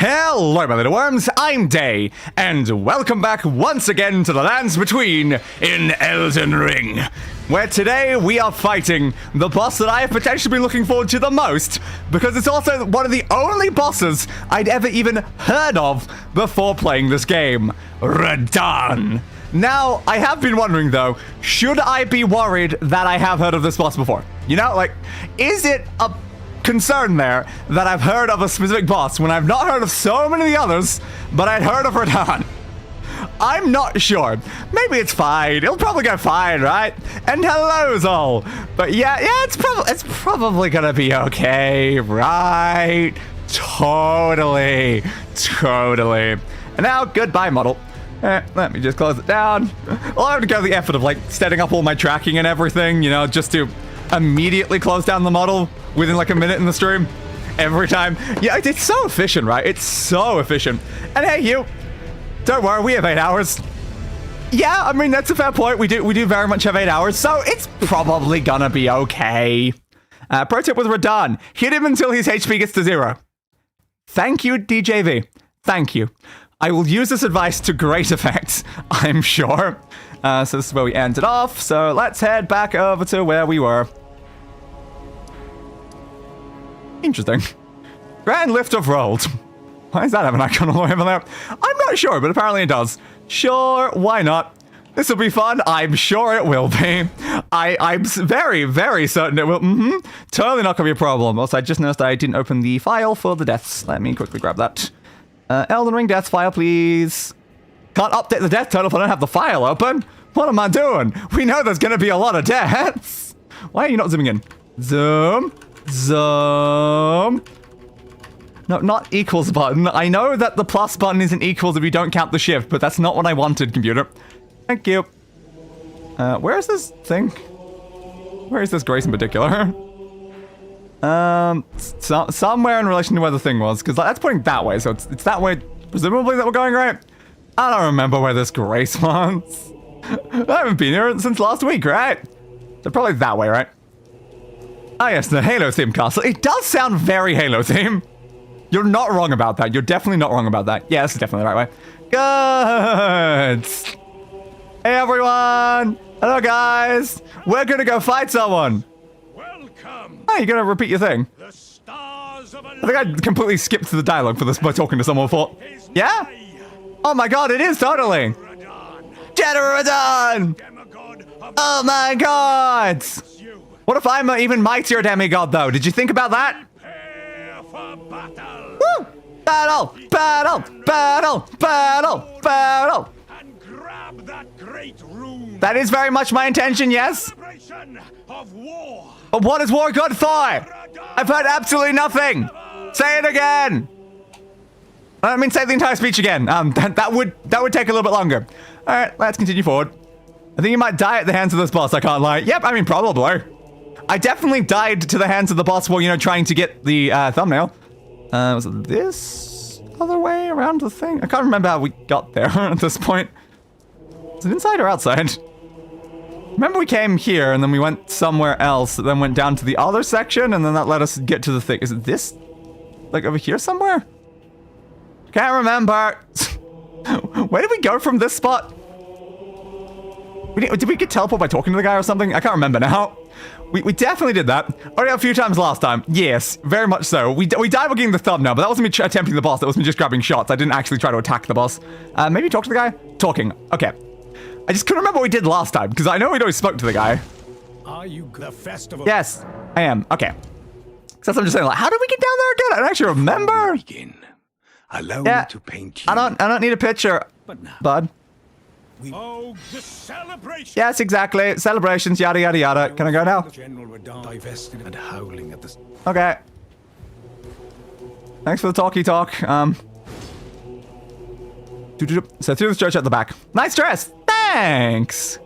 Hello my little worms, I'm Day, and welcome back once again to the Lands Between in Elden Ring, where today we are fighting the boss that I have potentially been looking forward to the most, because it's also one of the only bosses I'd ever even heard of before playing this game, Radahn. Now, I have been wondering though, should I be worried that I have heard of this boss before? You know, like, is it a concern there that I've heard of a specific boss when I've not heard of so many of the others, but I'd heard of Radahn? I'm not sure. Maybe it's fine. It'll probably go fine, right? And hello's all. But yeah, it's probably gonna be okay, right? Totally. And now, goodbye, model. Let me just close it down. Well, I have to go to the effort of like setting up all my tracking and everything, you know, just to immediately close down the model within like a minute in the stream every time. Yeah, it's so efficient, right? It's so efficient. And hey, you, don't worry, we have 8 hours. Yeah, I mean, that's a fair point. We do very much have 8 hours, so it's probably gonna be okay. Pro tip with Radahn, hit him until his HP gets to 0. Thank you, DJV. Thank you. I will use this advice to great effect, I'm sure. So this is where we ended off, so let's head back over to where we were. Interesting. Grand lift of rolled. Why does that have an icon all the way over there? I'm not sure, but apparently it does. Sure, why not? This will be fun. I'm sure it will be. I'm very, very certain it will. Totally not gonna be a problem. Also, I just noticed I didn't open the file for the deaths. Let me quickly grab that. Elden Ring deaths file, please. Can't update the death total if I don't have the file open. What am I doing? We know there's gonna be a lot of deaths. Why are you not zooming in? Zoom. Zoom. No, not equals button. I know that the plus button isn't equals if you don't count the shift, but that's not what I wanted, computer. Thank you. Where is this thing? Where is this grace in particular? Somewhere in relation to where the thing was, because that's pointing that way, so it's that way, presumably, that we're going, right? I don't remember where this grace was. I haven't been here since last week, right? So probably that way, right? Ah, yes, the Halo theme castle. It does sound very Halo theme. You're not wrong about that. You're definitely not wrong about that. Yeah, this is definitely the right way. Good. Hey, everyone. Hello, guys. We're gonna go fight someone. Welcome. Oh, you're gonna repeat your thing. The stars of I think I completely skipped the dialogue for this by talking to someone before. Yeah? Oh my god, it is totally. General Radahn! Oh my god! What if I'm an even mightier demigod, though? Did you think about that? Prepare for battle. Woo! Battle! Battle! Battle! Battle! Battle! And grab that great rune. That is very much my intention, yes? Celebration of war. But what is war good for? I've heard absolutely nothing! Say it again! I mean, say the entire speech again. That would take a little bit longer. Alright, let's continue forward. I think you might die at the hands of this boss, I can't lie. Yep, I mean, probably. I definitely died to the hands of the boss while, you know, trying to get the thumbnail. Was it this other way around the thing? I can't remember how we got there at this point. Was it inside or outside? Remember we came here and then we went somewhere else, then went down to the other section and then that let us get to the thing. Is it this? Like over here somewhere? Can't remember. Where did we go from this spot? Did we get teleported by talking to the guy or something? I can't remember now. We definitely did that. Already a few times last time. Yes, very much so. We died while getting the thumbnail, but that wasn't me attempting the boss. That was me just grabbing shots. I didn't actually try to attack the boss. Maybe talk to the guy? Talking. Okay. I just couldn't remember what we did last time, because I know we'd always spoke to the guy. Are you the festival? Yes, I am. Okay. So I'm just saying, like, how did we get down there again? I don't actually remember. Begin. Allow me to paint you. I don't need a picture, But now, bud. oh, the celebration. Yes, exactly. Celebrations, yada, yada, yada. Can I go now? General Radahn divested and howling at the. Okay. Thanks for the talky talk. So through this church at the back. Nice dress. Thanks.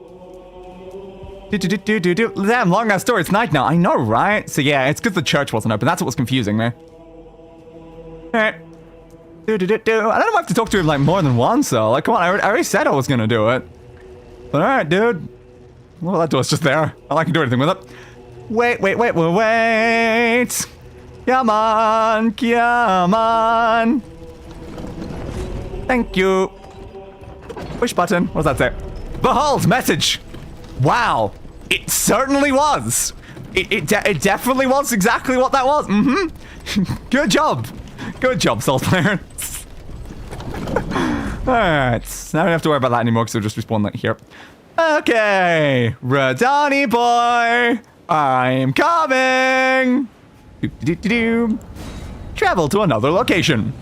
Damn, long ass story. It's night now. I know, right? So yeah, it's because the church wasn't open. That's what was confusing me. Alright. I don't know if I have to talk to him like more than once though. Like, come on, I already said I was gonna do it. But alright, dude. Well, that door's just there. I can do anything with it. Wait. Come on, come on. Thank you. Push button. What does that say? Behold, message. Wow. It certainly was. It definitely was exactly what that was. Mm-hmm. Good job. Good job, Soul Player. Alright. Now I don't have to worry about that anymore because it'll just respawn like here. Okay. Radahn boy. I'm coming. Do-do-do-do-do. Travel to another location.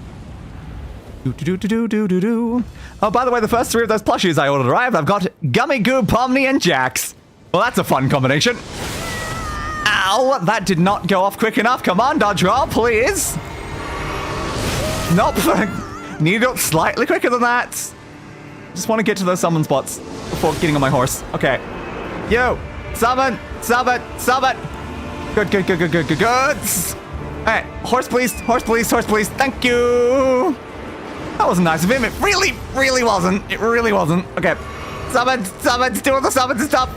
Do-do-do-do-do-do-do. Oh, by the way, the first 3 of those plushies I ordered arrived. I've got Gummy Goo, Pomni, and Jax. Well, that's a fun combination. Ow, that did not go off quick enough. Come on, dodge roll, please. Nope. Need it slightly quicker than that. Just want to get to those summon spots before getting on my horse. Okay. Yo, summon, summon, summon. Good, good, good, good, good, good, good. Alright, horse please, horse please, horse please. Thank you. That wasn't nice of him. It really, really wasn't. It really wasn't. Okay. Summon, summon, do all the summons and stuff.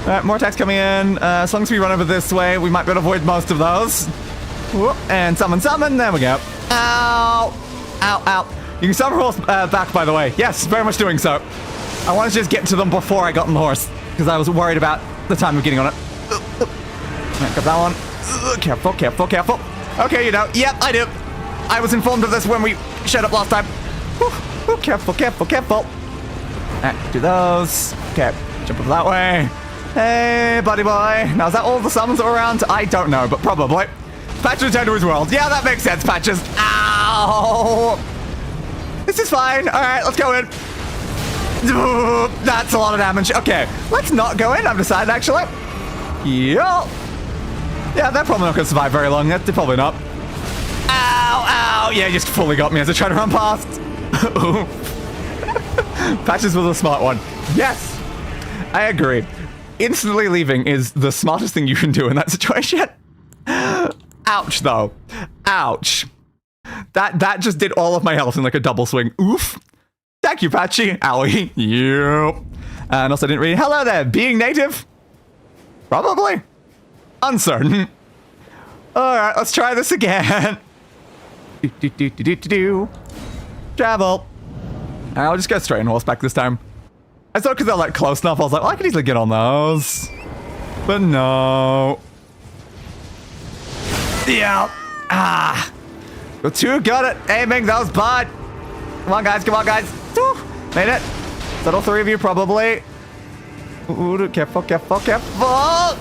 Alright, more attacks coming in. As long as we run over this way, we might be able to avoid most of those. Whoop, and summon, summon. There we go. Ow. Ow, ow. You can summon horse back, by the way. Yes, very much doing so. I wanted to just get to them before I got on the horse, because I was worried about the time of getting on it. Right, got that one. Careful, careful, careful. Okay, you know. Yep, I do. I was informed of this when we showed up last time. Whew, careful, careful, careful. Alright, do those. Okay, jump over that way. Hey, buddy boy. Now, is that all the summons that are around? I don't know, but probably. Patches returned to his world. Yeah, that makes sense, Patches. Ow! This is fine. Alright, let's go in. Ooh, that's a lot of damage. Okay, let's not go in, I've decided, actually. Yup. Yeah, they're probably not going to survive very long. They're probably not. Ow, ow. Yeah, he just fully got me as I tried to run past. Patches was a smart one. Yes, I agree. Instantly leaving is the smartest thing you can do in that situation. Ouch, though. Ouch. That just did all of my health in like a double swing. Oof. Thank you, Patchy. Owie. Yep. And also, I didn't read. Hello there. Being native? Probably. Uncertain. Alright, let's try this again. Travel. I'll just go straight on horseback this time. I thought because they're like close enough, I was like, well, I could easily get on those. But no. Yeah. Ah. You're too good at aiming those, bud. Come on, guys. Come on, guys. Woo. Made it. Is that all 3 of you? Probably. Ooh, careful, careful, careful. Ah.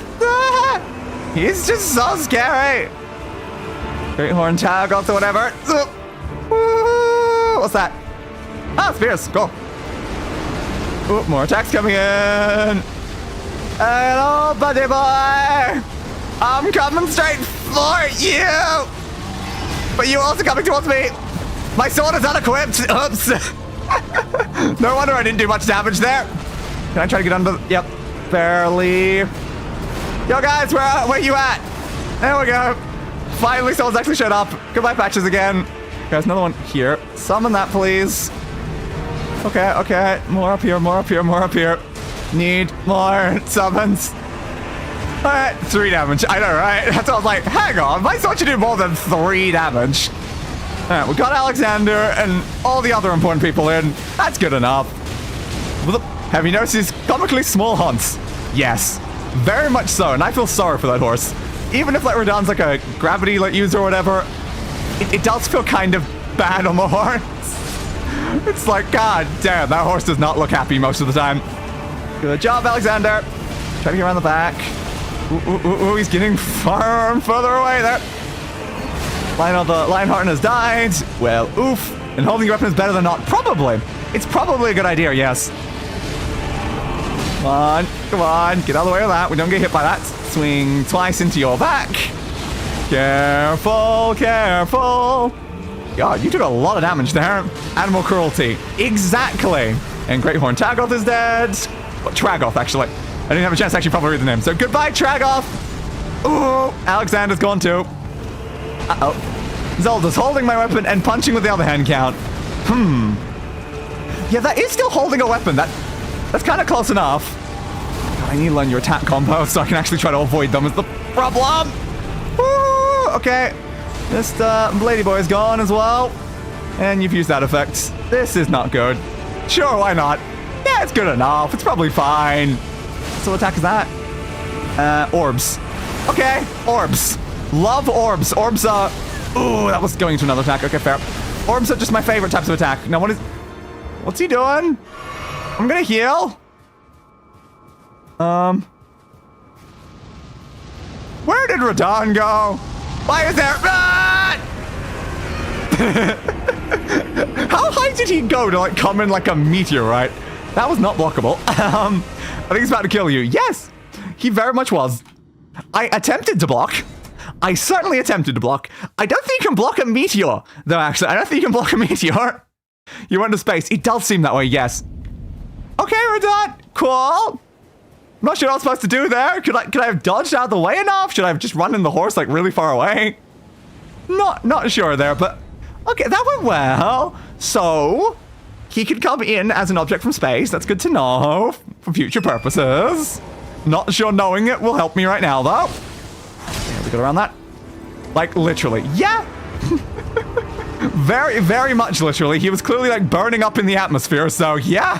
He's just so scary. Great Horn Tag, or whatever. What's that? Ah, spears. Go. Ooh, more attacks coming in. Hello, buddy boy. I'm coming straight for you. But you also coming towards me. My sword is unequipped. Oops. No wonder I didn't do much damage there. Can I try to get under? Yep. Barely. Yo, guys, where you at? There we go. Finally, someone's actually showed up. Goodbye, Patches again. There's another one here. Summon that, please. Okay, okay. More up here, more up here, more up here. Need more summons. Alright, 3 damage. I know, right? That's what I was like, hang on. My sword should do more than 3 damage. Alright, we got Alexander and all the other important people in. That's good enough. Have you noticed his comically small haunts? Yes. Very much so, and I feel sorry for that horse. Even if like Radahn's like a gravity like user or whatever, it does feel kind of bad on the horse. It's like, god damn, that horse does not look happy most of the time. Good job, Alexander. Try to get around the back. Ooh, he's getting far and further away there. Lionheart has died. Well, oof. And holding your weapon is better than not. Probably. It's probably a good idea, yes. Come on, come on. Get out of the way of that. We don't get hit by that. Swing twice into your back. Careful, careful. God, you took a lot of damage there. Animal cruelty. Exactly. And Great Horn Tagoth is dead. Well, Tragoth, actually. I didn't have a chance to actually probably read the name. So goodbye, Tragoth. Ooh, Alexander's gone too. Uh-oh. Zelda's holding my weapon and punching with the other hand count. Yeah, that is still holding a weapon. That's kind of close enough. God, I need to learn your attack combo so I can actually try to avoid them is the problem. Woo, okay. Mr. Blady Boy is gone as well. And you've used that effect. This is not good. Sure, why not? Yeah, it's good enough. It's probably fine. So what attack is that? Orbs. Okay, orbs. Love orbs. Orbs are... Ooh, that was going to another attack. Okay, fair. Orbs are just my favorite types of attack. Now, what's he doing? I'm gonna heal. Where did Radahn go? Why is there... Ah! How high did he go to, like, come in like a meteorite? That was not blockable. I think he's about to kill you. Yes, he very much was. I attempted to block. I certainly attempted to block. I don't think you can block a meteor, though, actually. I don't think you can block a meteor. You went to space. It does seem that way, yes. Okay, Radahn. Cool. I'm not sure what I was supposed to do there. Could I have dodged out of the way enough? Should I have just run in the horse, like, really far away? Not sure there, but... Okay, that went well. So, he could come in as an object from space. That's good to know for future purposes. Not sure knowing it will help me right now, though. Yeah, we got around that. Like, literally. Yeah! Very, very much literally. He was clearly, like, burning up in the atmosphere, so yeah.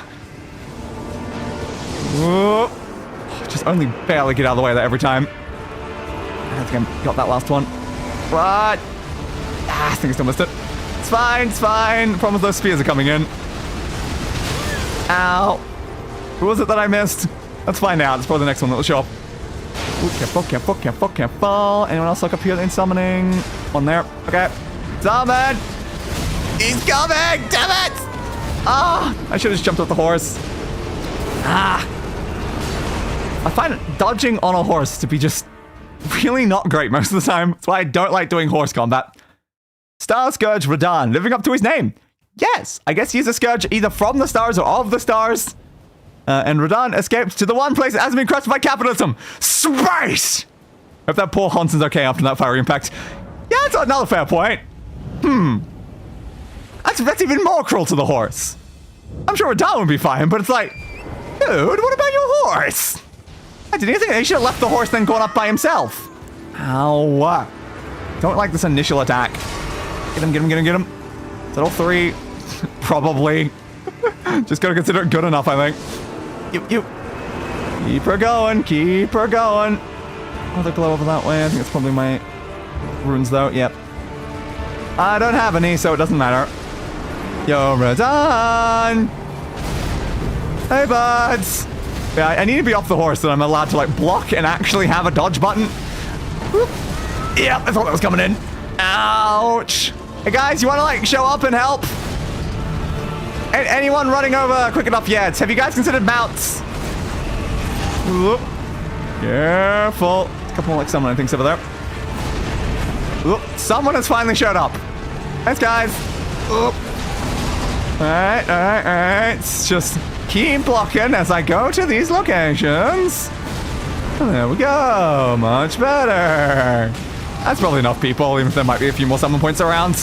Whoa. Just only barely get out of the way of that every time. I think I got that last one. What? I think I still missed it. It's fine, it's fine. The problem is those spears are coming in. Ow. Who was it that I missed? Let's find out. It's probably the next one that will show up. Ooh, careful, careful, careful, careful. Anyone else look up here in summoning? One there. Okay. Summon! He's coming! Damn it! Ah! I should have just jumped off the horse. Ah! I find dodging on a horse to be just really not great most of the time. That's why I don't like doing horse combat. Star Scourge Radahn, living up to his name. Yes, I guess he's a Scourge either from the stars or of the stars. And Radahn escaped to the one place that hasn't been crushed by capitalism. Space! Hope that poor Hanson's okay after that fiery impact. Yeah, that's another fair point. That's even more cruel to the horse. I'm sure Radahn would be fine, but it's like, dude, what about your horse? Did you think he should have left the horse then gone up by himself? Ow. Don't like this initial attack. Get him, get him, get him, get him. Is that all three? Probably. Just gotta consider it good enough, I think. You. Keep her going, keep her going. Oh, the glow over that way. I think it's probably my runes, though. Yep. I don't have any, so it doesn't matter. Yo, Radahn! Hey, buds! Yeah, I need to be off the horse so I'm allowed to, like, block and actually have a dodge button. Whoop. Yep, I thought that was coming in. Ouch! Hey, guys, you want to, like, show up and help? Anyone running over quick enough yet? Have you guys considered mounts? Whoop. Careful. A couple more, like, summoning things over there. Whoop. Someone has finally showed up. Thanks, guys. Whoop. Alright, alright, alright. It's just keep blocking as I go to these locations. There we go. Much better. That's probably enough people, even if there might be a few more summon points around.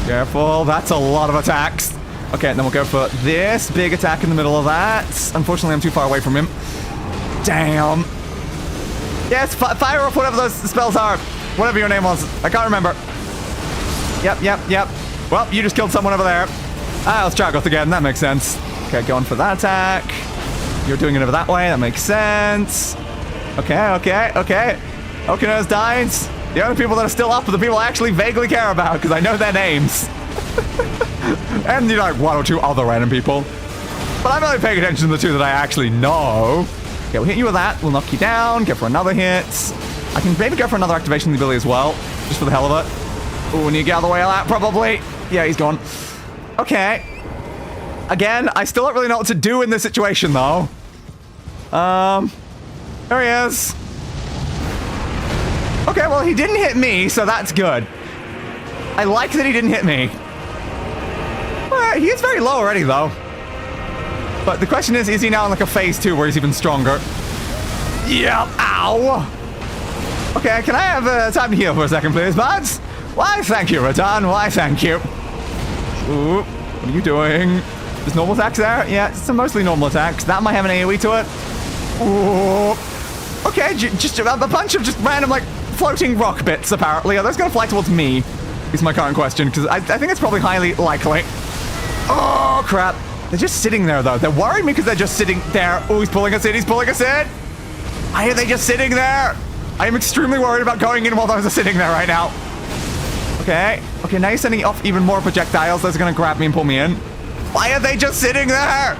Careful. That's a lot of attacks. Okay, then we'll go for this big attack in the middle of that. Unfortunately, I'm too far away from him. Damn. Yes, fire off whatever those spells are. Whatever your name was. I can't remember. Yep. Well, you just killed someone over there. Let's Tragoth again. That makes sense. Okay, going for that attack. You're doing it over that way. That makes sense. Okay. Okina's dying. The only people that are still up are the people I actually vaguely care about, because I know their names. And, you know, like, one or two other random people. But I'm only paying attention to the two that I actually know. Okay, we'll hit you with that. We'll knock you down. Go for another hit. I can maybe go for another activation of the ability as well, just for the hell of it. Ooh, and you get out of the way of that, probably. Yeah, he's gone. Okay. Again, I still don't really know what to do in this situation, though. There he is. Okay, well, he didn't hit me, so that's good. I like that he didn't hit me. He is very low already, though. But the question is he now in like a phase 2 where he's even stronger? Yep. Ow. Okay, can I have time to heal for a second, please, buds? Why, thank you, Radahn. Why, thank you. Ooh, what are you doing? Just normal attacks there? Yeah, it's mostly normal attacks. That might have an AoE to it. Ooh. Okay, just a bunch of just random, like, floating rock bits, apparently. Are those gonna fly towards me? Is my current question, because I think it's probably highly likely. Oh, crap. They're just sitting there, though. They're worrying me because they're just sitting there. Oh, he's pulling us in. He's pulling us in. Why are they just sitting there? I am extremely worried about going in while those are sitting there right now. Okay. Okay, now you're sending off even more projectiles. Those are going to grab me and pull me in. Why are they just sitting there?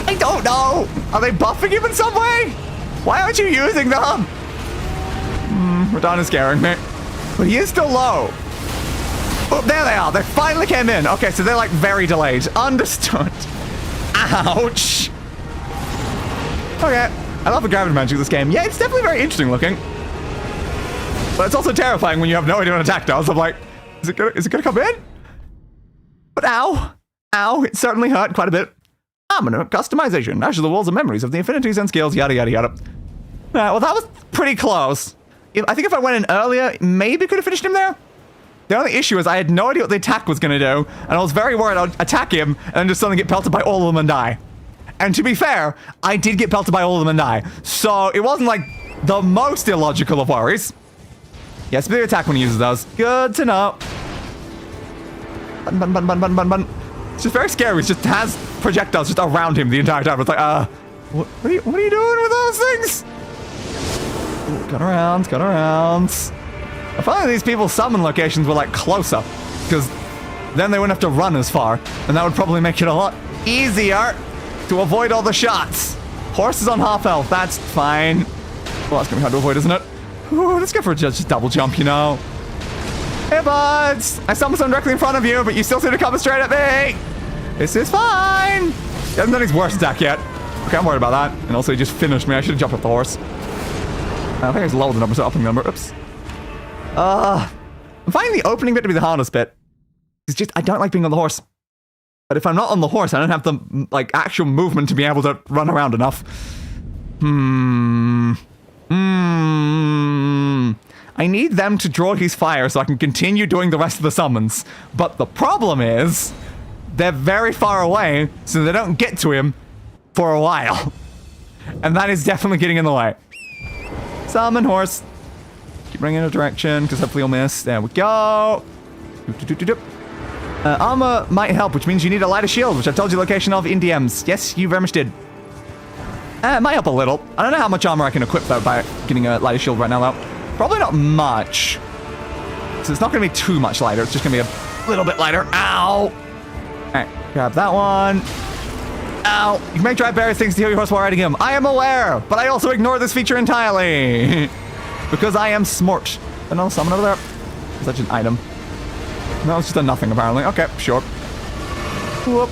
I don't know. Are they buffing him in some way? Why aren't you using them? Radahn is scaring me. But he is still low. Oh, there they are. They finally came in. Okay, so they're like very delayed. Understood. Ouch. Okay. I love the gravity magic of this game. Yeah, it's definitely very interesting looking. But it's also terrifying when you have no idea what an attack does. I'm like, is it gonna come in? But ow. Ow, it certainly hurt quite a bit. Permanent customization. Measure the walls and memories of the infinities and skills, yada, yada, yada. Alright, well, that was pretty close. I think if I went in earlier, maybe could have finished him there. The only issue is I had no idea what the attack was going to do, and I was very worried I'd attack him and then just suddenly get pelted by all of them and die. And to be fair, I did get pelted by all of them and die. So it wasn't like the most illogical of worries. Yes, big attack when he uses those. Good to know. Bun. It's just very scary. It just has projectiles just around him the entire time. It's like, what are you doing with those things? Ooh, got around. If only these people's summon locations were like closer, because then they wouldn't have to run as far, and that would probably make it a lot easier to avoid all the shots. Horse is on half health. That's fine. Well, that's gonna be hard to avoid, isn't it? Ooh, let's go for a just double jump, you know. Hey, buds! I summoned someone directly in front of you, but you still seem to come straight at me! This is fine! He hasn't done his worst attack yet. Okay, I'm worried about that. And also, he just finished me. I should have jumped off the horse. I think I just lowered the number, so upping the number. Oops. I'm finding the opening bit to be the hardest bit. It's just, I don't like being on the horse. But if I'm not on the horse, I don't have the, like, actual movement to be able to run around enough. I need them to draw his fire so I can continue doing the rest of the summons. But the problem is, they're very far away, so they don't get to him for a while. And that is definitely getting in the way. Summon horse. Keep running in a direction, because hopefully you'll miss. There we go. Armor might help, which means you need a lighter shield, which I've told you the location of in DMs. Yes, you very much did. It might help a little. I don't know how much armor I can equip, though, by getting a lighter shield right now, though. Probably not much. So it's not going to be too much lighter. It's just going to be a little bit lighter. Ow! Alright, grab that one. Ow! You can make dry various things to heal your horse while riding him. I am aware, but I also ignore this feature entirely. Because I am smart. Another summon over there. Is that just an item? No, it's just a nothing, apparently. Okay, sure. Whoop.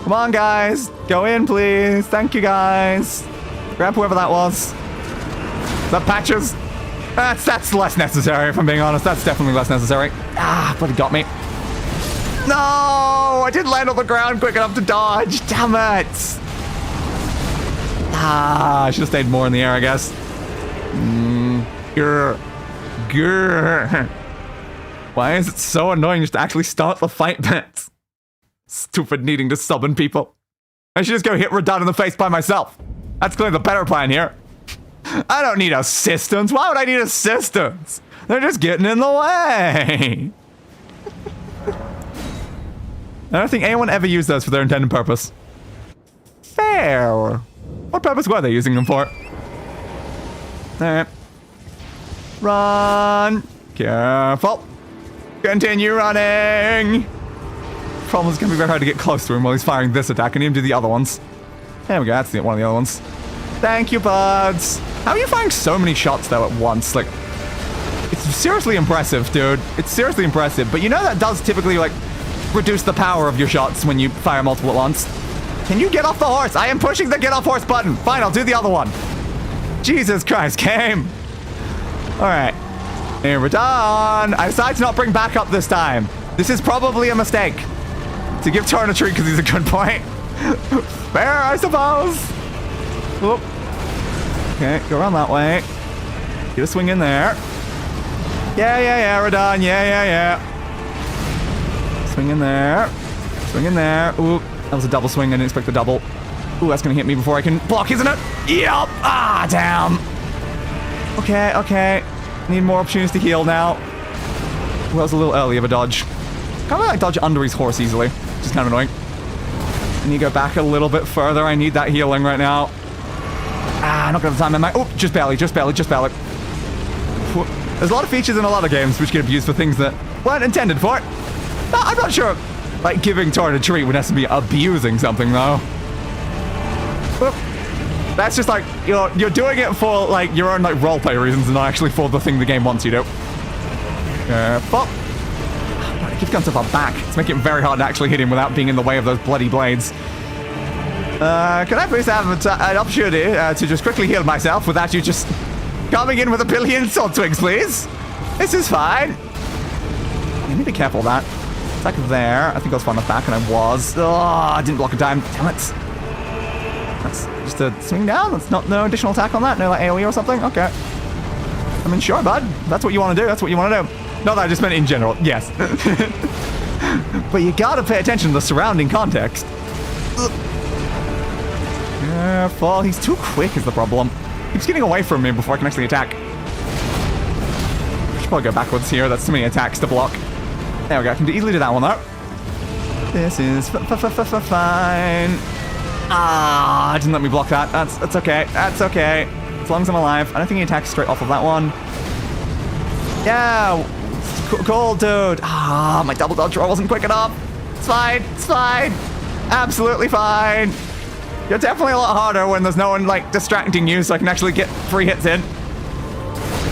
Come on, guys. Go in, please. Thank you, guys. Grab whoever that was. Is that Patches? That's less necessary, if I'm being honest. That's definitely less necessary. Ah, but he got me. No! I didn't land on the ground quick enough to dodge. Damn it! Ah, I should have stayed more in the air, I guess. Grr. Why is it so annoying just to actually start the fight bit? Stupid needing to summon people. I should just go hit Radahn in the face by myself. That's clearly the better plan here. I don't need assistance. Why would I need assistance? They're just getting in the way. I don't think anyone ever used those for their intended purpose. Fair. What purpose were they using them for? Alright. Run. Careful. Continue running. Problem is going to be very hard to get close to him while he's firing this attack. I need him to do the other ones. There we go. That's one of the other ones. Thank you, buds. How are you firing so many shots, though, at once? Like, it's seriously impressive, dude. It's seriously impressive. But you know that does typically, like, reduce the power of your shots when you fire multiple at once. Can you get off the horse? I am pushing the get off horse button. Fine, I'll do the other one. Jesus Christ, game. All right. Here we're done. I decided to not bring backup this time. This is probably a mistake. To give Tarnished a treat because he's a good point. Fair, I suppose. Whoop. Okay, go around that way. Get a swing in there. Yeah, Radahn. Yeah. Swing in there. Swing in there. Ooh, that was a double swing. I didn't expect the double. Ooh, that's gonna hit me before I can block, isn't it? Yup. Ah, damn. Okay. Need more opportunities to heal now. Well, was a little early of a dodge. Can't really like dodge under his horse easily, which is kind of annoying. I need to go back a little bit further. I need that healing right now. Ah, not gonna have time in my... Oh, just barely, just barely, just barely. There's a lot of features in a lot of games which get abused for things that weren't intended for it. No, I'm not sure, like, giving Torn a treat would necessarily be abusing something, though. Well, that's just like, you're doing it for, like, your own, like, roleplay reasons and not actually for the thing the game wants you to. Careful. Oh, it keeps going so far back. It's making it very hard to actually hit him without being in the way of those bloody blades. Can I please have an opportunity to just quickly heal myself without you just coming in with a billion sword swings, please? This is fine. You need to be careful of that. Attack there. I think I was far enough back, and I was. Oh, I didn't block in time. Damn it. That's just a swing down. That's not no additional attack on that. No like AoE or something. Okay. I mean, sure, bud. That's what you want to do. That's what you want to do. Not that I just meant in general. Yes. But you gotta pay attention to the surrounding context. Careful. He's too quick is the problem. Keeps getting away from me before I can actually attack. I should probably go backwards here. That's too many attacks to block. There we go. I can easily do that one, though. This is fine. Ah, didn't let me block that. That's okay. That's okay. As long as I'm alive. I don't think he attacks straight off of that one. Yeah. Cool, dude. Ah, my double dodge roll wasn't quick enough. It's fine. It's fine. Absolutely fine. You're definitely a lot harder when there's no one, like, distracting you so I can actually get 3 hits in.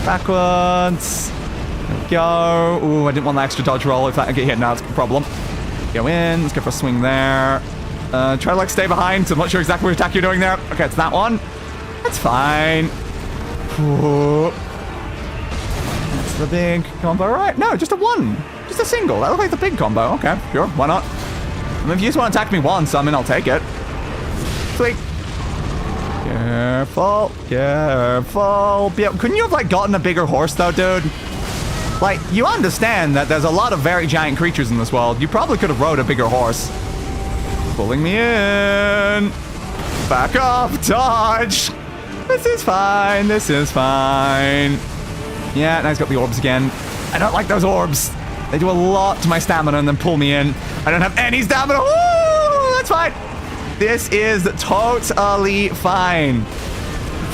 Backwards. There we go. Ooh, I didn't want the extra dodge roll. If I get hit now, it's a problem. Go in. Let's go for a swing there. Try to, like, stay behind, so I'm not sure exactly what attack you're doing there. Okay, it's that one. That's fine. Ooh. That's the big combo, right? No, just a one. Just a single. That looks like the big combo. Okay, sure. Why not? I mean, if you just want to attack me once, I mean, I'll take it. Sweet. Careful. Careful. Yeah, couldn't you have, like, gotten a bigger horse, though, dude? Like, you understand that there's a lot of very giant creatures in this world. You probably could have rode a bigger horse. Pulling me in. Back off. Dodge. This is fine. This is fine. Yeah, now he's got the orbs again. I don't like those orbs. They do a lot to my stamina and then pull me in. I don't have any stamina. Woo! That's fine. This is totally fine.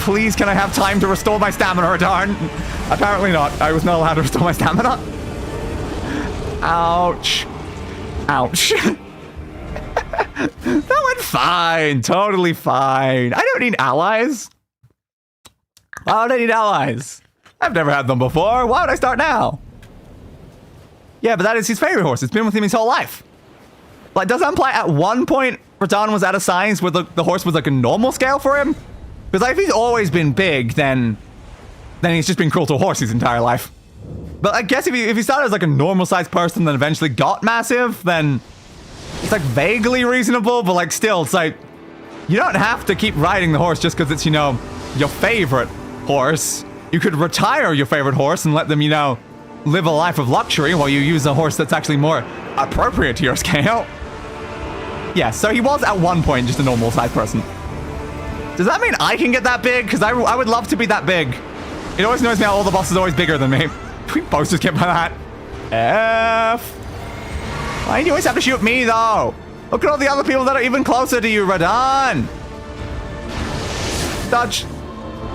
Please, can I have time to restore my stamina, Radahn? Apparently not. I was not allowed to restore my stamina. Ouch. Ouch. That went fine. Totally fine. I don't need allies. Why would I need allies? I've never had them before. Why would I start now? Yeah, but that is his favorite horse. It's been with him his whole life. Like, does that imply at one point Radahn was at a size where the horse was like a normal scale for him? Because like, if he's always been big, then he's just been cruel to a horse his entire life. But I guess if he started as like a normal sized person, then eventually got massive, then it's like vaguely reasonable, but like still, it's like, you don't have to keep riding the horse just because it's, you know, your favorite horse. You could retire your favorite horse and let them, you know, live a life of luxury while you use a horse that's actually more appropriate to your scale. Yeah, so he was at one point just a normal sized person. Does that mean I can get that big? Because I would love to be that big. It always annoys me how all the bosses are always bigger than me. We both just get by that. F. Why do you always have to shoot me, though? Look at all the other people that are even closer to you, Radahn. Dodge.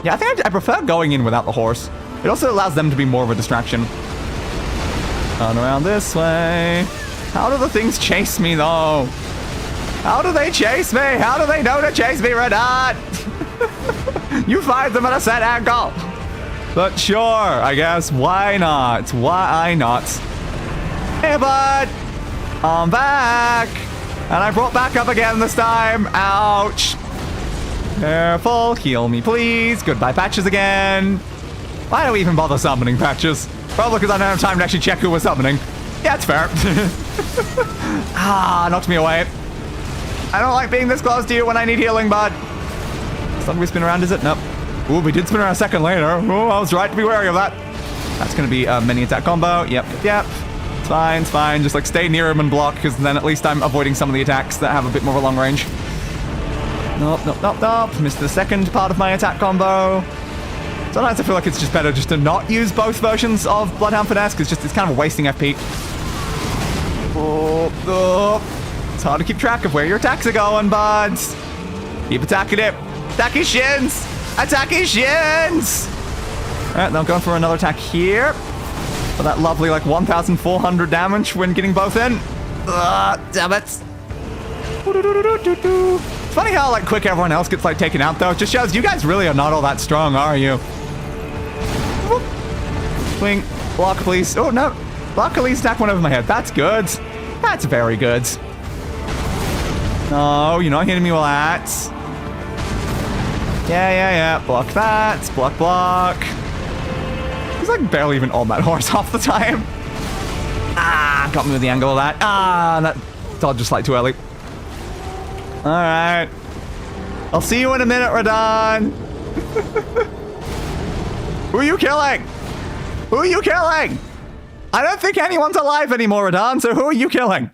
Yeah, I think I prefer going in without the horse. It also allows them to be more of a distraction. Turn around this way. How do the things chase me, though? How do they chase me? How do they know to chase me, Radahn? You find them at a set angle. But sure, I guess. Why not? Why not? Hey, bud. I'm back. And I brought back up again this time. Ouch. Careful. Heal me, please. Goodbye, Patches again. Why do we even bother summoning Patches? Probably because I don't have time to actually check who we're summoning. Yeah, it's fair. Ah, knocked me away. I don't like being this close to you when I need healing, bud. Suddenly we spin around, is it? Nope. Ooh, we did spin around a second later. Oh, I was right to be wary of that. That's going to be a mini attack combo. Yep. It's fine, it's fine. Just like stay near him and block, because then at least I'm avoiding some of the attacks that have a bit more of a long range. Nope. Missed the second part of my attack combo. Sometimes I feel like it's just better just to not use both versions of Bloodhound Finesse, because it's kind of wasting FP. It's hard to keep track of where your attacks are going, buds. Keep attacking it. Attack his shins! Attack his shins! Alright, now I'm going for another attack here. For that lovely, like, 1,400 damage when getting both in. Damn it. It's funny how, like, quick everyone else gets, like, taken out, though. It just shows you guys really are not all that strong, are you? Whoop. Swing. Block, please. Oh, no. Block, at least attack one over my head. That's good. That's very good. No, you're not hitting me with that. Yeah. Block that. Block. He's like barely even on that horse half the time. Got me with the angle of that. That dodged just like too early. Alright. I'll see you in a minute, Radahn. Who are you killing? Who are you killing? I don't think anyone's alive anymore, Radahn, so who are you killing?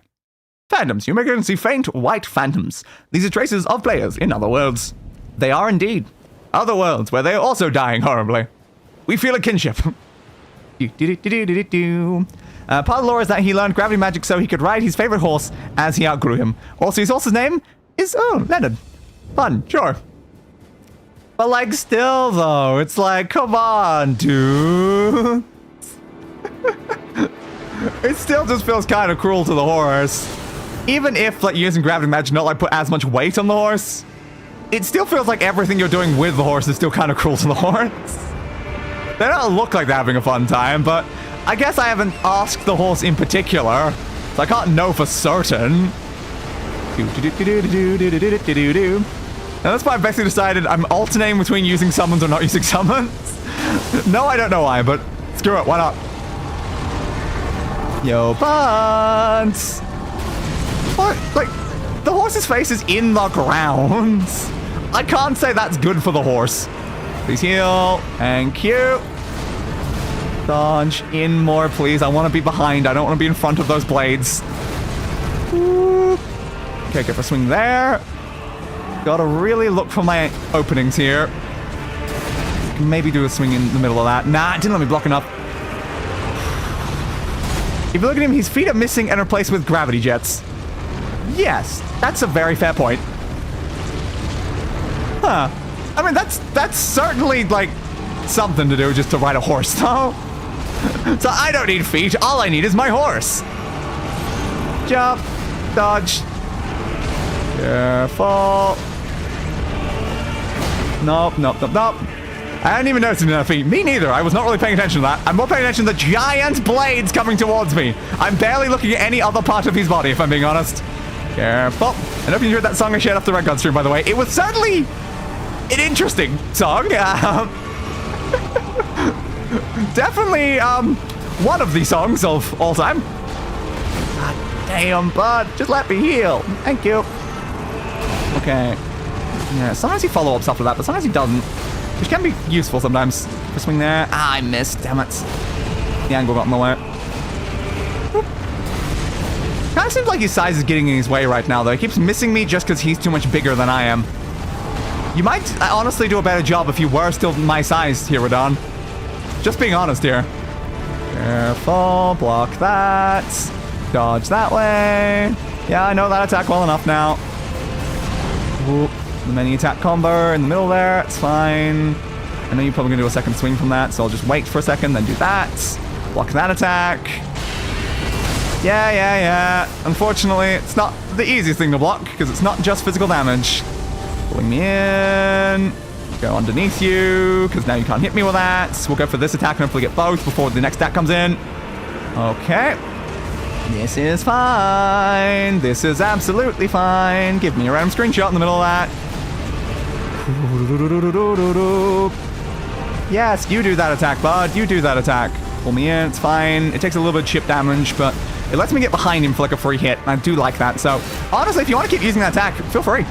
Phantoms. You may go and see faint white phantoms. These are traces of players in other worlds. They are indeed other worlds where they are also dying horribly. We feel a kinship. Part of the lore is that he learned gravity magic so he could ride his favorite horse as he outgrew him. Also, his horse's name is, Leonard. Fun, sure. But, like, still, though, it's like, come on, dude. It still just feels kind of cruel to the horse. Even if, like, using gravity magic not, like, put as much weight on the horse, it still feels like everything you're doing with the horse is still kind of cruel to the horse. They don't look like they're having a fun time, but I guess I haven't asked the horse in particular, so I can't know for certain. And that's why I've basically decided I'm alternating between using summons or not using summons. No, I don't know why, but screw it, why not? Yo, buns! What? Like, the horse's face is in the ground. I can't say that's good for the horse. Please heal. Thank you. Dodge in more, please. I want to be behind. I don't want to be in front of those blades. Whoop. Okay, go for a swing there. Gotta really look for my openings here. Maybe do a swing in the middle of that. Nah, it didn't let me block enough. If you look at him, his feet are missing and replaced with gravity jets. Yes, that's a very fair point. Huh. I mean, that's certainly, like, something to do just to ride a horse, though. So I don't need feet. All I need is my horse. Jump. Dodge. Careful. Nope. I didn't even notice enough feet. Me neither. I was not really paying attention to that. I'm more paying attention to the giant blades coming towards me. I'm barely looking at any other part of his body, if I'm being honest. Careful. I hope you enjoyed that song I shared off the Red God stream, by the way. It was certainly an interesting song. Definitely one of the songs of all time. God damn, bud. Just let me heal. Thank you. Okay. Yeah, sometimes he follow-ups after that, but sometimes he doesn't. Which can be useful sometimes. For swing there. I missed. Damn it. The angle got in the way. Kind of seems like his size is getting in his way right now, though. He keeps missing me just because he's too much bigger than I am. You might honestly do a better job if you were still my size here, Radahn. Just being honest here. Careful. Block that. Dodge that way. Yeah, I know that attack well enough now. Ooh, the mini attack combo in the middle there. It's fine. I know you're probably going to do a second swing from that, so I'll just wait for a second, then do that. Block that attack. Yeah. Unfortunately, it's not the easiest thing to block, because it's not just physical damage. Pulling me in. Go underneath you, because now you can't hit me with that. We'll go for this attack and hopefully get both before the next attack comes in. Okay. This is fine. This is absolutely fine. Give me a random screenshot in the middle of that. Yes, you do that attack, bud. You do that attack. Pull me in. It's fine. It takes a little bit of chip damage, but it lets me get behind him for like a free hit. I do like that. So, honestly, if you want to keep using that attack, feel free.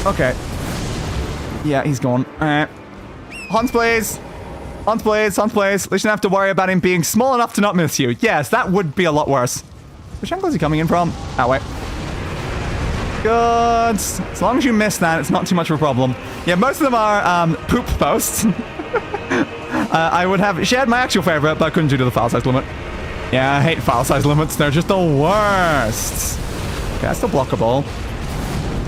Okay. Yeah, he's gone. Alright. Hans, please. Hans, please. At least you don't have to worry about him being small enough to not miss you. Yes, that would be a lot worse. Which angle is he coming in from? That way. Good. As long as you miss that, it's not too much of a problem. Yeah, most of them are poop posts. I would have shared my actual favorite, but I couldn't due to the file size limit. Yeah, I hate file size limits. They're just the worst. Okay, that's still blockable.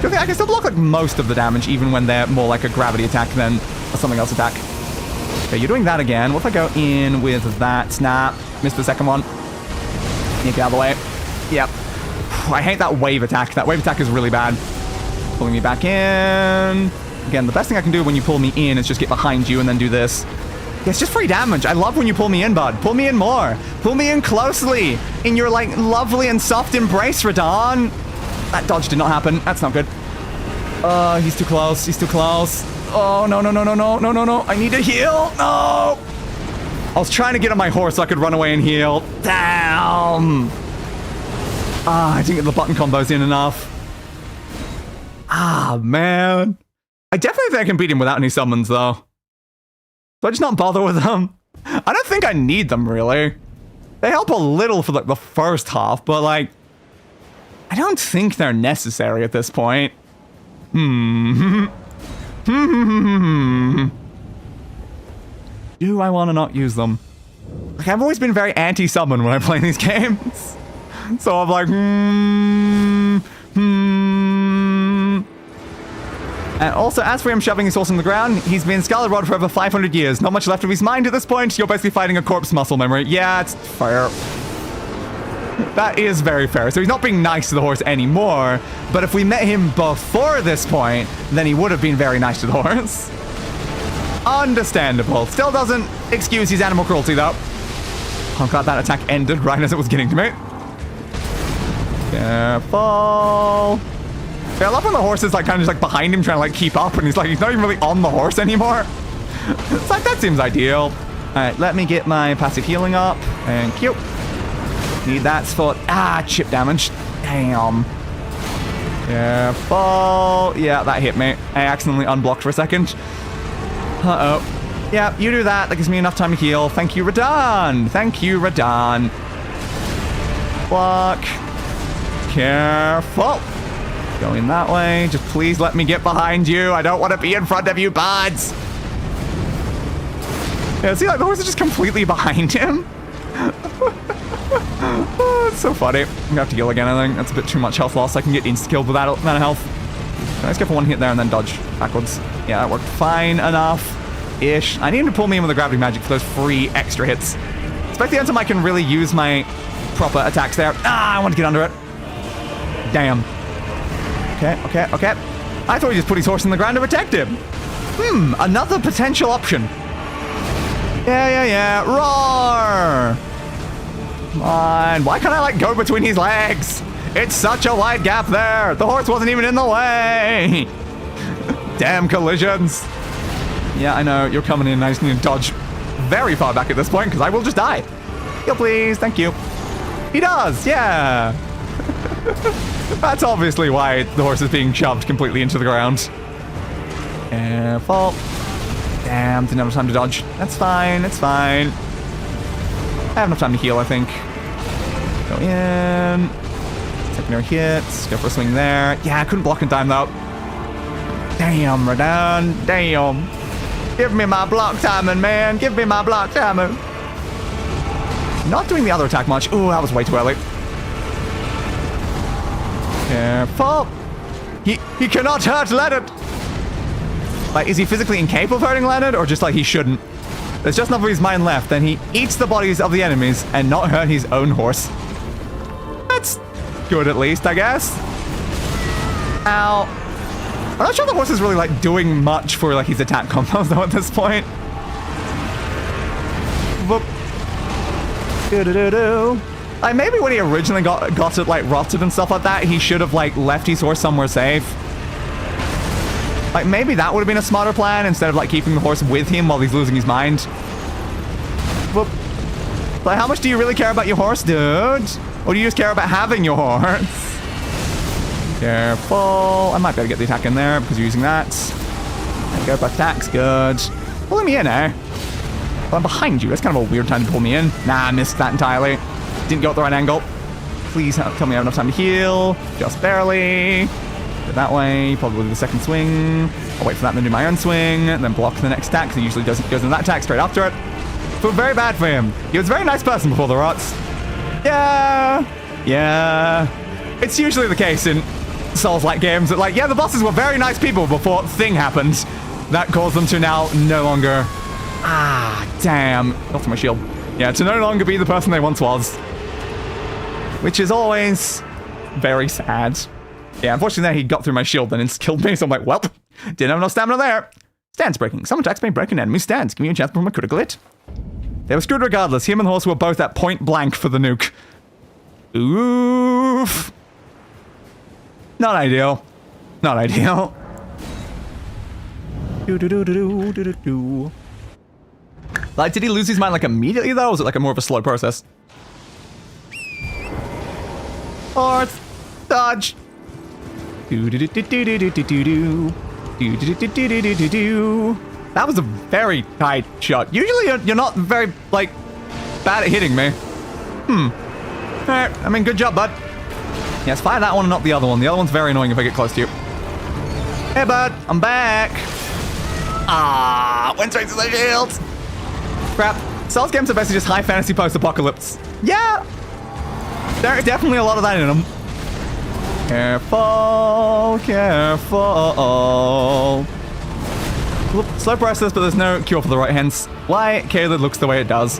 Good thing I can still block like most of the damage, even when they're more like a gravity attack than a something else attack. Okay, you're doing that again. What if I go in with that? Nah, missed the second one. Get out of the way. Yep. I hate that wave attack. That wave attack is really bad. Pulling me back in. Again, the best thing I can do when you pull me in is just get behind you and then do this. Yeah, it's just free damage. I love when you pull me in, bud. Pull me in more. Pull me in closely. In your, like, lovely and soft embrace, Radahn. That dodge did not happen. That's not good. He's too close. He's too close. Oh, no, no, no, no, no, no, no, no. I need to heal. No. I was trying to get on my horse so I could run away and heal. Damn. I didn't get the button combos in enough. Man. I definitely think I can beat him without any summons, though. Do I just not bother with them? I don't think I need them, really. They help a little for, like, the first half, but, like, I don't think they're necessary at this point. Do I want to not use them? Like, I've always been very anti-summon when I play these games. So I'm like, And also, as for him shoving his horse on the ground, he's been Scarlet Rod for over 500 years. Not much left of his mind at this point. You're basically fighting a corpse muscle memory. Yeah, it's fair. That is very fair. So he's not being nice to the horse anymore. But if we met him before this point, then he would have been very nice to the horse. Understandable. Still doesn't excuse his animal cruelty, though. I'm glad that attack ended right as it was getting to me. Careful. Yeah, I love when the horse is like kind of just like behind him trying to like keep up and he's not even really on the horse anymore. It's like, that seems ideal. Alright, let me get my passive healing up. Thank you. Need that for chip damage. Damn. Careful. Yeah, that hit me. I accidentally unblocked for a second. Uh-oh. Yeah, you do that. That gives me enough time to heal. Thank you, Radahn. Thank you, Radahn. Block. Careful. Going that way. Just please let me get behind you. I don't want to be in front of you, buds. Yeah, see, like, the horse is just completely behind him. Oh, it's so funny. I'm gonna have to heal again, I think. That's a bit too much health loss. I can get insta-killed with that amount of health. Let's go for one hit there and then dodge backwards. Yeah, that worked fine enough-ish. I need him to pull me in with the gravity magic for those free extra hits. Expect the end time I can really use my proper attacks there. I want to get under it. Damn. Okay. I thought he just put his horse in the ground to protect him. Another potential option. Yeah. Roar! Come on. Why can't I, like, go between his legs? It's such a wide gap there. The horse wasn't even in the way. Damn collisions. Yeah, I know. You're coming in. I just need to dodge very far back at this point because I will just die. Heal, please. Thank you. He does. Yeah. That's obviously why the horse is being shoved completely into the ground. Careful. Damn, didn't have enough time to dodge. That's fine, it's fine. I have enough time to heal, I think. Go in. Secondary hits. Go for a swing there. Yeah, I couldn't block in time, though. Damn, Radahn. Damn. Give me my block timing, man. Give me my block timing. Not doing the other attack much. Ooh, that was way too early. Careful. He cannot hurt Leonard. Like, is he physically incapable of hurting Leonard, or just like he shouldn't? There's just enough of his mind left, then he eats the bodies of the enemies and not hurt his own horse. That's good, at least, I guess. Ow. I'm not sure the horse is really, like, doing much for, like, his attack combos, though, at this point. Whoop. Do-do-do-do. Like, maybe when he originally got it, like, rotted and stuff like that, he should have, like, left his horse somewhere safe. Like, maybe that would have been a smarter plan instead of, like, keeping the horse with him while he's losing his mind. Whoop. Like, how much do you really care about your horse, dude? Or do you just care about having your horse? Careful. I might be able to get the attack in there because you're using that. There you go, both attacks. Good. Pulling me in, eh? Well, I'm behind you. That's kind of a weird time to pull me in. Nah, I missed that entirely. Didn't go at the right angle. Please tell me I have enough time to heal. Just barely. Go that way, probably the second swing. I'll wait for that and then do my own swing, and then block the next attack, because he usually goes into that attack straight after it. Feel very bad for him. He was a very nice person before the rots. Yeah. It's usually the case in Souls-like games that, like, yeah, the bosses were very nice people before thing happened. That caused them to now no longer... Ah, damn. Got my shield. Yeah, to no longer be the person they once was. Which is always very sad. Yeah, unfortunately there he got through my shield and killed me, so I'm like, well, didn't have enough stamina there. Stance breaking. Some attacks may break an enemy's stance, giving you a chance from a critical hit. They were screwed regardless. Him and the horse were both at point blank for the nuke. Oof. Not ideal. Not ideal. Like, did he lose his mind, like, immediately, though? Or was it, like, a more of a slow process? Horse! Dodge! That was a very tight shot. Usually, you're not very, like, bad at hitting me. Alright, I mean, good job, bud. Yes, fire that one and not the other one. The other one's very annoying if I get close to you. Hey, bud, I'm back. Ah, went straight to the shield. Crap. Souls games are basically just high fantasy post-apocalypse. Yeah. There's definitely a lot of that in them. Careful, careful. Slow process, but there's no cure for the right hands. Why Caleb looks the way it does.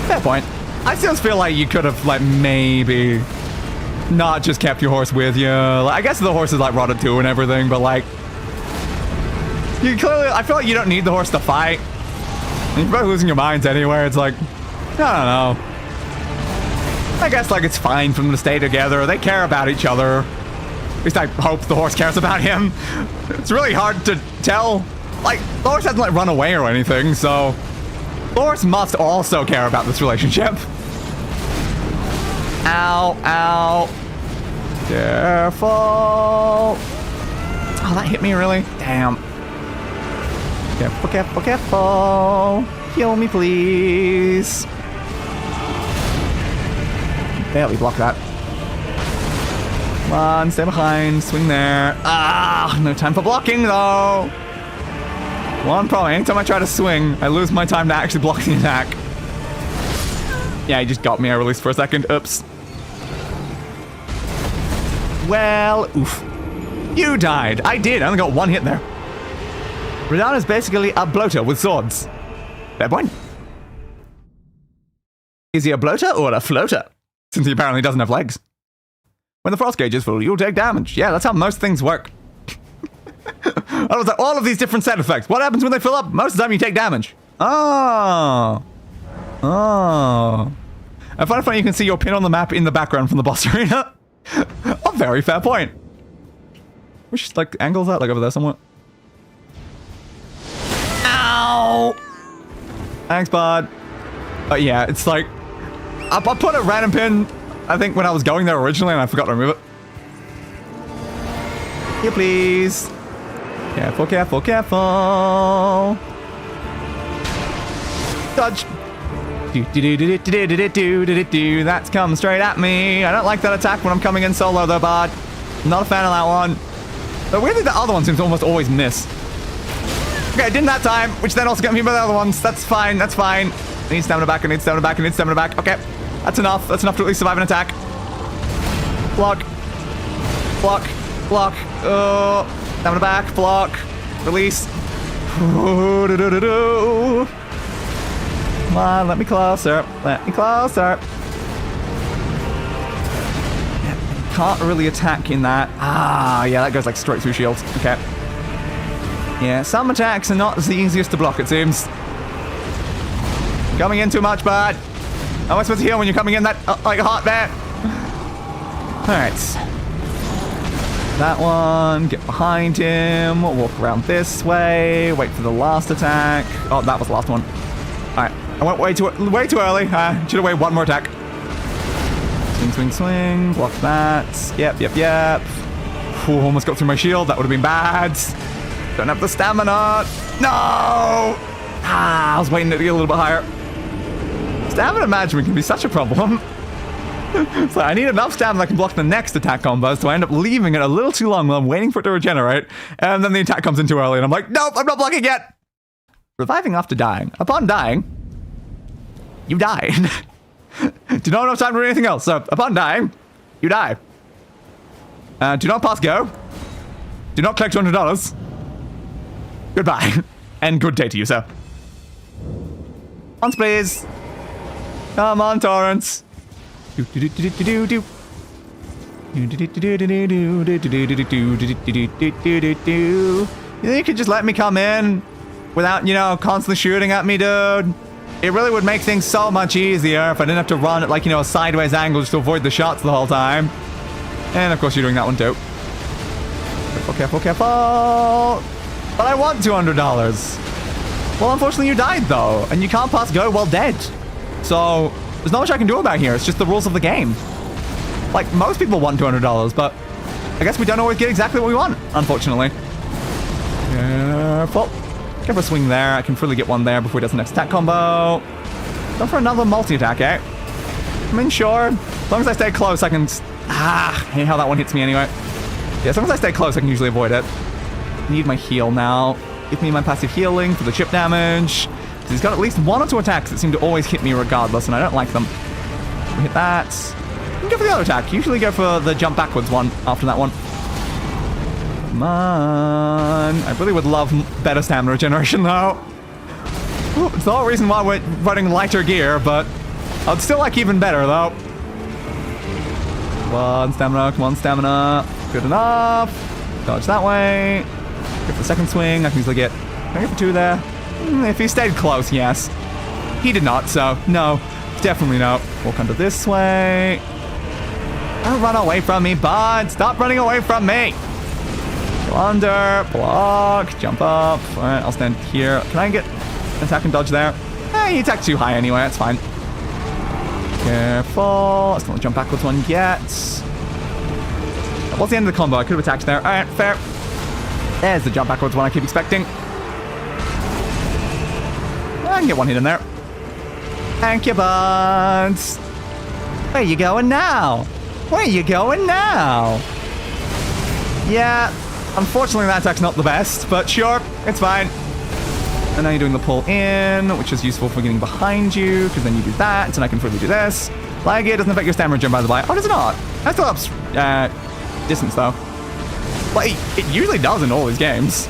Fair point. I still feel like you could have, like, maybe not just kept your horse with you. Like, I guess the horse is, like, rotted too and everything, but, like, you clearly, I feel like you don't need the horse to fight. You're both losing your minds anyway. It's like, I don't know. I guess, like, it's fine for them to stay together. They care about each other. At least I hope the horse cares about him. It's really hard to tell. Like, the horse hasn't, like, run away or anything, so the horse must also care about this relationship. Ow, ow. Careful. Oh, that hit me, really? Damn. Careful, careful, careful. Heal me, please. Barely block that. Come on, stay behind. Swing there. Ah, no time for blocking, though. One problem. Anytime I try to swing, I lose my time to actually block the attack. Yeah, he just got me. I released for a second. Oops. Well, oof. You died. I did. I only got one hit there. Radahn is basically a bloater with swords. Fair point. Is he a bloater or a floater? Since he apparently doesn't have legs. When the frost gauge is full, you'll take damage. Yeah, that's how most things work. I was like, all of these different side effects. What happens when they fill up? Most of the time you take damage. Oh. Oh. I find it funny you can see your pin on the map in the background from the boss arena. A very fair point. Which, like, angle's that? Like, over there somewhere? Ow! Thanks, bud. Yeah, it's like... I put a random pin, I think, when I was going there originally, and I forgot to remove it. Here, please. Careful, careful, careful. Dodge. That's coming straight at me. I don't like that attack when I'm coming in solo, though, bud. Not a fan of that one. But weirdly, the other one seems to almost always miss. Okay, I didn't that time, which then also got me by the other ones. That's fine, that's fine. I need stamina back, I need stamina back, I need stamina back. Okay, that's enough. That's enough to at least survive an attack. Block. Block. Block. Stamina back. Block. Release. Come on, let me closer. Let me closer. Can't really attack in that. Ah, yeah, that goes like straight through shields. Okay. Yeah, some attacks are not the easiest to block, it seems. Coming in too much, bud. How am I supposed to heal when you're coming in that, like, hot there? Alright. That one. Get behind him. Walk around this way. Wait for the last attack. Oh, that was the last one. Alright. I went way too early. Should have waited one more attack. Swing, swing, swing. Block that. Yep, yep, yep. Ooh, almost got through my shield. That would have been bad. Don't have the stamina. No! Ah, I was waiting to get a little bit higher. Stamina management can be such a problem. So I need enough stamina that can block the next attack combo, so I end up leaving it a little too long while I'm waiting for it to regenerate, and then the attack comes in too early, and I'm like, nope, I'm not blocking yet! Reviving after dying. Upon dying, you die. Do not have time to do anything else, so upon dying, you die. Do not pass go. Do not collect $200. Goodbye. And good day to you, sir. Once, please. Come on, Torrance. You could just let me come in without, you know, constantly shooting at me, dude. It really would make things so much easier if I didn't have to run at, like, you know, a sideways angle just to avoid the shots the whole time. And, of course, you're doing that one, too. Careful, careful, careful. But I want $200. Well, unfortunately, you died, though. And you can't pass go while dead. So, there's not much I can do about here. It's just the rules of the game. Like, most people want $200, but I guess we don't always get exactly what we want, unfortunately. Careful. Give a swing there. I can fully get one there before he does the next attack combo. Go for another multi-attack, eh? I mean, sure. As long as I stay close, I can... I hate how that one hits me anyway. Yeah, as long as I stay close, I can usually avoid it. I need my heal now. Give me my passive healing for the chip damage. He's got at least 1 or 2 attacks that seem to always hit me regardless, and I don't like them. We hit that. You can go for the other attack. Usually go for the jump backwards one after that one. Come on. I really would love better stamina regeneration, though. Ooh, it's the whole reason why we're running lighter gear, but I'd still like even better, though. Come on, stamina. Come on, stamina. Good enough. Dodge that way. Go for the second swing. I can easily get... Can I get the 2 there? If he stayed close, yes. He did not, so no. Definitely no. Walk under this way. Don't run away from me, bud. Stop running away from me. Go under. Block. Jump up. Alright, I'll stand here. Can I get an attack and dodge there? He attacked too high anyway. That's fine. Careful. Let's not jump backwards one yet. What's the end of the combo? I could have attacked there. Alright, fair. There's the jump backwards one I keep expecting. I can get one hit in there. Thank you, buds. Where you going now? Where you going now? Yeah, unfortunately that attack's not the best, but sure, it's fine. And now you're doing the pull in, which is useful for getting behind you, because then you do that, and I can fully do this. Like, it doesn't affect your stamina gem, by the way. Oh, does it not? That still helps distance, though. Like, it usually does in all these games.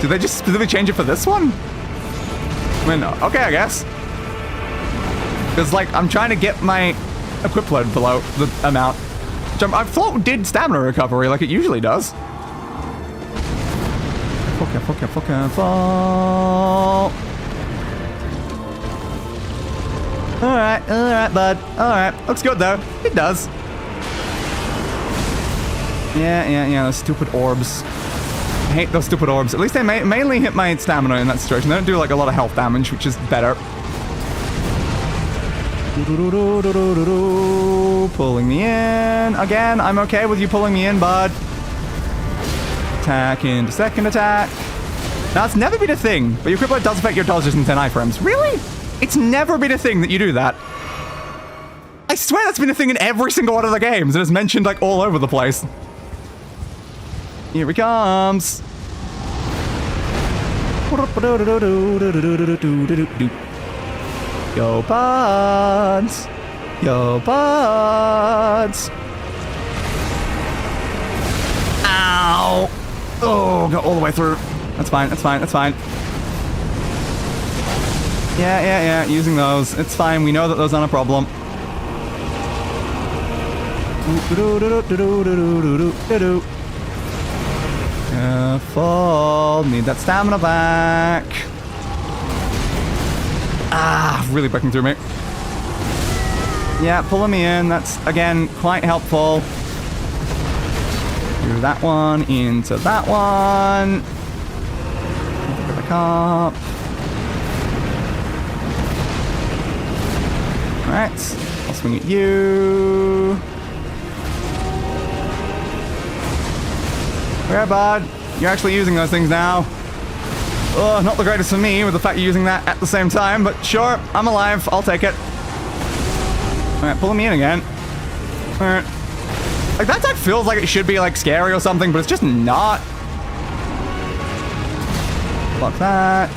Did they just specifically change it for this one? I mean, okay, I guess. Because, like, I'm trying to get my equip load below the amount. Which I thought did stamina recovery like it usually does. Careful, careful, careful. Alright, bud. Alright. Looks good, though. It does. Yeah, those stupid orbs. I hate those stupid orbs. At least they mainly hit my stamina in that situation. They don't do like a lot of health damage, which is better. Pulling me in. Again, I'm okay with you pulling me in, bud. Attack into second attack. Now, it's never been a thing, but your crippler does affect your dodges in 10 iframes. Really? It's never been a thing that you do that. I swear that's been a thing in every single one of the games. It is mentioned like all over the place. Here he comes. Yo, buds. Yo, buds. Ow. Oh, go all the way through. That's fine, that's fine, that's fine. Yeah, using those. It's fine, we know that those aren't a problem. Careful. Need that stamina back. Really breaking through me. Yeah, pulling me in. That's, again, quite helpful. Do that one into that one. Pick it back up. Alright. I'll swing at you. Okay, bud. You're actually using those things now. Oh, not the greatest for me with the fact you're using that at the same time, but sure, I'm alive. I'll take it. Alright, pulling me in again. Alright. Like, that attack feels like it should be, like, scary or something, but it's just not. Block that.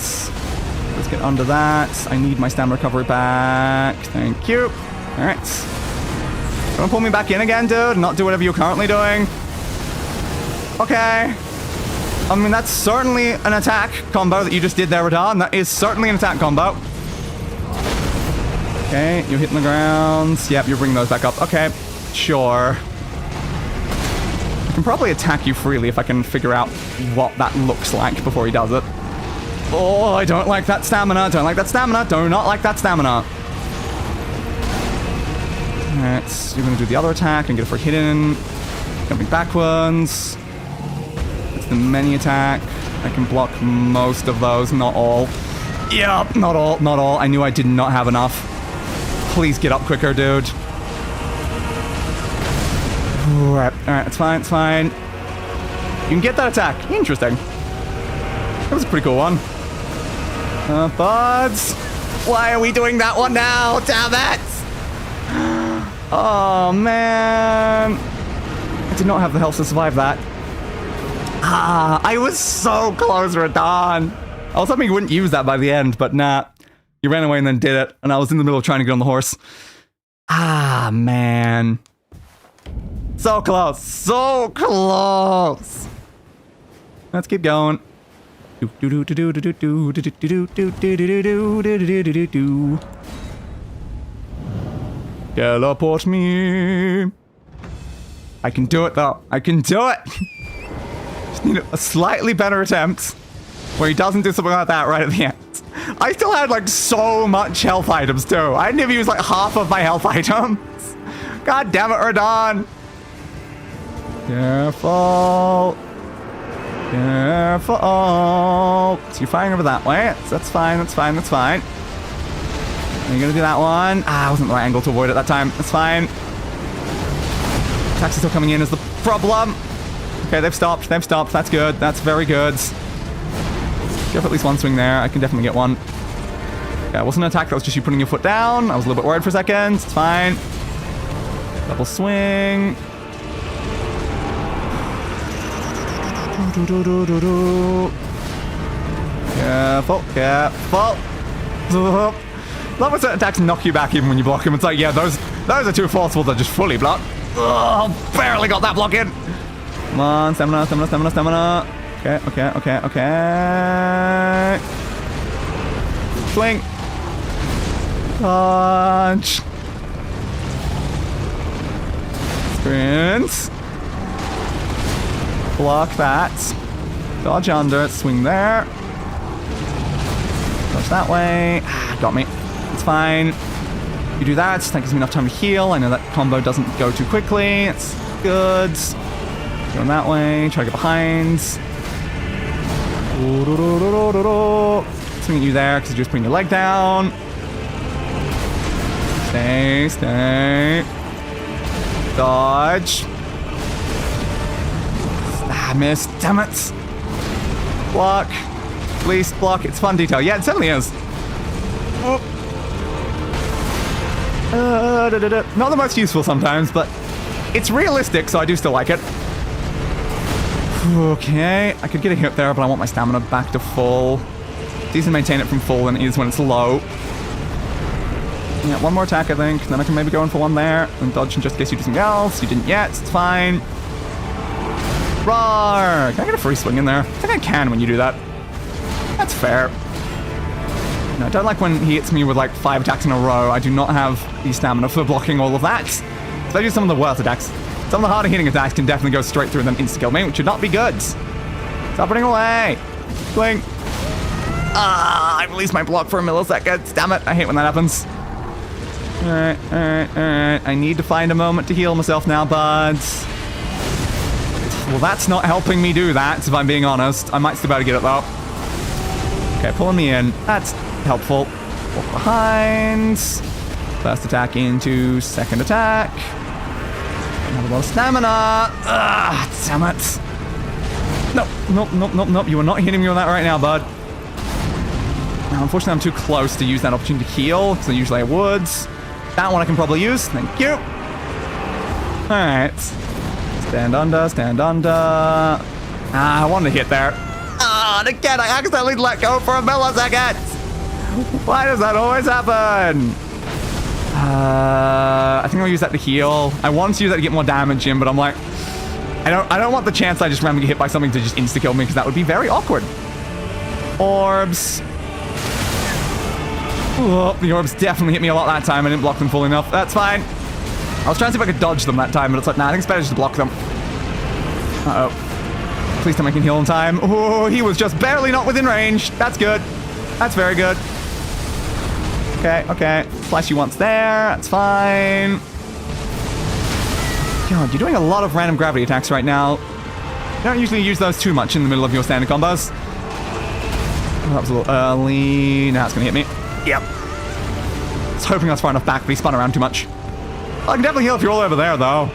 Let's get under that. I need my stamina recovery back. Thank you. Alright. Gonna pull me back in again, dude? Not do whatever you're currently doing? Okay. I mean, that's certainly an attack combo that you just did there, Radahn. That is certainly an attack combo. Okay, you're hitting the ground. Yep, you're bringing those back up. Okay, sure. I can probably attack you freely if I can figure out what that looks like before he does it. Oh, I don't like that stamina. Don't like that stamina. Do not like that stamina. Alright, you're going to do the other attack and get it for hitting. Jumping backwards. It's the many attack. I can block most of those, not all. Yep, not all, not all. I knew I did not have enough. Please get up quicker, dude. Alright, it's fine, it's fine. You can get that attack. Interesting. That was a pretty cool one. Buds. Why are we doing that one now? Damn it! Oh, man. I did not have the health to survive that. Ah, I was so close, Radahn. I was hoping you wouldn't use that by the end, but nah. You ran away and then did it, and I was in the middle of trying to get on the horse. Ah, man. So close. So close. Let's keep going. Teleport me. I can do it, though. I can do it. Just need a slightly better attempt where he doesn't do something like that right at the end. I still had, like, so much health items, too. I didn't even use, like, half of my health items. God damn it, Radahn. Careful. Careful. So you're firing over that way. That's fine, that's fine, that's fine. Are you gonna do that one? Ah, I wasn't the right angle to avoid it that time. That's fine. Attacks are still coming in is the problem. Okay, they've stopped. They've stopped. That's good. That's very good. Give at least one swing there. I can definitely get one. Yeah, it wasn't an attack. That was just you putting your foot down. I was a little bit worried for a second. It's fine. Double swing. Careful. Careful. Love when certain attacks knock you back even when you block them. It's like, yeah, those are too forceful to just fully block. Oh, barely got that block in. Come on, stamina, stamina, stamina, stamina. Okay, okay, okay, okay. Swing. Punch. Sprint. Block that. Dodge under, swing there. Dodge that way. Got me. It's fine. You do that, that gives me enough time to heal. I know that combo doesn't go too quickly. It's good. Going that way. Try to get behind. Swing at you there because you're just putting your leg down. Stay, stay. Dodge. Ah, missed. Damn it. Block. Please block. It's fun detail. Yeah, it certainly is. Oh. Not the most useful sometimes, but it's realistic, so I do still like it. Okay, I could get a hit there, but I want my stamina back to full. It's easier to maintain it from full than it is when it's low. Yeah, one more attack, I think. Then I can maybe go in for one there and dodge in just in case you do something else. You didn't yet. It's fine. Roar! Can I get a free swing in there? I think I can when you do that. That's fair. No, I don't like when he hits me with like 5 attacks in a row. I do not have the stamina for blocking all of that. Especially some of the worst attacks. Some of the harder hitting attacks can definitely go straight through and then insta-kill me, which should not be good. Stop running away. Swing. Ah, I released my block for a millisecond. Damn it, I hate when that happens. Alright, alright, alright. I need to find a moment to heal myself now, buds. Well, that's not helping me do that, if I'm being honest. I might still be able to get it, though. Okay, pulling me in. That's helpful. Walk behind. First attack into second attack. I have a lot of stamina. Ah, damn it. Nope, nope, nope, nope, nope. You are not hitting me with that right now, bud. Now, unfortunately, I'm too close to use that opportunity to heal, so usually I would. That one I can probably use. Thank you. Alright. Stand under, stand under. Ah, I wanted to hit there. Ah, and again, I accidentally let go for a millisecond. Why does that always happen? I think I'll use that to heal. I want to use that to get more damage in, but I'm like, I don't want the chance I just randomly get hit by something to just insta-kill me, because that would be very awkward. Orbs. Oh, the orbs definitely hit me a lot that time. I didn't block them full enough. That's fine. I was trying to see if I could dodge them that time, but it's like, nah, I think it's better just to block them. Uh-oh. Please tell me I can heal in time. Oh, he was just barely not within range. That's good. That's very good. Okay, okay. Flash you once there. That's fine. God, you're doing a lot of random gravity attacks right now. You don't usually use those too much in the middle of your standard combos. Oh, that was a little early. Now it's going to hit me. Yep. I was hoping I was far enough back, but he spun around too much. I can definitely heal if you're all over there, though.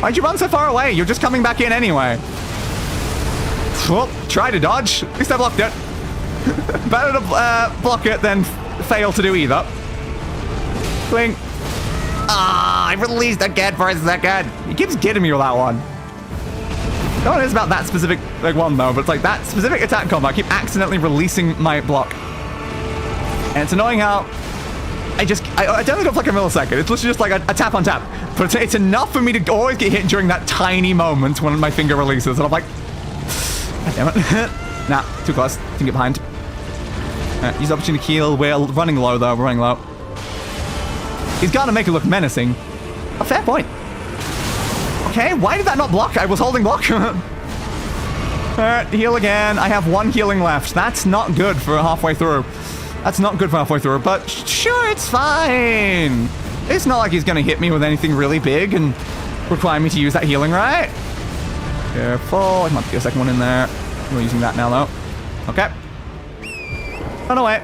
Why'd you run so far away? You're just coming back in anyway. Well, try to dodge. At least I blocked it. Better to block it than fail to do either. Blink. Ah, I released again for a second. He keeps getting me with that one. I don't know what it is about that specific one, though, but it's like that specific attack combo. I keep accidentally releasing my block. And it's annoying how I don't think it's like a millisecond. It's literally just like a tap on tap. But it's enough for me to always get hit during that tiny moment when my finger releases. And I'm like, God damn it. Nah, too close. Can get behind. Use the opportunity to heal. We're running low, though. We're running low. He's got to make it look menacing. A fair point. Okay, why did that not block? I was holding block. Alright, heal again. I have one healing left. That's not good for halfway through. That's not good for halfway through, but sure, it's fine. It's not like he's going to hit me with anything really big and require me to use that healing, right? Careful. I might get a second one in there. We're using that now, though. Okay. Run away.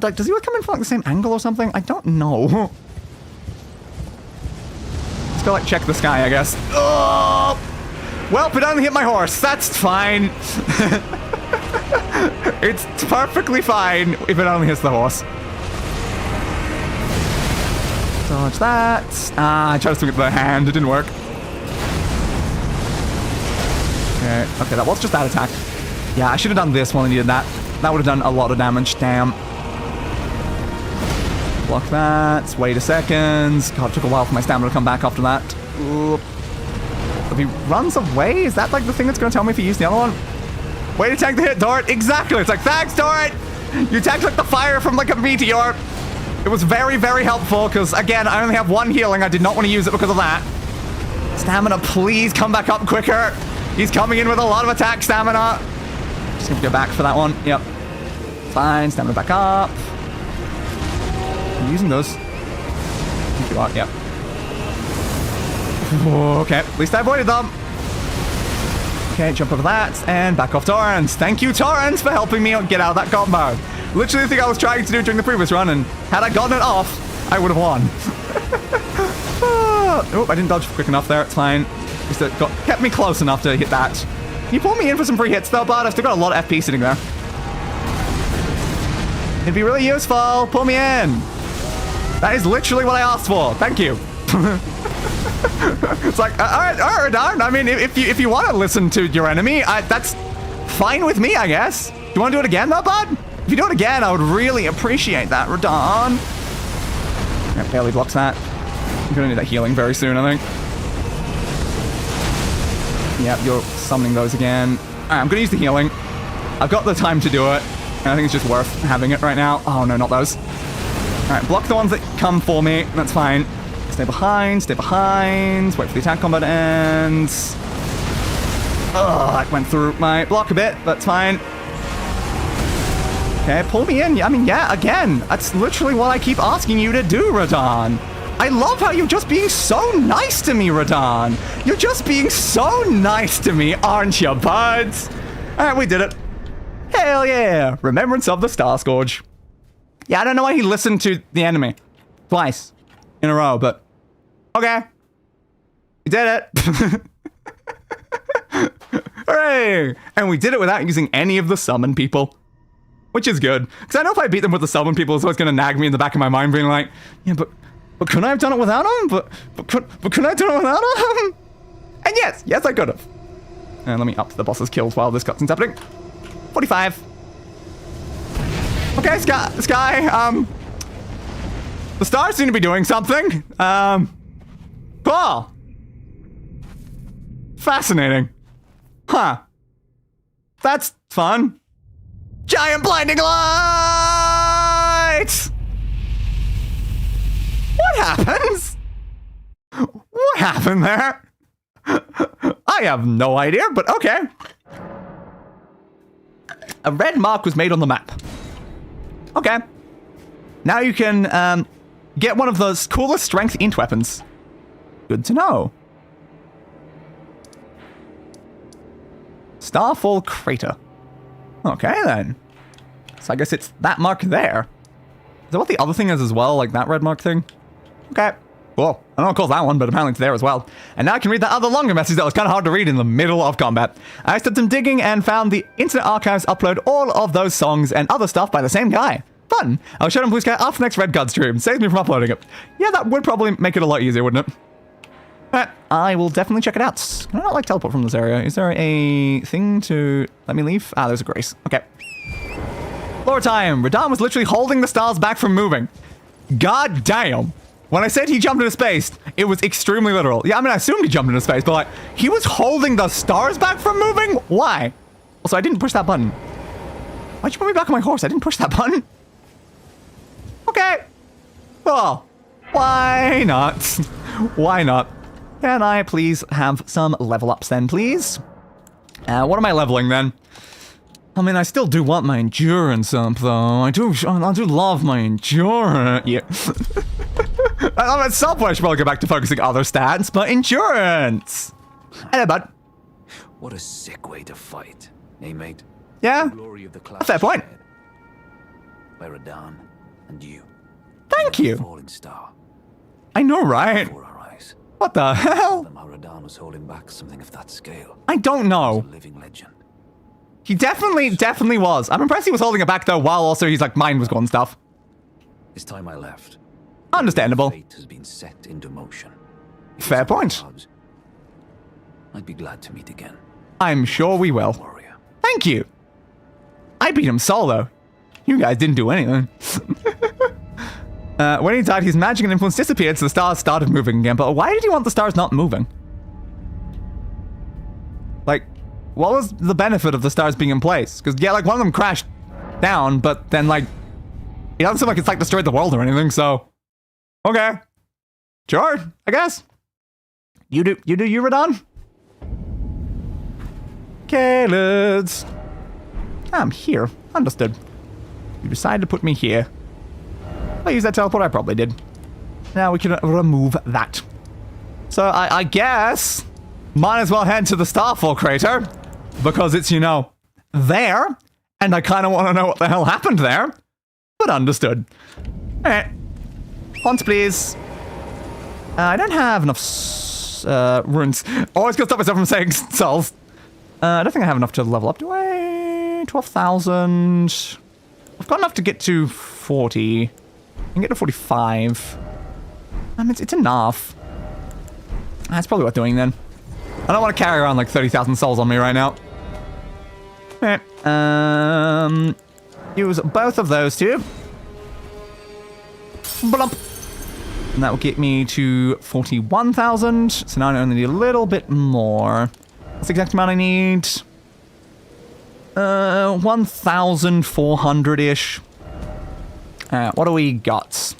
Like, does he come in from like the same angle or something? I don't know. Let's go, like, check the sky, I guess. Oh! Well, it only hit my horse. That's fine. It's perfectly fine if it only hits the horse. Dodge that. Ah, I tried to swing at the hand. It didn't work. Okay, that was just that attack. Yeah, I should have done this while I needed that. That would have done a lot of damage. Damn. Block that. Wait a second. God, it took a while for my stamina to come back after that. Oop. If he runs away, is that like the thing that's going to tell me if he used the other one? Way to tank the hit, Dort. Exactly. It's like, thanks, Dort. You tanked like the fire from like a meteor. It was very, very helpful because, again, I only have one healing. I did not want to use it because of that. Stamina, please come back up quicker. He's coming in with a lot of attack stamina. Just going to go back for that one. Yep. Fine. Stamina back up. I'm using those. I think you are. Yep. Okay. At least I avoided them. Okay, jump over that, and back off Torrens. Thank you, Torrens, for helping me get out of that combo. Literally the thing I was trying to do during the previous run, and had I gotten it off, I would have won. Oh, I didn't dodge quick enough there. It's fine. Just kept me close enough to hit that. Can you pull me in for some free hits, though, bud? I've still got a lot of FP sitting there. It'd be really useful. Pull me in. That is literally what I asked for. Thank you. It's like, all right, Radahn. I mean, if you want to listen to your enemy, that's fine with me, I guess. Do you want to do it again, though, bud? If you do it again, I would really appreciate that, Radahn. That barely blocks that. I'm gonna need that healing very soon, I think. Yep, you're summoning those again. All right, I'm gonna use the healing. I've got the time to do it, and I think it's just worth having it right now. Oh no, not those. All right, block the ones that come for me. That's fine. Stay behind, stay behind. Wait for the attack combo to end. Oh, that went through my block a bit. That's fine. Okay, pull me in. I mean, yeah, again, that's literally what I keep asking you to do, Radahn. I love how you're just being so nice to me, Radahn. You're just being so nice to me, aren't you, buds? All right, we did it. Hell yeah. Remembrance of the Star Scourge. Yeah, I don't know why he listened to the enemy twice in a row, but okay. We did it. Hooray! And we did it without using any of the summon people. which is good. Because I know if I beat them with the summon, people, it's always going to nag me in the back of my mind, being like, yeah, but couldn't I have done it without him? But couldn't I have done it without him? And yes, I could have. And let me up the boss's kills while this cutscene's happening. 45. Okay, Sky, the stars seem to be doing something. Cool. Fascinating. Huh. That's fun. Giant blinding lights! What happens? What happened there? I have no idea, but okay. A red mark was made on the map. Okay. Now you can get one of those coolest strength int weapons. Good to know. Starfall Crater. Okay, then. So I guess it's that mark there. Is that what the other thing is as well? Like that red mark thing? Okay. Cool. I don't know what it calls that one, but apparently it's there as well. And now I can read that other longer message that was kind of hard to read in the middle of combat. I did some digging and found the Internet Archives upload all of those songs and other stuff by the same guy. Fun. I'll show him Blue Sky after next Red God stream. Saves me from uploading it. Yeah, that would probably make it a lot easier, wouldn't it? I will definitely check it out. Can I not, like, teleport from this area? Is there a thing to let me leave? Ah, there's a grace. Okay. Lore time. Radahn was literally holding the stars back from moving. God damn. When I said he jumped into space, it was extremely literal. Yeah, I mean, I assumed he jumped into space, but, like, he was holding the stars back from moving? Why? Also, I didn't push that button. Why'd you put me back on my horse? I didn't push that button. Okay. Well, why not? Why not? Can I please have some level ups then, please? What am I leveling then? I mean, I still do want my endurance up, though. I do love my endurance. Yeah. At some point, I should probably go back to focusing other stats, but endurance. Hello, bud. What a sick way to fight, eh, mate? Yeah. The glory of the clash Fair point. shared by Radahn and you. Thank you. Falling star I know, right? before our eyes. What the hell? How Radahn was holding back something of that scale. I don't know. A living legend. He definitely was. I'm impressed he was holding it back, though, while also he's like, mind was gone stuff. It's time I left. Understandable. Fate has been set into motion. If Fair it's on the point. cards, I'd be glad to meet again. I'm sure we will. Warrior. Thank you. I beat him solo. You guys didn't do anything. When he died, his magic and influence disappeared, so the stars started moving again. But why did he want the stars not moving? Like, what was the benefit of the stars being in place? Because, yeah, like, one of them crashed down, but then, like, it doesn't seem like it's, like, destroyed the world or anything, so... Okay. Sure, I guess. You do you, Radahn? Okay, let's... I'm here. Understood. You decided to put me here. If I use that teleport, I probably did. Now we can remove that. So I guess... might as well head to the Starfall crater. Because it's, you know, there. And I kind of want to know what the hell happened there. But understood. Alright. Once, please. I don't have enough runes. Always gonna stop myself from saying souls. I don't think I have enough to level up. Do I? 12,000. I've got enough to get to 40. I can get to 45. I mean, it's enough. That's probably worth doing then. I don't want to carry around like 30,000 souls on me right now. Alright. Use both of those two. Blump. And that will get me to 41,000. So now I only need a little bit more. What's the exact amount I need? 1,400-ish. What do we got?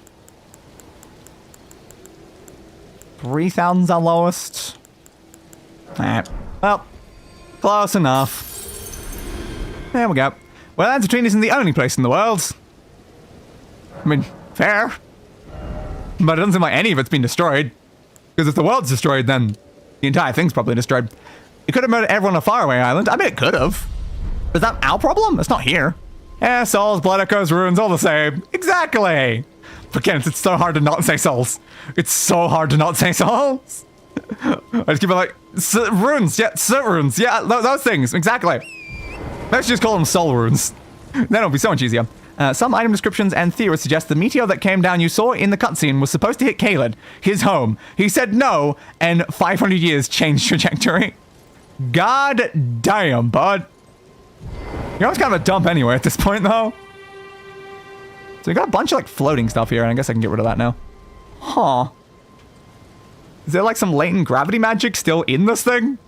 3,000's our lowest. Alright. Well, close enough. There we go. Well, Erd Tree isn't the only place in the world. I mean, fair. But it doesn't seem like any of it's been destroyed. Because if the world's destroyed, then the entire thing's probably destroyed. It could have murdered everyone on a faraway island. I mean, it could have. Is that our problem? It's not here. Yeah, souls, blood echoes, ruins, all the same. Exactly. But again, it's so hard to not say souls. It's so hard to not say souls. I just keep it like, runes, yeah, runes, yeah, those things, exactly. Let's just call them soul runes. Then it'll be so much easier. Some item descriptions and theories suggest the meteor that came down you saw in the cutscene was supposed to hit Caelid, his home. He said no, and 500 years changed trajectory. God damn, bud. You know, it's kind of a dump anyway at this point, though. So we got a bunch of, like, floating stuff here, and I guess I can get rid of that now. Huh. Is there, like, some latent gravity magic still in this thing?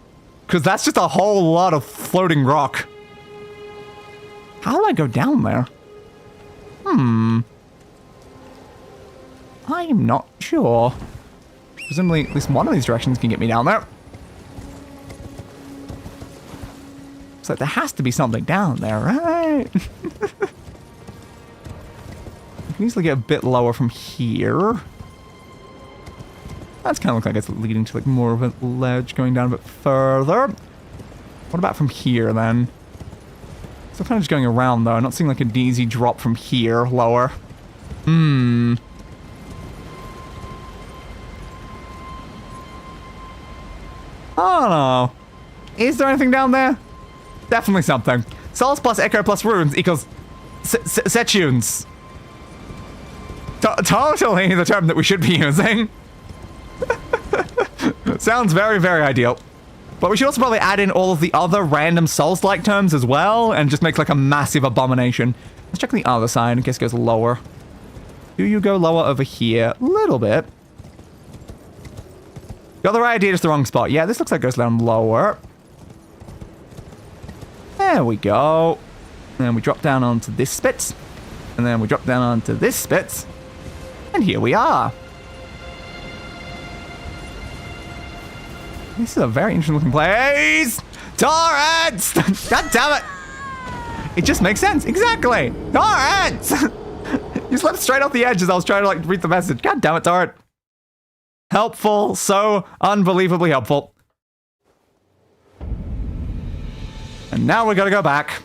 Because that's just a whole lot of floating rock. How do I go down there? I'm not sure. Presumably, at least one of these directions can get me down there. So there has to be something down there, right? I can easily get a bit lower from here. That's kind of look like it's leading to like more of a ledge going down a bit further. What about from here then? Still kind of just going around though, not seeing like an easy drop from here lower. I don't know. Is there anything down there? Definitely something. Souls plus Echo plus Runes equals Setunes. Totally the term that we should be using. Sounds very, very ideal. But we should also probably add in all of the other random Souls-like terms as well, and just make like a massive abomination. Let's check the other side in case it goes lower. Do you go lower over here? A little bit. Got the right idea, just the wrong spot. Yeah, this looks like it goes down lower. There we go. And then we drop down onto this spit. And then we drop down onto this spit. And here we are. This is a very interesting looking place. Torrents! God damn it. It just makes sense. Exactly. Torrents! You slipped straight off the edge as I was trying to like read the message. God damn it, Torrent. Helpful. So unbelievably helpful. And now we're gonna go back.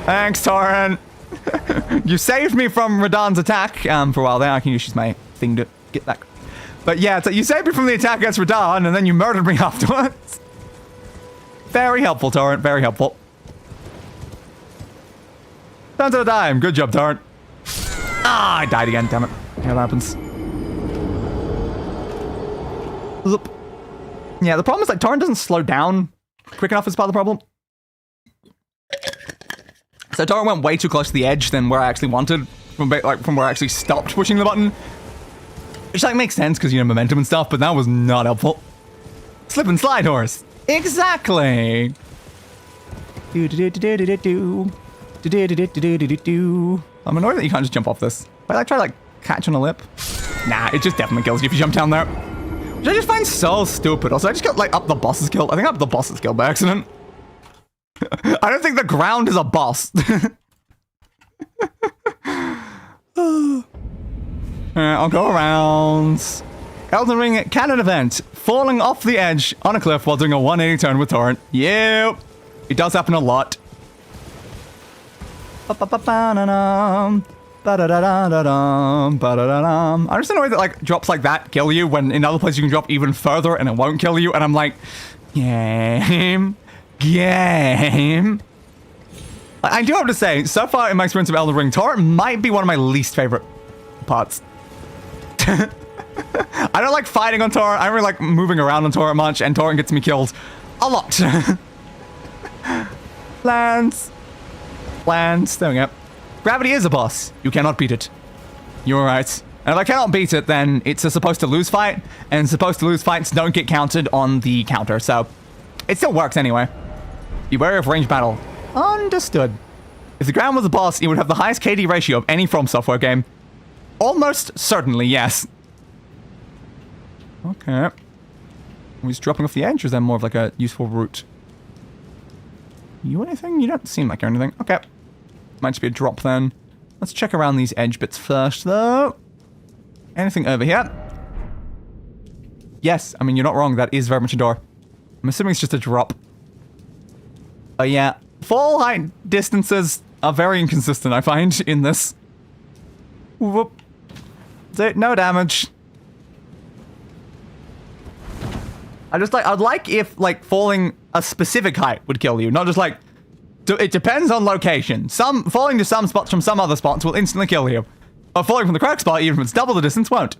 Thanks, Torrent. You saved me from Radahn's attack for a while there. I can use my thing to get back. But yeah, so you saved me from the attack against Radahn, and then you murdered me afterwards. Very helpful, Torrent. Very helpful. Turns out a dime. Good job, Torrent. Ah, I died again. Damn it. Here that happens. Oop. Yeah, the problem is like Torrent doesn't slow down quick enough as part of the problem. So Torrent went way too close to the edge than where I actually wanted, from where I actually stopped pushing the button. Which like makes sense because, you know, momentum and stuff, but that was not helpful. Slip and slide horse. Exactly. I'm annoyed that you can't just jump off this. But I try to like catch on a lip. Nah, it just definitely kills you if you jump down there. Which I just find so stupid. Also, I just got like up the boss's guild. I think up the boss's guild by accident. I don't think the ground is a boss. I'll go around. Elden Ring canon event. Falling off the edge on a cliff while doing a 180 turn with Torrent. Yep. It does happen a lot. I'm just annoyed that like drops like that kill you when in other places you can drop even further and it won't kill you. And I'm like, game. I do have to say, so far in my experience of Elden Ring, Torrent might be one of my least favorite parts. I don't like fighting on Torrent. I don't really like moving around on Torrent much, and Torrent gets me killed a lot. Lands. There we go. Gravity is a boss. You cannot beat it. You're right. And if I cannot beat it, then it's a supposed to lose fight, and supposed to lose fights don't get counted on the counter, so it still works anyway. Beware of ranged battle. Understood. If the ground was a boss, it would have the highest KD ratio of any From Software game. Almost certainly, yes. Okay. He's dropping off the edge, or is that more of like a useful route? You anything? You don't seem like anything. Okay. Might just be a drop then. Let's check around these edge bits first, though. Anything over here? Yes, I mean, you're not wrong. That is very much a door. I'm assuming it's just a drop. But yeah, fall height distances are very inconsistent, I find, in this. Whoop. No damage. I'd like if, like, falling a specific height would kill you, not just, like, It depends on location. Falling to some spots from some other spots will instantly kill you. But falling from the correct spot, even if it's double the distance, won't.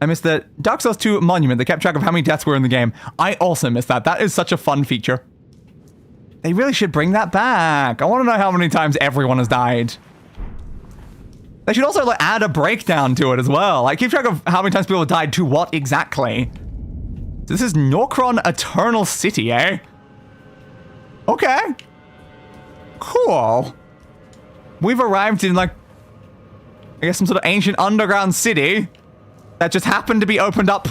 I missed the Dark Souls 2 monument that kept track of how many deaths were in the game. I also missed that. That is such a fun feature. They really should bring that back. I want to know how many times everyone has died. They should also like add a breakdown to it as well. Like keep track of how many times people have died to what exactly. This is Norcron Eternal City, eh? Okay. Cool. We've arrived in like, I guess some sort of ancient underground city that just happened to be opened up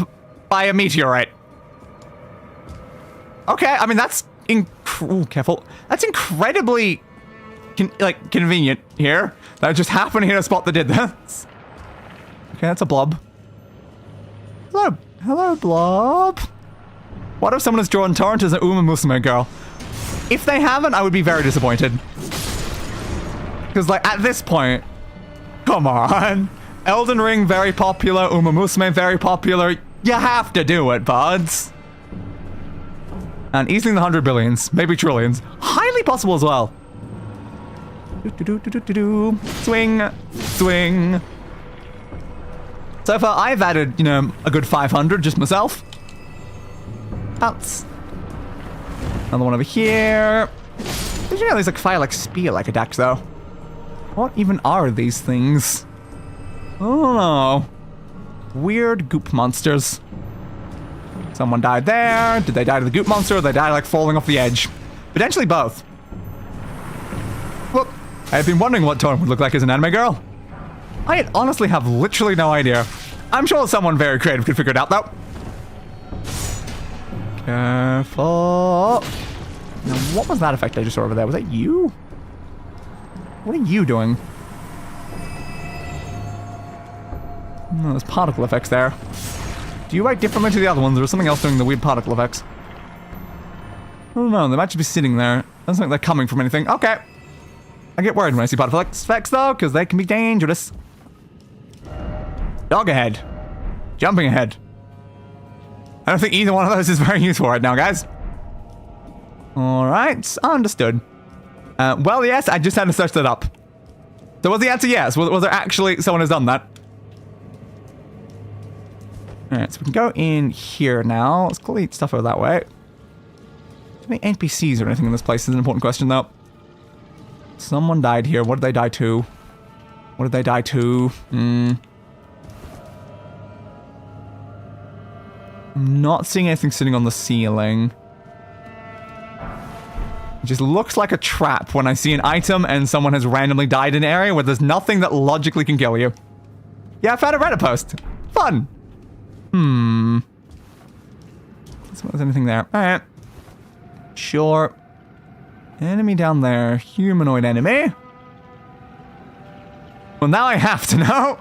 by a meteorite. Okay, I mean that's careful. That's incredibly convenient here. That just happened to hit a spot that did this. Okay, that's a blob. Hello, blob. What if someone has drawn Torrent as an Uma Musume girl? If they haven't, I would be very disappointed. Because like at this point, come on. Elden Ring, very popular. Uma Musume, very popular. You have to do it, buds. And easily in the 100 billions, maybe trillions. Highly possible as well. Swing, swing. So far, I've added, you know, a good 500 just myself. Outs. Another one over here. Did you know there's like fire like spear like attacks though? What even are these things? I don't know. Weird goop monsters. Someone died there. Did they die to the goop monster or did they die like falling off the edge? Potentially both. Whoop. I've been wondering what Torrent would look like as an anime girl. I honestly have literally no idea. I'm sure someone very creative could figure it out though. Careful. Now what was that effect I just saw over there? Was that you? What are you doing? No, there's particle effects there. Do you act differently to the other ones, or is something else doing the weird particle effects? I don't know, they might just be sitting there. Doesn't look like they're coming from anything. Okay. I get worried when I see particle effects though, because they can be dangerous. Dog ahead. Jumping ahead. I don't think either one of those is very useful right now, guys. Alright, understood. Well, yes, I just had to search that up. So was the answer yes? Was there actually someone who's done that? Alright, so we can go in here now. Let's clear stuff over that way. Any NPCs or anything in this place is an important question, though. Someone died here. What did they die to? What did they die to? I'm not seeing anything sitting on the ceiling. It just looks like a trap when I see an item and someone has randomly died in an area where there's nothing that logically can kill you. Yeah, I found a Reddit post. Fun. Let's see if there's anything there. Alright. Sure. Enemy down there. Humanoid enemy. Well, now I have to know.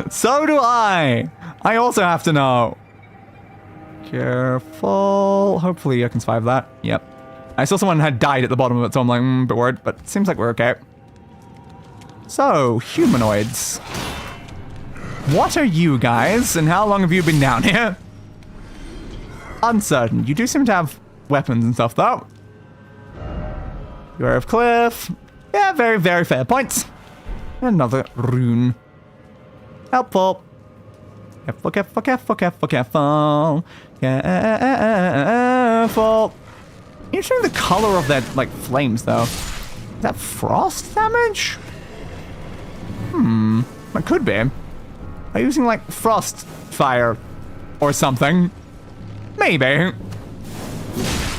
So do I. I also have to know. Careful. Hopefully I can survive that. Yep. I saw someone had died at the bottom of it, so I'm like, a bit worried, but it seems like we're okay. So, humanoids. What are you guys, and how long have you been down here? Uncertain. You do seem to have weapons and stuff, though. You're of cliff. Yeah, very, very fair points. Another rune. Helpful. Careful, careful, careful, careful, careful. Careful. Interesting the color of that, like, flames, though. Is that frost damage? It could be. Are you using, like, frost fire or something? Maybe.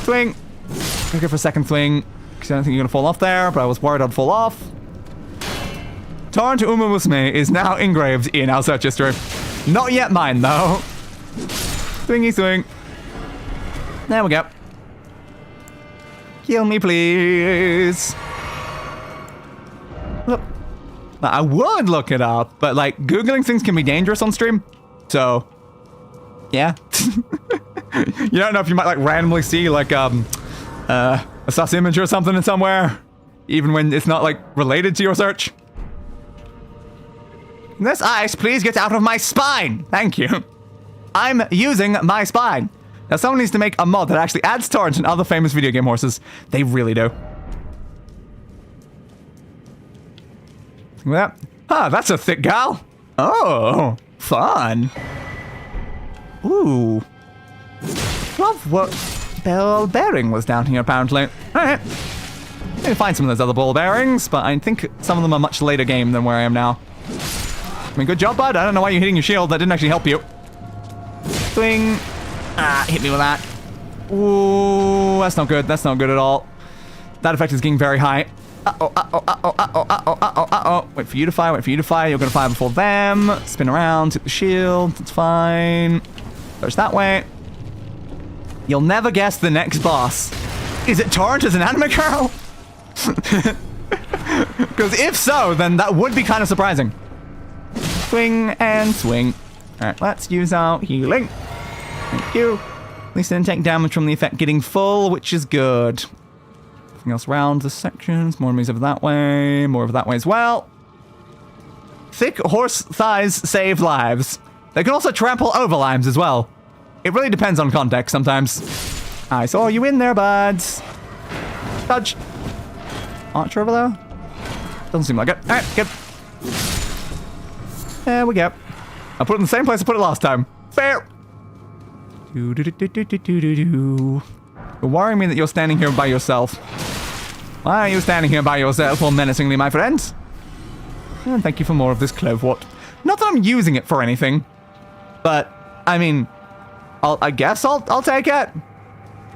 Swing. Gonna go for a second swing, because I don't think you're gonna fall off there, but I was worried I'd fall off. Torrent Uma Musume is now engraved in our search history. Not yet mine, though. Swingy swing. There we go. Kill me, please. Look. I would look it up, but, like, Googling things can be dangerous on stream. So, yeah. You don't know if you might, like, randomly see, like, a sus image or something in somewhere, even when it's not, like, related to your search. This ice, please get out of my spine. Thank you. I'm using my spine. Now, someone needs to make a mod that actually adds torrents and other famous video game horses. They really do. Yeah. Ah, that's a thick gal. Oh, fun. Ooh. 12 what? Ball bearing was down here, apparently. Alright. Maybe find some of those other ball bearings, but I think some of them are much later game than where I am now. I mean, good job, bud. I don't know why you're hitting your shield. That didn't actually help you. Swing. Ah, hit me with that. Ooh, that's not good. That's not good at all. That effect is getting very high. Uh-oh, uh-oh, uh-oh, uh-oh, uh-oh, uh-oh, uh-oh. Wait for you to fire, wait for you to fire. You're gonna fire before them. Spin around, hit the shield. It's fine. Goes that way. You'll never guess the next boss. Is it Torrent as an anime girl? Because if so, then that would be kind of surprising. Swing and swing. Alright, let's use our healing. Thank you. At least I didn't take damage from the effect getting full, which is good. Anything else around the sections? More enemies over that way. More over that way as well. Thick horse thighs save lives. They can also trample over lives as well. It really depends on context sometimes. I saw you in there, buds. Dodge. Archer over there? Doesn't seem like it. Alright, good. There we go. I put it in the same place I put it last time. Fair. You're worrying me that you're standing here by yourself. Why are you standing here by yourself all menacingly, my friend? And thank you for more of this clovewort. Not that I'm using it for anything, but, I mean, I guess I'll take it.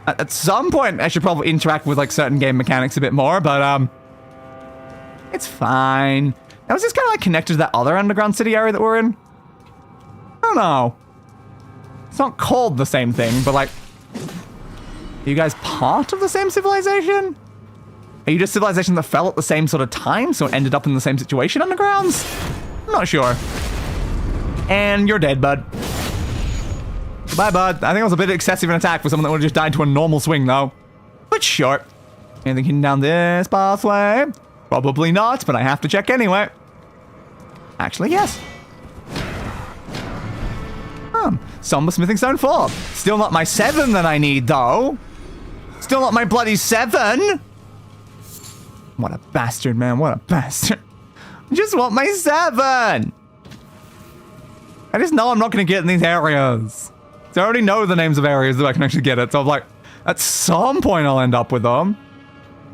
At some point, I should probably interact with, like, certain game mechanics a bit more, but, it's fine. Now, is this kind of, like, connected to that other underground city area that we're in? I don't know. It's not called the same thing, but, like, are you guys part of the same civilization? Are you just civilization that fell at the same sort of time, so it ended up in the same situation undergrounds? I'm not sure. And you're dead, bud. Goodbye, bud. I think it was a bit excessive an attack for someone that would have just died to a normal swing, though. But sure. Anything hidden down this pathway? Probably not, but I have to check anyway. Actually, yes. Somber smithing stone 4. Still not my 7 that I need, though. Still not my bloody 7. What a bastard, man. What a bastard. I just want my 7. I just know I'm not going to get in these areas. So I already know the names of areas that I can actually get it. So I'm like, at some point I'll end up with them.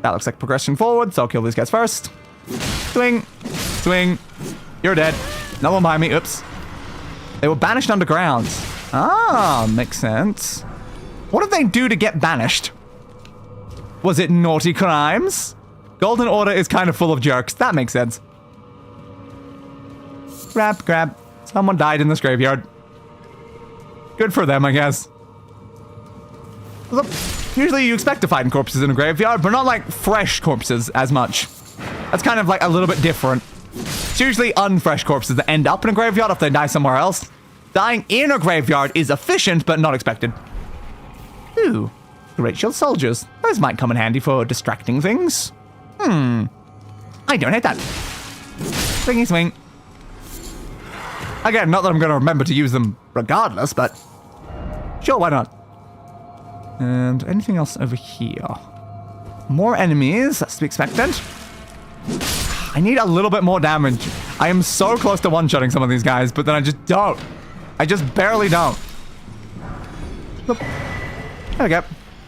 That looks like progression forward, so I'll kill these guys first. Swing. Swing. You're dead. No one behind me. Oops. They were banished underground. Ah, makes sense. What did they do to get banished? Was it naughty crimes? Golden Order is kind of full of jerks. That makes sense. Grab, grab. Someone died in this graveyard. Good for them, I guess. Look, usually you expect to find corpses in a graveyard, but not like fresh corpses as much. That's kind of like a little bit different. It's usually unfresh corpses that end up in a graveyard if they die somewhere else. Dying in a graveyard is efficient, but not expected. Ooh, great shield soldiers. Those might come in handy for distracting things. I don't hate that. Swingy swing. Again, not that I'm going to remember to use them regardless, but sure, why not? And anything else over here? More enemies, that's to be expected. I need a little bit more damage. I am so close to one-shotting some of these guys, but then I just don't. I just barely don't. Oop. There we go.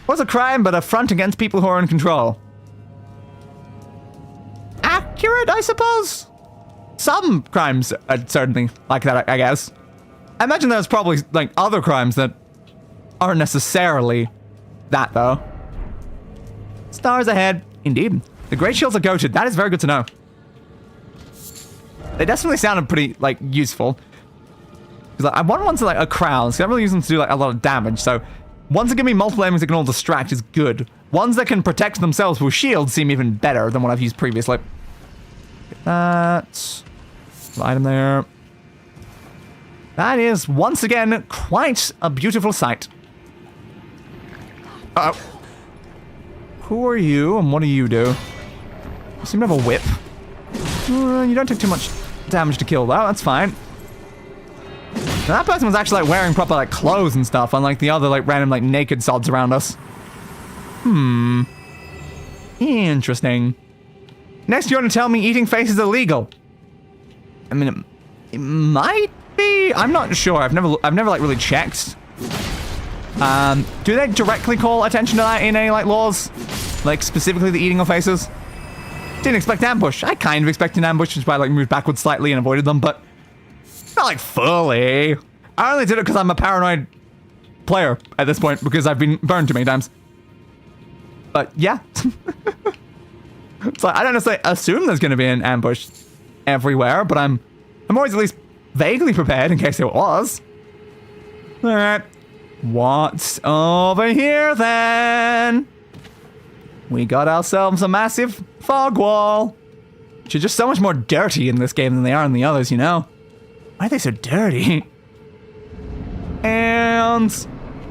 What's a crime but a front against people who are in control? Accurate, I suppose? Some crimes are certainly like that, I guess. I imagine there's probably, like, other crimes that aren't necessarily that, though. Stars ahead. Indeed. The Great Shields are goated. That is very good to know. They definitely sounded pretty, like, useful. Because like, I want ones that, like, are crowns. I don't really use them to do, like, a lot of damage, so ones that give me multiple enemies that can all distract is good. Ones that can protect themselves with shields seem even better than what I've used previously. Get that. Item there. That is, once again, quite a beautiful sight. Uh-oh. Who are you, and what do you do? You seem to have a whip. You don't take too much damage to kill, though. That's fine. Now, that person was actually, like, wearing proper, like, clothes and stuff, unlike the other, like, random, like, naked sods around us. Interesting. Next, you're going to tell me eating face is illegal. I mean, it might be. I'm not sure. I've never like really checked. Do they directly call attention to that in any like laws? Like specifically the eating of faces? Didn't expect ambush. I kind of expected an ambush, which is why I like moved backwards slightly and avoided them, but not like fully. I only did it because I'm a paranoid player at this point because I've been burned too many times. But yeah. So I don't necessarily assume there's going to be an ambush everywhere, but I'm always at least vaguely prepared in case there was. Alright. What's over here then? We got ourselves a massive fog wall. Which are just so much more dirty in this game than they are in the others, you know? Why are they so dirty? And...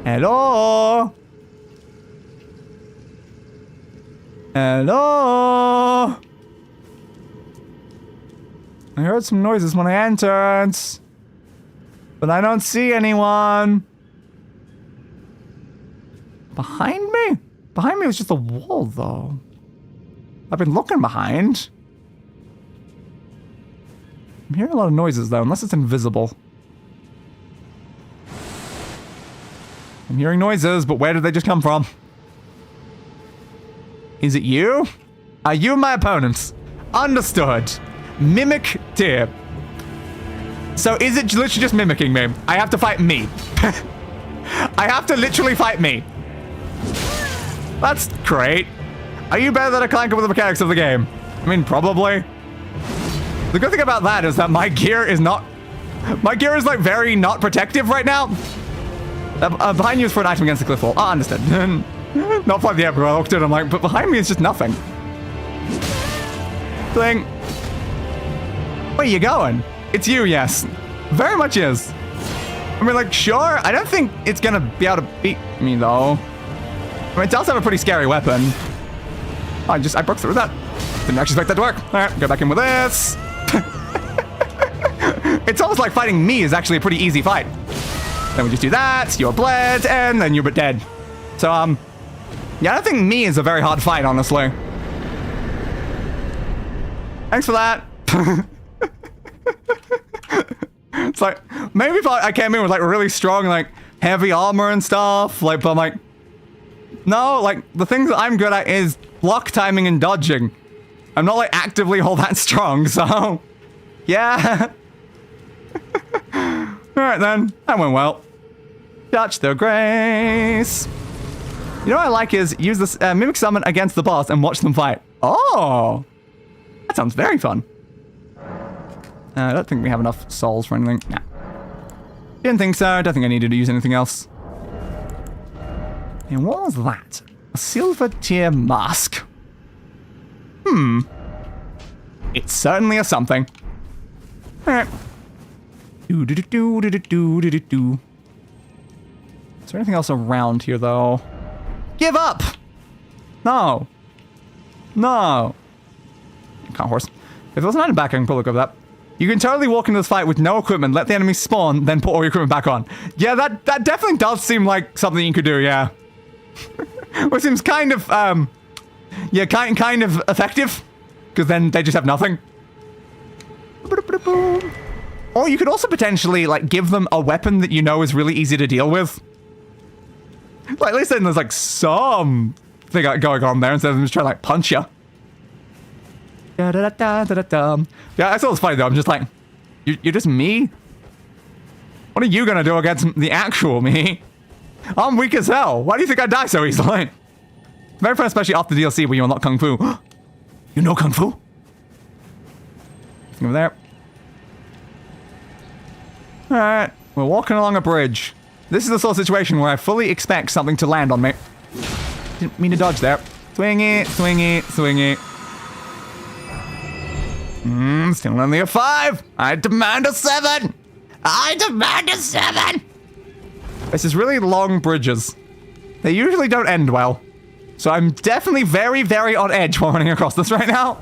hello? Hello? I heard some noises when I entered. But I don't see anyone. Behind me? Behind me was just a wall, though. I've been looking behind. I'm hearing a lot of noises, though, unless it's invisible. I'm hearing noises, but where did they just come from? Is it you? Are you my opponents? Understood. Mimic tip. So is it literally just mimicking me? I have to fight me. I have to literally fight me. That's great. Are you better than a clanker with the mechanics of the game? I mean, probably. The good thing about that is that my gear is not... my gear is, like, very not protective right now. Behind you is for an item against the cliff wall. Ah, understood. Not like the Emperor. I looked at it, I'm like, but behind me is just nothing. Bling. Where are you going? It's you, yes. Very much is. I mean, like, sure. I don't think it's gonna be able to beat me, though. I mean, it does have a pretty scary weapon. Oh, I broke through that. Didn't actually expect that to work. All right, go back in with this. It's almost like fighting me is actually a pretty easy fight. Then we just do that, you're bled, and then you're dead. So, yeah, I don't think me is a very hard fight, honestly. Thanks for that. It's like, maybe if I came in with, like, really strong, like, heavy armor and stuff, like, but I'm like, no, like, the things that I'm good at is block timing and dodging. I'm not, like, actively all that strong, so, yeah. Alright then, that went well. Touch the grace. You know what I like is use this mimic summon against the boss and watch them fight. Oh! That sounds very fun. I don't think we have enough souls for anything. Nah. Didn't think so. I don't think I needed to use anything else. And what was that? A silver tier mask. It's certainly a something. Alright. Do-do-do-do-do-do-do-do. Is there anything else around here, though? Give up! No. No. Can't horse. If there was an item back, I can probably go with that. You can totally walk into this fight with no equipment, let the enemy spawn, then put all your equipment back on. Yeah, that definitely does seem like something you could do, yeah. Which seems kind of, yeah, kind of effective. Because then they just have nothing. Or you could also potentially, like, give them a weapon that you know is really easy to deal with. Like, at least then there's, like, some thing going on there instead of them just trying to, like, punch you. Yeah, I thought it was funny, though. I'm just like, you're just me? What are you gonna do against the actual me? I'm weak as hell. Why do you think I die so easily? Very fun, especially after the DLC where you unlock Kung Fu. You know Kung Fu? Over there. Alright, we're walking along a bridge. This is the sort of situation where I fully expect something to land on me. Didn't mean to dodge there. Swing it, swing it, swing it. Still only a 5. I demand a 7. I demand a 7. This is really long bridges. They usually don't end well. So I'm definitely very, very on edge while running across this right now.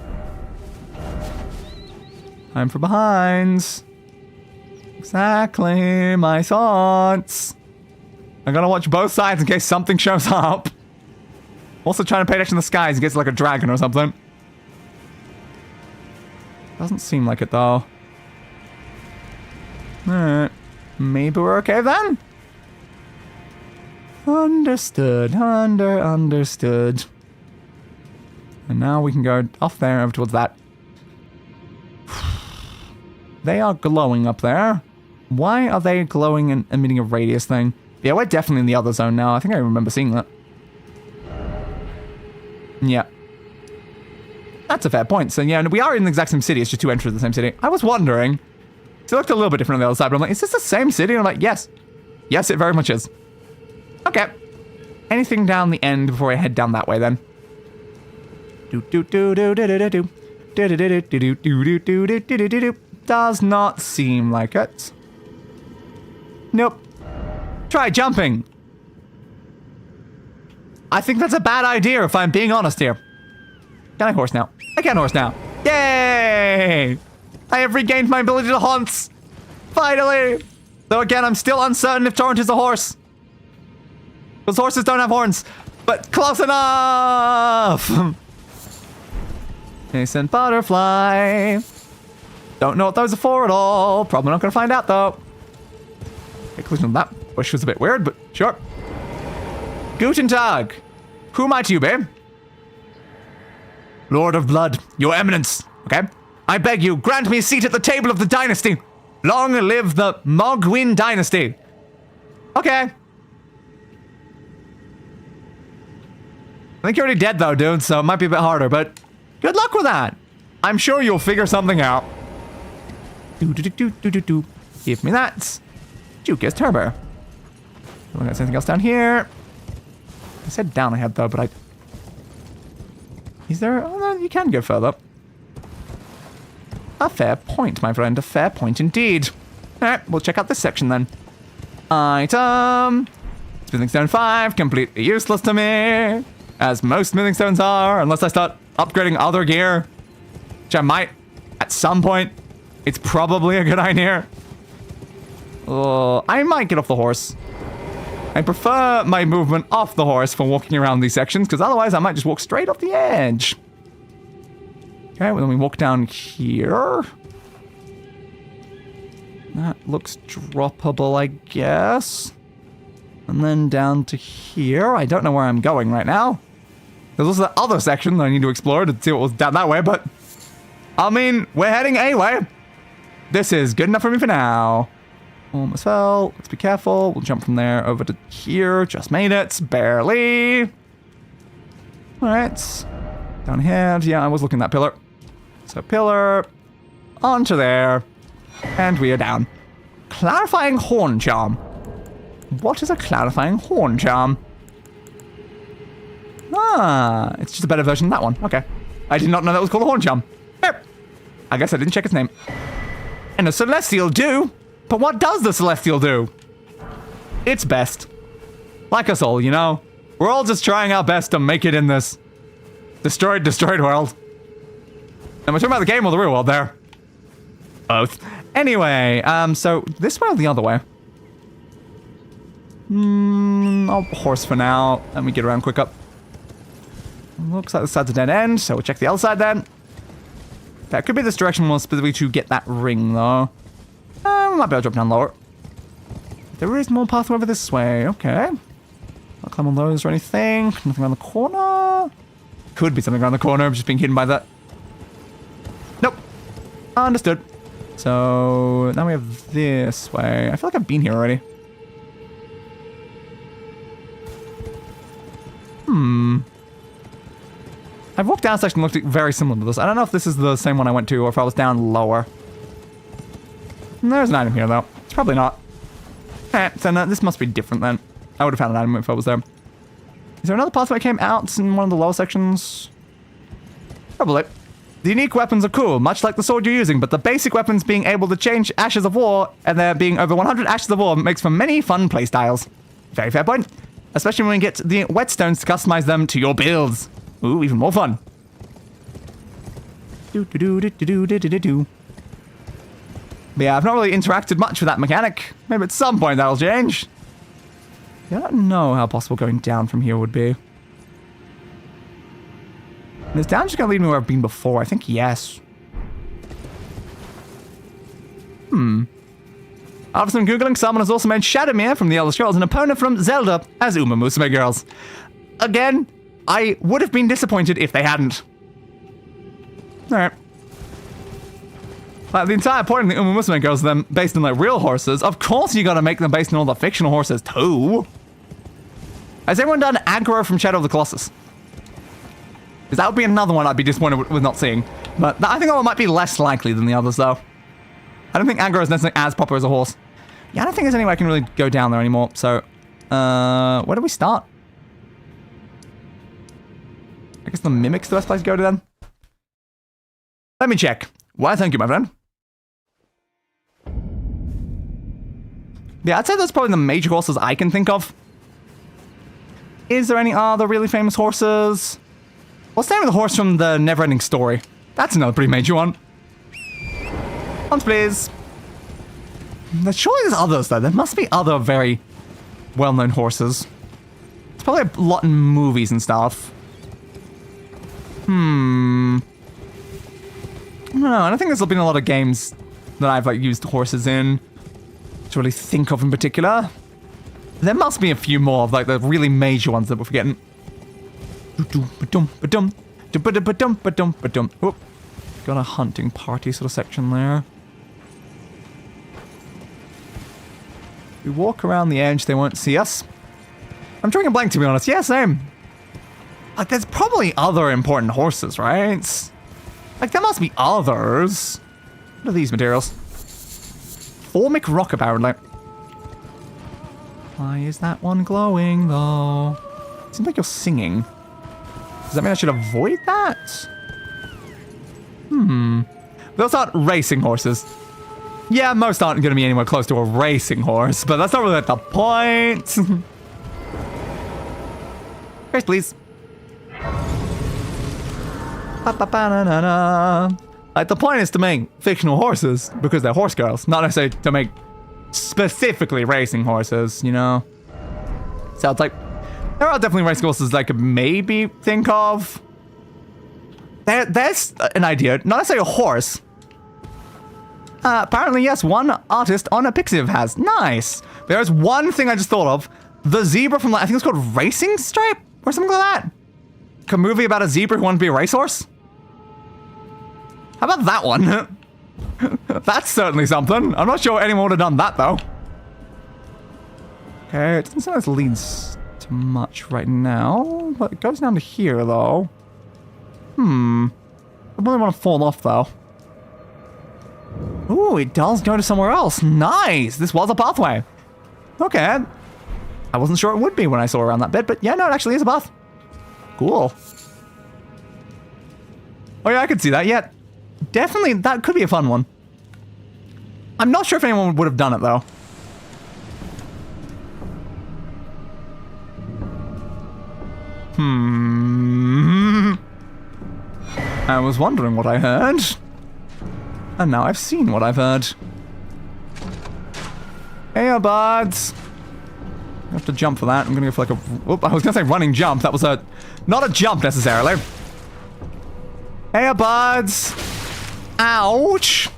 I'm from behind. Exactly my thoughts. I'm gonna watch both sides in case something shows up. Also trying to pay attention to the skies in case it's like a dragon or something. Doesn't seem like it though. Alright. Maybe we're okay then? Understood. Understood. And now we can go off there over towards that. They are glowing up there. Why are they glowing and emitting a radius thing? Yeah, we're definitely in the other zone now. I think I remember seeing that. Yeah. That's a fair point. So yeah, we are in the exact same city. It's just two entries of the same city. I was wondering. It looked a little bit different on the other side, but I'm like, is this the same city? And I'm like, yes. Yes, it very much is. Okay. Anything down the end before I head down that way then? Does not seem like it. Nope. Try jumping. I think that's a bad idea if I'm being honest here. Can I horse now? I can horse now. Yay! I have regained my ability to haunt. Finally! Though again, I'm still uncertain if Torrent is a horse. Those horses don't have horns. But close enough! Innocent butterfly. Don't know what those are for at all. Probably not gonna find out though. Conclusion of that bush was a bit weird, but sure. Guten Tag. Who might you be? Lord of Blood, your eminence. Okay? I beg you, grant me a seat at the table of the dynasty. Long live the Mogwin dynasty. Okay. I think you're already dead though, dude, so it might be a bit harder, but good luck with that. I'm sure you'll figure something out. Give me that. Jukas Turbo. Don't got anything else down here. I said down ahead though, but I... Is there... Oh, no, you can go further. A fair point, my friend. A fair point indeed. Alright, we'll check out this section then. Item. Smithing Stone 5, completely useless to me. As most smithing stones are, unless I start upgrading other gear. Which I might at some point. It's probably a good idea. I might get off the horse. I prefer my movement off the horse for walking around these sections, because otherwise I might just walk straight off the edge. Okay, well then we walk down here. That looks droppable, I guess. And then down to here. I don't know where I'm going right now. There's also the other section that I need to explore to see what was down that way, but... I mean, we're heading a way. This is good enough for me for now. Almost fell. Let's be careful. We'll jump from there over to here. Just made it. Barely. Alright. Down here. Yeah, I was looking at that pillar. So pillar. Onto there. And we are down. Clarifying horn charm. What is a clarifying horn charm? Ah, it's just a better version of that one. Okay. I did not know that was called a horn charm. Yep. I guess I didn't check its name. And a celestial do. But what does the celestial do? It's best. Like us all, you know? We're all just trying our best to make it in this destroyed world. Am I talking about the game or the real world there? Both. Anyway, so this way or the other way? I'll horse for now. Let me get around quick up. Looks like this side's a dead end, so we'll check the other side then. That could be this direction more specifically to get that ring, though. We might be able to drop down lower. There is more pathway over this way. Okay. I'll climb on those or anything. Nothing around the corner. Could be something around the corner. I'm just being hidden by that. Nope. Understood. So now we have this way. I feel like I've been here already. I've walked down a section that looked very similar to this. I don't know if this is the same one I went to or if I was down lower. There's an item here, though. It's probably not. So no, this must be different then. I would have found an item if I was there. Is there another pathway that came out in one of the lower sections? Probably. The unique weapons are cool, much like the sword you're using, but the basic weapons being able to change Ashes of War, and there being over 100 Ashes of War makes for many fun playstyles. Very fair point. Especially when you get the whetstones to customize them to your builds. Ooh, even more fun. But yeah, I've not really interacted much with that mechanic. Maybe at some point that'll change. Yeah, I don't know how possible going down from here would be. Is down just gonna lead me where I've been before? I think yes. After some Googling, someone has also made Shadowmere from the Elder Scrolls and opponent from Zelda as Uma Musume girls. Again, I would have been disappointed if they hadn't. Alright. The entire point of the Uma Musume girls is them based on like real horses. Of course you gotta make them based on all the fictional horses too. Has everyone done Aggro from Shadow of the Colossus? Because that would be another one I'd be disappointed with not seeing. But I think that one might be less likely than the others though. I don't think Aggro is necessarily as popular as a horse. Yeah, I don't think there's any way I can really go down there anymore. So, where do we start? I guess the Mimic's the best place to go to then. Let me check. Why, thank you, my friend. Yeah, I'd say that's probably the major horses I can think of. Is there any other really famous horses? What's the name of the horse from the Neverending Story? That's another pretty major one. Once, please. Surely there's others, though. There must be other very well-known horses. It's probably a lot in movies and stuff. I don't know. I don't think there's been a lot of games that I've like used horses in to really think of in particular. There must be a few more of like the really major ones that we're forgetting. Oop. Got a hunting party sort of section there. We walk around the edge, they won't see us. I'm drawing a blank, to be honest. Yeah, same. Like, there's probably other important horses, right? Like, there must be others. What are these materials? Formic rock, apparently. Why is that one glowing, though? It seems like you're singing. Does that mean I should avoid that? Those aren't racing horses. Yeah, most aren't going to be anywhere close to a racing horse, but that's not really the point. Grace, please. Like, the point is to make fictional horses because they're horse girls, not necessarily to make specifically racing horses, you know? So it's like, there are definitely racing horses that I could maybe think of. There's an idea, not necessarily a horse. Apparently, yes, one artist on a Pixiv has. Nice. There's one thing I just thought of. The zebra from, I think it's called Racing Stripe or something like that. Like a movie about a zebra who wanted to be a racehorse. How about that one? That's certainly something. I'm not sure anyone would have done that, though. Okay, it doesn't sound like this leads to much right now. But it goes down to here, though. I really want to fall off, though. Ooh, it does go to somewhere else. Nice! This was a pathway. Okay. I wasn't sure it would be when I saw around that bit, but yeah, no, it actually is a path. Cool. Oh yeah, I could see that. Yeah, definitely, that could be a fun one. I'm not sure if anyone would have done it, though. I was wondering what I heard. And now I've seen what I've heard. Hey, buds. I have to jump for that. I'm gonna go for like a... Whoop, I was gonna say running jump. That was a... Not a jump, necessarily. Hey, buds. Ouch.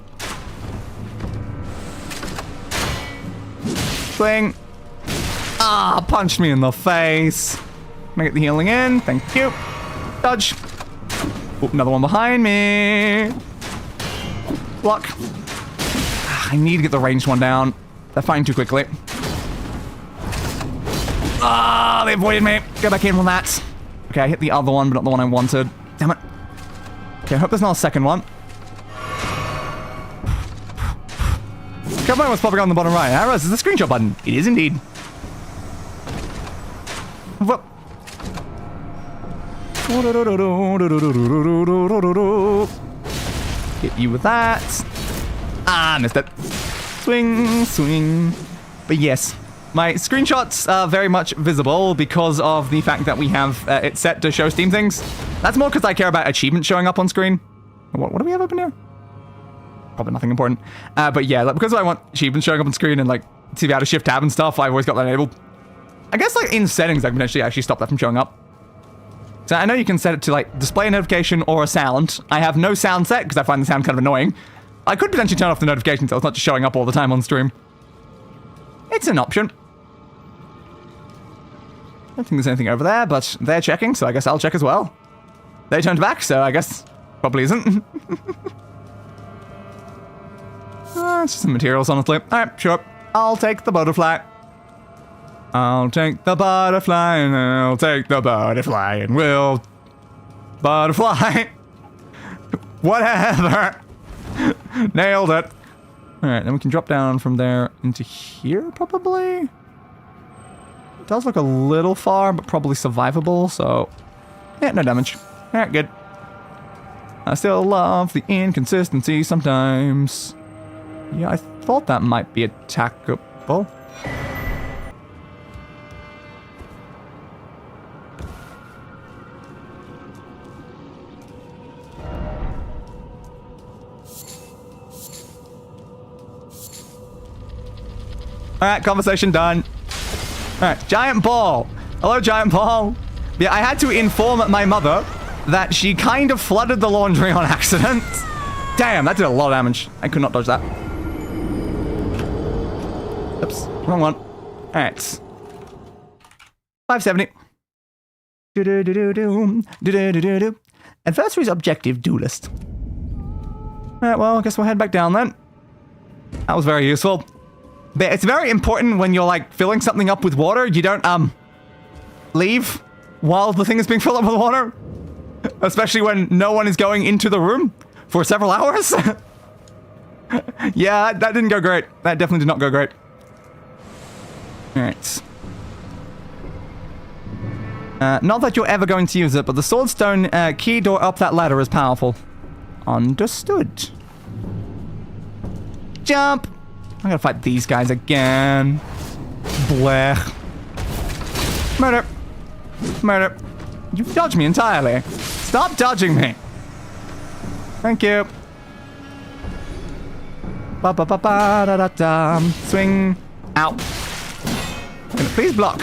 Thing. Ah, punched me in the face. Can I get the healing in? Thank you. Dodge. Oop, another one behind me. Block. I need to get the ranged one down. They're fighting too quickly. Ah, they avoided me. Go back in on that. Okay, I hit the other one, but not the one I wanted. Damn it. Okay, I hope there's not a second one. Come on, what's popping on the bottom right? Arrows is the screenshot button. It is indeed. Whoop. Hit you with that. Ah, missed it. Swing, swing. But yes, my screenshots are very much visible because of the fact that we have it set to show Steam things. That's more because I care about achievements showing up on screen. What do we have open here? Probably nothing important. But yeah, like, because I want achievements showing up on screen and like to be able to shift tab and stuff, I've always got that enabled. I guess like in settings, I can potentially actually stop that from showing up. So I know you can set it to like display a notification or a sound. I have no sound set because I find the sound kind of annoying. I could potentially turn off the notification so it's not just showing up all the time on stream. It's an option. I don't think there's anything over there, but they're checking, so I guess I'll check as well. They turned back, so I guess probably isn't. It's just some materials, honestly. Alright, sure. I'll take the butterfly. I'll take the butterfly, and I'll take the butterfly, and we'll... Butterfly. Whatever. Nailed it. Alright, then we can drop down from there into here, probably? It does look a little far, but probably survivable, so... Yeah, no damage. Alright, good. I still love the inconsistency sometimes. Yeah, I thought that might be attackable. Alright, conversation done. Alright, giant ball. Hello, giant ball. Yeah, I had to inform my mother that she kind of flooded the laundry on accident. Damn, that did a lot of damage. I could not dodge that. Oops, wrong one. Alright. 570. Adversary's objective duelist. Alright, well, I guess we'll head back down then. That was very useful. But it's very important when you're, like, filling something up with water, you don't, leave while the thing is being filled up with water. Especially when no one is going into the room for several hours. Yeah, that didn't go great. That definitely did not go great. Alright. Not that you're ever going to use it, but the swordstone key door up that ladder is powerful. Understood. Jump! I gotta fight these guys again. Blech. Murder. Murder. You dodged me entirely. Stop dodging me. Thank you. Ba ba ba ba da da da. Swing. Ow. Can it please block?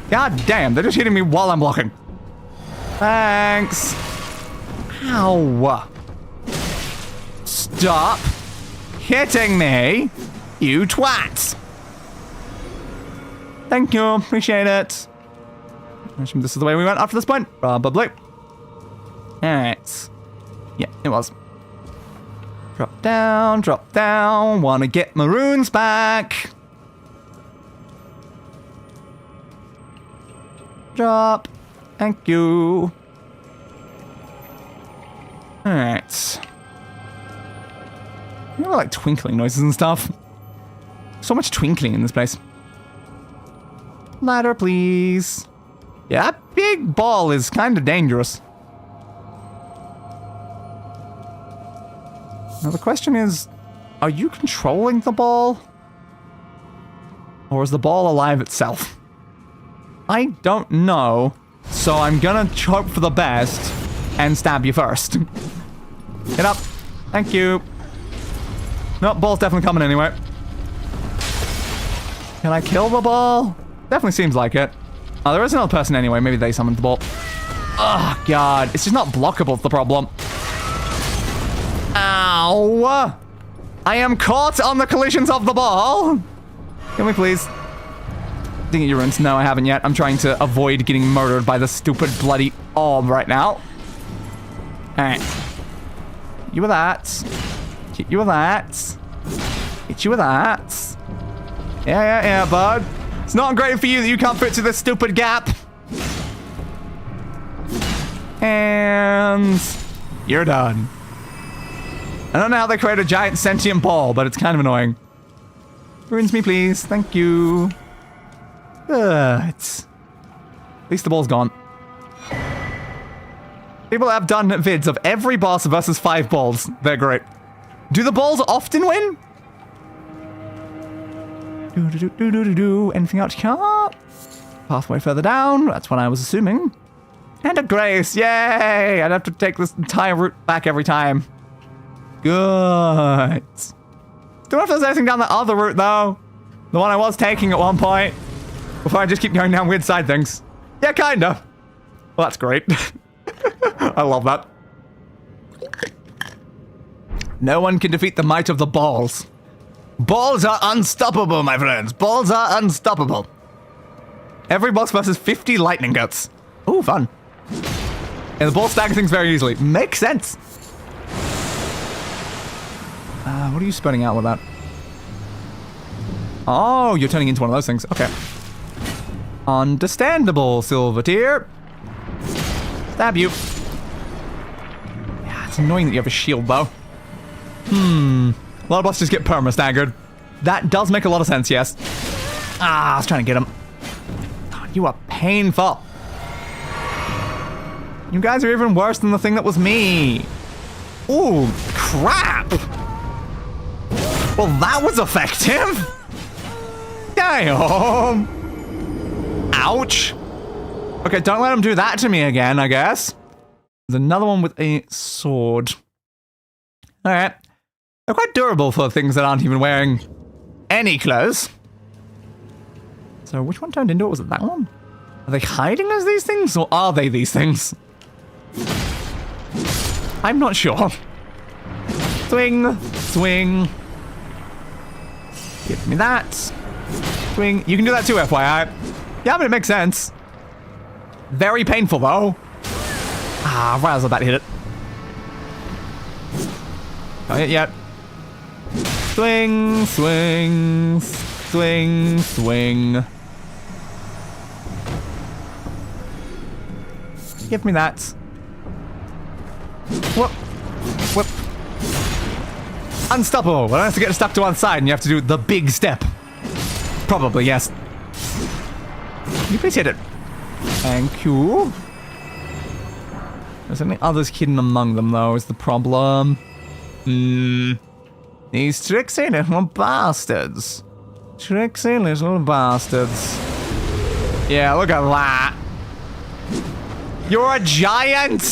God damn, they're just hitting me while I'm blocking. Thanks. Ow. Stop hitting me. You twat! Thank you, appreciate it. I assume this is the way we went after this point. Probably. Alright. Yeah, it was. Drop down. Wanna get my runes back. Drop. Thank you. Alright. You know, like twinkling noises and stuff. So much twinkling in this place. Ladder, please. Yeah, that big ball is kind of dangerous. Now the question is, are you controlling the ball? Or is the ball alive itself? I don't know, so I'm gonna hope for the best and stab you first. Get up. Thank you. Nope, ball's definitely coming anyway. Can I kill the ball? Definitely seems like it. Oh, there is another person anyway. Maybe they summoned the ball. Oh, God. It's just not blockable, the problem. Ow. I am caught on the collisions of the ball. Can we please? Did you get your runes? No, I haven't yet. I'm trying to avoid getting murdered by the stupid bloody orb right now. Alright. You with that. Hit you with that. Hit you with that. Yeah, bud. It's not great for you that you can't fit to this stupid gap. And you're done. I don't know how they create a giant sentient ball, but it's kind of annoying. Ruins me, please. Thank you. Good. At least the ball's gone. People have done vids of every boss versus 5 balls. They're great. Do the balls often win? Anything out here? Pathway further down. That's what I was assuming. And a grace. Yay! I'd have to take this entire route back every time. Good. Don't know if there's anything down the other route, though. The one I was taking at one point. Before I just keep going down weird side things. Yeah, kinda. Well, that's great. I love that. No one can defeat the might of the balls. Balls are unstoppable, my friends. Balls are unstoppable. Every boss versus 50 lightning guts. Ooh, fun. And the ball stagger things very easily. Makes sense. What are you spurting out with that? Oh, you're turning into one of those things. Okay. Understandable, Silver Tear. Stab you. Yeah, it's annoying that you have a shield, though. A lot of bosses just get perma-staggered. That does make a lot of sense, yes. I was trying to get him. God, you are painful. You guys are even worse than the thing that was me. Ooh, crap. Well, that was effective. Damn. Ouch. Okay, don't let him do that to me again, I guess. There's another one with a sword. All right. They're quite durable for things that aren't even wearing any clothes. So which one turned into it? Was it that one? Are they hiding as these things, or are they these things? I'm not sure. Swing, swing. Give me that. Swing. You can do that too, FYI. Yeah, but it makes sense. Very painful, though. Right as I was about to hit it. Not hit yet. Swing, swing, swing, swing. Give me that. Whoop. Whoop. Unstoppable. Well, I have to get stuck to one side and you have to do the big step. Probably, yes. Can you please hit it? Thank you. There's only others hidden among them, though, is the problem. These tricksy little bastards. Tricksy little bastards. Yeah, look at that. You're a giant!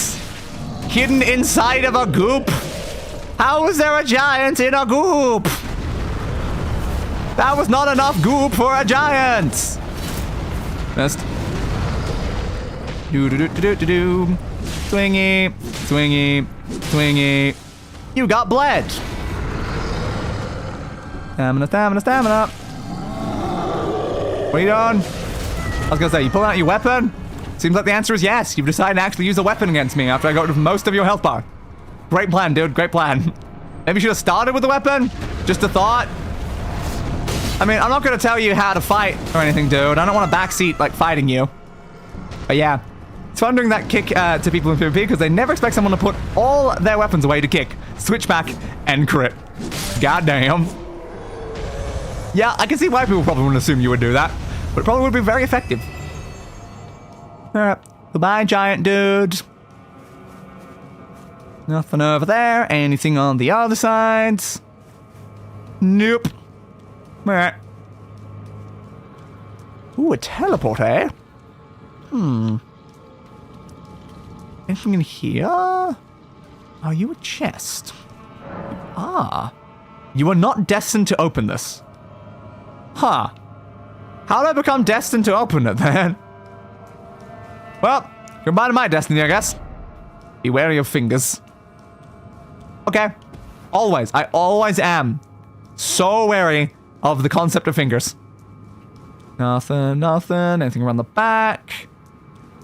Hidden inside of a goop? How is there a giant in a goop? That was not enough goop for a giant! Missed. Do-do-do-do-do-do. Swingy, swingy, swingy. You got bled. Stamina, stamina, stamina. What are you doing? I was gonna say, you pulling out your weapon? Seems like the answer is yes. You've decided to actually use a weapon against me after I got rid of most of your health bar. Great plan, dude. Great plan. Maybe you should have started with the weapon? Just a thought. I mean, I'm not gonna tell you how to fight or anything, dude. I don't want a backseat, like, fighting you. But yeah. It's fun doing that kick to people in PvP because they never expect someone to put all their weapons away to kick, switch back, and crit. Goddamn. Yeah, I can see why people probably wouldn't assume you would do that, but it probably would be very effective. Alright. Goodbye, giant dude. Nothing over there. Anything on the other sides? Nope. Alright. Ooh, a teleport, eh? Anything in here? Are you a chest? You are not destined to open this. Huh. How did I become destined to open it, then? Well, goodbye to my destiny, I guess. Be wary of fingers. Okay. Always. I always am so wary of the concept of fingers. Nothing, nothing. Anything around the back?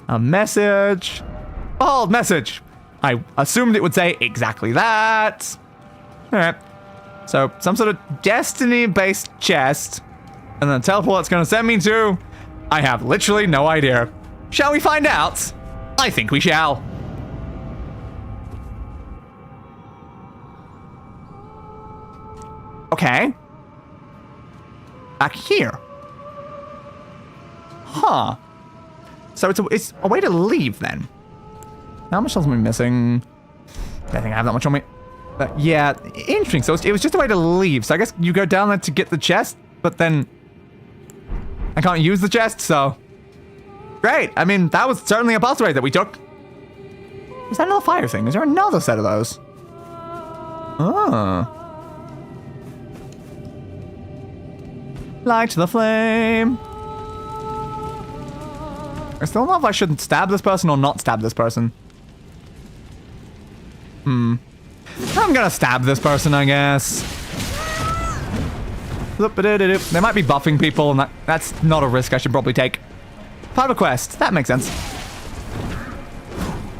A message. Behold, message. I assumed it would say exactly that. Alright. So, some sort of destiny-based chest. And then teleport it's going to send me to... I have literally no idea. Shall we find out? I think we shall. Okay. Back here. Huh. So it's a way to leave, then. How much else am I missing? I don't think I have that much on me. But yeah, interesting. So it was just a way to leave. So I guess you go down there to get the chest, but then I can't use the chest, so... Great. I mean, that was certainly a boss raid that we took. Is that another fire thing? Is there another set of those? Oh. Light the flame. I still don't know if I should stab this person or not stab this person. I'm gonna stab this person, I guess. They might be buffing people, and that's not a risk I should probably take. Private quest. That makes sense.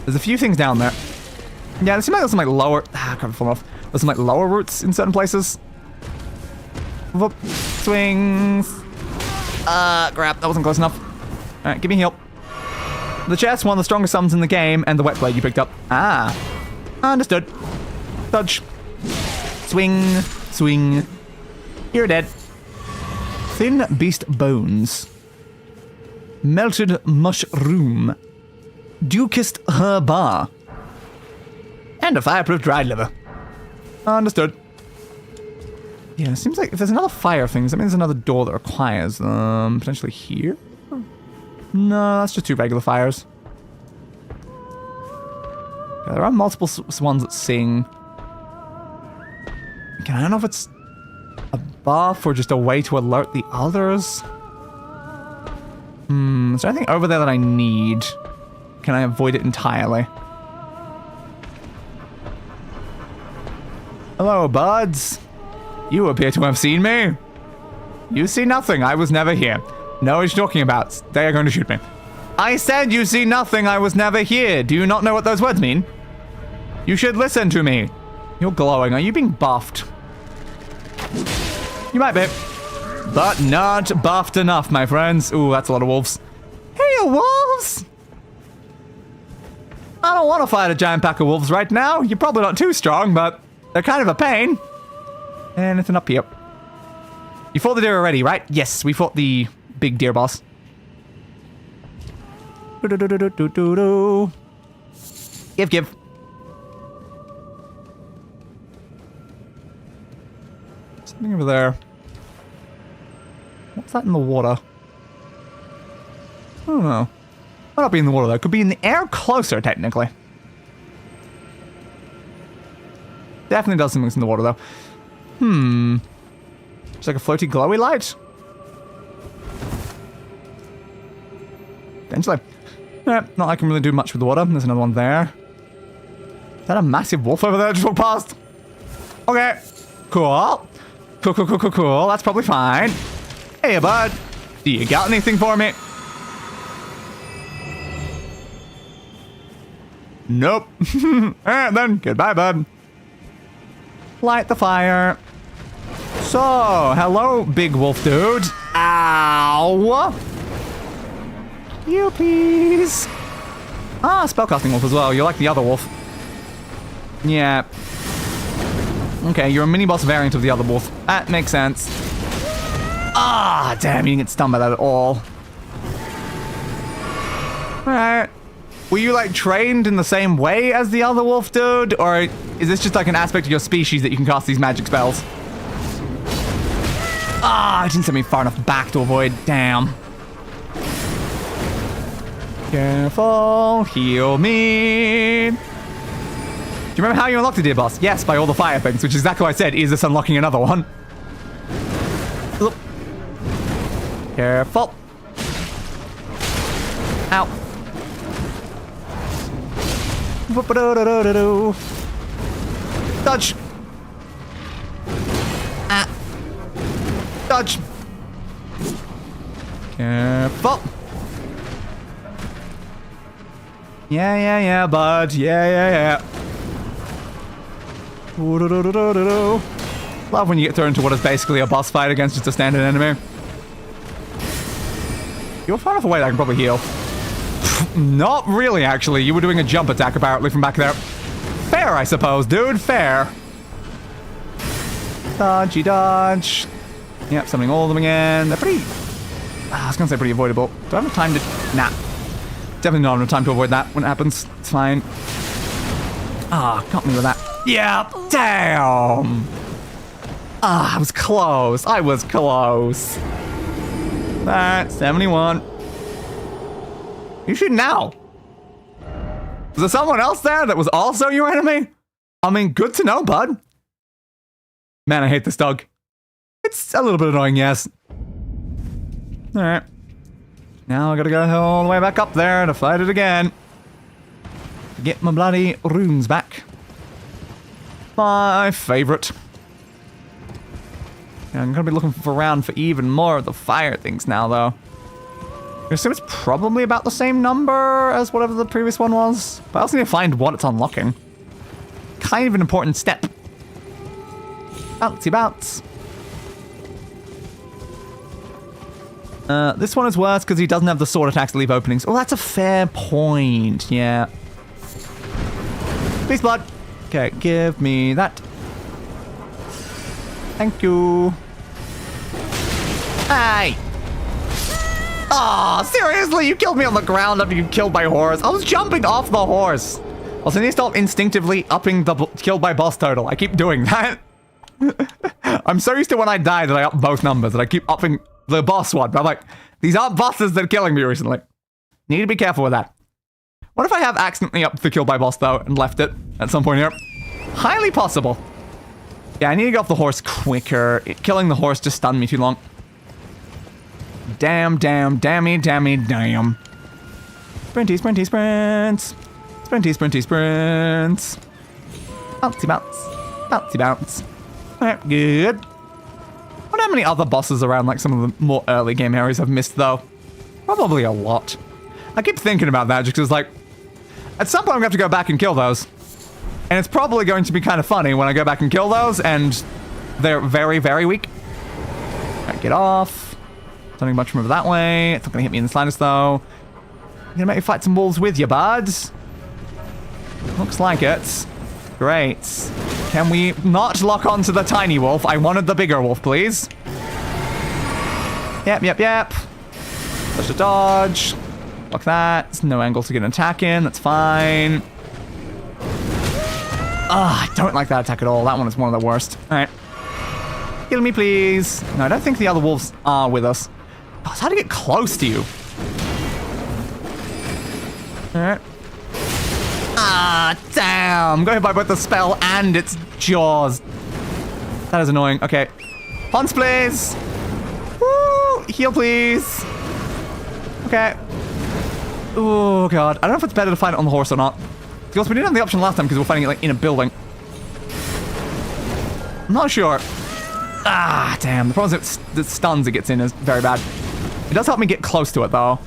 There's a few things down there. Yeah, there seems like there's some like lower... I can't fall off. There's some like lower routes in certain places. Whoop. Swings. Crap. That wasn't close enough. Alright, give me a heal. The chest, one of the strongest summons in the game, and the wet blade you picked up. Ah. Understood. Dodge. Swing. Swing. You're dead. Thin beast bones. Melted mushroom. Dukist herbar. And a fireproof dried liver. Understood. Yeah, it seems like if there's another fire thing, that means there's another door that requires them. Potentially here? No, that's just 2 regular fires. Yeah, there are multiple ones that sing. Okay, I don't know if it's a buff or just a way to alert the others. Is there anything over there that I need? Can I avoid it entirely? Hello, buds. You appear to have seen me. You see nothing. I was never here. Know what you're talking about. They are going to shoot me. I said you see nothing. I was never here. Do you not know what those words mean? You should listen to me. You're glowing. Are you being buffed? You might be. But not buffed enough, my friends. Ooh, that's a lot of wolves. Hey, wolves! I don't want to fight a giant pack of wolves right now. You're probably not too strong, but they're kind of a pain. Anything up here? You fought the deer already, right? Yes, we fought the big deer boss. Give. Something over there. What's that in the water? I don't know. Might not be in the water though. Could be in the air closer, technically. Definitely does something in the water though. It's like a floaty glowy light. Potentially. Yeah, not like I can really do much with the water. There's another one there. Is that a massive wolf over there I just walked past? Okay. Cool. Cool. That's probably fine. Hey, bud. Do you got anything for me? Nope. Alright then. Goodbye, bud. Light the fire. So, hello, big wolf dude. Ow. You please. Ah, spellcasting wolf as well. You're like the other wolf. Yeah. Okay, you're a mini-boss variant of the other wolf. That makes sense. Ah, damn, you didn't get stunned by that at all. Alright. Were you, like, trained in the same way as the other wolf dude? Or is this just, like, an aspect of your species that you can cast these magic spells? Ah, it didn't send me far enough back to avoid. Damn. Careful. Heal me. Do you remember how you unlocked the deer boss? Yes, by all the fire things, which is exactly what I said. Is this unlocking another one? Oop. Careful. Ow. Dodge. Ah. Dodge. Careful. Yeah, bud. Yeah. Love when you get thrown into what is basically a boss fight against just a standard enemy. You're far enough away that I can probably heal. Not really, actually. You were doing a jump attack, apparently, from back there. Fair, I suppose, dude. Fair. Dodge. Yep, summoning all of them again. They're pretty... I was gonna say pretty avoidable. Do I have enough time to... Nah. Definitely not enough time to avoid that when it happens. It's fine. Ah, got me with that. Yeah, damn. Ah, I was close. Alright, 71. You should now. Was there someone else there that was also your enemy? I mean, good to know, bud. Man, I hate this dog. It's a little bit annoying, yes. Alright. Now I gotta go all the way back up there to fight it again. To get my bloody runes back. My favorite. Yeah, I'm gonna be looking around for even more of the fire things now, though. I assume it's probably about the same number as whatever the previous one was. But I also need to find what it's unlocking. Kind of an important step. Bouncy bounce. This one is worse because he doesn't have the sword attacks to leave openings. Oh, that's a fair point. Yeah. Please, blood. Okay, give me that. Thank you. Hey! Aw, seriously? You killed me on the ground after you killed my horse. I was jumping off the horse. Also, I need to stop instinctively upping the killed by boss total. I keep doing that. I'm so used to when I die that I up both numbers, that I keep upping the boss one. But I'm like, these aren't bosses that are killing me recently. Need to be careful with that. What if I have accidentally upped the kill by boss, though, and left it at some point here? Highly possible. Yeah, I need to get off the horse quicker. Killing the horse just stunned me too long. Damn, damn, dammy, dammy, damn. Sprinty, sprinty, sprints. Sprinty, sprinty, sprints. Bouncy, bounce. Bouncy, bounce. Alright, good. I wonder how many other bosses around, like, some of the more early game areas I've missed, though. Probably a lot. I keep thinking about that just because, like, at some point I'm going to have to go back and kill those. And it's probably going to be kind of funny when I go back and kill those and they're very, very weak. Alright, get off. Don't need much move that way. It's not going to hit me in the slightest, though. I'm going to make you fight some wolves with you, buds. Looks like it. Great. Can we not lock onto the tiny wolf? I wanted the bigger wolf, please. Yep, yep, yep. Such a dodge. Lock that. There's no angle to get an attack in. That's fine. Ah, I don't like that attack at all. That one is one of the worst. All right. Kill me, please. No, I don't think the other wolves are with us. Oh, it's hard to get close to you. All right. Ah, damn. I'm going by both the spell and its jaws. That is annoying. Okay. Hunts, please. Woo! Heal, please. Okay. Oh, God. I don't know if it's better to fight it on the horse or not. Because we didn't have the option last time because we were fighting it, like, in a building. I'm not sure. Ah, damn. The problem is the stuns it gets in is very bad. It does help me get close to it, though.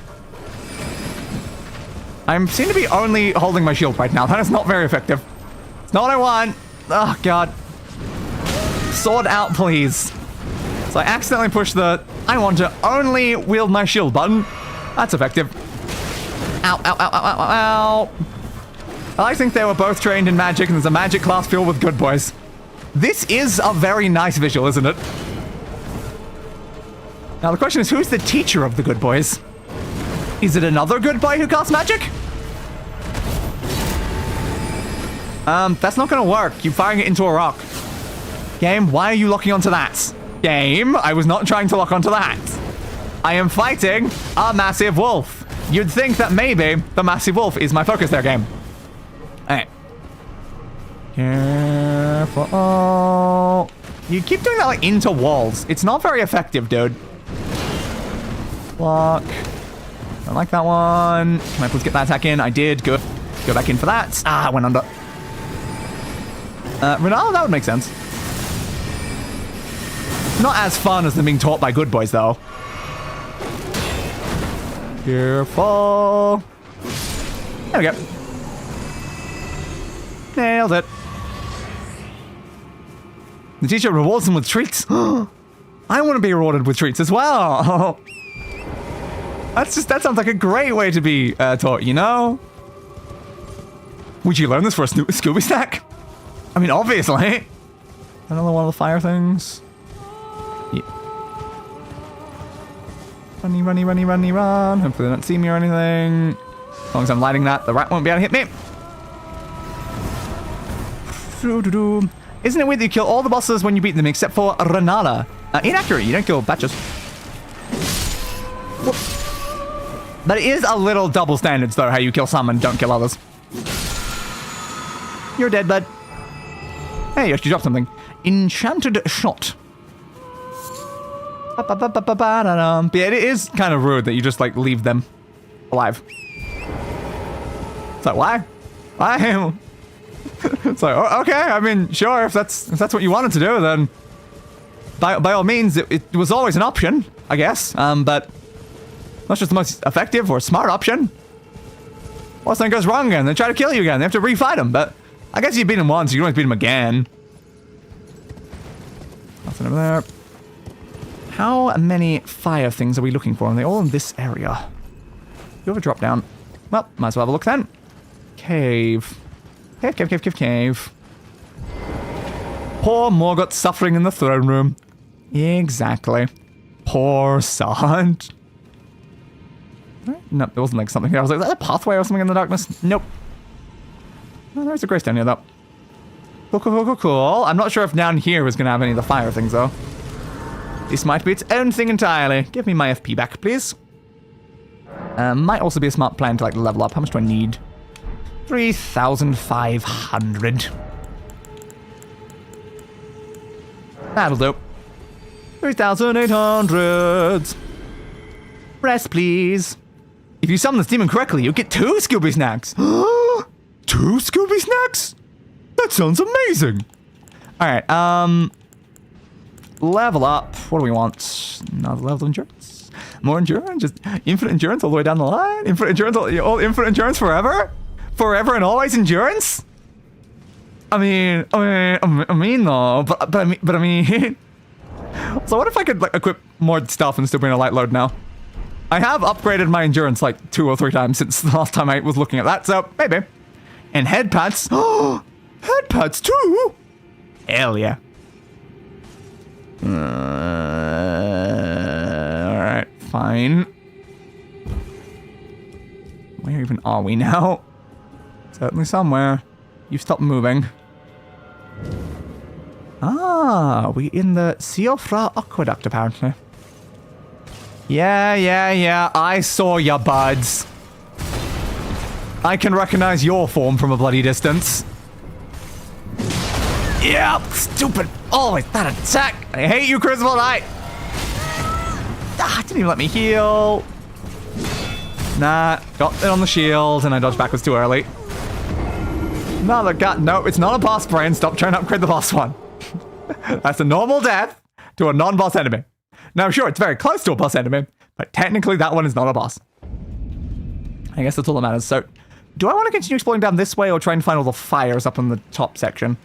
I seem to be only holding my shield right now. That is not very effective. It's not what I want. Oh, God. Sword out, please. So I accidentally pushed the I want to only wield my shield button. That's effective. Ow, ow, ow, ow, ow, ow, ow. I think they were both trained in magic, and there's a magic class filled with good boys. This is a very nice visual, isn't it? Now, the question is, who's the teacher of the good boys? Is it another good boy who casts magic? That's not gonna work. You're firing it into a rock. Game, why are you locking onto that? Game, I was not trying to lock onto that. I am fighting a massive wolf. You'd think that maybe the massive wolf is my focus there, game. Alright. Careful. You keep doing that, like, into walls. It's not very effective, dude. Block. Don't like that one. Can I please get that attack in? I did. Good. Go back in for that. Ah, I went under. Radahn, that would make sense. Not as fun as them being taught by good boys, though. Careful. There we go. Nailed it. The teacher rewards them with treats. I want to be rewarded with treats as well. That sounds like a great way to be taught, you know? Would you learn this for a Scooby snack? I mean, obviously. Another one of the fire things. Yeah. Runny, runny, runny, runny, run. Hopefully they don't see me or anything. As long as I'm lighting that, the rat won't be able to hit me. Isn't it weird that you kill all the bosses when you beat them except for Renala? Inaccurate, you don't kill batches. Whoop. But it is a little double standards, though, how you kill some and don't kill others. You're dead, bud. Hey, you actually dropped something. Enchanted shot. But yeah, it is kind of rude that you just, like, leave them alive. It's like, why? Why? It's like, oh, okay, I mean, sure, if that's what you wanted to do, then by all means, it was always an option, I guess. But not just the most effective or smart option. What if something goes wrong again? They try to kill you again. They have to refight them. But I guess you beat him once. You can always beat him again. Nothing over there. How many fire things are we looking for? Are they all in this area? You have a drop down. Well, might as well have a look then. Cave. Cave. Poor Morgoth suffering in the throne room. Exactly. Poor Sand. No, there wasn't like something here. I was like, is that a pathway or something in the darkness? Nope. Oh, there's a grace down here though. Cool. I'm not sure if down here is going to have any of the fire things though. This might be its own thing entirely. Give me my FP back, please. Might also be a smart plan to like level up. How much do I need? 3,500. That'll do. 3,800. Rest, please. If you summon this demon correctly, you get 2 Scooby Snacks. 2 Scooby Snacks? That sounds amazing. Alright, level up. What do we want? Another level of endurance? More endurance? Just infinite endurance all the way down the line? Infinite endurance, infinite endurance forever? Forever and always endurance? I mean though, but I mean. So what if I could like equip more stuff and still bring a light load now? I have upgraded my endurance like 2 or 3 times since the last time I was looking at that, so maybe. And head pads. Oh, head pads too? Hell yeah. Alright, fine. Where even are we now? Certainly somewhere. You've stopped moving. Ah, we in the Siofra Aqueduct, apparently. Yeah. I saw ya, buds. I can recognize your form from a bloody distance. Yeah, stupid. Always that attack. I hate you, Crucible Knight. Didn't even let me heal. Nah, got it on the shield and I dodged backwards too early. No, it's not a boss, Brian. Stop trying to upgrade the boss one. That's a normal death to a non-boss enemy. Now, sure, it's very close to a boss enemy, but technically that one is not a boss. I guess that's all that matters. So, do I want to continue exploring down this way or try and find all the fires up in the top section?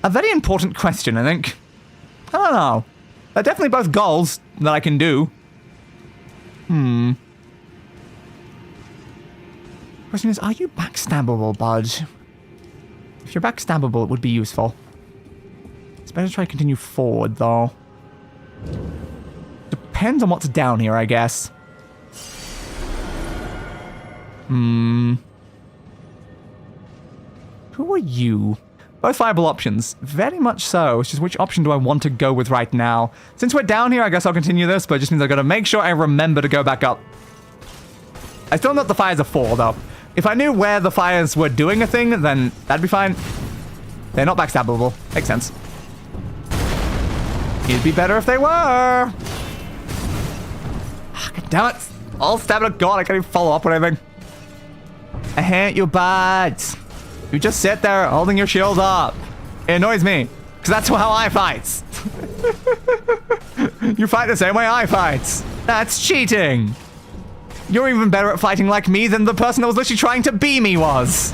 A very important question, I think. I don't know. They're definitely both goals that I can do. Question is, are you backstabbable, bud? If you're backstabbable, it would be useful. It's better to try to continue forward, though. Depends on what's down here, I guess. Who are you? Both viable options. Very much so. It's just which option do I want to go with right now? Since we're down here, I guess I'll continue this, but it just means I've got to make sure I remember to go back up. I still know what the fires are for, though. If I knew where the fires were doing a thing, then that'd be fine. They're not backstabbable. Makes sense. It'd be better if they were. God damn it. All stamina gone. I can't even follow up with anything. I hate you, buds. You just sit there holding your shield up. It annoys me. Because that's how I fight. You fight the same way I fight. That's cheating. You're even better at fighting like me than the person that was literally trying to be me was.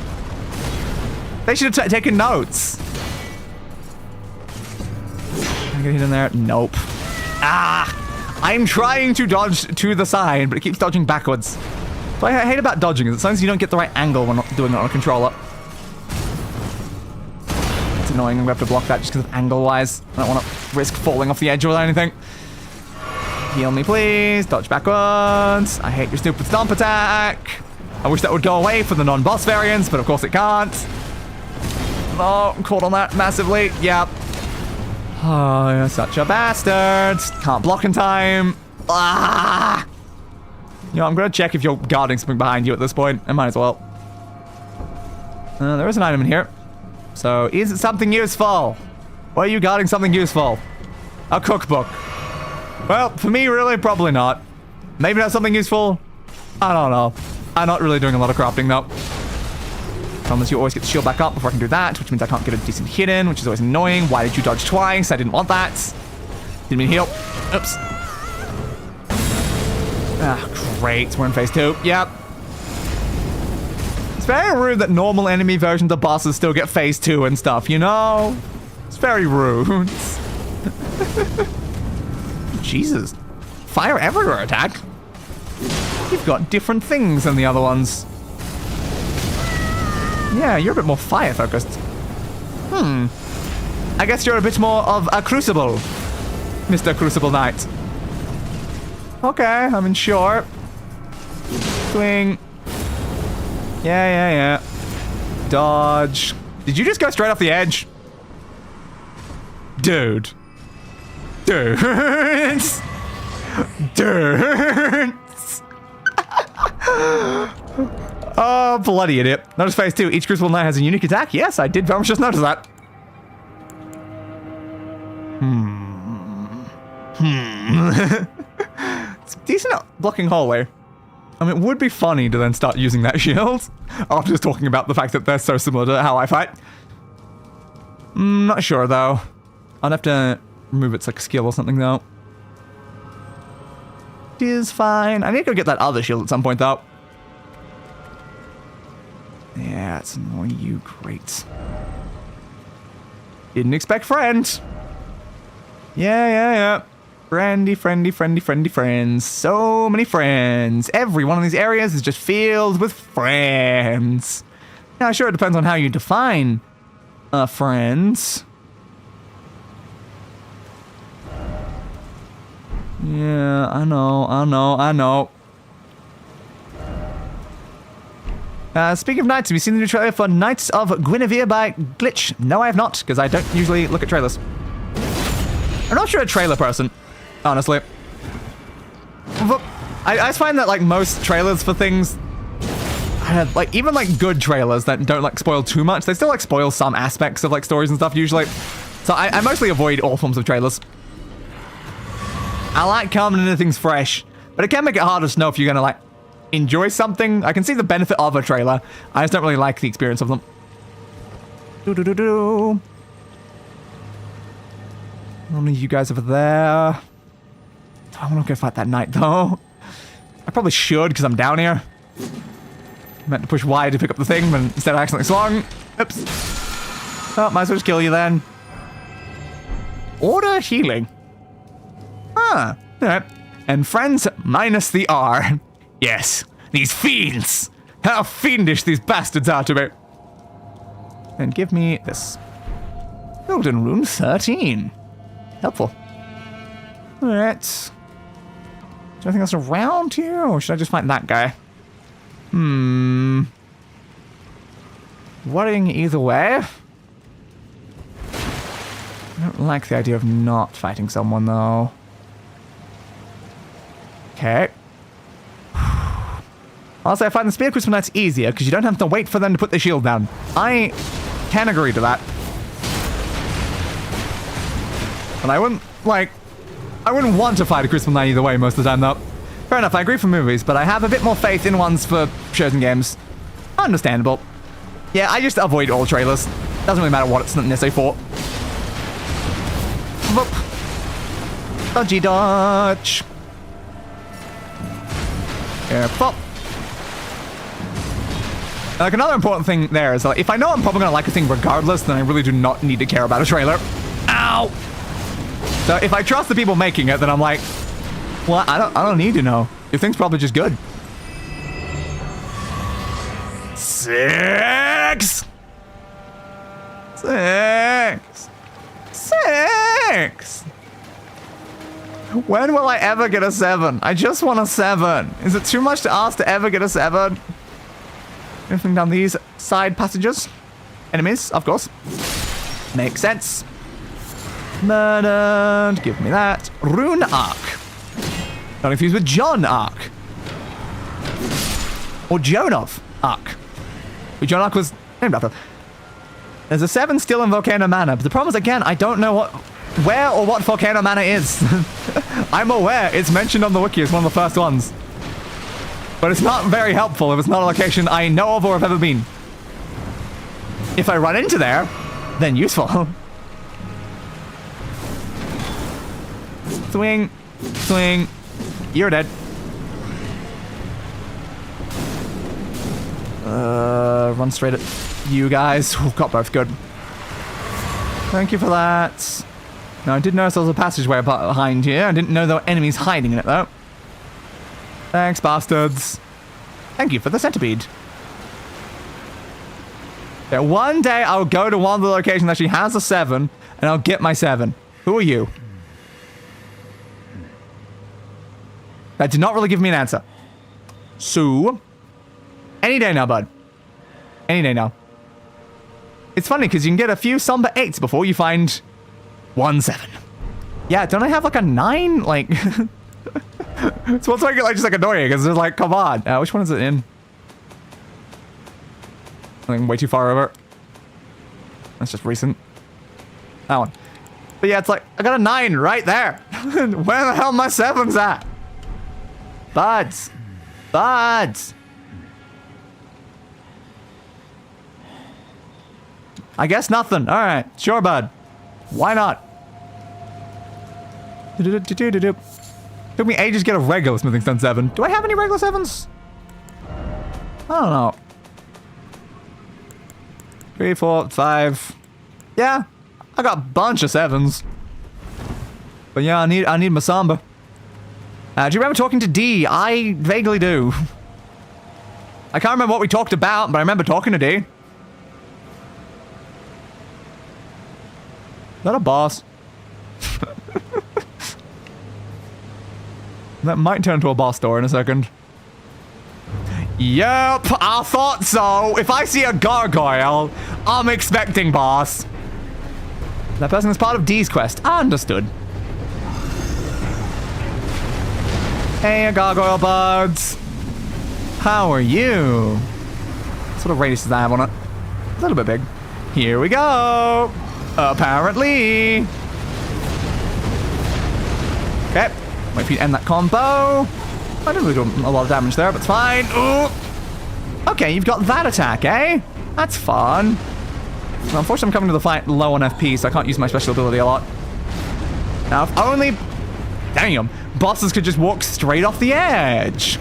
They should have taken notes. Can I get hit in there? Nope. I'm trying to dodge to the side, but it keeps dodging backwards. What I hate about dodging is that sometimes you don't get the right angle when doing it on a controller. It's annoying. I'm going to have to block that just because of angle-wise. I don't want to risk falling off the edge or anything. Heal me, please. Dodge backwards. I hate your stupid stomp attack. I wish that would go away for the non-boss variants, but of course it can't. Oh, I'm caught on that massively. Yep. Oh, you're such a bastard. Can't block in time. Ah! You know, I'm going to check if you're guarding something behind you at this point. I might as well. There is an item in here. So, is it something useful? Or are you guarding something useful? A cookbook. Well, for me, really, probably not. Maybe that's something useful. I don't know. I'm not really doing a lot of crafting, though. Promise you always get the shield back up before I can do that, which means I can't get a decent hit in, which is always annoying. Why did you dodge twice? I didn't want that. Didn't mean to heal. Oops. Ah, great. We're in phase 2. Yep. It's very rude that normal enemy versions of bosses still get phase 2 and stuff, you know? It's very rude. Jesus. Fire everywhere attack. You've got different things than the other ones. Yeah, you're a bit more fire focused. I guess you're a bit more of a Crucible, Mr. Crucible Knight. Okay, I mean, sure. Swing. Yeah. Dodge. Did you just go straight off the edge? Dude. Dude. Oh, bloody idiot. Notice phase 2. Each Crucible Knight has a unique attack. Yes, I did very much just notice that. It's a decent blocking hallway. I mean, it would be funny to then start using that shield after just talking about the fact that they're so similar to how I fight. Not sure, though. I'd have to remove its, like, skill or something, though. It is fine. I need to go get that other shield at some point, though. Yeah, it's annoying you. Great. Didn't expect friend. Yeah. Friendly friends. So many friends. Every one of these areas is just filled with friends. Now, sure, it depends on how you define friends. Yeah, I know. Speaking of Knights, have you seen the new trailer for Knights of Guinevere by Glitch? No, I have not, because I don't usually look at trailers. I'm not sure a trailer person, honestly. But I just find that, like, most trailers for things, like, even, like, good trailers that don't, like, spoil too much, they still, like, spoil some aspects of, like, stories and stuff, usually. So I mostly avoid all forms of trailers. I like coming into things fresh, but it can make it harder to know if you're gonna, like, enjoy something. I can see the benefit of a trailer. I just don't really like the experience of them. Only you guys over there. I want to go fight that knight, though. I probably should, because I'm down here. I meant to push Y to pick up the thing, but instead I accidentally swung. Oops. Oh, might as well just kill you then. Order healing. Ah, alright. And friends minus the R. Yes, these fiends! How fiendish these bastards are to me! And give me this. Elden Rune 13. Helpful. Alright. Is there anything else around here, or should I just find that guy? Worrying either way. I don't like the idea of not fighting someone, though. Okay. Also, I find the Spear Crucible Knights easier because you don't have to wait for them to put their shield down. I can agree to that. And I wouldn't want to fight a Crucible Knight either way most of the time, though. Fair enough, I agree for movies, but I have a bit more faith in ones for shows and games. Understandable. Yeah, I just avoid all trailers. Doesn't really matter what it's necessarily for. Dodgy dodge. Careful. Like, another important thing there is, like, if I know I'm probably gonna like a thing regardless, then I really do not need to care about a trailer. Ow! So if I trust the people making it, then I'm like, well, I don't need to know. Your thing's probably just good. 6! When will I ever get a 7? I just want a 7. Is it too much to ask to ever get a 7? Anything down these side passages? Enemies, of course. Makes sense. Murdered. Give me that. Rune Arc. Not confused with John Arc. Or Jonov Arc. Who John Arc was named after. There's a 7 still in Volcano Manor, but the problem is, again, I don't know where or what Volcano Manor is. I'm aware it's mentioned on the wiki as one of the first ones. But it's not very helpful if it's not a location I know of or have ever been. if I run into there, then useful. Swing. Swing. You're dead. Run straight at you guys. Oh, got both. Good. Thank you for that. Now, I did notice there was a passageway behind here. I didn't know there were enemies hiding in it, though. Thanks, bastards. Thank you for the centipede. Yeah, one day I'll go to one of the locations that actually has a 7, and I'll get my 7. Who are you? That did not really give me an answer. So, any day now, bud. Any day now. It's funny because you can get a few somber 8s before you find 1 7. Yeah, don't I have like a 9? Like, it's what's like just like annoying because it's like, come on. Which one is it in? I think way too far over. That's just recent. That one. But yeah, it's like I got a 9 right there. Where the hell my 7's at? Buds. Buds. I guess nothing. All right. Sure, bud. Why not? Took me ages to get a regular smithing stone 7. Do I have any regular 7s? I don't know. 3, 4, 5. Yeah. I got a bunch of 7s. But yeah, I need my Samba. Do you remember talking to D? I vaguely do. I can't remember what we talked about, but I remember talking to D. Is that a boss? That might turn into a boss door in a second. Yep, I thought so. If I see a gargoyle, I'm expecting boss. That person is part of D's quest. I understood. Hey, gargoyle buds. How are you? What sort of radius does that have on it? A little bit big. Here we go. Apparently. Okay. Wait for you to end that combo. I didn't really do a lot of damage there, but it's fine. Ooh. Okay, you've got that attack, eh? That's fun. Well, unfortunately, I'm coming to the fight low on FP, so I can't use my special ability a lot. Now, if only... Damn. Bosses could just walk straight off the edge.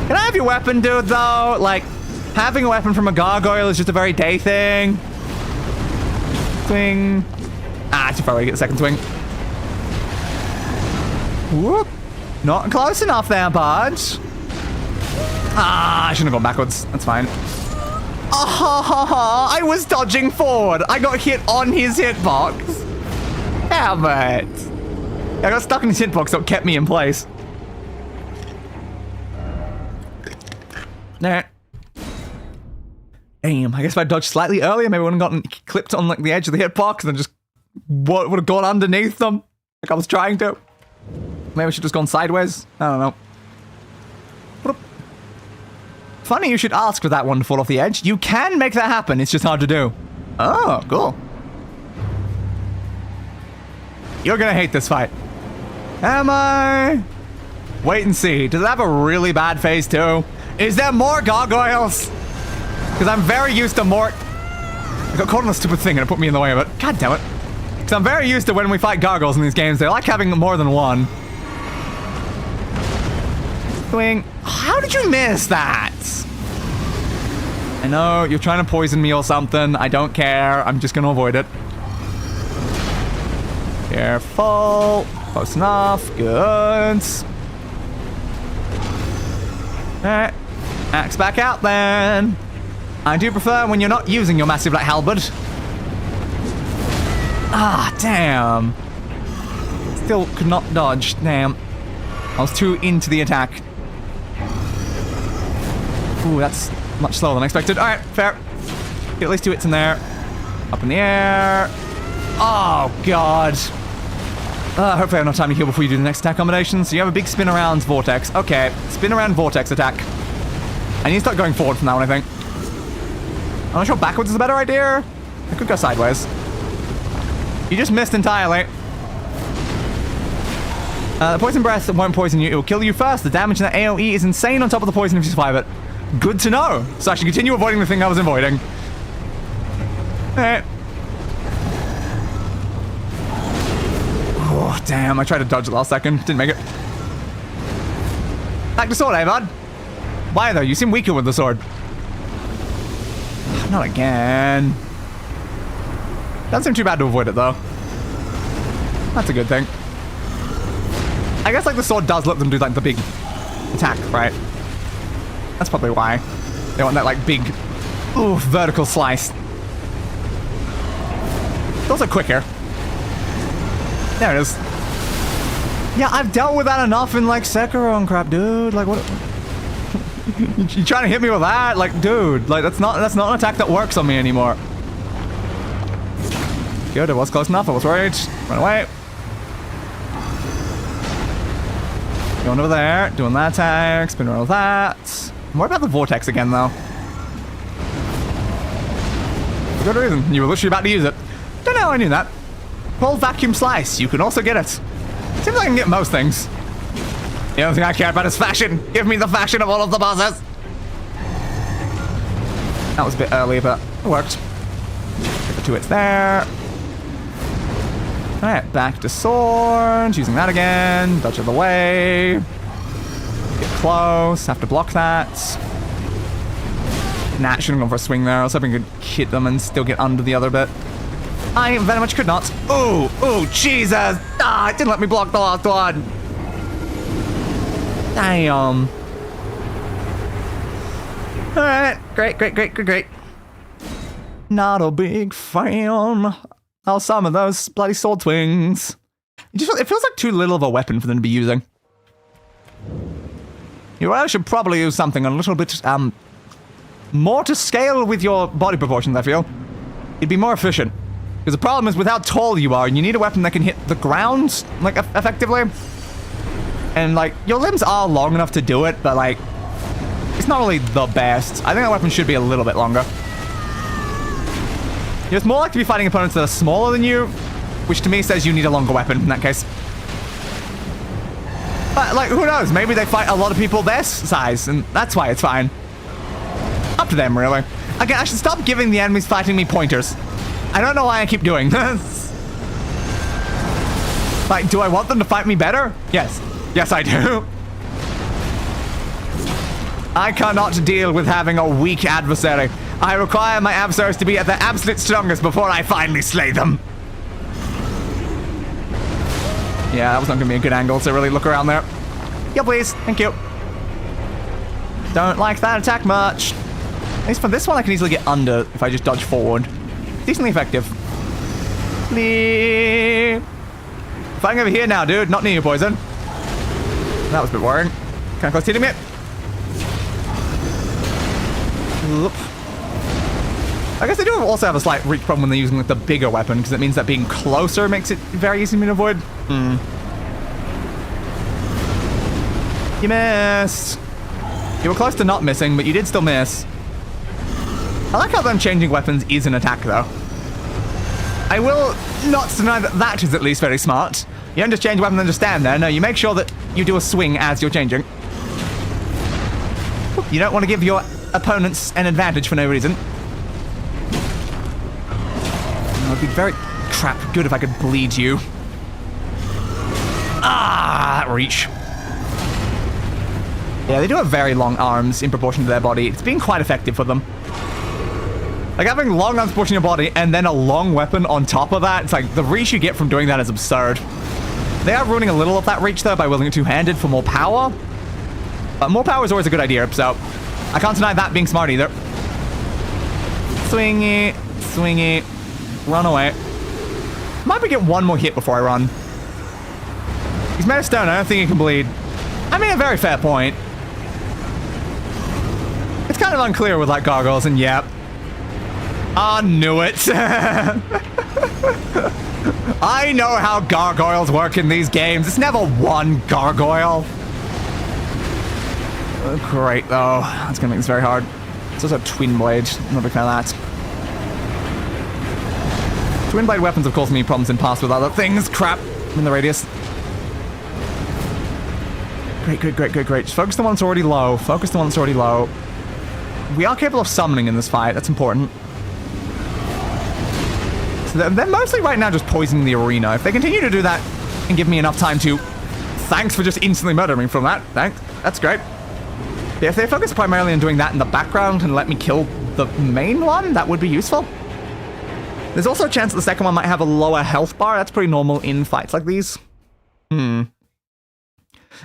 Can I have your weapon, dude, though? Like, having a weapon from a gargoyle is just a very day thing. Swing. Ah, too far away to get the second swing. Whoop. Not close enough there, bud. Ah, I shouldn't have gone backwards. That's fine. Oh, I was dodging forward. I got hit on his hitbox. Damn it. I got stuck in his hitbox, so it kept me in place. Nah. Damn, I guess if I dodged slightly earlier, maybe I wouldn't gotten clipped on like the edge of the hitbox and then just would have gone underneath them. Like I was trying to. Maybe I should have just gone sideways. I don't know. Funny you should ask for that one to fall off the edge. You can make that happen, it's just hard to do. Oh, cool. You're gonna hate this fight. Am I? Wait and see. Does it have a really bad phase too? Is there more gargoyles? Because I'm very used to more... I got caught on a stupid thing and it put me in the way of it. God damn it. Because I'm very used to when we fight gargoyles in these games. They like having more than one. Swing. How did you miss that? I know, you're trying to poison me or something. I don't care. I'm just going to avoid it. Careful. Close enough. Good. Alright. Axe back out then. I do prefer when you're not using your massive like halberd. Ah, damn. Still could not dodge. Damn. I was too into the attack. Ooh, that's much slower than I expected. Alright, fair. Get at least 2 hits in there. Up in the air. Oh, God. Hopefully I have enough time to heal before you do the next attack combination. So you have a big spin around vortex. Okay, spin around vortex attack. I need to start going forward from that one, I think. I'm not sure backwards is a better idea. I could go sideways. You just missed entirely. The poison breath won't poison you. It will kill you first. The damage in the AoE is insane on top of the poison if you survive it. Good to know. So I should continue avoiding the thing I was avoiding. Alright. Oh, damn. I tried to dodge it last second. Didn't make it. Back to sword, eh, bud? Why, though? You seem weaker with the sword. Not again. Doesn't seem too bad to avoid it, though. That's a good thing. I guess, like, the sword does let them do, like, the big attack, right? That's probably why. They want that, like, big, ooh, vertical slice. It's also quicker. There it is. Yeah, I've dealt with that enough in, like, Sekiro and crap, dude. Like, what? You trying to hit me with that? Like, dude, like, that's not an attack that works on me anymore. Good, it was close enough. I was worried. Run away. Going over there, doing that attack, spin around with that. More about the vortex again, though. Good reason. You were literally about to use it. Don't know how I knew that. Pull vacuum slice. You can also get it. Seems like I can get most things. The only thing I care about is fashion. Give me the fashion of all of the bosses. That was a bit early, but it worked. Get the 2 hits there. Alright, back to sword. Using that again. Dodge of the way. Get close. Have to block that. Nah, shouldn't have gone for a swing there. I was hoping I could hit them and still get under the other bit. I very much could not. Ooh, ooh, Jesus. Ah, it didn't let me block the last one. Damn. Alright, great. Not a big fan of some of those bloody sword swings. It feels like too little of a weapon for them to be using. You really should probably use something a little bit, more to scale with your body proportions, I feel. It'd be more efficient. Because the problem is with how tall you are, and you need a weapon that can hit the ground, like, effectively. And, like, your limbs are long enough to do it, but, like, it's not really the best. I think that weapon should be a little bit longer. You're more likely to be fighting opponents that are smaller than you, which to me says you need a longer weapon in that case. But, like, who knows? Maybe they fight a lot of people their size, and that's why it's fine. Up to them, really. Again, I should stop giving the enemies fighting me pointers. I don't know why I keep doing this. Like, do I want them to fight me better? Yes. Yes, I do. I cannot deal with having a weak adversary. I require my adversaries to be at their absolute strongest before I finally slay them. Yeah, that was not going to be a good angle to really look around there. Yeah, please. Thank you. Don't like that attack much. At least for this one, I can easily get under if I just dodge forward. Decently effective. Please. Fighting over here now, dude. Not near you, poison. That was a bit worrying. Kind of close to hitting me. Oop. I guess they do also have a slight reach problem when they're using like, the bigger weapon, because it means that being closer makes it very easy for me to avoid. You missed. You were close to not missing, but you did still miss. I like how them changing weapons is an attack, though. I will not deny that that is at least very smart. You don't just change weapon and just stand there. No, you make sure that you do a swing as you're changing. You don't want to give your opponents an advantage for no reason. It would be very crap good if I could bleed you. Ah, that reach. Yeah, they do have very long arms in proportion to their body. It's been quite effective for them. Like, having long arms pushing your body and then a long weapon on top of that, it's like, the reach you get from doing that is absurd. They are ruining a little of that reach, though, by wielding it two-handed for more power. But more power is always a good idea, so I can't deny that being smart either. Swingy, swingy, run away. Might be get one more hit before I run. He's made of stone, I don't think he can bleed. I mean, a very fair point. It's kind of unclear with, like, gargoyles, and yeah. I knew it. I know how gargoyles work in these games. It's never one gargoyle. Oh, great, though. That's going to make this very hard. It's also a twin blade. I'm not a big fan of that. Twin blade weapons have caused me problems in past with other things. Crap. I'm in the radius. Great. Just focus the one that's already low. Focus the one that's already low. We are capable of summoning in this fight. That's important. They're mostly right now just poisoning the arena. If they continue to do that and give me enough time to... Thanks for just instantly murdering me from that. Thanks. That's great. But if they focus primarily on doing that in the background and let me kill the main one, that would be useful. There's also a chance that the second one might have a lower health bar. That's pretty normal in fights like these. A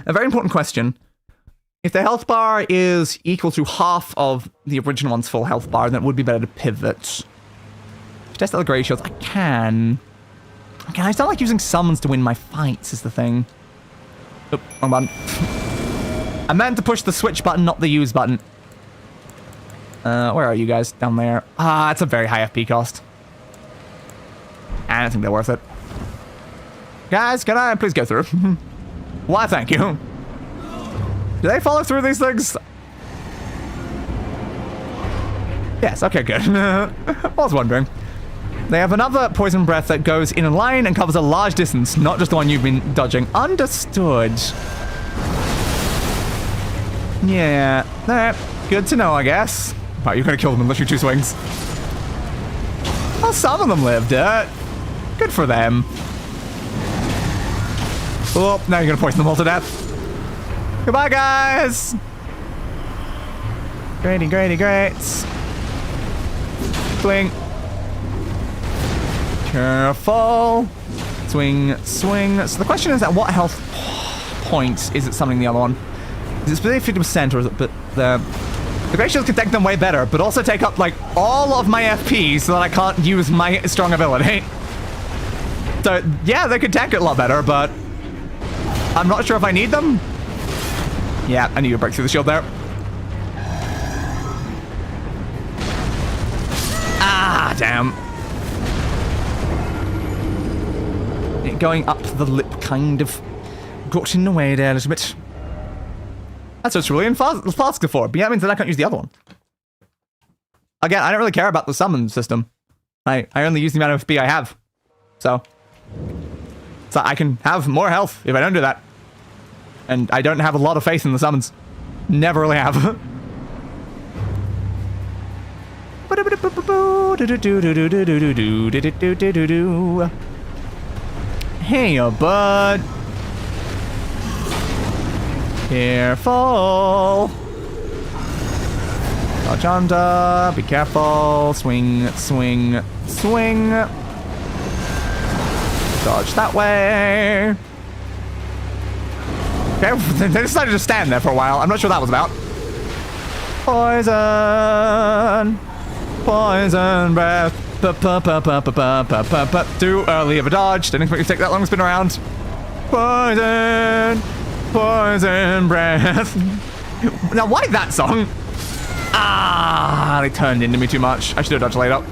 very important question. If the health bar is equal to half of the original one's full health bar, then it would be better to pivot. Test out the ratios. I can. Okay, I still like using summons to win my fights is the thing. Oh, wrong button. I meant to push the switch button, not the use button. Where are you guys? Down there. Ah, it's a very high FP cost. I don't think they're worth it. Guys, can I please go through? Why, thank you. Do they follow through these things? Yes, okay, good. I was wondering. They have another poison breath that goes in a line and covers a large distance, not just the one you've been dodging. Understood. Yeah, alright. Good to know, I guess. Right, you're gonna kill them in literally 2 swings. Well, some of them lived it. Good for them. Oh, now you're gonna poison them all to death. Goodbye, guys! Grady, Grady, great. Swing. Careful. Swing, swing. So the question is, at what health point is it summoning the other one? Is it specifically 50% or is it... But the Great Shields can take them way better, but also take up, like, all of my FP so that I can't use my strong ability. So, yeah, they could tank it a lot better, but... I'm not sure if I need them. Yeah, I need to break through the shield there. Ah, damn. It going up the lip kind of got in the way there a little bit. That's what's really fast for, but yeah, that means that I can't use the other one. Again, I don't really care about the summon system. I only use the amount of FP I have. So I can have more health if I don't do that. And I don't have a lot of faith in the summons. Never really have. Hey, bud. Careful. Dodge under. Be careful. Swing, swing, swing. Dodge that way. Okay, they decided to stand there for a while. I'm not sure what that was about. Poison. Poison breath. Too early of a dodge. Didn't expect you to take that long to spin around. Poison. Poison breath. Now, why that song? Ah, they turned into me too much. I should have dodged later.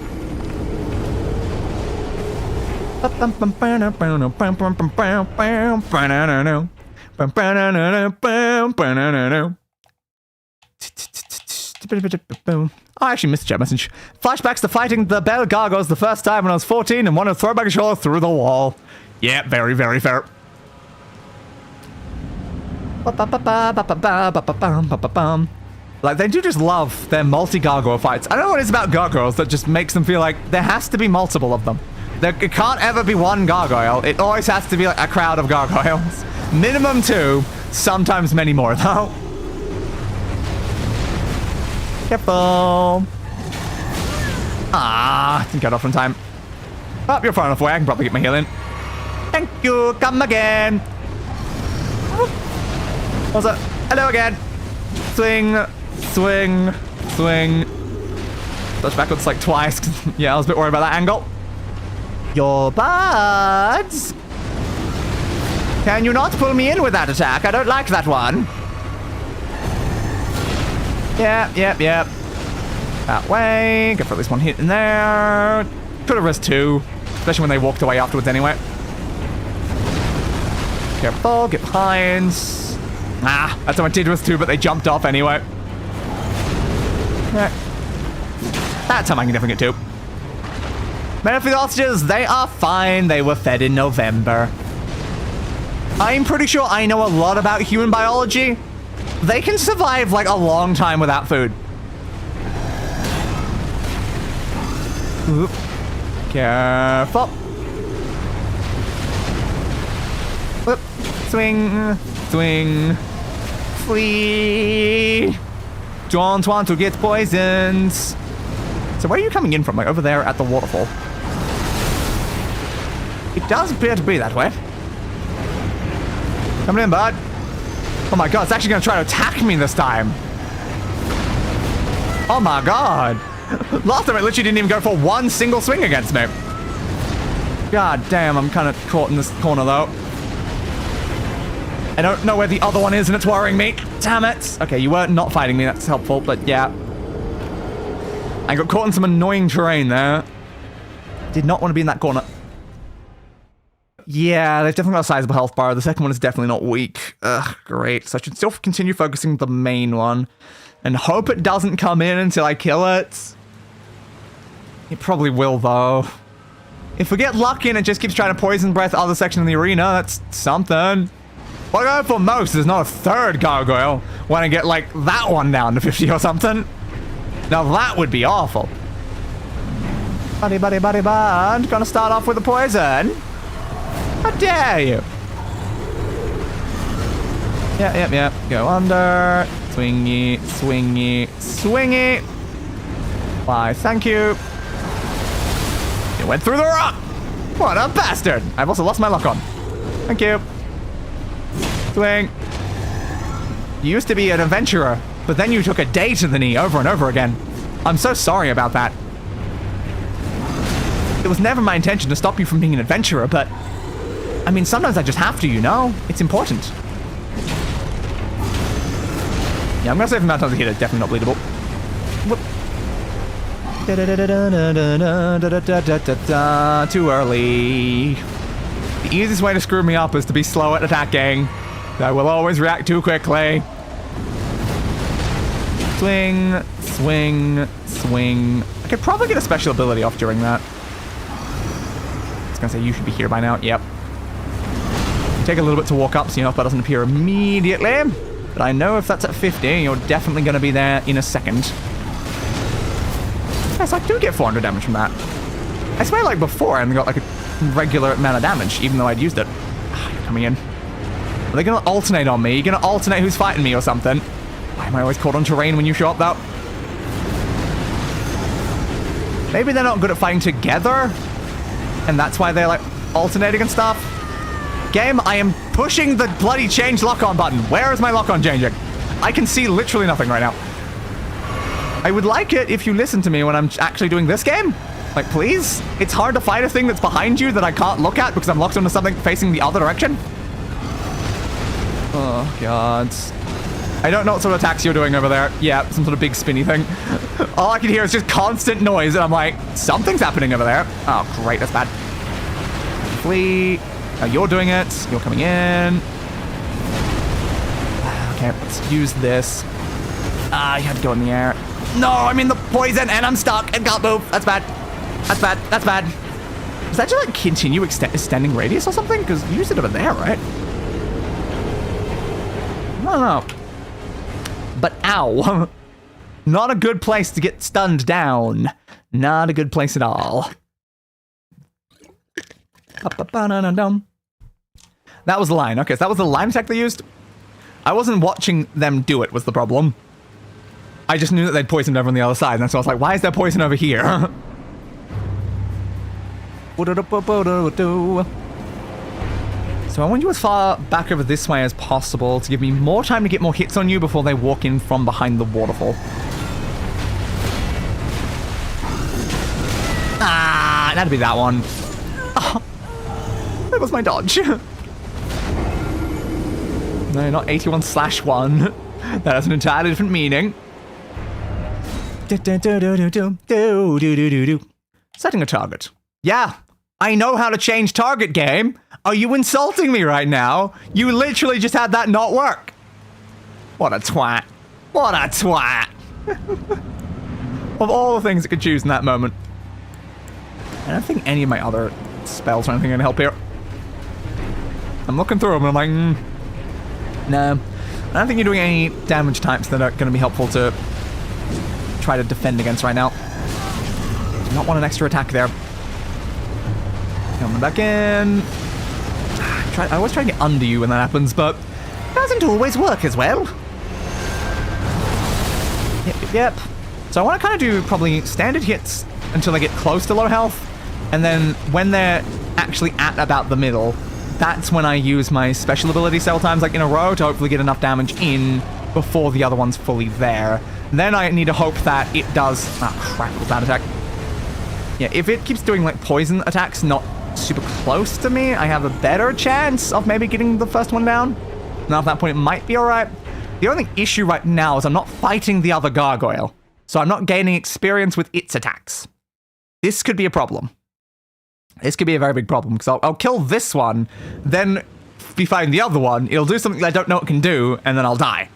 Oh, I actually missed a chat message. Flashbacks to fighting the Bell Gargoyles the first time when I was 14 and wanted to throw my controller through the wall. Yeah, very, very fair. Like, they do just love their multi-gargoyle fights. I don't know what it is about gargoyles that just makes them feel like there has to be multiple of them. It can't ever be one gargoyle. It always has to be like a crowd of gargoyles. Minimum 2, sometimes many more, though. Careful. Ah, didn't get off in time. Oh, you're far enough away. I can probably get my heal in. Thank you. Come again. What's up? Hello again. Swing, swing, swing. Touch backwards like twice. Yeah, I was a bit worried about that angle. Your buds. Can you not pull me in with that attack? I don't like that one. Yep, yep, yep. That way. Go for at least one hit in there. Could have risked 2. Especially when they walked away afterwards anyway. Careful, get behind. Ah, that's what I did with 2, but they jumped off anyway. Yeah. That time I can definitely get 2. Men for the hostages, they are fine. They were fed in November. I'm pretty sure I know a lot about human biology. They can survive like a long time without food. Oop. Careful. Whoop. Swing. Swing. Flee. Don't want to get poisoned. So where are you coming in from? Like over there at the waterfall? It does appear to be that way. Coming in, bud. Oh my god, it's actually going to try to attack me this time. Oh my god. Last time it literally didn't even go for one single swing against me. God damn, I'm kind of caught in this corner though. I don't know where the other one is and it's worrying me. Damn it. Okay, you were not fighting me, that's helpful, but yeah. I got caught in some annoying terrain there. Did not want to be in that corner. Yeah, they've definitely got a sizable health bar. The second one is definitely not weak. Ugh, great. So I should still continue focusing the main one. And hope it doesn't come in until I kill it. It probably will, though. If we get lucky and it just keeps trying to poison breath other section of the arena, that's something. What I go for most is not a third gargoyle when I get, like, that one down to 50 or something. Now that would be awful. Buddy, buddy, buddy, bud. Gonna start off with a poison. How dare you? Yeah. Go under. Swingy, swingy, swingy. Why, thank you. It went through the rock. What a bastard. I've also lost my luck on. Thank you. Swing. You used to be an adventurer, but then you took a day to the knee over and over again. I'm so sorry about that. It was never my intention to stop you from being an adventurer, but I mean, sometimes I just have to, you know? It's important. Yeah, I'm gonna save the amount of times I hit it. Definitely not bleedable. Whoop. Too early. The easiest way to screw me up is to be slow at attacking. I will always react too quickly. Swing, swing, swing. I could probably get a special ability off during that. I was gonna say you should be here by now. Yep. Take a little bit to walk up so your health bar doesn't appear immediately. But I know if that's at 50, you're definitely going to be there in a second. Yes, I do get 400 damage from that. I swear, like, before I only got, like, a regular amount of damage, even though I'd used it. You're coming in. Are they going to alternate on me? You're going to alternate who's fighting me or something? Why am I always caught on terrain when you show up, though? Maybe they're not good at fighting together, and that's why they're, like, alternating and stuff. Game, I am pushing the bloody change lock-on button. Where is my lock-on changing? I can see literally nothing right now. I would like it if you listen to me when I'm actually doing this game. Like, please? It's hard to fight a thing that's behind you that I can't look at because I'm locked onto something facing the other direction. Oh, God. I don't know what sort of attacks you're doing over there. Yeah, some sort of big spinny thing. All I can hear is just constant noise, and I'm like, something's happening over there. Oh, great, that's bad. Flee. Now you're doing it. You're coming in. Okay, let's use this. You had to go in the air. No, I'm in the poison and I'm stuck and can't move. That's bad. That's bad. That's bad. Does that just like continue extending radius or something? Because you used it over there, right? I don't know. But ow. Not a good place to get stunned down. Not a good place at all. That was the line. Okay, so that was the line attack they used. I wasn't watching them do it was the problem. I just knew that they'd poisoned over on the other side, and so I was like, why is there poison over here? So I want you as far back over this way as possible to give me more time to get more hits on you before they walk in from behind the waterfall. Ah, that'd be that one. Oh, that was my dodge. No, not 81/1. That has an entirely different meaning. Setting a target. Yeah, I know how to change target, game. Are you insulting me right now? You literally just had that not work. What a twat. What a twat. Of all the things it could choose in that moment. I don't think any of my other spells or anything are going to help here. I'm looking through them and I'm like, no. I don't think you're doing any damage types that are going to be helpful to try to defend against right now. Do not want an extra attack there. Coming back in. I always try to get under you when that happens, but it doesn't always work as well. Yep. So I want to kind of do probably standard hits until they get close to low health, and then when they're actually at about the middle, that's when I use my special ability several times, like in a row, to hopefully get enough damage in before the other one's fully there. And then I need to hope that it does... Ah, crap, it was that attack. Yeah, if it keeps doing, like, poison attacks not super close to me, I have a better chance of maybe getting the first one down. Now, at that point, it might be alright. The only issue right now is I'm not fighting the other gargoyle, so I'm not gaining experience with its attacks. This could be a problem. This could be a very big problem, because I'll kill this one, then be fighting the other one, it'll do something I don't know it can do, and then I'll die.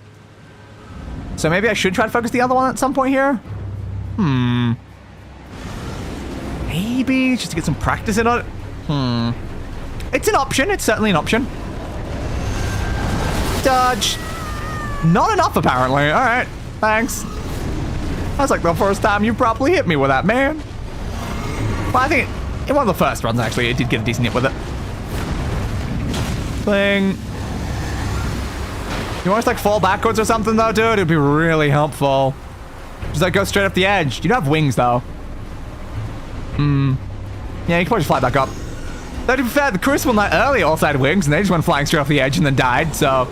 So maybe I should try to focus the other one at some point here? Maybe, just to get some practice in on it? It's an option, it's certainly an option. Dodge. Not enough, apparently. Alright, thanks. That's like the first time you properly hit me with that, man. Well, I think in one of the first runs, actually, it did get a decent hit with it. Thing. You want us to, like, fall backwards or something, though, dude? It'd be really helpful. Just, like, go straight up the edge. You don't have wings, though. Yeah, you can probably just fly back up. Though, to be fair, the Crucible Knight earlier also had wings, and they just went flying straight off the edge and then died, so...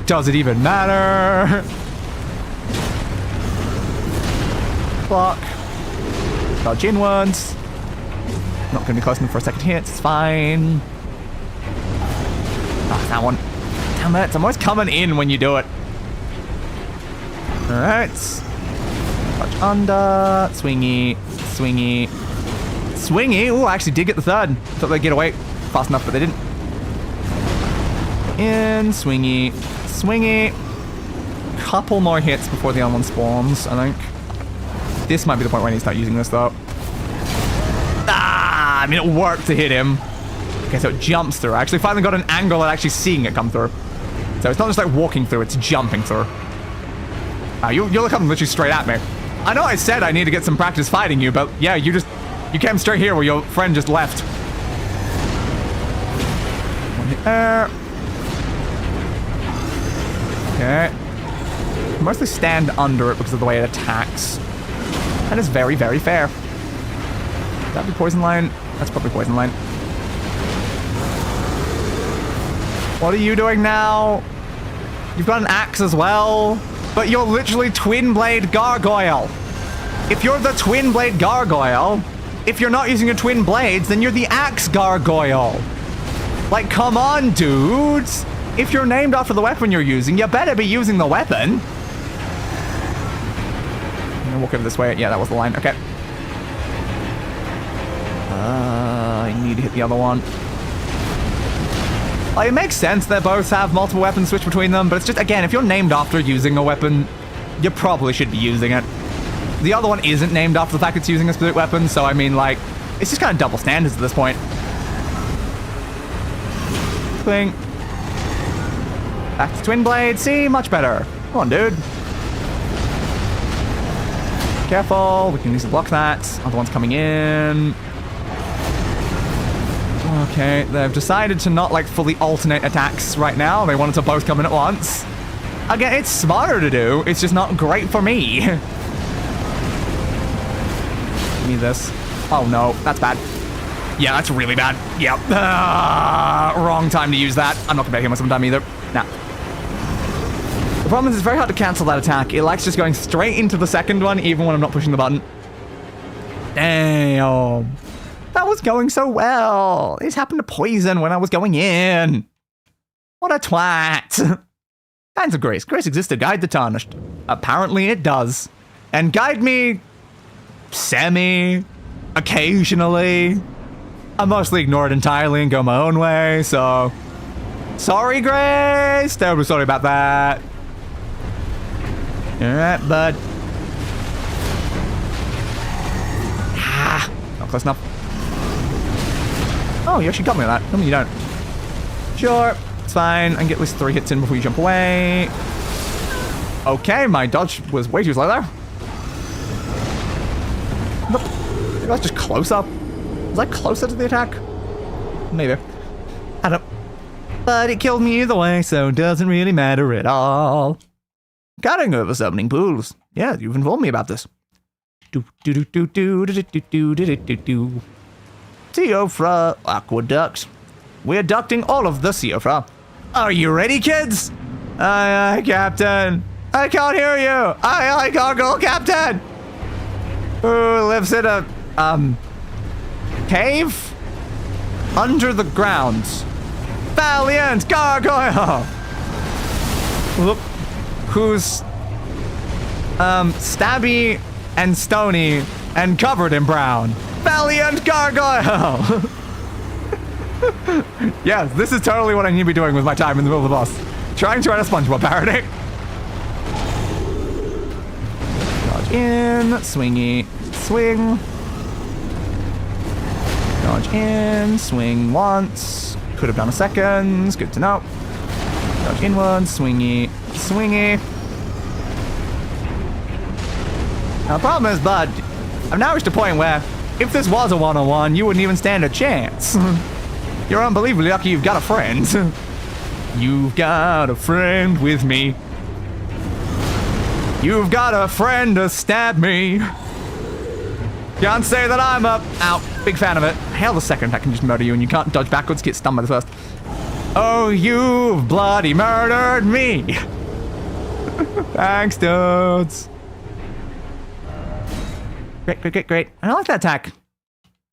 Does it even matter? Block. Dodge inwards. Not gonna be close enough for a second hit, it's fine. Ah, that one. Damn it, I'm always coming in when you do it. Alright. Touch under. Swingy. Swingy. Swingy. Ooh, I actually did get the third. Thought they'd get away fast enough, but they didn't. In. Swingy. Swingy. Couple more hits before the other one spawns, I think. This might be the point where I need to start using this, though. Ah! I mean, it worked to hit him. Okay, so it jumps through. I actually finally got an angle at actually seeing it come through. So it's not just like walking through, it's jumping through. You're coming literally straight at me. I know I said I need to get some practice fighting you, but yeah, you came straight here where your friend just left. One hit there. Okay. Mostly stand under it because of the way it attacks. That is very, very fair. Would that be poison line? That's probably poison line. What are you doing now? You've got an axe as well, but you're literally twin blade gargoyle. If you're the twin blade gargoyle, if you're not using your twin blades, then you're the axe gargoyle. Like, come on, dudes. If you're named after the weapon you're using, you better be using the weapon. I'm gonna walk over this way. Yeah, that was the line. Okay. I need to hit the other one. Like, it makes sense they both have multiple weapons switch between them, but it's just, again, if you're named after using a weapon, you probably should be using it. The other one isn't named after the fact it's using a specific weapon, so I mean, like, it's just kind of double standards at this point. Cling. Back to twin blade. See, much better. Come on, dude. Careful, we can easily block that. Other one's coming in. Okay, they've decided to not, like, fully alternate attacks right now. They wanted to both come in at once. Again, it's smarter to do. It's just not great for me. Give me this. Oh, no. That's bad. Yeah, that's really bad. Yep. Wrong time to use that. I'm not going to bet him some time either. Nah. The problem is it's very hard to cancel that attack. It likes just going straight into the second one, even when I'm not pushing the button. Damn. That was going so well. This happened to poison when I was going in. What a twat. Hands of Grace. Grace exists to guide the Tarnished. Apparently it does. And guide me... occasionally. I mostly ignore it entirely and go my own way, so... Sorry, Grace. Terribly sorry about that. Alright, bud. Ah, not close enough. Oh, you actually got me with that. No, you don't. Sure, it's fine. I can get at least 3 hits in before you jump away. Okay, my dodge was way too slow there. Nope. Maybe that's just closer. Was I closer to the attack? Maybe. I don't... But it killed me either way, so it doesn't really matter at all. Cutting over summoning pools. Yeah, you've informed me about this. Siofra aqueduct. We're ducting all of the Siofra. Are you ready, kids? Aye, aye, Captain. I can't hear you. Aye, aye, Gargoyle Captain. Who lives in a, cave? Under the ground. Valiant Gargoyle. Look, who's, stabby and stony and covered in brown. Valiant Gargoyle. Yes, this is totally what I need to be doing with my time in the middle of the boss. Trying to write a SpongeBob parody. Dodge in, swingy, swing. Dodge in, swing once. Could have done a second, good to know. Dodge inward, swingy, swingy. Now the problem is, bud, I've now reached a point where if this was a one-on-one, you wouldn't even stand a chance. You're unbelievably lucky you've got a friend. You've got a friend with me. You've got a friend to stab me. Can't say that I'm a... Ow. Big fan of it. Hell, the second attack can just murder you and you can't dodge backwards, get stunned by the first. Oh, you've bloody murdered me. Thanks, dudes. Great. I don't like that attack.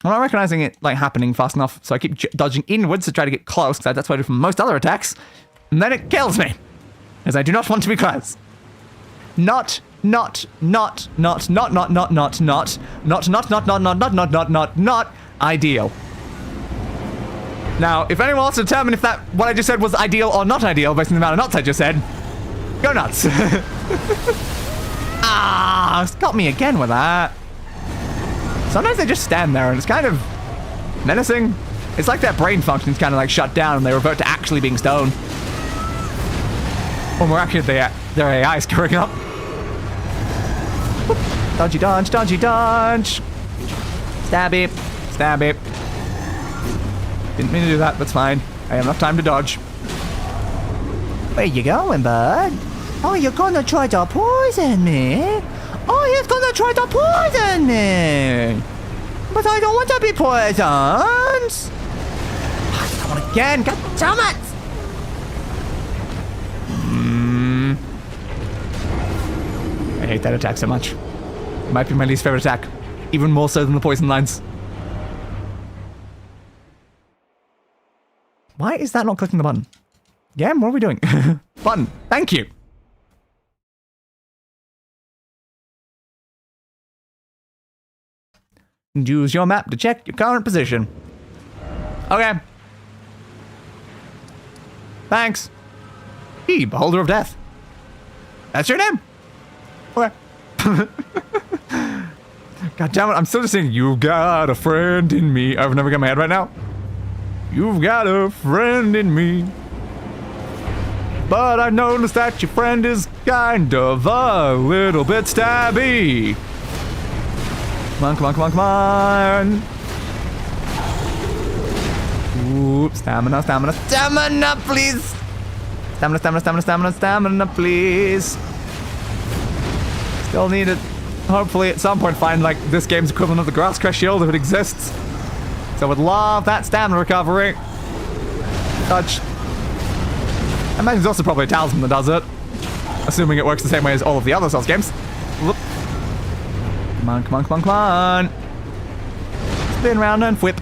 I'm not recognizing it, like, happening fast enough, so I keep dodging inwards to try to get close, because that's what I do from most other attacks. And then it kills me. Because I do not want to be close. Not ideal. Now, if anyone wants to determine if that, what I just said was ideal or not ideal based on the amount of nuts I just said, go nuts. Ah, it's got me again with that. Sometimes they just stand there and it's kind of menacing. It's like their brain function's kind of like shut down and they revert to actually being stone. Or more accurately, their AI is screwing up. Dodgy dodge, dodgy dodge. Stabby, stabby. Didn't mean to do that, that's fine. I have enough time to dodge. Where you going, bud? Oh, you're gonna try to poison me? Oh, he's gonna try to poison me! But I don't want to be poisoned! Come on again, god damn it! I hate that attack so much. It might be my least favorite attack. Even more so than the poison lines. Why is that not clicking the button? Yeah, what are we doing? Button, thank you! Use your map to check your current position. Okay. Thanks. He, Beholder of Death. That's your name? Okay. God damn it, I'm still just saying, you've got a friend in me. I've never got in my head right now. You've got a friend in me. But I noticed that your friend is kind of a little bit stabby. Come on. Ooh, stamina, please. Stamina, please. Still need to, hopefully at some point, find, like, this game's equivalent of the Grass Crest Shield if it exists. So I would love that stamina recovery. Touch. I imagine there's also probably a talisman that does it. Assuming it works the same way as all of the other Souls games. Whoop. Come on. Spin round and whip.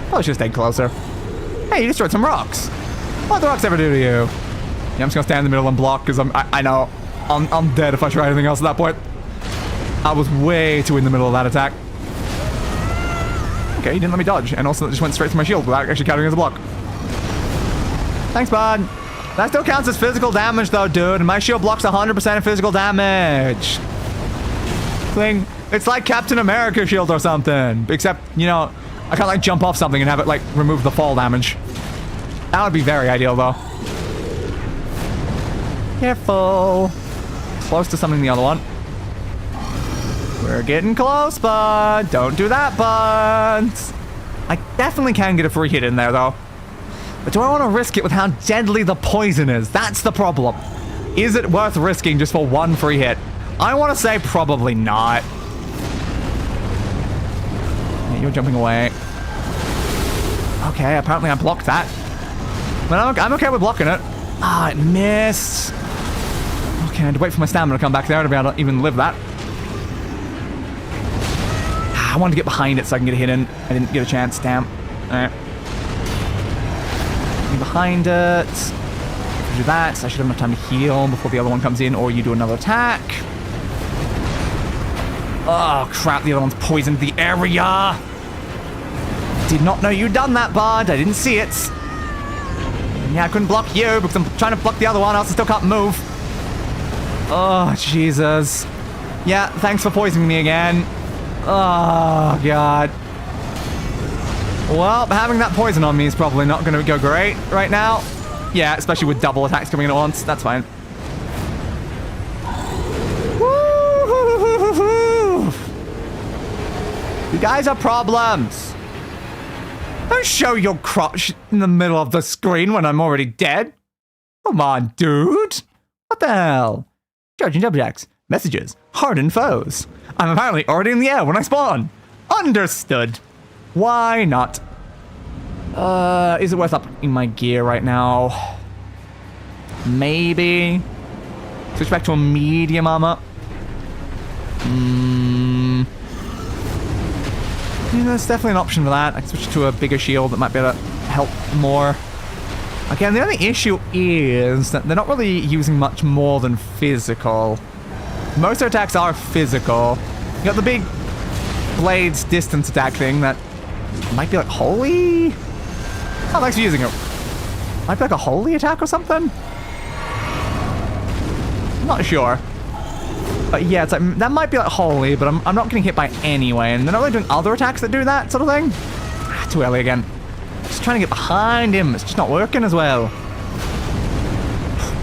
Probably should have stayed closer. Hey, you destroyed some rocks. What'd the rocks ever do to you? Yeah, I'm just gonna stand in the middle and block because I know I'm dead if I try anything else at that point. I was way too in the middle of that attack. Okay, you didn't let me dodge, and also it just went straight through my shield without actually counting as a block. Thanks, bud. That still counts as physical damage though, dude, and my shield blocks 100% of physical damage. Thing. It's like Captain America shield or something. Except, you know, I can't like jump off something and have it like remove the fall damage. That would be very ideal though. Careful. Close to something the other one. We're getting close, bud. Don't do that, bud. I definitely can get a free hit in there, though. But do I want to risk it with how deadly the poison is? That's the problem. Is it worth risking just for one free hit? I want to say probably not. Yeah, you're jumping away. Okay, apparently I blocked that. But I'm okay with blocking it. Ah, it missed. Okay, I had to wait for my stamina to come back there to be able to even live that. I wanted to get behind it so I can get a hit in. I didn't get a chance, damn. Alright. Behind it. Do that, so I should have enough time to heal before the other one comes in, or you do another attack. Oh, crap, the other one's poisoned the area. Did not know you'd done that, bud. I didn't see it. Yeah, I couldn't block you because I'm trying to block the other one, else I still can't move. Oh, Jesus. Yeah, thanks for poisoning me again. Oh, God. Well, having that poison on me is probably not going to go great right now. Yeah, especially with double attacks coming in at once. That's fine. Woo-hoo-hoo-hoo-hoo. You guys are problems. Don't show your crotch in the middle of the screen when I'm already dead. Come on, dude. What the hell? Charging objects. Messages. Hardened foes. I'm apparently already in the air when I spawn. Understood. Why not? Is it worth upping my gear right now? Maybe. Switch back to a medium armor. Yeah, there's definitely an option for that. I can switch to a bigger shield that might be able to help more. Again, the only issue is that they're not really using much more than physical. Most of their attacks are physical. You got the big blades distance attack thing that might be like holy? Oh, thanks for using it. Might be like a holy attack or something? I'm not sure. But yeah, it's like, that might be like holy, but I'm not getting hit by anyway. And they're not really doing other attacks that do that sort of thing. Ah, too early again. Just trying to get behind him. It's just not working as well.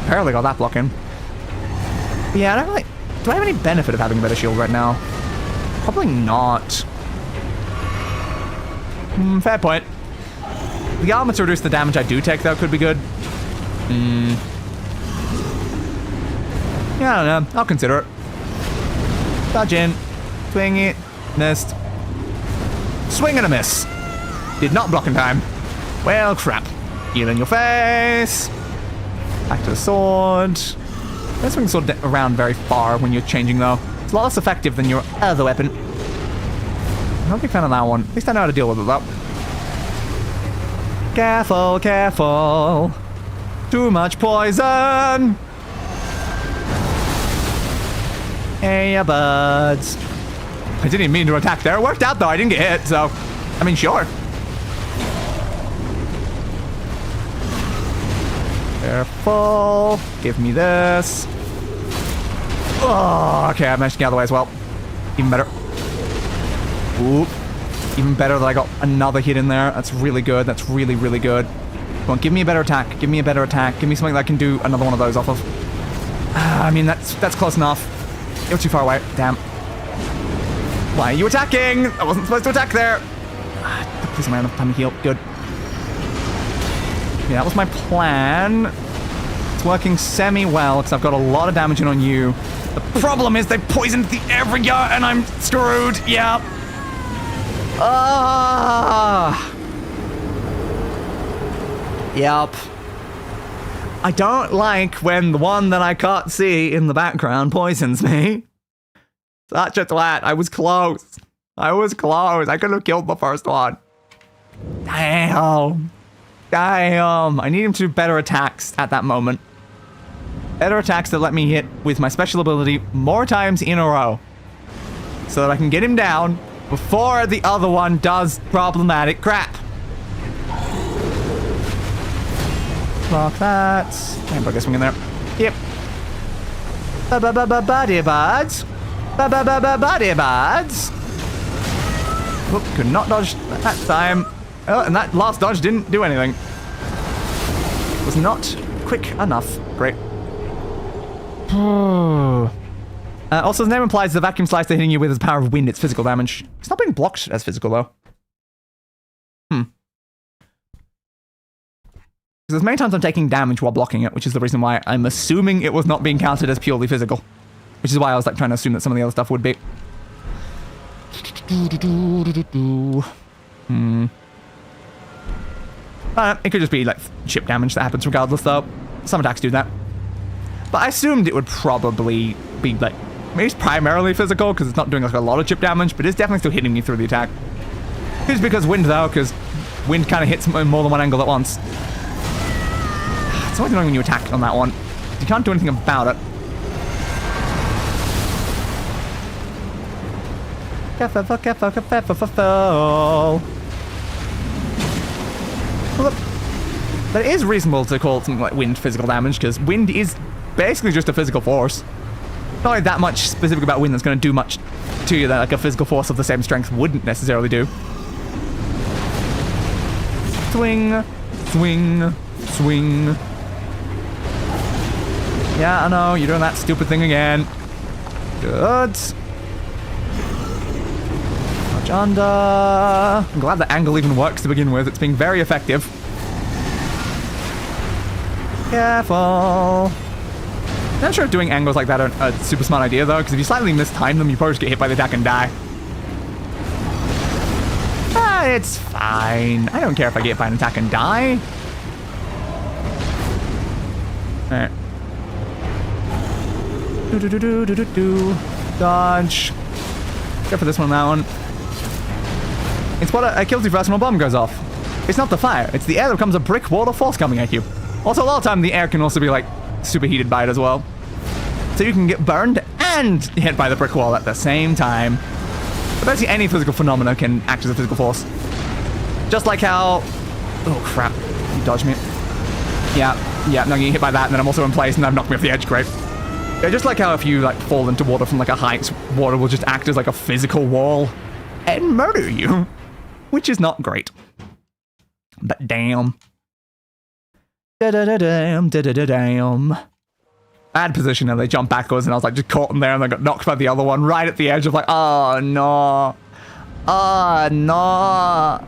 Barely got that blocking. But yeah, I don't really... Do I have any benefit of having a better shield right now? Probably not. Fair point. The armor to reduce the damage I do take, though, could be good. Yeah, I don't know. I'll consider it. Dodge in. Swing it. Missed. Swing and a miss. Did not block in time. Well, crap. Heal in your face. Back to the sword. Don't swing the sword around very far when you're changing, though. It's a lot less effective than your other weapon. I'm not a big fan of that one. At least I know how to deal with it, though. Careful, careful. Too much poison. Hey, buds. I didn't even mean to attack there. It worked out, though. I didn't get hit, so... I mean, sure. Careful. Give me this. Oh, okay. I managed to get out of the way as well. Even better. Oop. Even better that I got another hit in there. That's really good. That's really, really good. Come on, give me a better attack. Give me a better attack. Give me something that I can do another one of those off of. I mean, that's close enough. You're too far away. Damn. Why are you attacking? I wasn't supposed to attack there. Please, I enough time to heal. Good. Yeah, that was my plan. It's working semi-well, because I've got a lot of damage in on you. The problem is they poisoned the area, and I'm screwed. Yeah. Yep. I don't like when the one that I can't see in the background poisons me. Such a twat. I was close. I was close. I could have killed the first one. Damn. Damn. I need him to do better attacks at that moment. Better attacks that let me hit with my special ability more times in a row. So that I can get him down before the other one does problematic crap. Block that. And put this one in there. Yep. Buddy buds. Buddy buds. Whoop, could not dodge that time. Oh, and that last dodge didn't do anything. Was not quick enough. Great. Also, the name implies the vacuum slice they're hitting you with is the power of wind. It's physical damage. It's not being blocked as physical, though. Because there's many times I'm taking damage while blocking it, which is the reason why I'm assuming it was not being counted as purely physical. Which is why I was like trying to assume that some of the other stuff would be. It could just be like chip damage that happens regardless though. Some attacks do that. But I assumed it would probably be like, maybe it's primarily physical because it's not doing like a lot of chip damage, but it's definitely still hitting me through the attack. It's because wind though, because wind kind of hits more than one angle at once. It's always annoying when you attack on that one. You can't do anything about it. Careful. But it is reasonable to call something like wind physical damage, because wind is basically just a physical force. Not like that much specific about wind that's going to do much to you that like a physical force of the same strength wouldn't necessarily do. Swing. Yeah, I know, you're doing that stupid thing again. Good. Touch under. I'm glad the angle even works to begin with. It's being very effective. Careful. I'm not sure if doing angles like that are a super smart idea though, because if you slightly mistime them, you probably just get hit by the attack and die. It's fine. I don't care if I get hit by an attack and die. Alright. Dodge. Go for this one, that one. It's what kills you first when a bomb goes off. It's not the fire, it's the air that becomes a brick wall of force coming at you. Also, a lot of the time, the air can also be, like, superheated by it as well. So you can get burned and hit by the brick wall at the same time. But basically, any physical phenomena can act as a physical force. Just like how... Oh, crap. You dodged me. Yeah, no, getting hit by that, and then I'm also in place, and that knocked me off the edge. Great. Yeah, just like how if you, like, fall into water from, like, a height, water will just act as, like, a physical wall and murder you. Which is not great. But damn. Da-da-da-dam. Bad position, and they jump backwards, and I was, like, just caught in there, and I got knocked by the other one right at the edge of, like, oh, no. Oh, no.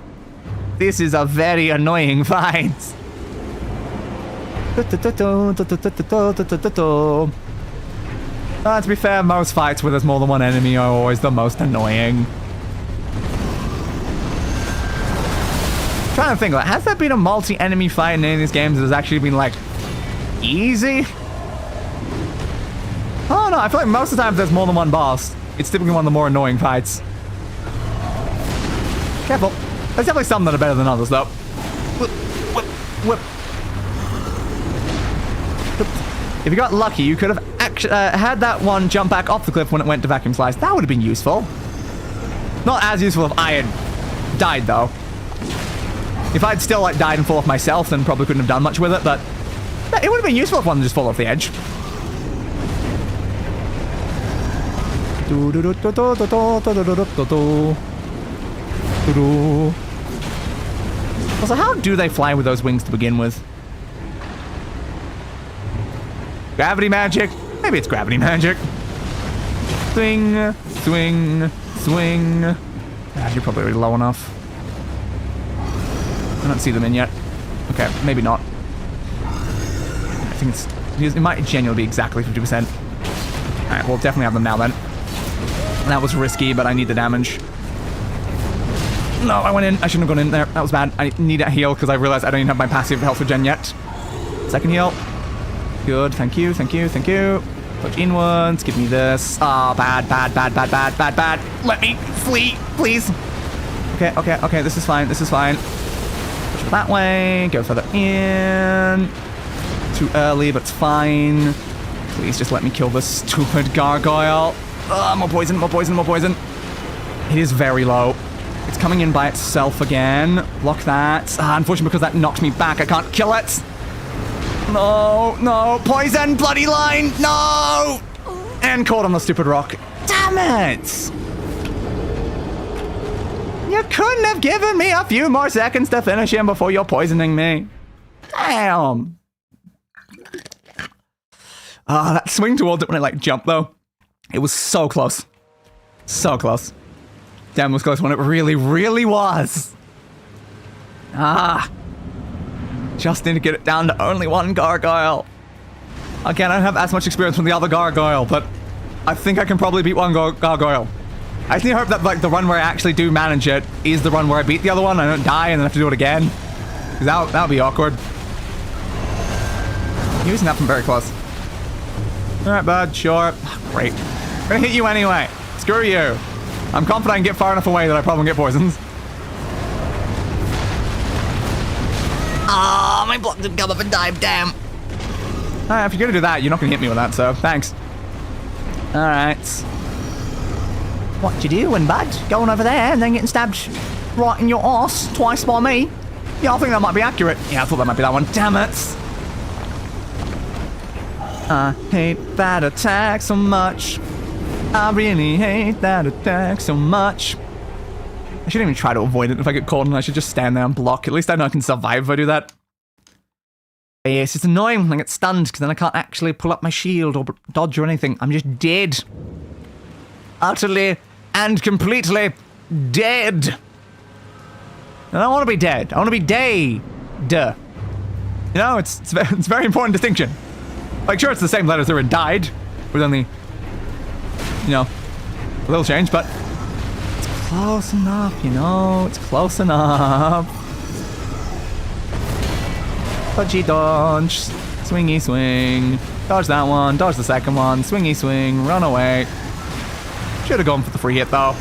This is a very annoying fight. To be fair, most fights where there's more than one enemy are always the most annoying. I'm trying to think, like, has there been a multi-enemy fight in any of these games that has actually been, like, easy? Oh no, I feel like most of the time if there's more than one boss, it's typically one of the more annoying fights. Careful. There's definitely some that are better than others, though. Whip. If you got lucky, you could have actually had that one jump back off the cliff when it went to vacuum slice. That would have been useful. Not as useful if I had died, though. If I'd still, like, died and fall off myself, then probably couldn't have done much with it, but it would have been useful if one just fall off the edge. Also, how do they fly with those wings to begin with? Gravity magic? Maybe it's gravity magic. Swing. You're probably already low enough. I don't see them in yet. Okay, maybe not. I think it might genuinely be exactly 50%. Alright, we'll definitely have them now then. That was risky, but I need the damage. No, I went in. I shouldn't have gone in there. That was bad. I need a heal because I realized I don't even have my passive health regen yet. Second heal. Good. Thank you. Touch inwards. Give me this. Ah, bad. Let me flee, please. Okay. This is fine. Push that way. Go further in. Too early, but it's fine. Please just let me kill this stupid gargoyle. More poison. It is very low. It's coming in by itself again. Block that. Unfortunately, because that knocked me back, I can't kill it. No. Poison, bloody line. No. And caught on the stupid rock. Damn it. You couldn't have given me a few more seconds to finish him before you're poisoning me. Damn. That swing towards it when it, like, jumped, though. It was so close. So close. Damn, it was close when it really, really was. Just need to get it down to only one gargoyle. Again, I don't have as much experience from the other gargoyle, but I think I can probably beat one gargoyle. I just need to hope that like the run where I actually do manage it is the run where I beat the other one. I don't die and then have to do it again. Because that would be awkward. Using that from very close. Alright, bud, sure. Great. I'm gonna hit you anyway. Screw you. I'm confident I can get far enough away that I probably won't get poisons. Ah, my block didn't come up and dive, damn. Alright, if you're gonna do that, you're not gonna hit me with that, so thanks. Alright. What you doing, bud? Going over there and then getting stabbed right in your arse twice by me? Yeah, I think that might be accurate. Yeah, I thought that might be that one. Damn it. I hate that attack so much. I really hate that attack so much. I shouldn't even try to avoid it if I get caught, and I should just stand there and block. At least I know I can survive if I do that. But yes, it's annoying when I get stunned, because then I can't actually pull up my shield or dodge or anything. I'm just dead. Utterly and completely dead. I don't want to be dead. I want to be dead. You know, it's a very important distinction. Like, sure, it's the same letters there and died, with only, you know, a little change, but it's close enough, you know, it's close enough. Dodgy dodge, swingy swing, dodge that one, dodge the second one, swingy swing, run away. Should have gone for the free hit, though.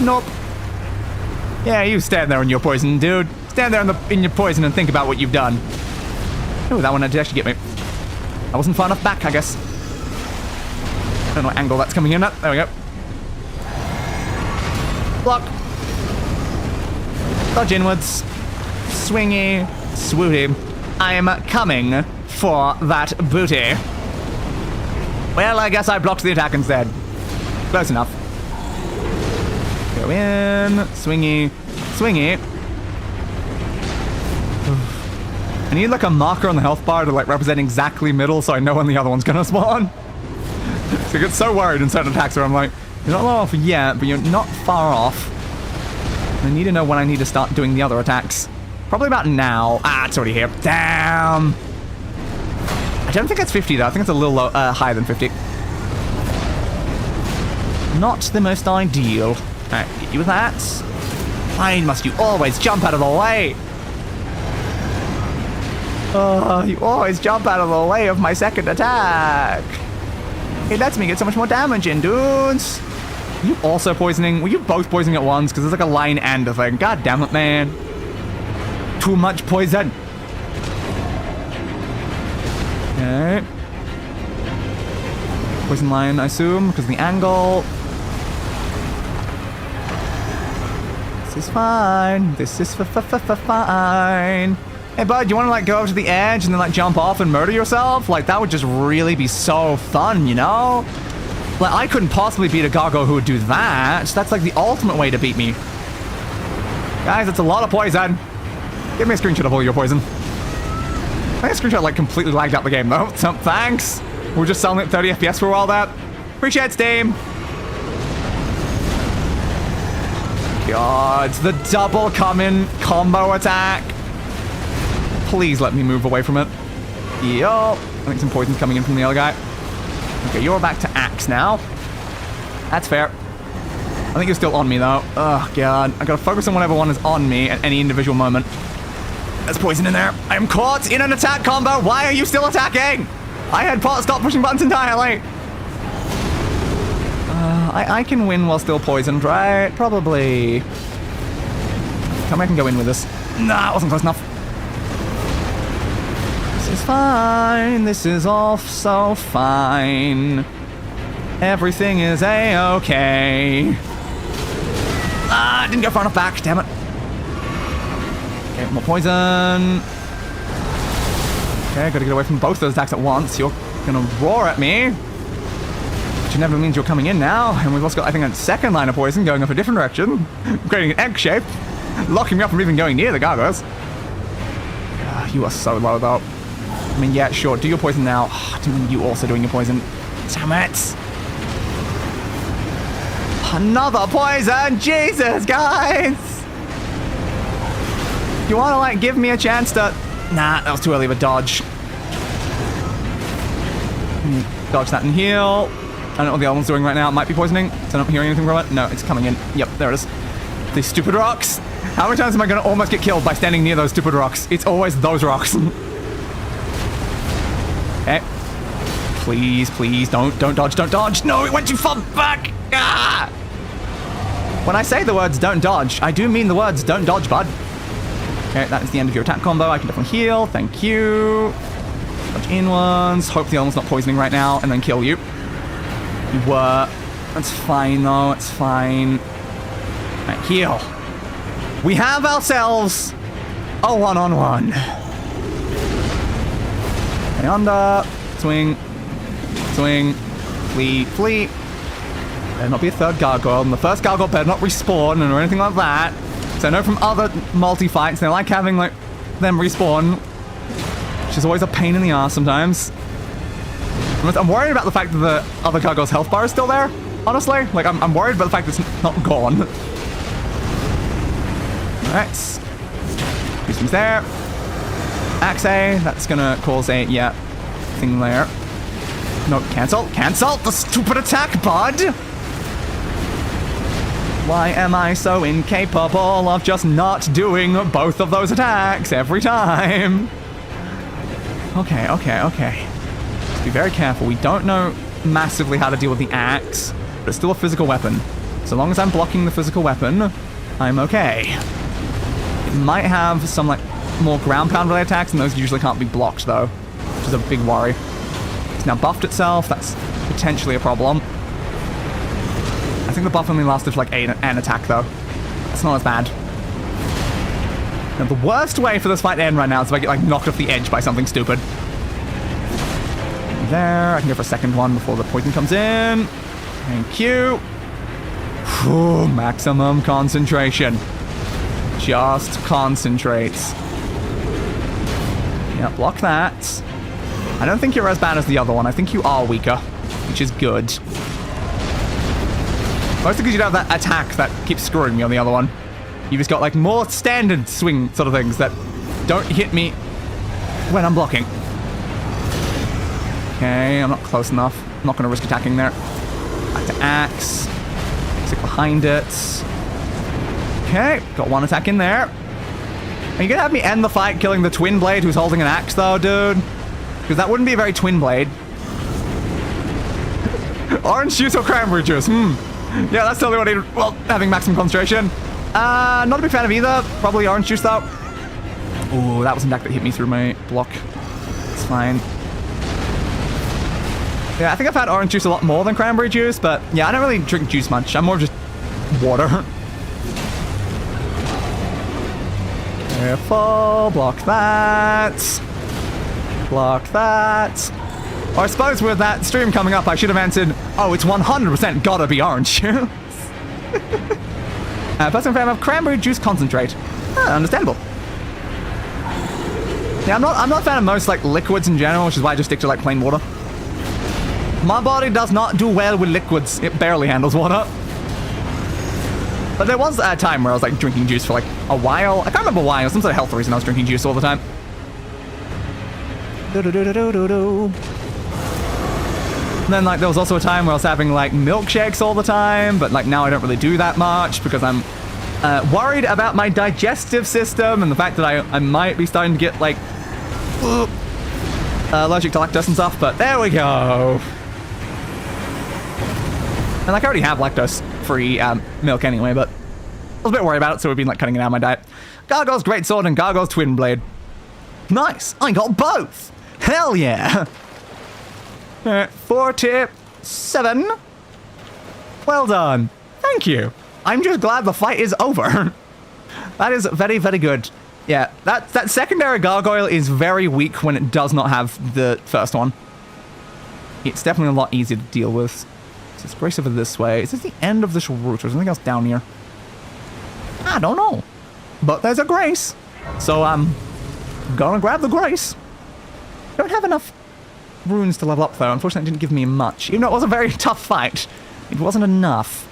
Nope. Yeah, you stand there in your poison, dude. Stand there in your poison and think about what you've done. Oh, that one did actually get me. I wasn't far enough back, I guess. I don't know what angle that's coming in at. There we go. Block. Dodge inwards. Swingy. Swooty. I am coming for that booty. Well, I guess I blocked the attack instead. Close enough. Go in. Swingy. Swingy. I need like a marker on the health bar to like represent exactly middle so I know when the other one's gonna spawn. So I get so worried in certain attacks where I'm like, you're not off yet, but you're not far off. I need to know when I need to start doing the other attacks. Probably about now. Ah, it's already here. Damn. I don't think it's 50 though. I think it's a little higher than 50. Not the most ideal. Alright, hit you with that. Why must you always jump out of the way? Oh, you always jump out of the way of my second attack. It lets me get so much more damage in, dudes. Are you also poisoning? Were you both poisoning at once? Because there's like a line and a thing. God damn it, man. Too much poison. Okay. Poison line, I assume, because of the angle. This is fine. This is fine. Hey, bud, you want to, like, go over to the edge and then, like, jump off and murder yourself? Like, that would just really be so fun, you know? Like, I couldn't possibly beat a gargoyle who would do that. That's, like, the ultimate way to beat me. Guys, it's a lot of poison. Give me a screenshot of all your poison. My screenshot, like, completely lagged out the game, though. So, thanks. We're just selling at 30 FPS for all that. Appreciate it, Steam. God, the double combo attack. Please let me move away from it. Yo. I think some poison's coming in from the other guy. Okay, you're back to axe now. That's fair. I think you're still on me, though. Oh, God. I gotta focus on whatever one is on me at any individual moment. There's poison in there. I am caught in an attack combo. Why are you still attacking? I had stopped pushing buttons entirely. I can win while still poisoned, right? Probably. Tell me I can go in with this. Nah, it wasn't close enough. This is fine. This is all so fine. Everything is a-okay. Ah, didn't go far enough back. Damn it. Okay, more poison. Okay, gotta get away from both those attacks at once. You're gonna roar at me. Which never means you're coming in now. And we've also got, I think, a second line of poison going off a different direction. Creating an egg shape. Locking me up from even going near the gargoyles. You are so low, though. I mean, yeah, sure. Do your poison now. You also doing your poison. Damn it. Another poison. Jesus, guys. you want to, like, give me a chance to... Nah, that was too early of a dodge. Dodge that and heal. I don't know what the other one's doing right now. It might be poisoning. So I'm not hearing anything from it. No, it's coming in. Yep, there it is. These stupid rocks. How many times am I going to almost get killed by standing near those stupid rocks? It's always those rocks. Okay. Please, please, don't dodge, don't dodge. No, it went too far back. Ah! When I say the words don't dodge, I do mean the words don't dodge, bud. Okay, that is the end of your attack combo. I can definitely heal. Thank you. Dodge in ones. Hope the other one's not poisoning right now, and then kill you. You were. That's fine, though. It's fine. Right, heal. We have ourselves a one-on-one. Okay, under. Swing. Swing. Flee. Flee. Better not be a third gargoyle, and the first gargoyle better not respawn or anything like that. So I know from other multi-fights, they like having, like, them respawn, which is always a pain in the ass sometimes. I'm worried about the fact that the other gargoyle's health bar is still there, honestly. Like, I'm worried about the fact that it's not gone. Alright. Two things there. Axe, that's gonna cause a, yeah, thing there. No, cancel. Cancel the stupid attack, bud! Why am I so incapable of just not doing both of those attacks every time? Okay, okay, okay. Just be very careful. We don't know massively how to deal with the axe, but it's still a physical weapon. So long as I'm blocking the physical weapon, I'm okay. It might have some, like, more ground pound related attacks, and those usually can't be blocked, though, which is a big worry. It's now buffed itself. That's potentially a problem. I think the buff only lasted for like an attack, though. It's not as bad. Now, the worst way for this fight to end right now is if I get, like, knocked off the edge by something stupid. There. I can go for a second one before the poison comes in. Thank you. Whew, maximum concentration. Just concentrates. Yeah, block that. I don't think you're as bad as the other one. I think you are weaker, which is good. Mostly because you don't have that attack that keeps screwing me on the other one. You just got, like, more standard swing sort of things that don't hit me when I'm blocking. Okay, I'm not close enough. I'm not going to risk attacking there. Back to axe. Stick behind it. Okay, got one attack in there. Are you going to have me end the fight killing the twin blade who's holding an axe, though, dude? Because that wouldn't be a very twin blade. Orange juice or cranberry juice? Yeah, that's totally what I need. Well, having maximum concentration. Not a big fan of either. Probably orange juice, though. Ooh, that was an attack that hit me through my block. It's fine. Yeah, I think I've had orange juice a lot more than cranberry juice, but yeah, I don't really drink juice much. I'm more just water. Careful. Block that. Block that. Or I suppose with that stream coming up, I should have answered, oh, it's 100% gotta be orange juice. Person fan of cranberry juice concentrate. Understandable. Yeah, I'm not a fan of most, like, liquids in general, which is why I just stick to, like, plain water. My body does not do well with liquids. It barely handles water. But there was a time where I was, like, drinking juice for, like, a while. I can't remember why. It was some sort of health reason I was drinking juice all the time. And then, like, there was also a time where I was having, like, milkshakes all the time, but, like, now I don't really do that much because I'm worried about my digestive system and the fact that I might be starting to get, like, allergic to lactose and stuff, but there we go. And, like, I already have lactose-free milk anyway, but I was a bit worried about it, so we've been, like, cutting it out of my diet. Gargoyle's Greatsword and Gargoyle's Twin Blade. Nice! I got both! Hell yeah! 47. Well done. Thank you. I'm just glad the fight is over. That is very, very good. Yeah, that secondary gargoyle is very weak when it does not have the first one. It's definitely a lot easier to deal with. So let's brace over this way. Is this the end of this route or something else down here? I don't know. But there's a grace. So I'm gonna grab the grace. Don't have enough runes to level up, though. Unfortunately, it didn't give me much. Even though it was a very tough fight, it wasn't enough.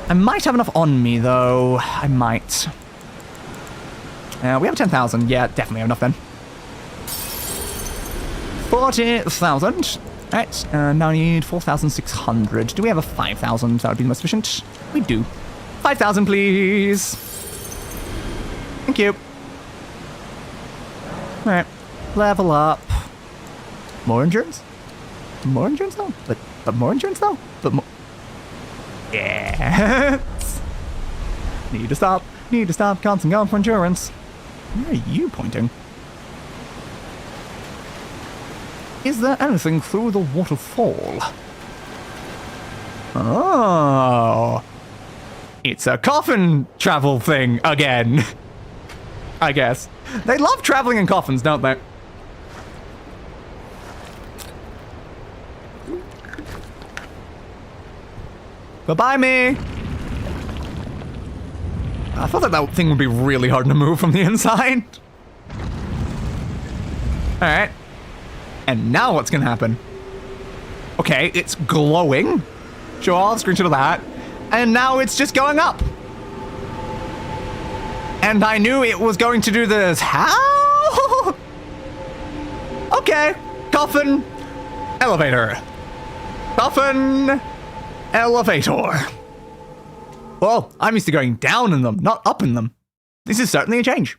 I might have enough on me, though. I might. We have 10,000. Yeah, definitely have enough then. 40,000. Right, now I need 4,600. Do we have a 5,000? That would be the most efficient. We do. 5,000, please. Thank you. Alright, level up. More endurance? More endurance though? But more endurance though? But more... Yeah. Need to stop. Need to stop. Constant going for endurance. Where are you pointing? Is there anything through the waterfall? Oh. It's a coffin travel thing again. I guess. They love traveling in coffins, don't they? Goodbye, me. I thought that thing would be really hard to move from the inside. Alright. And now what's gonna happen? Okay, it's glowing. Sure, I'll screenshot of that. And now it's just going up. And I knew it was going to do this. How? Okay. Coffin. Elevator. Coffin. Elevator. Well, I'm used to going down in them, not up in them. This is certainly a change.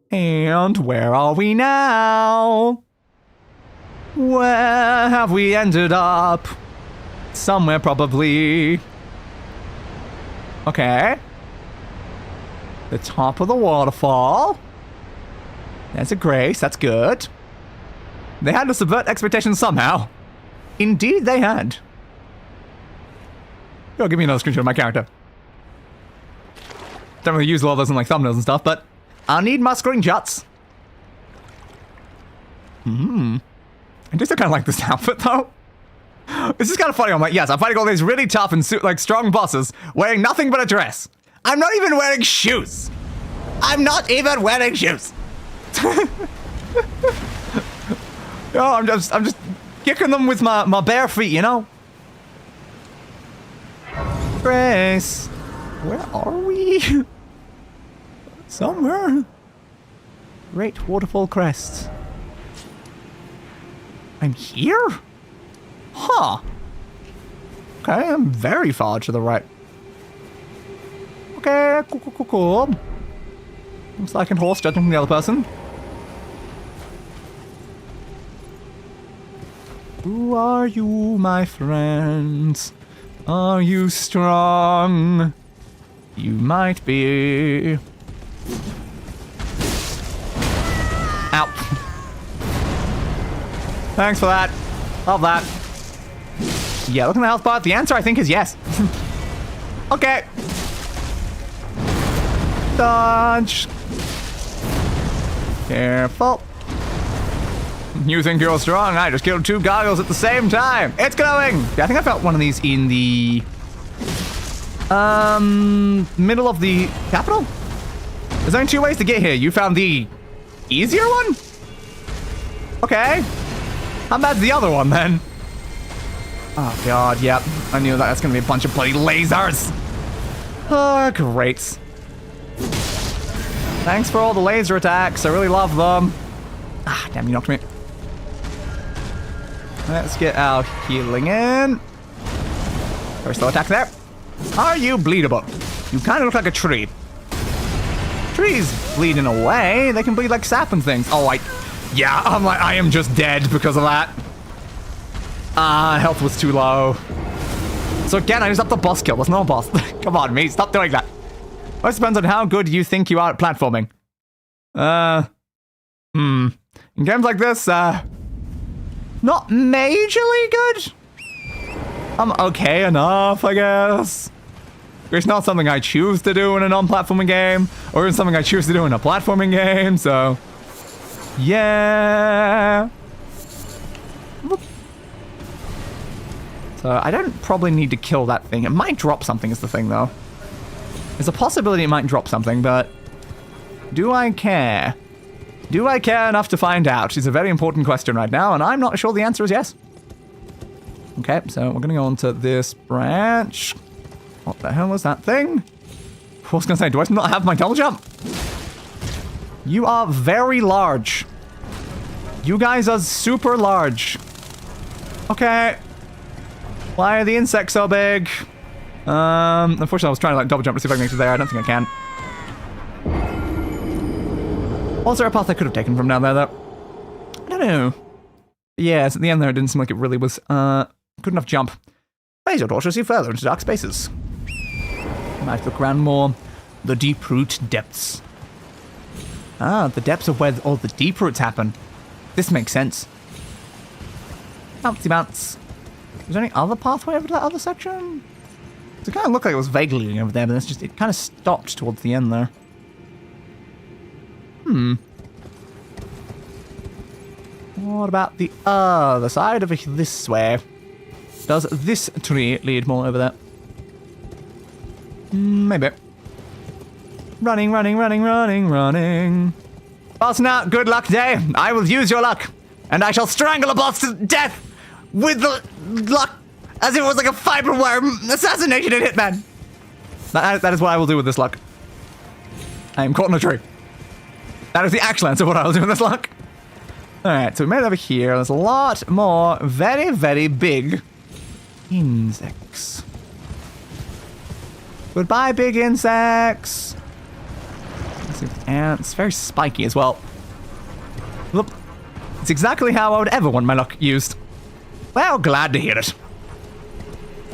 And where are we now? Where have we ended up? Somewhere probably. Okay. The top of the waterfall. There's a grace, that's good. They had to subvert expectations somehow. Indeed they had. Go, give me another screenshot of my character. Don't really use a lot of those in like thumbnails and stuff, but I need my screenshots. I do still kind of like this outfit though. This is kind of funny. I'm like, yes, I'm fighting all these really tough and like strong bosses wearing nothing but a dress. I'm not even wearing shoes. I'm not even wearing shoes. No, I'm just kicking them with my bare feet, you know? Grace, where are we? Somewhere. Great Waterfall Crest. I'm here? Huh. Okay, I'm very far to the right. Okay, cool. Looks like a horse judging from the other person. Who are you, my friends? Are you strong? You might be. Ow. Thanks for that. Love that. Yeah, look at the health bar. The answer, I think, is yes. Okay. Dodge. Careful. You think you're strong? I just killed two gargoyles at the same time. It's glowing. Yeah, I think I felt one of these in the middle of the capital. There's only two ways to get here. You found the easier one? Okay. How bad's the other one then? Oh god, yep. I knew that's gonna be a bunch of bloody lasers. Oh, great. Thanks for all the laser attacks. I really love them. Ah, damn, you knocked me. Let's get our healing in. Very slow attack there. Are you bleedable? You kind of look like a tree. Trees bleed in a way. They can bleed like sap and things. Oh, yeah, I'm like, I am just dead because of that. Health was too low. So again, I just upped the boss kill. There's no boss. Come on, me. Stop doing that. It depends on how good you think you are at platforming. In games like this, not majorly good. I'm okay enough, I guess. It's not something I choose to do in a non-platforming game, or it's something I choose to do in a platforming game, so... yeah. So I don't probably need to kill that thing. It might drop something is the thing, though. There's a possibility it might drop something, but... do I care? Do I care enough to find out? It's a very important question right now, and I'm not sure the answer is yes. Okay, so we're going to go on to this branch. What the hell was that thing? I was going to say, do I not have my double jump? You are very large. You guys are super large. Okay. Why are the insects so big? Unfortunately, I was trying to like double jump to see if I can get to there. I don't think I can. Was there a path I could have taken from down there, though? I don't know. Yeah, it's at the end there. It didn't seem like it really was good enough jump. Raise your torch, see further into dark spaces. Might look around more. The deep root depths. Ah, the depths of where all the deep roots happen. This makes sense. Bouncy bounce. Is there any other pathway over to that other section? It kind of looked like it was vaguely leading over there, but it kind of stopped towards the end there. What about the other side over this way? Does this tree lead more over there? Maybe. Running, running, running, running, running. Boss, now, good luck day. I will use your luck, and I shall strangle a boss to death with the luck as if it was like a fiber worm assassination in Hitman. That is what I will do with this luck. I am caught in a tree. That is the actual answer of what I will do with this luck. Alright, so we made it over here. There's a lot more very, very big insects. Goodbye, big insects. Ants. Very spiky as well. Look, it's exactly how I would ever want my luck used. Well, glad to hear it.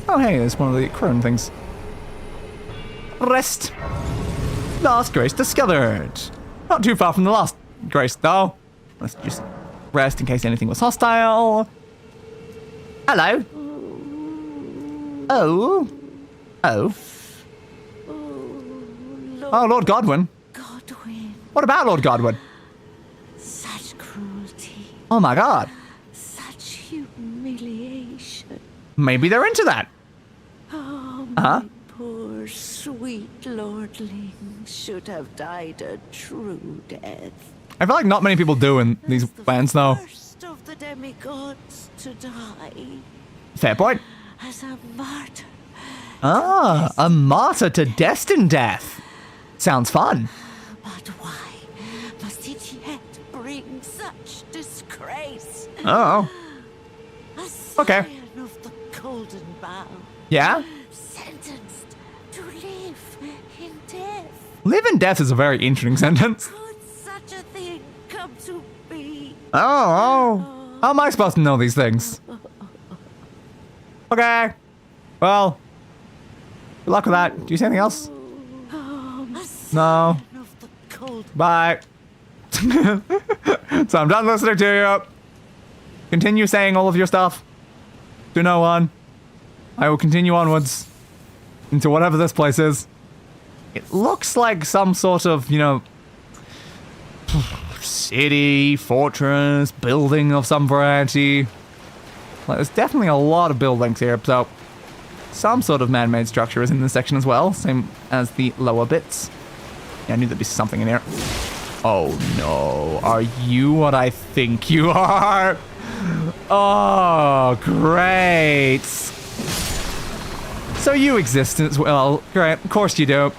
Oh, hey, there's one of the crone things. Rest. Lost grace discovered. Not too far from the lost grace, though. Let's just rest in case anything was hostile. Hello. Oh. Oh. Oh, Lord Godwin. Godwin. What about Lord Godwin? Such cruelty. Oh my god. Such humiliation. Maybe they're into that. Oh, my poor sweet lordling should have died a true death. I feel like not many people do in these lands, though. First of the demigods to die. Fair point. As a martyr. Ah, a martyr to destined death. Sounds fun. But why must it yet bring such disgrace? Oh. A Okay. scion of the golden bough. Yeah? Sentenced to live in death. Live in death is a very interesting sentence. Could such a thing come to be? Oh. How am I supposed to know these things? Okay. Well, good luck with that. Do you see anything else? No. Of the cold. Bye. So I'm done listening to you. Continue saying all of your stuff to no one. I will continue onwards into whatever this place is. It looks like some sort of, you know, city, fortress, building of some variety. Like, there's definitely a lot of buildings here, so some sort of man-made structure is in this section as well, same as the lower bits. Yeah, I knew there'd be something in here. Oh no, are you what I think you are? Oh, great. So you exist as well. Great, of course you do.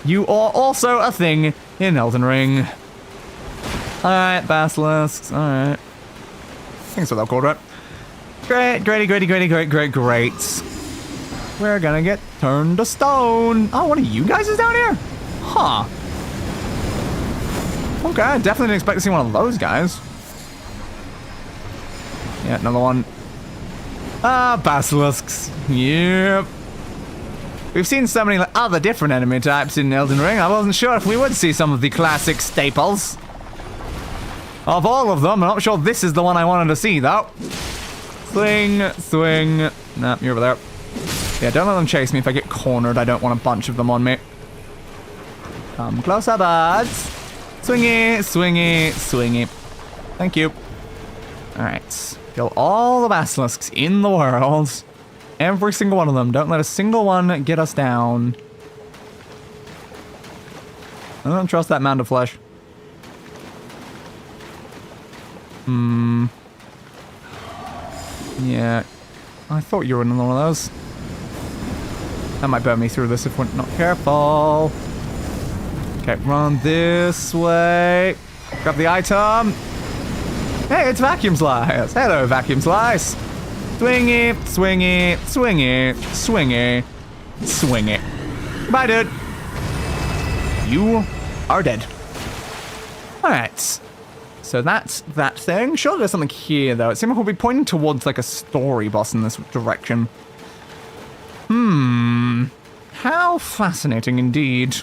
You are also a thing in Elden Ring. Alright, basilisks, alright. I think that's what they're called, right? Great, great. We're gonna get turned to stone. Oh, one of you guys is down here? Huh. Okay, I definitely didn't expect to see one of those guys. Yeah, another one. Ah, basilisks. Yep. We've seen so many other different enemy types in Elden Ring, I wasn't sure if we would see some of the classic staples. Of all of them, I'm not sure this is the one I wanted to see, though. Swing. Nah, you're over there. Yeah, don't let them chase me. If I get cornered, I don't want a bunch of them on me. Come closer, buds. Swingy. Thank you. Alright. Kill all the basilisks in the world. Every single one of them. Don't let a single one get us down. I don't trust that mound of flesh. Yeah. I thought you were in one of those. That might burn me through this if we're not careful. Okay, run this way. Grab the item. Hey, it's Vacuum Slice. Hello, Vacuum Slice. Swing it, swing it, swing it, swing it, swing it. Goodbye, dude. You are dead. Alright. So that's that thing. Sure, there's something here, though. It seems like we'll be pointing towards, like, a story boss in this direction. How fascinating indeed.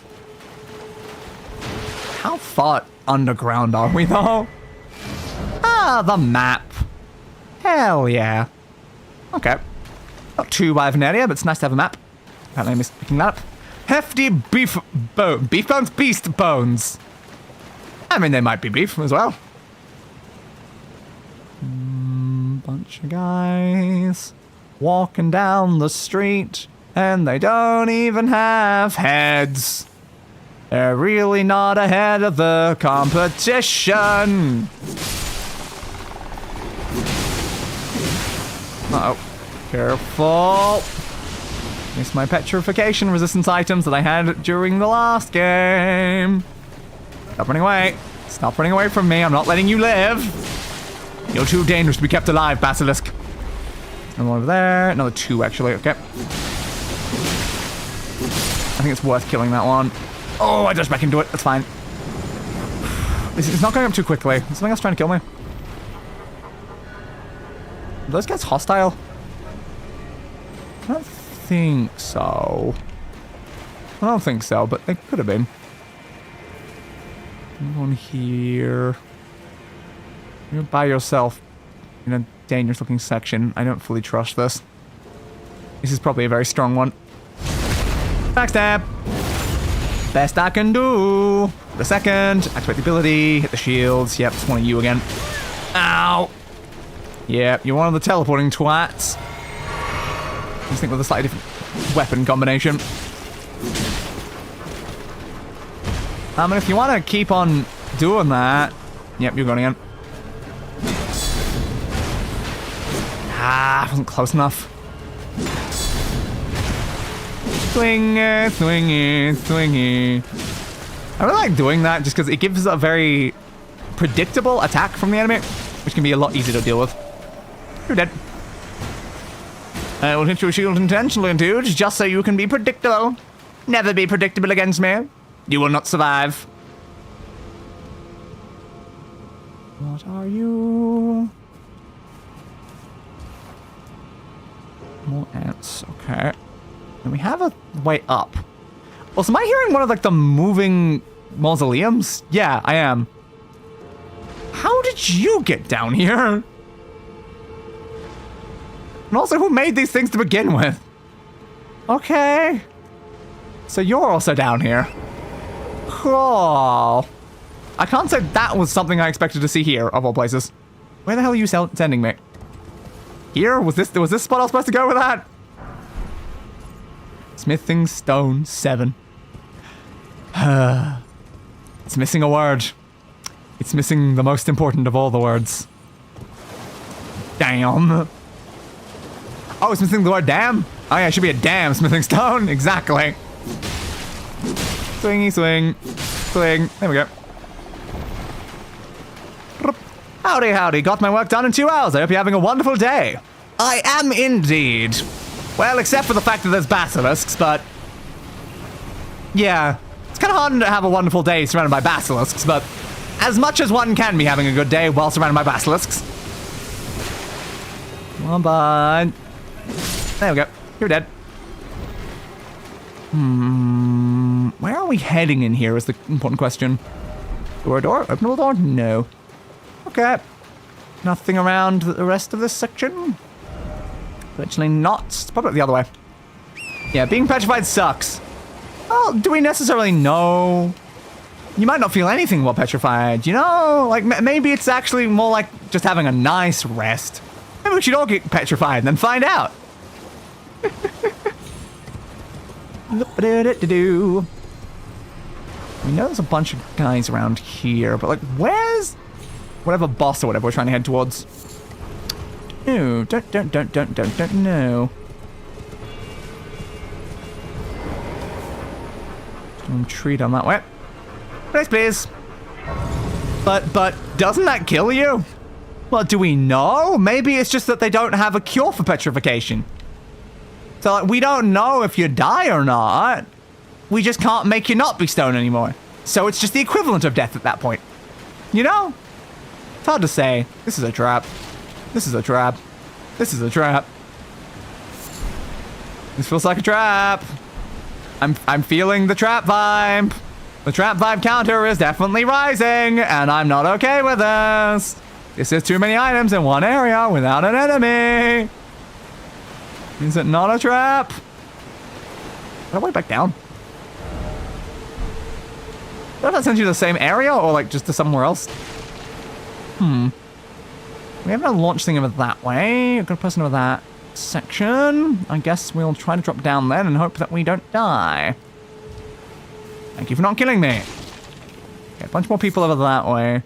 How far underground are we, though? Ah, the map. Hell yeah. Okay. Not too wide of an area, but it's nice to have a map. Apparently I missed picking that up. Hefty beef bones? Beast bones. I mean, they might be beef as well. Bunch of guys walking down the street, and they don't even have heads. They're really not ahead of the competition. Uh-oh. Careful. Missed my petrification resistance items that I had during the last game. Stop running away. Stop running away from me. I'm not letting you live. You're too dangerous to be kept alive, Basilisk. Another one over there. Another two, actually. Okay. I think it's worth killing that one. Oh, I dodged back into it. That's fine. It's not going up too quickly. Is something else trying to kill me? Are those guys hostile? I don't think so. I don't think so, but they could have been. One here. You're by yourself in a dangerous looking section. I don't fully trust this. This is probably a very strong one. Backstab! Best I can do. The second. Activate the ability. Hit the shields. Yep, it's one of you again. Ow! Yep, you're one of the teleporting twats. Just think with a slightly different weapon combination. I mean, if you want to keep on doing that... Yep, you're going again. Ah, wasn't close enough. Swing it, swing it, swing it. I really like doing that just because it gives a very predictable attack from the enemy, which can be a lot easier to deal with. You're dead. I will hit your shield intentionally, dude, just so you can be predictable. Never be predictable against me. You will not survive. What are you? More ants, okay. And we have a way up. Also, am I hearing one of, like, the moving mausoleums? Yeah, I am. How did you get down here? And also, who made these things to begin with? Okay. So you're also down here. Cool. I can't say that was something I expected to see here, of all places. Where the hell are you sending me? Here? Was this spot I was supposed to go with that? Smithing stone 7. It's missing a word. It's missing the most important of all the words. Damn. Oh, it's missing the word damn? Oh yeah, it should be a damn smithing stone. Exactly. Swingy swing. Swing. There we go. Howdy, howdy. Got my work done in 2 hours. I hope you're having a wonderful day. I am indeed. Well, except for the fact that there's basilisks, but... Yeah. It's kind of hard to have a wonderful day surrounded by basilisks, but... As much as one can be having a good day while surrounded by basilisks. Come on, bud. There we go. You're dead. Where are we heading in here is the important question. Door, openable door? No. Okay. Nothing around the rest of this section? Virtually not. It's probably the other way. Yeah, being petrified sucks. Well, do we necessarily know? You might not feel anything while petrified, you know? Like, maybe it's actually more like just having a nice rest. Maybe we should all get petrified and then find out. We know there's a bunch of guys around here, but like, where's whatever boss or whatever we're trying to head towards? No, don't, no. Don't treat them that way. Please, please. But doesn't that kill you? Well, do we know? Maybe it's just that they don't have a cure for petrification. So, like, we don't know if you die or not. We just can't make you not be stone anymore. So it's just the equivalent of death at that point. You know? It's hard to say. This is a trap. This is a trap. This is a trap. This feels like a trap. I'm feeling the trap vibe. The trap vibe counter is definitely rising, and I'm not okay with this. This is too many items in one area without an enemy. Is it not a trap? Can I way back down? Does that send you to the same area, or like just to somewhere else? We have no launch thing over that way. I've got a person over that section. I guess we'll try to drop down then and hope that we don't die. Thank you for not killing me. Okay, a bunch more people over that way.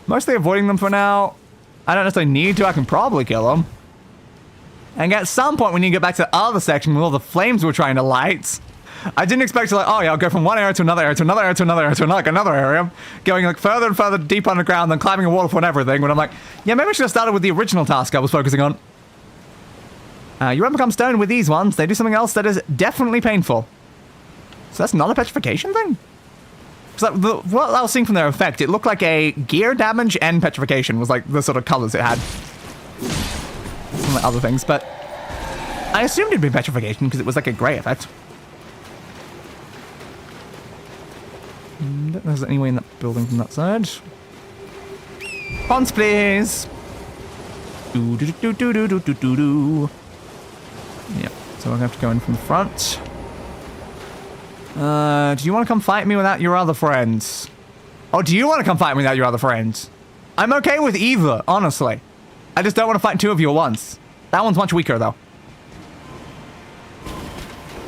Mostly avoiding them for now. I don't necessarily need to. I can probably kill them. And at some point, we need to get back to the other section with all the flames we're trying to light. I didn't expect to, like, oh yeah, I'll go from one area to another area to another area to another area to like another area, going like further and further deep underground, then climbing a waterfall and everything. When I'm like, yeah, maybe I should have started with the original task I was focusing on. You won't become stone with these ones. They do something else that is definitely painful. So that's not a petrification thing? So what I was seeing from their effect, it looked like a gear damage and petrification was like the sort of colors it had. Some like other things, but I assumed it'd be petrification because it was like a grey effect. Don't know if there's any way in that building from that side. Pons, please. Do do do do do do do do do. Yeah, so we're gonna have to go in from the front. Do you want to come fight me without your other friends? Oh, do you want to come fight me without your other friends? I'm okay with either, honestly. I just don't want to fight two of you at once. That one's much weaker, though.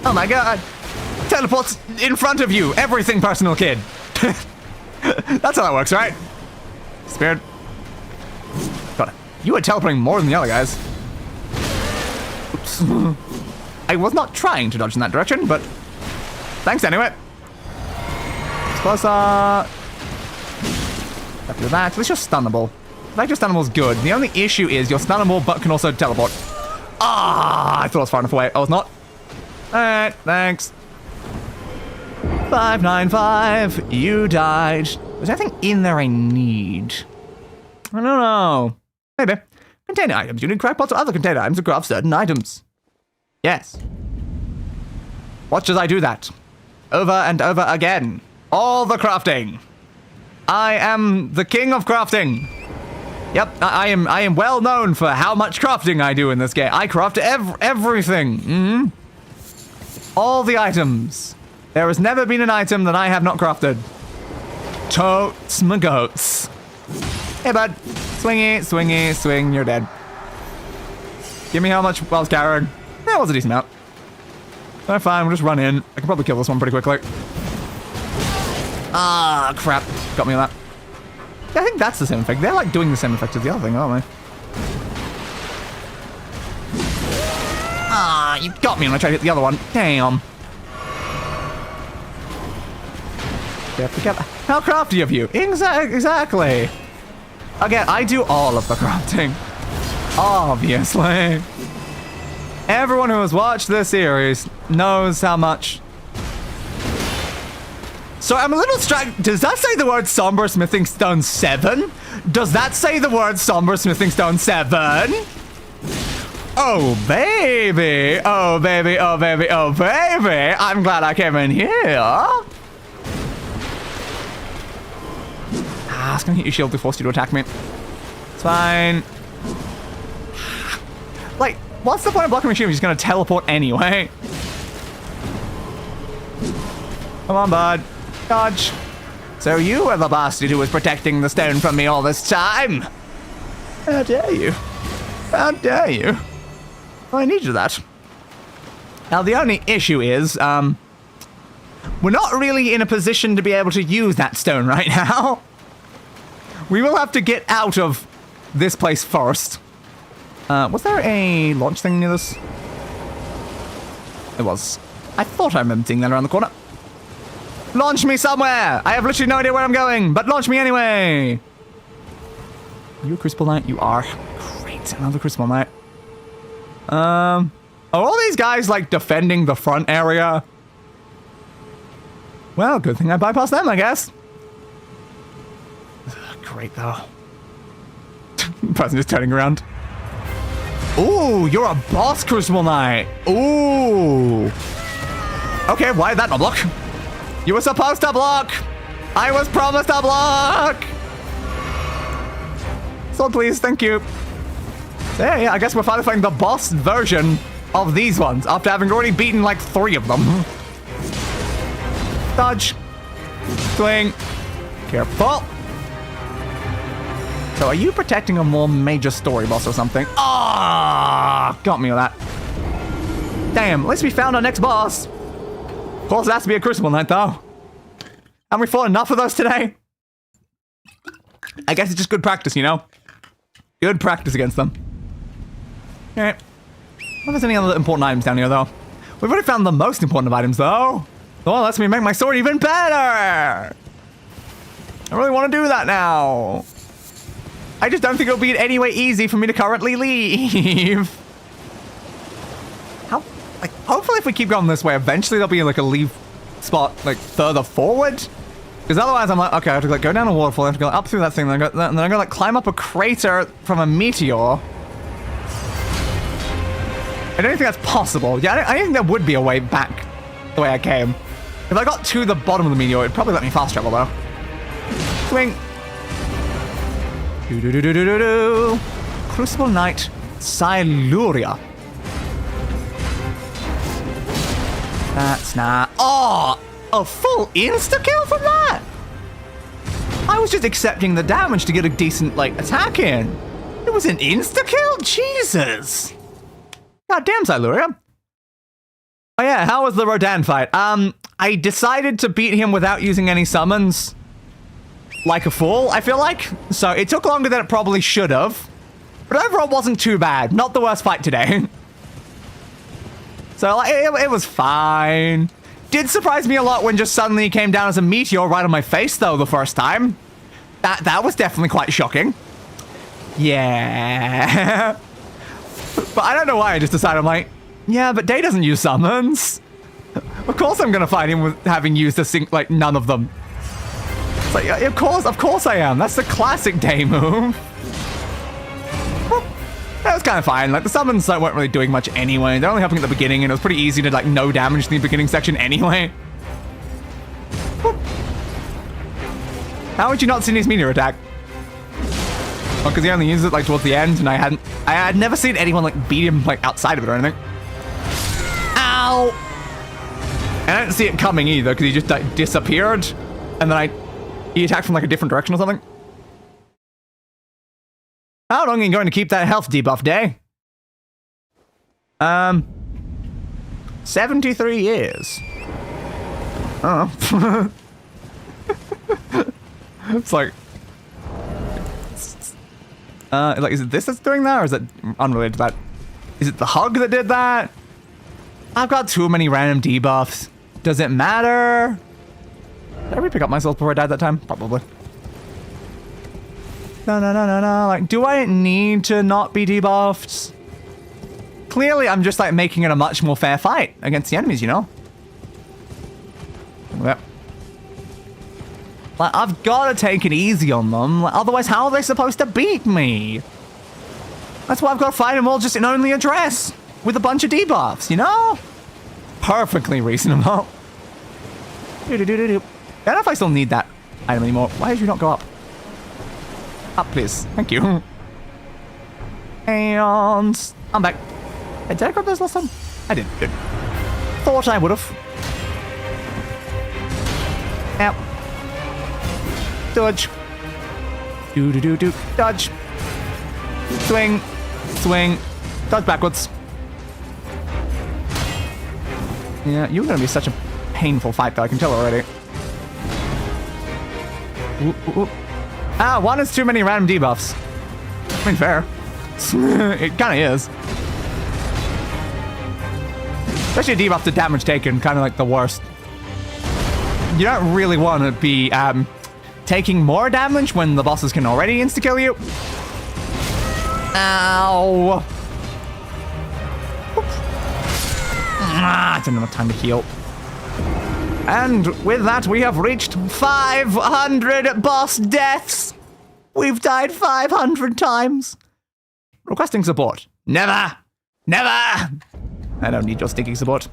Oh my god. Teleports in front of you. Everything personal, kid. That's how that works, right? Spirit. God, you were teleporting more than the other guys. Oops. I was not trying to dodge in that direction, but thanks anyway. It's closer. After that, at least you're stunnable. The fact you're stunnable is good. The only issue is you're stunnable, but can also teleport. Ah, I thought I was far enough away. I was not. Alright, thanks. 595, you died. Was there anything in there I need? I don't know. Maybe. Container items. You need crackpots or other container items to craft certain items. Yes. Watch as I do that. Over and over again. All the crafting. I am the king of crafting. Yep, I am well known for how much crafting I do in this game. I craft everything. All the items. There has never been an item that I have not crafted. Totes my goats. Hey, bud. Swingy, swingy, swing. You're dead. Give me how much I was carrying. That was a decent amount. Alright, fine. We'll just run in. I can probably kill this one pretty quickly. Ah, crap. Got me on that. Yeah, I think that's the same effect. They're like doing the same effect as the other thing, aren't they? Ah, you got me when I tried to hit the other one. Damn. How crafty of you. Exactly. Again, I do all of the crafting. Obviously. Everyone who has watched this series knows how much. So I'm a little distracted. Does that say the word Somber Smithing Stone 7? Does that say the word Somber Smithing Stone 7? Oh, baby. Oh, baby. Oh, baby. Oh, baby. I'm glad I came in here. I was gonna hit your shield to force you to attack me. It's fine. Like, what's the point of blocking my shield if he's gonna teleport anyway? Come on, bud. Dodge. So you were the bastard who was protecting the stone from me all this time? How dare you? How dare you? Well, I needed that. Now, the only issue is, we're not really in a position to be able to use that stone right now. We will have to get out of this place first. Was there a launch thing near this? It was. I thought I remembered seeing that around the corner. Launch me somewhere! I have literally no idea where I'm going, but launch me anyway! Are you a Crucible Knight? You are. Great, another Crucible Knight. Are all these guys, like, defending the front area? Well, good thing I bypassed them, I guess. Ugh, great, though. Person just turning around. Ooh, you're a boss Crucible Knight. Ooh. Okay, why did that not block? You were supposed to block. I was promised a block. So please, thank you. So yeah, I guess we're finally fighting the boss version of these ones after having already beaten like 3 of them. Dodge. Swing. Careful. So are you protecting a more major story boss or something? Ah, got me with that. Damn, at least we found our next boss. Of course, it has to be a Crucible Knight, though. Haven't we fought enough of those today? I guess it's just good practice, you know? Good practice against them. Alright. I wonder if there's any other important items down here, though. We've already found the most important of items, though. Well, lets me make my sword even better. I really want to do that now. I just don't think it'll be in any way easy for me to currently leave. How? Like, hopefully if we keep going this way, eventually there'll be like a leave spot like further forward. Because otherwise I'm like, okay, I have to like go down a waterfall, I have to go up through that thing, and then I'm gonna like climb up a crater from a meteor. I don't think that's possible. Yeah, I think there would be a way back the way I came. If I got to the bottom of the meteor, it'd probably let me fast travel though. Swing. Do-do-do-do-do-do. Crucible Knight Siluria. That's not... Oh! A full insta-kill from that? I was just accepting the damage to get a decent, like, attack in. It was an insta-kill? Jesus! Goddamn, Siluria. Oh yeah, how was the Radahn fight? I decided to beat him without using any summons. Like a fool, I feel like. So it took longer than it probably should have. But overall, it wasn't too bad. Not the worst fight today. So like, it was fine. Did surprise me a lot when just suddenly he came down as a meteor right on my face, though, the first time. That was definitely quite shocking. Yeah. But I don't know why I just decided, I'm like, yeah, but Day doesn't use summons. Of course I'm gonna fight him with having used like none of them. It's like, of course I am. That's the classic Day move. Well, that was kind of fine. Like, the summons weren't really doing much anyway. They're only helping at the beginning, and it was pretty easy to, like, no damage in the beginning section anyway. Well, how would you not see his meteor attack? Well, because he only used it, like, towards the end, and I had never seen anyone, like, beat him, like, outside of it or anything. Ow! And I didn't see it coming either, because he just, like, disappeared, and then he attacked from like a different direction or something. How long are you going to keep that health debuff, Day? 73 years. Oh. It's like... like, is it this that's doing that, or is it unrelated to that? Is it the hug that did that? I've got too many random debuffs. Does it matter? Did I re-pick up myself before I died that time? Probably. No. Like, do I need to not be debuffed? Clearly, I'm just, like, making it a much more fair fight against the enemies, you know? Yep. Like, I've got to take it easy on them. Like, otherwise, how are they supposed to beat me? That's why I've got to fight them all just in only a dress. With a bunch of debuffs, you know? Perfectly reasonable. Do-do-do-do-do. I don't know if I still need that item anymore. Why did you not go up? Up, please. Thank you. And I'm back. Hey, did I grab those last time? I did. Good. Thought I would have. Ow. Dodge. Do-do-do-do. Dodge. Swing. Swing. Dodge backwards. Yeah, you're gonna be such a painful fight, though. I can tell already. Ooh. Ah, one is too many random debuffs. I mean, fair. It kind of is. Especially a debuff to damage taken, kind of like the worst. you don't really want to be taking more damage when the bosses can already insta-kill you. Ow. I didn't have enough time to heal. And with that, we have reached 500 boss deaths. We've died 500 times. Requesting support. Never. Never. I don't need your stinking support.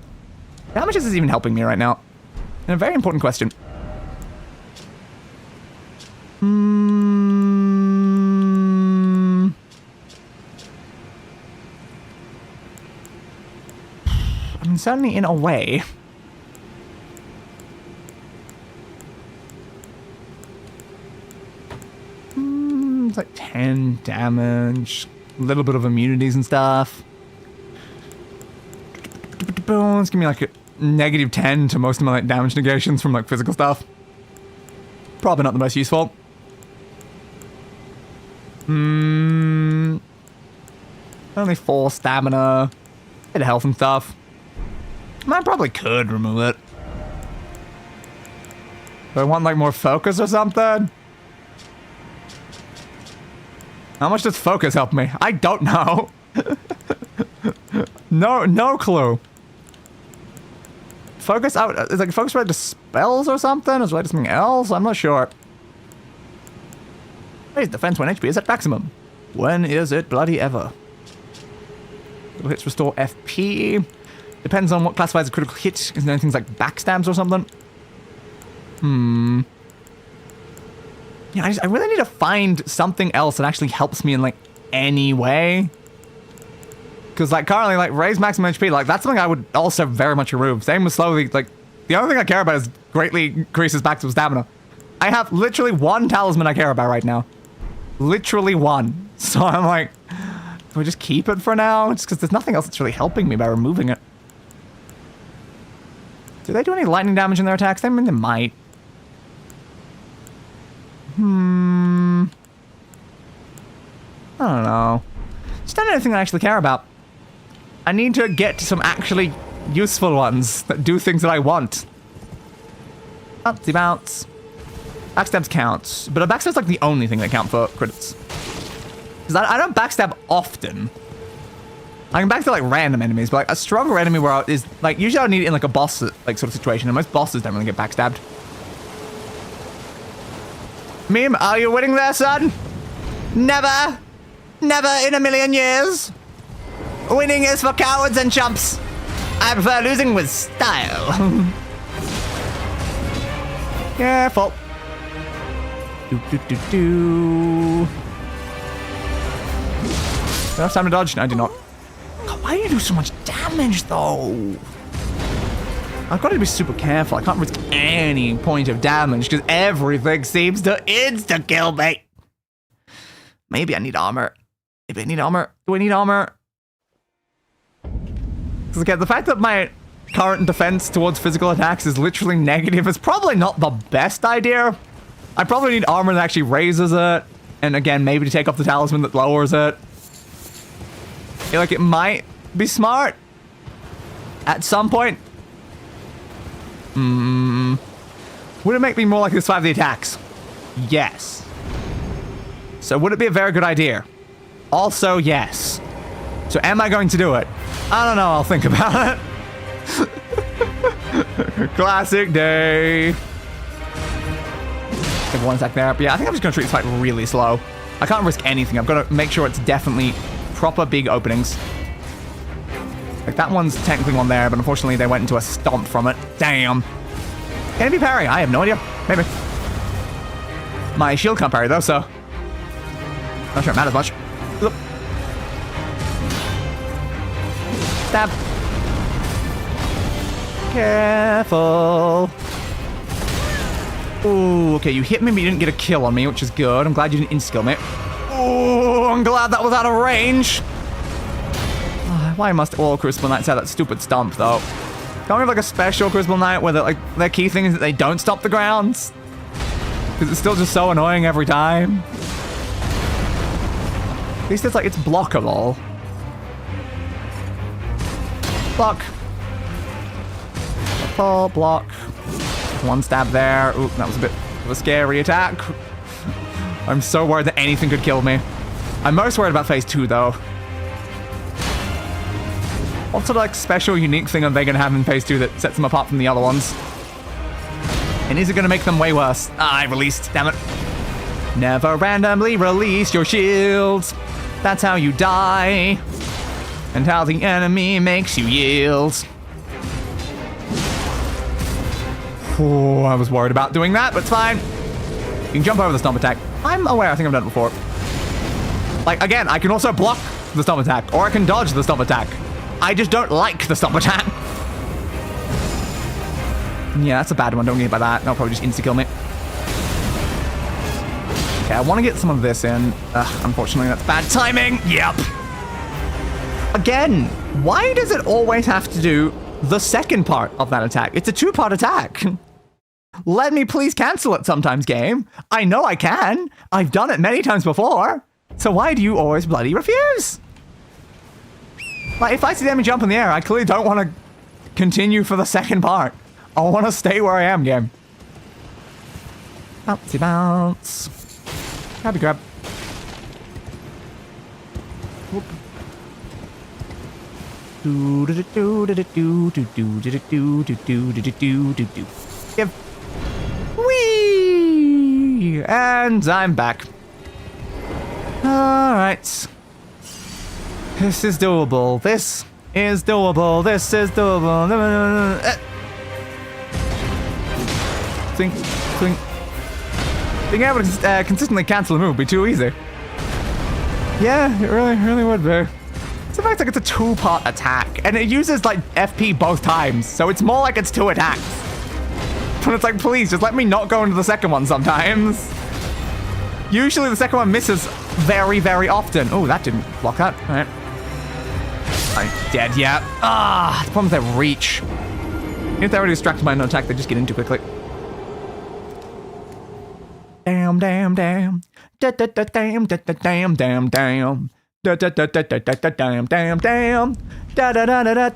How much is this even helping me right now? And a very important question. I mean, certainly in a way. It's like 10 damage, a little bit of immunities and stuff. Let's give me like a -10 to most of my like damage negations from like physical stuff. Probably not the most useful. Only 4 stamina, bit of health and stuff. I probably could remove it. Do I want like more focus or something? How much does focus help me? I don't know. No clue. Focus out, is like focus related to spells or something? Is it related to something else? I'm not sure. Raise defense when HP is at maximum. When is it bloody ever? Critical hits restore FP. Depends on what classifies a critical hit. Is there things like backstabs or something? Yeah, I really need to find something else that actually helps me in like any way. Because like currently, like raise maximum HP, like that's something I would also very much remove. Same with slowly, like the only thing I care about is greatly increases maximum stamina. I have literally 1 talisman I care about right now. Literally 1. So I'm like, do we just keep it for now? Just because there's nothing else that's really helping me by removing it. Do they do any lightning damage in their attacks? I mean, they might. I don't know. Just don't know anything I actually care about. I need to get some actually useful ones that do things that I want. Bouncy bounce. Backstabs count, but a backstab's like the only thing that count for crits. Because I don't backstab often. I can backstab like random enemies, but like a stronger enemy where is like usually I need it in like a boss like sort of situation, and most bosses don't really get backstabbed. Meme, are you winning there, son? Never. Never in a million years. Winning is for cowards and chumps. I prefer losing with style. Careful. Do. Enough time to dodge? No, I do not. God, why do you do so much damage, though? I've got to be super careful. I can't risk any point of damage because everything seems to insta-kill me. Maybe I need armor. Maybe I need armor. Do I need armor? Because again, the fact that my current defense towards physical attacks is literally negative is probably not the best idea. I probably need armor that actually raises it. And again, maybe to take off the talisman that lowers it. I feel like it might be smart. At some point. Would it make me more likely to survive the attacks? Yes. So would it be a very good idea? Also, yes. So am I going to do it? I don't know, I'll think about it. Classic day. Take 1 sec there. But yeah, I think I'm just going to treat this fight really slow. I can't risk anything. I've got to make sure it's definitely proper big openings. Like that one's technically one there, but unfortunately they went into a stomp from it. Damn. Can it be parry? I have no idea. Maybe. My shield can't parry though, so not sure it matters much. Look. Stab. Careful. Ooh, okay, you hit me, but you didn't get a kill on me, which is good. I'm glad you didn't insta-kill me. Ooh, I'm glad that was out of range. Why must all Crucible Knights have that stupid stomp, though? Can't we have, like, a special Crucible Knight where, like, their key thing is that they don't stomp the grounds? Because it's still just so annoying every time. At least it's, like, it's blockable. Block. Pull, block. One stab there. Ooh, that was a bit of a scary attack. I'm so worried that anything could kill me. I'm most worried about phase 2, though. What sort of like special, unique thing are they going to have in phase 2 that sets them apart from the other ones? And is it going to make them way worse? Ah, I released. Damn it. Never randomly release your shields. That's how you die. And how the enemy makes you yield. Oh, I was worried about doing that, but it's fine. You can jump over the stomp attack. I'm aware, I think I've done it before. Like, again, I can also block the stomp attack, or I can dodge the stomp attack. I just don't like the stomp attack. Yeah, that's a bad one. Don't get by that. That'll probably just insta-kill me. Okay, I want to get some of this in. Unfortunately, that's bad timing. Yep. Again, why does it always have to do the second part of that attack? It's a 2-part attack. Let me please cancel it sometimes, game. I know I can. I've done it many times before. So why do you always bloody refuse? Like, if I see them jump in the air, I clearly don't want to continue for the second part. I want to stay where I am, game. Bouncy bounce. Grabby grab. Whoop. Give. Whee! And I'm back. Alright. This is doable. This is doable. This is doable. Think. Being able to consistently cancel a move would be too easy. Yeah, it really would be. It's the fact like it's a 2-part attack, and it uses like FP both times, so it's more like it's 2 attacks. But it's like, please, just let me not go into the second one sometimes. Usually the second one misses very, very often. Oh, that didn't block that. All right. I'm dead yet. Ah, the problem is they reach. If they're already distracted by an attack, they just get in too quickly. Damn. Damn. Damn.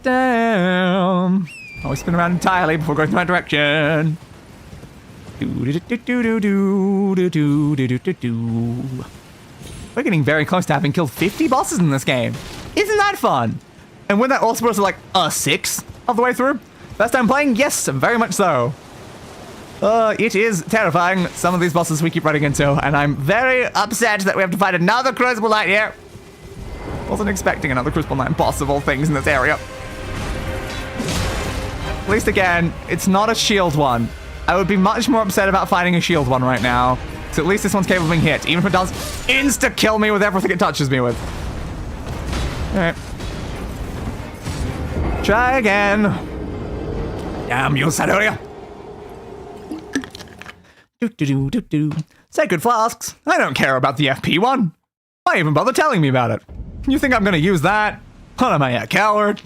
Damn. Always spin around entirely before going the right direction. We're getting very close to having killed 50 bosses in this game. Isn't that fun? And when that all supposed to like a 6 of the way through? First time playing? Yes, very much so. It is terrifying, some of these bosses we keep running into, and I'm very upset that we have to fight another Crucible Knight here. Wasn't expecting another Crucible Knight boss of all things in this area. At least again, it's not a shield one. I would be much more upset about fighting a shield one right now. So at least this one's capable of being hit, even if it does insta-kill me with everything it touches me with. Alright. Try again. Damn you, Sadoria. Sacred flasks. I don't care about the FP one. Why even bother telling me about it? You think I'm gonna use that? What am I, a coward?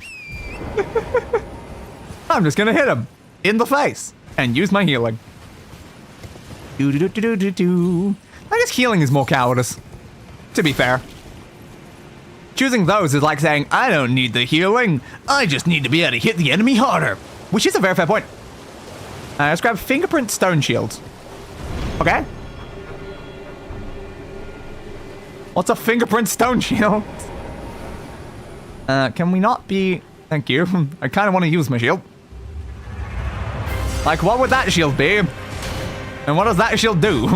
I'm just gonna hit him in the face and use my healing. I guess healing is more cowardice, to be fair. Choosing those is like saying, I don't need the healing, I just need to be able to hit the enemy harder. Which is a very fair point. Let's grab Fingerprint Stone Shield. Okay. What's a Fingerprint Stone Shield? Can we not be... Thank you. I kind of want to use my shield. Like, what would that shield be? And what does that shield do?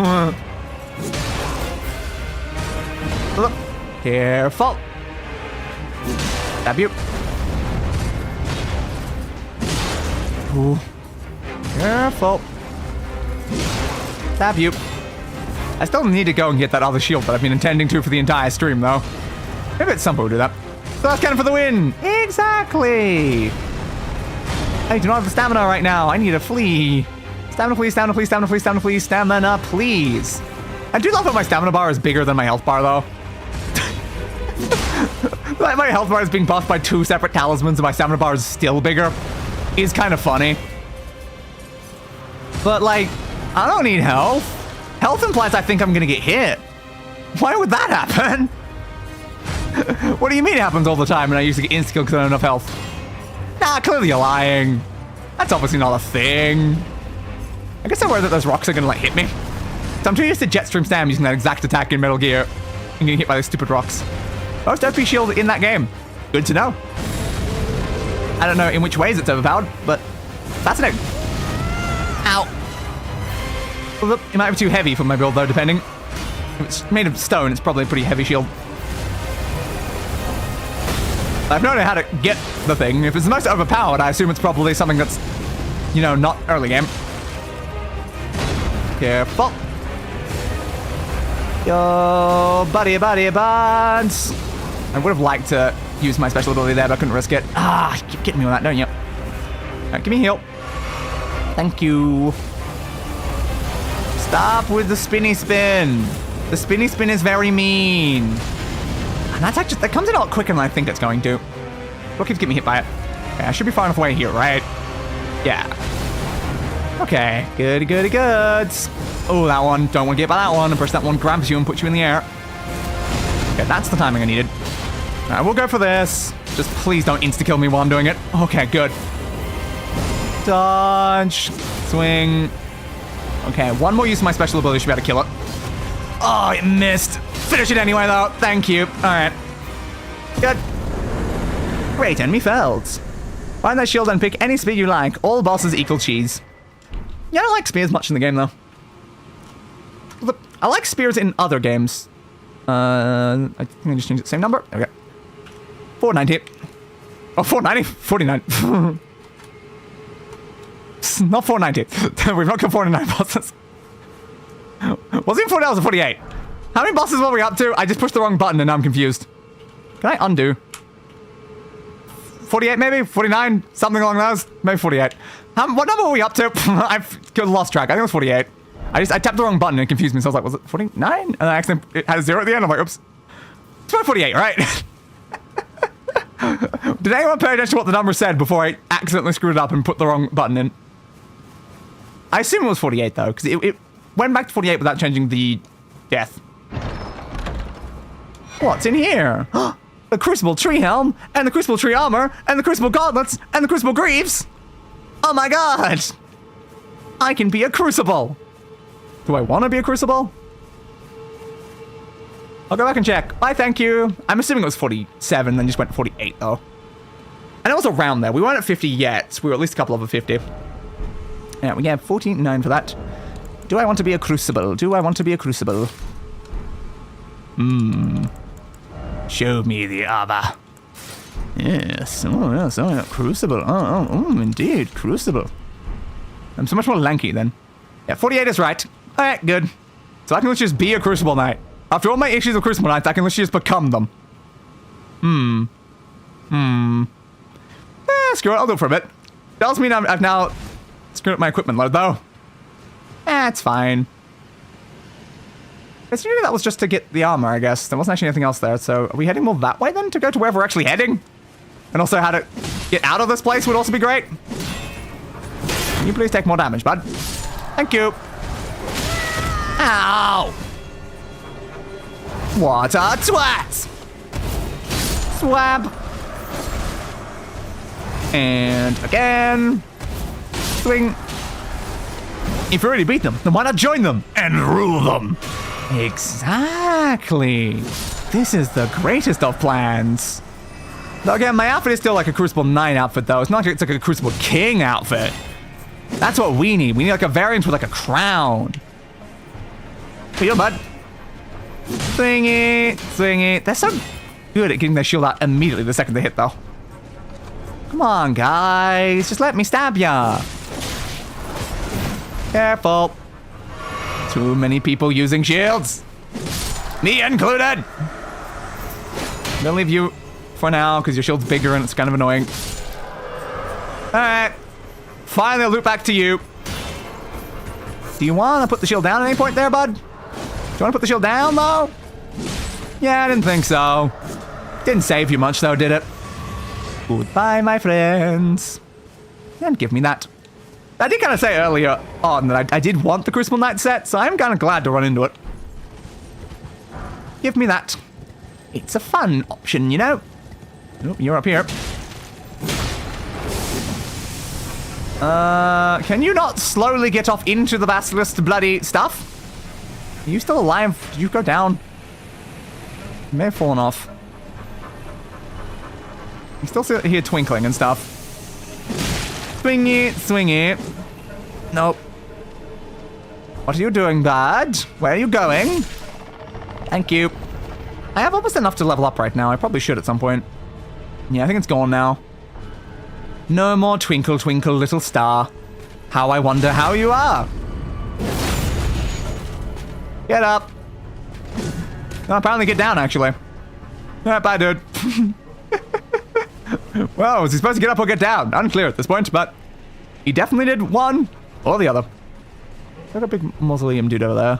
Careful. Stab you. Ooh. Careful. Stab you. I still need to go and get that other shield that I've been intending to for the entire stream, though. Maybe at some point we'll do that. So that's cannon for the win. Exactly. I do not have the stamina right now. I need to flee. Stamina, please, stamina, please, stamina, please, stamina, please, stamina, please. I do love that my stamina bar is bigger than my health bar, though. Like, my health bar is being buffed by 2 separate talismans and my stamina bar is still bigger. Is kind of funny. But, like, I don't need health. Health implies I think I'm gonna get hit. Why would that happen? What do you mean it happens all the time and I used to get insta-kill because I don't have enough health? Nah, clearly you're lying. That's obviously not a thing. I guess I'm worried that those rocks are gonna, like, hit me. So I'm too used to Jetstream Sam using that exact attack in Metal Gear and getting hit by those stupid rocks. Most OP shield in that game. Good to know. I don't know in which ways it's overpowered, but fascinating. Ow. Well, it might be too heavy for my build, though, depending. If it's made of stone, it's probably a pretty heavy shield. I've known how to get the thing. If it's the most overpowered, I assume it's probably something that's, you know, not early game. Careful. Yo, buddy, buds. I would have liked to use my special ability there, but I couldn't risk it. Ah, you keep getting me on that, don't you? All right, give me a heal. Thank you. Stop with the spinny spin. The spinny spin is very mean. And that's actually, that comes in a lot quicker than I think it's going to. What keeps getting me hit by it? Okay, I should be far enough away here, right? Yeah. Okay, good. Oh, that one. Don't want to get by that one. And push that one, grabs you and puts you in the air. Okay, that's the timing I needed. All right, we'll go for this. Just please don't insta-kill me while I'm doing it. Okay, good. Dodge. Swing. Okay, one more use of my special ability should be able to kill it. Oh, it missed. Finish it anyway, though. Thank you. All right. Good. Great enemy felled. Find that shield and pick any spear you like. All bosses equal cheese. Yeah, I don't like spears much in the game, though. Look, I like spears in other games. I think I just changed the same number. Okay. 490. Oh, 490? 49. Not 490. We've not got 49 bosses. Was it 49 or 48? How many bosses were we up to? I just pushed the wrong button and now I'm confused. Can I undo? 48 maybe? 49? Something along those? Maybe 48. What number were we up to? I've lost track. I think it was 48. I tapped the wrong button and it confused me, so I was like, was it 49? And I accidentally, it had a 0 at the end. I'm like, oops. It's about 48, right? Did anyone pay attention to what the number said before I accidentally screwed it up and put the wrong button in? I assume it was 48, though, because it went back to 48 without changing the death. What's in here? The Crucible Tree Helm, and the Crucible Tree Armor, and the Crucible Gauntlets, and the Crucible Greaves! Oh my god! I can be a Crucible! Do I want to be a Crucible? I'll go back and check. Bye, thank you. I'm assuming it was 47, then just went 48, though. And it was around there. We weren't at 50 yet. So we were at least a couple over 50. Yeah, we have 49 for that. Do I want to be a Crucible? Do I want to be a Crucible? Show me the armor. Yes. Oh, yes. Oh, yeah. Crucible. Indeed. Crucible. I'm so much more lanky then. Yeah, 48 is right. All right, good. So I can literally just be a Crucible Knight. After all my issues with Crucible Knights, I can literally just become them. Screw it. I'll do it for a bit. Does mean I've now screwed up my equipment load, though. It's fine. Assuming that was just to get the armor, I guess. There wasn't actually anything else there, so are we heading more that way, then, to go to where we're actually heading? And also how to get out of this place would also be great. Can you please take more damage, bud? Thank you. Ow! What a twat! Swab. And again. Swing. If you already beat them, then why not join them and rule them? Exactly. This is the greatest of plans. Though again, my outfit is still like a Crucible 9 outfit, though. It's not like it's like a Crucible King outfit. That's what we need. We need like a variant with like a crown. Here you go, bud. Swing it, swing it. They're so good at getting their shield out immediately the second they hit, though. Come on, guys. Just let me stab ya. Careful. Too many people using shields. Me included. I'm gonna leave you for now because your shield's bigger and it's kind of annoying. Alright. Finally, I'll loop back to you. Do you want to put the shield down at any point there, bud? Do you want to put the shield down, though? Yeah, I didn't think so. Didn't save you much, though, did it? Goodbye, my friends. And give me that. I did kind of say earlier on that I did want the Crucible Knight set, so I'm kind of glad to run into it. Give me that. It's a fun option, you know? Oh, you're up here. Can you not slowly get off into the basilisk bloody stuff? Are you still alive? Did you go down? You may have fallen off. You still see here twinkling and stuff. Swing it, swing it. Nope. What are you doing, bud? Where are you going? Thank you. I have almost enough to level up right now. I probably should at some point. Yeah, I think it's gone now. No more twinkle, twinkle, little star. How I wonder how you are. Get up. Oh, apparently get down, actually. Yeah, bye, dude. Well, was he supposed to get up or get down? Unclear at this point, but he definitely did one or the other. Got a big mausoleum dude over there.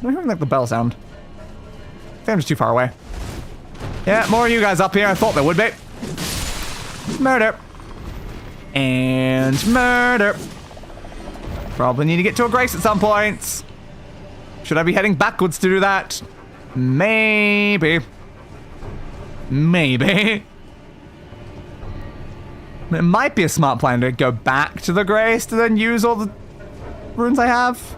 I'm hearing like the bell sound. I think I'm just too far away. Yeah, more of you guys up here. I thought there would be. Murder. And murder. Probably need to get to a grace at some point. Should I be heading backwards to do that? Maybe. Maybe. It might be a smart plan to go back to the grace to then use all the runes I have.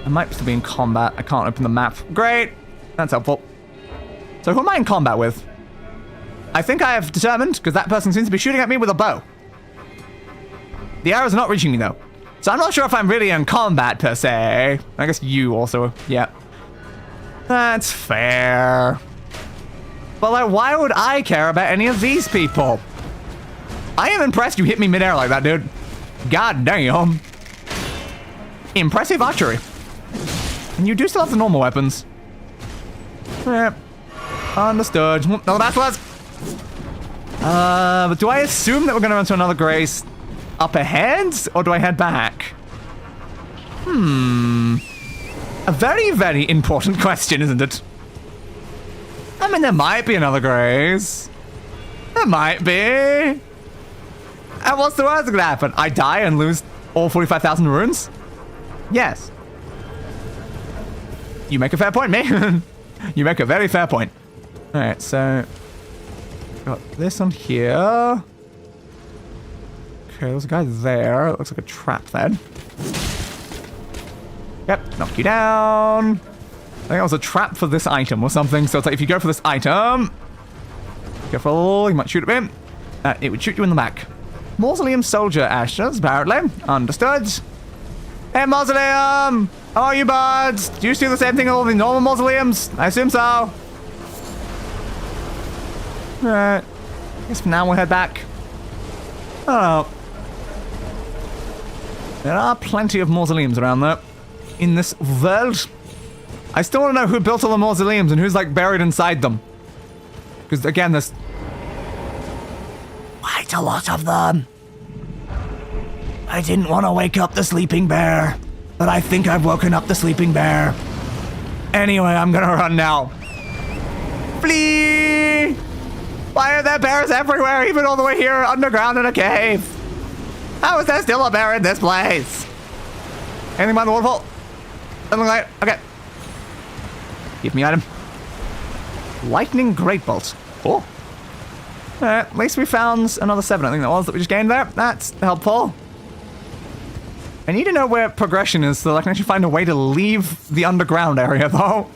I might still be in combat. I can't open the map. Great. That's helpful. So who am I in combat with? I think I have determined, because that person seems to be shooting at me with a bow. The arrows are not reaching me, though. So I'm not sure if I'm really in combat, per se. I guess you also, yeah. That's fair. But, like, why would I care about any of these people? I am impressed you hit me midair like that, dude. God damn. Impressive archery. And you do still have the normal weapons. Yeah. Understood. Another basilisk. But do I assume that we're going to run to another grace up ahead? Or do I head back? A very, very important question, isn't it? I mean, there might be another grace. There might be. And what's the worst that could happen? I die and lose all 45,000 runes? Yes. You make a fair point, mate. You make a very fair point. Alright, so... got this on here. Okay, there's a guy there. It looks like a trap then. Yep, knock you down. I think it was a trap for this item or something. So it's like if you go for this item... careful, you might shoot at him. It would shoot you in the back. Mausoleum soldier ashes, apparently. Understood. Hey, Mausoleum! How are you, buds? Do you do the same thing in all the normal mausoleums? I assume so. Alright. I guess for now we'll head back. Oh. There are plenty of mausoleums around there. In this world. I still want to know who built all the mausoleums and who's, like, buried inside them. Because, again, there's... quite a lot of them. I didn't want to wake up the sleeping bear, but I think I've woken up the sleeping bear. Anyway, I'm gonna run now. Flee! Why are there bears everywhere, even all the way here underground in a cave? How is there still a bear in this place? Anything behind the waterfall? Something like it? Okay. Give me item. Lightning Great Bolt. Cool. At least we found another 7, I think that was, that we just gained there. That's helpful. I need to know where progression is so that I can actually find a way to leave the underground area, though.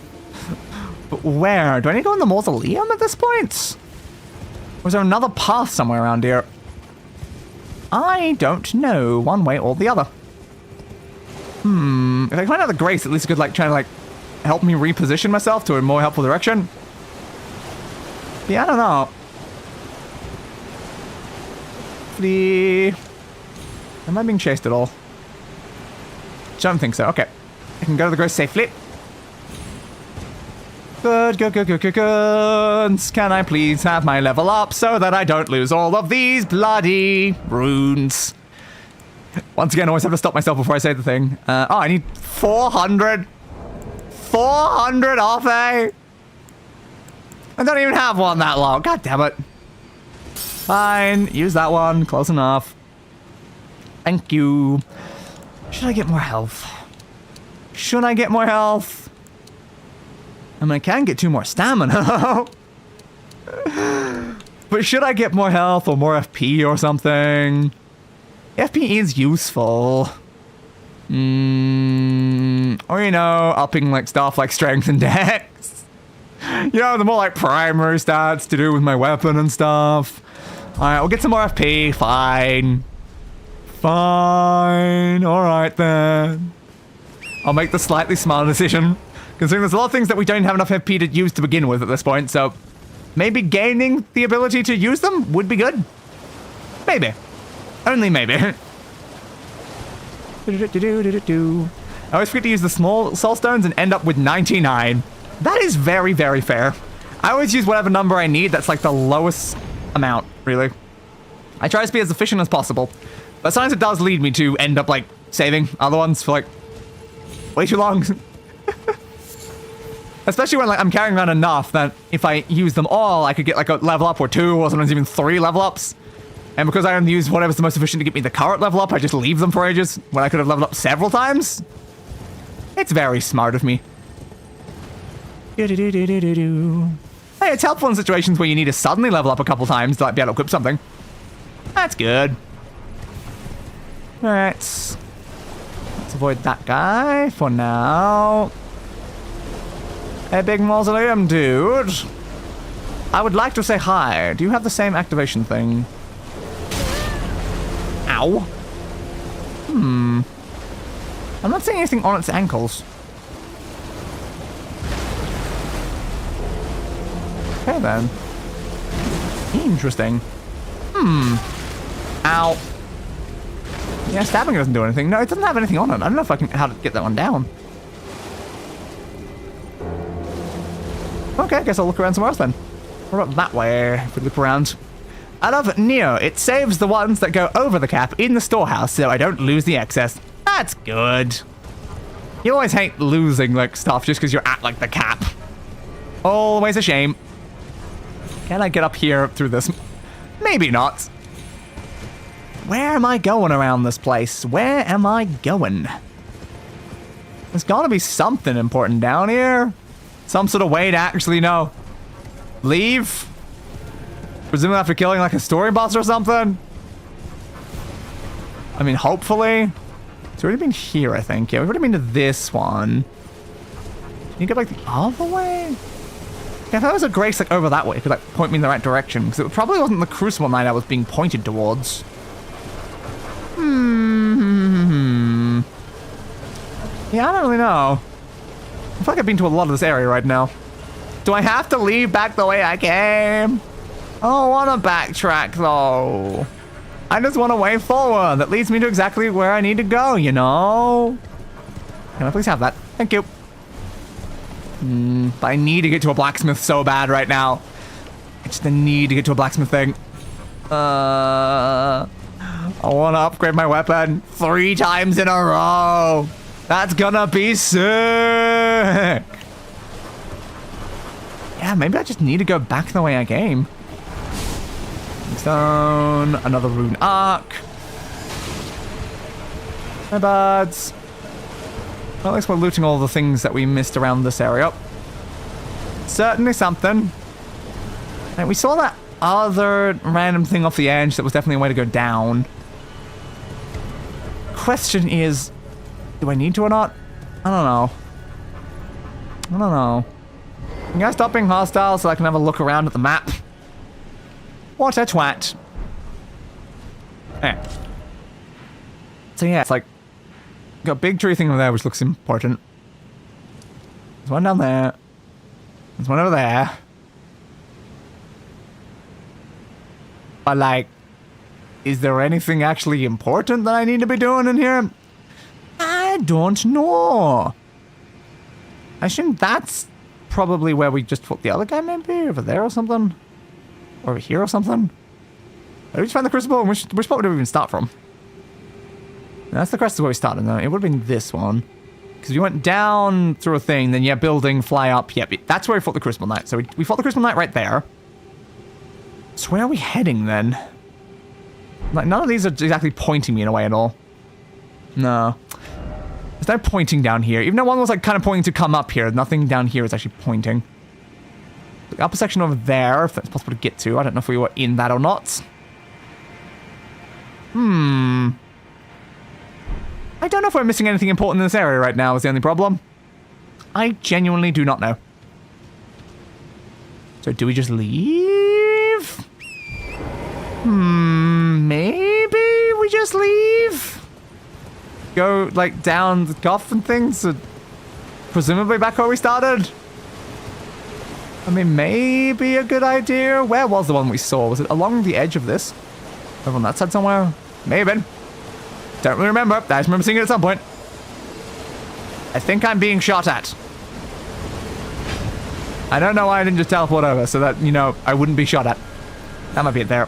But where? Do I need to go in the mausoleum at this point? Or is there another path somewhere around here? I don't know one way or the other. If I can find out the grace, at least it could, like, try to, like, help me reposition myself to a more helpful direction. Yeah, I don't know. Flee. Am I being chased at all? Don't think so. Okay. I can go to the grace safely. Good. Can I please have my level up so that I don't lose all of these bloody runes? Once again, I always have to stop myself before I say the thing. Oh, I need 400. 400 off, eh? I don't even have one that long. God damn it. Fine. Use that one. Close enough. Thank you. Should I get more health? Should I get more health? I mean, I can get 2 more stamina. But should I get more health or more FP or something? FP is useful. Or, you know, upping like stuff like strength and dex. You know, the more like primary stats to do with my weapon and stuff. Alright, we'll get some more FP. Fine. Fine. Alright then. I'll make the slightly smarter decision. Considering there's a lot of things that we don't have enough FP to use to begin with at this point, so maybe gaining the ability to use them would be good. Maybe. Only maybe. I always forget to use the small soul stones and end up with 99. That is very, very fair. I always use whatever number I need that's like the lowest amount, really. I try to be as efficient as possible. But sometimes it does lead me to end up like saving other ones for like way too long. Especially when like I'm carrying around enough that if I use them all, I could get like a level up or 2 or sometimes even 3 level ups. And because I only use whatever's the most efficient to get me the current level up, I just leave them for ages when I could have leveled up several times. It's very smart of me. Hey, it's helpful in situations where you need to suddenly level up a couple times to like be able to equip something. That's good. Alright. Let's avoid that guy for now. Hey, big mausoleum dude. I would like to say hi. Do you have the same activation thing? Ow. I'm not seeing anything on its ankles. Okay then. Interesting. Ow. Yeah, stabbing doesn't do anything. No, it doesn't have anything on it. I don't know if I can how to get that one down. Okay, I guess I'll look around somewhere else then. What about that way if we look around? I love Neo. It saves the ones that go over the cap in the storehouse so I don't lose the excess. That's good. You always hate losing like stuff just because you're at like the cap. Always a shame. Can I get up here through this? Maybe not. Where am I going around this place? Where am I going? There's gotta be something important down here. Some sort of way to actually, you know, leave. Presumably after killing like a story boss or something. I mean, hopefully. It's already been here, I think. Yeah, we've already been to this one. Can you get like the other way? Yeah, if I was a grace like over that way, it could like point me in the right direction. Because it probably wasn't the Crucible Knight I was being pointed towards. Yeah, I don't really know. I feel like I've been to a lot of this area right now. Do I have to leave back the way I came? I don't want to backtrack though. I just want a way forward that leads me to exactly where I need to go, you know? Can I please have that? Thank you. But I need to get to a blacksmith so bad right now. I just need to get to a blacksmith thing. I want to upgrade my weapon 3 times in a row. That's gonna be sick. Yeah, maybe I just need to go back the way I came. Stone, another rune arc. My buds. Well, at least we're looting all the things that we missed around this area. Certainly something. And we saw that other random thing off the edge that was definitely a way to go down. Question is, do I need to or not? I don't know. I don't know. Can you guys stop being hostile so I can have a look around at the map? What a twat. Yeah. So yeah, it's like, got a big tree thing over there which looks important. There's one down there. There's one over there. But like, is there anything actually important that I need to be doing in here? I don't know. I assume that's probably where we just fought the other guy, maybe? Over there or something? Over here or something? Did we just find the crucible? Which spot would we even start from? That's the crest is where we started, though. It would have been this one. Because we went down through a thing, then yeah, building, fly up. Yep, that's where we fought the Crucible Knight. So we fought the Crucible Knight right there. So where are we heading, then? Like, none of these are exactly pointing me in a way at all. No. There's no pointing down here. Even though one was like kind of pointing to come up here, nothing down here is actually pointing. The upper section over there, if that's possible to get to. I don't know if we were in that or not. I don't know if we're missing anything important in this area right now is the only problem. I genuinely do not know. So do we just leave? Maybe we just leave? Go, like, down the coffin things? Presumably back where we started? I mean, maybe a good idea. Where was the one we saw? Was it along the edge of this? Over on that side somewhere? Maybe. Don't really remember. I just remember seeing it at some point. I think I'm being shot at. I don't know why I didn't just teleport over so that, you know, I wouldn't be shot at. That might be it there.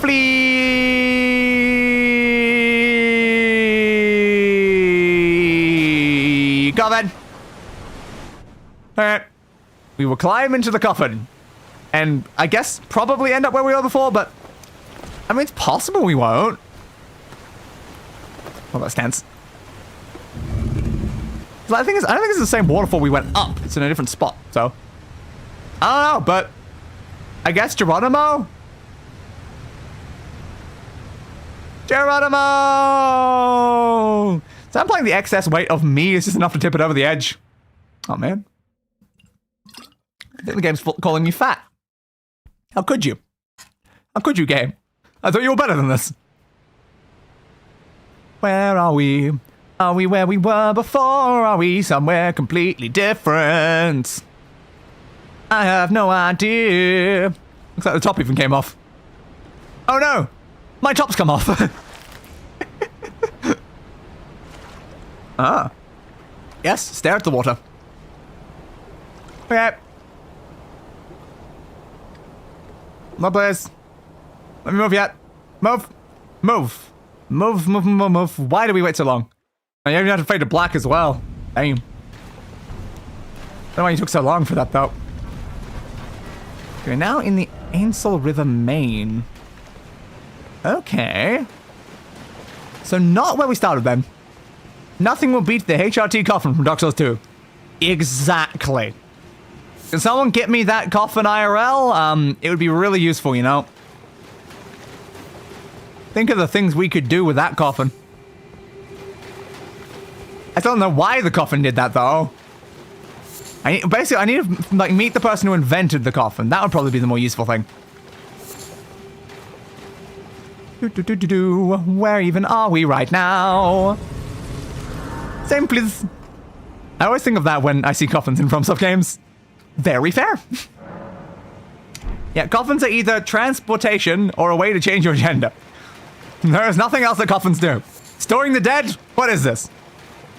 Flee! Coffin! Alright. We will climb into the coffin. And I guess probably end up where we were before, but I mean, it's possible we won't. Well, that's tense. The thing is, I don't think it's the same waterfall we went up. It's in a different spot, so. I don't know, but I guess Geronimo? Geronimo! So I'm playing the excess weight of me is just enough to tip it over the edge. Oh, man. I think the game's calling me fat. How could you? How could you, game? I thought you were better than this. Where are we? Are we where we were before? Are we somewhere completely different? I have no idea. Looks like the top even came off. Oh no! My top's come off. Ah. Yes, stare at the water. Okay. No, please. Let me move yet. Move. Move. Move, move, move, move. Why do we wait so long? I even have to fade to black as well. Damn. I don't know why you took so long for that, though. We're now in the Ainsel River main. Okay. So not where we started then. Nothing will beat the HRT coffin from Dark Souls 2. Exactly. Can someone get me that coffin IRL? It would be really useful, you know. Think of the things we could do with that coffin. I don't know why the coffin did that, though. Basically, I need to, like, meet the person who invented the coffin. That would probably be the more useful thing. Where even are we right now? Same, please. I always think of that when I see coffins in FromSoft games. Very fair. Yeah, coffins are either transportation or a way to change your gender. There is nothing else that coffins do. Storing the dead? What is this?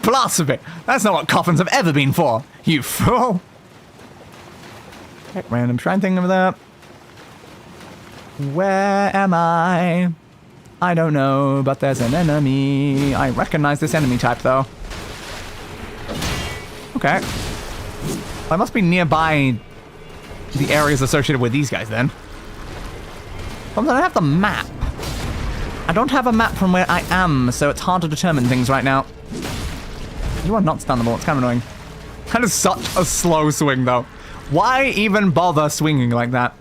Philosophy. That's not what coffins have ever been for, you fool. Okay, random shrine thing over there. Where am I? I don't know, but there's an enemy. I recognize this enemy type, though. Okay. I must be nearby the areas associated with these guys, then. I don't have the map. I don't have a map from where I am, so it's hard to determine things right now. You are not stunnable. It's kind of annoying. That is such a slow swing, though. Why even bother swinging like that?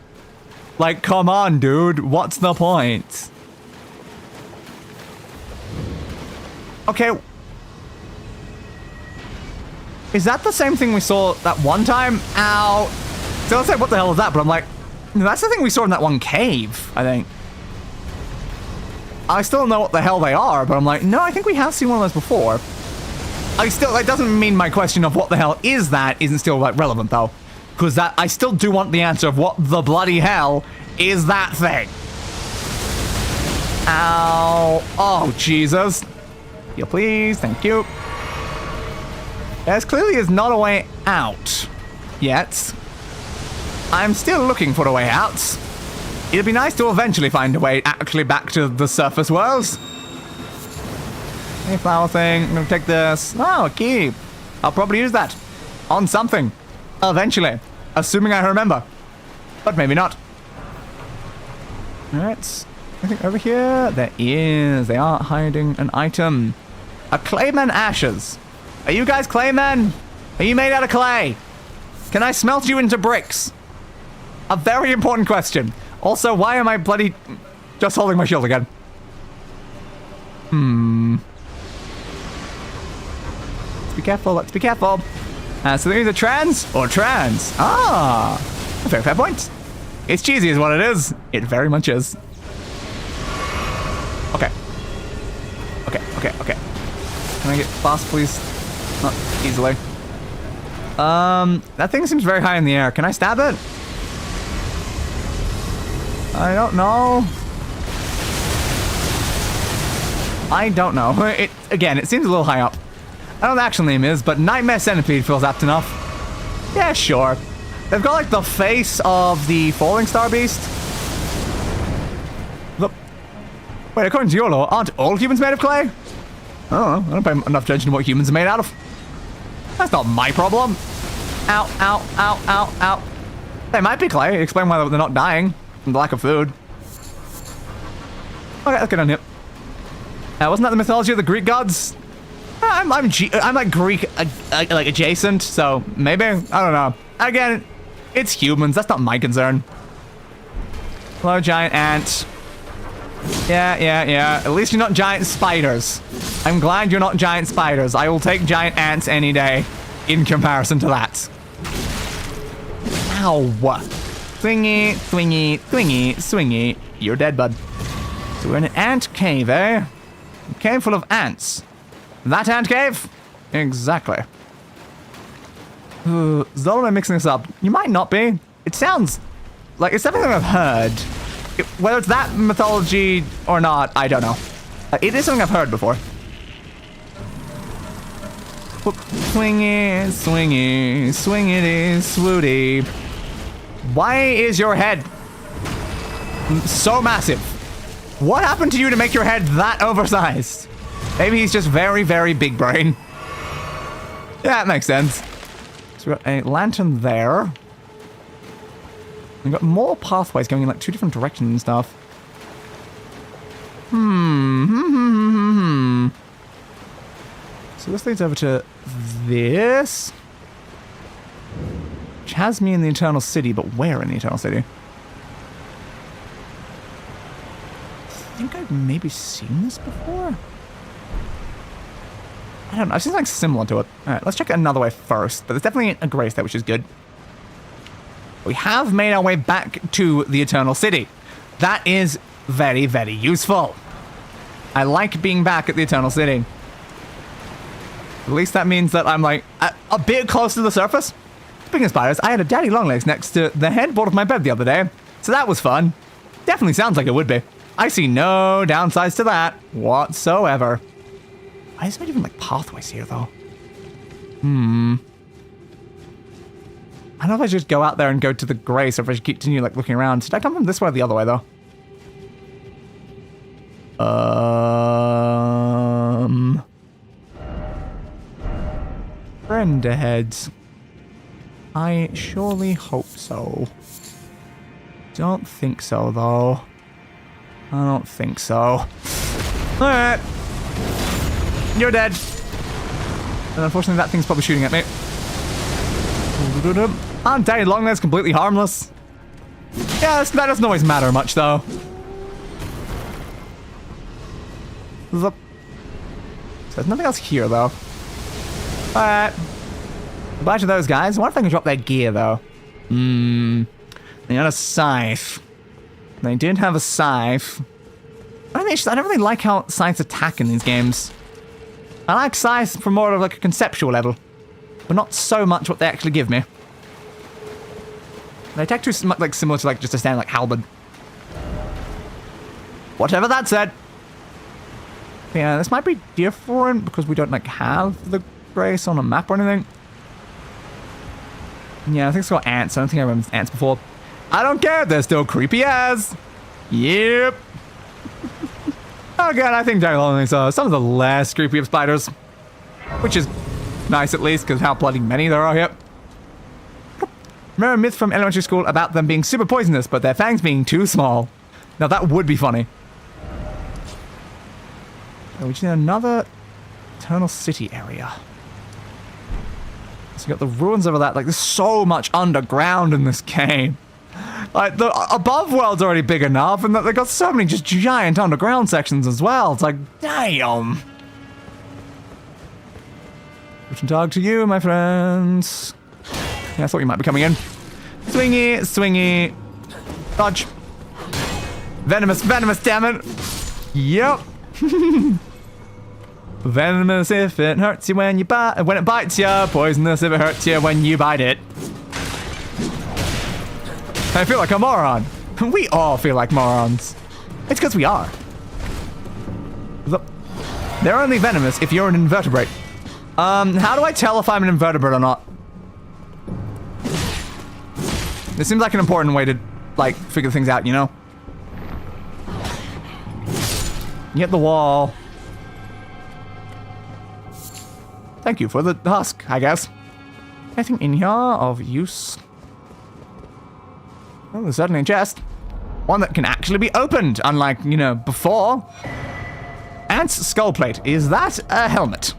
Like, come on, dude. What's the point? Okay. Is that the same thing we saw that one time? Ow. So let's say, what the hell is that? But I'm like, no, that's the thing we saw in that one cave, I think. I still don't know what the hell they are, but I'm like, no, I think we have seen one of those before. That doesn't mean my question of what the hell is that isn't still, like, relevant, though. Because that, I still do want the answer of what the bloody hell is that thing. Ow. Oh, Jesus. Heal, please. Thank you. There clearly is not a way out yet. I'm still looking for a way out. It'd be nice to eventually find a way actually back to the surface worlds. Hey, flower thing. I'm gonna take this. Oh, a key. I'll probably use that on something eventually, assuming I remember. But maybe not. Alright. Anything over here? There is. They are hiding an item. A Clayman Ashes. Are you guys Claymen? Are you made out of clay? Can I smelt you into bricks? A very important question. Also, why am I bloody just holding my shield again? careful, let's be careful. So they're either trans or trans. Ah, very fair point. It's cheesy is what it is. It very much is. Okay. Okay. Can I get fast, please? Not easily. That thing seems very high in the air. Can I stab it? I don't know. Again, it seems a little high up. I don't know what the actual name is, but Nightmare Centipede feels apt enough. Yeah, sure. They've got like the face of the Falling Star Beast. Wait, according to your law, aren't all humans made of clay? Oh, I don't pay enough attention to what humans are made out of. That's not my problem. Ow. They might be clay. Explain why they're not dying from the lack of food. Okay, let's get on here. Wasn't that the mythology of the Greek gods? I'm like Greek like adjacent, so maybe. I don't know. Again, it's humans. That's not my concern. Hello, giant ant. Yeah. At least you're not giant spiders. I'm glad you're not giant spiders. I will take giant ants any day in comparison to that. Ow. Swingy. You're dead, bud. So we're in an ant cave, eh? A cave full of ants. That ant cave? Exactly. Zola, am I mixing this up? You might not be. It sounds like it's something I've heard. Whether it's that mythology or not, I don't know. It is something I've heard before. Swingy, swingity, swooty. Why is your head so massive? What happened to you to make your head that oversized? Maybe he's just very, very big brain. Yeah, that makes sense. So we got a lantern there. We've got more pathways going in like 2 different directions and stuff. So this leads over to this. Which has me in the Eternal City, but where in the Eternal City? I think I've maybe seen this before? I don't know. I've seen something similar to it. Alright, let's check it another way first. But there's definitely a grace there, which is good. We have made our way back to the Eternal City. That is very, very useful. I like being back at the Eternal City. At least that means that I'm like a bit close to the surface. Speaking of spiders, I had a daddy longlegs next to the headboard of my bed the other day. So that was fun. Definitely sounds like it would be. I see no downsides to that whatsoever. Why is there even like pathways here though? I don't know if I should just go out there and go to the grace or if I should continue like looking around. Did I come from this way or the other way though? Friend ahead. I surely hope so. Don't think so though. I don't think so. Alright. You're dead. And unfortunately that thing's probably shooting at me. Aren't daddy longlegs completely harmless? Yeah, that doesn't always matter much though. So there's nothing else here though. Alright. A bunch of those guys. I wonder if I can drop their gear though. They had a scythe. They did have a scythe. I don't really like how scythes attack in these games. I like scythes for more of like a conceptual level, but not so much what they actually give me. They attack too much like similar to like just a standard like halberd. Whatever that said. Yeah, this might be different because we don't like have the grace on a map or anything. Yeah, I think it's got ants. I don't think I remember ants before. I don't care. They're still creepy as. Yep. Again, I think Dialonics are some of the less creepy of spiders. Which is nice at least, because how bloody many there are here. Remember a myth from elementary school about them being super poisonous, but their fangs being too small. Now that would be funny. Oh, we just need another Eternal City area. So you got the ruins over that. Like, there's so much underground in this game. Like, the above world's already big enough, and they got so many just giant underground sections as well. It's like, damn. Guten Tag to you, my friends. Yeah, I thought you might be coming in. Swingy, swingy. Dodge. Venomous, venomous, damn it. Yep. Venomous if it hurts you when you bite. When it bites you. Poisonous if it hurts you when you bite it. I feel like a moron. We all feel like morons. It's because we are. Look, they're only venomous if you're an invertebrate. How do I tell if I'm an invertebrate or not? This seems like an important way to, like, figure things out, you know? Get the wall. Thank you for the husk, I guess. Anything in here of use? Oh, there's certainly a chest. One that can actually be opened, unlike, you know, before. Ant's skull plate. Is that a helmet?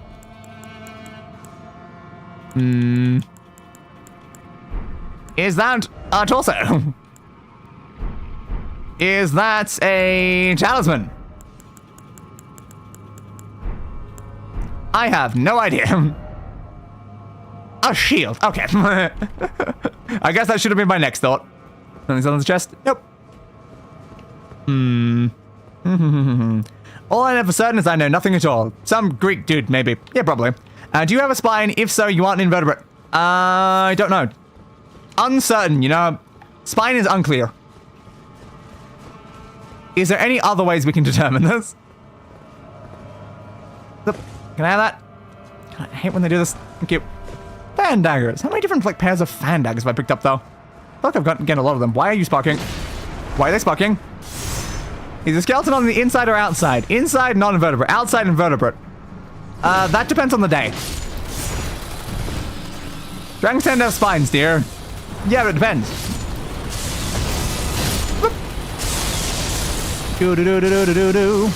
Is that a torso? Is that a talisman? I have no idea. A shield. Okay. I guess that should have been my next thought. Nothing's on the chest? Nope. All I know for certain is I know nothing at all. Some Greek dude, maybe. Yeah, probably. Do you have a spine? If so, you aren't an invertebrate. I don't know. Uncertain, you know. Spine is unclear. Is there any other ways we can determine this? Can I have that? I hate when they do this. Thank you. Fan daggers. How many different like pairs of fan daggers have I picked up though? I feel like I've gotten a lot of them. Why are you sparking? Why are they sparking? Is the skeleton on the inside or outside? Inside, non-invertebrate. Outside, invertebrate. That depends on the day. Dragons tend to have spines, dear. Yeah, but it depends. Do-do-do-do-do-do-do.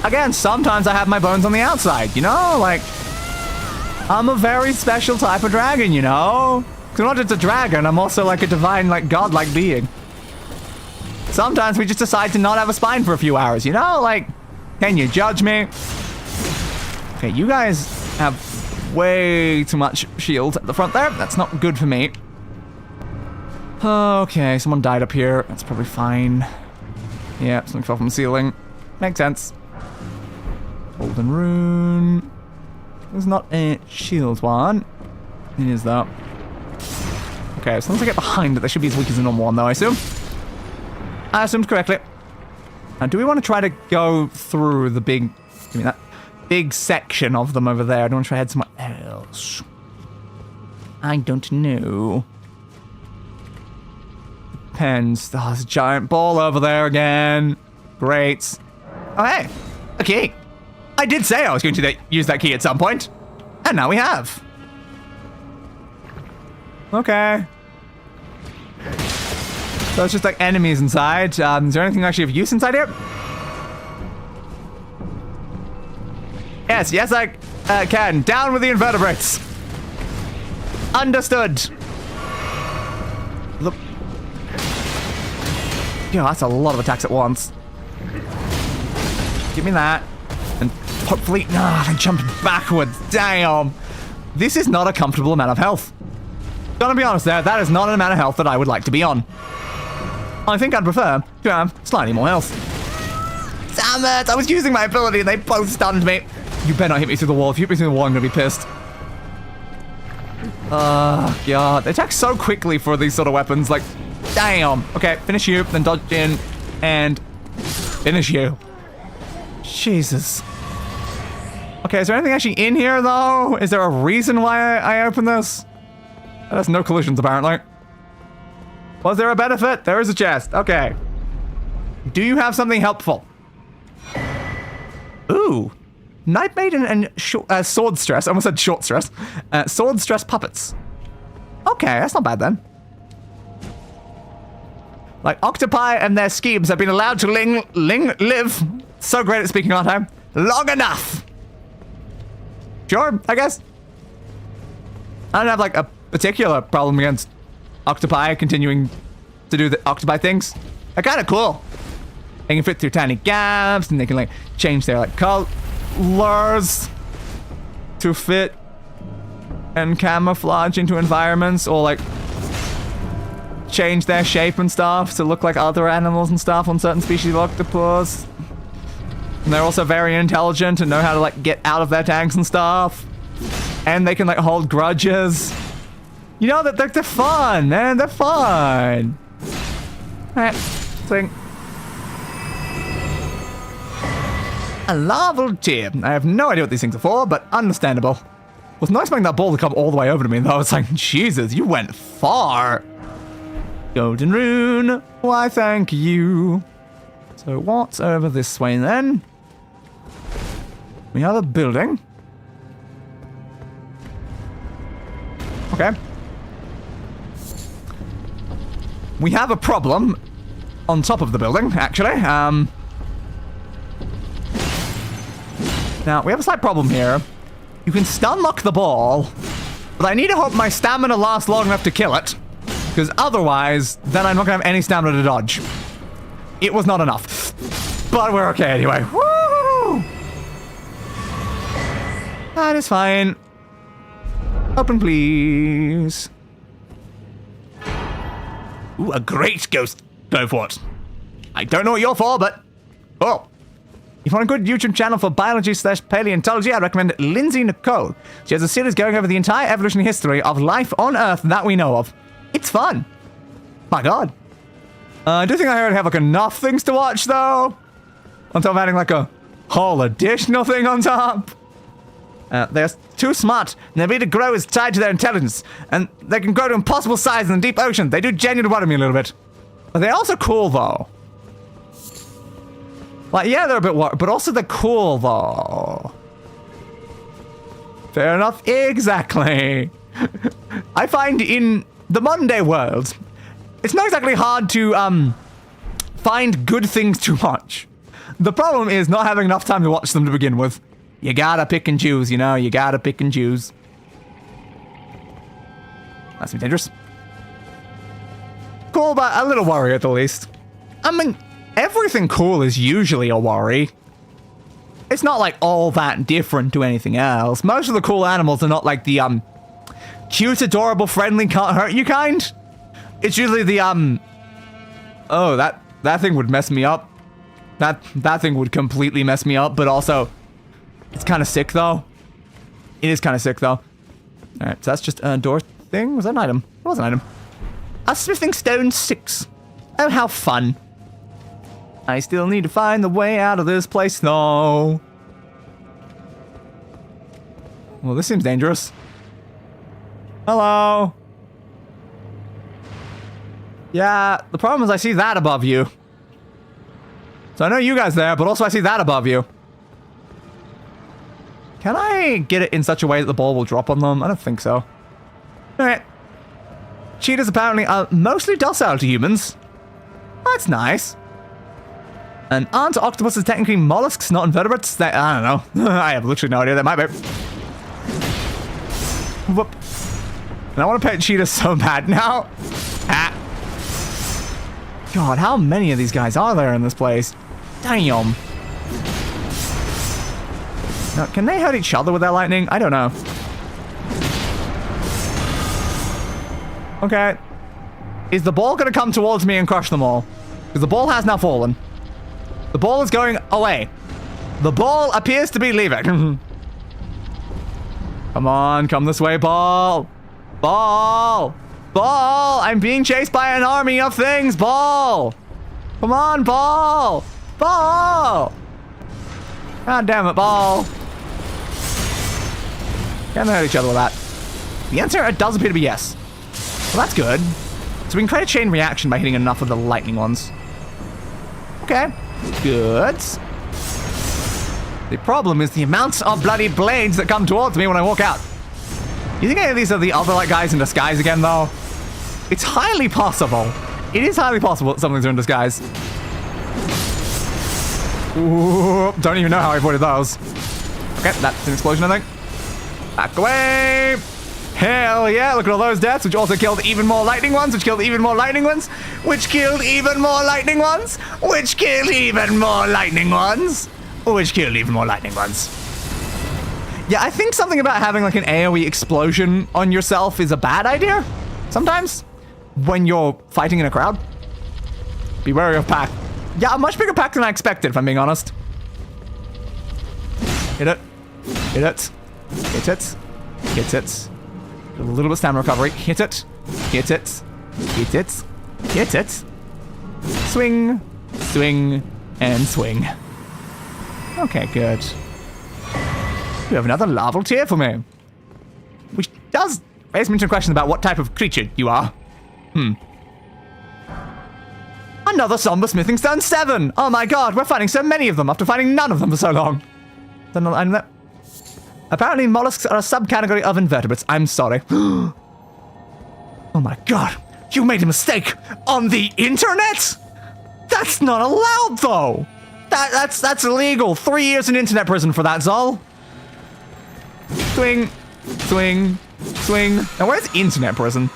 Again, sometimes I have my bones on the outside, you know? Like, I'm a very special type of dragon, you know? Because I'm not just a dragon, I'm also like a divine, like, godlike being. Sometimes we just decide to not have a spine for a few hours, you know? Like, can you judge me? Okay, you guys have way too much shield at the front there. That's not good for me. Okay, someone died up here. That's probably fine. Yeah, something fell from the ceiling. Makes sense. Golden rune. There's not a shield one. It is though. Okay, as long as I get behind it, they should be as weak as the normal one though, I assume. I assumed correctly. Now, do we want to try to go through the big... Give me that. Big section of them over there. I don't want to try to head somewhere else. I don't know. Depends. Oh, there's a giant ball over there again. Great. Oh, hey. A key. I did say I was going to use that key at some point. And now we have. Okay. So it's just like enemies inside. Is there anything actually of use inside here? Yes, yes I can. Down with the invertebrates. Understood. Look. Yeah, that's a lot of attacks at once. Give me that. And hopefully... they jumped backwards. Damn. This is not a comfortable amount of health. Gonna be honest there, that is not an amount of health that I would like to be on. I think I'd prefer to have slightly more health. Damn it! I was using my ability and they both stunned me. You better not hit me through the wall. If you hit me through the wall, I'm gonna be pissed. God. They attack so quickly for these sort of weapons. Like, damn. Okay, finish you, then dodge in, and finish you. Jesus. Okay, is there anything actually in here, though? Is there a reason why I opened this? There's no collisions, apparently. Was there a benefit? There is a chest. Okay. Do you have something helpful? Ooh. Night Maiden and Sword Stress. I almost said Short Stress. Sword Stress puppets. Okay, that's not bad then. Like, octopi and their schemes have been allowed to live. So great at speaking, aren't I? Long enough. Sure, I guess. I don't have, like, a particular problem against octopi continuing to do the octopi things. They're kind of cool. They can fit through tiny gaps, and they can, like, change their, like, colors to fit and camouflage into environments, or like change their shape and stuff to look like other animals and stuff on certain species of octopus. And they're also very intelligent and know how to like get out of their tanks and stuff. And they can like hold grudges. You know, that they're fun, man. They're fun. Alright, swing. A larval tip. I have no idea what these things are for, but understandable. It was nice expecting that ball to come all the way over to me, though. It's like, Jesus, you went far. Golden rune. Why, thank you. So what's over this way, then? We have a building. Okay. We have a problem on top of the building, actually. Now, we have a slight problem here. You can stun lock the ball, but I need to hope my stamina lasts long enough to kill it, because otherwise, then I'm not going to have any stamina to dodge. It was not enough, but we're okay anyway. Woo! That is fine. Open, please. Ooh, a great ghost. Go for it. I don't know what you're for, but... Oh. If you want a good YouTube channel for biology/paleontology, I recommend Lindsay Nicole. She has a series going over the entire evolutionary history of life on Earth that we know of. It's fun. My god. I do think I already have like enough things to watch, though. On top of adding like a whole additional thing on top. They're too smart, and their ability to grow is tied to their intelligence, and they can grow to impossible size in the deep ocean. They do genuinely bother me a little bit. But they're also cool, though. Like, yeah, they're a bit but also they're cool, though. Fair enough. Exactly. I find in the modern day world, it's not exactly hard to, find good things to watch. The problem is not having enough time to watch them to begin with. You gotta pick and choose, you know? You gotta pick and choose. That's dangerous. Cool, but a little worry at the least. I mean, everything cool is usually a worry. It's not like all that different to anything else. Most of the cool animals are not like the, cute, adorable, friendly, can't hurt you kind. It's usually the, oh, that thing would mess me up. That thing would completely mess me up, but also... It's kind of sick, though. It is kind of sick, though. Alright, so that's just a door thing. Was that an item? It was an item. A smithing stone 6. Oh, how fun. I still need to find the way out of this place, though. Well, this seems dangerous. Hello. Yeah, the problem is I see that above you. So I know you guys there, but also I see that above you. Can I get it in such a way that the ball will drop on them? I don't think so. Alright. Cheetahs apparently are mostly docile to humans. That's nice. And aren't octopuses technically mollusks, not invertebrates? I don't know. I have literally no idea. That might be. Whoop. And I want to pet cheetahs so bad now. Ah. God, how many of these guys are there in this place? Damn. Now, can they hurt each other with their lightning? I don't know. Okay. Is the ball going to come towards me and crush them all? Because the ball has now fallen. The ball is going away. The ball appears to be leaving. Come on, come this way, ball. Ball. Ball. I'm being chased by an army of things, ball. Come on, ball. Ball. God damn it, ball. Can they hurt each other with that? The answer does appear to be yes. Well, that's good. So we can create a chain reaction by hitting enough of the lightning ones. Okay. Good. The problem is the amounts of bloody blades that come towards me when I walk out. You think any of these are the other like guys in disguise again, though? It's highly possible. It is highly possible that some of these are in disguise. Ooh, don't even know how I avoided those. Okay, that's an explosion, I think. Back away! Hell yeah, look at all those deaths, which also killed even more lightning ones, which killed even more lightning ones, which killed even more lightning ones, which killed even more lightning ones, which killed even more lightning ones. Yeah, I think something about having like an AoE explosion on yourself is a bad idea. Sometimes. When you're fighting in a crowd. Be wary of pack. Yeah, a much bigger pack than I expected, if I'm being honest. Hit it. Hit it. Hit it. Hit it. A little bit of stamina recovery. Hit it. Hit it. Hit it. Hit it. Swing. Swing. And swing. Okay, good. You have another larval tier for me. Which does raise me to a question about what type of creature you are. Another somber smithing stone 7! Oh my god, we're finding so many of them after finding none of them for so long. Apparently mollusks are a subcategory of invertebrates. I'm sorry. Oh my god, you made a mistake on the internet? That's not allowed though. That's illegal. 3 years in internet prison for that, Zol. Swing, swing, swing. Now where's internet prison?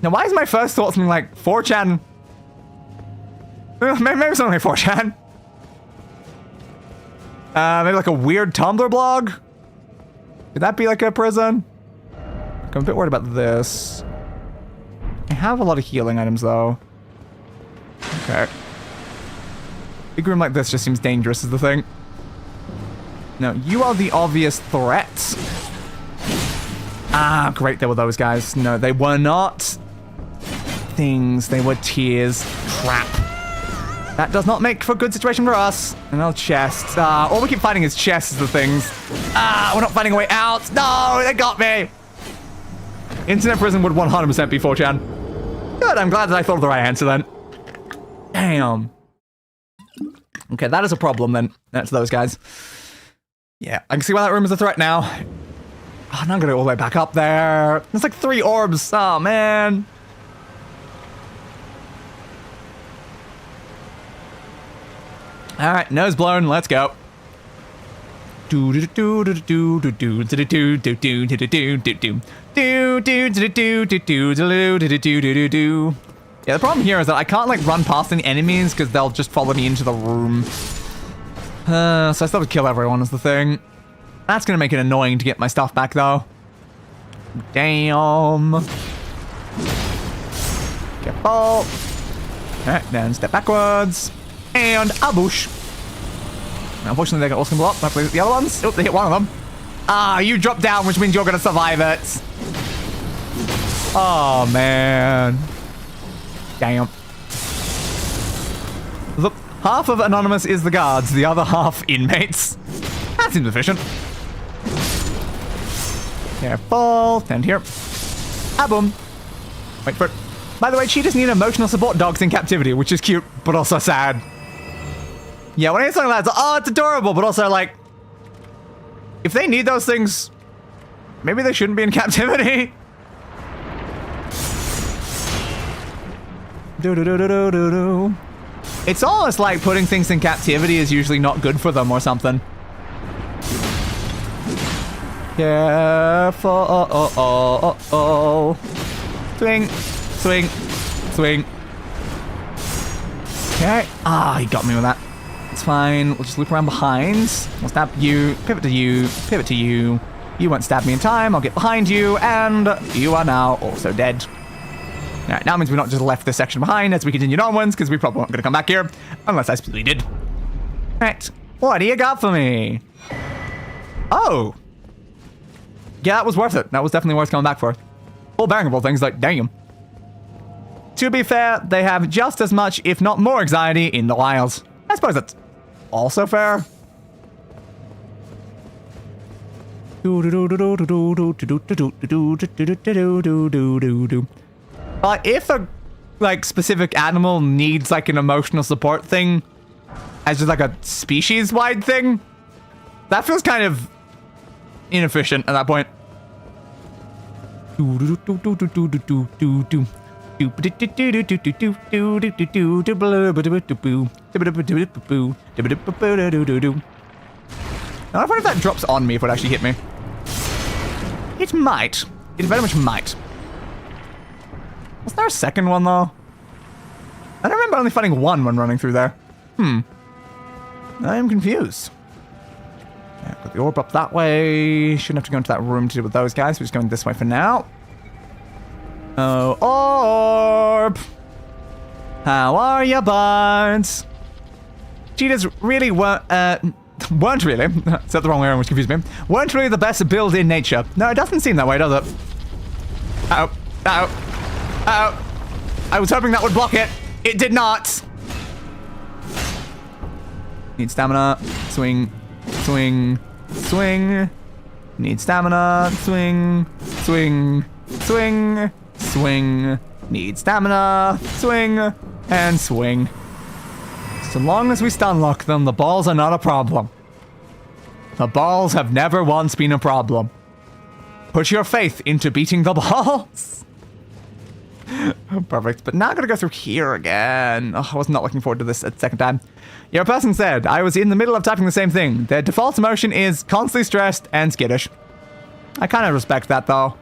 Now, why is my first thought something like 4chan? Maybe something like 4chan. Maybe like a weird Tumblr blog? Could that be like a prison? I'm a bit worried about this. I have a lot of healing items, though. Okay. Big room like this just seems dangerous is the thing. No, you are the obvious threat. Ah, great, there were those guys. No, they were not things. They were tears. Crap. That does not make for a good situation for us. Another chest. All we keep finding is chests of the things. We're not finding a way out. No, they got me. Internet prison would 100% be 4chan. Good, I'm glad that I thought of the right answer then. Damn. Okay, that is a problem then. That's those guys. Yeah, I can see why that room is a threat now. Oh, now I'm gonna go all the way back up there. There's like 3 orbs. Oh, man. All right, nose blown. Let's go. Yeah, the problem here is that I can't like run past any enemies because they'll just follow me into the room. So I still have to kill everyone is the thing. That's gonna make it annoying to get my stuff back though. Damn. Careful. All right, then step backwards. And a bush. Unfortunately, they got also blow up. Hopefully the other ones. Oh, they hit one of them. Ah, you drop down, which means you're gonna survive it. Oh man. Damn. Look, half of Anonymous is the guards, the other half inmates. That seems efficient. Careful. Stand here. Ah, boom. Wait for it. By the way, cheetahs need emotional support dogs in captivity, which is cute, but also sad. Yeah, when I hear something like that, it's like, oh, it's adorable, but also like, if they need those things, maybe they shouldn't be in captivity. It's almost like putting things in captivity is usually not good for them or something. Careful. Swing, swing, swing. Okay. Ah, he got me with that. It's fine. We'll just loop around behind. We'll stab you, pivot to you, pivot to you. You won't stab me in time. I'll get behind you, and you are now also dead. Alright, now means we're not just left this section behind as we continue onwards, because we probably aren't going to come back here, unless I specifically did. Alright, what do you got for me? Oh! Yeah, that was worth it. That was definitely worth coming back for. Full bearing of all things, like, damn. To be fair, they have just as much, if not more, anxiety in the wilds. I suppose that's also fair. If a like specific animal needs like an emotional support thing as just like a species-wide thing, that feels kind of inefficient at that point. Now I wonder if that drops on me if it actually hit me. It might. It very much might. Was there a second one though? I don't remember only finding one when running through there. I am confused. Yeah, got the orb up that way. Shouldn't have to go into that room to deal with those guys. We're just going this way for now. Oh, orb! How are ya, buds? Cheetahs really weren't really, said the wrong way around, which confused me, weren't really the best build in nature. No, it doesn't seem that way, does it? Ow, ow, ow. I was hoping that would block it. It did not. Need stamina. Swing, swing, swing. Need stamina. Swing, swing, swing, swing. Need stamina. Swing, and swing. So long as we stun lock them, the balls are not a problem. The balls have never once been a problem. Put your faith into beating the balls. Perfect. But now I gotta go through here again. Oh, I was not looking forward to this a second time. Your person said, I was in the middle of typing the same thing. Their default emotion is constantly stressed and skittish. I kind of respect that, though.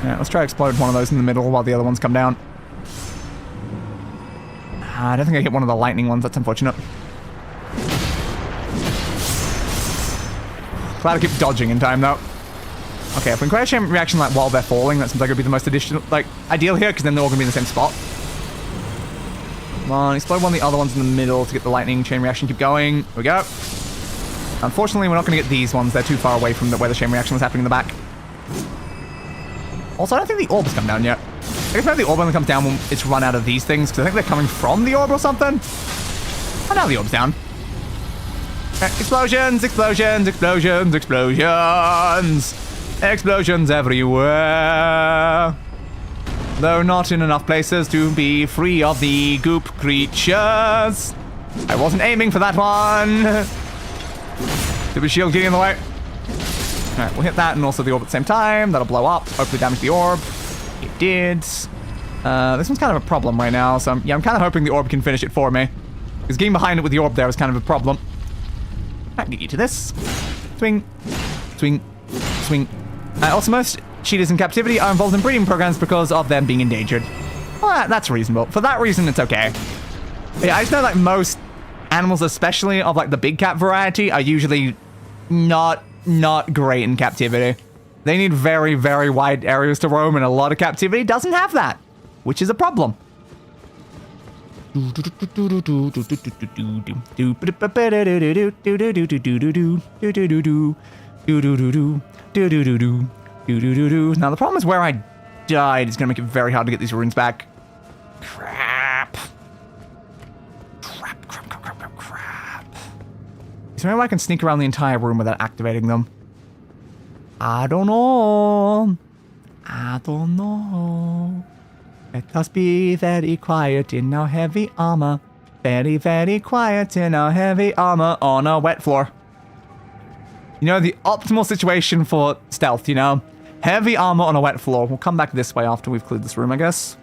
Yeah, let's try to explode one of those in the middle while the other ones come down. I don't think I hit one of the lightning ones. That's unfortunate. Glad I keep dodging in time, though. Okay, if we can create a chain reaction like while they're falling, that seems like it would be the most ideal here, because then they're all going to be in the same spot. Come on, explode one of the other ones in the middle to get the lightning chain reaction. Keep going. Here we go. Unfortunately, we're not going to get these ones. They're too far away from where the chain reaction was happening in the back. Also, I don't think the orb has come down yet. I guess maybe the orb only comes down when it's run out of these things, because I think they're coming from the orb or something. Oh, now the orb's down. Explosions, explosions, explosions, explosions. Explosions everywhere. Though not in enough places to be free of the goop creatures. I wasn't aiming for that one. Stupid shield getting in the way. Alright, we'll hit that and also the orb at the same time. That'll blow up, hopefully damage the orb. It did. This one's kind of a problem right now, so I'm kind of hoping the orb can finish it for me. Because getting behind it with the orb there is kind of a problem. I can get you to this. Swing, swing, swing. Also, most cheetahs in captivity are involved in breeding programs because of them being endangered. Well, that's reasonable. For that reason, it's okay. Yeah, I just know like most animals, especially of like the big cat variety, are usually not great in captivity. They need very, very wide areas to roam, and a lot of captivity doesn't have that, which is a problem. Now the problem is where I died is going to make it very hard to get these runes back. Crap. Is there any way I can sneak around the entire room without activating them? I don't know. Let us be very quiet in our heavy armor. Very, very quiet in our heavy armor on a wet floor. You know, the optimal situation for stealth, you know? Heavy armor on a wet floor. We'll come back this way after we've cleared this room, I guess.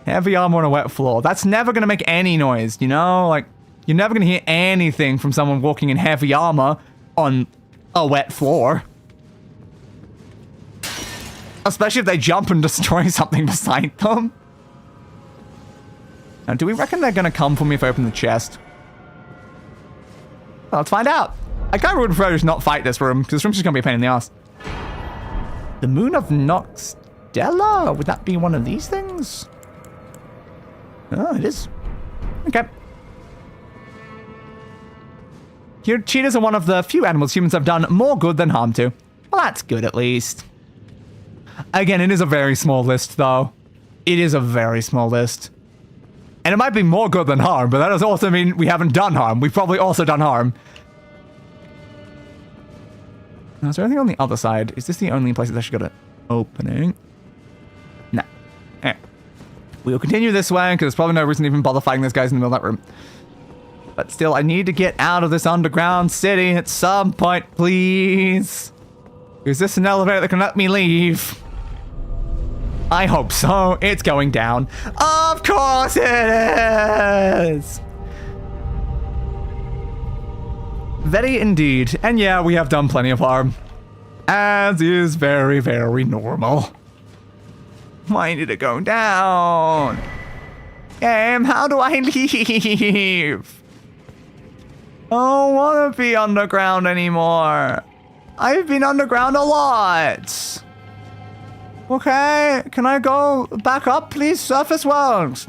Heavy armor on a wet floor. That's never going to make any noise, you know? Like, you're never going to hear anything from someone walking in heavy armor on a wet floor. Especially if they jump and destroy something beside them. Now, do we reckon they're going to come for me if I open the chest? Well, let's find out. I kind of would prefer to not fight this room, because this room's just going to be a pain in the ass. The Moon of Noxtella? Would that be one of these things? Oh, it is. Okay. Here, cheetahs are one of the few animals humans have done more good than harm to. Well, that's good at least. Again, it is a very small list, though. It is a very small list. And it might be more good than harm, but that does also mean we haven't done harm. We've probably also done harm. Now, is there anything on the other side? Is this the only place that's actually got an opening? No. Alright. We'll continue this way, because there's probably no reason to even bother fighting those guys in the middle of that room. But still, I need to get out of this underground city at some point, please. Is this an elevator that can let me leave? I hope so. It's going down. Of course it is! Very indeed. And yeah, we have done plenty of harm. As is very, very normal. Why did it go down? Game, how do I leave? I don't want to be underground anymore. I've been underground a lot. Okay, can I go back up, please? Surface world.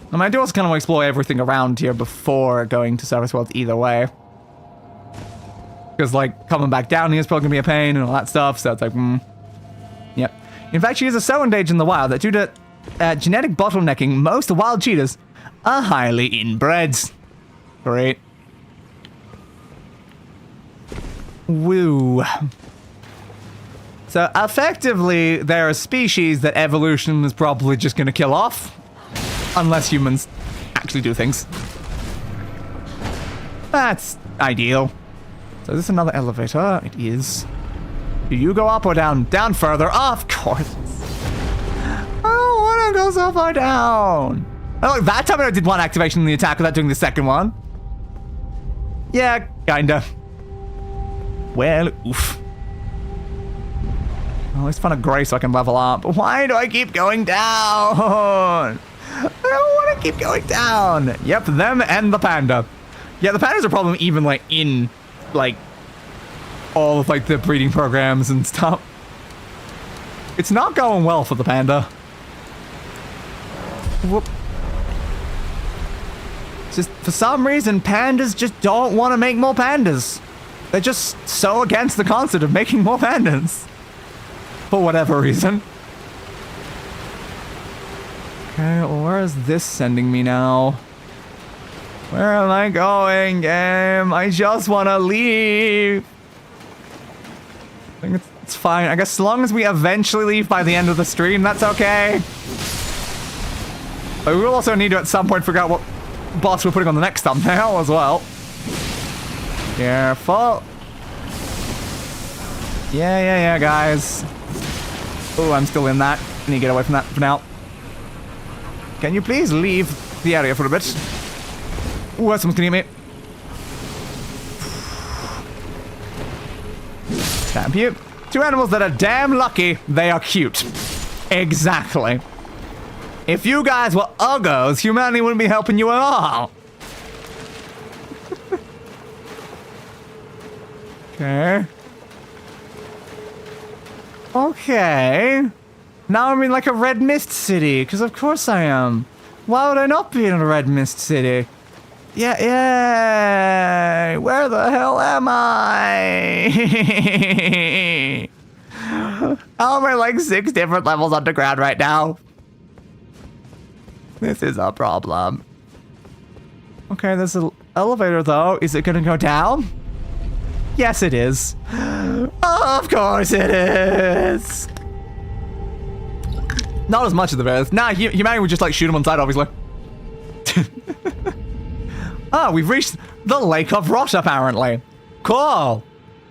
I mean, I do also kind of want to explore everything around here before going to surface world either way. Because, like, coming back down here is probably going to be a pain and all that stuff, so it's like, Yep. In fact, cheetahs are so endangered in the wild that due to genetic bottlenecking, most wild cheetahs are highly inbred. Great. Woo. So, effectively, they're a species that evolution is probably just going to kill off. Unless humans actually do things. That's ideal. So is this another elevator? It is. Do you go up or down? Down further. Oh, of course. I don't want to go so far down. Oh, look, that time I did one activation in the attack without doing the second one. Yeah, kinda. Well, oof. Oh, let's find a gray so I can level up. Why do I keep going down? I don't want to keep going down. Yep, them and the panda. Yeah, the panda's a problem even, like, in, like, all of, like, the breeding programs and stuff. It's not going well for the panda. Whoop. Just, for some reason, pandas just don't want to make more pandas. They're just so against the concept of making more pandas. For whatever reason. Okay, well, where is this sending me now? Where am I going, game? I just want to leave. I think it's fine. I guess as long as we eventually leave by the end of the stream, that's okay. But we will also need to, at some point, figure out what boss we're putting on the next thumbnail as well. Careful. Yeah, guys. Oh, I'm still in that. I need to get away from that for now. Can you please leave the area for a bit? Ooh, someone's gonna get me. Damn you. Two animals that are damn lucky they are cute. Exactly. If you guys were uggos, humanity wouldn't be helping you at all. Okay. Okay. Now I'm in like a red mist city, because of course I am. Why would I not be in a red mist city? Yeah, yay! Where the hell am I? How am I like 6 different levels underground right now? This is a problem. Okay, there's an elevator though. Is it gonna go down? Yes, it is. Of course it is. Not as much as the bears. Nah, humanity would just like shoot them on sight, obviously. Oh, we've reached the Lake of Rot, apparently. Cool.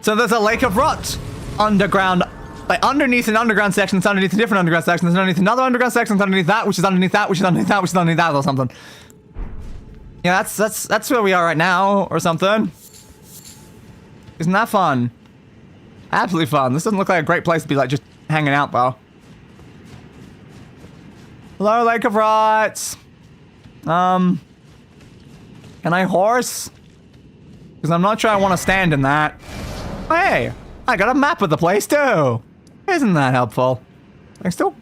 So there's a Lake of Rot underground, like underneath an underground section, that's underneath a different underground section, that's underneath another underground section, that's underneath that, which is underneath that, which is underneath that, which is underneath that, or something. Yeah, that's where we are right now, or something. Isn't that fun? Absolutely fun. This doesn't look like a great place to be like just hanging out, though. Hello, Lake of Rot. Can I horse? Because I'm not sure I want to stand in that. Hey, I got a map of the place too. Isn't that helpful? I can still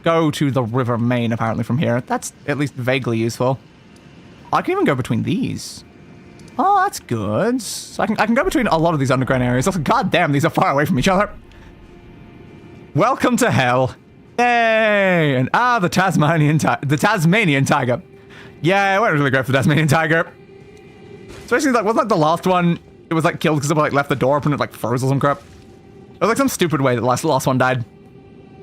go to the river main apparently from here. That's at least vaguely useful. I can even go between these. Oh, that's good. So I can go between a lot of these underground areas. Also, god damn, these are far away from each other. Welcome to hell. Yay! And the Tasmanian tiger. Yeah, it went really great for the Tasmanian tiger. Especially like, wasn't like the last one, it was like killed because it like left the door open and it like froze or some crap. It was like some stupid way that the last one died.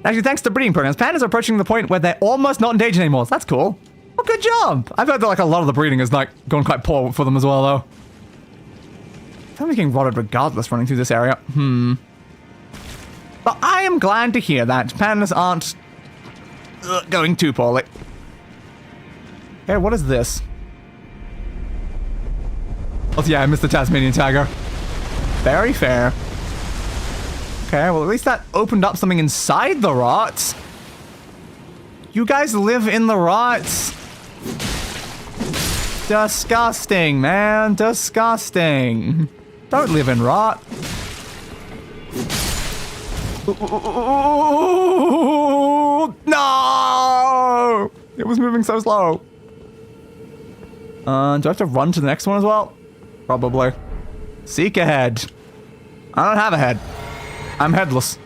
Actually, thanks to breeding programs, pandas are approaching the point where they're almost not endangered anymore. So that's cool. Oh, good job. I've heard that like a lot of the breeding is like going quite poor for them as well, though. I'm getting rotted regardless running through this area. But I am glad to hear that pandas aren't going too poorly. Okay, what is this? Oh yeah, I missed the Tasmanian tiger. Very fair. Okay, well at least that opened up something inside the rot. You guys live in the rots. Disgusting, man. Disgusting. Don't live in rot. Ooh, no! It was moving so slow. Do I have to run to the next one as well? Probably. Seek a head. I don't have a head. I'm headless.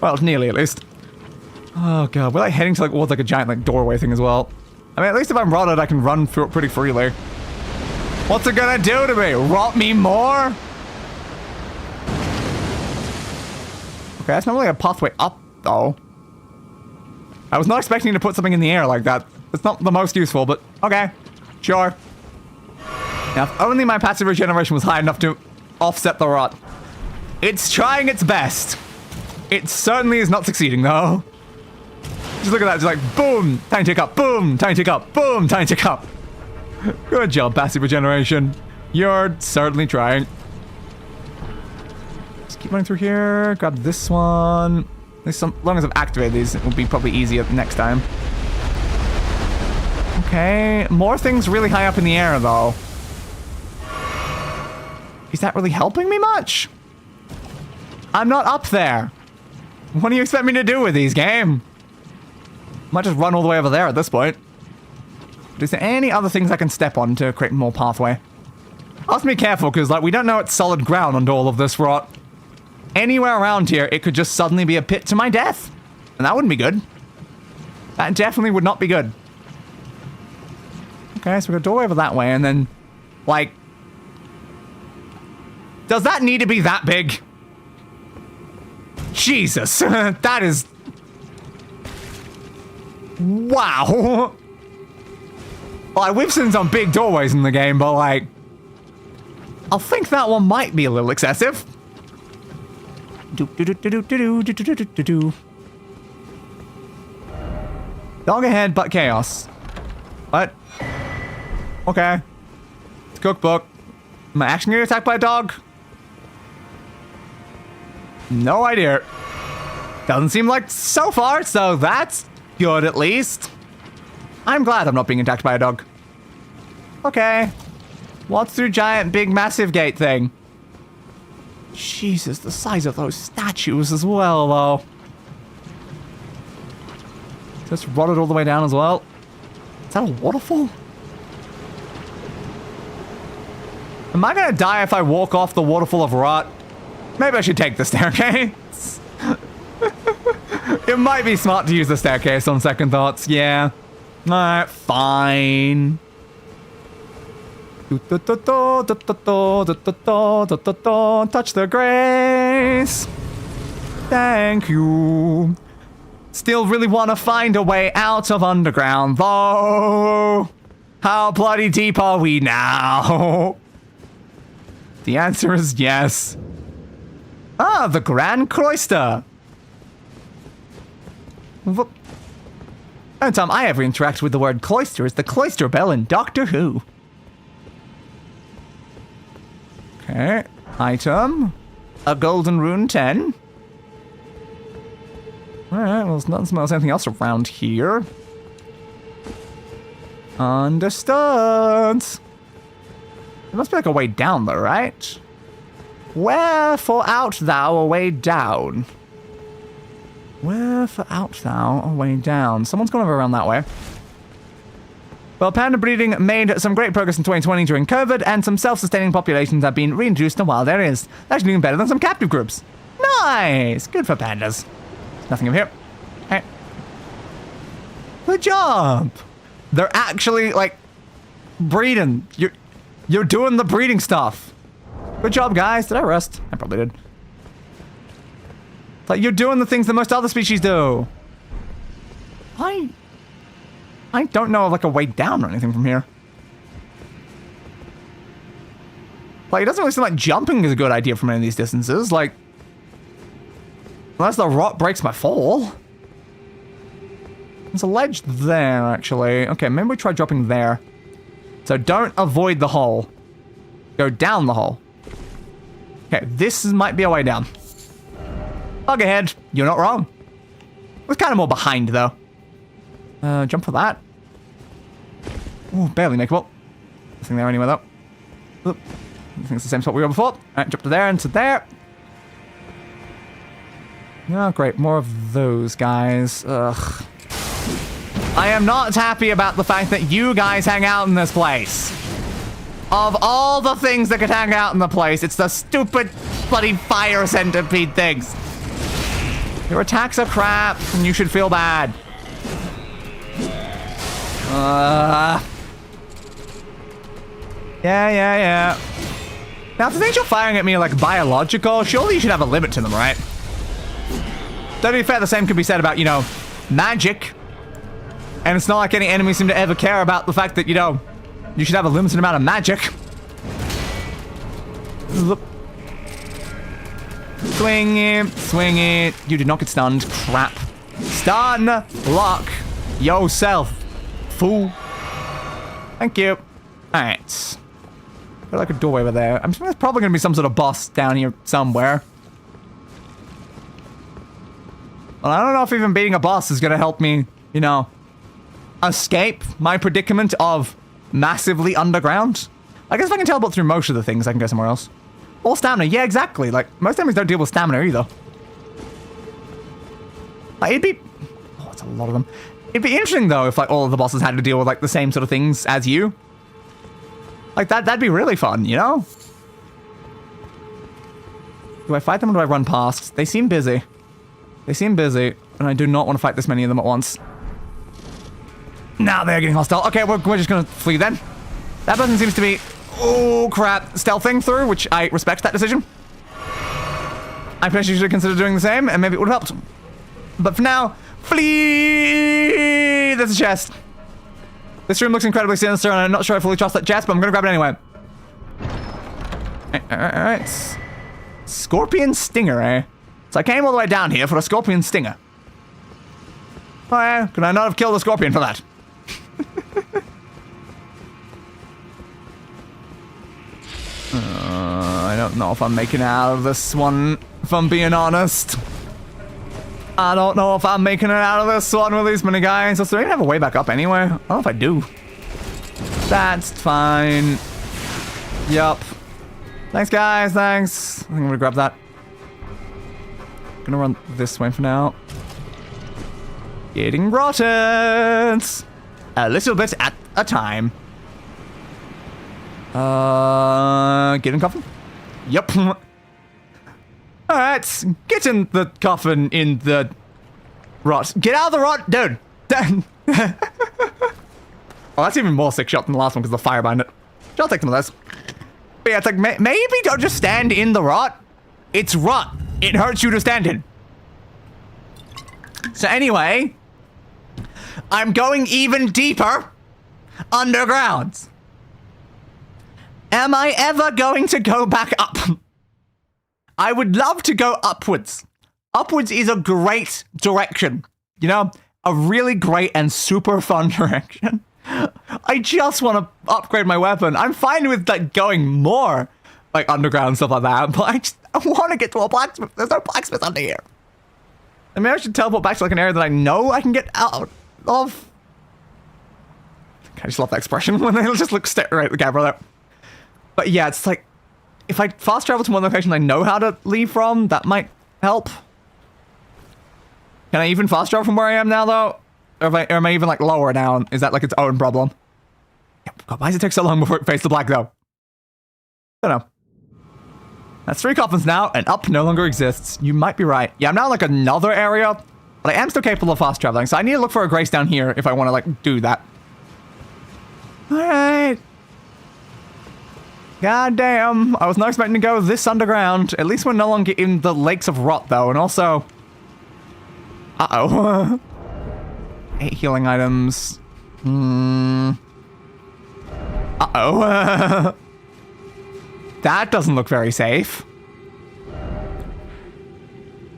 Well, nearly at least. Oh god, we're like heading to like what's like a giant like doorway thing as well. I mean, at least if I'm rotted, I can run through it pretty freely. What's it gonna do to me? Rot me more? Okay, that's not really a pathway up, though. I was not expecting to put something in the air like that. It's not the most useful, but okay. Sure. Now, if only my passive regeneration was high enough to offset the rot. It's trying its best. It certainly is not succeeding, though. Just look at that, just like, boom, tiny tick up, boom, tiny tick up, boom, tiny tick up. Good job, passive regeneration. You're certainly trying. Just keep running through here, grab this one. At least as long as I've activated these, it will be probably easier next time. Okay, more things really high up in the air, though. Is that really helping me much? I'm not up there. What do you expect me to do with these, game? Might just run all the way over there at this point. But is there any other things I can step on to create more pathway? I have to be careful, because like we don't know it's solid ground under all of this rot. Anywhere around here, it could just suddenly be a pit to my death. And that wouldn't be good. That definitely would not be good. Okay, so we're gonna go over that way, and then, like... Does that need to be that big? Jesus, that is... Wow. Like, we've seen some big doorways in the game, but like... I think that one might be a little excessive. Dog ahead, but chaos. What? Okay. It's cookbook. Am I actually getting attacked by a dog? No idea. Doesn't seem like so far, so that's good at least. I'm glad I'm not being attacked by a dog. Okay. What's through giant, big, massive gate thing? Jesus, the size of those statues as well, though. Just rotted all the way down as well. Is that a waterfall? Am I gonna die if I walk off the waterfall of rot? Maybe I should take the staircase. It might be smart to use the staircase on second thoughts, yeah. Alright, fine. Touch the grace. Thank you. Still really want to find a way out of underground, though. How bloody deep are we now? The answer is yes. Ah, the Grand Cloister. Only time I ever interact with the word cloister is the cloister bell in Doctor Who. Okay, item. A golden rune 10. Alright, well, there's nothing smells anything else around here. Understood. There must be like a way down though, right? Wherefore art thou a way down? Wherefore art thou a way down? Someone's gone over around that way. Well, panda breeding made some great progress in 2020 during COVID, and some self-sustaining populations have been reintroduced to wild areas. That's doing better than some captive groups. Nice! Good for pandas. There's nothing over here. Alright. Good job! They're actually, like, breeding. You're doing the breeding stuff. Good job, guys. Did I rest? I probably did. Like, you're doing the things that most other species do. I don't know of, like, a way down or anything from here. Like, it doesn't really seem like jumping is a good idea from any of these distances. Like, unless the rot breaks my fall. There's a ledge there, actually. Okay, maybe we try dropping there. So don't avoid the hole. Go down the hole. Okay, this might be a way down. Bug ahead. You're not wrong. It was kind of more behind, though. Jump for that. Ooh, barely makeable. Nothing there anyway, though. Oop. I think it's the same spot we were before. Alright, jump to there and to there. Oh, great. More of those guys. Ugh. I am not happy about the fact that you guys hang out in this place. Of all the things that could hang out in the place, it's the stupid bloody fire centipede things. Your attacks are crap, and you should feel bad. Yeah. Now, if the things you're firing at me are like biological, surely you should have a limit to them, right? To be fair, the same could be said about, you know, magic. And it's not like any enemies seem to ever care about the fact that, you know, you should have a limited amount of magic. Swing it. You did not get stunned. Crap. Stun lock yourself, fool. Thank you. Alright. Got like a doorway over there. I'm assuming there's probably going to be some sort of boss down here somewhere. Well, I don't know if even beating a boss is going to help me, you know, escape my predicament of massively underground. I guess if I can teleport through most of the things, I can go somewhere else. Or stamina. Yeah, exactly. Like, most enemies don't deal with stamina either. Like, it'd be... Oh, that's a lot of them. It'd be interesting, though, if, like, all of the bosses had to deal with, like, the same sort of things as you. Like, that'd be really fun, you know? Do I fight them or do I run past? They seem busy. They seem busy, and I do not want to fight this many of them at once. Now they're getting hostile. Okay, we're just gonna flee then. That person seems to be... Oh, crap. Stealthing through, which I respect that decision. I potentially should consider doing the same, and maybe it would have helped. But for now, flee! There's a chest. This room looks incredibly sinister, and I'm not sure I fully trust that chest, but I'm gonna grab it anyway. Alright. Scorpion stinger, eh? So I came all the way down here for a scorpion stinger. Oh yeah, could I not have killed a scorpion for that? I don't know if I'm making it out of this one, if I'm being honest. I don't know if I'm making it out of this one with these many guys. Does there even have a way back up anyway? I don't know if I do. That's fine. Yup. Thanks, guys. Thanks. I think I'm gonna grab that. Gonna run this way for now. Getting rotten. A little bit at a time. Get in coffin? Yep. Alright, get in the coffin in the rot. Get out of the rot, dude! Oh, that's even more sick shot than the last one because of the fire behind it. I'll take some of those. But yeah, it's like, maybe don't just stand in the rot. It's rot. It hurts you to stand in. So anyway, I'm going even deeper underground. Am I ever going to go back up? I would love to go upwards. Upwards is a great direction. You know, a really great and super fun direction. I just want to upgrade my weapon. I'm fine with like going more like underground and stuff like that, but I want to get to a blacksmith. There's no blacksmith under here. I mean, I should teleport back to like an area that I know I can get out of. I just love that expression when they just look straight at the camera there. But yeah, it's like, if I fast travel to one location I know how to leave from, that might help. Can I even fast travel from where I am now, though? Or am I even, like, lower now? Is that, like, its own problem? God, why does it take so long before it fades to black, though? I don't know. That's 3 coffins now, and up no longer exists. You might be right. Yeah, I'm now in, like, another area, but I am still capable of fast traveling, so I need to look for a grace down here if I want to, like, do that. Alright. God damn, I was not expecting to go this underground. At least we're no longer in the lakes of rot, though, and also... Uh-oh. 8 healing items. Uh-oh. That doesn't look very safe.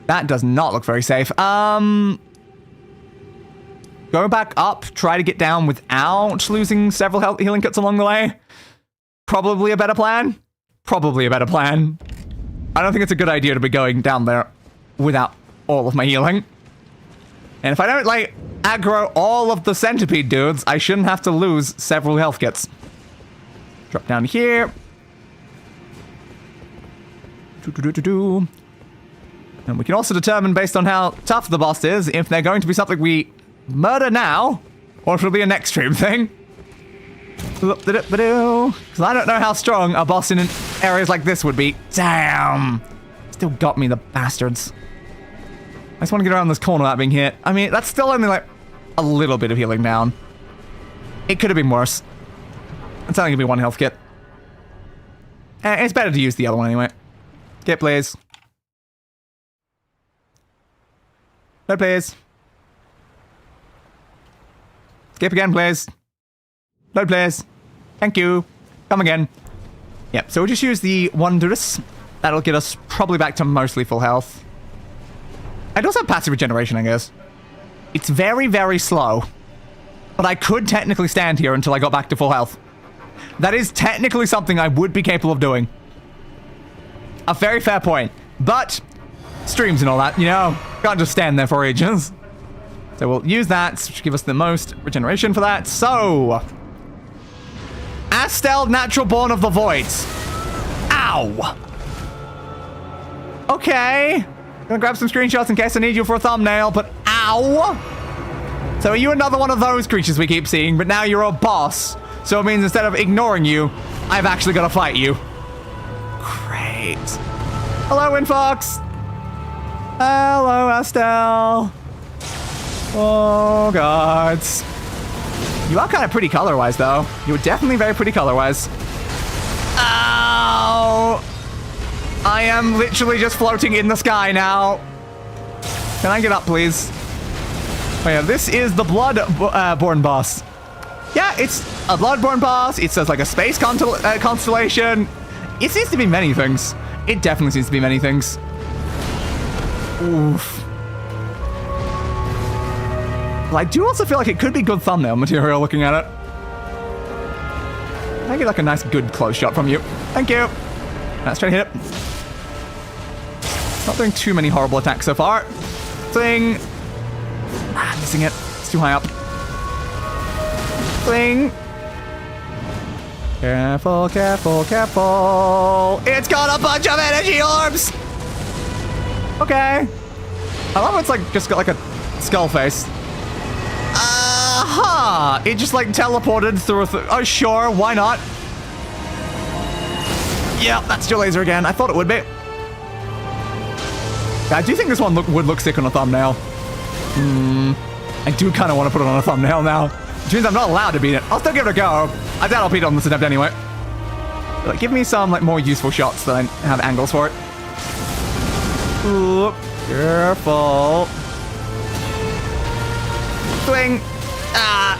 That does not look very safe. Go back up, try to get down without losing several healing kits along the way. Probably a better plan. Probably a better plan. I don't think it's a good idea to be going down there without all of my healing. And if I don't, like, aggro all of the centipede dudes, I shouldn't have to lose several health kits. Drop down here. And we can also determine, based on how tough the boss is, if they're going to be something we murder now, or if it'll be a next stream thing. Because I don't know how strong a boss in areas like this would be. Damn! Still got me, the bastards. I just want to get around this corner without being hit. I mean, that's still only like a little bit of healing down. It could have been worse. It's only gonna be one health kit. It's better to use the other one anyway. Get please. No, please. Skip again, please. Load, please. Thank you. Come again. Yep, so we'll just use the Wondrous. That'll get us probably back to mostly full health. I also have passive regeneration, I guess. It's very, very slow. But I could technically stand here until I got back to full health. That is technically something I would be capable of doing. A very fair point. But, streams and all that, you know, can't just stand there for ages. So we'll use that to give us the most regeneration for that. So, Astel, Natural Born of the Voids. Ow! Okay. Gonna grab some screenshots in case I need you for a thumbnail, but ow! So are you another one of those creatures we keep seeing, but now you're a boss? So it means instead of ignoring you, I've actually got to fight you. Great. Hello, Winfox. Hello, Astel. Oh, gods. You are kind of pretty color-wise, though. You were definitely very pretty color-wise. Ow! I am literally just floating in the sky now. Can I get up, please? Oh, yeah, this is the Bloodborne boss. Yeah, it's a Bloodborne boss. It says like a space constellation. It seems to be many things. It definitely seems to be many things. Oof. Well, I do also feel like it could be good thumbnail material looking at it. Can I get like a nice good close shot from you? Thank you. Let's try to hit it. Not doing too many horrible attacks so far. Thing. Ah, missing it. It's too high up. Thing. Careful, careful, careful. It's got a bunch of energy orbs. Okay. I love it's like just got like a skull face. Aha! It just like teleported through oh, sure, why not? Yeah, that's your laser again. I thought it would be. I do think this one would look sick on a thumbnail. I do kind of want to put it on a thumbnail now. Which means I'm not allowed to beat it. I'll still give it a go. I doubt I'll beat it on this attempt anyway. But, like, give me some like more useful shots that I have angles for it. Ooh, careful. Swing. Ah.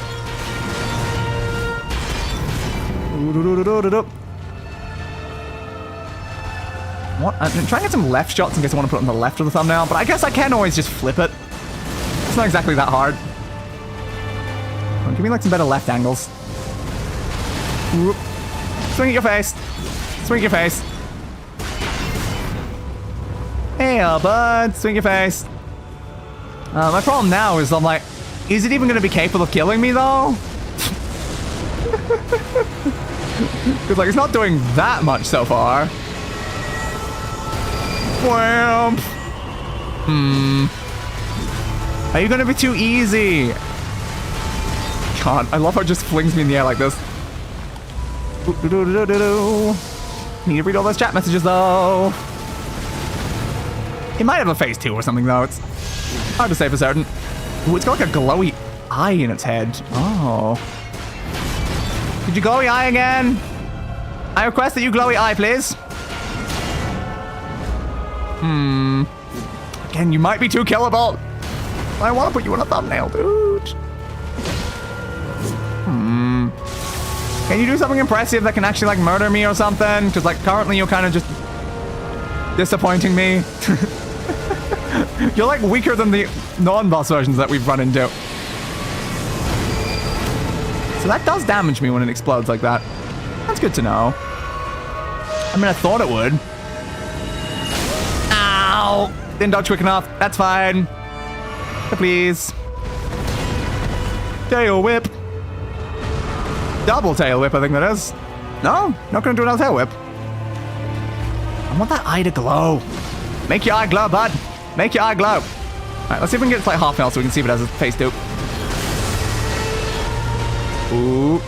What? I'm trying to get some left shots in case I want to put it on the left of the thumbnail, but I guess I can always just flip it. It's not exactly that hard. Give me like some better left angles. Whoop. Swing at your face. Swing at your face. Hey, bud. Swing at your face. My problem now is I'm like, is it even going to be capable of killing me though? Because like it's not doing that much so far. Wham. Are you going to be too easy? God, I love how it just flings me in the air like this. Need to read all those chat messages, though. It might have a phase 2 or something, though. It's hard to say for certain. Ooh, it's got like a glowy eye in its head. Oh. Could you glowy eye again? I request that you glowy eye, please. Again, you might be too killable. I want to put you in a thumbnail, dude. Can you do something impressive that can actually like murder me or something? Because like currently you're kind of just disappointing me. You're like weaker than the non-boss versions that we've run into. So that does damage me when it explodes like that. That's good to know. I mean, I thought it would. Ow! Didn't dodge quick enough. That's fine. Please. Tail whip. Double tail whip, I think that is. No, not gonna do another tail whip. I want that eye to glow. Make your eye glow, bud. Make your eye glow. Alright, let's see if we can get it to like half an hour so we can see if it has a face do. Ooh. I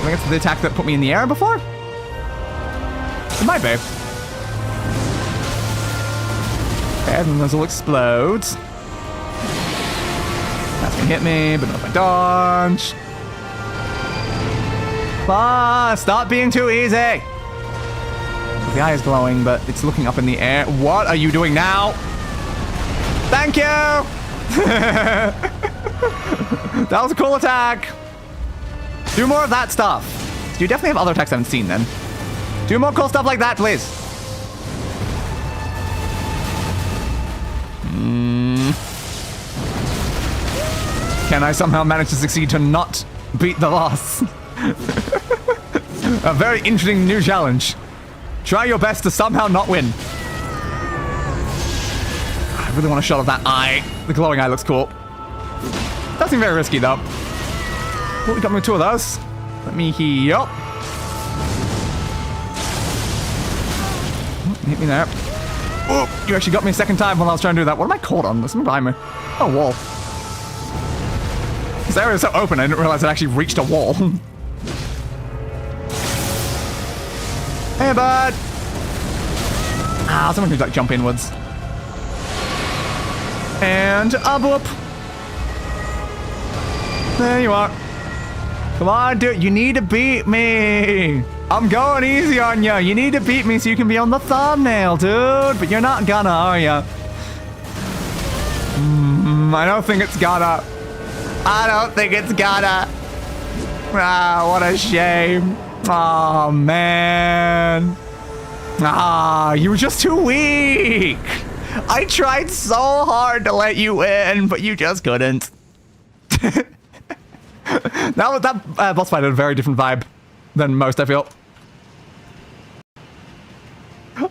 think it's the attack that put me in the air before? It might be. Okay, then those will explode. That's gonna hit me, but not if I dodge. Ah, stop being too easy. The eye is glowing, but it's looking up in the air. What are you doing now? Thank you! That was a cool attack. Do more of that stuff. You definitely have other attacks I haven't seen then. Do more cool stuff like that, please. Can I somehow manage to succeed to not beat the boss? A very interesting new challenge. Try your best to somehow not win. I really want a shot of that eye. The glowing eye looks cool. Does seem very risky though. Oh, we got me two of those. Let me heal up. Hit me there. Oh, you actually got me a second time while I was trying to do that. What am I caught on? There's something behind me. Oh, wall. This area is so open, I didn't realize it actually reached a wall. Hey, bud. Ah, someone could like jump inwards. And a boop. There you are. Come on, dude. You need to beat me. I'm going easy on you. You need to beat me so you can be on the thumbnail, dude. But you're not gonna, are you? I don't think it's gonna. I don't think it's gonna. Ah, what a shame. Oh, man. Ah, you were just too weak. I tried so hard to let you win, but you just couldn't. That boss fight had a very different vibe than most, I feel.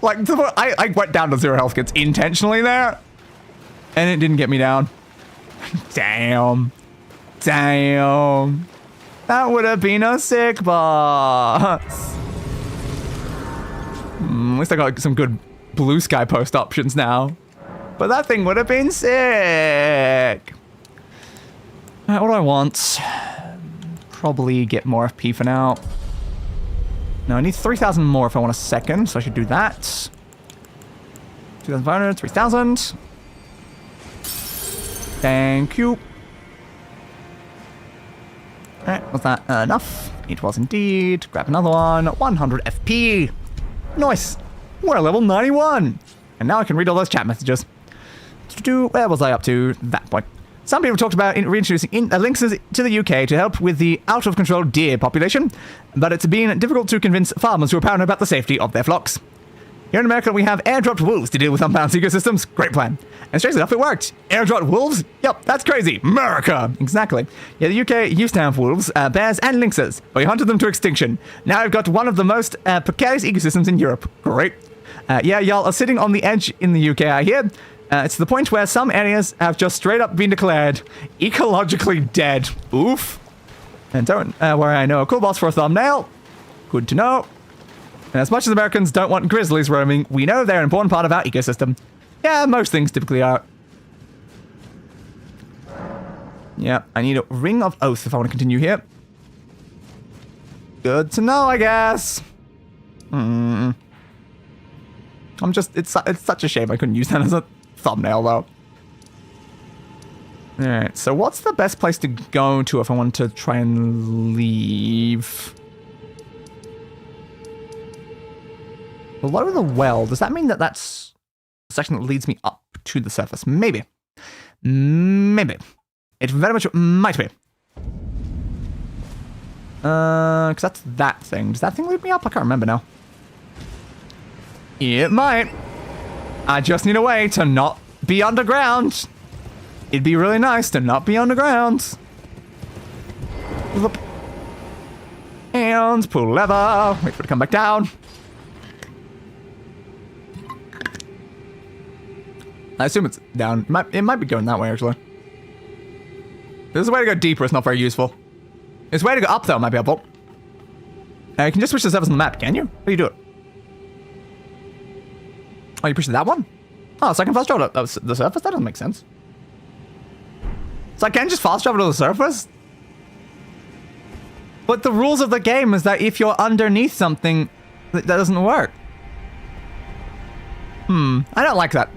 Like, I went down to 0 health kits intentionally there, and it didn't get me down. Damn. Damn. That would have been a sick boss. At least I got some good blue sky post options now. But that thing would have been sick. What do I want? Probably get more FP for now. No, I need 3,000 more if I want a second, so I should do that. 2,500, 3,000. Thank you. Alright, was that enough? It was indeed. Grab another one. 100 FP. Nice. We're level 91. And now I can read all those chat messages. Where was I up to that point? Some people talked about reintroducing links to the UK to help with the out-of-control deer population, but it's been difficult to convince farmers who are paranoid about the safety of their flocks. Here in America, we have airdropped wolves to deal with unbalanced ecosystems. Great plan. And strangely enough, it worked. Airdropped wolves? Yep, that's crazy. America! Exactly. Yeah, the UK used to have wolves, bears, and lynxes, but we hunted them to extinction. Now we've got one of the most precarious ecosystems in Europe. Great. Yeah, y'all are sitting on the edge in the UK, I hear. It's to the point where some areas have just straight up been declared ecologically dead. Oof. And don't worry, I know a cool boss for a thumbnail. Good to know. And as much as Americans don't want grizzlies roaming, we know they're an important part of our ecosystem. Yeah, most things typically are. Yeah, I need a ring of oath if I want to continue here. Good to know, I guess. I'm just, it's such a shame I couldn't use that as a thumbnail, though. Alright, so what's the best place to go to if I want to try and leave? Below the well, does that mean that that's the section that leads me up to the surface? Maybe. Maybe. It very much might be. Because that's that thing. Does that thing lead me up? I can't remember now. It might. I just need a way to not be underground. It'd be really nice to not be underground. And pull lever. Wait for it to come back down. I assume it's down. It might be going that way, actually. There's a way to go deeper, it's not very useful. There's a way to go up, though, might be helpful. You can just switch the surface on the map, can you? How do you do it? Oh, you push that one? Oh, so I can fast travel to the surface? That doesn't make sense. So I can just fast travel to the surface? But the rules of the game is that if you're underneath something, that doesn't work. I don't like that.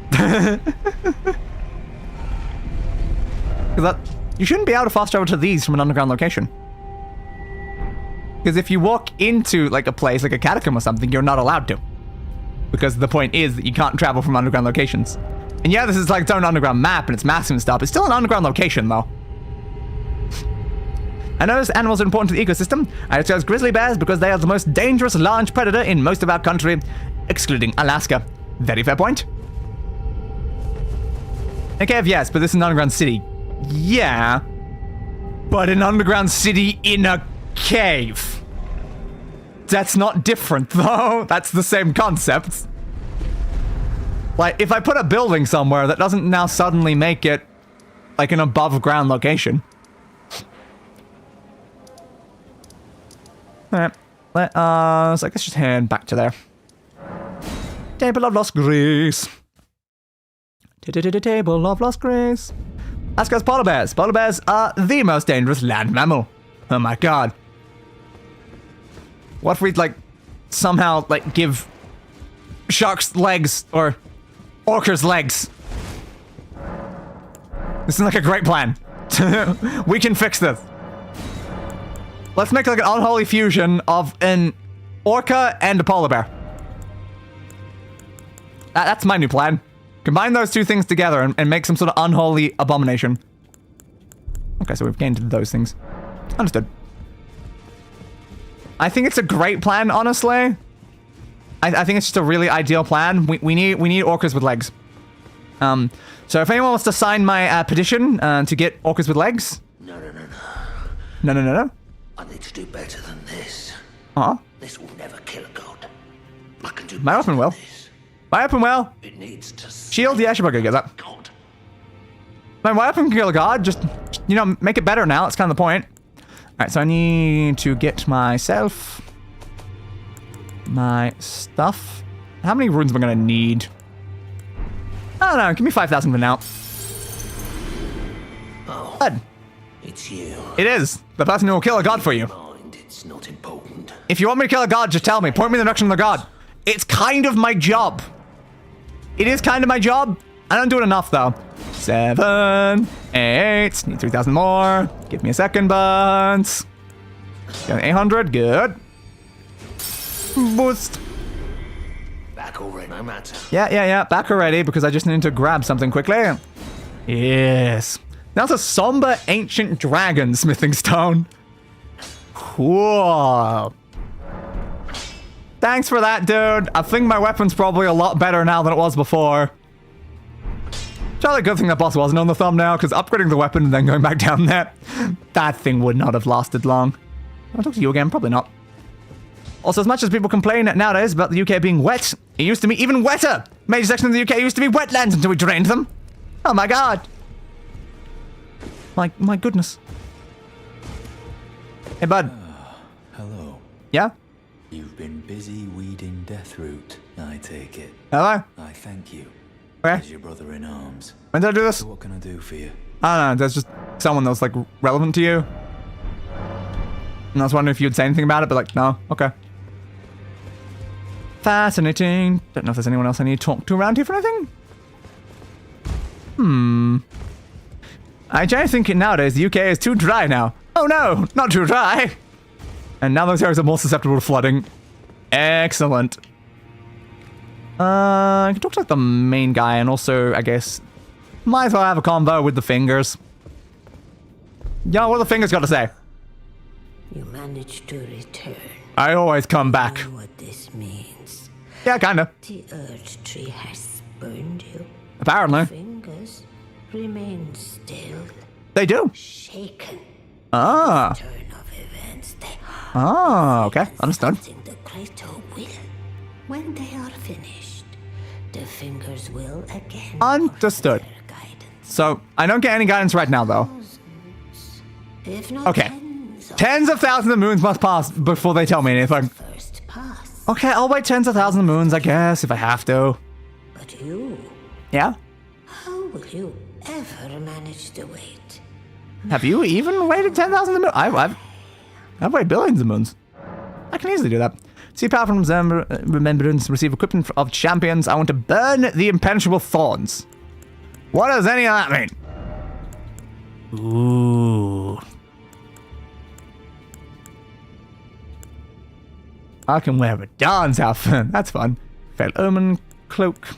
You shouldn't be able to fast travel to these from an underground location. Because if you walk into like a place, like a catacomb or something, you're not allowed to. Because the point is that you can't travel from underground locations. And yeah, this is like its own underground map and it's massive and stuff. It's still an underground location though. I notice animals are important to the ecosystem. I chose grizzly bears because they are the most dangerous large predator in most of our country, excluding Alaska. Very fair point. Okay, yes, but this is an underground city. Yeah. But an underground city in a cave. That's not different, though. That's the same concept. Like, if I put a building somewhere, that doesn't now suddenly make it, like, an above-ground location. Alright. So I guess just head back to there. Table of Lost Grace. Table of Lost Grace. Ask us polar bears. Polar bears are the most dangerous land mammal. Oh my god. What if we'd, like, somehow, like, give sharks legs, or orcas legs? This is like a great plan. We can fix this. Let's make, like, an unholy fusion of an orca and a polar bear. That's my new plan. Combine those two things together and make some sort of unholy abomination. Okay, so we've gained those things. Understood. I think it's a great plan, honestly. I think it's just a really ideal plan. We need orcas with legs. So if anyone wants to sign my petition to get orcas with legs. No. I need to do better than this. This will never kill a god. I can do my weapon will. My weapon will. It needs to shield, yeah, should probably get that. God. My weapon can kill a god, just, you know, make it better now. That's kind of the point. Alright, so I need to get myself my stuff. How many runes am I gonna need? I don't know, give me 5,000 for now. Oh, Good. it's you. It is. The person who will kill a god for you. Mind, it's not important. If you want me to kill a god, just tell me. Point me in the direction of the god. It's kind of my job. It is kind of my job. I don't do it enough, though. 7, 8. Need 3,000 more. Give me a second, buns. Got 800. Good. Boost. Back already, no matter. Yeah. Back already, because I just need to grab something quickly. Yes. That's a somber ancient dragon smithing stone. Cool. Thanks for that, dude. I think my weapon's probably a lot better now than it was before. Probably a good thing that boss wasn't on the thumbnail, because upgrading the weapon and then going back down there, that thing would not have lasted long. Can I talk to you again? Probably not. Also, as much as people complain nowadays about the UK being wet, it used to be even wetter. Major section of the UK used to be wetlands until we drained them. Oh my god. My goodness. Hey, bud. Hello. Yeah? You've been busy weeding Deathroot, I take it. Hello? I thank you. Okay. As your brother in arms. When did I do this? So what can I do for you? I don't know, there's just someone that's, like, relevant to you. And I was wondering if you'd say anything about it, but, like, no. Okay. Fascinating. Don't know if there's anyone else I need to talk to around here for anything. I generally think nowadays the UK is too dry now. Oh no, not too dry. And now those areas are more susceptible to flooding. Excellent. I can talk to, like, the main guy, and also, I guess, might as well have a convo with the fingers. Yo, what do the fingers got to say? You managed to return. I always come back. You know what this means? Yeah, kinda. The Erd Tree has spurned you. Apparently. Fingers remain still, They do. shaken. Ah. Turn of events. They Ah, okay. Understood. something the greater will. When they are finished, the fingers will again. Understood. offer their guidance. So, I don't get any guidance right now, though. If not Okay. tens of Tens of thousands of moons must pass before they tell me anything. first pass. Okay, I'll wait tens of thousands of moons, I guess, if I have to. But you, Yeah? how will you ever manage to wait? Have you even waited 10,000 moons? I've waited billions of moons. I can easily do that. See power from remembrance, receive equipment of champions. I want to burn the impenetrable thorns. What does any of that mean? Ooh. I can wear Radahn's outfit. That's fun. Fail Omen cloak.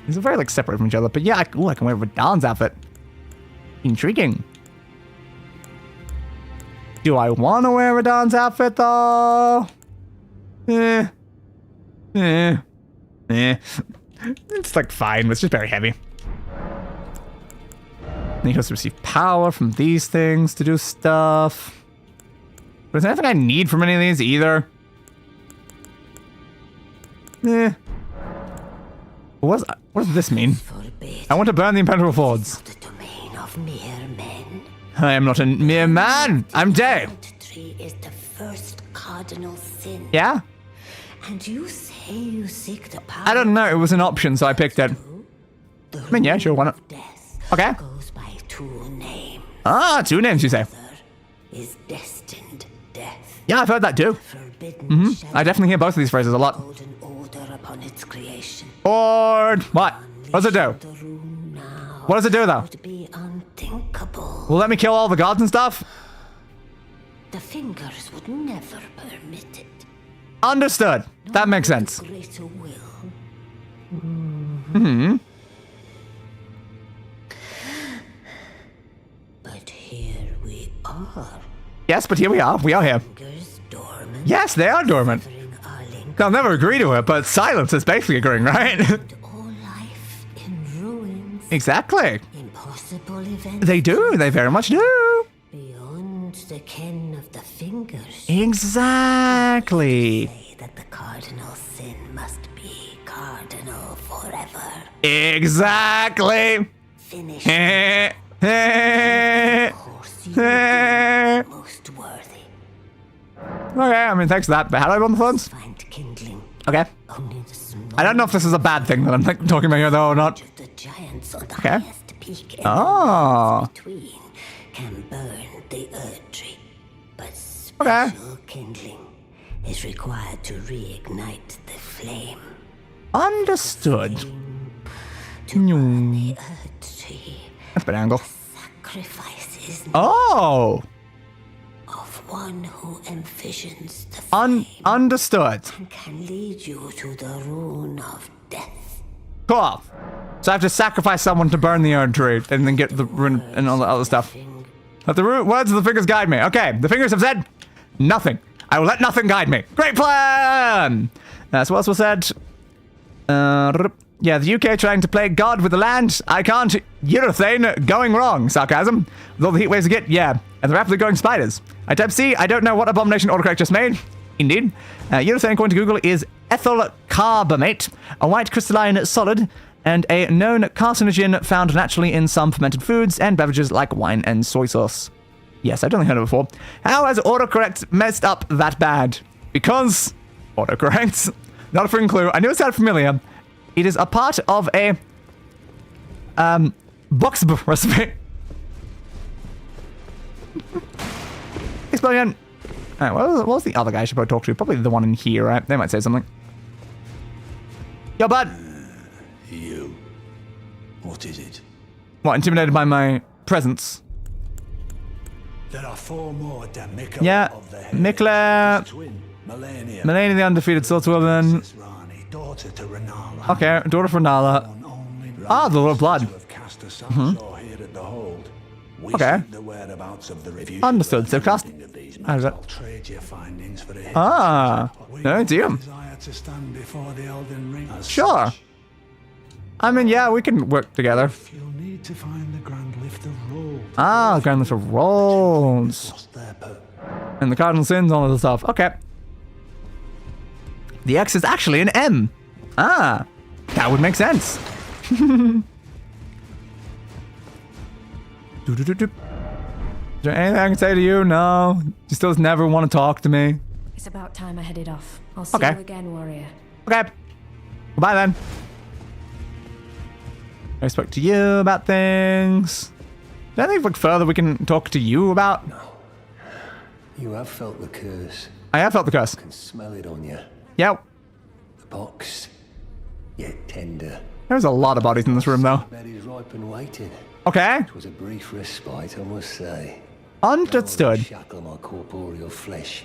These are very like separate from each other, but yeah, I can wear Radahn's outfit. Intriguing. Do I want to wear Radahn's outfit though? It's like fine, but it's just very heavy. And he has to receive power from these things to do stuff. But is there anything I need from any of these either? What does this mean? Forbid I want to burn the impenetrable thorns. the domain of mere men. I am not a mere man. I'm Day. Erd Tree is the first cardinal sin. Yeah? And you say you seek the power. I don't know. It was an option, so I picked it. The I mean, yeah, sure, why not? of death Okay. goes by two names. Ah, 2 names, you say. There is destined death. Yeah, I've heard that too. Forbidden I definitely hear both of these phrases a lot. golden odor upon its creation. Or what? What does it do? The room now What does it do, though? would be unthinkable. Will it let me kill all the gods and stuff? The fingers would never permit it. Understood. That makes sense. Greater will. But here we are. Yes, but here we are. We are here. Fingers dormant. Yes, they are dormant. Severing our link. They'll never agree to it, but silence is basically agreeing, right? All life in ruins. Exactly. Impossible events. They do. They very much do. Beyond the ken of the fingers. Exactly. Say that the cardinal sin must be cardinal forever. Exactly. Finish. Okay, Of course, you are the most worthy. I mean, thanks for that. But how do I burn the thorns? Find kindling. Okay. Only the small I don't know if this is a bad thing that I'm like, talking about here, though, or not. of the giants on the Okay. highest peak and Oh. between can burn the Erd Tree. But Okay. special kindling is required to reignite the flame. Understood. To burn the Erd Tree, That's a bit angle. sacrifices Oh. of one who envisions the Understood. flame can lead you to the rune of death. Cool. So I have to sacrifice someone to burn the Erd Tree and then get the rune and all the other stuff. Let the words of the fingers guide me. Okay, the fingers have said nothing. I will let nothing guide me. Great plan! So what else was said? Yeah, the UK trying to play God with the land. I can't. Urethane going wrong. Sarcasm. With all the heat waves you get, yeah. And the rapidly growing spiders. I type C. I don't know what abomination autocorrect just made. Indeed. Urethane, according to Google, is ethyl carbamate, a white crystalline solid, and a known carcinogen found naturally in some fermented foods and beverages like wine and soy sauce. Yes, I've definitely heard of it before. How has autocorrect messed up that bad? Because autocorrect. Not a freaking clue. I knew it sounded familiar. It is a part of a box recipe. Explain. Alright, what was the other guy I should probably talk to? Probably the one in here, right? They might say something. Yo, bud. You. What is it? What, intimidated by my presence? There are 4 more Damika Yeah, of the Mikla, twin, Melania, Melania the undefeated swordswoman. Rani, daughter to Renala. Okay, daughter of Renala. Ah, the Lord of Blood. Have cast a ashore here at the hold. We Okay. seek the whereabouts of the review. Understood, so cast- Of these how does that- I'll trade your findings for a hit. Ah, no, dear. Desire to stand before the Elden Ring. As Sure. such, I mean, yeah, we can work together. you'll need to find the Grand Lift of Roll. Ah, Grand List of Rolls. Lost their And the Cardinal Sins, all of the stuff. Okay. The X is actually an M. Ah, that would make sense. there anything I can say to you? No. She still never want to talk to me. It's about time I headed off. I'll see Okay. you again, warrior. Okay. Goodbye then. I spoke to you about things. Is there anything like further we can talk to you about? You have felt the curse. I have felt the curse. I can smell it on you. Yep. The box, yet tender. There's a lot of bodies in this room though. Bed is ripe and waiting. Okay. It was a brief respite, I must say. Understood. Shackle my corporeal flesh.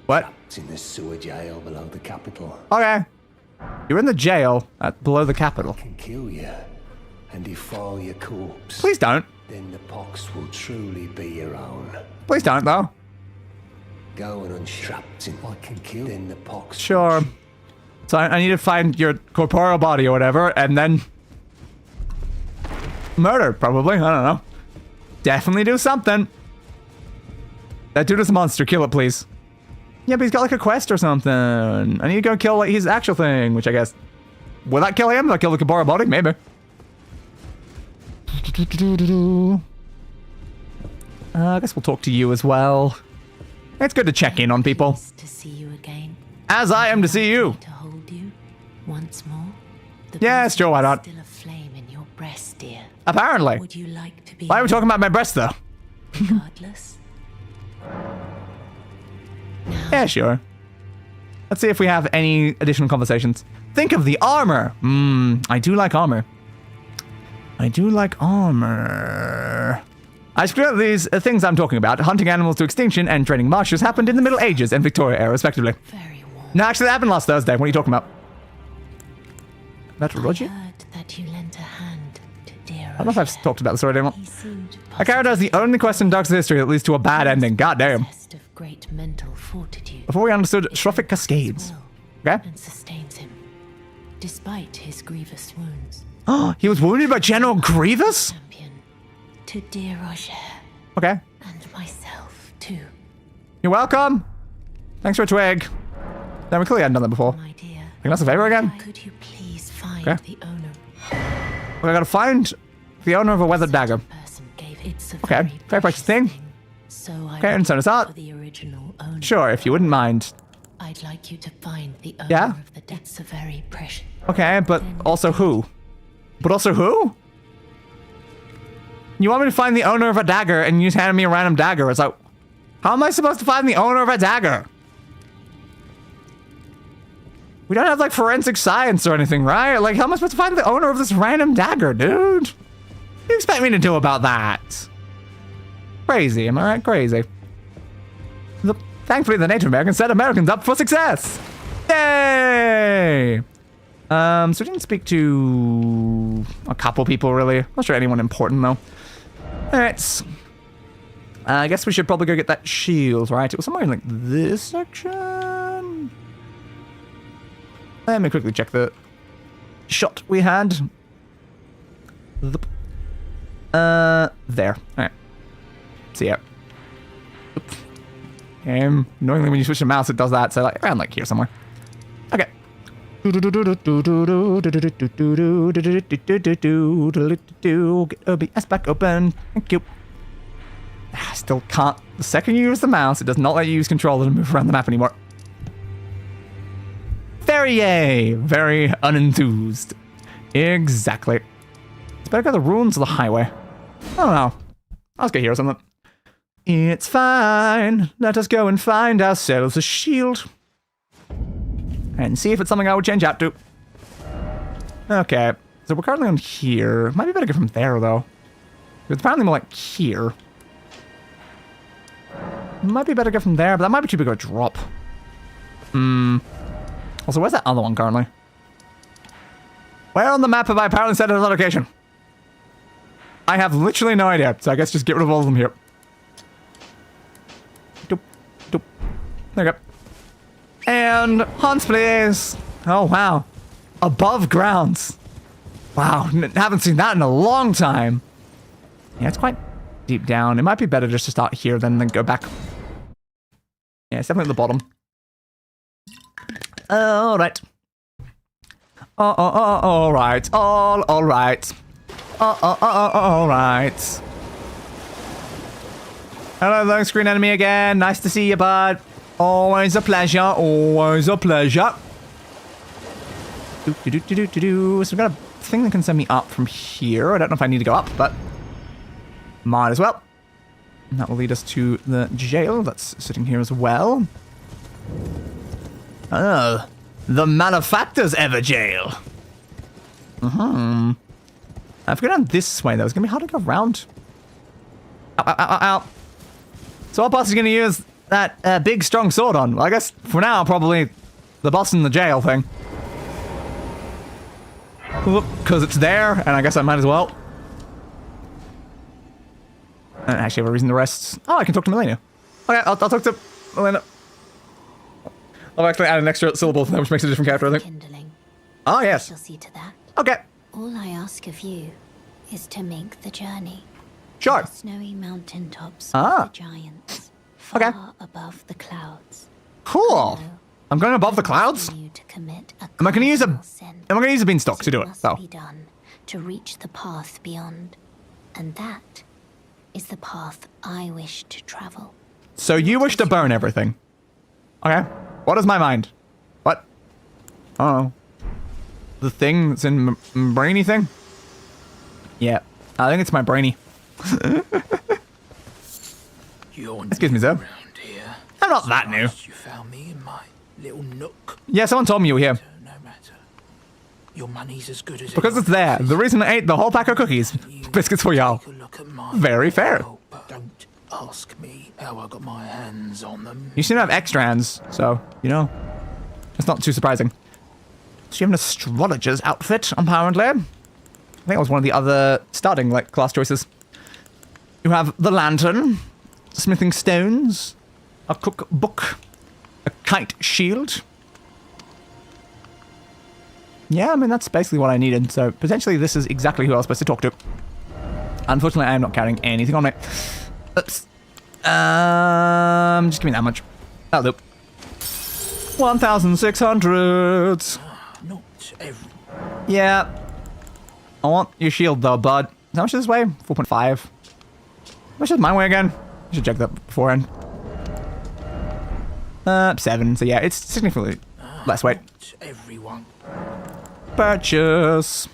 What? It's in the sewer jail below the capital. Okay. You're in the jail below the capital. Can kill you and defile your corpse. Please don't. Then the pox will truly be your own. Please don't though. Go and unstrapped him. I can kill. Then the pox. Sure. So I need to find your corporeal body or whatever, and then murder, probably. I don't know. Definitely do something. That dude is a monster. Kill it, please. Yeah, but he's got like a quest or something. I need to go kill like his actual thing, which I guess... Will that kill him? Will that kill the corporeal body? Maybe. I guess we'll talk to you as well. It's good to check in on people. To see you again. As I am to see you. To hold you once more. The Yes, sure, why not? Still a flame in your breast, dear. Apparently. Would you like to be? Why are we talking about my breast, though? Regardless. Yeah, sure. Let's see if we have any additional conversations. Think of the armor. I do like armor. I do like armor. I screwed up these things I'm talking about. Hunting animals to extinction and training marshes happened in the Middle Ages and Victoria era, respectively. Very warm. No, actually, that happened last Thursday. What are you talking about? That's I Roger? heard that you lent a hand to dear. I don't know if I've talked about this already. He seemed A character has the only quest in Dark's history that leads to a bad ending. God damn. possessed of great mental fortitude. Before we understood Shroffic Cascades. Will Okay. and sustains him, despite his grievous wounds. Oh, he was wounded by General Grievous? Champion to dear Roger Okay. and myself too. You're welcome. Thanks for a twig. No, we clearly hadn't done that before. My dear, Can I ask a favor again? could you please find Okay. the owner? I gotta find the owner of a weathered dagger. Person gave it's a Okay, very precious thing. So I Okay, and so does that. for the original owner. Sure, if you wouldn't mind. I'd like you to find the owner Yeah? of the It's a very precious. Okay, but also who? But also who? You want me to find the owner of a dagger and you just hand me a random dagger. It's like, how am I supposed to find the owner of a dagger? We don't have like forensic science or anything, right? Like, how am I supposed to find the owner of this random dagger, dude? What do you expect me to do about that? Crazy, am I right? Crazy. Thankfully, the Native Americans set Americans up for success. Yay! So we didn't speak to a couple people, really. Not sure anyone important, though. Alright. I guess we should probably go get that shield, right? It was somewhere in, like, this section? Let me quickly check the shot we had. There. Alright. See ya. Oops. Knowingly when you switch the mouse, it does that, so like, around, like, here somewhere. Okay. Get OBS back open. Thank you. I still can't. The second you use the mouse, it does not let you use controller to move around the map anymore. Very yay. Very unenthused. Exactly. It's better go the ruins of the highway. I don't know. Let's go here or something. It's fine. Let us go and find ourselves a shield. And see if it's something I would change out to. Okay. So we're currently on here. Might be better to go from there, though. It's apparently more like here. Might be better to go from there, but that might be too big of a drop. Also, where's that other one currently? Where on the map have I apparently set another location? I have literally no idea, so I guess just get rid of all of them here. Doop, doop. There we go. And hunts, please. Oh, wow. Above grounds. Wow, haven't seen that in a long time. Yeah, it's quite deep down. It might be better just to start here then go back. Yeah, it's definitely at the bottom. All right. All right. All right. All right. Hello, low screen enemy again. Nice to see you, bud. Always a pleasure. Always a pleasure. So we've got a thing that can send me up from here. I don't know if I need to go up, but might as well. And that will lead us to the jail that's sitting here as well. Oh, the Malefactor's Ever Jail. If we go down this way, though, it's going to be hard to go around. Ow, ow, ow, ow. So our boss is going to use that big, strong sword on. Well, I guess for now, probably the boss in the jail thing. Because it's there, and I guess I might as well. I don't actually have a reason to rest. Oh, I can talk to Melina. Okay, I'll talk to Melina. I'll actually add an extra syllable to that, which makes it a different character, I think. Kindling. Oh, yes. Shall see to that. Okay. All I ask of you is to make the journey. Sure. The snowy mountain tops Ah. of the giants, far above the clouds. Cool. No, I'm going above the clouds? you to commit a Am I going to use a... cardinal sin. Am I going to use a beanstalk to do it, must though? be done to reach the path beyond, and that is the path I wish to travel. So you wish to burn everything. Okay. What is my mind? What? Oh. The thing that's in brainy thing? Yeah. I think it's my brainy. Excuse me, sir. Around here. I'm not that new. You found me in my little nook. Yeah, someone told me you were here. No matter. Your money's as good as Because it's there. The reason I ate the whole pack of cookies. Biscuits for y'all. Take a look at mine. Very fair. Oh, but don't ask me how I got my hands on them. You seem to have extra hands, so, you know. It's not too surprising. So you have an astrologer's outfit, apparently. I think that was one of the other starting, like, class choices. You have the lantern, smithing stones, a cookbook, a kite shield. Yeah, I mean, that's basically what I needed. So potentially this is exactly who I was supposed to talk to. Unfortunately, I am not carrying anything on me. Oops. Just give me that much. That'll do. 1,600. Not every. Yeah. I want your shield, though, bud. How much is this weigh? 4.5. How much is mine weigh again? I should check that beforehand. 7. So yeah, it's significantly less weight. Not everyone. Purchase.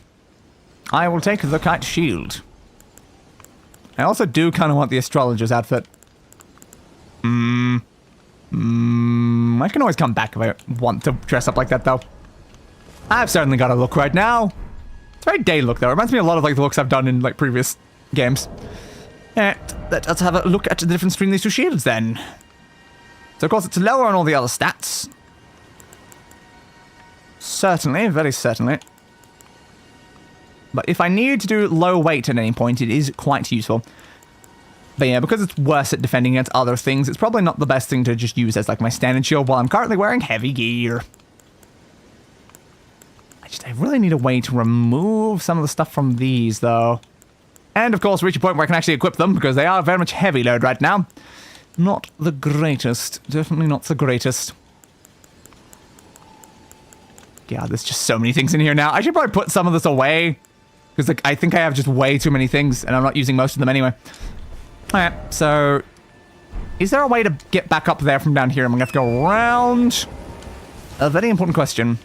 I will take the kite shield. I also do kind of want the astrologer's outfit. I can always come back if I want to dress up like that, though. I've certainly got a look right now. It's a very day look, though. It reminds me a lot of like the looks I've done in like previous games. Let's have a look at the difference between these two shields, then. So, of course, it's lower on all the other stats. Certainly, very certainly. But if I need to do low weight at any point, it is quite useful. But yeah, because it's worse at defending against other things, it's probably not the best thing to just use as like my standard shield while I'm currently wearing heavy gear. I really need a way to remove some of the stuff from these, though. And, of course, reach a point where I can actually equip them, because they are very much heavy load right now. Not the greatest. Definitely not the greatest. Yeah, there's just so many things in here now. I should probably put some of this away, because like, I think I have just way too many things, and I'm not using most of them anyway. Alright, so... Is there a way to get back up there from down here? I'm going to have to go around. A very important question.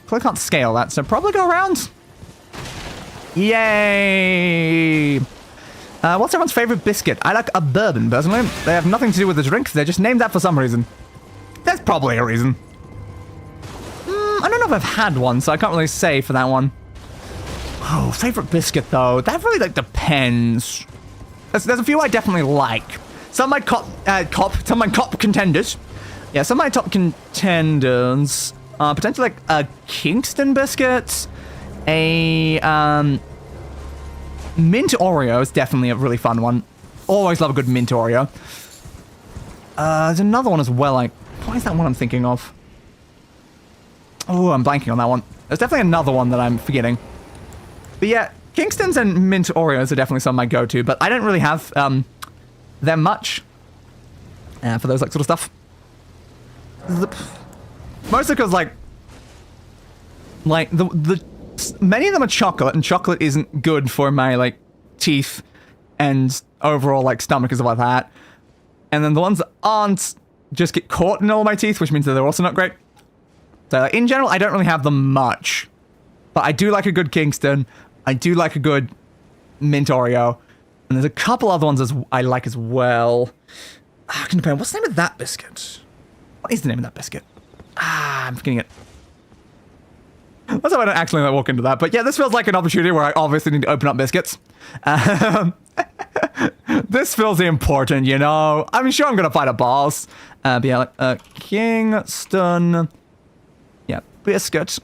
I can't scale that, so probably go around. Yay! What's everyone's favorite biscuit? I like a bourbon, personally. They have nothing to do with the drink. They're just named that for some reason. There's probably a reason. I don't know if I've had one, so I can't really say for that one. Oh, favorite biscuit, though. That really, like, depends. There's a few I definitely like. Some of my top contenders. Yeah, some of my top contenders... potentially like a Kingston biscuit, a mint Oreo is definitely a really fun one. Always love a good mint Oreo. There's another one as well. Like, what is that one I'm thinking of? Oh, I'm blanking on that one. There's definitely another one that I'm forgetting. But yeah, Kingston's and mint Oreos are definitely some of my go-to, but I don't really have them much for those like sort of stuff. Mostly because, like the many of them are chocolate, and chocolate isn't good for my, like, teeth and overall, like, stomach and stuff like that. And then the ones that aren't just get caught in all my teeth, which means that they're also not great. So in general, I don't really have them much. But I do like a good Kingston. I do like a good mint Oreo. And there's a couple other ones I like as well. What's the name of that biscuit? What is the name of that biscuit? I'm forgetting it. That's how I don't actually walk into that. But yeah, this feels like an opportunity where I obviously need to open up biscuits. This feels important, you know. I'm sure I'm going to fight a boss. But yeah, Kingston. Yeah, biscuit.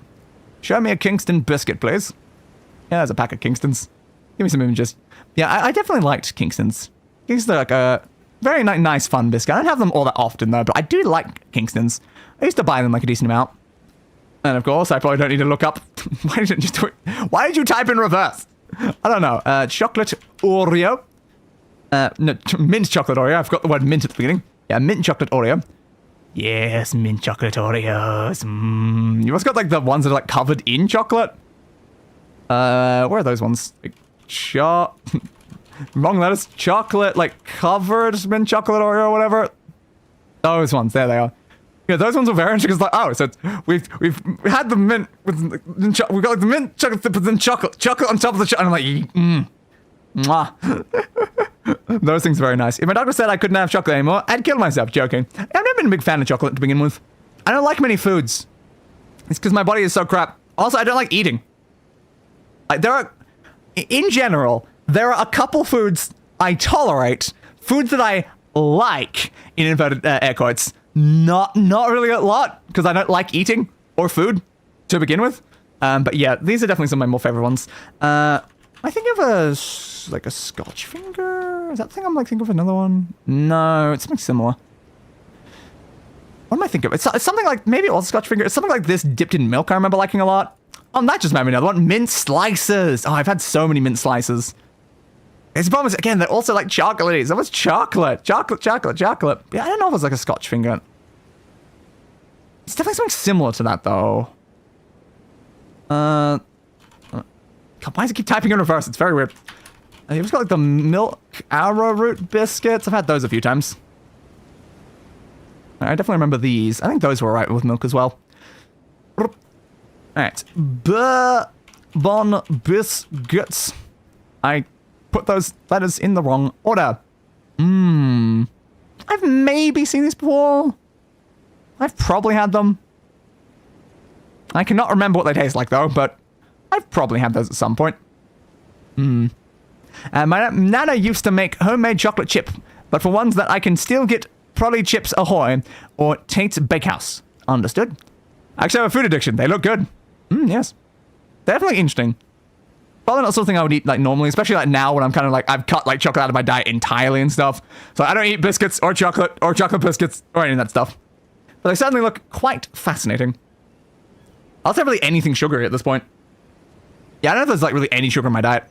Show me a Kingston biscuit, please. Yeah, there's a pack of Kingstons. Give me some images. Yeah, I definitely liked Kingstons. Kingstons are like a very nice, fun biscuit. I don't have them all that often, though, but I do like Kingstons. I used to buy them like a decent amount. And of course, I probably don't need to look up. Why did you just do it? Why did you type in reverse? I don't know. Chocolate Oreo. No, mint chocolate Oreo. I forgot the word mint at the beginning. Yeah, mint chocolate Oreo. Yes, mint chocolate Oreos. You also got like the ones that are like covered in chocolate. Where are those ones? Like, wrong letters. Chocolate, like covered mint chocolate Oreo or whatever. Those ones. There they are. Yeah, those ones are very interesting. It's like, oh, so we've had the mint with we've got like the mint chocolate but then chocolate on top of the chocolate. And I'm like, mwah. Those things are very nice. If my doctor said I couldn't have chocolate anymore, I'd kill myself. Joking. I've never been a big fan of chocolate to begin with. I don't like many foods. It's because my body is so crap. Also, I don't like eating. Like in general, there are a couple foods I tolerate. Foods that I like, in inverted air quotes. Not really a lot, because I don't like eating or food to begin with. But yeah, these are definitely some of my more favorite ones. I think of a Scotch finger. Is that the thing I'm like thinking of another one? No, it's something similar. What am I thinking of? It's something like, maybe it was a Scotch finger. It's something like this dipped in milk I remember liking a lot. Oh, that just made me another one. Mint slices. Oh, I've had so many mint slices. It's the problem is, again, they're also like chocolatey. So what's chocolate? Chocolate. Yeah, I don't know if it was like a Scotch finger. It's definitely something similar to that, though. God, why does it keep typing in reverse? It's very weird. It was got like the milk arrowroot biscuits. I've had those a few times. I definitely remember these. I think those were alright with milk as well. Alright. Bourbon biscuits. I put those letters in the wrong order. I've maybe seen these before. I've probably had them. I cannot remember what they taste like, though, but I've probably had those at some point. My Nana used to make homemade chocolate chip, but for ones that I can still get, probably Chips Ahoy or Tate's Bakehouse. Understood. I actually have a food addiction. They look good. Yes. Definitely interesting. Probably not something I would eat like normally, especially like now when I'm kind of like, I've cut like chocolate out of my diet entirely and stuff. So I don't eat biscuits or chocolate biscuits or any of that stuff. But they certainly look quite fascinating. I'll say really anything sugary at this point. Yeah, I don't know if there's like really any sugar in my diet.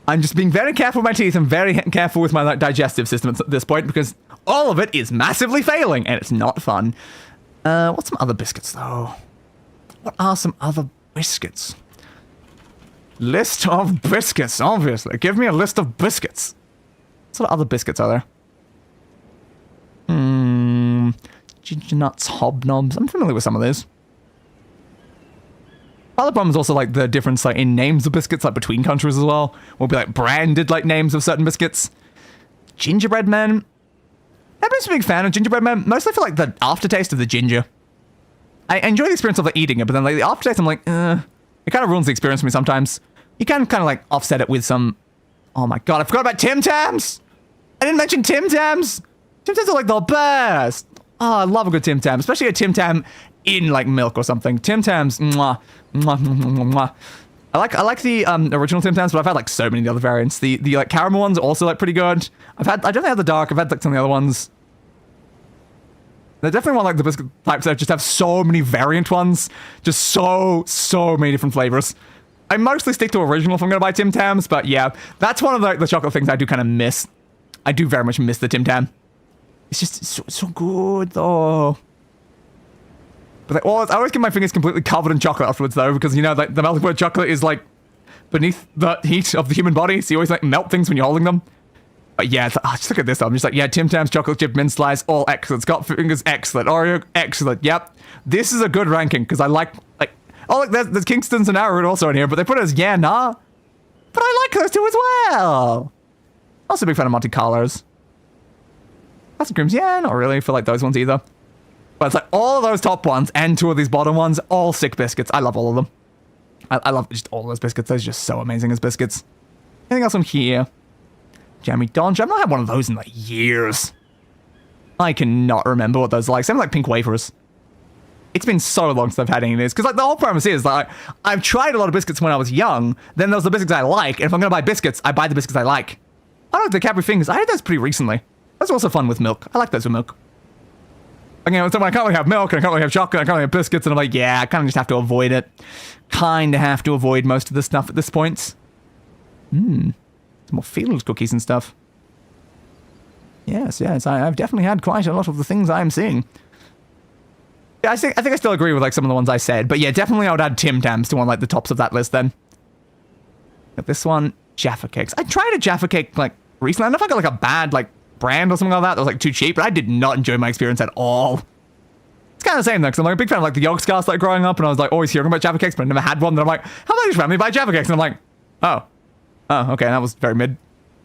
I'm just being very careful with my teeth and very careful with my like digestive system at this point because all of it is massively failing and it's not fun. What's some other biscuits though? What are some other biscuits? List of biscuits, obviously. Give me a list of biscuits. What sort of other biscuits are there? Ginger nuts, hobnobs. I'm familiar with some of those. Other problem is also like the difference like in names of biscuits like between countries as well. Will be like branded like names of certain biscuits. Gingerbread man. I've been a big fan of gingerbread man, mostly for like the aftertaste of the ginger. I enjoy the experience of like eating it, but then like the aftertaste I'm like, it kind of ruins the experience for me sometimes. You can kind of like offset it with some, oh my god, I forgot about Tim Tams! I didn't mention Tim Tams! Tim Tams are like the best! Oh, I love a good Tim Tam, especially a Tim Tam in like milk or something. Tim Tams, mwah, mwah, mwah, mwah. I like the original Tim Tams, but I've had like so many of the other variants. The like caramel ones are also like pretty good. I don't have the dark. I've had like some of the other ones. They're definitely one like the biscuit types that just have so many variant ones, just so many different flavors. I mostly stick to original if I'm gonna buy Tim Tams, but yeah, that's one of the chocolate things I do kind of miss. I do very much miss the Tim Tam. It's just so good though. But I always get my fingers completely covered in chocolate afterwards though, because you know like the melting point chocolate is like beneath the heat of the human body, so you always like melt things when you're holding them. But yeah, just look at this. I'm just like, yeah, Tim Tams, chocolate chip, mint slice, all excellent. Scott fingers, excellent. Oreo, excellent. Yep. This is a good ranking because I like, oh, look, there's Kingston's and Arrowroot also in here, but they put it as yeah, nah. But I like those two as well. Also a big fan of Monte Carlos. That's Grims, yeah, not really for like those ones either. But it's like all of those top ones and 2 of these bottom ones, all sick biscuits. I love all of them. I love just all of those biscuits. Those are just so amazing as biscuits. Anything else on here? Jammy Donch. I've not had one of those in like years. I cannot remember what those are like. Same like pink wafers. It's been so long since I've had any of these. Because like the whole premise is like, I've tried a lot of biscuits when I was young. Then there's the biscuits I like. And if I'm going to buy biscuits, I buy the biscuits I like. I like the Cadbury Fingers. I had those pretty recently. Those are also fun with milk. I like those with milk. Again, so when I can't really have milk, and I can't really have chocolate, I can't really have biscuits, and I'm like, yeah, I kind of just have to avoid it. Kind of have to avoid most of the stuff at this point. Some more field cookies and stuff. Yes, I've definitely had quite a lot of the things I'm seeing. Yeah, I think I still agree with like some of the ones I said, but yeah, definitely I would add Tim Tams to one like the tops of that list then. Got this one, Jaffa Cakes. I tried a Jaffa Cake like recently. I don't know if I got like a bad like brand or something like that was like too cheap, but I did not enjoy my experience at all. It's kind of the same though, because I'm like a big fan of like the yolk scars like growing up, and I was like always hearing about Jaffa Cakes, but I never had one. Then I'm like, how about this family buy Jaffa Cakes? And I'm like, oh, okay, that was very mid.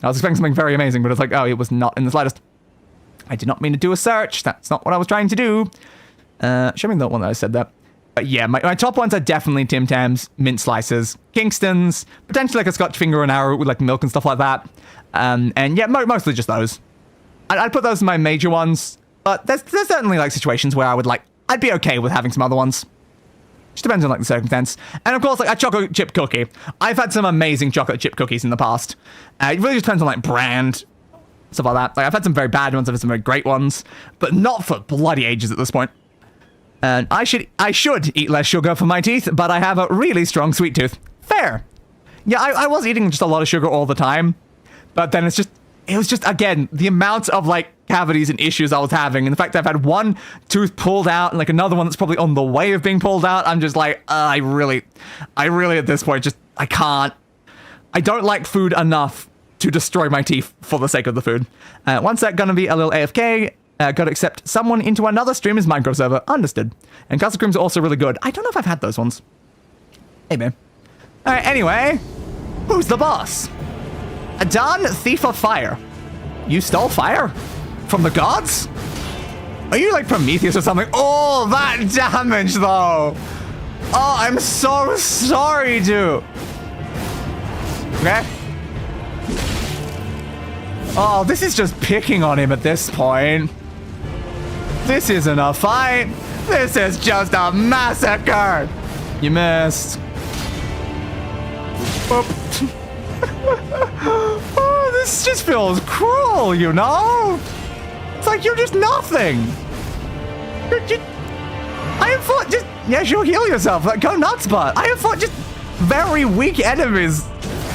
I was expecting something very amazing, but it's like, oh, it was not in the slightest. I did not mean to do a search. That's not what I was trying to do. Show me the one that I said that. But yeah, my top ones are definitely Tim Tams, mint slices, Kingston's, potentially like a Scotch finger and arrow with like milk and stuff like that. And yeah, mostly just those. I'd put those in my major ones, but there's certainly like situations where I'd be okay with having some other ones. Just depends on like the circumstance. And of course, like a chocolate chip cookie. I've had some amazing chocolate chip cookies in the past. It really just depends on like brand, stuff like that. Like I've had some very bad ones, I've had some very great ones, but not for bloody ages at this point. And I should eat less sugar for my teeth, but I have a really strong sweet tooth. Fair. Yeah, I was eating just a lot of sugar all the time, but then it was just, again, the amount of, like, cavities and issues I was having, and the fact that I've had one tooth pulled out, and, like, another one that's probably on the way of being pulled out, I'm just like, I really, at this point, just, I can't. I don't like food enough to destroy my teeth for the sake of the food. One sec, gonna be a little AFK. Gotta accept someone into another streamer's Minecraft server. Understood. And Castle Creams are also really good. I don't know if I've had those ones. Hey, man. Alright, anyway. Who's the boss? Radahn, Thief of Fire. You stole fire? From the gods? Are you like Prometheus or something? Oh, that damage, though. Oh, I'm so sorry, dude. Okay. Oh, this is just picking on him at this point. This isn't a fight. This is just a massacre. You missed. Boop. Oh, this just feels cruel, you know? It's like you're just nothing. I have fought just... Yeah, sure, heal yourself. Like, go nuts, but I have fought just very weak enemies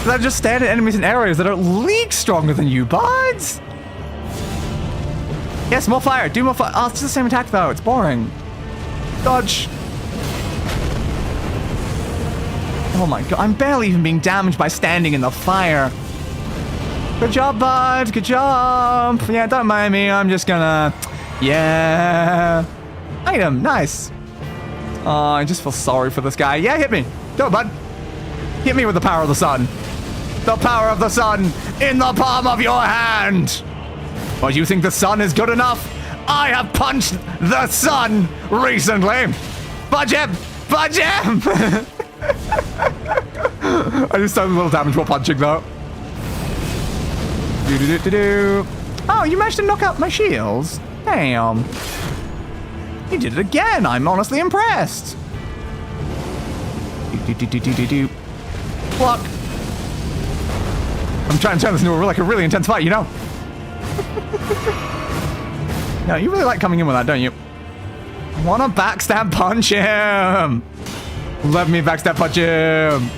that are just standard enemies in areas that are league stronger than you, buds. Yes, more fire. Do more fire. Oh, it's the same attack, though. It's boring. Dodge. Oh my god. I'm barely even being damaged by standing in the fire. Good job, bud. Good job. Yeah, don't mind me. I'm just gonna... Yeah. Item. Nice. Oh, I just feel sorry for this guy. Yeah, hit me. Go, bud. Hit me with the power of the sun. The power of the sun in the palm of your hand. Or you think the sun is good enough? I have punched the sun recently. Fudge him! Fudge him! I just done a little damage while punching, though. Do-do-do-do-do. Oh, you managed to knock out my shields. Damn. You did it again. I'm honestly impressed. Do-do-do-do-do-do. Block. I'm trying to turn this into a really intense fight, you know? No, you really like coming in with that, don't you? Wanna backstab punch him? Let me backstab punch him.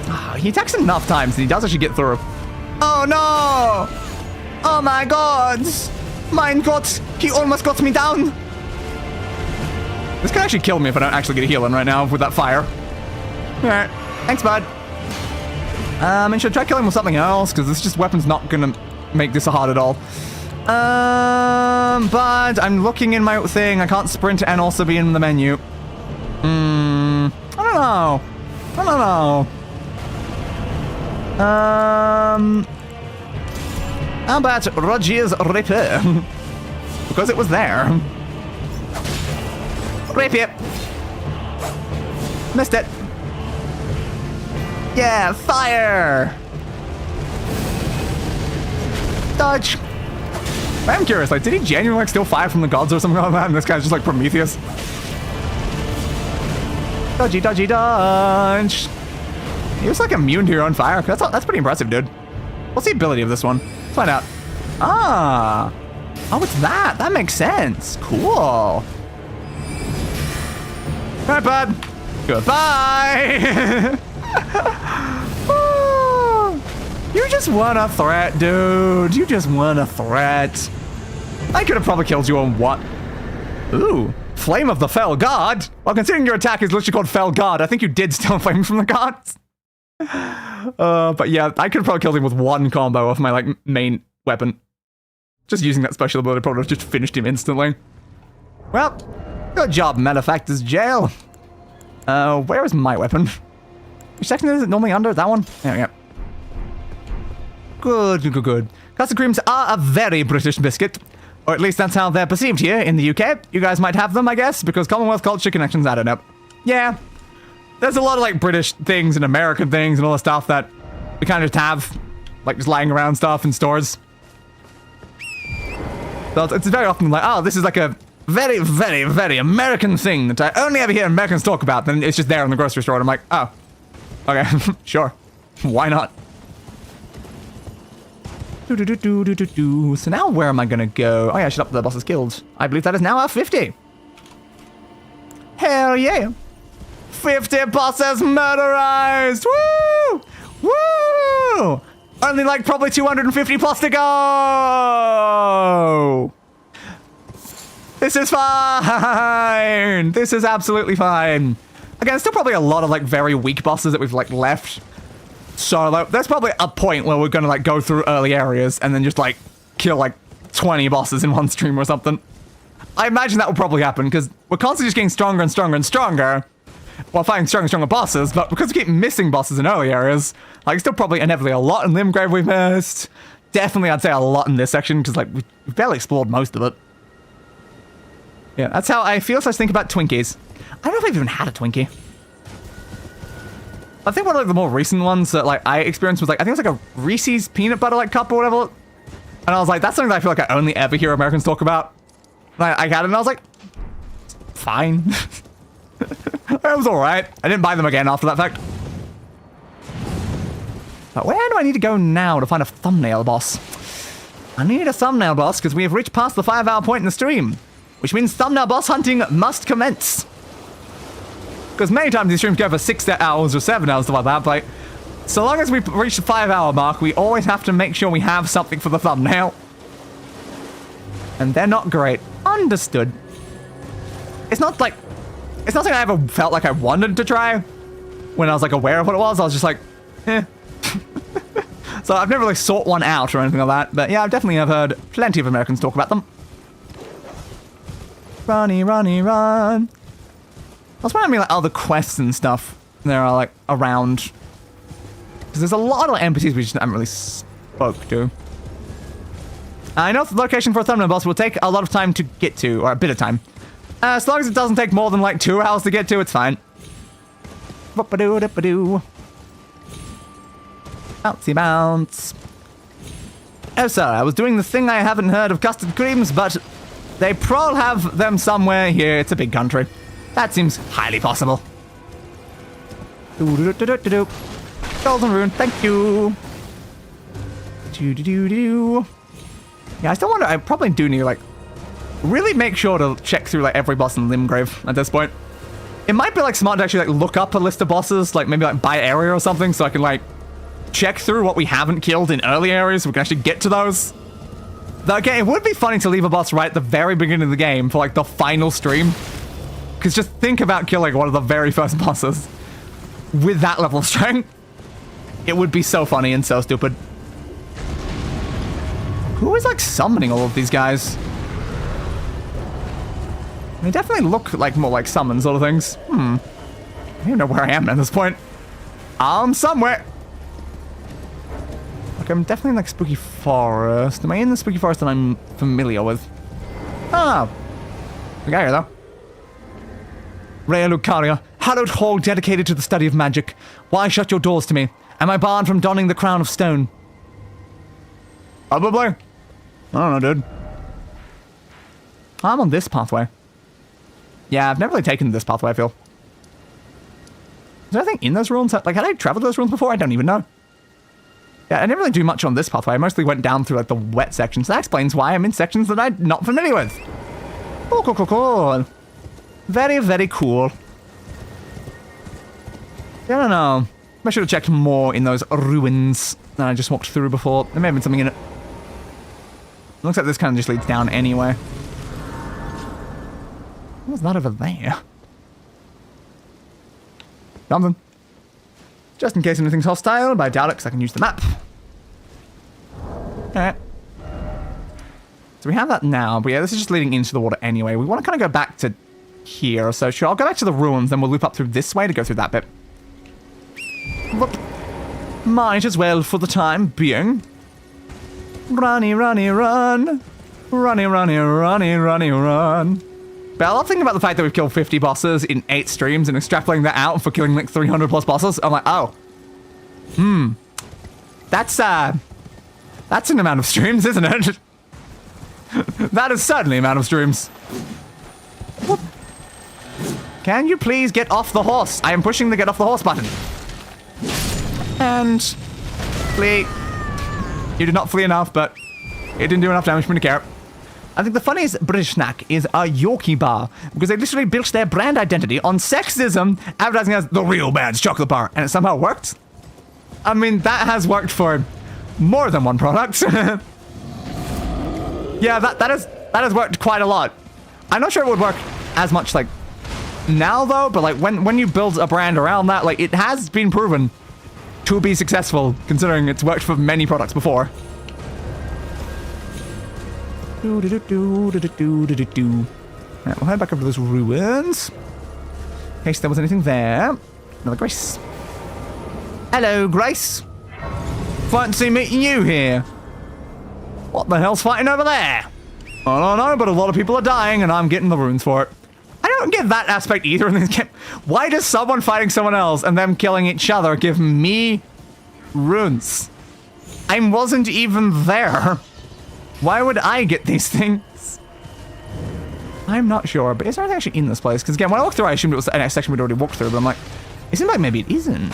Oh, he attacks enough times and he does actually get through. Oh no! Oh my god! Mein Gott! He almost got me down! This could actually kill me if I don't actually get a heal in right now with that fire. Alright. Thanks, bud. And should I try killing him with something else? Because this just weapon's not gonna make this hard at all. But I'm looking in my thing. I can't sprint and also be in the menu. I don't know. I don't know. How about Roger's Rapier? Because it was there. Rapier. Missed it. Yeah, fire. Dodge. I'm curious, like, did he genuinely like steal fire from the gods or something like that? And this guy's just like Prometheus. Dodgy, dodgy, dodge. He was like immune to your own fire. That's pretty impressive, dude. What's the ability of this one? Let's find out. Ah. Oh, it's that. That makes sense. Cool. All right, bud. Goodbye. You just want a threat, dude. You just want a threat. I could have probably killed you on what? Ooh. Flame of the Fell God? Well, considering your attack is literally called Fell God, I think you did steal flame from the gods. But yeah, I could have probably killed him with one combo of my, like, main weapon. Just using that special ability probably just finished him instantly. Well, good job, Malefactor's Jail. Where is my weapon? Which section is it normally under? That one? There we go. Good, good, good, good. Custard creams are a very British biscuit. Or at least that's how they're perceived here in the UK. You guys might have them, I guess, because Commonwealth culture connections, I don't know. Yeah. There's a lot of, like, British things and American things and all the stuff that we kind of just have, like, just lying around stuff in stores. So it's very often like, oh, this is like a very, very, very American thing that I only ever hear Americans talk about. Then it's just there in the grocery store, and I'm like, oh, okay, sure. Why not? So now where am I gonna go? Oh yeah, I should up the boss's guild. I believe that is now our 50. Hell yeah. 50 bosses murderized! Woo! Woo! Only like probably 250 plus to go! This is fine! This is absolutely fine. Again, still probably a lot of like very weak bosses that we've like left. So like, there's probably a point where we're gonna like go through early areas and then just like kill like 20 bosses in one stream or something. I imagine that will probably happen because we're constantly just getting stronger and stronger and stronger while fighting stronger and stronger bosses, but because we keep missing bosses in early areas, like still probably inevitably a lot in Limgrave we've missed. Definitely I'd say a lot in this section because like we've barely explored most of it. Yeah, that's how I feel such think about Twinkies. I don't know if I've even had a Twinkie. I think one of like, the more recent ones that like I experienced was like, I think it was like a Reese's peanut butter like cup or whatever. And I was like, that's something that I feel like I only ever hear Americans talk about. And I had it and I was like, fine. It was alright. I didn't buy them again after that fact. But where do I need to go now to find a thumbnail boss? I need a thumbnail boss because we have reached past the 5-hour point in the stream. Which means thumbnail boss hunting must commence. Because many times these streams go for 6 hours or 7 hours, stuff like that, but so long as we reach the 5-hour mark, we always have to make sure we have something for the thumbnail. And they're not great. Understood. It's not something I ever felt like I wanted to try. When I was like aware of what it was, I was just like, eh. So I've never really sought one out or anything like that, but yeah, I've definitely heard plenty of Americans talk about them. Runny, runny, run. I was wondering like all the quests and stuff there are like around. Because there's a lot of NPCs we just haven't really spoke to. I know the location for a thumbnail boss will take a lot of time to get to, or a bit of time. As long as it doesn't take more than like 2 hours to get to, it's fine. Bouncy bounce. Oh, sorry, I was doing the thing I haven't heard of custard creams, but they probably have them somewhere here. It's a big country. That seems highly possible. Golden rune, thank you. Yeah, I still wonder, I probably do need to, like, really make sure to check through, like, every boss in Limgrave at this point. It might be, like, smart to actually, like, look up a list of bosses, like, maybe, like, by area or something, so I can, like, check through what we haven't killed in early areas so we can actually get to those. Though, again, it would be funny to leave a boss right at the very beginning of the game for, like, the final stream. Because just think about killing one of the very first bosses with that level of strength. It would be so funny and so stupid. Who is, like, summoning all of these guys? They definitely look like more like summon sort of things. I don't even know where I am at this point. I'm somewhere. Like, I'm definitely in, like, Spooky Forest. Am I in the Spooky Forest that I'm familiar with? Oh. We got here, though. Rea Lucaria, hallowed hall dedicated to the study of magic. Why shut your doors to me? Am I barred from donning the crown of stone? Probably. I don't know, dude. I'm on this pathway. Yeah, I've never really taken this pathway, I feel. Is there anything in those ruins? Like, had I traveled those ruins before? I don't even know. Yeah, I didn't really do much on this pathway. I mostly went down through, like, the wet sections. That explains why I'm in sections that I'm not familiar with. Cool, cool, cool, cool. Very, very cool. I don't know. I should have checked more in those ruins than I just walked through before. There may have been something in it. Looks like this kind of just leads down anyway. What's that over there? Something. Just in case anything's hostile, but I doubt it because I can use the map. Alright. So we have that now, but yeah, this is just leading into the water anyway. We want to kind of go back to here, so sure, I'll go back to the ruins, then we'll loop up through this way to go through that bit. But might as well for the time being. Runny, runny, run. Runny, runny, runny, runny, run. But I love thinking about the fact that we've killed 50 bosses in 8 streams and extrapolating that out for killing like 300 plus bosses. I'm like, oh. That's an amount of streams, isn't it? That is certainly an amount of streams. Whoop. Can you please get off the horse? I am pushing the get off the horse button. And flee. You did not flee enough, but it didn't do enough damage for me to care. I think the funniest British snack is a Yorkie bar, because they literally built their brand identity on sexism, advertising as the real man's chocolate bar, and it somehow worked. I mean, that has worked for more than one product. Yeah, that has worked quite a lot. I'm not sure it would work as much like now though, but like when you build a brand around that, like it has been proven to be successful, considering it's worked for many products before. Alright, we'll head back over to those ruins. In case there was anything there. Another Grace. Hello, Grace. Fancy meeting you here. What the hell's fighting over there? I don't know, but a lot of people are dying and I'm getting the runes for it. I don't get that aspect either in this game. Why does someone fighting someone else and them killing each other give me runes? I wasn't even there. Why would I get these things? I'm not sure, but is there anything actually in this place? Because again, when I walked through, I assumed it was a section we'd already walked through, but I'm like, it seems like maybe it isn't.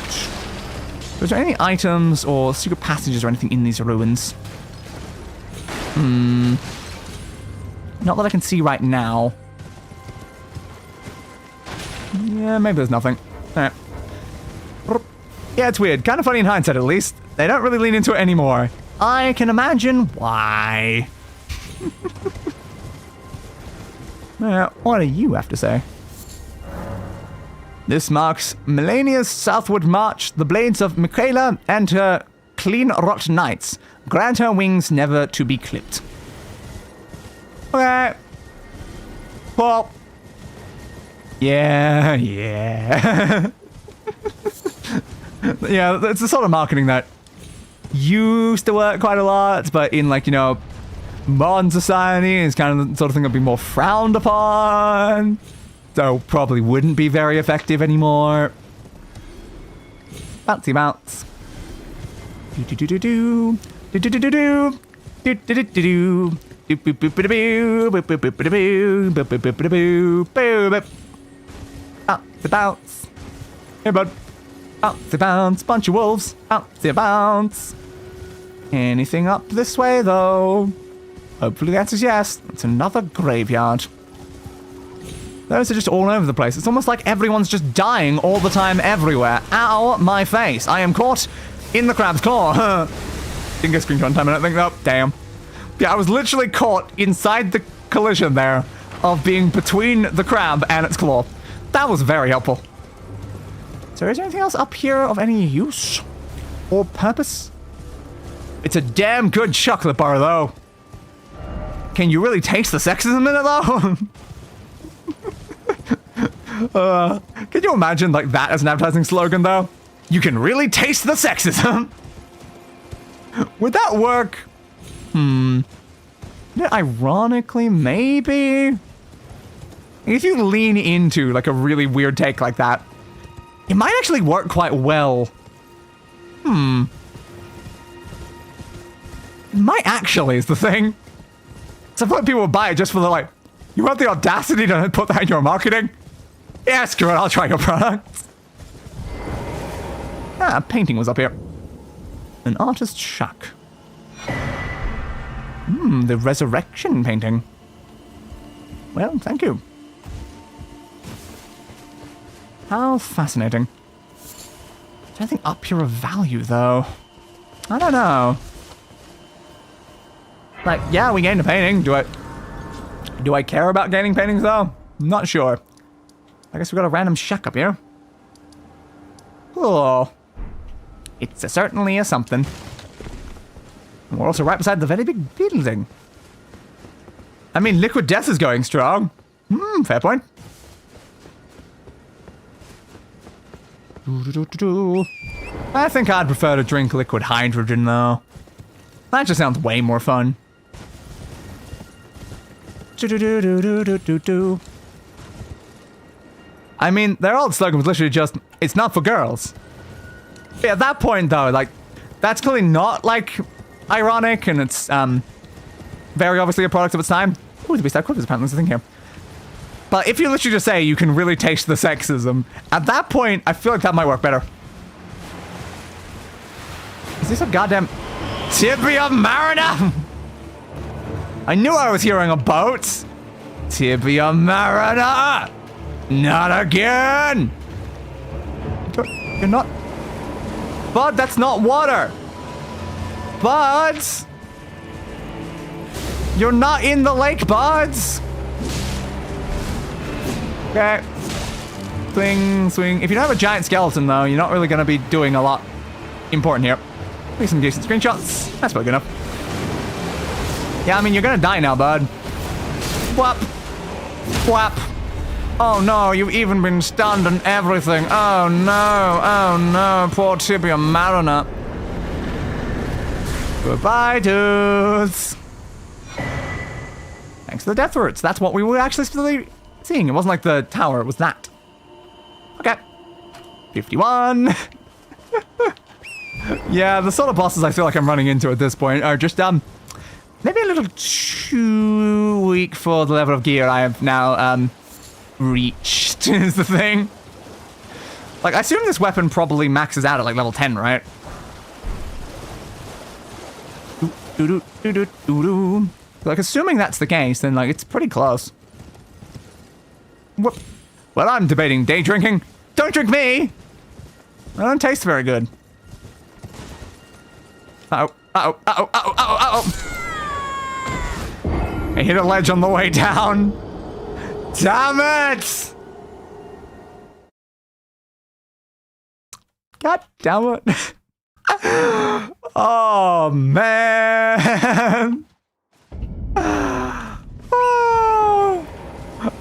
Was there any items or secret passages or anything in these ruins? Not that I can see right now. Yeah, maybe there's nothing. Alright. Yeah, it's weird. Kind of funny in hindsight, at least. They don't really lean into it anymore. I can imagine why. What do you have to say? This marks Melania's southward march, the blades of Michaela and her clean-rot knights. Grant her wings never to be clipped. Okay. Well. Yeah. Yeah, it's the sort of marketing that used to work quite a lot, but in, like, you know, modern society is kind of the sort of thing that would be more frowned upon. So probably wouldn't be very effective anymore. Bouncy bounce. Do-do-do-do-do. Do-do-do-do-do. Do-do-do-do-do. Bouncy bounce. Hey, bud. Bouncy bounce. Bunch of wolves. Bouncy bounce. Anything up this way, though? Hopefully the answer is yes. It's another graveyard. Those are just all over the place. It's almost like everyone's just dying all the time everywhere. Ow, my face. I am caught in the crab's claw. Didn't get screen time, I don't think. Nope, damn. Yeah, I was literally caught inside the collision there of being between the crab and its claw. That was very helpful. So is there anything else up here of any use? or purpose. It's a damn good chocolate bar, though. Can you really taste the sexism in it, though? Can you imagine, like, that as an advertising slogan, though? You can really taste the sexism. Would that work? Yeah, ironically, maybe? If you lean into, like, a really weird take like that, it might actually work quite well. It might actually is the thing. So I thought people would buy it just for the, like, you want the audacity to put that in your marketing? Yeah, screw it, I'll try your product. Ah, painting was up here. An artist's shack. The resurrection painting. Well, thank you. How fascinating. Is anything up here of value, though? I don't know. Like, yeah, we gained a painting. Do I care about gaining paintings, though? Not sure. I guess we got a random shack up here. Oh. It's certainly a something. And we're also right beside the very big building. I mean, liquid death is going strong. Fair point. I think I'd prefer to drink liquid hydrogen, though. That just sounds way more fun. I mean, their old slogan was literally just, it's not for girls. But at that point, though, like, that's clearly not, like, ironic, and it's, very obviously a product of its time. Ooh, the beast that quick is apparently there's a thing here. But if you literally just say you can really taste the sexism, at that point, I feel like that might work better. Is this a goddamn Tibia Marina? I knew I was hearing a boat. Tibia Marina! Not again! You're not... Bud, that's not water! Buds! You're not in the lake, buds! Okay. Swing, swing. If you don't have a giant skeleton, though, you're not really going to be doing a lot important here. Maybe some decent screenshots. That's probably good enough. Yeah, I mean, you're going to die now, bud. Whap. Whap. Oh, no, you've even been stunned and everything. Oh, no. Oh, no. Poor Tibia Marina. Goodbye, dudes. Thanks to the death roots. That's what we were actually seeing. It wasn't like the tower, it was that. Okay. 51. Yeah, the sort of bosses I feel like I'm running into at this point are just, maybe a little too weak for the level of gear I have now, reached, is the thing. Like, I assume this weapon probably maxes out at, like, level 10, right? Like, assuming that's the case, then, like, it's pretty close. Whoop. Well, I'm debating day drinking. Don't drink me! I don't taste very good. Uh-oh, uh-oh, uh-oh, uh-oh, uh-oh, uh-oh. I hit a ledge on the way down. Damn it! God damn it. Oh, man. Oh.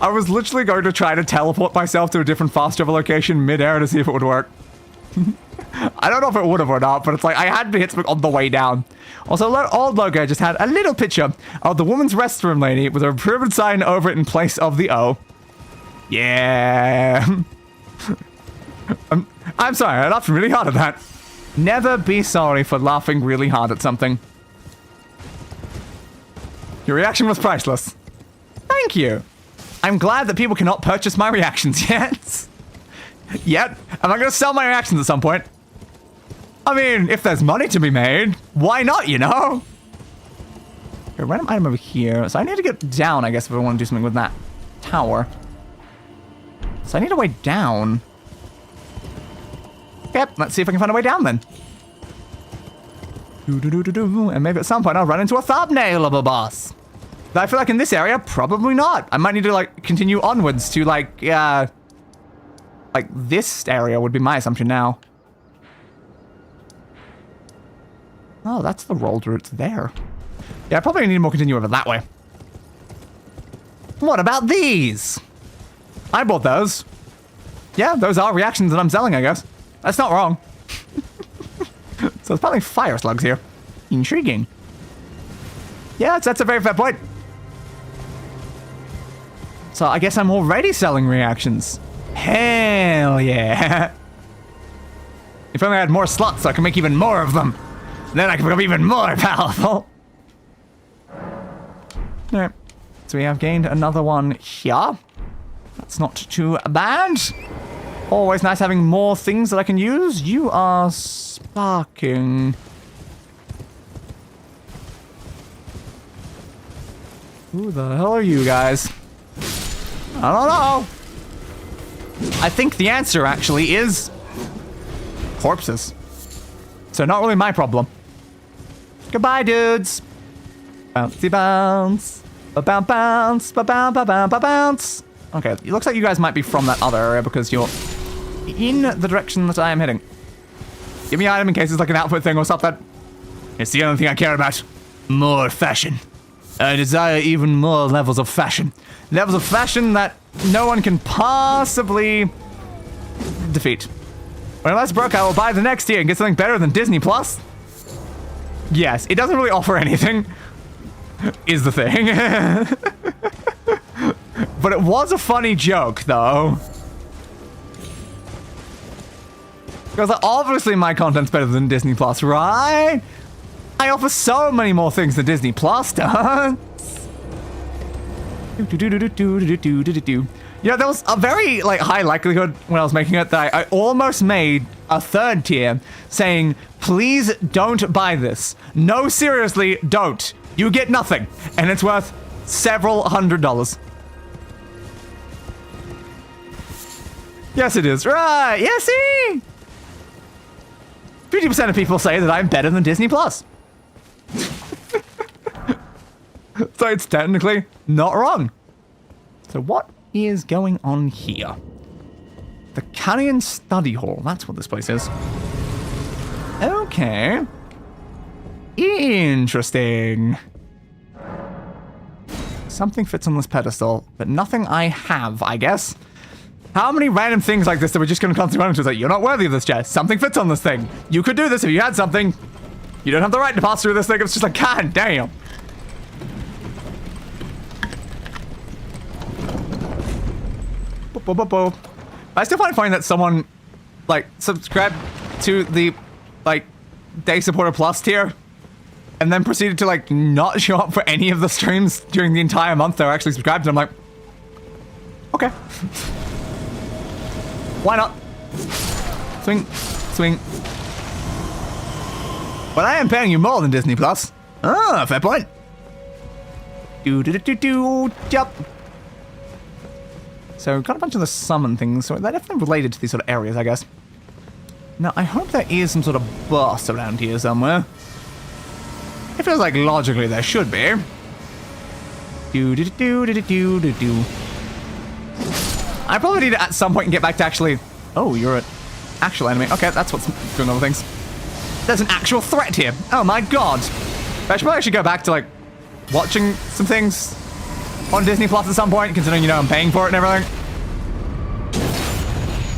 I was literally going to try to teleport myself to a different fast travel location mid-air to see if it would work. I don't know if it would have or not, but it's like I had to hit something on the way down. Also, old logo just had a little picture of the woman's restroom lady with a pyramid sign over it in place of the O. Yeah. I'm sorry, I laughed really hard at that. Never be sorry for laughing really hard at something. Your reaction was priceless. Thank you. I'm glad that people cannot purchase my reactions yet. Yet? Am I going to sell my reactions at some point? I mean, if there's money to be made, why not, you know? A random item over here. So I need to get down, I guess, if I want to do something with that tower. So I need a way down. Yep, let's see if I can find a way down then. And maybe at some point I'll run into a thumbnail of a boss. But I feel like in this area, probably not. I might need to, like, continue onwards to, like, this area would be my assumption now. Oh, that's the rolled route there. Yeah, I probably need more continue over that way. What about these? I bought those. Yeah, those are reactions that I'm selling, I guess. That's not wrong. So there's probably fire slugs here. Intriguing. Yeah, that's a very fair point. So I guess I'm already selling reactions. Hell yeah. If only I had more slots so I can make even more of them. Then I can become even more powerful. Alright. So we have gained another one here. That's not too bad. Always nice having more things that I can use. You are sparking. Who the hell are you guys? I don't know. I think the answer actually is corpses. So not really my problem. Goodbye, dudes. Bouncy bounce. Ba-bounce, ba-bounce. Okay, it looks like you guys might be from that other area because you're in the direction that I am heading. Give me an item in case it's like an outfit thing or something. It's the only thing I care about. More fashion. I desire even more levels of fashion. Levels of fashion that no one can possibly defeat. When that's broke, I will buy the next tier and get something better than Disney Plus. Yes, it doesn't really offer anything, is the thing. But it was a funny joke, though. Because obviously my content's better than Disney Plus, right? I offer so many more things than Disney Plus does. You know, there was a very high likelihood when I was making it that I almost made a third tier saying, please don't buy this. No, seriously, don't. You get nothing. And it's worth several $100s. Yes, it is. Right. Yeah, see? 50% of people say that I'm better than Disney Plus. So it's technically not wrong. So what is going on here? The Carrion Study Hall. That's what this place is. Okay. Interesting. Something fits on this pedestal, but nothing I have, I guess. How many random things like this that we're just going to constantly run into? Like, you're not worthy of this, Jess. Something fits on this thing. You could do this if you had something. You don't have the right to pass through this thing. It's just like, god damn. I still find it funny that someone, subscribed to the, Day Supporter Plus tier and then proceeded to, not show up for any of the streams during the entire month they were actually subscribed. And I'm like, okay. Why not? Swing, swing. But I am paying you more than Disney Plus. Ah, fair point. Yup. So we've got a bunch of the summon things, so they're definitely related to these sort of areas, I guess. Now, I hope there is some sort of boss around here somewhere. It feels like logically there should be. I probably need to at some point get back to actually... Oh, you're an actual enemy. Okay, that's what's doing all the things. There's an actual threat here. Oh my god. I should probably actually go back to, watching some things on Disney Plus at some point, considering, I'm paying for it and everything.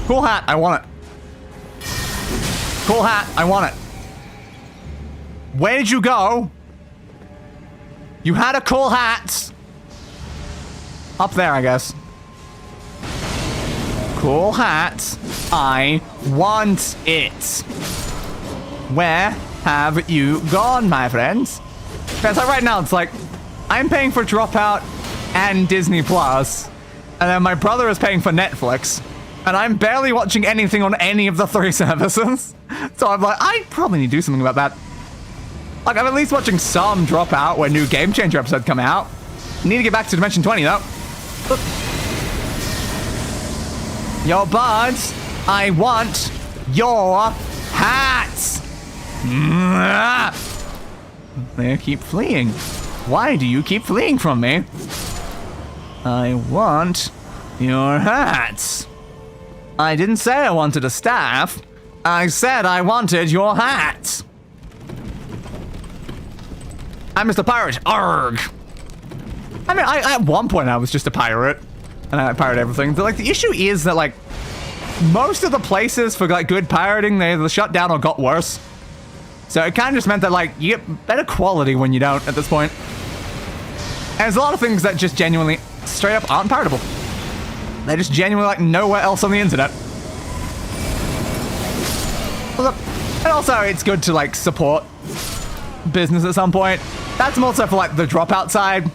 Cool hat. I want it. Cool hat. I want it. Where did you go? You had a cool hat. Up there, I guess. Cool hat. I want it. Where have you gone, my friends? Because right now it's like, I'm paying for Dropout and Disney Plus, and then my brother is paying for Netflix, and I'm barely watching anything on any of the three services. So I'm like, I probably need to do something about that. I'm at least watching some Dropout when new Game Changer episodes come out. Need to get back to Dimension 20 though. Oop. Yo, buds, I want your hats. They keep fleeing. Why do you keep fleeing from me? I want your hats. I didn't say I wanted a staff. I said I wanted your hats. I'm just a pirate. Arg. I mean, at one point I was just a pirate, and I pirated everything. But, like, the issue is that, like, most of the places for, like, good pirating, they either shut down or got worse. So it kind of just meant that, like, you get better quality when you don't at this point. And there's a lot of things that just genuinely, straight up, aren't piratable. They're just genuinely, like, nowhere else on the internet. And also, it's good to, like, support business at some point. That's more so for, like, the dropout side.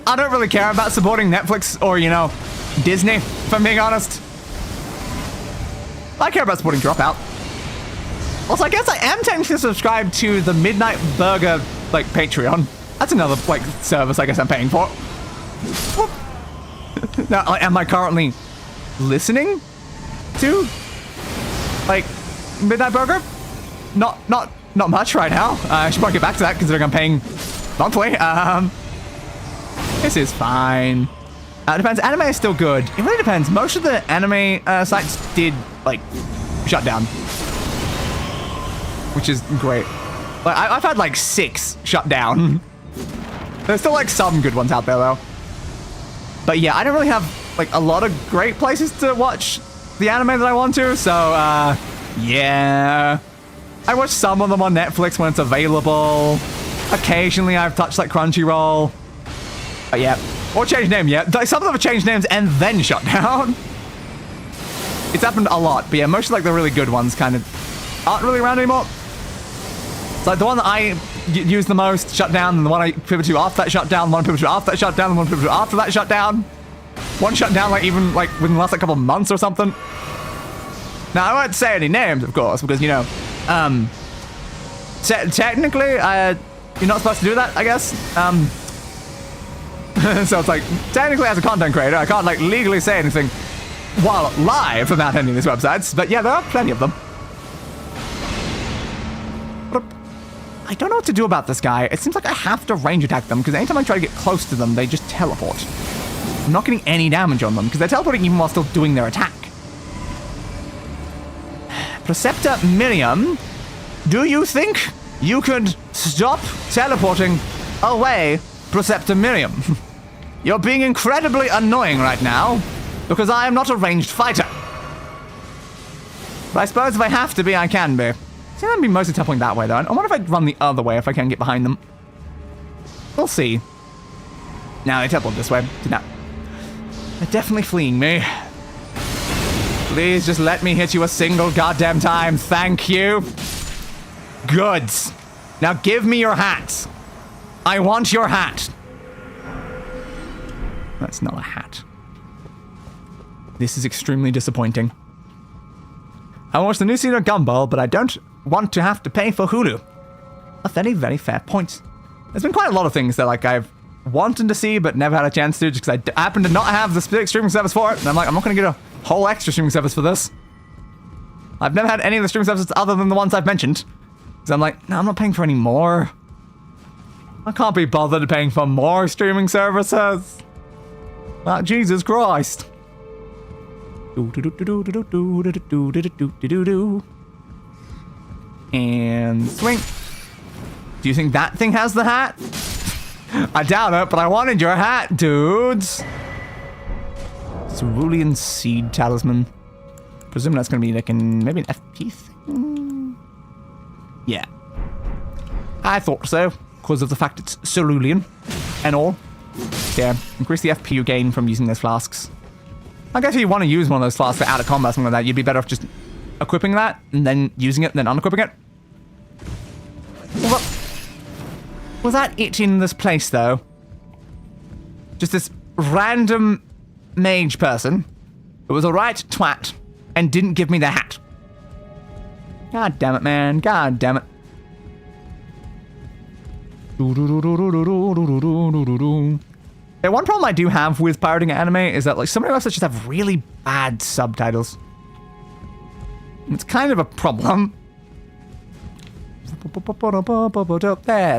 I don't really care about supporting Netflix or, you know, Disney, if I'm being honest. I care about supporting Dropout. Also, I guess I am technically subscribed to the Midnight Burger, like, Patreon. That's another, like, service I guess I'm paying for. Now, am I currently listening to, like, Midnight Burger? Not much right now. I should probably get back to that considering I'm paying monthly. This is fine. It depends. Anime is still good. It really depends. Most of the anime sites did, like, shut down. Which is great. Like, I've had, like, 6 shut down. There's still, like, some good ones out there, though. But yeah, I don't really have, like, a lot of great places to watch the anime that I want to, so, yeah. I watch some of them on Netflix when it's available. Occasionally I've touched, like, Crunchyroll. But yeah. Or changed name, yeah. Some of them have changed names and then shut down. It's happened a lot, but yeah, most of, like, the really good ones kind of aren't really around anymore. It's like the one that I use the most shut down, and the one I pivot to after that shut down, the one I pivot to after that shut down, the one I pivot to after that shut down. One shut down, like, even, like, within the last, like, couple of months or something. Now, I won't say any names, of course, because, you know, technically, you're not supposed to do that, I guess. So it's like, technically as a content creator, I can't, like, legally say anything while live about any of these websites, but yeah, there are plenty of them. But I don't know what to do about this guy. It seems like I have to range attack them, because anytime I try to get close to them, they just teleport. I'm not getting any damage on them, because they're teleporting even while still doing their attack. Preceptor Miriam, do you think you could stop teleporting away, Preceptor Miriam? You're being incredibly annoying right now, because I am not a ranged fighter. But I suppose if I have to be, I can be. I think I'd be mostly teleporting that way, though. I wonder if I'd run the other way if I can get behind them. We'll see. Now they teleport this way. Did not. They're definitely fleeing me. Please just let me hit you a single goddamn time. Thank you. Good. Now give me your hat. I want your hat. That's not a hat. This is extremely disappointing. I watched the new season of Gumball, but I don't want to have to pay for Hulu. A very, very fair point. There's been quite a lot of things that, like, I've wanted to see but never had a chance to, just because I happen to not have the specific streaming service for it. And I'm like, I'm not going to get a whole extra streaming service for this. I've never had any of the streaming services other than the ones I've mentioned. So I'm like, no, I'm not paying for any more. I can't be bothered paying for more streaming services. Well, Jesus Christ. And swing. Do you think that thing has the hat? I doubt it, but I wanted your hat, dudes. Cerulean Seed Talisman. Presume that's going to be like maybe an FP thing? Yeah. I thought so, because of the fact it's cerulean and all. Yeah, increase the FP you gain from using those flasks. I guess if you want to use one of those flasks for out of combat, something like that, you'd be better off just equipping that, and then using it, and then unequipping it. Well, was that it in this place, though? Just this random mage person who was a right twat and didn't give me their hat. God damn it, man. God damn it. Yeah, one problem I do have with pirating anime is that, like, so many websites just have really bad subtitles. It's kind of a problem. There's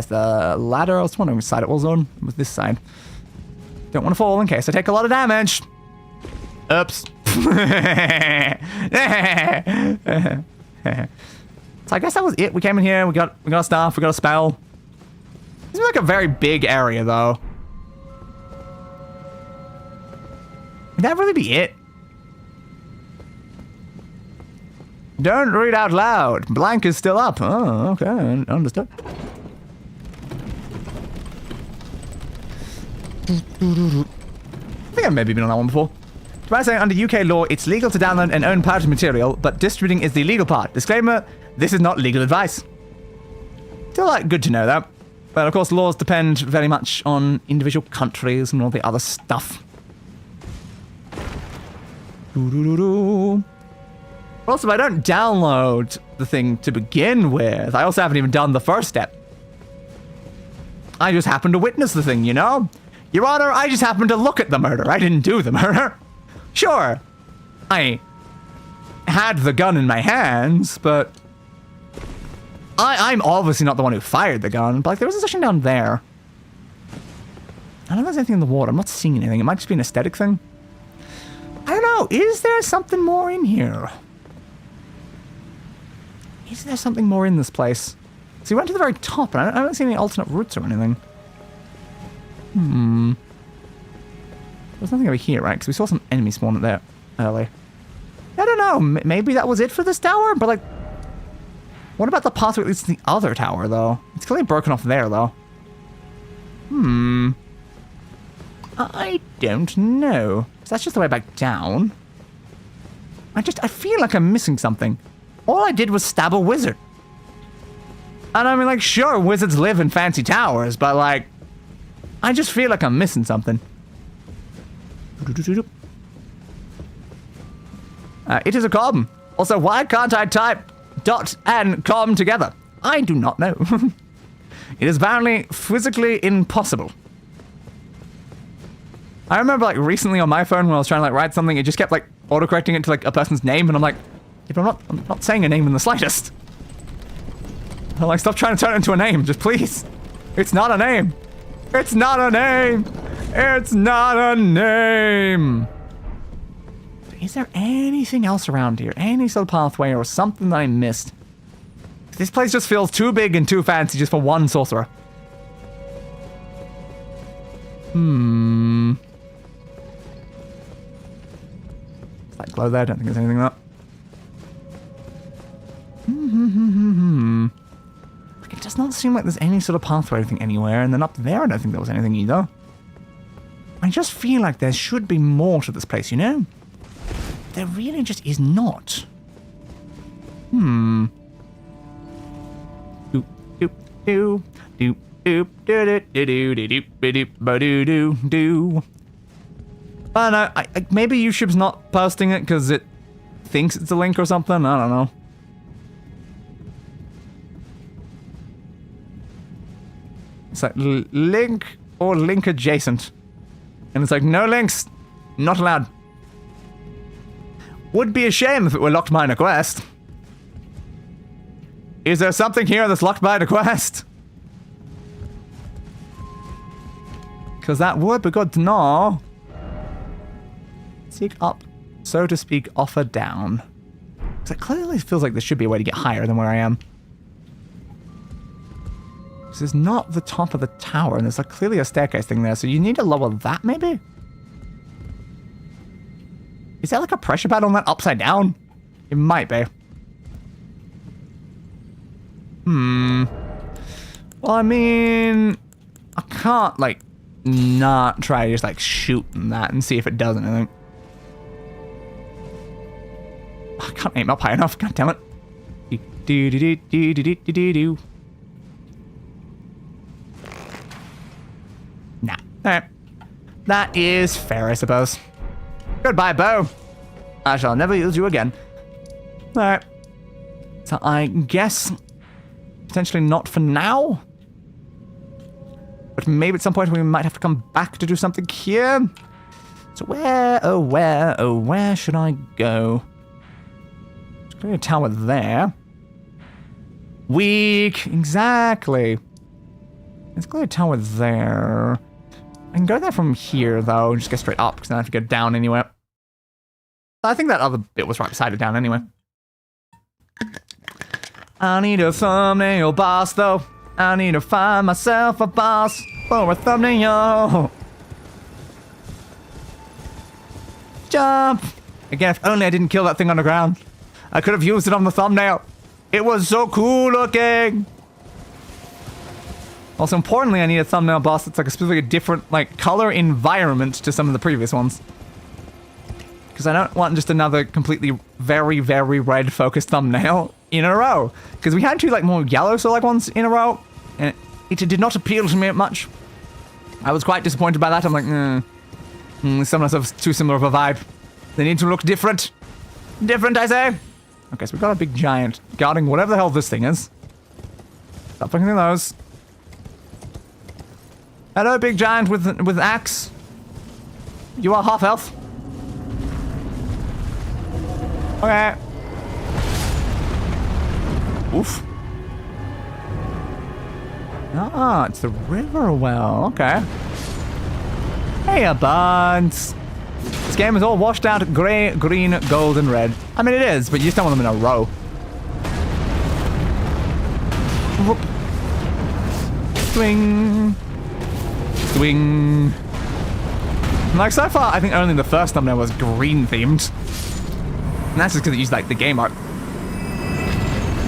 the ladder. I was wondering which side it was on. It was this side. Don't want to fall in case I take a lot of damage. Oops. So I guess that was it. We came in here. We got a staff. We got a spell. This is like a very big area, though. Would that really be it? Don't read out loud. Blank is still up. Oh, okay. Understood. I think I've maybe been on that one before. By saying under UK law, it's legal to download and own pirated material, but distributing is the illegal part. Disclaimer, this is not legal advice. Still, like, good to know that. But of course, laws depend very much on individual countries and all the other stuff. Also, if I don't download the thing to begin with, I also haven't even done the first step. I just happened to witness the thing, you know? Your Honor, I just happened to look at the murder. I didn't do the murder. Sure, I had the gun in my hands, but I'm obviously not the one who fired the gun. But like, there was a section down there. I don't know if there's anything in the water. I'm not seeing anything. It might just be an aesthetic thing. I don't know. Is there something more in here? Is there something more in this place? So we went to the very top, and I don't see any alternate routes or anything. There's nothing over here, right? Because we saw some enemies spawn there earlier. I don't know. Maybe that was it for this tower? But, like, what about the path that leads to the other tower, though? It's clearly broken off there, though. I don't know. So that's just the way back down. I feel like I'm missing something. All I did was stab a wizard. And I mean, like, sure, wizards live in fancy towers, but, like, I just feel like I'm missing something. It is a com. Also, why can't I type dot and com together? I do not know. It is apparently physically impossible. I remember, like, recently on my phone when I was trying to, like, write something, it just kept, like, autocorrecting it to, like, a person's name, and I'm like, if I'm not saying a name in the slightest. I'm like, stop trying to turn it into a name, just please. It's not a name. It's not a name. It's not a name. Is there anything else around here? Any sort of pathway or something that I missed? This place just feels too big and too fancy just for one sorcerer. Slight glow there, don't think there's anything like that. It does not seem like there's any sort of pathway or anything anywhere, and then up there I don't think there was anything either. I just feel like there should be more to this place, you know? There really just is not. Doop doop doo doop doop doo doo doo doo doop doo doo doo. I don't know, maybe YouTube's not posting it because it thinks it's a link or something, I don't know. It's like link or link adjacent. And it's like, no links, not allowed. Would be a shame if it were locked behind a quest. Is there something here that's locked behind a quest? Because that would be good to know. Seek up, so to speak, offer down. Because it clearly feels like there should be a way to get higher than where I am. This is not the top of the tower, and there's like clearly a staircase thing there, so you need to lower that, maybe? Is that like a pressure pad on that upside down? It might be. Well, I mean, I can't, like, not try just, like, shooting that and see if it does anything. I can't aim up high enough, god damn it. Do-do-do-do-do-do-do-do. Nah. Alright. That is fair, I suppose. Goodbye, bow. I shall never use you again. Alright. So I guess potentially not for now. But maybe at some point we might have to come back to do something here. So where, oh where should I go? There's clearly a tower there. Weak, exactly. There's clearly a tower there. I can go there from here, though, and just go straight up, because then I have to go down anywhere. I think that other bit was right beside it down anyway. I need a thumbnail boss, though. I need to find myself a boss for a thumbnail. Jump! Again, if only I didn't kill that thing on the ground. I could have used it on the thumbnail. It was so cool looking. Also, importantly, I need a thumbnail boss that's like a specifically different, like, color environment to some of the previous ones. Because I don't want just another completely very, very red-focused thumbnail in a row. Because we had two, like, more yellow sort of like ones in a row, and it did not appeal to me much. I was quite disappointed by that. I'm like, some of us have too similar of a vibe. They need to look different. Different, I say. Okay, so we've got a big giant guarding whatever the hell this thing is. Stop looking at those. Hello, big giant with axe. You are half health. Okay. Oof. Ah, it's the river well. Okay. Hey, buds. This game is all washed out grey, green, gold, and red. I mean, it is, but you just don't want them in a row. Whoop. Swing. Swing. Like, so far, I think only the first thumbnail was green themed. And that's just because it used, like, the game art.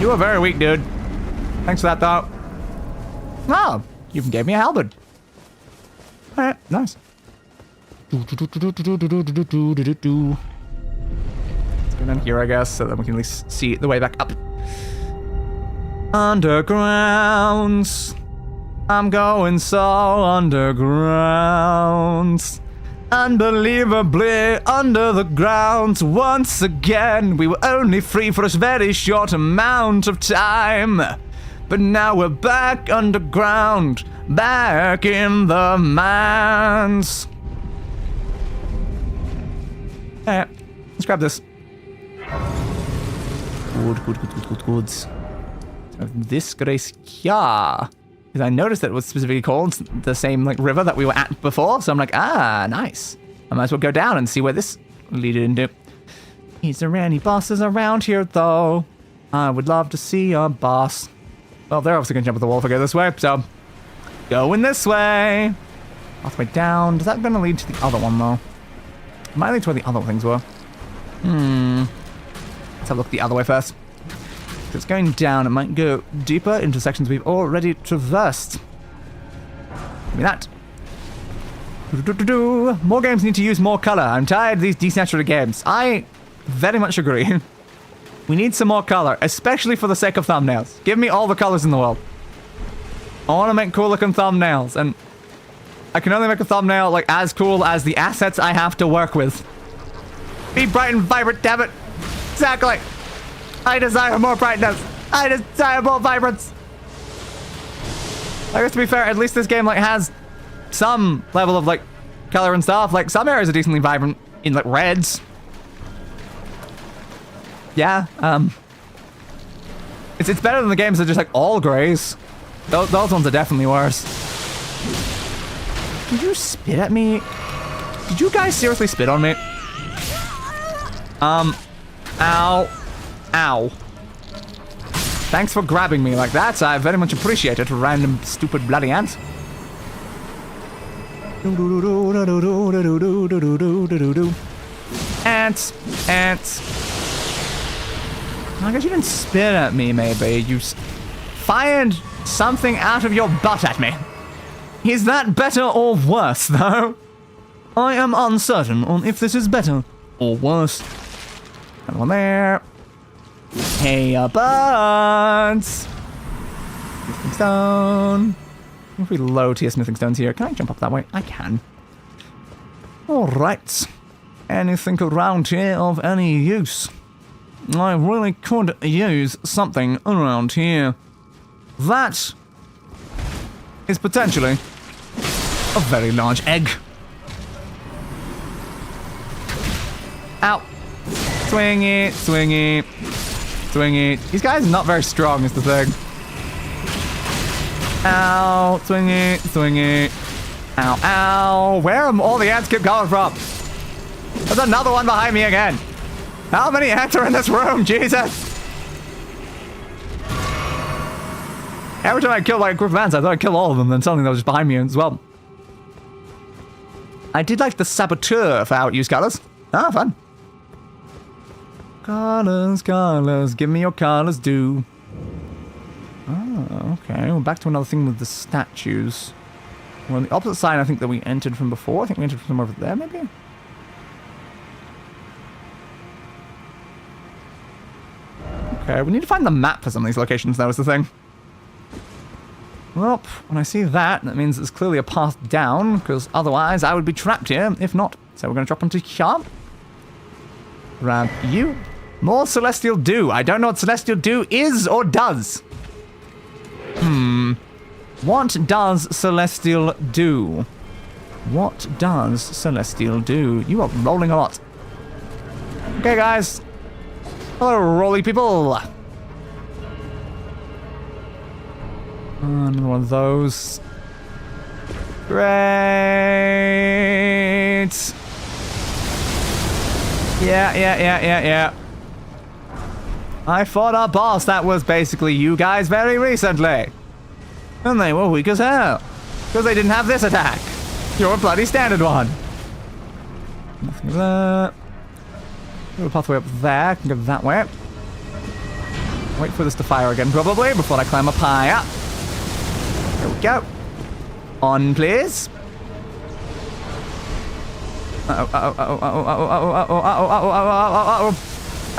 You were very weak, dude. Thanks for that, though. Oh, you even gave me a halberd. Alright, nice. Let's go down here, I guess, so that we can at least see the way back up. Underground. I'm going so underground. Unbelievably under the ground. Once again, we were only free for a very short amount of time. But now we're back underground. Back in the mines. Alright, let's grab this. Good. So this grace here. Because I noticed that it was specifically called the same like river that we were at before, so I'm like, nice. I might as well go down and see where this leaded into. Is there any bosses around here, though? I would love to see a boss. Well, they're obviously gonna jump at the wall if I go this way, so going this way. All the way down. Is that gonna lead to the other one, though? It might lead to where the other things were. Let's have a look the other way first. If it's going down, it might go deeper into sections we've already traversed. Give me that. More games need to use more color. I'm tired of these desaturated games. I very much agree. We need some more color, especially for the sake of thumbnails. Give me all the colors in the world. I want to make cool looking thumbnails, and I can only make a thumbnail like as cool as the assets I have to work with. Be bright and vibrant, damn it. Exactly. I desire more brightness. I desire more vibrance. I guess to be fair, at least this game like has some level of like color and stuff. Like some areas are decently vibrant in like reds. Yeah, it's better than the games that are just like all grays. Those ones are definitely worse. Did you spit at me? Did you guys seriously spit on me? Ow. Ow. Thanks for grabbing me like that. I very much appreciate it, random stupid bloody ants. Ants. Ants. I guess you didn't spit at me, maybe. You fired something out of your butt at me. Is that better or worse, though? I am uncertain on if this is better or worse. Another one there. Hey, buds. Smithing stone. If we low tier smithing stones here, can I jump up that way? I can. Alright. Anything around here of any use? I really could use something around here. That is potentially a very large egg. Ow. Swing it, swing it, swing it. These guys are not very strong is the thing. Ow, swing it, swing it. Ow, ow. Where are all the ants keep coming from? There's another one behind me again. How many ants are in this room, Jesus? Every time I killed like a group of ants, I thought I killed all of them, then suddenly they were just behind me as well. I did like the saboteur for how it used colors. Ah, fun. Colors, colors, give me your colors, do. Oh, okay. We're back to another thing with the statues. We're on the opposite side, I think, that we entered from before. I think we entered from over there, maybe? Okay, we need to find the map for some of these locations, that was the thing. Well, when I see that, that means there's clearly a path down, because otherwise I would be trapped here, if not. So we're going to drop onto here. Grab you. More Celestial Dew. I don't know what Celestial Dew is or does. What does Celestial do? What does Celestial do? You are rolling a lot. Okay, guys. Hello, rolly people. Another one of those. Great. Yeah. I fought our boss. That was basically you guys very recently. And they were weak as hell. Because they didn't have this attack. You're a bloody standard one. Nothing there. Little pathway up there. I can go that way. Wait for this to fire again, probably, before I climb up higher. There we go. On, please. I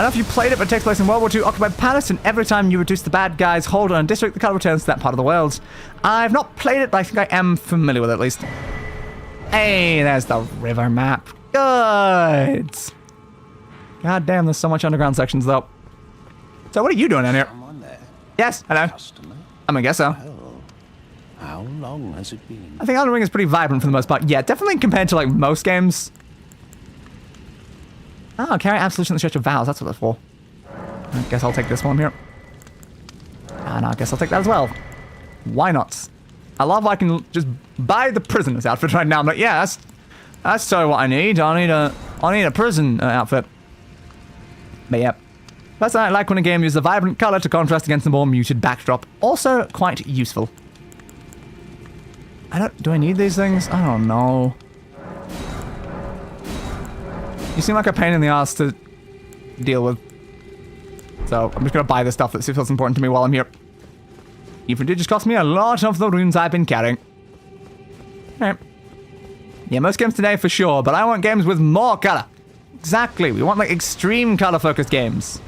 don't know if you played it, but it takes place in World War II occupied Paris, and every time you reduce the bad guy's hold on a district, the color returns to that part of the world. I've not played it, but I think I am familiar with it at least. Hey, there's the river map. Good. God damn, there's so much underground sections, though. So what are you doing in here? Someone there. Yes, hello. Customer? I guess so. Well, how long has it been? I think Elden Ring is pretty vibrant for the most part. Yeah, definitely compared to, like, most games. Oh, carry absolution in the Church of Vows. That's what that's for. I guess I'll take this one here. And I guess I'll take that as well. Why not? I love I can just buy the prisoner's outfit right now. I'm like, yeah, that's totally what I need. I need a prison outfit. But yeah. That's what I like when a game uses a vibrant color to contrast against a more muted backdrop. Also quite useful. Do I need these things? I don't know. You seem like a pain in the ass to deal with. So I'm just gonna buy the stuff that feels important to me while I'm here. Even if it just cost me a lot of the runes I've been carrying. Alright. Yeah, most games today for sure, but I want games with more color. Exactly, we want like extreme color focused games.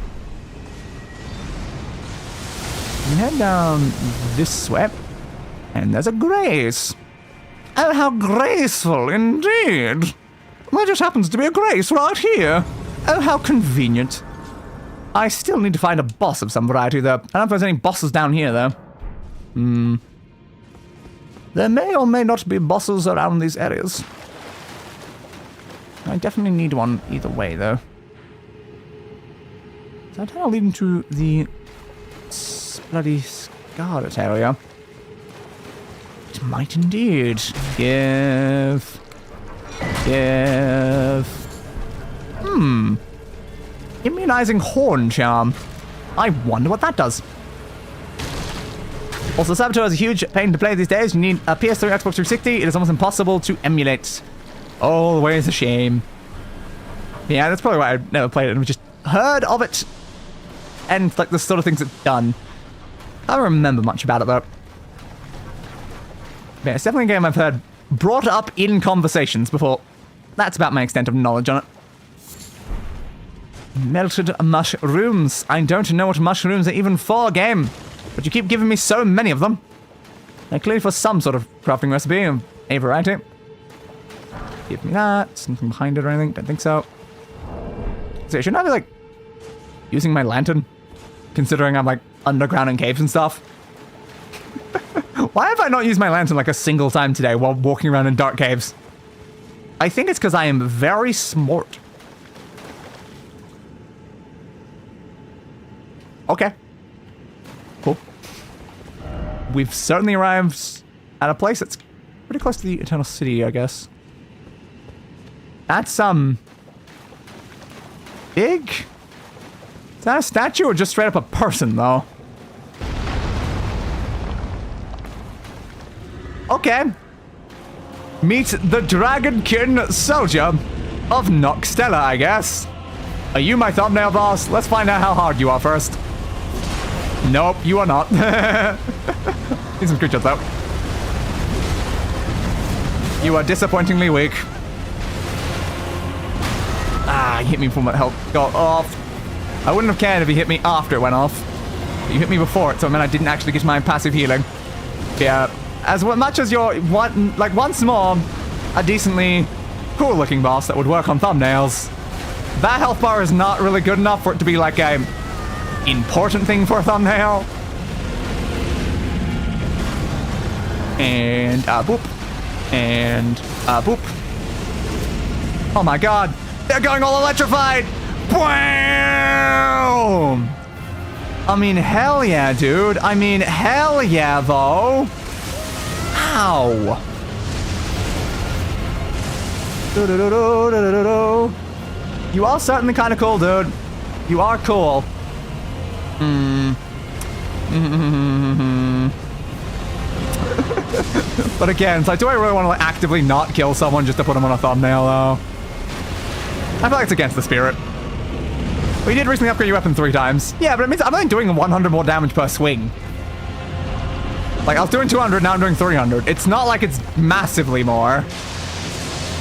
We head down this way, and there's a grace. Oh, how graceful indeed. There just happens to be a grace right here. Oh, how convenient. I still need to find a boss of some variety, though. I don't know if there's any bosses down here, though. There may or may not be bosses around these areas. I definitely need one either way, though. Is that how leading to the bloody Scarlet area? It might indeed. Give. Immunizing horn charm. I wonder what that does. Also, Saboteur is a huge pain to play these days. You need a PS3 or Xbox 360. It is almost impossible to emulate. Always a shame. Yeah, that's probably why I've never played it. I've just heard of it. And, like, the sort of things it's done. I don't remember much about it, though. Yeah, it's definitely a game I've heard brought up in conversations before. That's about my extent of knowledge on it. Melted mushrooms. I don't know what mushrooms are even for, game. But you keep giving me so many of them. They're clearly for some sort of crafting recipe of a variety. Give me that. Something behind it or anything? Don't think so. So shouldn't I be, like, using my lantern? Considering I'm, like, underground in caves and stuff. Why have I not used my lantern, like, a single time today while walking around in dark caves? I think it's because I am very smart. Okay. Cool. We've certainly arrived at a place that's pretty close to the Eternal City, I guess. That's, big? Is that a statue or just straight up a person, though? Okay. Meet the Dragonkin Soldier of Noxtella, I guess. Are you my thumbnail boss? Let's find out how hard you are first. Nope, you are not. Need some screenshots though. You are disappointingly weak. Ah, you hit me before my health got off. I wouldn't have cared if you hit me after it went off. But you hit me before it, so it meant I didn't actually get my passive healing. Yeah, as much as you're once more a decently cool-looking boss that would work on thumbnails, that health bar is not really good enough for it to be like a important thing for a thumbnail. And boop. And boop. Oh my god, they're going all electrified! Boom! I mean, hell yeah, dude. I mean, hell yeah, though. Ow. You are certainly kind of cool, dude. You are cool. But again, it's like, do I really want to like, actively not kill someone just to put them on a thumbnail, though? I feel like it's against the spirit. We did recently upgrade your weapon 3 times. Yeah, but it means I'm only doing 100 more damage per swing. Like, I was doing 200, now I'm doing 300. It's not like it's massively more.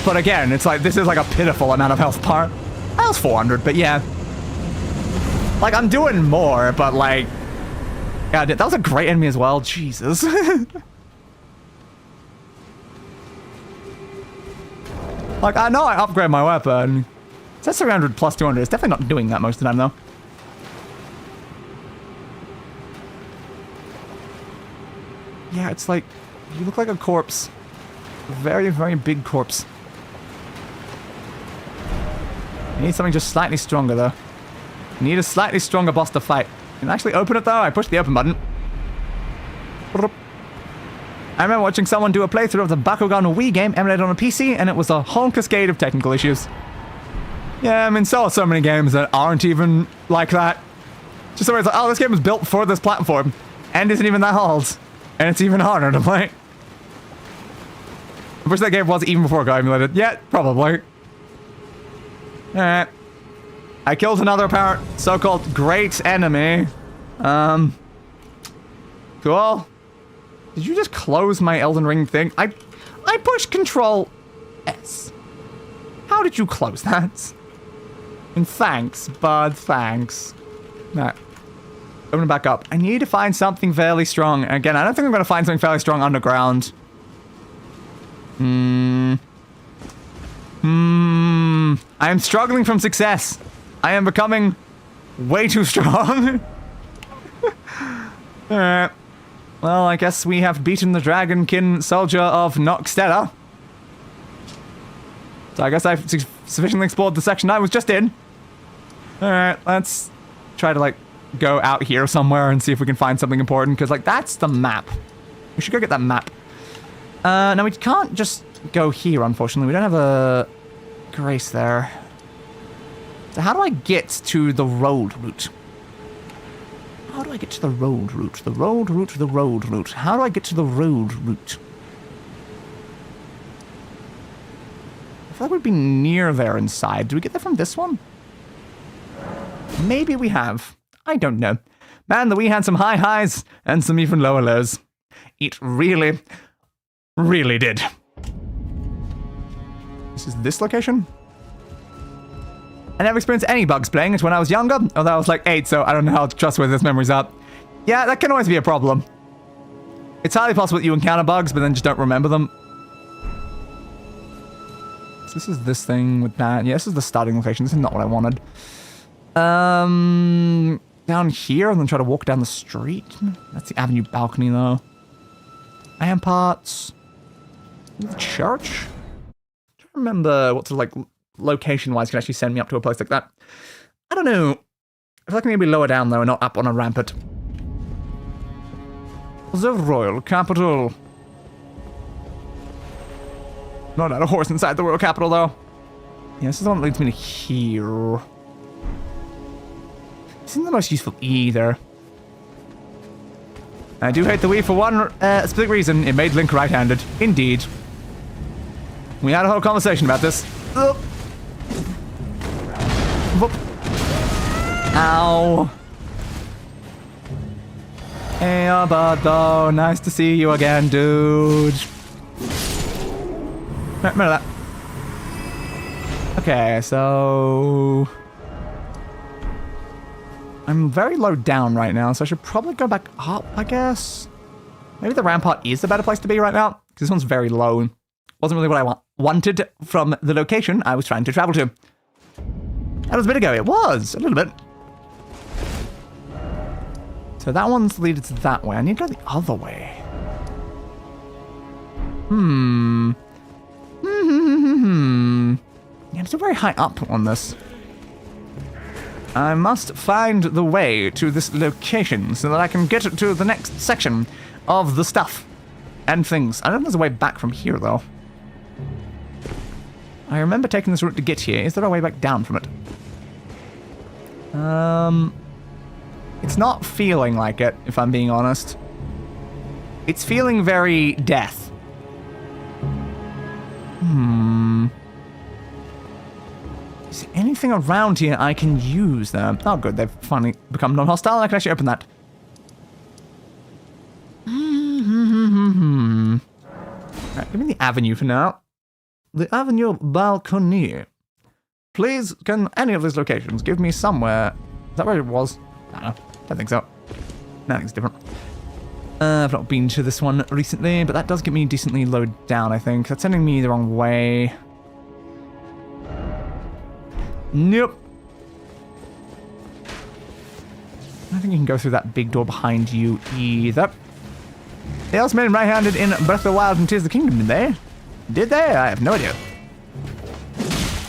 But again, it's like, this is like a pitiful amount of health bar. That was 400, but yeah. Like, I'm doing more, but like... Yeah, that was a great enemy as well. Jesus. Like, I know I upgrade my weapon. It says 300 plus 200. It's definitely not doing that most of the time, though. Yeah, it's like... You look like a corpse. A very, very big corpse. You need something just slightly stronger, though. You need a slightly stronger boss to fight. Can I actually open it, though? I pushed the open button. I remember watching someone do a playthrough of the Bakugan Wii game emulated on a PC, and it was a whole cascade of technical issues. Yeah, I mean, so are so many games that aren't even like that. Just so it's like, oh, this game was built for this platform, and isn't even that hard, and it's even harder to play. I wish that game was even before it got emulated. Yeah, probably. Alright. I killed another apparent so-called great enemy. Cool. Did you just close my Elden Ring thing? I pushed Control S. How did you close that? And thanks, bud, thanks. Alright. Open it back up. I need to find something fairly strong. Again, I don't think I'm going to find something fairly strong underground. I am struggling from success. I am becoming way too strong. Alright. Well, I guess we have beaten the Dragonkin Soldier of Noxtella. So I guess I've sufficiently explored the section I was just in. Alright, let's try to, like, go out here somewhere and see if we can find something important, because, like, that's the map. We should go get that map. Now, we can't just go here, unfortunately. We don't have a grace there. So how do I get to the road route? How do I get to the road route? The road route, the road route. How do I get to the road route? I feel like we'd be near there inside. Do we get there from this one? Maybe we have. I don't know. Man, the Wii had some high highs and some even lower lows. It really, really did. This is this location? I never experienced any bugs playing it when I was younger, although I was like 8, so I don't know how trustworthy this memories are. Yeah, that can always be a problem. It's highly possible that you encounter bugs, but then just don't remember them. So this is this thing with that. Yeah, this is the starting location. This is not what I wanted. Down here, and then try to walk down the street. That's the avenue balcony, though. Iron parts. The church? I don't remember what sort of, like, location-wise can actually send me up to a place like that. I don't know. I feel like I need to be lower down, though, and not up on a rampart. The royal capital. Not at a horse inside the royal capital, though. Yeah, this is the one that leads me to here. This isn't the most useful either. I do hate the Wii for one specific reason. It made Link right-handed. Indeed. We had a whole conversation about this. Whoop. Ow. Hey, Abado. Nice to see you again, dude. Remember that. Okay, so... I'm very low down right now, so I should probably go back up, I guess. Maybe the rampart is the better place to be right now, because this one's very low. Wasn't really what I wanted from the location I was trying to travel to. That was a bit ago. It was, a little bit. So that one's leading to that way. I need to go the other way. Yeah, I'm still very high up on this. I must find the way to this location so that I can get to the next section of the stuff and things. I don't know if there's a way back from here, though. I remember taking this route to get here. Is there a way back down from it? It's not feeling like it, if I'm being honest. It's feeling very death. Is there anything around here I can use, though? Oh, good. They've finally become non-hostile. I can actually open that. Alright, give me the avenue for now. The avenue balcony. Please, can any of these locations give me somewhere... Is that where it was? I don't know. Don't think so. Nothing's different. I've not been to this one recently, but that does get me decently low down, I think. That's sending me the wrong way. Nope. I don't think you can go through that big door behind you either. They also made him right-handed in Breath of the Wild and Tears of the Kingdom, did they? Did they? I have no idea.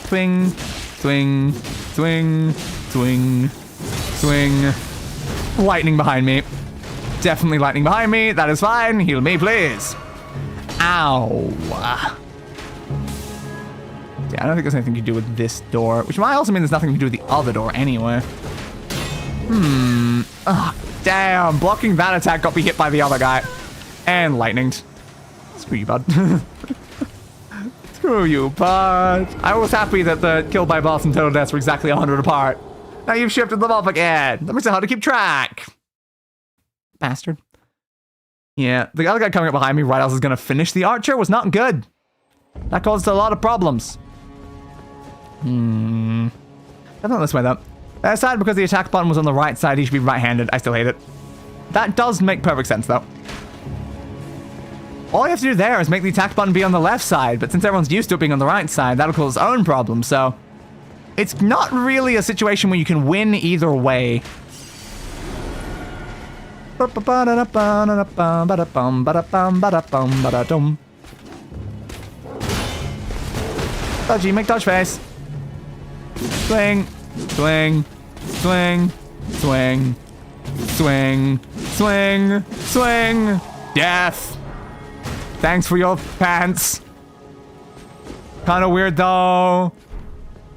Swing, swing, swing, swing, swing. Lightning behind me. Definitely lightning behind me. That is fine. Heal me, please. Ow. Yeah, I don't think there's anything to do with this door, which might also mean there's nothing to do with the other door anyway. Oh, damn. Blocking that attack got me hit by the other guy. And lightninged. Screw you, bud. Screw you, bud. I was happy that the kill by boss and total deaths were exactly 100 apart. Now you've shifted them up again. That makes it hard to keep track. Bastard. Yeah, the other guy coming up behind me right as I was going to finish the archer was not good. That caused a lot of problems. Definitely this way, though. Aside because the attack button was on the right side, he should be right-handed. I still hate it. That does make perfect sense, though. All you have to do there is make the attack button be on the left side, but since everyone's used to it being on the right side, that'll cause its own problems, so... It's not really a situation where you can win either way. Dodgy, make dodge face. Swing, swing, swing, swing, swing, swing, swing. Death. Thanks for your pants. Kinda weird though.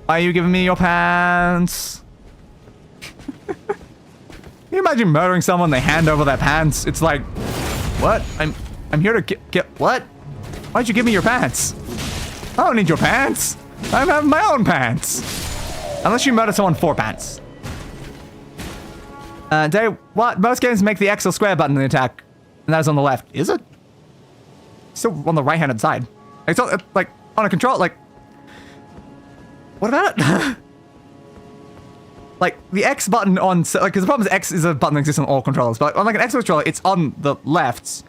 Why are you giving me your pants? Can you imagine murdering someone, they hand over their pants? It's like, what? I'm here to get what? Why'd you give me your pants? I don't need your pants. I'm having my own pants. Unless you murder someone for pants. Dave, what? Most games make the X or square button in the attack. And that is on the left. Is it? Still on the right-handed side. It's all, like, on a control, like... What about it? Like, the X button on... Like, because the problem is X is a button that exists on all controllers. But on, like, an Xbox controller, it's on the left.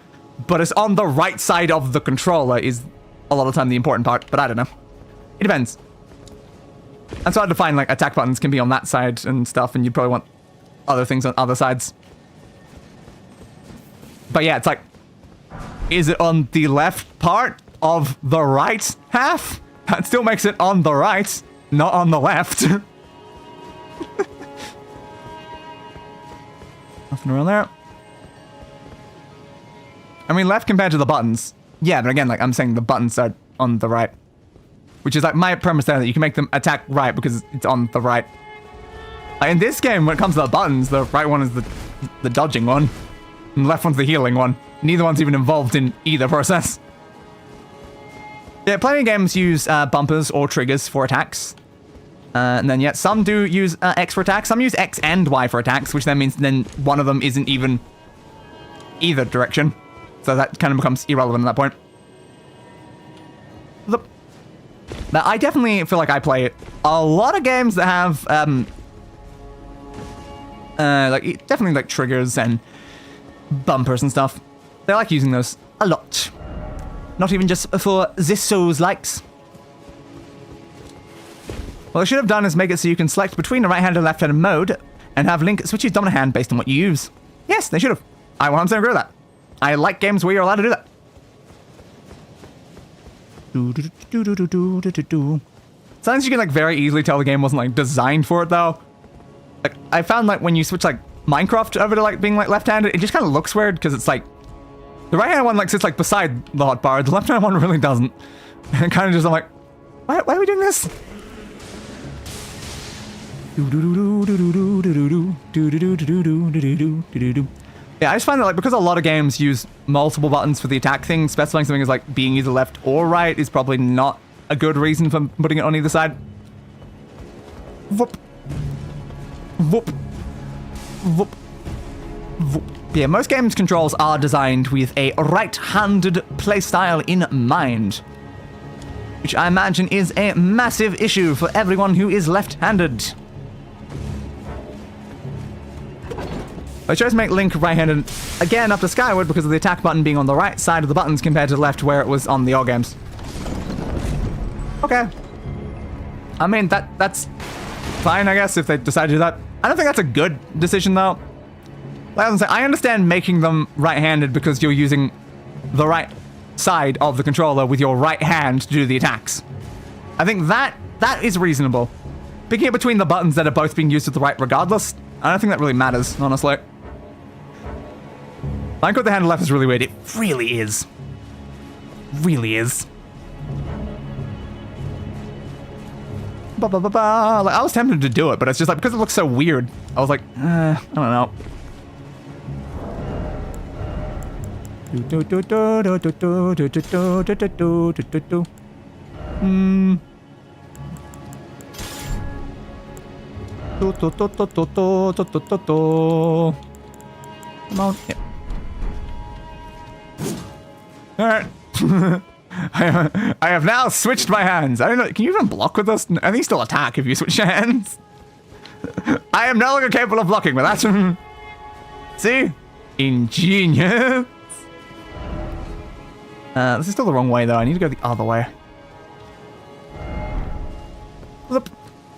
But it's on the right side of the controller is a lot of the time the important part. But I don't know. It depends. And so hard to find, like, attack buttons can be on that side and stuff. And you probably want other things on other sides. But yeah, it's like... Is it on the left part of the right half? That still makes it on the right, not on the left. Nothing around there. I mean, left compared to the buttons. Yeah, but again, like, I'm saying the buttons are on the right. Which is, like, my premise there, that you can make them attack right because it's on the right. Like, in this game, when it comes to the buttons, the right one is the dodging one. And the left one's the healing one. Neither one's even involved in either process. Yeah, plenty of games use bumpers or triggers for attacks. And then, yet some do use X for attacks. Some use X and Y for attacks, which then means then one of them isn't even either direction. So that kind of becomes irrelevant at that point. But I definitely feel like I play a lot of games that have, definitely like triggers and bumpers and stuff. They like using those a lot. Not even just for this Souls likes. What I should have done is make it so you can select between a right-handed and left-handed mode and have Link switch his dominant hand based on what you use. Yes, they should have. I 100% agree with that. I like games where you're allowed to do that. Sometimes you can like very easily tell the game wasn't like designed for it though. Like I found like when you switch like Minecraft over to like being like left-handed, it just kind of looks weird because it's like the right-handed one like sits like beside the hotbar, the left-handed one really doesn't. And kind of just I'm like, why are we doing this? Yeah, I just find that like because a lot of games use multiple buttons for the attack thing, specifying something as like being either left or right is probably not a good reason for putting it on either side. Whoop. Whoop. Whoop. Whoop. Yeah, most games controls are designed with a right-handed playstyle in mind, which I imagine is a massive issue for everyone who is left-handed. I chose to make Link right-handed again up to Skyward because of the attack button being on the right side of the buttons compared to the left where it was on the old games. Okay. I mean, that's fine, I guess, if they decide to do that. I don't think that's a good decision, though. Like I understand making them right-handed because you're using the right side of the controller with your right hand to do the attacks. I think that is reasonable. Picking it between the buttons that are both being used with the right regardless, I don't think that really matters, honestly. Link with the hand left is really weird. It really is. Really is. Like, I was tempted to do it, but it's just like, because it looks so weird, I was like, I don't know. Come on. Yeah. Alright. I have now switched my hands. I don't know. Can you even block with this? I think you still attack if you switch your hands. I am no longer capable of blocking with that. See? Ingenious. This is still the wrong way, though. I need to go the other way. Look.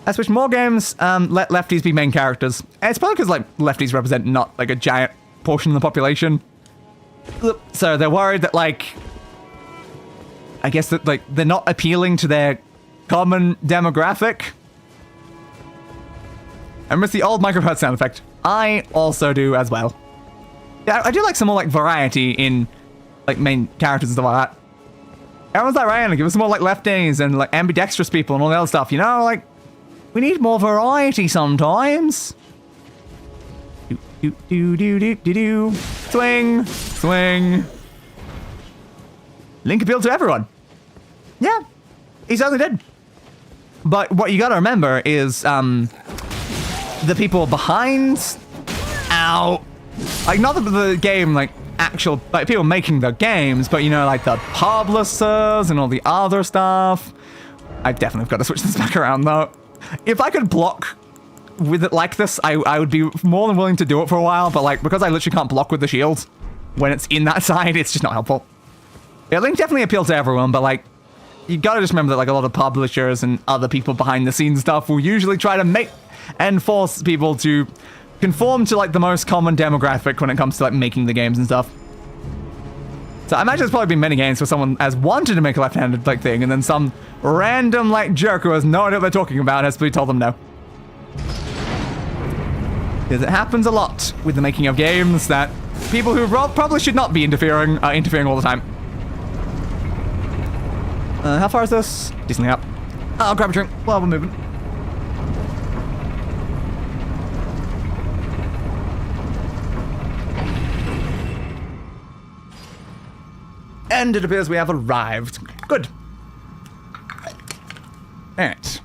I switched more games, let lefties be main characters. And it's probably because, like, lefties represent not, like, a giant portion of the population. So they're worried that, like, I guess that, like, they're not appealing to their common demographic. I miss the old microphone sound effect. I also do as well. Yeah, I do like some more, like, variety in, like, main characters and stuff like that. Everyone's like, right, give us some more, like, lefties and, like, ambidextrous people and all the other stuff, you know? Like, we need more variety sometimes. Swing. Swing. Link appealed to everyone. Yeah, he certainly did. But what you gotta remember is, the people behind... Ow. Like, not the game, like, actual... Like, people making the games, but, you know, like, the publishers and all the other stuff. I definitely have got to switch this back around, though. If I could block with it like this, I would be more than willing to do it for a while, but like, because I literally can't block with the shield when it's in that side, it's just not helpful. Yeah, Link definitely appeals to everyone, but like, you gotta just remember that like a lot of publishers and other people behind the scenes stuff will usually try to make and force people to conform to like the most common demographic when it comes to like making the games and stuff. So I imagine there's probably been many games where someone has wanted to make a left-handed like thing, and then some random like jerk who has no idea what they're talking about has to told them no. Because it happens a lot with the making of games that people who probably should not be interfering are interfering all the time. How far is this? Decently up. I'll grab a drink while we're moving. And it appears we have arrived. Good. Alright.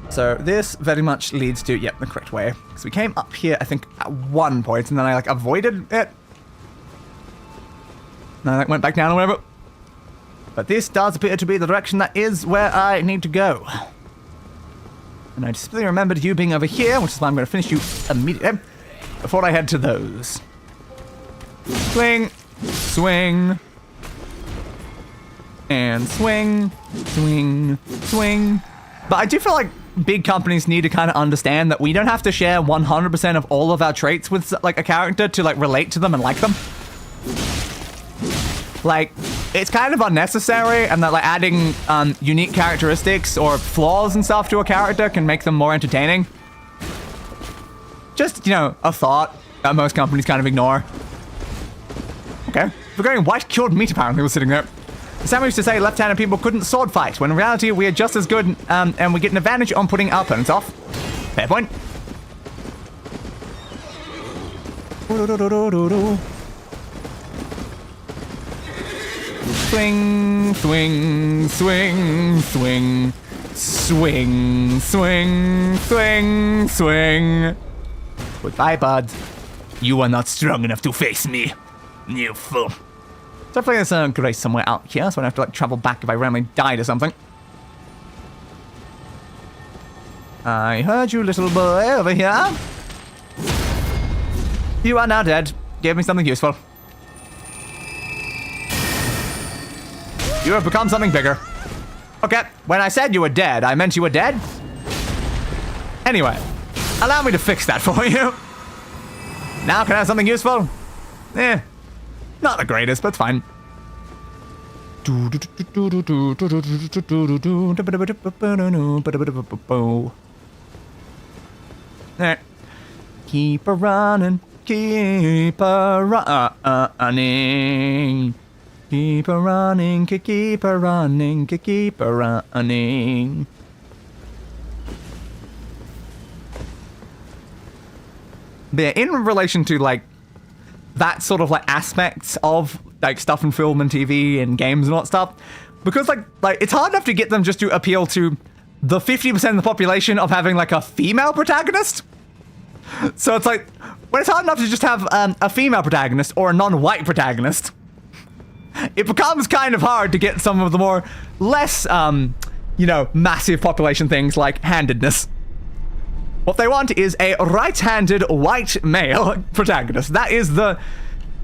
So this very much leads to, yep, the correct way. Because we came up here, I think, at one point, and then I, like, avoided it. And I, like, went back down or whatever. But this does appear to be the direction that is where I need to go. And I distinctly remembered you being over here, which is why I'm going to finish you immediately before I head to those. Swing, swing, and swing, swing, swing. But I do feel like big companies need to kind of understand that we don't have to share 100% of all of our traits with, like, a character to, like, relate to them and like them. Like, it's kind of unnecessary, and that, like, adding unique characteristics or flaws and stuff to a character can make them more entertaining. Just, you know, a thought that most companies kind of ignore. Okay. We're going white cured meat, apparently, was sitting there. Sam used to say left-handed people couldn't sword fight, when in reality we are just as good, and we get an advantage on putting our opponents off. Fair point. Swing, swing, swing, swing, swing, swing, swing, swing. Goodbye, bud. You are not strong enough to face me, you fool. Definitely there's a grace somewhere out here, so I don't have to, like, travel back if I randomly died or something. I heard you, little boy, over here. You are now dead. Give me something useful. You have become something bigger. Okay, when I said you were dead, I meant you were dead. Anyway, allow me to fix that for you. Now can I have something useful? Not the greatest, but it's fine. Alright. Keep a running, keep a running. Keep a running, keep a running, keep a running. But yeah, in relation to, like, that sort of, like, aspects of, like, stuff in film and TV and games and all that stuff, because, like it's hard enough to get them just to appeal to the 50% of the population of having, like, a female protagonist. So it's like, when it's hard enough to just have a female protagonist or a non-white protagonist, it becomes kind of hard to get some of the more less, you know, massive population things like handedness. What they want is a right-handed white male protagonist. That is the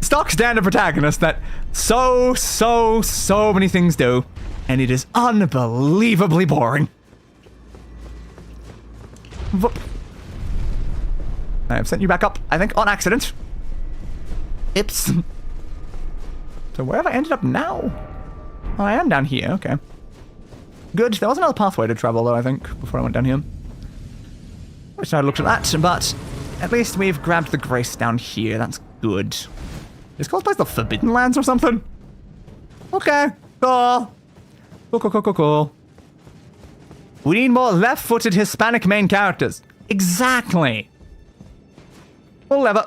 stock standard protagonist that so many things do, and it is unbelievably boring. I have sent you back up, I think, on accident. Ips. So where have I ended up now? Oh, I am down here, okay. Good, there was another pathway to travel, though, I think, before I went down here. Wish I looked at that, but at least we've grabbed the grace down here. That's good. Is called place the Forbidden Lands or something? Okay, cool. Cool. We need more left-footed Hispanic main characters. Exactly. We'll level.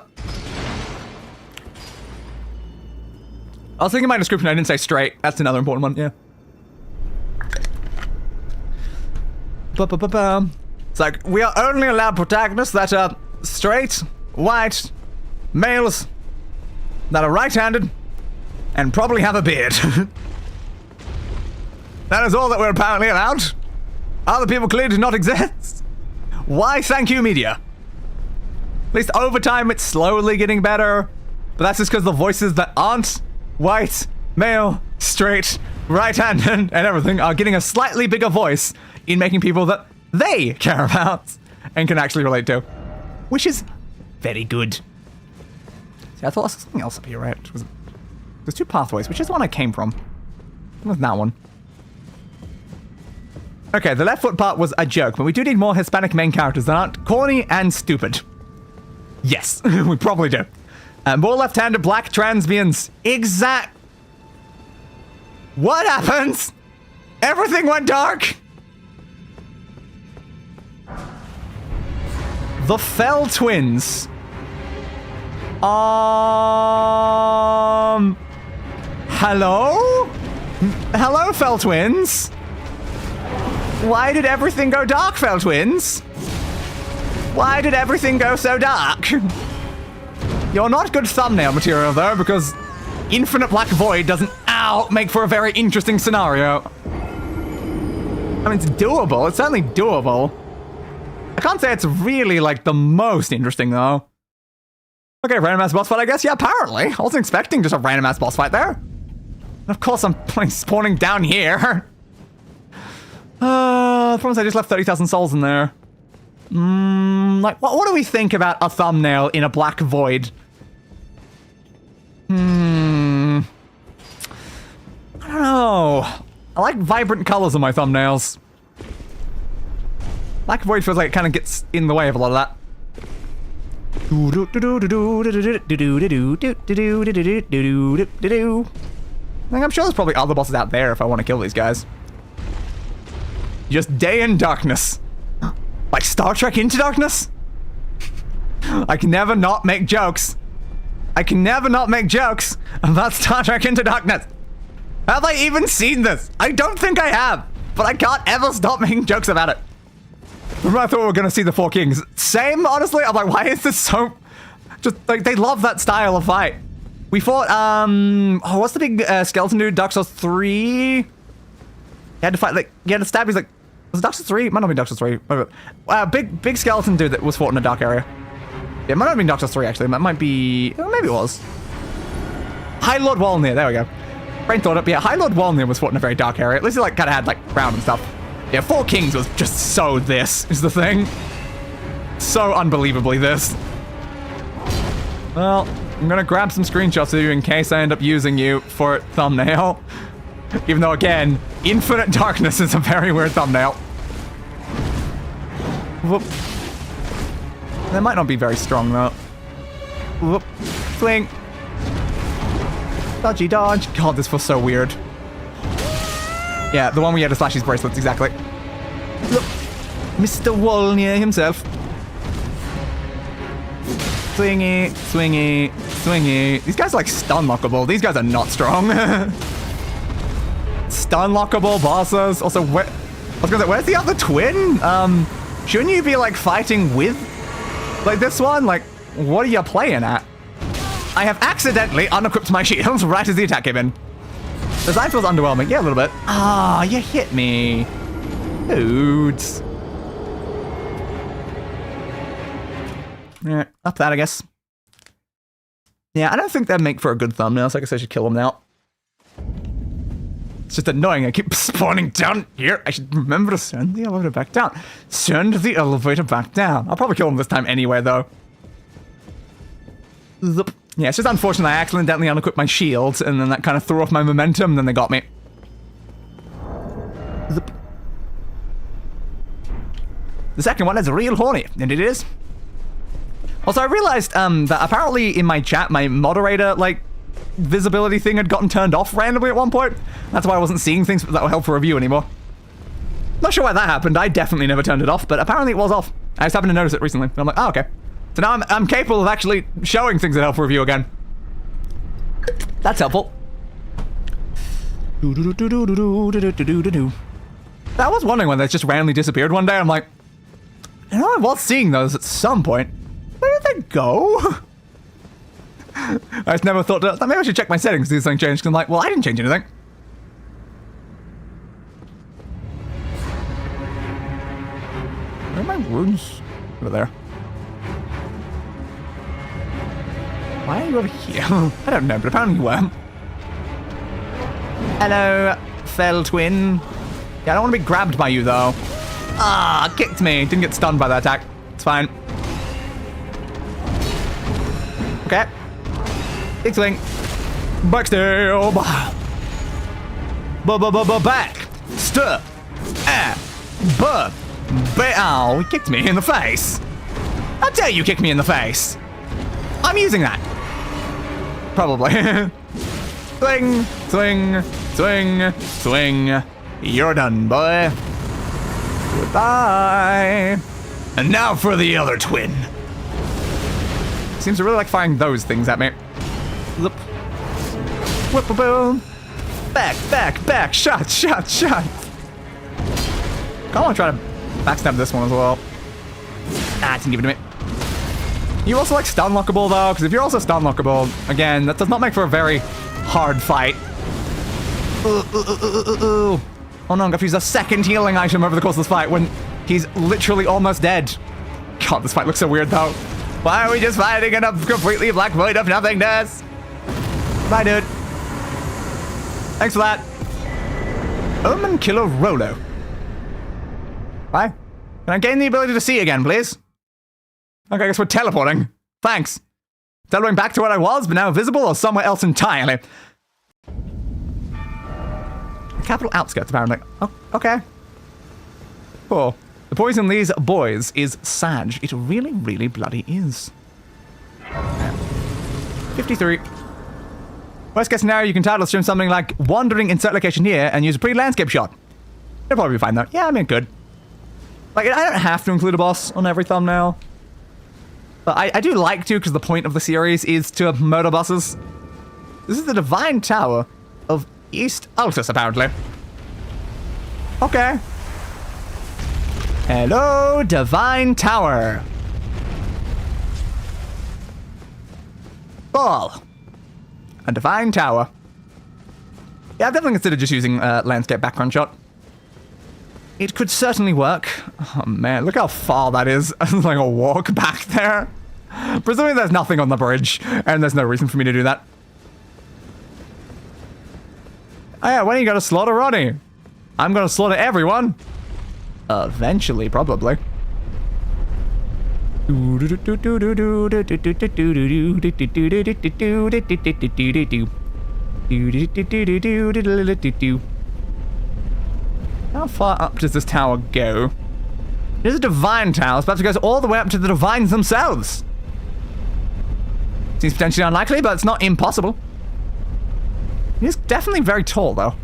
I was thinking in my description, I didn't say straight. That's another important one, yeah. It's like, we are only allowed protagonists that are straight, white, males, that are right-handed, and probably have a beard. That is all that we're apparently allowed. Other people clearly do not exist. Why, thank you, media. At least over time, it's slowly getting better, but that's just because the voices that aren't white, male, straight, right-handed, and everything are getting a slightly bigger voice in making people that they care about and can actually relate to, which is very good. See, I thought there was something else up here, right? There's two pathways. Which is the one I came from? What was that one? Okay, the left foot part was a joke, but we do need more Hispanic main characters that aren't corny and stupid. Yes, we probably do. More left-handed black transbians. Exact. What happens? Everything went dark. The Fell twins. Hello? Hello, Fell Twins? Why did everything go dark, Fell Twins? Why did everything go so dark? You're not good thumbnail material, though, because infinite black void doesn't, make for a very interesting scenario. I mean, it's doable. It's certainly doable. I can't say it's really, like, the most interesting, though. Okay, random ass boss fight, I guess. Yeah, apparently. I wasn't expecting just a random ass boss fight there. And of course, I'm spawning down here. The problem is I just left 30,000 souls in there. Like, what do we think about a thumbnail in a black void? I don't know. I like vibrant colors on my thumbnails. Black void feels like it kind of gets in the way of a lot of that. I'm sure there's probably other bosses out there if I want to kill these guys. Just day and darkness. Like Star Trek Into Darkness? I can never not make jokes. I can never not make jokes about Star Trek Into Darkness. Have I even seen this? I don't think I have, but I can't ever stop making jokes about it. Remember I thought we were going to see the Four Kings. Same, honestly. I'm like, why is this so... Just, like, they love that style of fight. We fought, oh, what's the big skeleton dude? Dark Souls 3? You had to fight, like, you had to stab, he's like... Was it Dark Souls 3? It might not be Dark Souls 3. Big skeleton dude that was fought in a dark area. Yeah, it might not have been Dark Souls 3, actually. It might be... Oh, maybe it was. High Lord Walnir, there we go. Brain thought up, yeah, High Lord Walnir was fought in a very dark area. At least he, like, kind of had, like, ground and stuff. Yeah, Four Kings was just so this, is the thing. So unbelievably this. Well, I'm gonna grab some screenshots of you in case I end up using you for thumbnail. Even though, again, infinite darkness is a very weird thumbnail. Whoop. They might not be very strong, though. Whoop. Swing. Dodgy dodge. God, this feels so weird. Yeah, the one where you had to slash his bracelets, exactly. Look. Mr. Walnir himself. Swingy, swingy, swingy. These guys are like stun lockable. These guys are not strong. Stun lockable bosses. Also, I was gonna say, where's the other twin? Shouldn't you be like fighting with like this one? Like, what are you playing at? I have accidentally unequipped my shields right as the attack came in. Design feels underwhelming. Yeah, a little bit. Ah, you hit me. Dudes. Yeah, up that, I guess. Yeah, I don't think that'd make for a good thumbnail, so I guess I should kill him now. It's just annoying. I keep spawning down here. I should remember to send the elevator back down. Send the elevator back down. I'll probably kill him this time anyway, though. Zup. Yeah, it's just unfortunate I accidentally unequipped my shields, and then that kind of threw off my momentum, and then they got me. Zup. The second one is real horny, and it is. Also, I realized that apparently in my chat, my moderator, like, visibility thing had gotten turned off randomly at one point. That's why I wasn't seeing things that were helpful for review anymore. Not sure why that happened. I definitely never turned it off, but apparently it was off. I just happened to notice it recently. And I'm like, oh, okay. So now I'm capable of actually showing things that help for review again. That's helpful. I was wondering when they just randomly disappeared one day. I'm like, you know, I was seeing those at some point. Where did they go? I just never thought that. Maybe I should check my settings to see if something changed. Because I'm like, well, I didn't change anything. Where are my runes? Over there. Why are you over here? I don't know, but apparently you were. Hello, fell twin. Yeah, I don't want to be grabbed by you, though. Ah, kicked me. Didn't get stunned by that attack. It's fine. Okay. Big swing. Backstab. Back. Stir. Ow, he kicked me in the face. How dare you kick me in the face? I'm using that. Probably. Swing, swing, swing, swing. You're done, boy. Goodbye. And now for the other twin. Seems to really like firing those things at me. Whip-a-boom. Back. Shot. I want to try to backstab this one as well. Ah, it didn't give it to me. You also like stun lockable though, because if you're also stun lockable, again, that does not make for a very hard fight. Oh no, I'm gonna have to use a second healing item over the course of this fight when he's literally almost dead. God, this fight looks so weird though. Why are we just fighting in a completely black void of nothingness? Bye, dude. Thanks for that. Omen Killer Rolo. Bye. Can I gain the ability to see again, please? Okay, I guess we're teleporting. Thanks. Teleporting back to where I was, but now visible or somewhere else entirely. Capital outskirts, apparently. Oh, okay. Cool. The poison these boys is Sag. It really, really bloody is. 53. Worst case scenario, you can title stream something like wandering insert location here and use a pre-landscape shot. It'll probably be fine though. Yeah, I mean, good. Like, I don't have to include a boss on every thumbnail. But I do like to, because the point of the series is to murder bosses. This is the Divine Tower of East Altus, apparently. Okay. Hello, Divine Tower. Ball. A Divine Tower. Yeah, I've definitely considered just using landscape background shot. It could certainly work. Oh man, look how far that is. It's like a walk back there. Presuming there's nothing on the bridge, and there's no reason for me to do that. Oh yeah, when are you gonna slaughter Ronnie? I'm gonna slaughter everyone. Eventually, probably. How far up does this tower go? It is a divine tower. It's about to go all the way up to the divines themselves. Seems potentially unlikely, but it's not impossible. It is definitely very tall, though.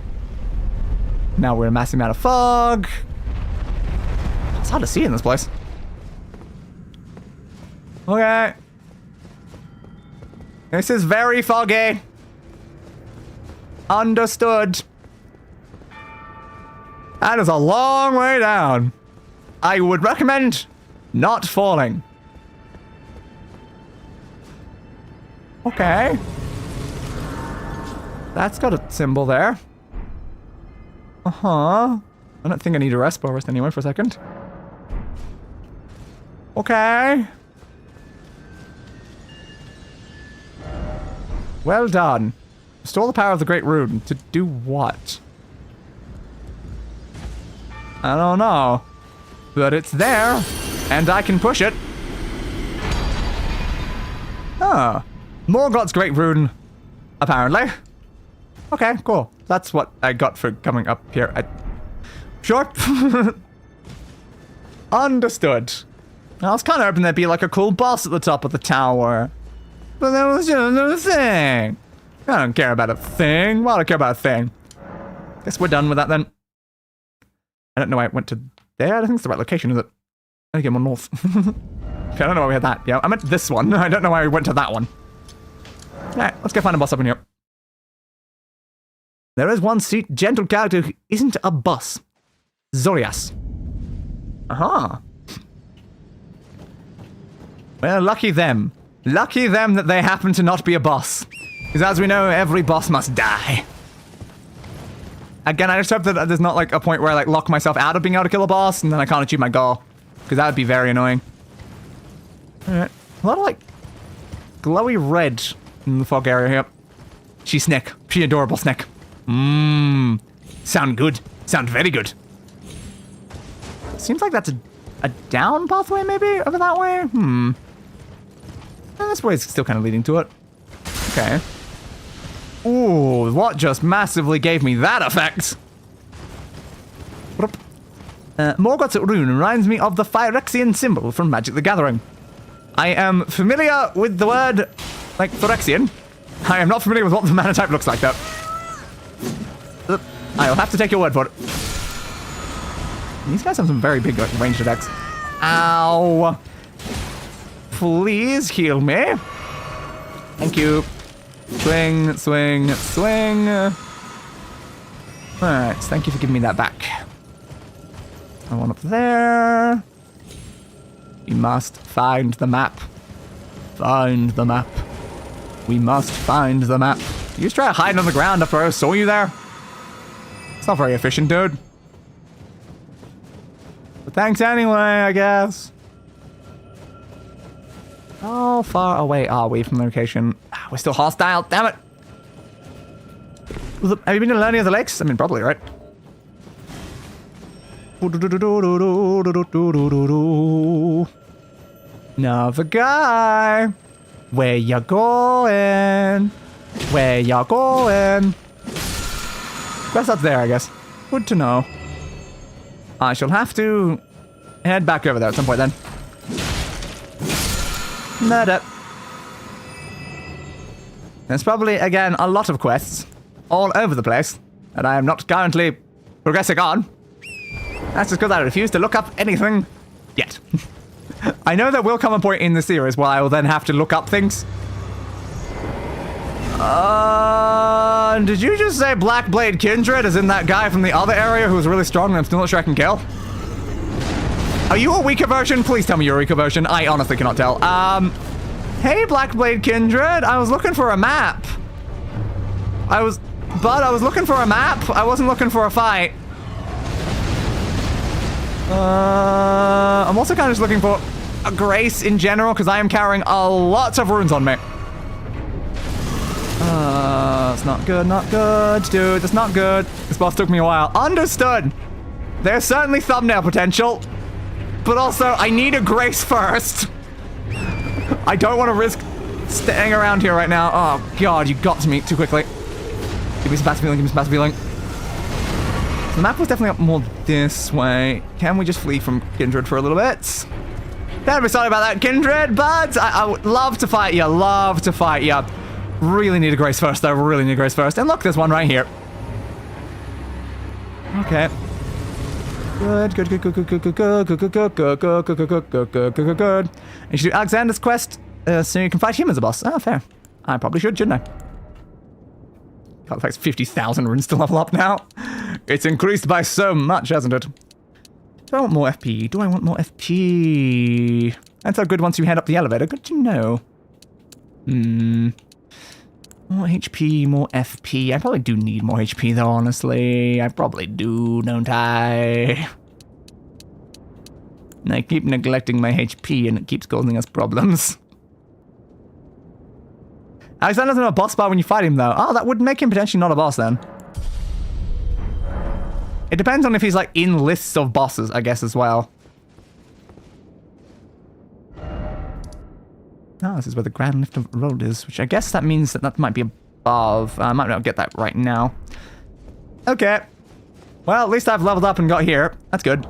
Now we're in a massive amount of fog. It's hard to see in this place. Okay. This is very foggy. Understood. That is a long way down. I would recommend not falling. Okay. That's got a symbol there. Uh-huh. I don't think I need a rest anyway for a second. Okay. Well done. Restore the power of the Great Rune. To do what? I don't know. But it's there, and I can push it. Ah. Morgoth's Great Rune, apparently. Okay, cool. That's what I got for coming up here. Sure. Understood. I was kind of hoping there'd be like a cool boss at the top of the tower. But that was just a thing. I don't care about a thing. Why do I care about a thing? Guess we're done with that then. I don't know why it went to there. I don't think it's the right location, is it? I think I'm on north. Okay, I don't know why we had that. Yeah, I meant this one. I don't know why we went to that one. Alright, let's go find a boss up in here. There is one sweet, gentle character who isn't a boss. Zorias. Aha. Well, lucky them. Lucky them that they happen to not be a boss. Because as we know, every boss must die. Again, I just hope that there's not like a point where I like lock myself out of being able to kill a boss and then I can't achieve my goal. Because that would be very annoying. Alright. A lot of like glowy red in the fog area here. She's Snick. She adorable Snick. Sound good. Sound very good. Seems like that's a down pathway maybe over that way? This way is still kind of leading to it. Okay. Ooh, what just massively gave me that effect? Morgoth's rune reminds me of the Phyrexian symbol from Magic the Gathering. I am familiar with the word, like, Phyrexian. I am not familiar with what the mana type looks like, though. I'll have to take your word for it. These guys have some very big ranged attacks. Ow. Please heal me. Thank you. Swing, swing, swing. Alright, thank you for giving me that back. I want up there. We must find the map. Find the map. We must find the map. You just try to hide on the ground after I saw you there? It's not very efficient, dude. But thanks anyway, I guess. How far away are we from the location? We're still hostile, damn it. Have you been to any of the lakes? I mean, probably, right? Another guy. Where you going? Where you going? Quest up there, I guess. Good to know. I shall have to head back over there at some point then. Murder. There's probably, again, a lot of quests all over the place that I am not currently progressing on. That's just because I refuse to look up anything yet. I know there will come a point in the series where I will then have to look up things. Did you just say Black Blade Kindred as in that guy from the other area who's really strong and I'm still not sure I can kill? Are you a weaker version? Please tell me you're a weaker version. I honestly cannot tell. Hey Black Blade Kindred, I was looking for a map. I was looking for a map. I wasn't looking for a fight. I'm also kind of just looking for a grace in general because I am carrying a lot of runes on me. It's not good, dude. That's not good. This boss took me a while. Understood. There's certainly thumbnail potential, but also I need a grace first. I don't want to risk staying around here right now. Oh god, you got to me too quickly. Give me some passive healing, give me some passive healing. The map was definitely up more this way. Can we just flee from Kindred for a little bit? Terribly sorry about that, Kindred, but I would love to fight you, Really need a grace first, though. Really need a grace first. And look, there's one right here. Okay. Good. You should do Alexander's quest so you can fight him as a boss. Oh, fair. I probably should, shouldn't I? God, the fact 50,000 runes to level up now. It's increased by so much, hasn't it? Do I want more FP? Do I want more FP? That's how good once you head up the elevator. Good to know. More HP, more FP. I probably do need more HP though, honestly. I probably do, don't I? And I keep neglecting my HP and it keeps causing us problems. Alexander's not a boss bar when you fight him though. Oh, that would make him potentially not a boss then. It depends on if he's like in lists of bosses, I guess, as well. Oh, this is where the Grand Lift of Road is, which I guess that means that might be above. I might not get that right now. Okay. Well, at least I've leveled up and got here. That's good.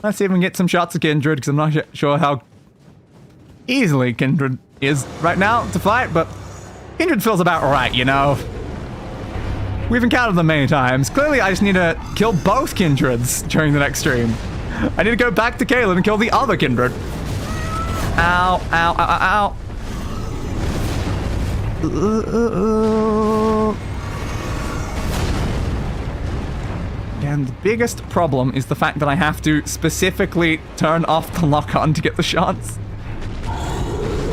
Let's see if we can get some shots of Kindred, because I'm not sure how easily Kindred is right now to fight, but Kindred feels about right, you know? We've encountered them many times. Clearly, I just need to kill both Kindreds during the next stream. I need to go back to Kaelin and kill the other Kindred. Ow, ow, ow, ow, ow. And the biggest problem is the fact that I have to specifically turn off the lock-on to get the shots.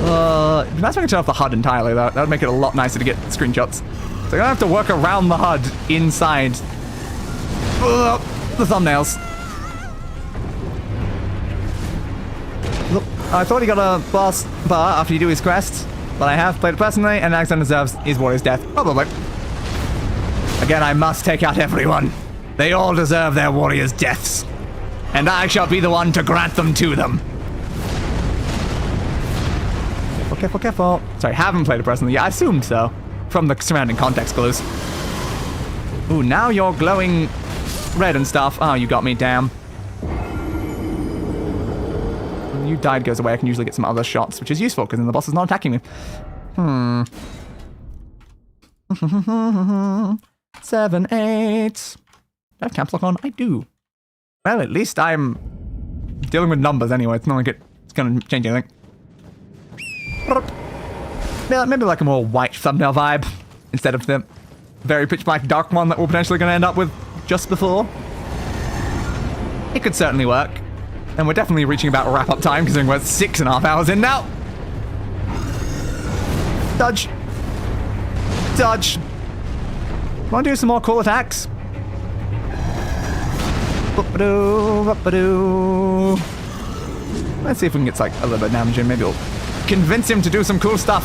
Imagine if I can turn off the HUD entirely, though. That would make it a lot nicer to get screenshots. So I'm gonna have to work around the HUD inside the thumbnails. Look, I thought he got a boss bar after you do his quest, but I have played it personally, and Alexander deserves his warrior's death. Probably. Again, I must take out everyone. They all deserve their warrior's deaths. And I shall be the one to grant them to them. Careful, careful, careful. Sorry, haven't played it personally. Yeah, I assumed so. From the surrounding context clues. Ooh, now you're glowing red and stuff. Oh, you got me, damn. When you died goes away, I can usually get some other shots, which is useful, because then the boss is not attacking me. 7, 8. Do I have caps lock on? I do. Well, at least I'm dealing with numbers anyway. It's not like it's gonna change anything. Maybe like a more white thumbnail vibe instead of the very pitch black dark one that we're potentially gonna end up with just before. It could certainly work. And we're definitely reaching about wrap up time considering we're 6.5 hours in now. Dodge. Dodge. Want to do some more cool attacks? Let's see if we can get like a little bit of damage in. Maybe we'll convince him to do some cool stuff.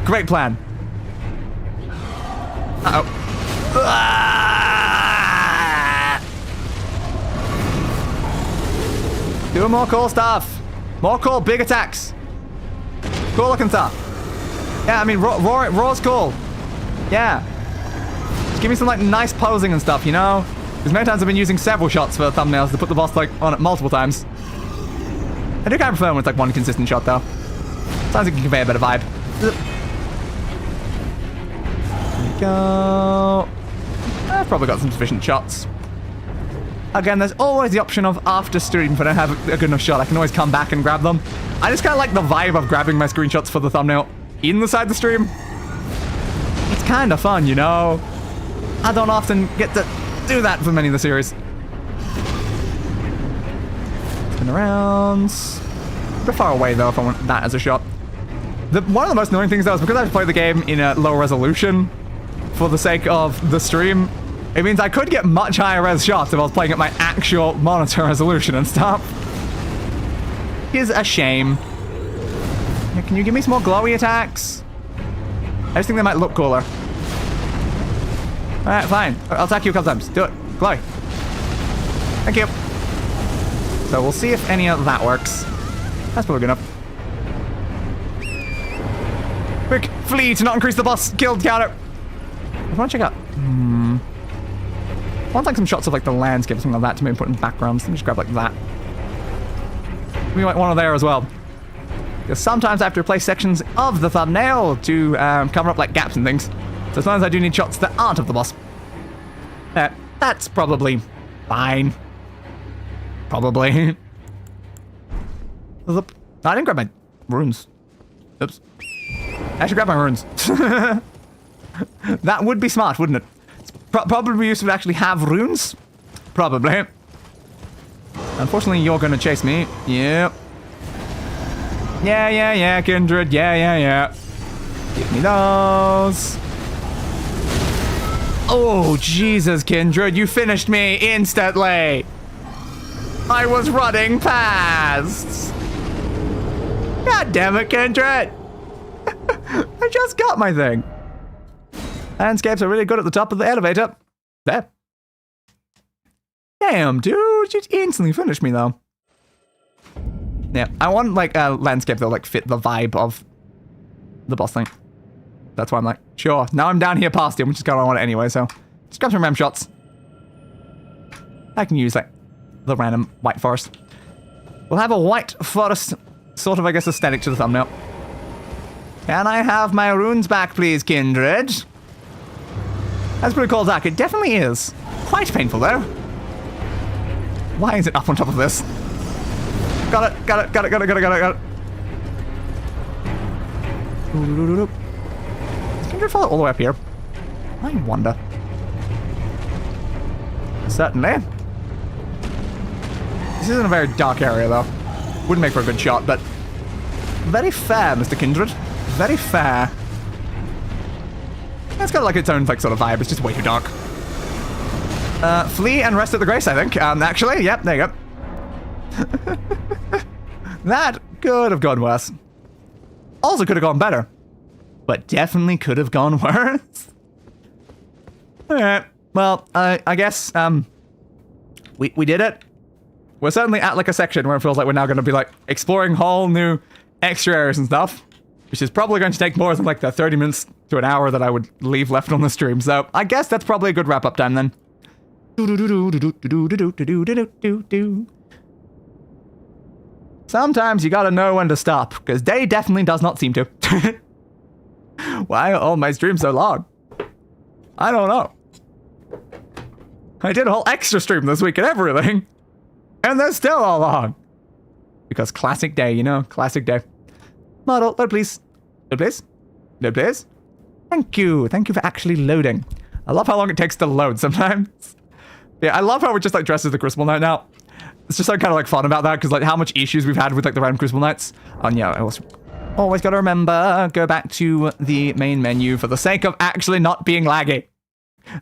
Great plan. Uh-oh. Do more cool stuff. More cool big attacks. Cool looking stuff. Yeah, I mean, raw's cool. Yeah. Just give me some like nice posing and stuff, you know? Because many times I've been using several shots for thumbnails to put the boss like on it multiple times. I do kind of prefer when it's like one consistent shot though. Sounds like it can convey a better vibe. There we go. I've probably got some sufficient shots. Again, there's always the option of after stream, if I don't have a good enough shot, I can always come back and grab them. I just kind of like the vibe of grabbing my screenshots for the thumbnail inside the stream. It's kind of fun, you know? I don't often get to do that for many of the series. Spin around. A bit far away though if I want that as a shot. One of the most annoying things though is because I play the game in a low resolution for the sake of the stream, it means I could get much higher res shots if I was playing at my actual monitor resolution and stuff. Is a shame. Yeah, can you give me some more glowy attacks? I just think they might look cooler. Alright, fine. I'll attack you a couple times. Do it. Glowy. Thank you. So we'll see if any of that works. That's probably good enough. Quick, flee to not increase the boss killed counter. I want to check out. I want like some shots of like the landscape or something like that to maybe put in backgrounds. Let me just grab like that. We like one of there as well. Because sometimes I have to replace sections of the thumbnail to cover up like gaps and things. So sometimes I do need shots that aren't of the boss. That's probably fine. Probably. I didn't grab my runes. Oops. I should grab my runes. That would be smart, wouldn't it? It's probably useful to actually have runes. Probably. Unfortunately, you're gonna chase me. Yep. Yeah, Kindred. Yeah. Give me those. Oh, Jesus, Kindred, you finished me instantly. I was running past. God damn it, Kindred. I just got my thing. Landscapes are really good at the top of the elevator. There. Damn, dude, you instantly finished me, though. Yeah, I want, like, a landscape that'll, like, fit the vibe of the boss thing. That's why I'm like, sure. Now I'm down here past him, which is kind of what I want it anyway, so just grab some ram shots. I can use, like, the random white forest. We'll have a white forest sort of, I guess, aesthetic to the thumbnail. Can I have my runes back, please, Kindred? That's a pretty cool attack. It definitely is. Quite painful, though. Why is it up on top of this? Got it. Does Kindred follow all the way up here? I wonder. Certainly. This isn't a very dark area, though. Wouldn't make for a good shot, but very fair, Mr. Kindred. Very fair. It's got like its own like sort of vibe. It's just way too dark. Flee and rest at the grace, I think. Actually, yep, there you go. That could have gone worse. Also could have gone better. But definitely could have gone worse. Alright. Well, I guess, we did it. We're certainly at like a section where it feels like we're now going to be like exploring whole new extra areas and stuff. Which is probably going to take more than like the 30 minutes to an hour that I would leave left on the stream. So I guess that's probably a good wrap-up time then. Sometimes you gotta know when to stop, because Day definitely does not seem to. Why are all my streams so long? I don't know. I did a whole extra stream this week and everything, and they're still all long. Because classic day, you know? Classic day. Model, load please. Load please. Load please. Thank you. Thank you for actually loading. I love how long it takes to load sometimes. Yeah, I love how we're just like dressed as the Crucible Knight now. It's just like kind of like fun about that because like how much issues we've had with like the random Crucible Knights. And yeah, I always gotta remember, go back to the main menu for the sake of actually not being laggy.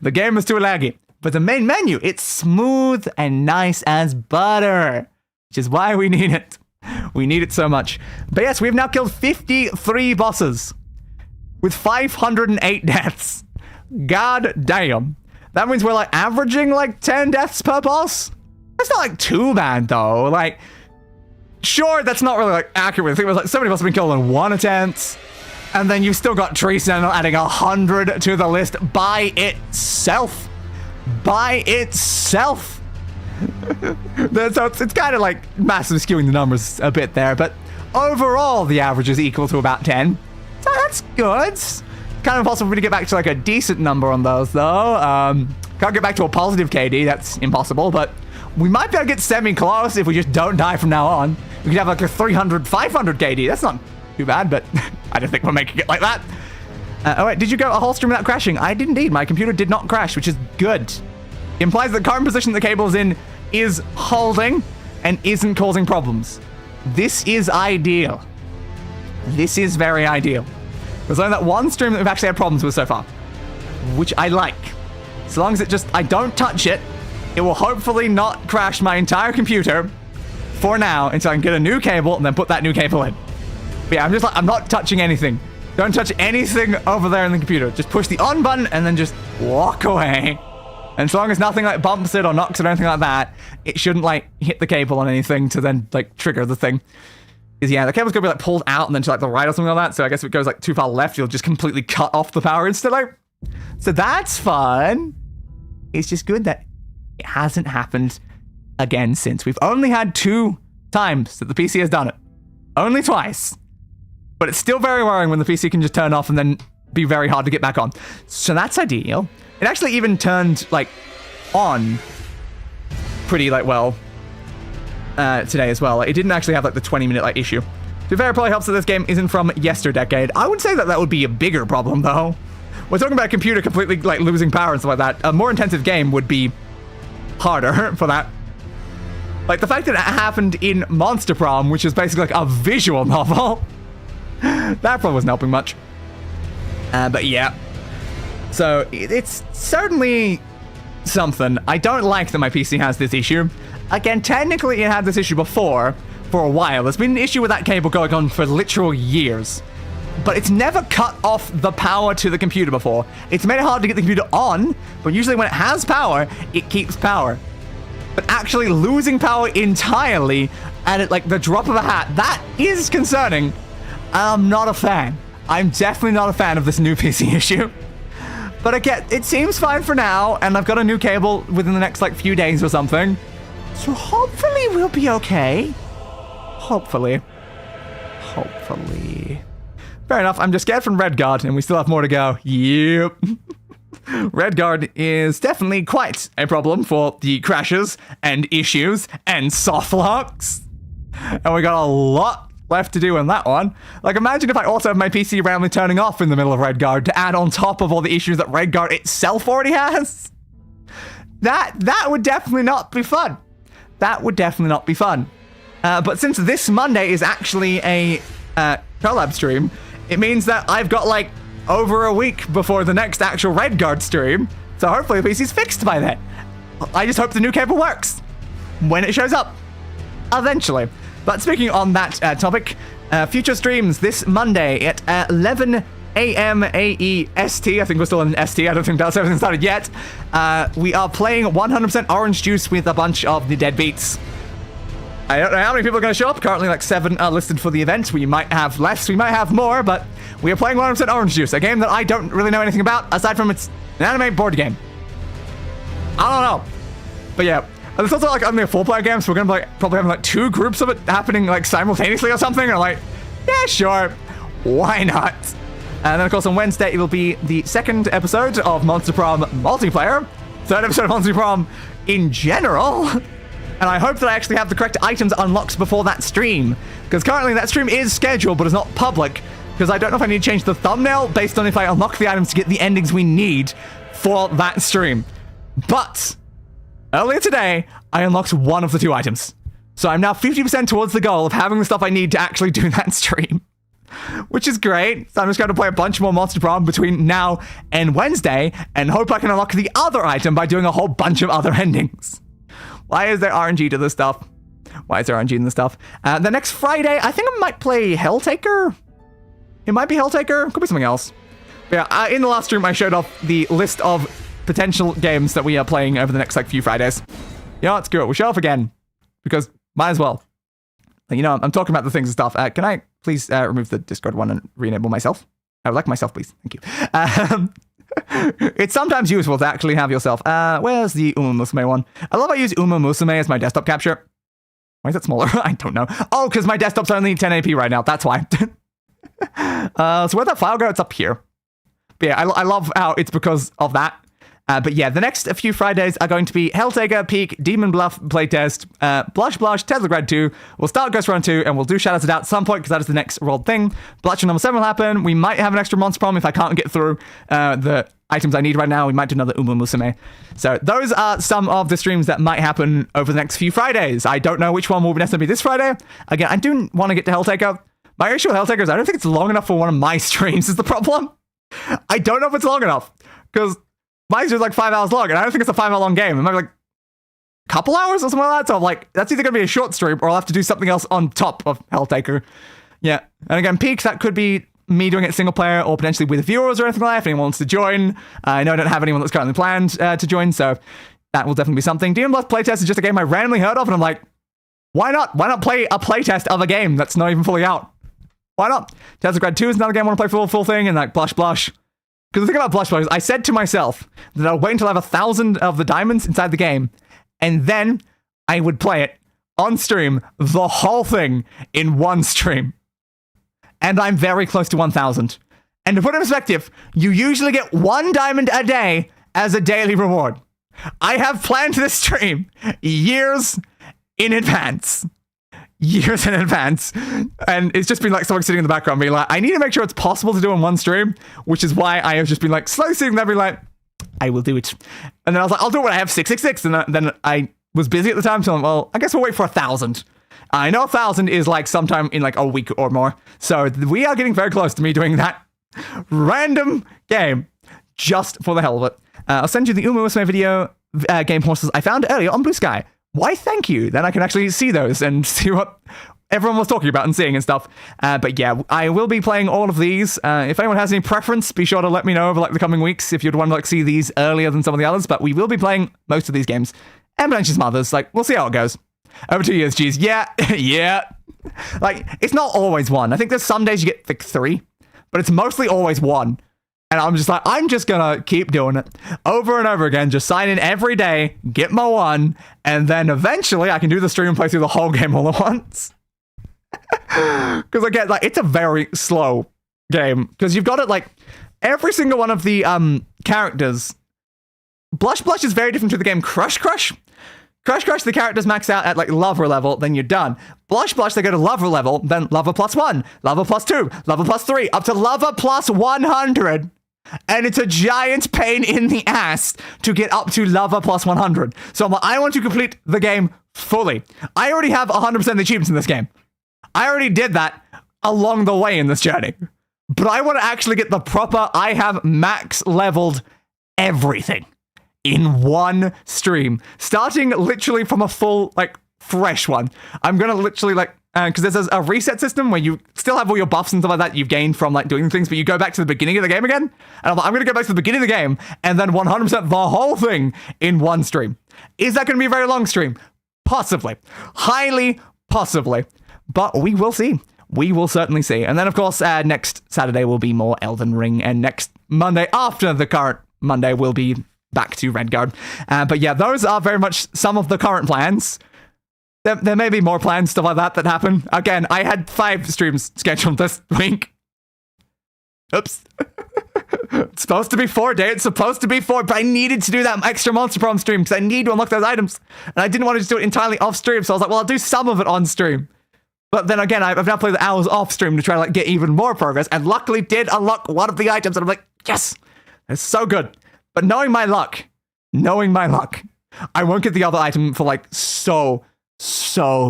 The game is too laggy. But the main menu, it's smooth and nice as butter. Which is why we need it. We need it so much. But yes, we've now killed 53 bosses. With 508 deaths. God damn. That means we're like averaging like 10 deaths per boss? That's not like too bad though. Like, sure, that's not really like accurate. I think it was like so many of us have been killed in one attempt. And then you've still got Tree Sentinel adding 100 to the list by itself. By itself. So it's kind of like massive skewing the numbers a bit there. But overall, the average is equal to about 10. So that's good. Kind of impossible for me to get back to like a decent number on those though. Can't get back to a positive KD. That's impossible. But we might be able to get semi-close if we just don't die from now on. We could have like a 300, 500 KD. That's not too bad, but I don't think we're making it like that. Oh wait, did you go a whole stream without crashing? I did indeed. My computer did not crash, which is good. It implies that the current position the cable's in is holding and isn't causing problems. This is ideal. This is very ideal. There's only that one stream that we've actually had problems with so far, which I like. As long as I don't touch it, it will hopefully not crash my entire computer for now until I can get a new cable and then put that new cable in. But yeah, I'm not touching anything. Don't touch anything over there in the computer. Just push the on button and then just walk away. And so long as nothing like bumps it or knocks it or anything like that, it shouldn't like hit the cable on anything to then like trigger the thing. Because yeah, the cable's gonna be like pulled out and then to like the right or something like that. So I guess if it goes like too far left, you'll just completely cut off the power instantly. So that's fun. It's just good that it hasn't happened again since. We've only had 2 times that the PC has done it. Only twice. But it's still very worrying when the PC can just turn off and then be very hard to get back on. So that's ideal. It actually even turned like on pretty like well today as well. Like, it didn't actually have like the 20-minute like issue. To be fair, it probably helps that this game isn't from yesterdecade. I would say that that would be a bigger problem though. We're talking about a computer completely like losing power and stuff like that. A more intensive game would be harder for that. Like the fact that it happened in Monster Prom, which is basically like a visual novel. That probably wasn't helping much. But yeah. So it's certainly something. I don't like that my PC has this issue. Again, technically it had this issue before for a while. There's been an issue with that cable going on for literal years. But it's never cut off the power to the computer before. It's made it hard to get the computer on, but usually when it has power, it keeps power. But actually losing power entirely at like the drop of a hat, that is concerning. I'm not a fan. I'm definitely not a fan of this new PC issue. But again, it seems fine for now, and I've got a new cable within the next like few days or something. So hopefully we'll be okay. Hopefully. Hopefully. Fair enough, I'm just scared from Redguard, and we still have more to go. Yep. Redguard is definitely quite a problem for the crashes and issues and soft locks. And we got a lot left to do in that one. Like, imagine if I also have my PC randomly turning off in the middle of Redguard to add on top of all the issues that Redguard itself already has. That would definitely not be fun. That would definitely not be fun. But since this Monday is actually a collab stream, it means that I've got like over a week before the next actual Redguard stream. So hopefully the PC's fixed by then. I just hope the new cable works when it shows up. Eventually. But speaking on that topic, future streams this Monday at 11 a.m. AEST. I think we're still in ST. I don't think Battle 7 started yet. We are playing 100% Orange Juice with a bunch of the deadbeats. I don't know how many people are going to show up. Currently, like 7 are listed for the event. We might have less, we might have more, but we are playing 100% Orange Juice, a game that I don't really know anything about, aside from it's an anime board game. I don't know. But yeah, it's also like only a 4-player game, so we're going to be like, probably having like 2 groups of it happening like simultaneously or something, or like, yeah, sure, why not? And then, of course, on Wednesday, it'll be the 2nd episode of Monster Prom multiplayer, 3rd episode of Monster Prom in general. And I hope that I actually have the correct items unlocked before that stream. Because currently that stream is scheduled, but it's not public. Because I don't know if I need to change the thumbnail based on if I unlock the items to get the endings we need for that stream. But earlier today, I unlocked one of the 2 items. So I'm now 50% towards the goal of having the stuff I need to actually do that stream. Which is great. So I'm just going to play a bunch more Monster Prom between now and Wednesday and hope I can unlock the other item by doing a whole bunch of other endings. Why is there RNG to this stuff? Why is there RNG in this stuff? The next Friday, I think I might play Helltaker. It might be Helltaker. Could be something else. But yeah, in the last stream, I showed off the list of potential games that we are playing over the next few Fridays. You know, let's go. We'll show off again because might as well. You know, I'm talking about the things and stuff. Can I please remove the Discord one and re-enable myself? I would like myself, please. Thank you. It's sometimes useful to actually have yourself. Where's the Uma Musume one? I love I use Uma Musume as my desktop capture. Why is it smaller? I don't know. Oh, because my desktop's only 1080p right now. That's why. So where'd that file go? It's up here. But yeah, I love how it's because of that. But yeah, the next few Fridays are going to be Helltaker, Peak, Demon Bluff playtest, Blush, Teslagrad 2. We'll start Ghost Run 2, and we'll do Shadows of Doubt at some point, because that is the next rolled thing. Blush number 7 will happen. We might have an extra Monster Prom if I can't get through the items I need right now. We might do another Uma Musume. So those are some of the streams that might happen over the next few Fridays. I don't know which one will necessarily be this Friday. Again, I do want to get to Helltaker. My issue with Helltaker is I don't think it's long enough for one of my streams is the problem. I don't know if it's long enough, because mine's just like 5 hours long, and I don't think it's a 5 hour long game. It might be like a couple hours or something like that. So I'm like, that's either going to be a short stream, or I'll have to do something else on top of Helltaker. Yeah. And again, Peaks, that could be me doing it single player, or potentially with viewers or anything like that, if anyone wants to join. I know I don't have anyone that's currently planned to join, so that will definitely be something. Demon Blast playtest is just a game I randomly heard of, and I'm like, why not? Why not play a playtest of a game that's not even fully out? Why not? Teslagrad 2 is another game I want to play for the full thing, and like Blush. Because the thing about Blush is I said to myself that I'll wait until I have 1,000 of the diamonds inside the game, and then I would play it on stream, the whole thing in one stream. And I'm very close to 1,000. And to put it in perspective, you usually get 1 diamond a day as a daily reward. I have planned this stream years in advance. Years in advance. And it's just been like someone sitting in the background being like, I need to make sure it's possible to do in one stream, which is why I have just been like slowly sitting there being like, I will do it. And then I was like, I'll do it when I have 666. And then I was busy at the time, so I'm, well, I guess we'll wait for 1,000. I know 1,000 is like sometime in like a week or more. So we are getting very close to me doing that random game just for the hell of it. I'll send you the Uma Musume video game horses I found earlier on Blue Sky. Why, thank you. Then I can actually see those and see what everyone was talking about and seeing and stuff. But yeah, I will be playing all of these. If anyone has any preference, be sure to let me know over like the coming weeks if you'd want to like see these earlier than some of the others. But we will be playing most of these games. And potentially some others. Like, we'll see how it goes. Over 2 years, geez. Yeah, yeah. Like, it's not always 1. I think there's some days you get like 3, but it's mostly always 1. And I'm just like, I'm just gonna keep doing it over and over again. Just sign in every day, get my 1, and then eventually I can do the stream and play through the whole game all at once. Because again, like, it's a very slow game. Because you've got it like every single one of the characters. Blush is very different to the game Crush. Crush, the characters max out at like lover level, then you're done. Blush, they go to lover level, then lover +1, lover +2, lover +3, up to lover +100. And it's a giant pain in the ass to get up to lover +100. So I'm like, I want to complete the game fully. I already have 100% of the achievements in this game. I already did that along the way in this journey. But I want to actually get the proper, I have max leveled everything in one stream, starting literally from a full, like, fresh one. I'm gonna literally, like, because there's a reset system where you still have all your buffs and stuff like that you've gained from, like, doing things, but you go back to the beginning of the game again. And I'm like, I'm gonna go back to the beginning of the game and then 100% the whole thing in one stream. Is that gonna be a very long stream? Possibly. Highly possibly. But we will see. We will certainly see. And then, of course, next Saturday will be more Elden Ring, and next Monday after the current Monday will be back to Redguard. But yeah, those are very much some of the current plans. There may be more plans, stuff like that happen. Again, I had 5 streams scheduled this week. Oops. It's supposed to be 4 days. It's supposed to be 4, but I needed to do that extra Monster Prom stream because I need to unlock those items. And I didn't want to just do it entirely off stream. So I was like, well, I'll do some of it on stream. But then again, I've now played the hours off stream to try to like get even more progress. And luckily did unlock one of the items. And I'm like, yes, it's so good. But knowing my luck, I won't get the other item for like so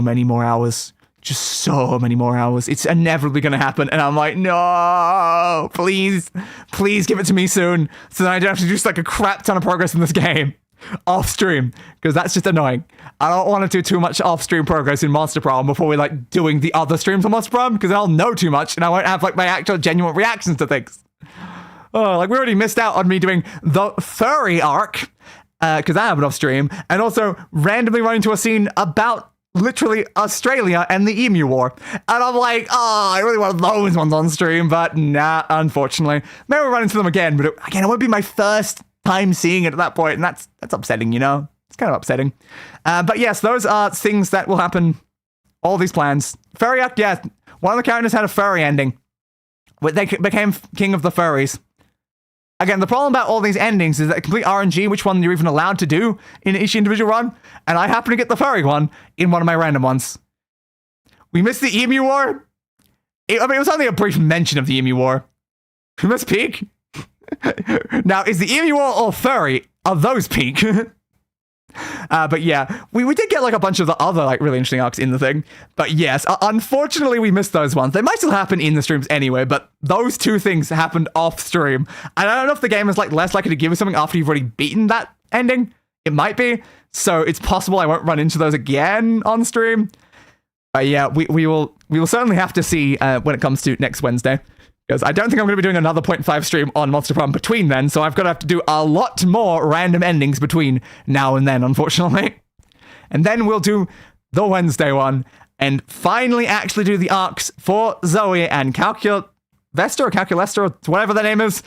many more hours. Just so many more hours. It's inevitably going to happen. And I'm like, no, please give it to me soon. So then I don't have to do just like a crap ton of progress in this game off stream. Because that's just annoying. I don't want to do too much off stream progress in Monster Prom before we're like doing the other streams on Monster Prom. Because I'll know too much and I won't have like my actual genuine reactions to things. Oh, like we already missed out on me doing the furry arc. Because I have it off stream. And also randomly running to a scene about literally Australia and the Emu War. And I'm like, oh, I really want those ones on stream, but nah, unfortunately. Maybe we'll run into them again, but it won't be my first time seeing it at that point, and that's upsetting, you know? It's kind of upsetting. But yes, those are things that will happen. All these plans. Furry Act, yeah. One of the characters had a furry ending. They became king of the furries. Again, the problem about all these endings is that complete RNG, which one you're even allowed to do in each individual run, and I happen to get the furry one in one of my random ones. We missed the Emu War. It was only a brief mention of the Emu War. We missed Peak. Now, is the Emu War or furry? Are those Peak? But yeah, we did get like a bunch of the other like really interesting arcs in the thing. But yes, unfortunately we missed those ones. They might still happen in the streams anyway, but those two things happened off stream. And I don't know if the game is like less likely to give you something after you've already beaten that ending. It might be. So it's possible I won't run into those again on stream. But yeah, we will certainly have to see when it comes to next Wednesday. Because I don't think I'm going to be doing another 0.5 stream on Monster Prom between then, so I've got to have to do a lot more random endings between now and then, unfortunately. And then we'll do the Wednesday one, and finally actually do the arcs for Zoe and Calculester or Calculester, or whatever their name is.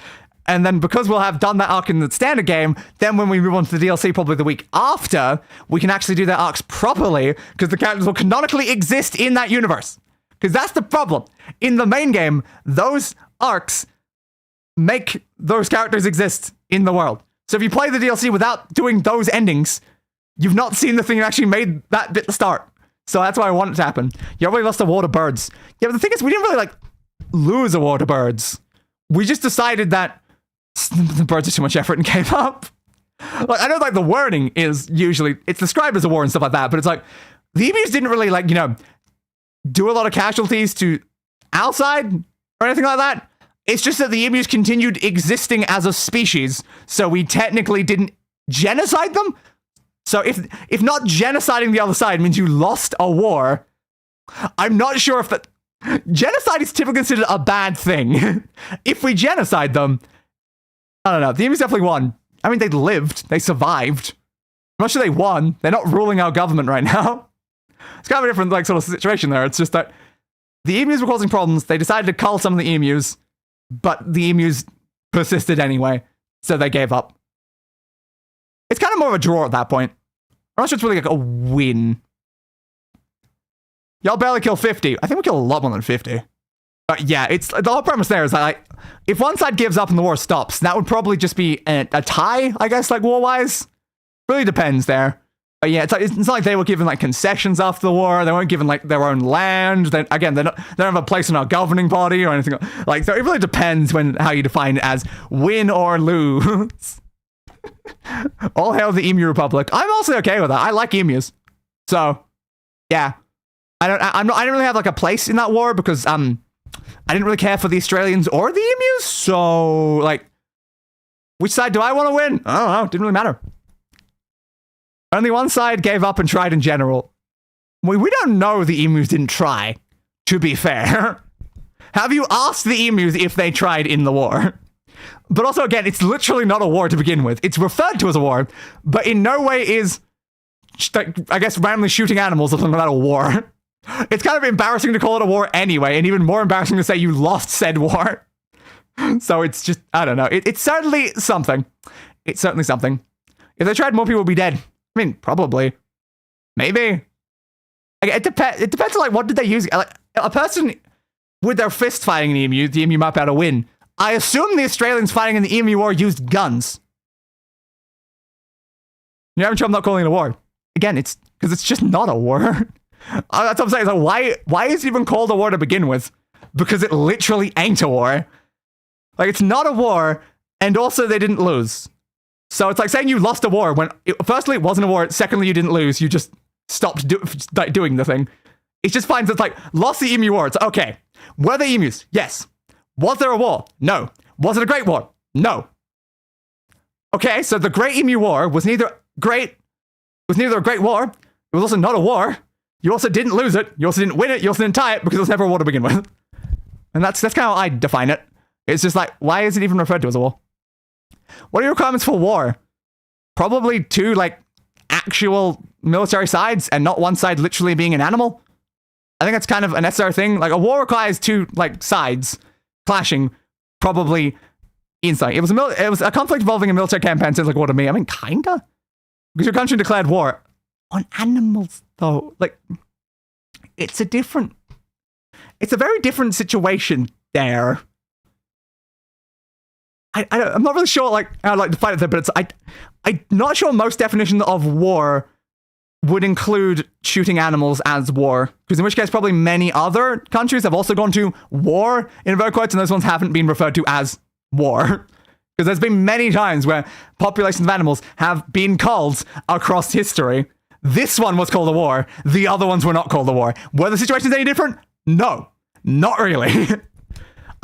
And then because we'll have done that arc in the standard game, then when we move on to the DLC probably the week after, we can actually do their arcs properly, because the characters will canonically exist in that universe. Because that's the problem. In the main game, those arcs make those characters exist in the world. So if you play the DLC without doing those endings, you've not seen the thing that actually made that bit start. So that's why I want it to happen. You already lost a war to birds. Yeah, but the thing is, we didn't really, like, lose a war to birds. We just decided that the birds are too much effort and gave up. Like, I know, like, the wording is usually, it's described as a war and stuff like that, but it's like, the emus didn't really, like, you know, do a lot of casualties to our side or anything like that. It's just that the emus continued existing as a species, so we technically didn't genocide them. So if not genociding the other side means you lost a war, I'm not sure if that... Genocide is typically considered a bad thing. If we genocide them, I don't know. The emus definitely won. I mean, they lived. They survived. I'm not sure they won. They're not ruling our government right now. It's kind of a different, like, sort of situation there. It's just that the emus were causing problems. They decided to cull some of the emus, but the emus persisted anyway, so they gave up. It's kind of more of a draw at that point. I'm not sure it's really like a win. Y'all barely kill 50. I think we kill a lot more than 50. But yeah, it's the whole premise there is that, like, if one side gives up and the war stops, that would probably just be a tie, I guess, like, war-wise. Really depends there. But yeah, it's not like they were given, like, concessions after the war. They weren't given, like, their own land. They don't have a place in our governing body or anything. Like, so it really depends how you define it as win or lose. All hail the Emu Republic. I'm also okay with that. I like emus. So, yeah. I didn't really have, like, a place in that war because, I didn't really care for the Australians or the emus. So, like, which side do I want to win? I don't know. It didn't really matter. Only one side gave up and tried in general. We don't know the emus didn't try, to be fair. Have you asked the emus if they tried in the war? But also, again, it's literally not a war to begin with. It's referred to as a war, but in no way is, I guess, randomly shooting animals or something like that a war. It's kind of embarrassing to call it a war anyway, and even more embarrassing to say you lost said war. So it's just, I don't know. It's certainly something. It's certainly something. If they tried, more people would be dead. I mean, probably. Maybe. It depends on, like, what did they use? Like, a person with their fist fighting the emu might be able to win. I assume the Australians fighting in the EMU war used guns. You're having trouble not calling it a war. Again, it's because it's just not a war. That's what I'm saying. So why is it even called a war to begin with? Because it literally ain't a war. Like, it's not a war, and also they didn't lose. So it's like saying you lost a war when, firstly, it wasn't a war, secondly, you didn't lose, you just stopped doing the thing. It just finds it's like, lost the EMU war, it's okay. Were they emus? Yes. Was there a war? No. Was it a great war? No. Okay, so the Great Emu War was neither a great war, it was also not a war, you also didn't lose it, you also didn't win it, you also didn't tie it, because it was never a war to begin with. And that's kind of how I define it. It's just like, why is it even referred to as a war? What are your requirements for war? Probably two, like, actual military sides, and not one side literally being an animal. I think that's kind of a necessary thing. Like, a war requires two, like, sides clashing, probably inside. It was a conflict involving a military campaign, sounds like war to me. I mean, kinda? Because your country declared war on animals, though. Like, it's a very different situation there. I'm not really sure, like, how I'd like to fight it there, but I'm not sure most definitions of war would include shooting animals as war. Because in which case, probably many other countries have also gone to war, in inverted quotes, and those ones haven't been referred to as war. Because there's been many times where populations of animals have been called across history. This one was called a war. The other ones were not called a war. Were the situations any different? No. Not really.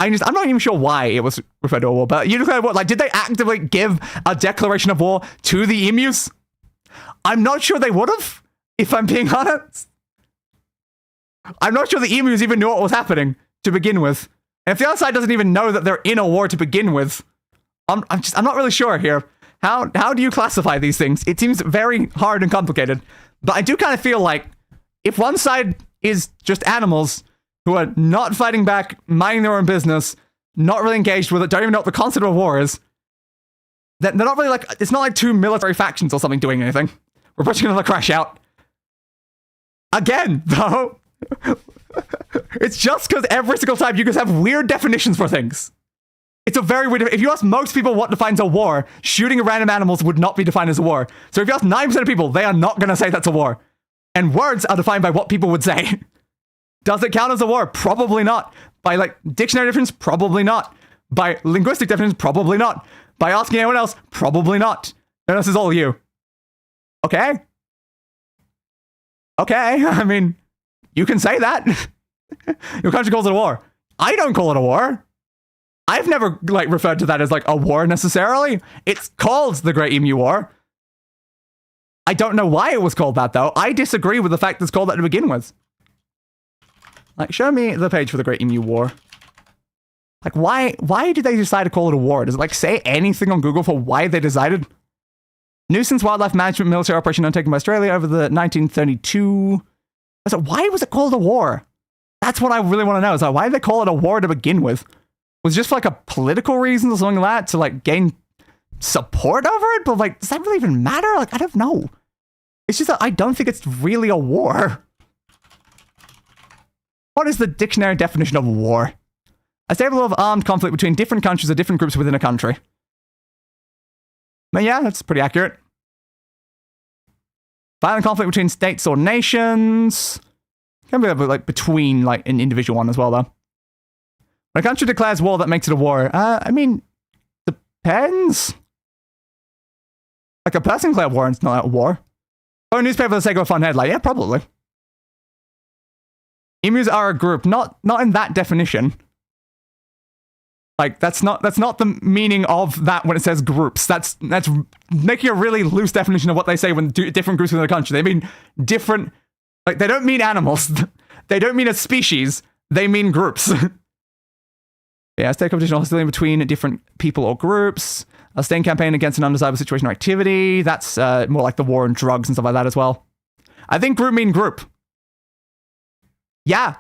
I'm not even sure why it was referred to a war, but you declared war. Like, did they actively give a declaration of war to the emus? I'm not sure they would have, if I'm being honest. I'm not sure the emus even knew what was happening to begin with. And if the other side doesn't even know that they're in a war to begin with, I'm not really sure here. How do you classify these things? It seems very hard and complicated. But I do kind of feel like if one side is just animals who are not fighting back, minding their own business, not really engaged with it, don't even know what the concept of war is, they're not really like, it's not like two military factions or something doing anything. We're pushing another crash out. Again, though, it's just because every single time you guys have weird definitions for things. It's a very weird, if you ask most people what defines a war, shooting random animals would not be defined as a war. So if you ask 9% of people, they are not going to say that's a war. And words are defined by what people would say. Does it count as a war? Probably not. By, like, dictionary definitions? Probably not. By linguistic definitions? Probably not. By asking anyone else? Probably not. And this is all you. Okay. Okay, I mean, you can say that. Your country calls it a war. I don't call it a war. I've never, like, referred to that as, like, a war necessarily. It's called the Great Emu War. I don't know why it was called that, though. I disagree with the fact that it's called that to begin with. Like, show me the page for the Great Emu War. Like, why did they decide to call it a war? Does it, like, say anything on Google for why they decided? Nuisance wildlife management military operation undertaken by Australia over the 1932. So why was it called a war? That's what I really want to know. Is like, why did they call it a war to begin with? Was it just for, like, a political reason or something like that to, like, gain support over it? But, like, does that really even matter? Like, I don't know. It's just that I don't think it's really a war. What is the dictionary definition of war? A stable of armed conflict between different countries or different groups within a country. But yeah, that's pretty accurate. Violent conflict between states or nations. Can be like between like an individual one as well, though. When a country declares war, that makes it a war. I mean, depends. Like a person declared war and it's not a war. Or a newspaper for the sake of a fun headline. Yeah, probably. Emus are a group, not in that definition. Like, that's not the meaning of that when it says groups. That's making a really loose definition of what they say when different groups within a country. They mean different, like, they don't mean animals. They don't mean a species. They mean groups. Yeah, state competition or hostility between different people or groups. A stain campaign against an undesirable situation or activity. That's more like the war on drugs and stuff like that as well. I think group mean group. Yeah.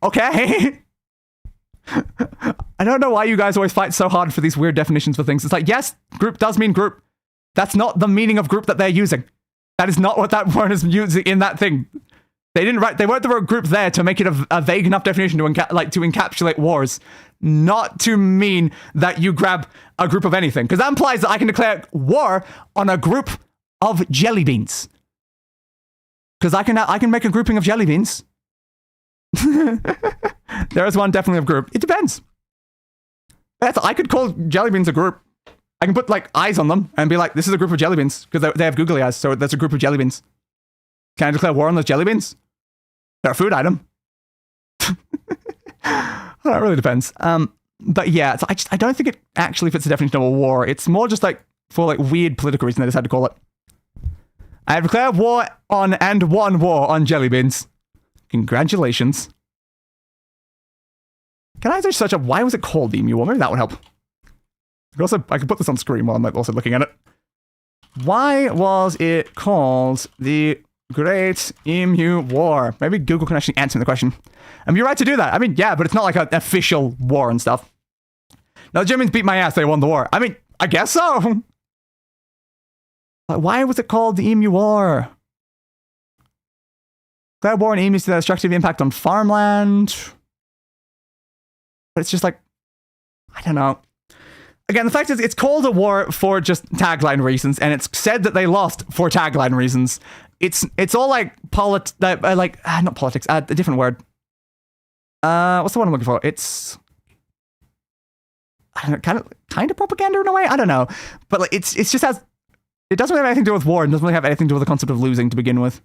Okay. I don't know why you guys always fight so hard for these weird definitions for things. It's like, yes, group does mean group. That's not the meaning of group that they're using. That is not what that word is using in that thing. They weren't the group there to make it a vague enough definition to encapsulate wars, not to mean that you grab a group of anything, because that implies that I can declare war on a group of jelly beans. Because I can make a grouping of jelly beans. There is one definitely of group. It depends. I could call jelly beans a group. I can put like eyes on them and be like, this is a group of jelly beans, because they have googly eyes, so that's a group of jelly beans. Can I declare war on those jelly beans? They're a food item. Well, it really depends. But yeah, I don't think it actually fits the definition of a war. It's more just like for like weird political reason they decided to call it. I have declared war on and won war on jelly beans. Congratulations. Can I just search up why was it called the Emu War? Maybe that would help. I could put this on screen while I'm like also looking at it. Why was it called the Great Emu War? Maybe Google can actually answer the question. You're right to do that. I mean, yeah, but it's not like an official war and stuff. Now, the Germans beat my ass. They won the war. I mean, I guess so. But why was it called the Emu War? Declared war on emus to their destructive impact on farmland. But it's just like, I don't know. Again, the fact is, it's called a war for just tagline reasons, and it's said that they lost for tagline reasons. It's all like not politics. A different word. What's the one I'm looking for? It's I don't know, kind of propaganda in a way. I don't know, but like it's just has it doesn't really have anything to do with war, and doesn't really have anything to do with the concept of losing to begin with.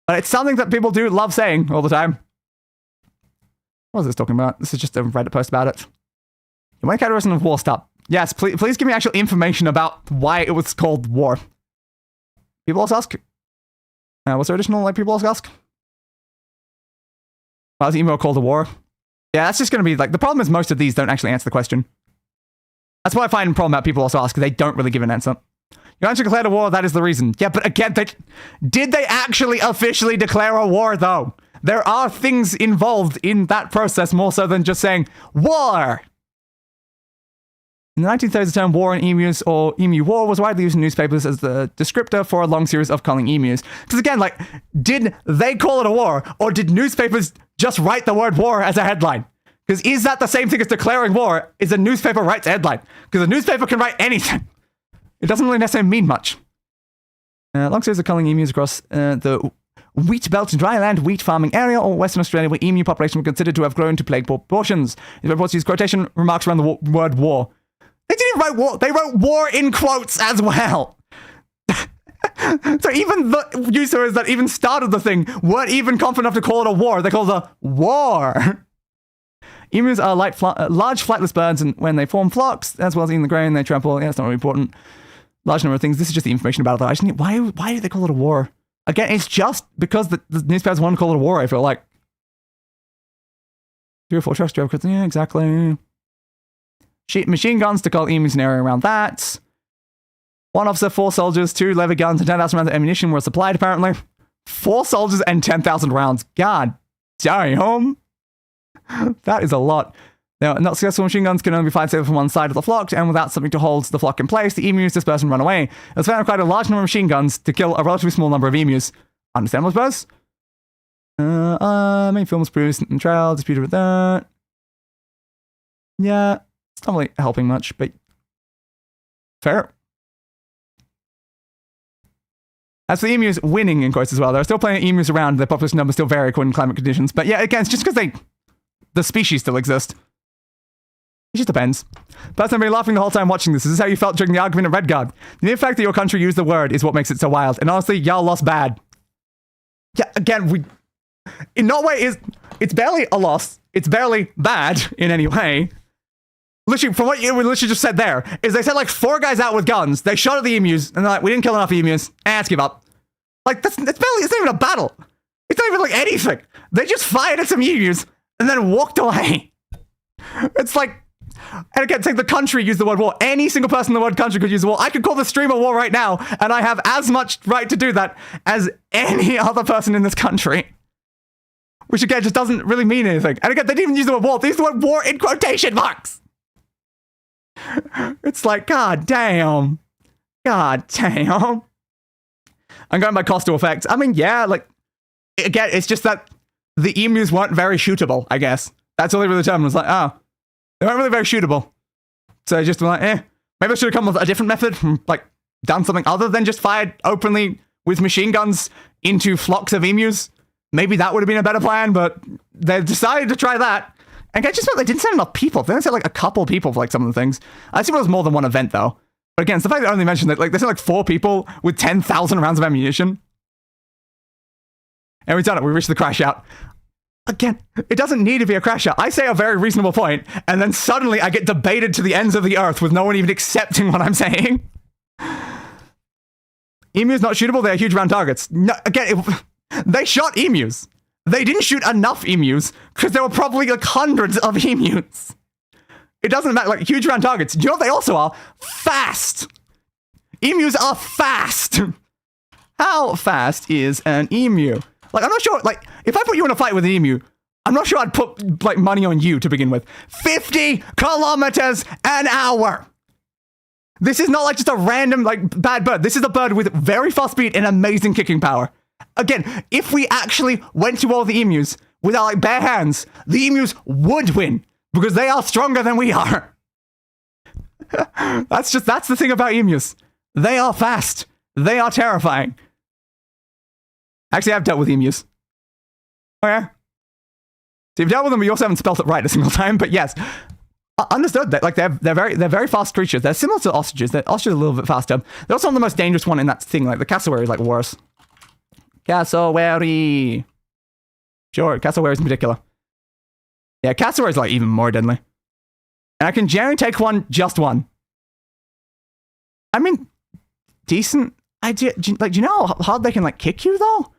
But it's something that people do love saying all the time. What was this talking about? This is just a Reddit post about it. When categorization of war stop? Yes, please give me actual information about why it was called war. People also ask. What's the additional like people also ask? Why was the email called a war? Yeah, that's just going to be like the problem is most of these don't actually answer the question. That's what I find a problem about people also ask, because they don't really give an answer. You actually declared a war, that is the reason. Yeah, but again, did they actually officially declare a war though? There are things involved in that process more so than just saying war. In the 1930s, the term war on emus or emu war was widely used in newspapers as the descriptor for a long series of culling emus. Because again, like, did they call it a war, or did newspapers just write the word war as a headline? Because is that the same thing as declaring war? Is a newspaper writes a headline? Because a newspaper can write anything. It doesn't really necessarily mean much. Long series of culling emus across the wheat belt and dryland wheat farming area or Western Australia, where emu population were considered to have grown to plague proportions. These reports use quotation remarks around the word war. They didn't write war. They wrote war in quotes as well. So even the users that even started the thing weren't even confident enough to call it a war. They called it a war. Emus are large flightless birds, and when they form flocks, as well as eating the grain, they trample. Yeah, it's not really important. Large number of things. This is just the information about it. I just need, why did they call it a war? Again, it's just because the newspapers want to call it a war, I feel like. 3 or 4 trucks, yeah, exactly. Machine guns to cull emus in an area around that. 1 officer, 4 soldiers, 2 lever guns, and 10,000 rounds of ammunition were supplied, apparently. 4 soldiers and 10,000 rounds. God damn. That is a lot. Now, not successful machine guns can only be fired safely from one side of the flock, and without something to hold the flock in place, the emus disperse and run away. It was found required a large number of machine guns to kill a relatively small number of emus. Understandable, I suppose? Main film was produced in trial, disputed with that. Yeah. It's not really helping much, but fair. As for the emus winning in quotes as well, there are still plenty of emus around. Their population numbers still vary according to climate conditions. But yeah, again, it's just because the species still exist. It just depends. Person I've been laughing the whole time watching this. Is this how you felt during the argument at Redguard? The mere fact that your country used the word is what makes it so wild. And honestly, y'all lost bad. Yeah, again, in no way it's barely a loss. It's barely bad in any way. Literally, from what you literally just said there, is they said like 4 guys out with guns. They shot at the emus, and they're like, we didn't kill enough emus. Let's give up. Like, it's not even a battle. It's not even like anything. They just fired at some emus, and then walked away. It's like, and again, say the country used the word war. Any single person in the word country could use the war. I could call the stream a war right now, and I have as much right to do that as any other person in this country. Which again, just doesn't really mean anything. And again, they didn't even use the word war. They used the word war in quotation marks. It's like, god damn. God damn. I'm going by cost to effect. I mean, yeah, like, again, it's just that the emus weren't very shootable, I guess. That's all they really determined. Was like, oh, they weren't really very shootable. So I just were like, maybe I should have come up with a different method, like, done something other than just fired openly with machine guns into flocks of emus. Maybe that would have been a better plan, but they decided to try that. And I just felt they didn't send enough people. They only sent like a couple people for like some of the things. I assume it was more than one event though. But again, it's the fact that I only mentioned that like they sent like 4 people with 10,000 rounds of ammunition. And we've done it. We reached the crash out. Again, it doesn't need to be a crash out. I say a very reasonable point, and then suddenly I get debated to the ends of the earth with no one even accepting what I'm saying. Emus not shootable, they're huge round targets. No, again, they shot emus. They didn't shoot enough emus, because there were probably like hundreds of emus. It doesn't matter, like huge round targets. Do you know what they also are? Fast! Emus are fast! How fast is an emu? Like, I'm not sure, like, if I put you in a fight with an emu, I'm not sure I'd put, like, money on you to begin with. 50 kilometers an hour! This is not like just a random, like, bad bird. This is a bird with very fast speed and amazing kicking power. Again, if we actually went to all the emus with our, like, bare hands, the emus would win, because they are stronger than we are. That's the thing about emus. They are fast. They are terrifying. Actually, I've dealt with emus. Oh, yeah? So you've dealt with them, but you also haven't spelt it right a single time, but yes. Understood that, like, they're very fast creatures. They're similar to ostriches. Ostriches are a little bit faster. They're also the most dangerous one in that thing. Like, the cassowary is, like, worse. Cassowary. Sure, cassowaries in particular. Yeah, cassowary is, like, even more deadly. And I can generally take one, just one. I mean, decent idea. Do you know how hard they can, like, kick you, though?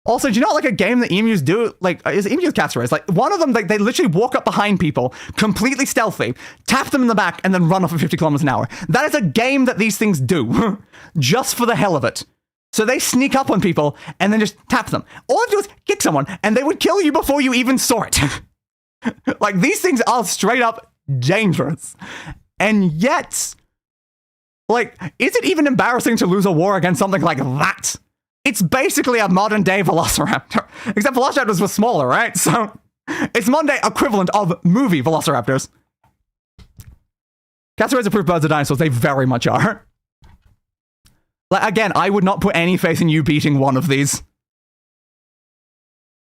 Also, do you know, like, a game that emus do, like, is emus cassowaries? Like, one of them, like, they literally walk up behind people, completely stealthy, tap them in the back, and then run off at 50 kilometers an hour. That is a game that these things do, just for the hell of it. So they sneak up on people, and then just tap them. All you do is kick someone, and they would kill you before you even saw it. Like, these things are straight up dangerous. And yet, like, is it even embarrassing to lose a war against something like that? It's basically a modern-day Velociraptor. Except Velociraptors were smaller, right? So, it's modern-day equivalent of movie Velociraptors. Cassowaries are proof birds of dinosaurs. They very much are. Like, again, I would not put any faith in you beating one of these.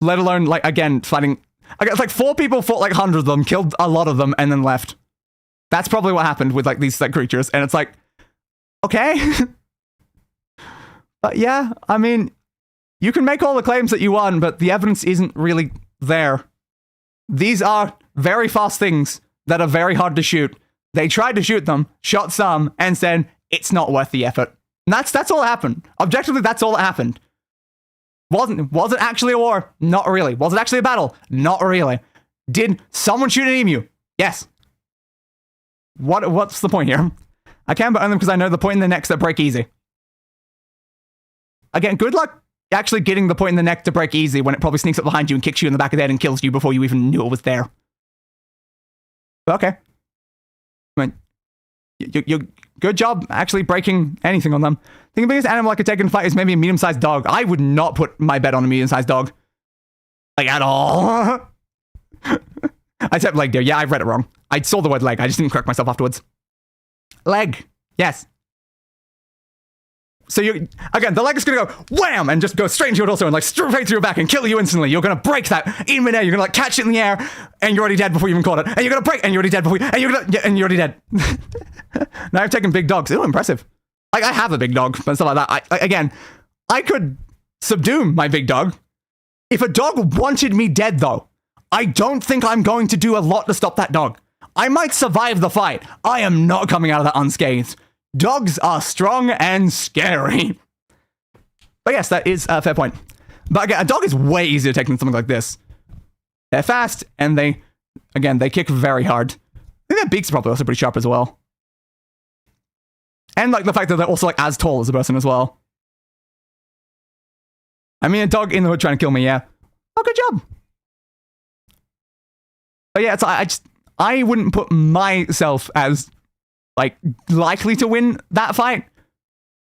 Let alone, like, again, fighting... I guess, like, 4 people fought, like, 100 of them, killed a lot of them, and then left. That's probably what happened with, like, these, like, creatures. And it's like, okay... But yeah, I mean, you can make all the claims that you won, but the evidence isn't really there. These are very fast things that are very hard to shoot. They tried to shoot them, shot some, and said, it's not worth the effort. And that's all that happened. Objectively, that's all that happened. Was it actually a war? Not really. Was it actually a battle? Not really. Did someone shoot an emu? Yes. What's the point here? I can but only because I know the point in the necks that break easy. Again, good luck actually getting the point in the neck to break easy when it probably sneaks up behind you and kicks you in the back of the head and kills you before you even knew it was there. But okay. I mean, you good job actually breaking anything on them. I think the biggest animal I could take in a fight is maybe a medium-sized dog. I would not put my bet on a medium-sized dog. Like, at all. I said leg there. Yeah, I read it wrong. I saw the word leg. I just didn't correct myself afterwards. Leg. Yes. So again, the leg is gonna go wham and just go straight into your torso and like straight through your back and kill you instantly. You're gonna break that in midair. You're gonna like catch it in the air and you're already dead before you even caught it. And you're gonna break and you're already dead before you, and you're already dead. Now I've taken big dogs. Ooh, impressive. Like I have a big dog and stuff like that. I could subdue my big dog. If a dog wanted me dead though, I don't think I'm going to do a lot to stop that dog. I might survive the fight. I am not coming out of that unscathed. Dogs are strong and scary. But yes, that is a fair point. But again, a dog is way easier to take than something like this. They're fast, and they kick very hard. I think their beaks are probably also pretty sharp as well. And like the fact that they're also like as tall as a person as well. I mean, a dog in the hood trying to kill me, yeah. Oh, good job. But yeah, I wouldn't put myself as like likely to win that fight.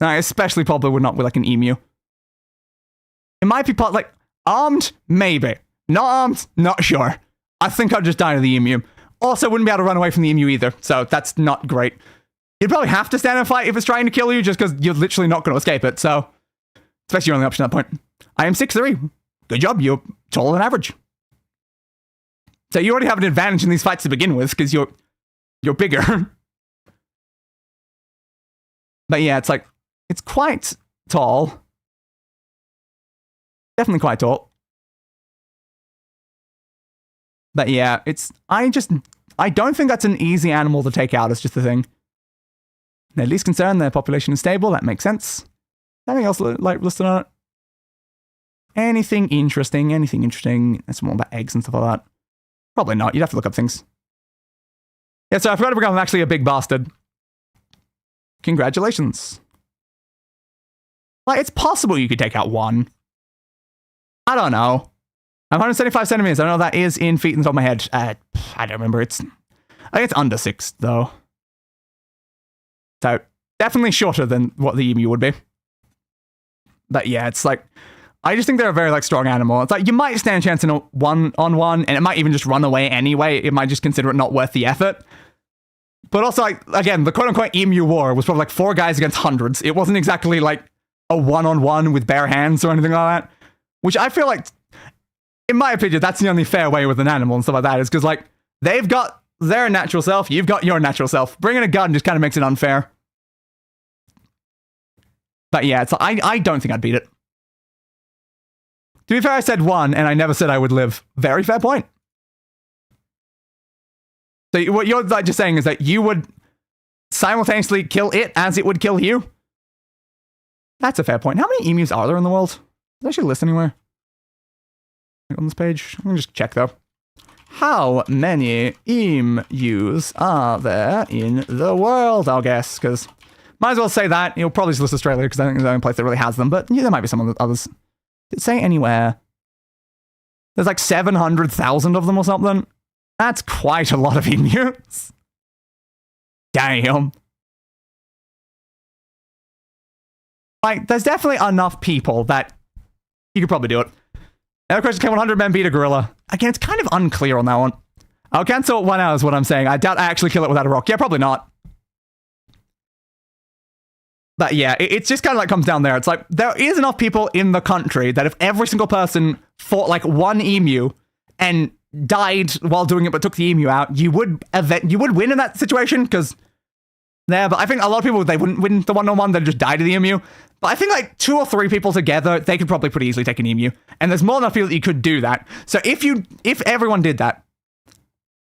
I especially probably would not with like an emu. It might be like armed, maybe. Not armed, not sure. I think I'd just die to the emu. Also, wouldn't be able to run away from the emu either, so that's not great. You'd probably have to stand and fight if it's trying to kill you, just because you're literally not going to escape it, so... Especially your only option at that point. I am 6'3". Good job, you're taller than average. So you already have an advantage in these fights to begin with, because you're bigger. But yeah, it's like... It's quite tall. Definitely quite tall. But yeah, it's... I don't think that's an easy animal to take out, it's just the thing. They're least concerned, their population is stable, that makes sense. Anything else like listed on it? Anything interesting? That's more about eggs and stuff like that. Probably not, you'd have to look up things. Yeah, so I forgot to bring up I'm actually a big bastard. Congratulations. Like, it's possible you could take out one. I don't know. I'm 175 centimeters. I don't know what that is in feet on the top of my head. I don't remember. I think it's under 6, though. So, definitely shorter than what the emu would be. But yeah, it's like... I just think they're a very, like, strong animal. It's like, you might stand a chance in a one-on-one, and it might even just run away anyway. It might just consider it not worth the effort. But also, like, again, the quote-unquote emu war was probably, like, 4 guys against hundreds. It wasn't exactly, like, a one-on-one with bare hands or anything like that. Which I feel like... In my opinion, that's the only fair way with an animal and stuff like that, is because, like, they've got their natural self, you've got your natural self. Bringing a gun just kind of makes it unfair. But yeah, it's I don't think I'd beat it. To be fair, I said 1, and I never said I would live. Very fair point. So what you're like just saying is that you would simultaneously kill it as it would kill you? That's a fair point. How many emus are there in the world? Is there actually a list anywhere? On this page? I'm gonna just check though. How many emus are there in the world, I'll guess, because might as well say that. You'll probably just list Australia, because I think it's the only place that really has them, but yeah, there might be some others. Did it say anywhere? There's like 700,000 of them or something. That's quite a lot of emus. Damn. Like, there's definitely enough people that you could probably do it. Now, of course, can 100 men beat a gorilla? Again, it's kind of unclear on that one. I'll cancel it 1 hour is what I'm saying. I doubt I actually kill it without a rock. Yeah, probably not. But yeah, it just kind of like comes down there. It's like, there is enough people in the country that if every single person fought like one emu and died while doing it but took the emu out, you would win in that situation, because... Yeah, but I think a lot of people, they wouldn't win the one-on-one, they'd just die to the emu. But I think like 2 or 3 people together, they could probably pretty easily take an emu. And there's more than enough people that you could do that. So if everyone did that,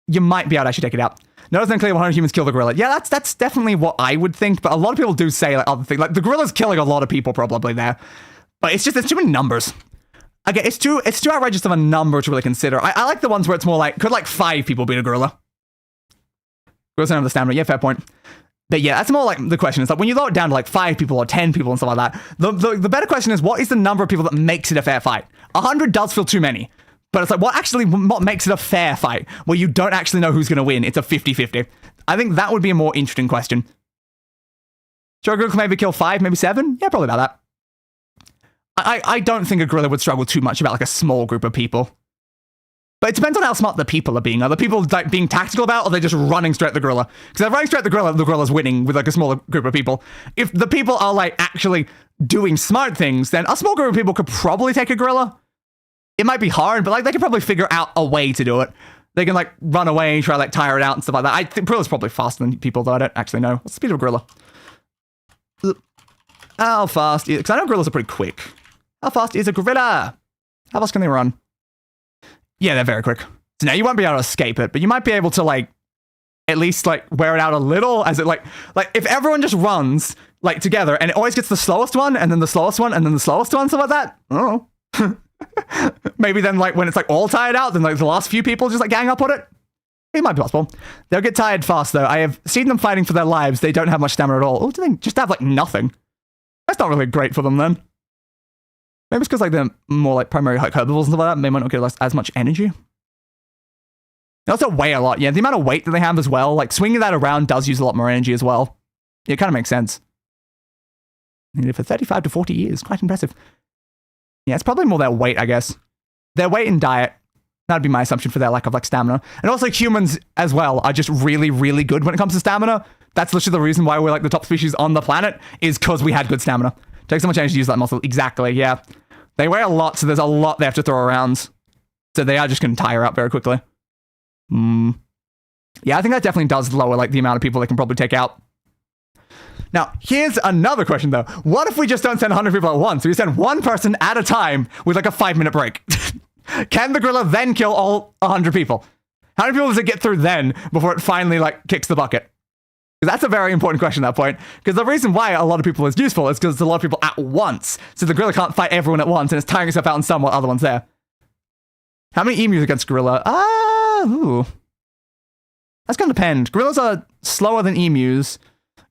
you might be able to actually take it out. Notice unclear 100 humans kill the gorilla. Yeah, that's definitely what I would think, but a lot of people do say like other things. Like the gorilla's killing a lot of people probably there. But it's just, there's too many numbers. Again, it's too outrageous of a number to really consider. I like the ones where it's more like, could like 5 people beat a gorilla? Gorillas don't have the stamina. Yeah, fair point. But yeah, that's more like the question. It's like when you lower it down to like 5 people or 10 people and stuff like that, the better question is, what is the number of people that makes it a fair fight? 100 does feel too many. But it's like, what makes it a fair fight? Where you don't actually know who's going to win. It's a 50-50. I think that would be a more interesting question. Sure, a gorilla could maybe kill 5, maybe 7? Yeah, probably about that. I don't think a gorilla would struggle too much about like a small group of people. But it depends on how smart the people are being. Are the people like being tactical about, or are they just running straight at the gorilla? Because if they're running straight at the gorilla's winning with like a smaller group of people. If the people are like actually doing smart things, then a small group of people could probably take a gorilla. It might be hard, but like they could probably figure out a way to do it. They can like run away, try to like tire it out and stuff like that. I think gorilla's probably faster than people, though I don't actually know. What's the speed of a gorilla? How fast? Because I know gorillas are pretty quick. How fast is a gorilla? How fast can they run? Yeah, they're very quick. So now you won't be able to escape it, but you might be able to like at least like wear it out a little, as it like if everyone just runs like together and it always gets the slowest one and then the slowest one and then the slowest one, stuff like that. I don't know. Maybe then like when it's like all tired out, then like the last few people just like gang up on it. It might be possible. They'll get tired fast though. I have seen them fighting for their lives. They don't have much stamina at all. Oh, do they just have like nothing? That's not really great for them then. Maybe it's because like they're more like primary like herbivores and stuff like that. They might not get as much energy. They also weigh a lot. Yeah, the amount of weight that they have as well. Like swinging that around does use a lot more energy as well. Yeah, it kind of makes sense. And for 35 to 40 years, quite impressive. Yeah, it's probably more their weight, I guess. Their weight and diet. That'd be my assumption for their lack of like stamina. And also humans as well are just really, really good when it comes to stamina. That's literally the reason why we're like the top species on the planet, is because we had good stamina. Takes so much energy to use that muscle. Exactly, yeah. They weigh a lot, so there's a lot they have to throw around. So they are just going to tire out very quickly. Yeah, I think that definitely does lower like the amount of people they can probably take out. Now, here's another question though. What if we just don't send 100 people at once? We send one person at a time with like a 5-minute break. Can the gorilla then kill all 100 people? How many people does it get through then before it finally like kicks the bucket? Because that's a very important question at that point. Because the reason why a lot of people is useful is because it's a lot of people at once. So the gorilla can't fight everyone at once and it's tiring itself out on some while other ones there. How many emus against gorilla? Ooh. That's going to depend. Gorillas are slower than emus.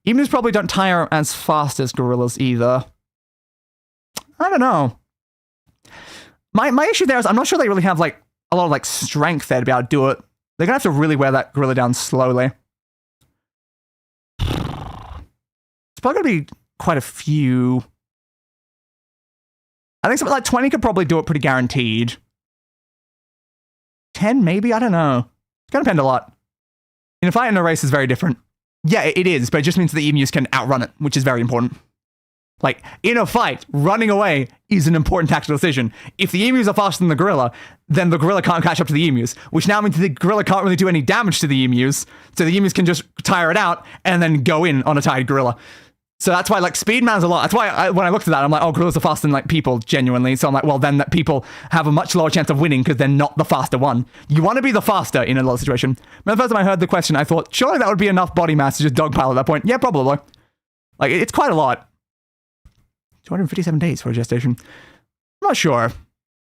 Emus probably don't tire as fast as gorillas either. I don't know. My issue there is I'm not sure they really have like a lot of like strength there to be able to do it. They're going to have to really wear that gorilla down slowly. It's probably going to be quite a few. I think something like 20 could probably do it pretty guaranteed. 10 maybe? I don't know. It's going to depend a lot. In a fight and a race is very different. Yeah, it is, but it just means that the emus can outrun it, which is very important. Like, in a fight, running away is an important tactical decision. If the emus are faster than the gorilla, then the gorilla can't catch up to the emus, which now means the gorilla can't really do any damage to the emus, so the emus can just tire it out and then go in on a tired gorilla. So that's why, like, speed matters a lot. That's why when I looked at that, I'm like, oh, gorillas are faster than, like, people, genuinely. So I'm like, well, then that people have a much lower chance of winning because they're not the faster one. You want to be the faster in a lot of situation. But the first time I heard the question, I thought, surely that would be enough body mass to just dogpile at that point. Yeah, probably. Like, it's quite a lot. 257 days for a gestation. I'm not sure.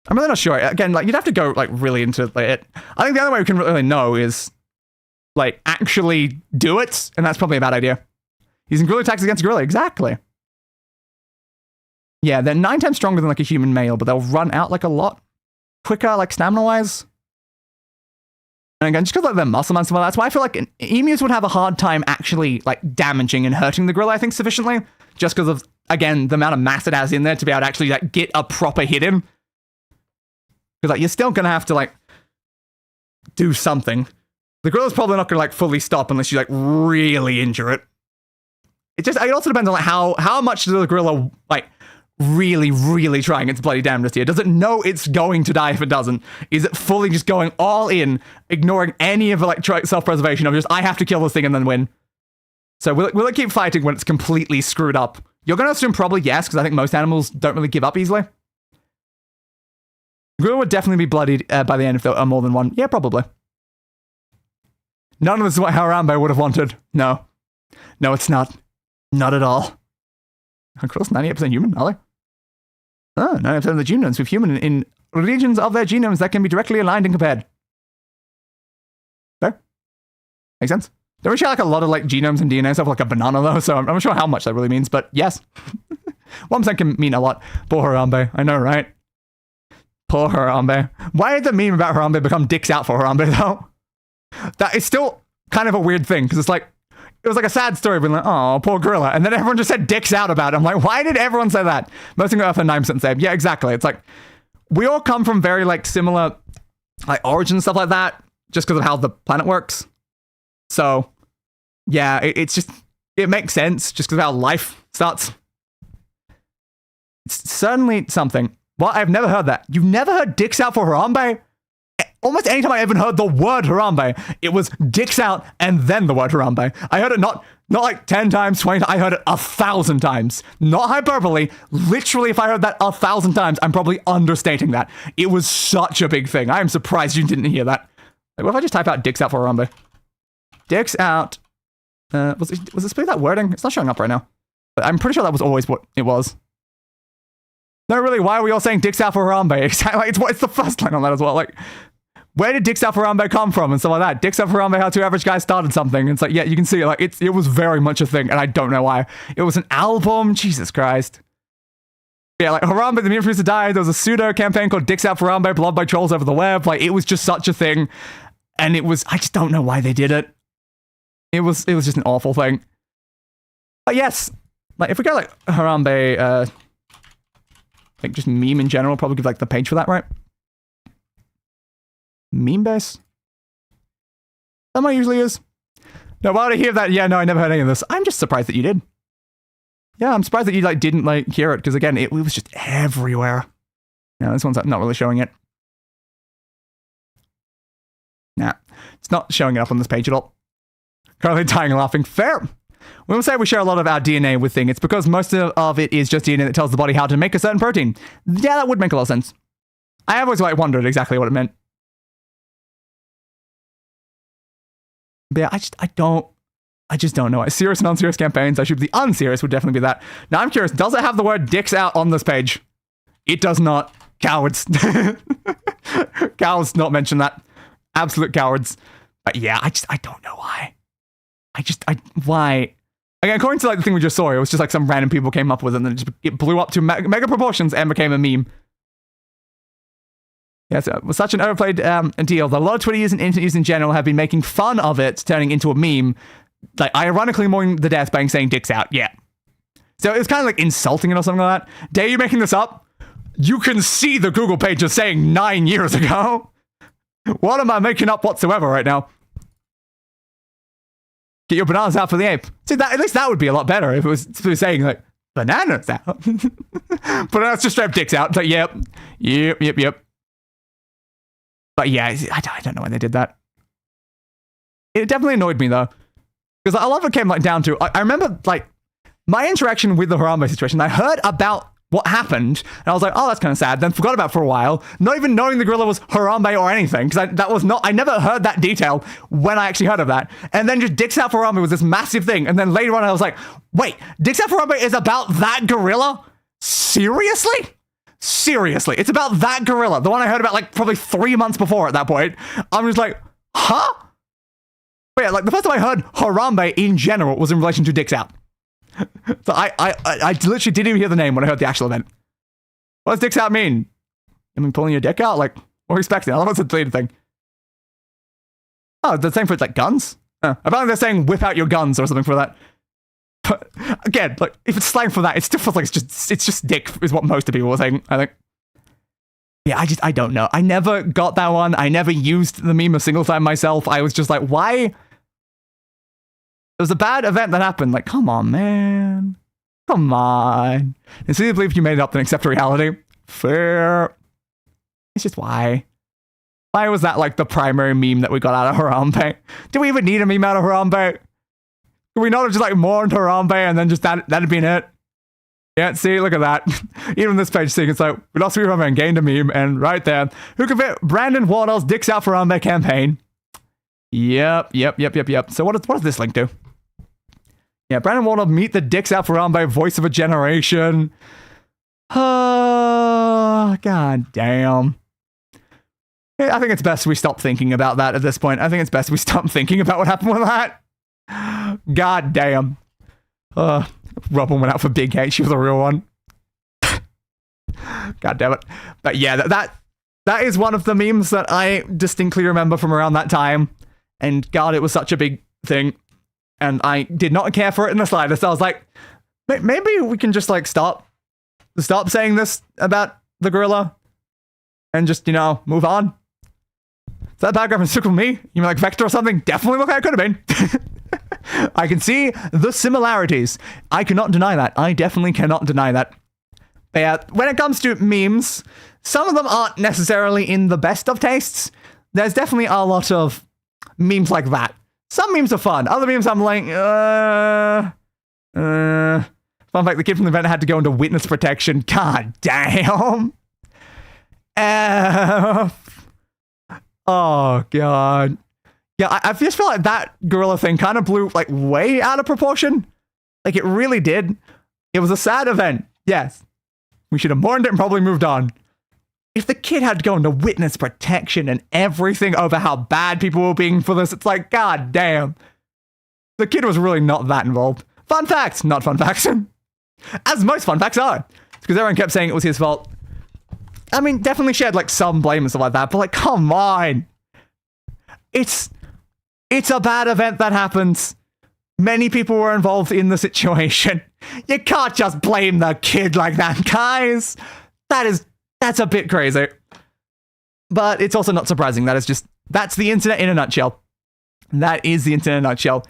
I'm really not sure. Again, like, you'd have to go, like, really into it. I think the only way we can really know is, like, actually do it, and that's probably a bad idea. Using gorilla attacks against gorilla, exactly. Yeah, they're 9 times stronger than, like, a human male, but they'll run out, like, a lot quicker, like, stamina-wise. And again, just because, like, their muscle and stuff like that, that's why I feel like emus would have a hard time actually, like, damaging and hurting the gorilla, I think, sufficiently. Just because of, again, the amount of mass it has in there to be able to actually, like, get a proper hit in. Because, like, you're still going to have to, like, do something. The gorilla's probably not going to, like, fully stop unless you, like, really injure it. It also depends on, like, how much does the gorilla, like, really, really trying its bloody damnedest here? Does it know it's going to die if it doesn't? Is it fully just going all in, ignoring any of the, like, self-preservation of just, I have to kill this thing and then win? So will it keep fighting when it's completely screwed up? You're going to assume probably yes, because I think most animals don't really give up easily. The gorilla would definitely be bloodied by the end if there are more than one. Yeah, probably. None of this is what Harambe would have wanted. No. No, it's not. Not at all. Gorilla's 98% human, are they? Oh, 90% of the genomes with human in regions of their genomes that can be directly aligned and compared. Fair? Makes sense? Don't we share, like, a lot of, like, genomes and DNA stuff, like a banana, though, so I'm not sure how much that really means, but yes. 1% can mean a lot. Poor Harambe. I know, right? Poor Harambe. Why did the meme about Harambe become dicks out for Harambe, though? That is still kind of a weird thing, because it's like, it was like a sad story, being like, oh, poor gorilla. And then everyone just said dicks out about it. I'm like, why did everyone say that? Most of Earth are 9% same. Yeah, exactly. It's like, we all come from very, like, similar, like, origins and stuff like that, just because of how the planet works. So, yeah, it's just, it makes sense, just because of how life starts. It's certainly something. Well, I've never heard that. You've never heard dicks out for Harambe? Almost anytime I even heard the word Harambe, it was dicks out and then the word Harambe. I heard it not like 10 times, 20 times, I heard it 1,000 times. Not hyperbole. Literally, if I heard that 1,000 times, I'm probably understating that. It was such a big thing. I am surprised you didn't hear that. Like, what if I just type out dicks out for Harambe? Dicks out. Was it split that wording? It's not showing up right now. But I'm pretty sure that was always what it was. No, really, why are we all saying dicks out for Harambe? Exactly, like, it's the first line on that as well. Like, where did Dicks Out for Harambe come from and stuff like that? Dicks Out for Harambe, how 2 average guys started something. And it's like, yeah, you can see it. Like, it was very much a thing, and I don't know why. It was an album. Jesus Christ. Yeah, like, Harambe, the meme producer died. There was a pseudo campaign called Dicks Out for Harambe, beloved by trolls over the web. Like, it was just such a thing. And it was, I just don't know why they did it. It was just an awful thing. But yes, Like, if we go, like, Harambe, like, just meme in general, probably give, like, the page for that, right? Meme base? That might usually is. No, why would I hear that? Yeah, no, I never heard any of this. I'm just surprised that you did. Yeah, I'm surprised that you, like, didn't, like, hear it, because, again, it was just everywhere. No, this one's not really showing it. Nah, it's not showing it up on this page at all. Currently dying and laughing. Fair. When we say we share a lot of our DNA with things, it's because most of it is just DNA that tells the body how to make a certain protein. Yeah, that would make a lot of sense. I have always, like, wondered exactly what it meant. But yeah, I just don't know. Serious and unserious campaigns. I should be unserious would definitely be that. Now, I'm curious, does it have the word dicks out on this page? It does not. Cowards. Cowards not mention that. Absolute cowards. But yeah, I don't know why. Why? Again, according to like the thing we just saw, it was just like some random people came up with it and then it blew up to mega proportions and became a meme. Yes, it was such an overplayed deal that a lot of Twitter users and internet users in general have been making fun of it, turning into a meme. Like, ironically mourning the death by saying dicks out. Yeah. So it was kind of like insulting it or something like that. Dare you making this up? You can see the Google page is saying 9 years ago. What am I making up whatsoever right now? Get your bananas out for the ape. See, that, at least that would be a lot better if it was saying, like, bananas out. But that's just straight dicks out. It's like, yep. But yeah, I don't know why they did that. It definitely annoyed me, though. Because a lot of it came, like, down to... I remember, like, my interaction with the Harambe situation. I heard about what happened, and I was like, oh, that's kind of sad. Then forgot about it for a while, not even knowing the gorilla was Harambe or anything, because I never heard that detail when I actually heard of that. And then just Dicks Out for Harambe was this massive thing, and then later on I was like, wait, Dicks Out for Harambe is about that gorilla? Seriously? Seriously, it's about that gorilla, the one I heard about like probably 3 months before at that point. I'm just like, huh? But yeah, like the first time I heard Harambe in general was in relation to Dicks Out. So I literally didn't even hear the name when I heard the actual event. What does dicks out mean? I mean, pulling your dick out? Like, what are you expecting? I don't know if it's a deleted thing. Oh, the same for like guns? Apparently they're saying whip out your guns or something for that. But again, like, if it's slang for that, it still feels like it's just dick is what most of people were saying, I think. Yeah, I don't know. I never got that one. I never used the meme a single time myself. I was just like, why? It was a bad event that happened. Like, come on, man. Come on. And so you believe you made it up and accept reality. Fair. It's just why? Why was that like the primary meme that we got out of Harambe? Do we even need a meme out of Harambe? Could we not have just like mourned Harambe and then just that'd been it? Yeah, see, look at that. Even this page seeing it's like, we lost Harambe and gained a meme, and right there, who can fit Brandon Wardell's Dicks Out for Harambe campaign? Yep. So what does this link do? Yeah, Brandon Wardell, meet the Dicks Out for Harambe voice of a generation. Oh, god damn. Yeah, I think it's best we stop thinking about that at this point. I think it's best we stop thinking about what happened with that. God damn. Robin went out for Big H. She was a real one. God damn it. But yeah, that is one of the memes that I distinctly remember from around that time. And God, it was such a big thing. And I did not care for it in the slightest. I was like, maybe we can just like stop saying this about the gorilla and just, move on. Is that paragraph stuck with me? You mean like Vector or something? Definitely look like it could have been. I can see the similarities. I cannot deny that. I definitely cannot deny that. But yeah, when it comes to memes, some of them aren't necessarily in the best of tastes. There's definitely a lot of memes like that. Some memes are fun. Other memes I'm like, fun fact, the kid from the event had to go into witness protection. God damn. Oh, God. Yeah, I just feel like that gorilla thing kind of blew, like, way out of proportion. Like, it really did. It was a sad event. Yes. We should have mourned it and probably moved on. If the kid had to go into witness protection and everything over how bad people were being for this, it's like, god damn. The kid was really not that involved. Fun facts, not fun facts. As most fun facts are. Because everyone kept saying it was his fault. I mean, definitely shared, like, some blame and stuff like that, but, like, come on. It's a bad event that happens. Many people were involved in the situation. You can't just blame the kid like that, guys. That's a bit crazy. But it's also not surprising. That's the internet in a nutshell. That is the internet in a nutshell.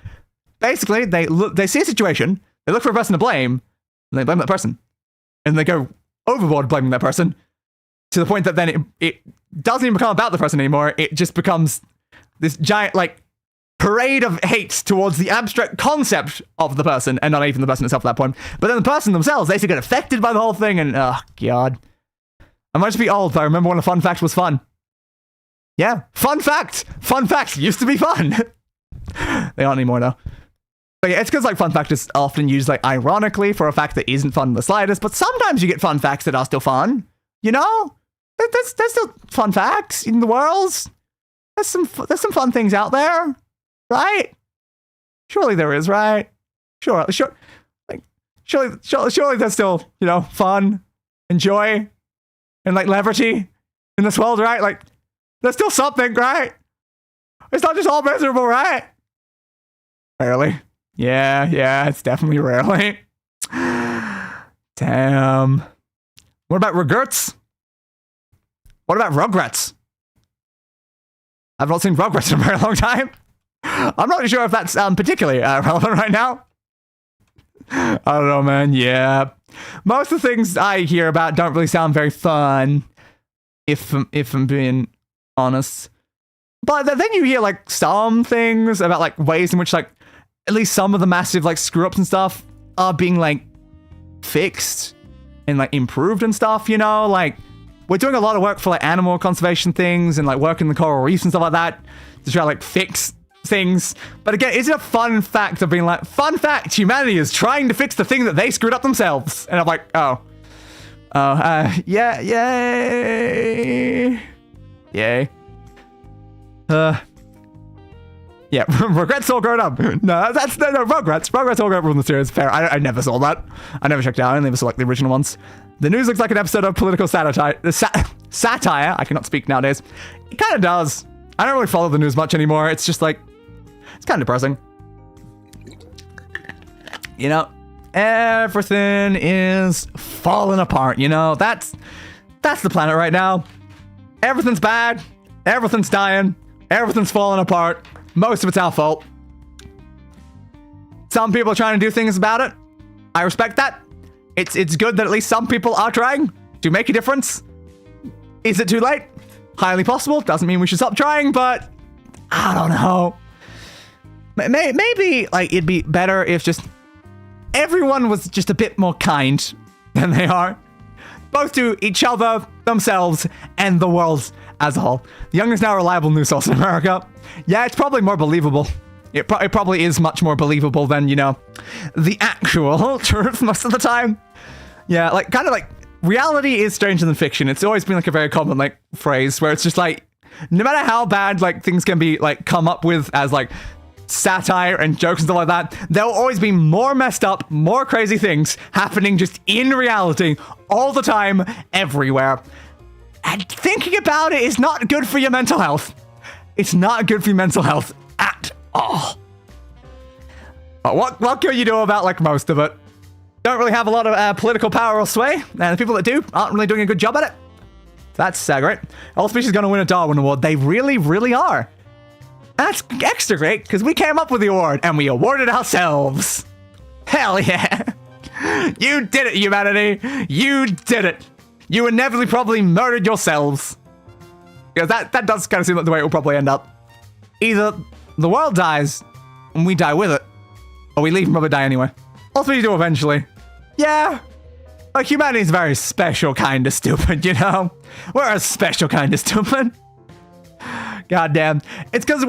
Basically, they see a situation, they look for a person to blame, and they blame that person. And they go overboard blaming that person to the point that then it doesn't even become about the person anymore. It just becomes this giant, like, parade of hate towards the abstract concept of the person, and not even the person itself at that point. But then the person themselves, they get affected by the whole thing, and oh god. I might just be old, but I remember when a fun fact was fun. Yeah, fun fact! Fun facts used to be fun! They aren't anymore, though. But yeah, it's because, like, fun fact is often used, like, ironically for a fact that isn't fun in the slightest, but sometimes you get fun facts that are still fun. You know? There's still fun facts in the world. There's some fun things out there. Right? Surely there is, right? Surely there's still, you know, fun and joy and, like, levity in this world, right? Like, there's still something, right? It's not just all miserable, right? Rarely. Yeah, it's definitely rarely. Damn. What about regrets? What about Rugrats? I've not seen Rugrats in a very long time. I'm not sure if that's particularly relevant right now. I don't know, man. Yeah. Most of the things I hear about don't really sound very fun, if I'm being honest. But then you hear, like, some things about, like, ways in which, like, at least some of the massive, like, screw-ups and stuff are being, like, fixed and, like, improved and stuff, you know? Like, we're doing a lot of work for, like, animal conservation things and, like, working the coral reefs and stuff like that to try to, like, fix things. But again, is it a fun fact of being like, fun fact, humanity is trying to fix the thing that they screwed up themselves? And I'm like, yeah, yay. Yeah, Regrets all grown up. No, Rugrats. Rugrats all grown up from the series. Fair. I never saw that. I never checked it out. I never saw, like, the original ones. The news looks like an episode of political satire. Satire. I cannot speak nowadays. It kind of does. I don't really follow the news much anymore. It's just like, it's kind of depressing. You know, everything is falling apart, you know? That's the planet right now. Everything's bad. Everything's dying. Everything's falling apart. Most of it's our fault. Some people are trying to do things about it. I respect that. It's good that at least some people are trying to make a difference. Is it too late? Highly possible. Doesn't mean we should stop trying, but I don't know. Maybe, like, it'd be better if just everyone was just a bit more kind than they are. Both to each other, themselves, and the world as a whole. The Young is now a reliable news source in America. Yeah, it's probably more believable. It probably is much more believable than, you know, the actual truth most of the time. Yeah, like, kind of like, reality is stranger than fiction. It's always been, like, a very common, like, phrase where it's just like, no matter how bad, like, things can be, like, come up with as, like, satire and jokes and stuff like that, there'll always be more messed up, more crazy things happening just in reality all the time, everywhere. And thinking about it is not good for your mental health. It's not good for your mental health at all. But what can you do about, like, most of it? Don't really have a lot of political power or sway, and the people that do aren't really doing a good job at it. That's great. All species are going to win a Darwin Award. They really, really are. That's extra great, because we came up with the award, and we awarded ourselves. Hell yeah. You did it, humanity. You did it. You inevitably probably murdered yourselves. Because that does kind of seem like the way it will probably end up. Either the world dies, and we die with it, or we leave and probably die anyway. All we do eventually. Yeah. Like, humanity's a very special kind of stupid, you know? We're a special kind of stupid. Goddamn. It's because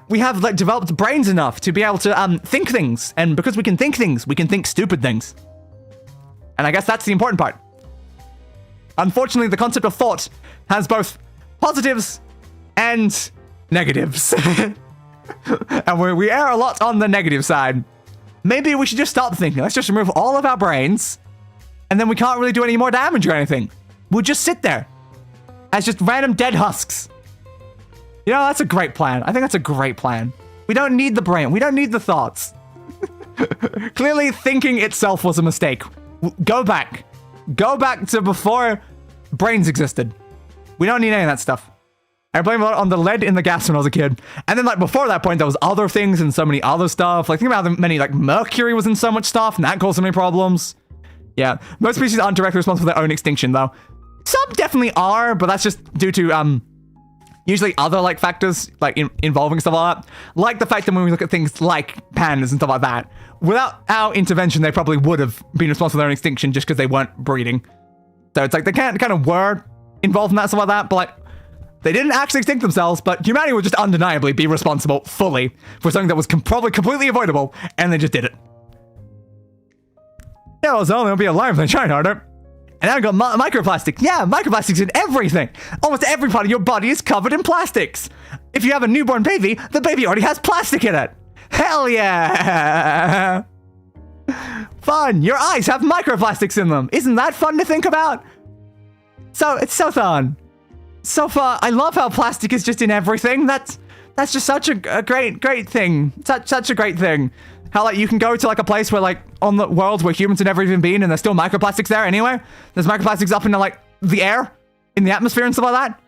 we have, like, developed brains enough to be able to think things. And because we can think things, we can think stupid things. And I guess that's the important part. Unfortunately, the concept of thought has both positives and negatives. And we err a lot on the negative side. Maybe we should just stop thinking. Let's just remove all of our brains, and then we can't really do any more damage or anything. We'll just sit there as just random dead husks. You know, that's a great plan. I think that's a great plan. We don't need the brain. We don't need the thoughts. Clearly thinking itself was a mistake. Go back. Go back to before brains existed. We don't need any of that stuff. I blame a lot on the lead in the gas when I was a kid. And then like before that point, there was other things and so many other stuff. Like think about how many like mercury was in so much stuff and that caused so many problems. Yeah, most species aren't directly responsible for their own extinction though. Some definitely are, but that's just due to usually other like factors like involving stuff like that. Like the fact that when we look at things like pandas and stuff like that, without our intervention, they probably would have been responsible for their own extinction just because they weren't breeding. So it's like they kind of were involved in that stuff like that, but like they didn't actually extinct themselves, but humanity would just undeniably be responsible fully for something that was probably completely avoidable, and they just did it. Yeah, well, so they'll be alive in China, aren't they? And I've got microplastics. Yeah, microplastics in everything. Almost every part of your body is covered in plastics. If you have a newborn baby, the baby already has plastic in it. Hell yeah! Fun. Your eyes have microplastics in them. Isn't that fun to think about? So, it's so fun. So far, I love how plastic is just in everything. That's just such a great thing. Such a great thing. How like you can go to like a place where like on the world where humans have never even been and there's still microplastics there anyway. There's microplastics up into like the air, in the atmosphere and stuff like that.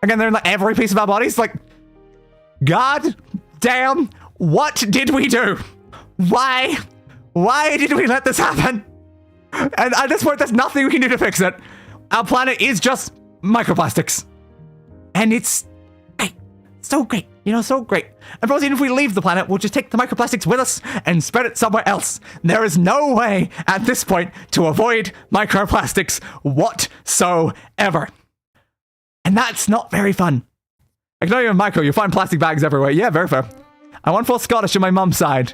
Again, they're in like every piece of our bodies. Like, God damn, what did we do? Why did we let this happen? And at this point, there's nothing we can do to fix it. Our planet is just microplastics. And it's so great, you know, so great. And probably even if we leave the planet, we'll just take the microplastics with us and spread it somewhere else. There is no way at this point to avoid microplastics whatsoever. And that's not very fun. Like, not even micro, you'll find plastic bags everywhere. Yeah, very fair. I'm 1/4 Scottish on my mum's side.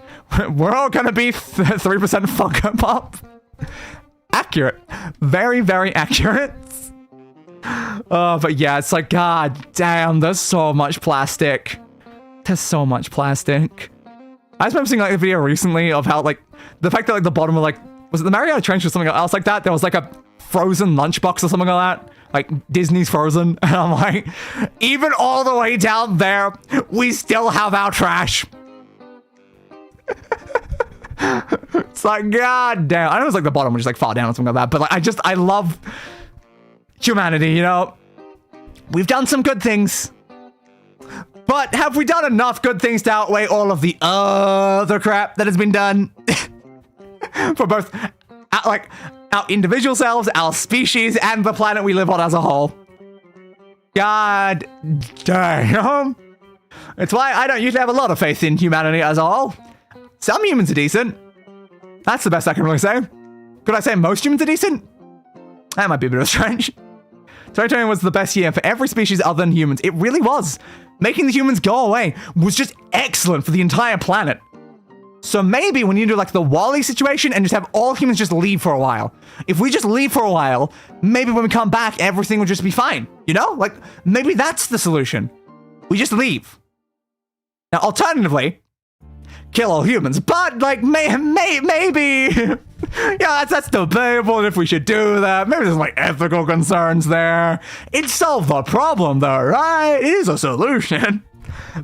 We're all gonna be 3% Funko Pop. Accurate. Very, very accurate. But yeah, it's like, God damn, there's so much plastic. There's so much plastic. I just remember seeing like a video recently of how like, the fact that like the bottom of like, was it the Mariana Trench or something else like that? There was like a frozen lunchbox or something like that. Like Disney's Frozen. And I'm like, even all the way down there, we still have our trash. It's like, God damn. I know it's like the bottom would just like fall down or something like that, but like, I love humanity, you know? We've done some good things, but have we done enough good things to outweigh all of the other crap that has been done? For both, like, our individual selves, our species, and the planet we live on as a whole. God damn. It's why I don't usually have a lot of faith in humanity as a whole. Some humans are decent. That's the best I can really say. Could I say most humans are decent? That might be a bit of a stretch. 2020 was the best year for every species other than humans. It really was. Making the humans go away was just excellent for the entire planet. So maybe when you do like the Wall-E situation and just have all humans just leave for a while. If we just leave for a while, maybe when we come back, everything will just be fine. You know? Like, maybe that's the solution. We just leave. Now, alternatively, kill all humans. But, like, maybe... yeah, that's debatable if we should do that. Maybe there's, like, ethical concerns there. It'd solve the problem, though, right? It is a solution.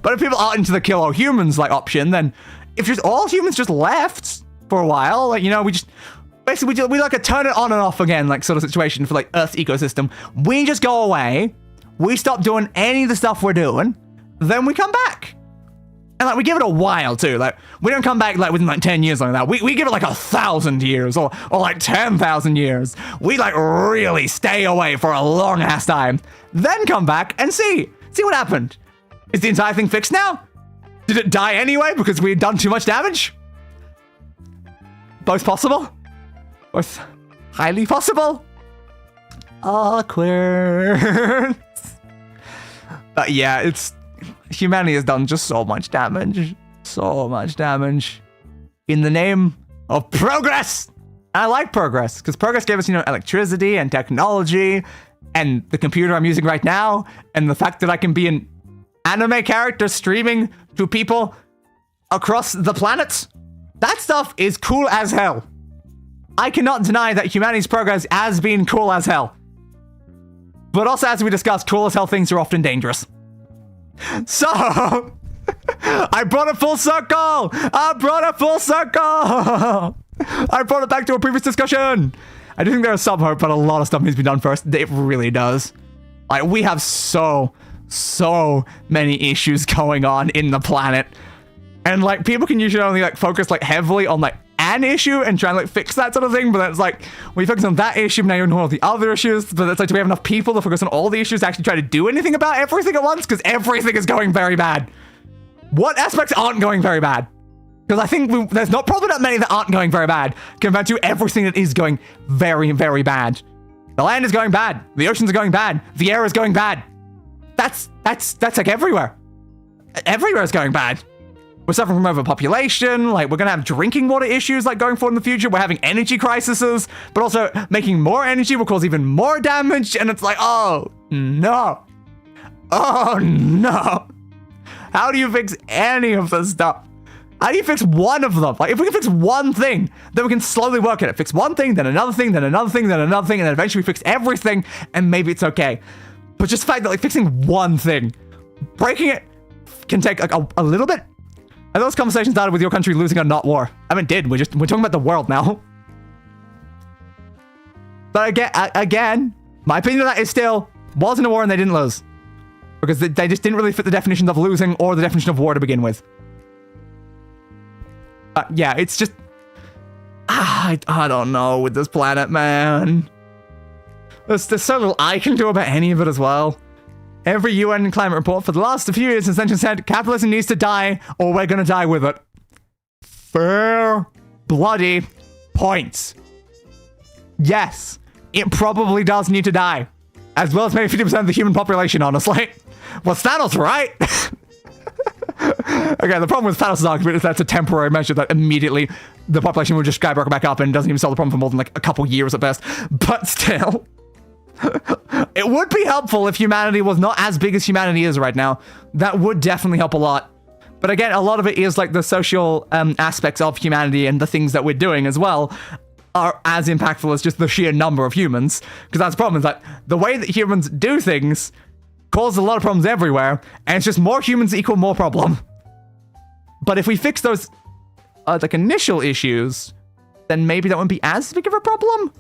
But if people aren't into the kill all humans, like, option, then if just all humans just left for a while, like, you know, we just... Basically, we like a turn it on and off again, like, sort of situation for, like, Earth's ecosystem. We just go away. We stop doing any of the stuff we're doing. Then we come back. And like we give it a while too. Like we don't come back like within like 10 years like that. We give it like 1,000 years or like 10,000 years. We like really stay away for a long ass time. Then come back and see what happened. Is the entire thing fixed now? Did it die anyway because we had done too much damage? Both possible? Both highly possible? Awkward. But yeah, it's... Humanity has done just so much damage. So much damage. In the name of progress! I like progress, because progress gave us, you know, electricity and technology, and the computer I'm using right now, and the fact that I can be an anime character streaming to people across the planet. That stuff is cool as hell. I cannot deny that humanity's progress has been cool as hell. But also, as we discussed, cool as hell things are often dangerous. So, I brought it full circle! I brought it full circle! I brought it back to a previous discussion! I do think there's some hope, but a lot of stuff needs to be done first. It really does. Like, we have so many issues going on in the planet. And, like, people can usually only, like, focus, like, heavily on, like, an issue and try and, like, fix that sort of thing. But then it's like, we focus on that issue, now you know all the other issues. But it's like, do we have enough people to focus on all the issues to actually try to do anything about everything at once? Because everything is going very bad. What aspects aren't going very bad? Because I think there's not probably not many that aren't going very bad compared to everything that is going very, very bad. The land is going bad. The oceans are going bad. The air is going bad. That's like everywhere. Everywhere is going bad. We're suffering from overpopulation. Like, we're going to have drinking water issues, like, going forward in the future. We're having energy crises, but also making more energy will cause even more damage. And it's like, oh, no. Oh, no. How do you fix any of this stuff? How do you fix one of them? Like, if we can fix one thing, then we can slowly work at it. Fix one thing, then another thing, then another thing, then another thing, and then eventually fix everything, and maybe it's okay. But just the fact that, like, fixing one thing, breaking it can take, like, a little bit. And those conversations started with your country losing a not war. I mean, it did. We're talking about the world now. But again, my opinion of that is still, wasn't a war and they didn't lose. Because they just didn't really fit the definitions of losing or the definition of war to begin with. Yeah, it's just... I don't know with this planet, man. There's so little I can do about any of it as well. Every UN climate report for the last few years has essentially said capitalism needs to die or we're gonna die with it. Fair bloody points. Yes, it probably does need to die. As well as maybe 50% of the human population, honestly. Well, Thanos, right? Okay, the problem with Thanos' argument is that's a temporary measure that immediately the population will just skyrocket back up and doesn't even solve the problem for more than like a couple years at best. But still, it would be helpful if humanity was not as big as humanity is right now. That would definitely help a lot. But again, a lot of it is like the social aspects of humanity and the things that we're doing as well are as impactful as just the sheer number of humans. Because that's the problem, is that the way that humans do things causes a lot of problems everywhere, and it's just more humans equal more problem. But if we fix those like initial issues, then maybe that wouldn't be as big of a problem.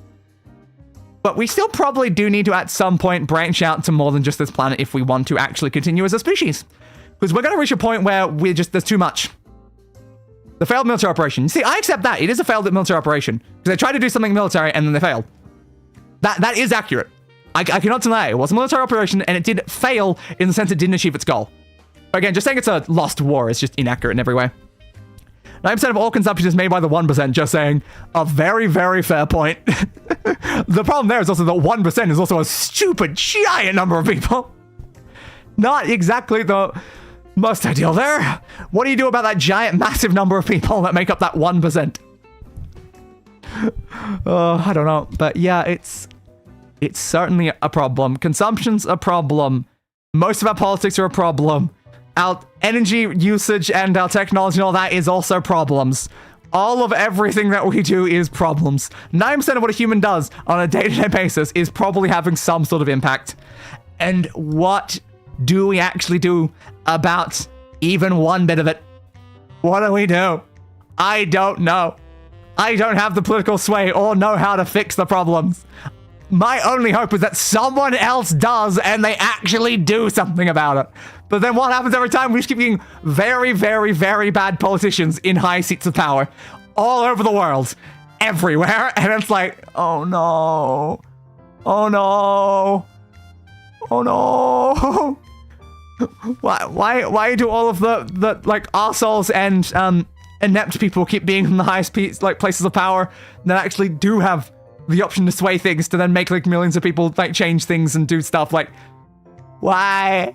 But we still probably do need to at some point branch out to more than just this planet if we want to actually continue as a species. Because we're going to reach a point where there's too much. The failed military operation. See, I accept that. It is a failed military operation. Because they tried to do something military and then they failed. That is accurate. I cannot deny it. It was a military operation and it did fail in the sense it didn't achieve its goal. But again, just saying it's a lost war is just inaccurate in every way. 9% of all consumption is made by the 1%, just saying. A very, very fair point. The problem there is also that 1% is also a stupid, giant number of people. Not exactly the most ideal there. What do you do about that giant, massive number of people that make up that 1%? I don't know. But yeah, it's certainly a problem. Consumption's a problem. Most of our politics are a problem. Our energy usage and our technology and all that is also problems. All of everything that we do is problems. 9% of what a human does on a day-to-day basis is probably having some sort of impact. And what do we actually do about even one bit of it? What do we do? I don't know. I don't have the political sway or know how to fix the problems. My only hope is that someone else does and they actually do something about it. But then what happens every time? We just keep getting very, very, very bad politicians in high seats of power all over the world, everywhere. And it's like, oh no. Oh no. Oh no. Why do all of the like arseholes and inept people keep being in the highest places of power that actually do have the option to sway things to then make like millions of people like change things and do stuff? Like, why?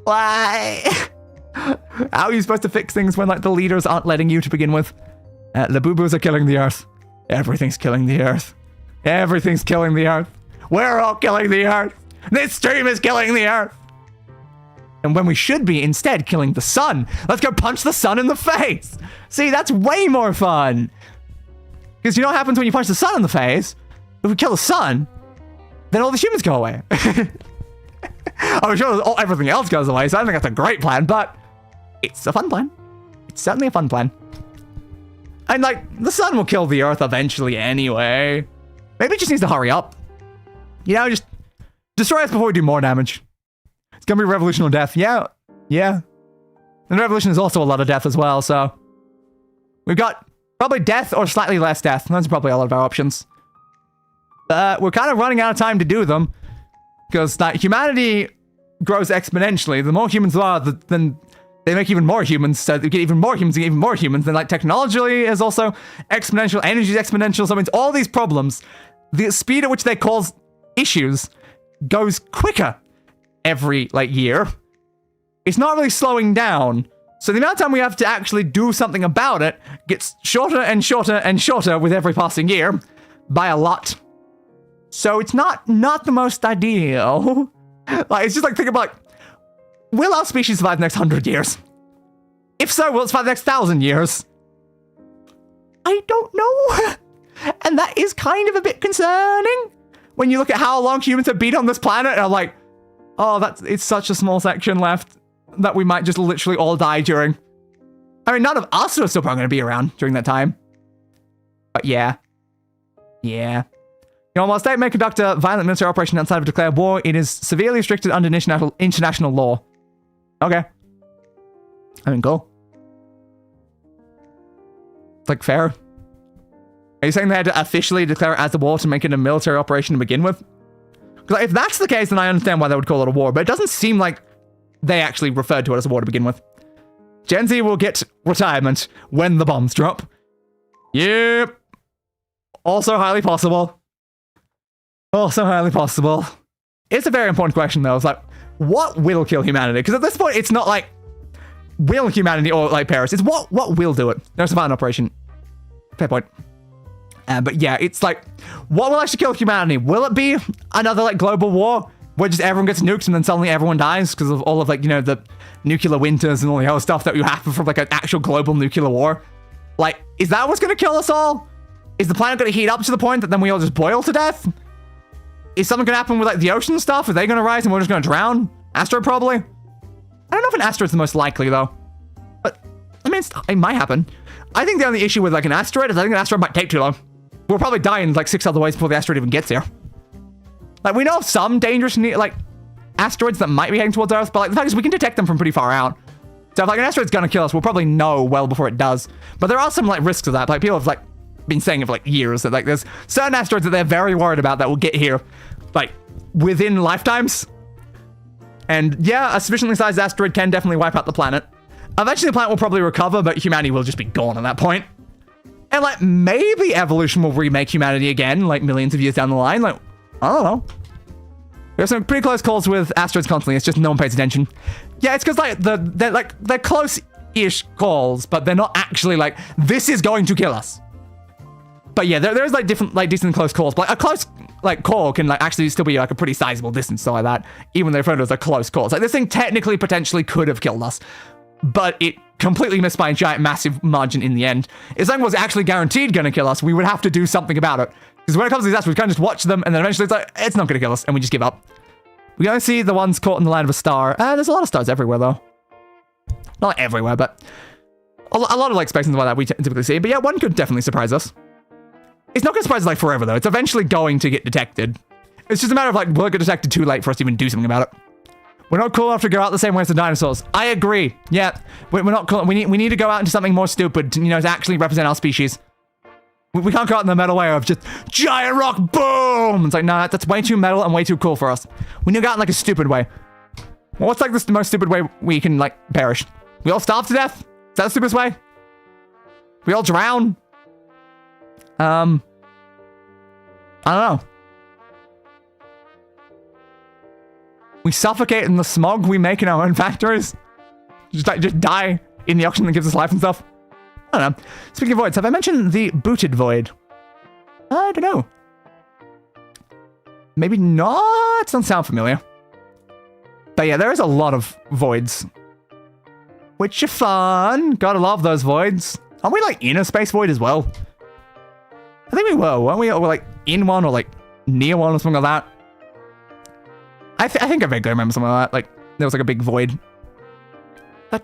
How are you supposed to fix things when like the leaders aren't letting you to begin with? The boo-boos are killing the earth. Everything's killing the earth. Everything's killing the earth. We're all killing the earth. This stream is killing the earth. And when we should be instead killing the sun, let's go punch the sun in the face. See, that's way more fun. Because you know what happens when you punch the sun in the face? If we kill the sun, then all the humans go away. I'm sure everything else goes away, so I think that's a great plan, but it's a fun plan. It's certainly a fun plan. And, like, the sun will kill the Earth eventually anyway. Maybe it just needs to hurry up. You know, just destroy us before we do more damage. It's gonna be revolution or death. Yeah. And revolution is also a lot of death as well, so... We've got probably death or slightly less death. Those are probably a lot of our options. We're kind of running out of time to do them. Because humanity grows exponentially. The more humans there are, then they make even more humans. So they get even more humans and even more humans. Then like technology is also exponential. Energy is exponential. So it means all these problems, the speed at which they cause issues goes quicker every like year. It's not really slowing down. So the amount of time we have to actually do something about it gets shorter and shorter and shorter with every passing year by a lot. So it's not the most ideal. Like, it's just like, think about, like, will our species survive the next 100 years? If so, will it survive the next 1,000 years? I don't know. And that is kind of a bit concerning. When you look at how long humans have been on this planet, and I'm like, oh, it's such a small section left that we might just literally all die during. I mean, none of us are still probably going to be around during that time. But yeah. You know, while a state may conduct a violent military operation outside of a declared war, it is severely restricted under international law. Okay. I mean, cool. Like, fair. Are you saying they had to officially declare it as a war to make it a military operation to begin with? Because if that's the case, then I understand why they would call it a war, but it doesn't seem like they actually referred to it as a war to begin with. Gen Z will get retirement when the bombs drop. Yep. Also highly possible. It's a very important question, though. It's like, what will kill humanity? Because at this point, it's not like, will humanity or like perish? It's what will do it. There's a violent operation. Fair point. But yeah, it's like, what will actually kill humanity? Will it be another like global war where just everyone gets nuked and then suddenly everyone dies because of all of like, you know, the nuclear winters and all the other stuff that would happen from like an actual global nuclear war? Like, is that what's going to kill us all? Is the planet going to heat up to the point that then we all just boil to death? Is something going to happen with like the ocean stuff? Are they going to rise and we're just going to drown? Asteroid probably. I don't know if an asteroid's the most likely though. But, I mean, it might happen. I think the only issue with like an asteroid is I think an asteroid might take too long. We'll probably die in like 6 other ways before the asteroid even gets here. Like, we know of some dangerous, like, asteroids that might be heading towards Earth, but like, the fact is we can detect them from pretty far out. So if like an asteroid's gonna kill us, we'll probably know well before it does. But there are some like risks of that. Like, people have like been saying it for like years that like there's certain asteroids that they're very worried about that will get here like within lifetimes. And yeah, a sufficiently sized asteroid can definitely wipe out the planet. Eventually the planet will probably recover, but humanity will just be gone at that point. And like, maybe evolution will remake humanity again, like millions of years down the line. Like, I don't know. There's some pretty close calls with asteroids constantly. It's just no one pays attention. Yeah, it's because like they're close-ish calls, but they're not actually like, this is going to kill us. But yeah, there's like different, like decent close calls. But like a close like call can like actually still be like a pretty sizable distance, stuff like that. Even though referred to as a close call. It's like this thing technically potentially could have killed us, but it completely missed by a giant, massive margin in the end. If something was actually guaranteed going to kill us, we would have to do something about it. Because when it comes to these asteroids, we can't just watch them, and then eventually it's like, it's not going to kill us, and we just give up. We only see the ones caught in the line of a star. There's a lot of stars everywhere, though. Not like everywhere, but a lot of like space and like that we typically see. But yeah, one could definitely surprise us. It's not going to surprise us like forever, though. It's eventually going to get detected. It's just a matter of like, will it get detected too late for us to even do something about it? We're not cool enough to go out the same way as the dinosaurs. I agree. Yeah, we're not cool. We need to go out into something more stupid, to, you know, to actually represent our species. We can't go out in the metal way of just giant rock, boom! It's like, nah, that's way too metal and way too cool for us. We need to go out in like a stupid way. Well, what's like the most stupid way we can like perish? We all starve to death? Is that the stupidest way? We all drown? I don't know. We suffocate in the smog we make in our own factories? Just die in the oxygen that gives us life and stuff? I don't know. Speaking of voids, have I mentioned the booted void? I don't know. Maybe not? It doesn't sound familiar. But yeah, there is a lot of voids. Which are fun. Gotta love those voids. Aren't we like in a space void as well? I think we were, weren't we? Or we're like in one or like near one or something like that. I think I vaguely remember something like that. Like, there was like a big void. I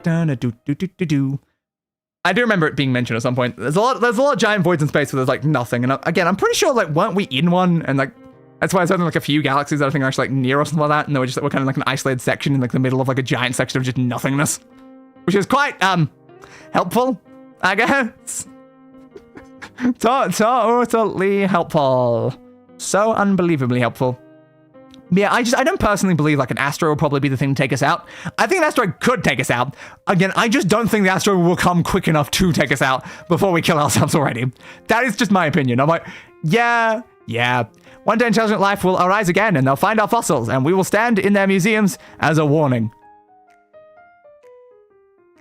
do remember it being mentioned at some point. There's a lot of giant voids in space where there's like nothing. And again, I'm pretty sure like weren't we in one? And like that's why there's only like a few galaxies that I think are actually like near or something like that. And we're kind of like an isolated section in like the middle of like a giant section of just nothingness, which is quite helpful, I guess. Totally helpful. So unbelievably helpful. Yeah, I don't personally believe like an asteroid will probably be the thing to take us out. I think an asteroid could take us out. Again, I just don't think the asteroid will come quick enough to take us out before we kill ourselves already. That is just my opinion. I'm like, yeah. One day intelligent life will arise again and they'll find our fossils and we will stand in their museums as a warning.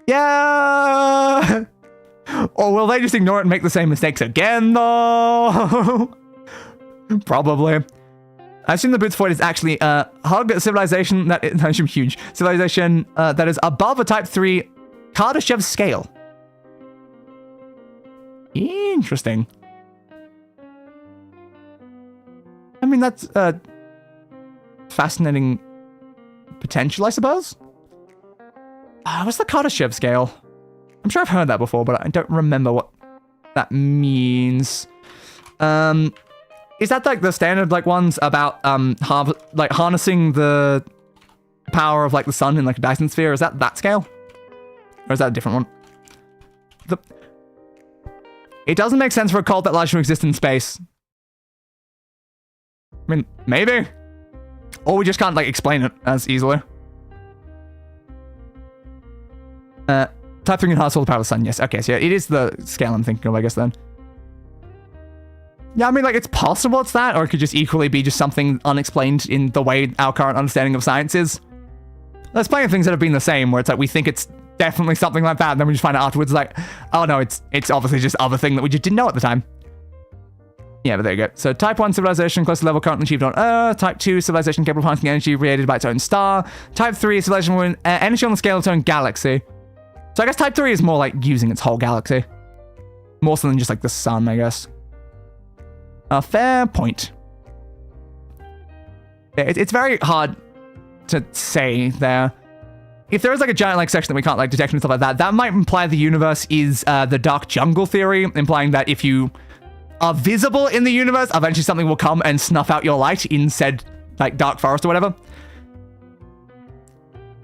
Yeah. Or will they just ignore it and make the same mistakes again though? Probably. I assume the Boots Void is actually a hug civilization that is huge. Civilization that is above a Type 3 Kardashev scale. Interesting. I mean, that's fascinating potential, I suppose. What's the Kardashev scale? I'm sure I've heard that before, but I don't remember what that means. Is that like the standard like ones about harnessing the power of like the sun in like a Dyson sphere? Is that scale? Or is that a different one? It doesn't make sense for a cult that large to exist in space. I mean, maybe. Or we just can't like explain it as easily. Type 3 can harness all the power of the sun. Yes, okay, so yeah, it is the scale I'm thinking of, I guess then. Yeah, I mean, like, it's possible it's that, or it could just equally be just something unexplained in the way our current understanding of science is. There's plenty of things that have been the same, where it's like, we think it's definitely something like that, and then we just find out afterwards, like, oh no, it's obviously just other thing that we just didn't know at the time. Yeah, but there you go. So, Type 1 civilization, close to level currently achieved on Earth. Type 2 civilization capable of harnessing energy created by its own star. Type 3 civilization with energy on the scale of its own galaxy. So, I guess Type 3 is more like using its whole galaxy. More so than just like the sun, I guess. A fair point. It's very hard to say there. If there is like a giant like section that we can't like detect and stuff like that, that might imply the universe is the dark jungle theory, implying that if you are visible in the universe, eventually something will come and snuff out your light in said like dark forest or whatever.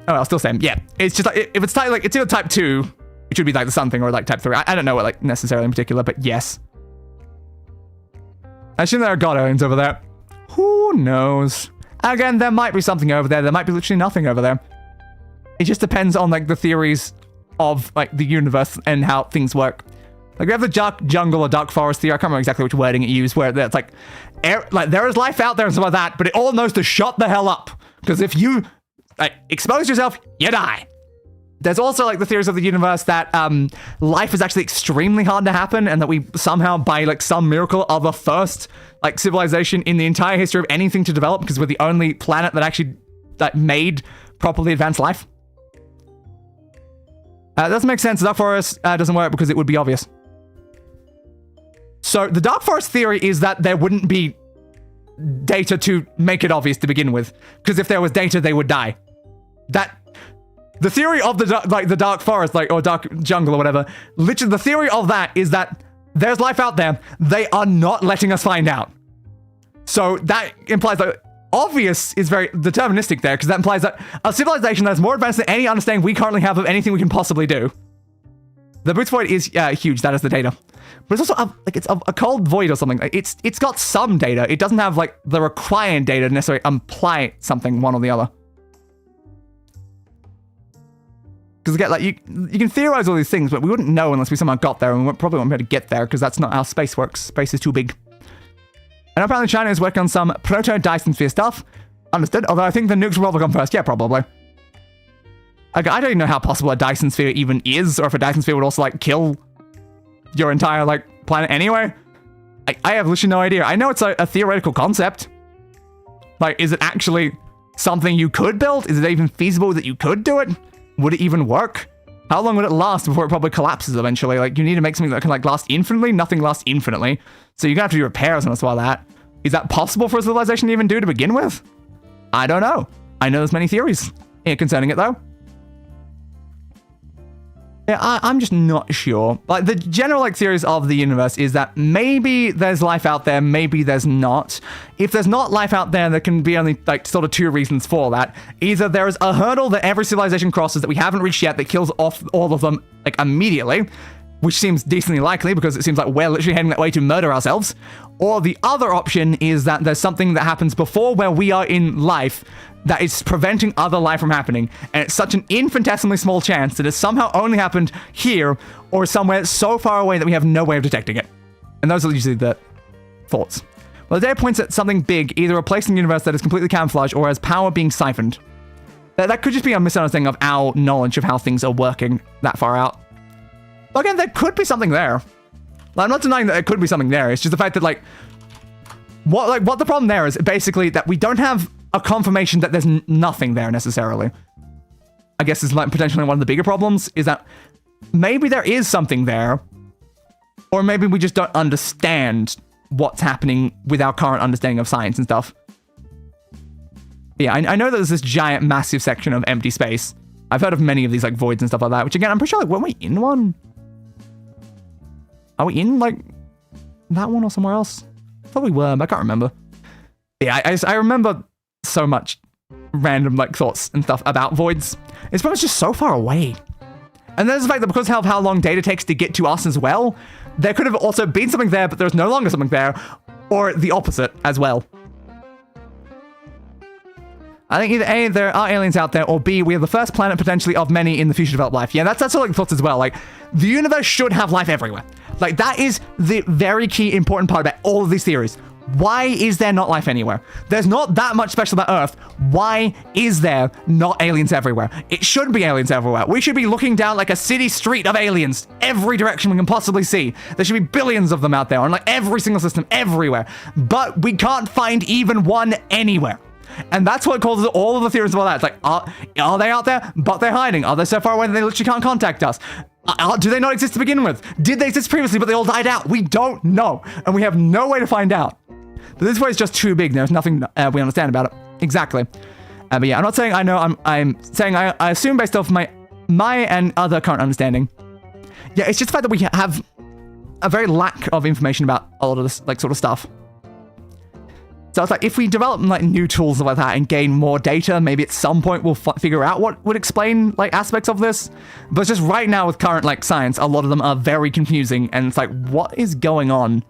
Oh, I'll still say, yeah. It's just like if it's type like it's either Type 2, which would be like the sun thing, or like Type 3. I don't know what like necessarily in particular, but yes. I assume there are god aliens over there. Who knows? Again, there might be something over there. There might be literally nothing over there. It just depends on like the theories of like the universe and how things work. Like we have the dark jungle or dark forest theory. I can't remember exactly which wording it used, where it's like there is life out there and stuff like that, but it all knows to shut the hell up. Because if you like expose yourself, you die. There's also like the theories of the universe that life is actually extremely hard to happen, and that we somehow, by like some miracle, are the first like civilization in the entire history of anything to develop, because we're the only planet that actually made properly advanced life. That doesn't make sense. The Dark Forest doesn't work because it would be obvious. So the Dark Forest theory is that there wouldn't be data to make it obvious to begin with, because if there was data, they would die. The theory of the dark forest, like, or dark jungle or whatever, literally the theory of that is that there's life out there. They are not letting us find out. So that implies that obvious is very deterministic there, because that implies that a civilization that's more advanced than any understanding we currently have of anything we can possibly do. The Boots Void is huge. That is the data. But it's also it's a cold void or something. It's got some data. It doesn't have like the required data to necessarily imply something one or the other. Because again, like you can theorize all these things, but we wouldn't know unless we somehow got there, and we probably won't be able to get there because that's not how space works. Space is too big. And apparently China is working on some proto-Dyson sphere stuff. Understood. Although I think the nukes will probably come first. Yeah, probably. Like, I don't even know how possible a Dyson sphere even is, or if a Dyson sphere would also like kill your entire like planet anyway. I have literally no idea. I know it's a theoretical concept. Like, is it actually something you could build? Is it even feasible that you could do it? Would it even work? How long would it last before it probably collapses eventually? Like, you need to make something that can like last infinitely. Nothing lasts infinitely. So you're gonna have to do repairs and stuff like that. Is that possible for a civilization to even do to begin with? I don't know. I know there's many theories concerning it though. Yeah, I'm just not sure. Like, the general, like, theories of the universe is that maybe there's life out there, maybe there's not. If there's not life out there, there can be only, like, sort of two reasons for that. Either there is a hurdle that every civilization crosses that we haven't reached yet that kills off all of them, like, immediately, which seems decently likely because it seems like we're literally heading that way to murder ourselves. Or the other option is that there's something that happens before where we are in life that is preventing other life from happening, and it's such an infinitesimally small chance that it somehow only happened here or somewhere so far away that we have no way of detecting it. And those are usually the thoughts. Well, the data points at something big, either a place in the universe that is completely camouflaged or has power being siphoned. That could just be a misunderstanding of our knowledge of how things are working that far out. But again, there could be something there. Like, I'm not denying that there could be something there. It's just the fact that, like what the problem there is basically that we don't have a confirmation that there's nothing there necessarily. I guess is like potentially one of the bigger problems is that maybe there is something there, or maybe we just don't understand what's happening with our current understanding of science and stuff. Yeah, I know that there's this giant, massive section of empty space. I've heard of many of these like voids and stuff like that, which again, I'm pretty sure like, weren't we in one? Are we in like that one or somewhere else? I thought we were, but I can't remember. Yeah, I remember so much random like thoughts and stuff about voids. It's probably just so far away. And there's the fact that because of how long data takes to get to us as well, there could have also been something there, but there's no longer something there, or the opposite as well. I think either A, there are aliens out there, or B, we are the first planet potentially of many in the future developed life. Yeah, that's sort of like thoughts as well. Like, the universe should have life everywhere. Like, that is the very key important part about all of these theories. Why is there not life anywhere? There's not that much special about Earth. Why is there not aliens everywhere? It should be aliens everywhere. We should be looking down like a city street of aliens every direction we can possibly see. There should be billions of them out there on like every single system everywhere. But we can't find even one anywhere. And that's what causes all of the theories about that. It's like, are they out there? But they're hiding. Are they so far away that they literally can't contact us? Do they not exist to begin with? Did they exist previously, but they all died out? We don't know. And we have no way to find out. But this way is just too big. There's nothing we understand about it. Exactly. But yeah, I'm not saying I know. I'm saying I assume based off my and other current understanding. Yeah, it's just the fact that we have a very lack of information about a lot of this like sort of stuff. So it's like, if we develop like new tools like that and gain more data, maybe at some point we'll figure out what would explain like aspects of this. But just right now with current like science, a lot of them are very confusing. And it's like, what is going on?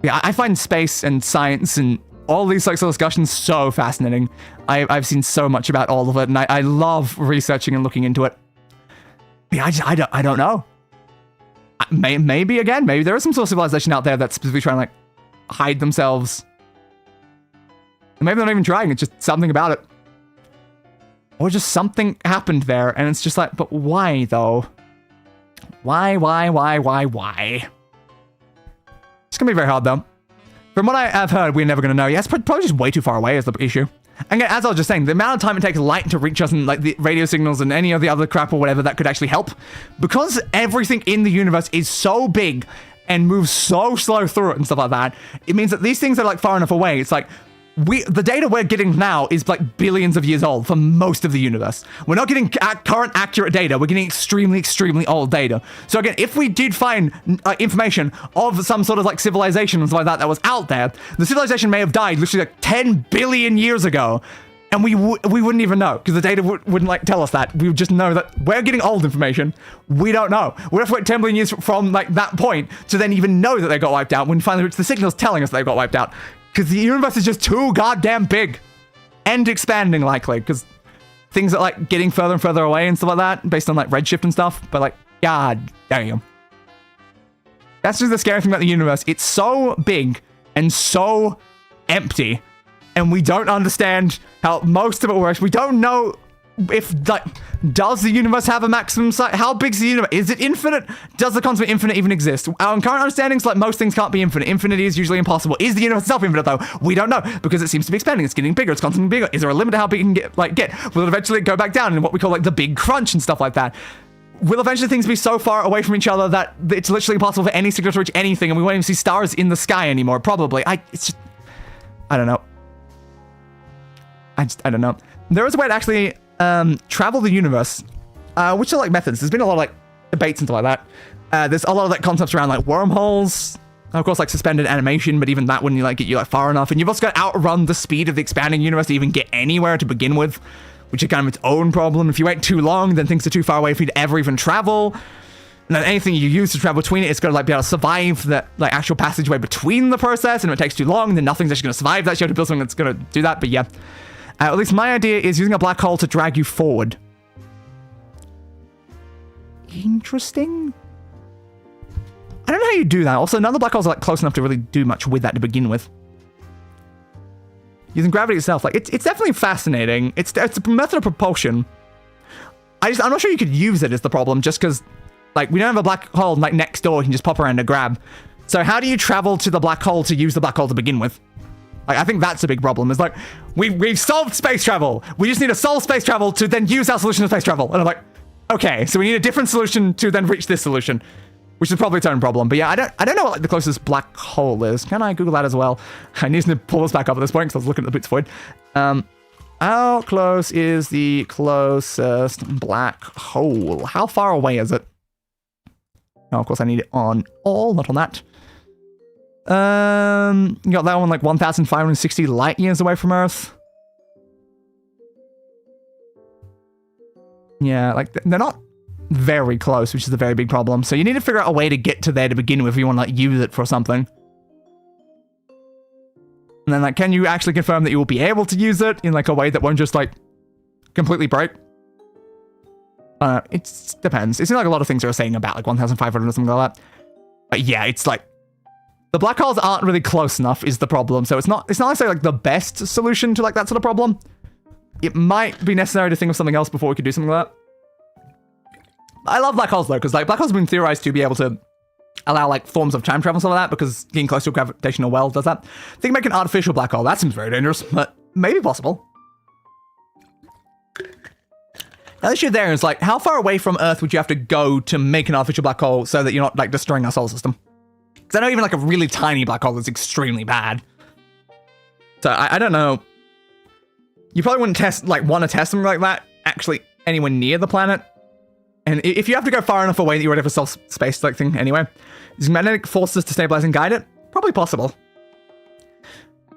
Yeah, I find space and science and all these like sort of discussions so fascinating. I've seen so much about all of it, and I love researching and looking into it. Yeah, I don't know. Maybe there is some sort of civilization out there that's specifically trying to like hide themselves. Maybe they're not even trying, it's just something about it. Or just something happened there, and it's just like, but why, though? Why? It's gonna be very hard, though. From what I have heard, we're never gonna know. Yeah, it's probably just way too far away is the issue. And as I was just saying, the amount of time it takes light to reach us and like the radio signals and any of the other crap or whatever that could actually help, because everything in the universe is so big and moves so slow through it and stuff like that, it means that these things are like far enough away. It's like, the data we're getting now is like billions of years old for most of the universe. We're not getting current accurate data. We're getting extremely, extremely old data. So again, if we did find information of some sort of like civilization and stuff like that was out there, the civilization may have died literally like 10 billion years ago. And we wouldn't even know because the data wouldn't like tell us that. We would just know that we're getting old information. We don't know. We'd have to wait 10 billion years from like that point to then even know that they got wiped out when finally reach the signals telling us they got wiped out. Because the universe is just too goddamn big. And expanding, likely. Because things are, like, getting further and further away and stuff like that. Based on, like, redshift and stuff. But, like, god damn. That's just the scary thing about the universe. It's so big and so empty. And we don't understand how most of it works. We don't know if, like, does the universe have a maximum size? How big's the universe? Is it infinite? Does the concept of infinite even exist? Our current understandings, like, most things can't be infinite. Infinity is usually impossible. Is the universe itself infinite, though? We don't know, because it seems to be expanding. It's getting bigger. It's constantly bigger. Is there a limit to how big it can get? Will it eventually go back down in what we call, like, the big crunch and stuff like that? Will eventually things be so far away from each other that it's literally impossible for any signal to reach anything, and we won't even see stars in the sky anymore? Probably. I don't know. I don't know. There is a way to actually travel the universe which are like methods. There's been a lot of like debates and stuff like that. There's a lot of like concepts around like wormholes. Of course, like suspended animation, but even that wouldn't like get you like far enough. And you've also got to outrun the speed of the expanding universe to even get anywhere to begin with, which is kind of its own problem. If you wait too long, then things are too far away for you to ever even travel. And then anything you use to travel between it's got to like be able to survive that like actual passageway between the process. And if it takes too long, then nothing's actually going to survive that. You have to build something that's going to do that. But yeah, at least my idea is using a black hole to drag you forward. Interesting. I don't know how you do that. Also, none of the black holes are like close enough to really do much with that to begin with. Using gravity itself, like it's definitely fascinating. It's a method of propulsion. I'm not sure you could use it is the problem, just because like we don't have a black hole like next door you can just pop around and grab. So how do you travel to the black hole to use the black hole to begin with? Like I think that's a big problem. It's like we've solved space travel. We just need to solve space travel to then use our solution to space travel. And I'm like, okay, so we need a different solution to then reach this solution, which is probably its own problem. But yeah, I don't know what like the closest black hole is. Can I Google that as well? I need to pull this back up at this point because I was looking at the bits void. How close is the closest black hole? How far away is it? Oh, of course I need it on all, not on that. You got that one like 1,560 light years away from Earth. Yeah, like they're not very close, which is a very big problem. So you need to figure out a way to get to there to begin with if you want to like use it for something. And then like, can you actually confirm that you will be able to use it in like a way that won't just like completely break? It depends. It seems like a lot of things are saying about like 1,500 or something like that. But yeah, it's like the black holes aren't really close enough is the problem. So it's not necessarily like the best solution to like that sort of problem. It might be necessary to think of something else before we could do something like that. I love black holes though, because like black holes have been theorized to be able to allow like forms of time travel and stuff like that, because getting close to a gravitational well does that. I think make an artificial black hole. That seems very dangerous, but maybe possible. Now the issue there is like, how far away from Earth would you have to go to make an artificial black hole so that you're not like destroying our solar system? Because I know even like a really tiny black hole is extremely bad. So I don't know. You probably wouldn't want to test something like that actually anywhere near the planet. And if you have to go far enough away that you're ready for space like thing anyway, using magnetic forces to stabilize and guide it, probably possible.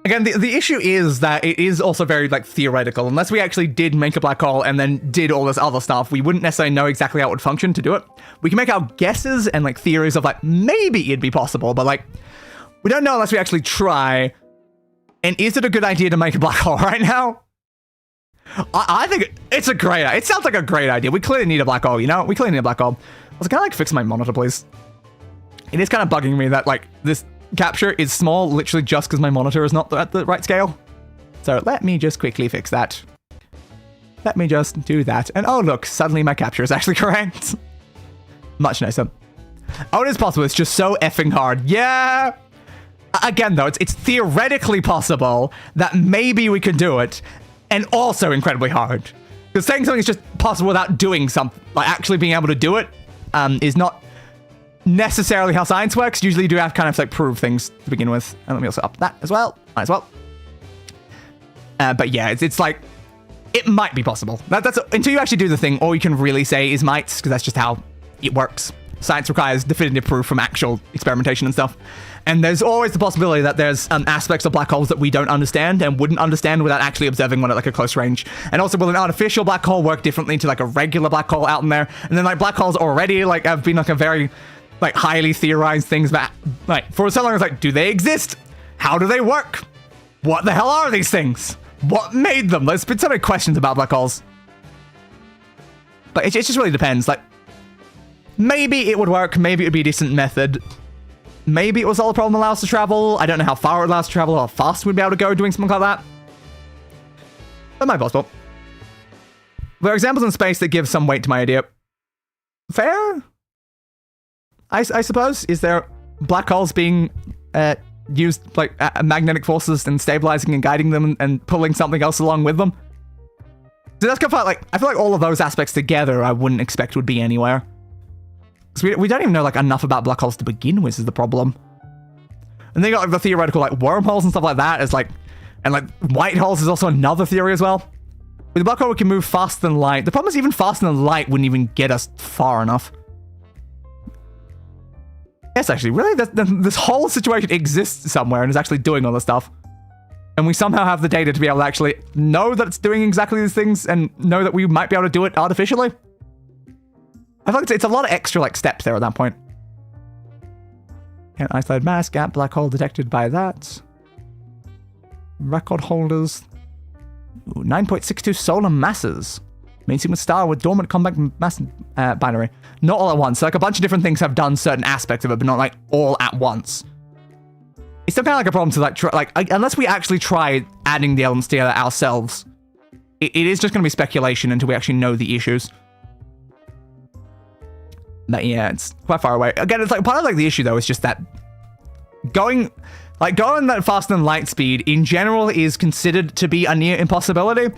Again, the issue is that it is also very like theoretical. Unless we actually did make a black hole and then did all this other stuff, we wouldn't necessarily know exactly how it would function to do it. We can make our guesses and like theories of like maybe it'd be possible, but like we don't know unless we actually try. And is it a good idea to make a black hole right now? I think it's a great idea. It sounds like a great idea. We clearly need a black hole, you know? We clearly need a black hole. I was kind of like fix my monitor, please. It is kind of bugging me that like this capture is small literally just because my monitor is not at the right scale. So let me just quickly fix that. Let me just do that. And oh look, suddenly my capture is actually correct. Much nicer. Oh, it is possible. It's just so effing hard. Yeah. Again though, it's theoretically possible that maybe we could do it. And also incredibly hard. Because saying something is just possible without doing something, like actually being able to do it, is not necessarily how science works. Usually you do have to kind of like prove things to begin with. And let me also up that as well. Might as well. But yeah, it's like, it might be possible. That's until you actually do the thing, all you can really say is might, because that's just how it works. Science requires definitive proof from actual experimentation and stuff. And there's always the possibility that there's aspects of black holes that we don't understand and wouldn't understand without actually observing one at like a close range. And also, will an artificial black hole work differently to like a regular black hole out in there? And then like black holes already like have been like a very like highly theorized things that like for so long it's like, do they exist? How do they work? What the hell are these things? What made them? There's been so many questions about black holes. But it just really depends. Like, maybe it would work. Maybe it would be a decent method. Maybe it was all the problem allows us to travel. I don't know how far it allows us to travel, how fast we'd be able to go doing something like that. That might be possible. There are examples in space that give some weight to my idea. Fair? I suppose. Is there black holes being used like magnetic forces and stabilizing and guiding them and pulling something else along with them? So that's kind of like, I feel like all of those aspects together I wouldn't expect would be anywhere. Because we don't even know like enough about black holes to begin with is the problem. And then you got like the theoretical like wormholes and stuff like that is like, and like white holes is also another theory as well. With the black hole, we can move faster than light. The problem is even faster than light wouldn't even get us far enough. Yes, actually, really? This whole situation exists somewhere and is actually doing all this stuff. And we somehow have the data to be able to actually know that it's doing exactly these things and know that we might be able to do it artificially. I feel like it's a lot of extra like steps there at that point. An isolated mass gap, black hole detected by that. Record holders. Ooh, 9.62 solar masses. Main sequence star with dormant compact mass binary. Not all at once. So like a bunch of different things have done certain aspects of it, but not like all at once. It's still kind of like a problem to like unless we actually try adding the elements together ourselves, it is just going to be speculation until we actually know the issues. But yeah, it's quite far away. Again, it's like part of like the issue though is just that going that faster than light speed in general is considered to be a near impossibility.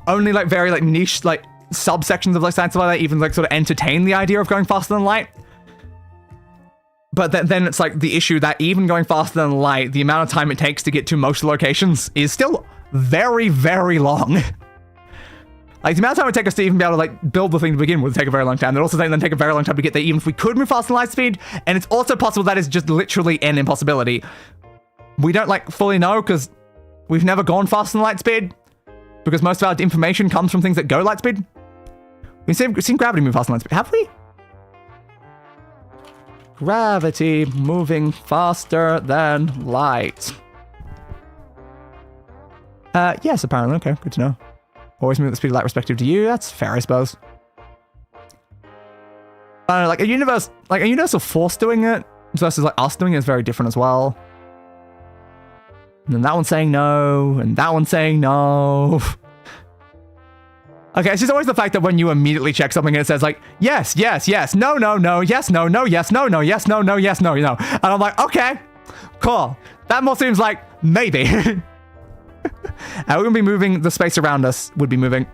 Only like very like niche like subsections of like science like that even like sort of entertain the idea of going faster than light. But then it's like the issue that even going faster than light, the amount of time it takes to get to most locations is still very, very long. Like the amount of time it would take us to even be able to like build the thing to begin with would take a very long time. It'd also then take a very long time to get there even if we could move faster than light speed. And it's also possible that is just literally an impossibility. We don't like fully know because we've never gone faster than light speed. Because most of our information comes from things that go light speed. We've seen gravity move faster than light speed. Have we? Gravity moving faster than light. Yes, apparently. Okay, good to know. Always move at the speed of light respective to you. That's fair, I suppose. I don't know, like a universal force doing it versus like us doing it is very different as well. And then that one's saying no, and that one's saying no. Okay, it's just always the fact that when you immediately check something and it says like, yes, yes, yes, no, no, no, yes, no, no, yes, no, no, yes, no, no, yes, no, no. And I'm like, okay, cool. That more seems like maybe. We're going to be moving, the space around us would be moving.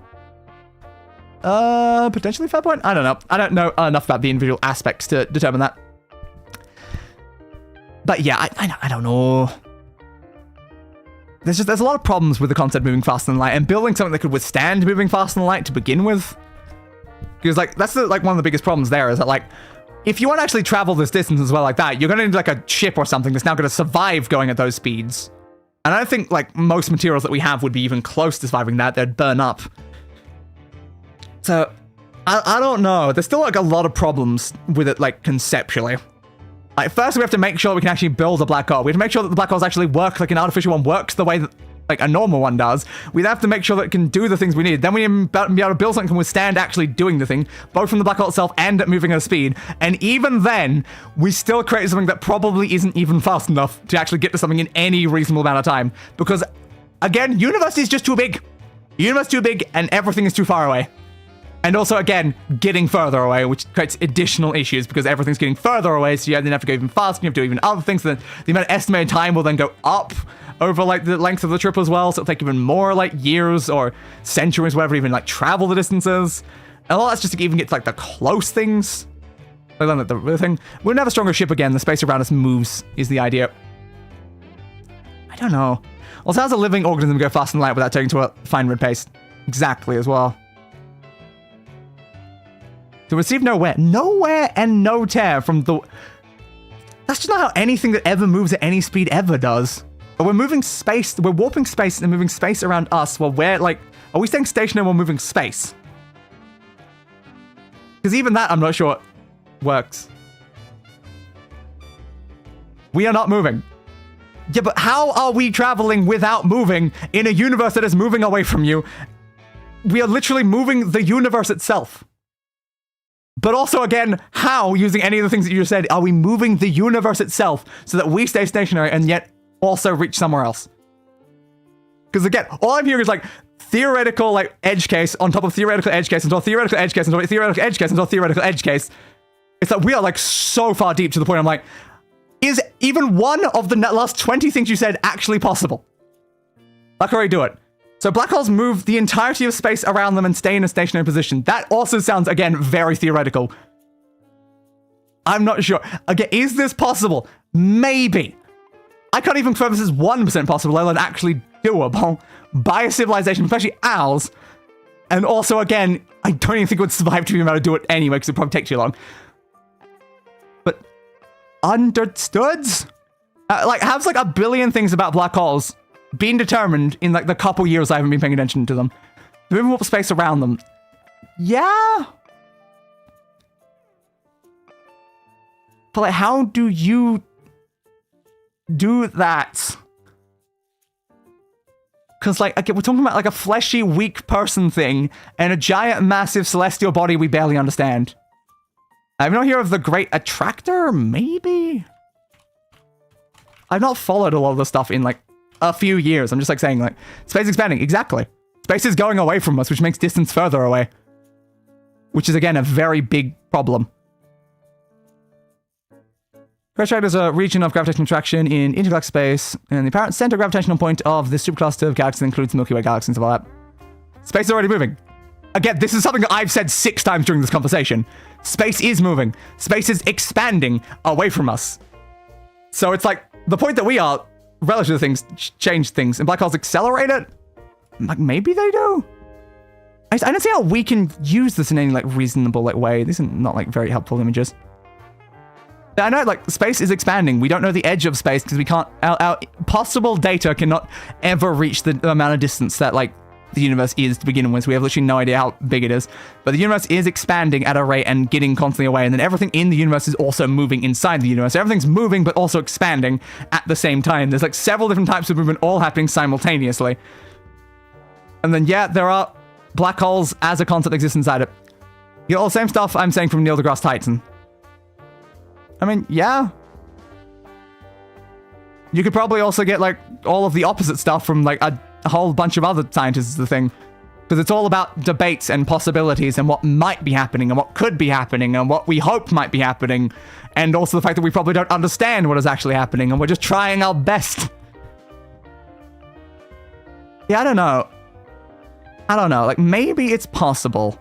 Potentially fair point? I don't know. I don't know enough about the individual aspects to determine that. But yeah, I don't know. There's a lot of problems with the concept of moving faster than light and building something that could withstand moving faster than light to begin with. Because like that's one of the biggest problems there is that like if you want to actually travel this distance as well like that, you're going to need like a ship or something that's now going to survive going at those speeds. And I don't think like most materials that we have would be even close to surviving that. They'd burn up. So I don't know. There's still like a lot of problems with it like conceptually. Like, first we have to make sure we can actually build a black hole. We have to make sure that the black holes actually work like an artificial one works the way that like a normal one does. We have to make sure that it can do the things we need. Then we need to be able to build something that can withstand actually doing the thing, both from the black hole itself and at moving at a speed. And even then, we still create something that probably isn't even fast enough to actually get to something in any reasonable amount of time. Because, again, universe is just too big. Universe is too big and everything is too far away. And also, again, getting further away, which creates additional issues because everything's getting further away, so you then have to go even faster, and you have to do even other things, so then the amount of estimated time will then go up over, like, the length of the trip as well, so it'll take even more, like, years or centuries, whatever, even, like, travel the distances. And all that's just to even get to, like, the close things. Like, the real thing. We're gonna have a stronger ship again, the space around us moves, is the idea. I don't know. Also, how's a living organism go faster than light without taking to a fine red pace? Exactly, as well. To receive nowhere and no tear from the... That's just not how anything that ever moves at any speed ever does. But we're moving space, we're warping space and moving space around us while we're like... Are we staying stationary while moving space? Because even that, I'm not sure works. We are not moving. Yeah, but how are we traveling without moving in a universe that is moving away from you? We are literally moving the universe itself. But also, again, how, using any of the things that you just said, are we moving the universe itself so that we stay stationary and yet also reach somewhere else? Because again, all I'm hearing is like theoretical like edge case on top of theoretical edge case until theoretical edge case until theoretical edge case until theoretical edge case. It's like we are like so far deep to the point I'm like, is even one of the last 20 things you said actually possible? I can already do it. So black holes move the entirety of space around them and stay in a stationary position. That also sounds, again, very theoretical. I'm not sure. Again, is this possible? Maybe. I can't even confirm this is 1% possible, let alone actually doable by a civilization, especially ours. And also, again, I don't even think it would survive to be able to do it anyway, because it would probably take too long. But understood? Like, has like a billion things about black holes been determined in like the couple years I haven't been paying attention to them? The movable space around them. Yeah. But like, how do you do that? Because, like, okay, we're talking about, like, a fleshy, weak person thing and a giant, massive celestial body we barely understand. I've not heard of the Great Attractor, maybe? I've not followed a lot of the stuff in, like, a few years. I'm just, like, saying, like, space expanding. Exactly. Space is going away from us, which makes distance further away. Which is, again, a very big problem. Great Attractor is a region of gravitational attraction in intergalactic space, and the apparent center gravitational point of the supercluster of galaxies includes the Milky Way galaxy and stuff like that. Space is already moving. Again, this is something that I've said 6 times during this conversation. Space is moving. Space is expanding away from us. So it's like, the point that we are, relative to things, change things, and black holes accelerate it? Like, maybe they do? I don't see how we can use this in any, like, reasonable, like, way. These are not, like, very helpful images. I know, like, space is expanding. We don't know the edge of space because we can't... Our possible data cannot ever reach the amount of distance that, like, the universe is to begin with. So we have literally no idea how big it is. But the universe is expanding at a rate and getting constantly away. And then everything in the universe is also moving inside the universe. So everything's moving, but also expanding at the same time. There's, like, several different types of movement all happening simultaneously. And then, yeah, there are black holes as a concept that exists inside it. You know, all the same stuff I'm saying from Neil deGrasse Tyson. I mean, yeah. You could probably also get, like, all of the opposite stuff from, like, a whole bunch of other scientists, is the thing. Because it's all about debates and possibilities and what might be happening and what could be happening and what we hope might be happening. And also the fact that we probably don't understand what is actually happening and we're just trying our best. Yeah, I don't know. Like, maybe it's possible.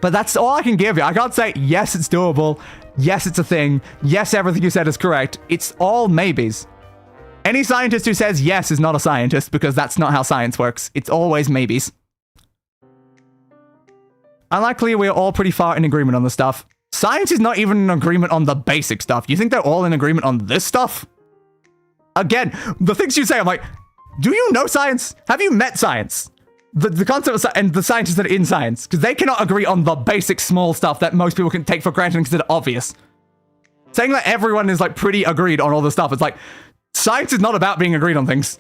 But that's all I can give you. I can't say, yes, it's doable. Yes, it's a thing. Yes, everything you said is correct. It's all maybes. Any scientist who says yes is not a scientist because that's not how science works. It's always maybes. Unlikely we're all pretty far in agreement on this stuff. Science is not even in agreement on the basic stuff. You think they're all in agreement on this stuff? Again, the things you say, I'm like, do you know science? Have you met science? The concept of and the scientists that are in science, because they cannot agree on the basic small stuff that most people can take for granted and consider obvious. Saying that everyone is like pretty agreed on all this stuff, it's like, science is not about being agreed on things.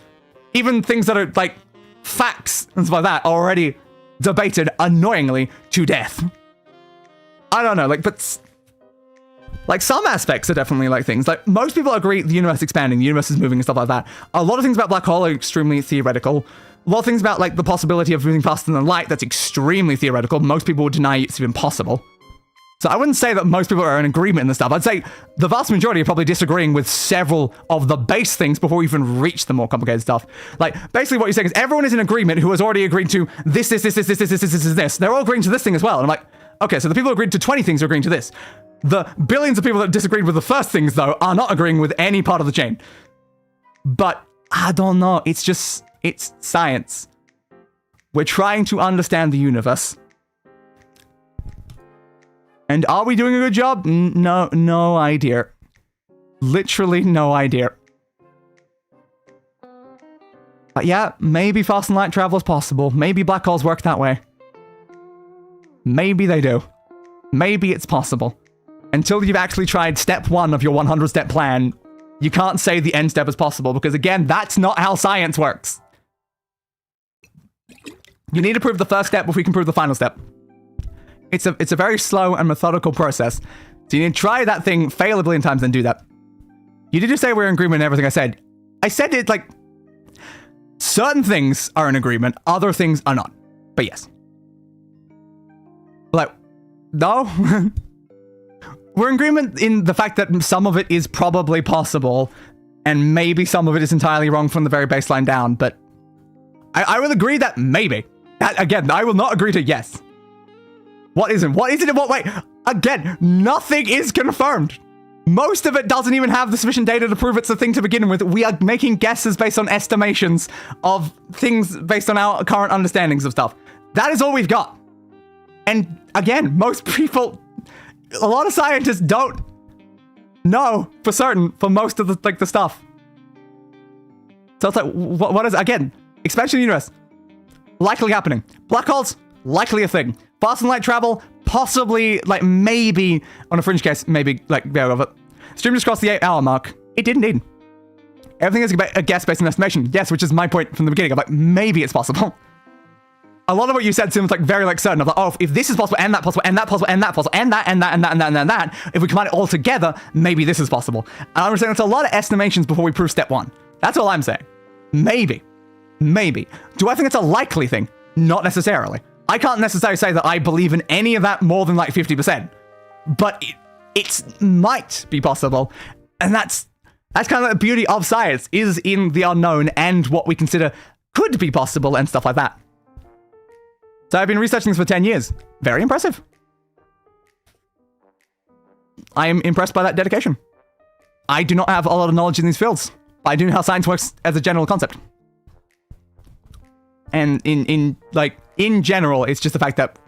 Even things that are like facts and stuff like that are already debated annoyingly to death. I don't know, like, but like some aspects are definitely like things. Like most people agree the universe is expanding, the universe is moving and stuff like that. A lot of things about black hole are extremely theoretical. A lot of things about, like, the possibility of moving faster than light, that's extremely theoretical. Most people would deny it's even possible. So I wouldn't say that most people are in agreement in this stuff. I'd say the vast majority are probably disagreeing with several of the base things before we even reach the more complicated stuff. Like, basically what you're saying is everyone is in agreement who has already agreed to this. They're all agreeing to this thing as well. And I'm like, okay, so the people who agreed to 20 things are agreeing to this. The billions of people that disagreed with the first things, though, are not agreeing with any part of the chain. But I don't know. It's just... It's science. We're trying to understand the universe. And are we doing a good job? No idea. Literally no idea. But yeah, maybe fast and light travel is possible. Maybe black holes work that way. Maybe they do. Maybe it's possible. Until you've actually tried step 1 of your 100-step plan, you can't say the end step is possible, because again, that's not how science works. You need to prove the first step before you can prove the final step. It's a very slow and methodical process. So you need to try that thing, fail a billion times, then do that. You did just say we're in agreement in everything I said. I said it like... Certain things are in agreement, other things are not. But yes. Like, no? We're in agreement in the fact that some of it is probably possible, and maybe some of it is entirely wrong from the very baseline down, but I will agree that maybe. Again, I will not agree to yes. What isn't? What is it in what way? Again, nothing is confirmed. Most of it doesn't even have the sufficient data to prove it's a thing to begin with. We are making guesses based on estimations of things based on our current understandings of stuff. That is all we've got. And again, most people, a lot of scientists don't know for certain for most of the stuff. So it's like, what is, again, expansion of the universe, likely happening. Black holes, likely a thing. Fast and light travel, possibly, like, maybe, on a fringe case, maybe, like, there of it. Stream just crossed the 8-hour mark. It did indeed. Everything is a guess based on estimation. Yes, which is my point from the beginning. I'm like, maybe it's possible. A lot of what you said seems like very like certain of like, oh, if this is possible, and that possible, and that possible, and that possible, and that, and that, and that, and that, and that, if we combine it all together, maybe this is possible. And I'm saying it's a lot of estimations before we prove step one. That's all I'm saying. Maybe. Maybe. Do I think it's a likely thing? Not necessarily. I can't necessarily say that I believe in any of that more than like 50%. But it might be possible. And that's kind of the beauty of science, is in the unknown and what we consider could be possible and stuff like that. So I've been researching this for 10 years. Very impressive. I am impressed by that dedication. I do not have a lot of knowledge in these fields, but I do know how science works as a general concept. And in general, it's just the fact that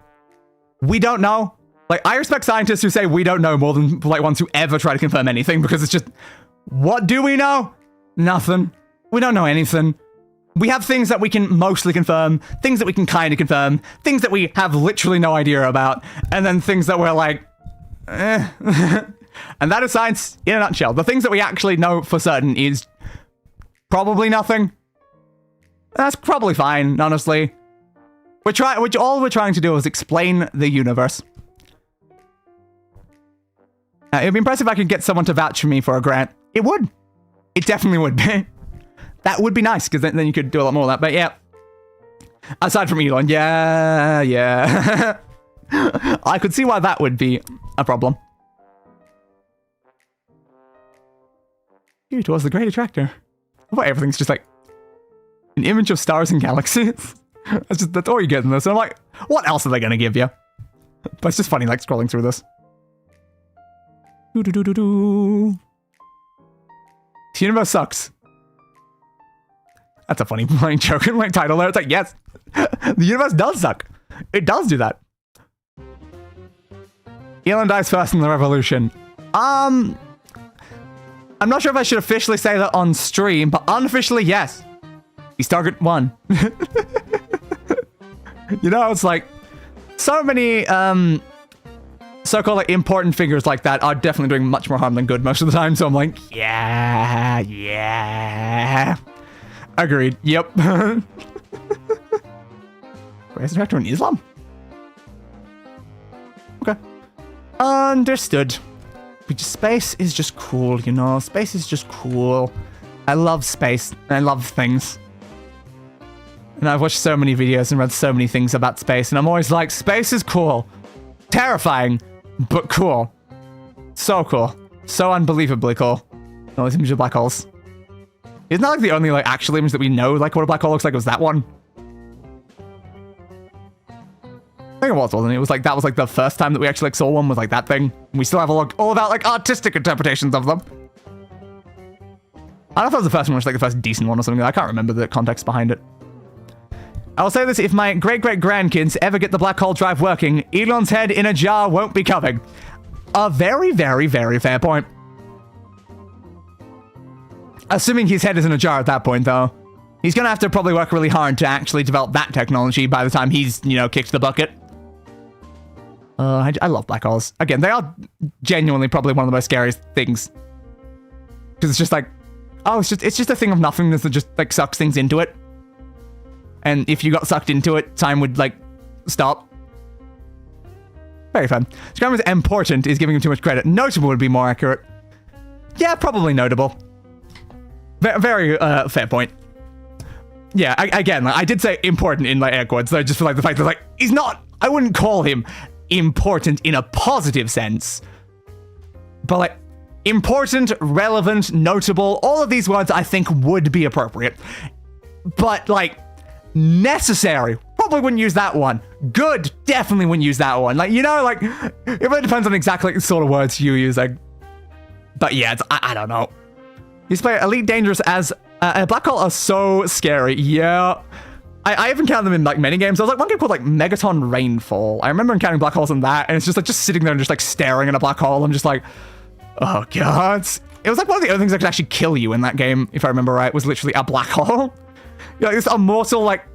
we don't know. Like, I respect scientists who say we don't know more than like ones who ever try to confirm anything, because it's just, what do we know? Nothing. We don't know anything. We have things that we can mostly confirm, things that we can kind of confirm, things that we have literally no idea about, and then things that we're like, eh. And that is science in a nutshell. The things that we actually know for certain is probably nothing. That's probably fine, honestly. All we're trying to do is explain the universe. It'd be impressive if I could get someone to vouch for me for a grant. It would. It definitely would be. That would be nice, because then you could do a lot more of that. But yeah. Aside from Elon, yeah. I could see why that would be a problem. It was the great attractor. Why everything's just like an image of stars and galaxies. That's all you get in this. And I'm like, what else are they going to give you? But it's just funny, like, scrolling through this. The universe sucks. That's a funny joke in my title there. It's like, yes, the universe does suck. It does do that. Elon dies first in the revolution. I'm not sure if I should officially say that on stream, but unofficially, yes. He's target 1. You know, it's like, so many so-called like important figures like that are definitely doing much more harm than good most of the time. So I'm like, yeah. Agreed. Yep. Greatest attractor in Islam? Okay. Understood. But just, space is just cool, you know? Space is just cool. I love space. I love things. And I've watched so many videos and read so many things about space, and I'm always like, space is cool. Terrifying, but cool. So cool. So unbelievably cool. All these images of black holes. Isn't that like the only like actual image that we know like what a black hole looks like? Was that one? I think it was, wasn't it? It was like, that was like the first time that we actually like saw one, was like that thing. We still have all about like artistic interpretations of them. I don't know if that was the first one, or just like the first decent one or something. I can't remember the context behind it. I'll say this, if my great-great-grandkids ever get the black hole drive working, Elon's head in a jar won't be coming. A very, very, very fair point. Assuming his head is in a jar at that point, though. He's gonna have to probably work really hard to actually develop that technology by the time he's, you know, kicked the bucket. I love black holes. Again, they are genuinely probably one of the most scariest things. Because it's just like, oh, it's just a thing of nothingness that just, like, sucks things into it. And if you got sucked into it, time would, like, stop. Very fun. Scrammer's important is giving him too much credit. Notable would be more accurate. Yeah, probably notable. Very fair point. Yeah, again, I did say important in my air quotes, though, just for, like, the fact that, like, he's not... I wouldn't call him important in a positive sense. But, like, important, relevant, notable, all of these words I think would be appropriate. But, like... necessary, probably wouldn't use that one. Good, definitely wouldn't use that one. Like, you know, like, it really depends on exactly the sort of words you use. Like, but yeah, I don't know. You play Elite Dangerous as a black hole are so scary. Yeah, I haven't counted them in like many games. There was like one game called like Megaton Rainfall. I remember encountering black holes in that, and it's just like just sitting there and just like staring at a black hole. I'm just like, oh god. It was like one of the other things that could actually kill you in that game, if I remember right, was literally a black hole. You're like this immortal like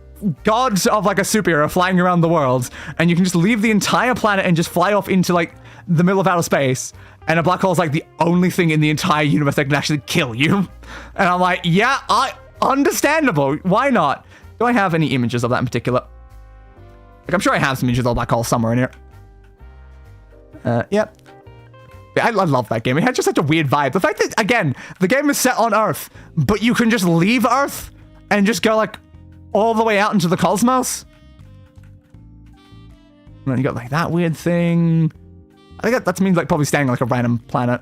god of like a superhero flying around the world, and you can just leave the entire planet and just fly off into like the middle of outer space, and a black hole is like the only thing in the entire universe that can actually kill you. And I'm like, yeah, understandable. Why not? Do I have any images of that in particular? Like, I'm sure I have some images of black hole somewhere in here. Yep. I love that game. It had just such a weird vibe. The fact that, again, the game is set on Earth, but you can just leave Earth and just go, like, all the way out into the cosmos. And then you got, like, that weird thing. I think that means, like, probably staying on, like, a random planet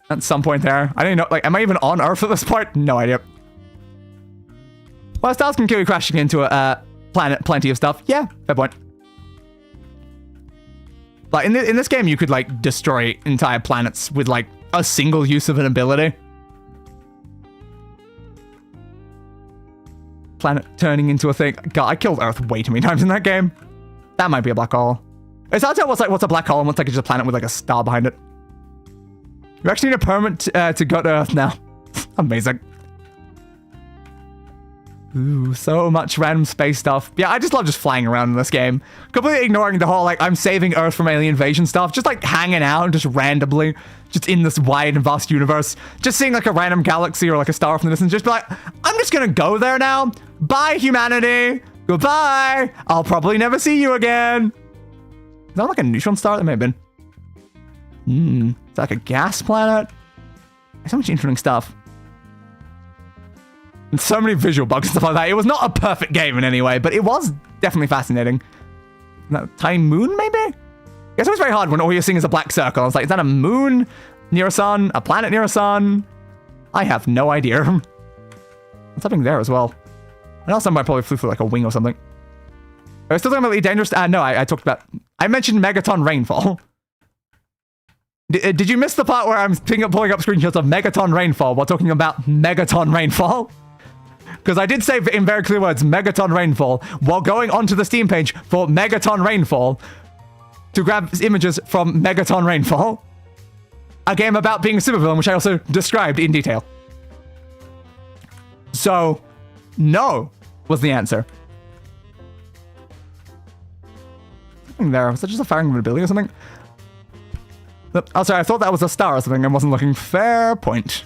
at some point there. I don't know, like, am I even on Earth at this point? No idea. Well, stars can kill you crashing into a planet, plenty of stuff. Yeah, fair point. Like, in this game, you could, like, destroy entire planets with, like, a single use of an ability. Planet turning into a thing. God, I killed Earth way too many times in that game. That might be a black hole. It's hard to tell what's a black hole and what's, like, just a planet with, like, a star behind it. You actually need a permit to go to Earth now. Amazing. Ooh, so much random space stuff. Yeah, I just love just flying around in this game. Completely ignoring the whole, like, I'm saving Earth from alien invasion stuff. Just, like, hanging out just randomly. Just in this wide and vast universe. Just seeing, like, a random galaxy or, like, a star from the distance. Just be like, I'm just gonna go there now. Bye, humanity. Goodbye. I'll probably never see you again. Is that, like, a neutron star? That may have been. Is that, like, a gas planet? There's so much interesting stuff. And so many visual bugs and stuff like that. It was not a perfect game in any way, but it was definitely fascinating. That tiny moon, maybe? It's always very hard when all you're seeing is a black circle. It's like, is that a moon near a sun? A planet near a sun? I have no idea. What's happening there as well? I know somebody probably flew through like a wing or something. Are we still talking about Elite Dangerous? No, I talked about... I mentioned Megaton Rainfall. Did you miss the part where I'm pulling up screenshots of Megaton Rainfall while talking about Megaton Rainfall? Because I did say in very clear words, Megaton Rainfall, while going onto the Steam page for Megaton Rainfall to grab images from Megaton Rainfall, a game about being a supervillain, which I also described in detail. So, no was the answer. Something there. Was that just a firing of an ability or something? Oh, sorry, I thought that was a star or something. I wasn't looking. Fair point.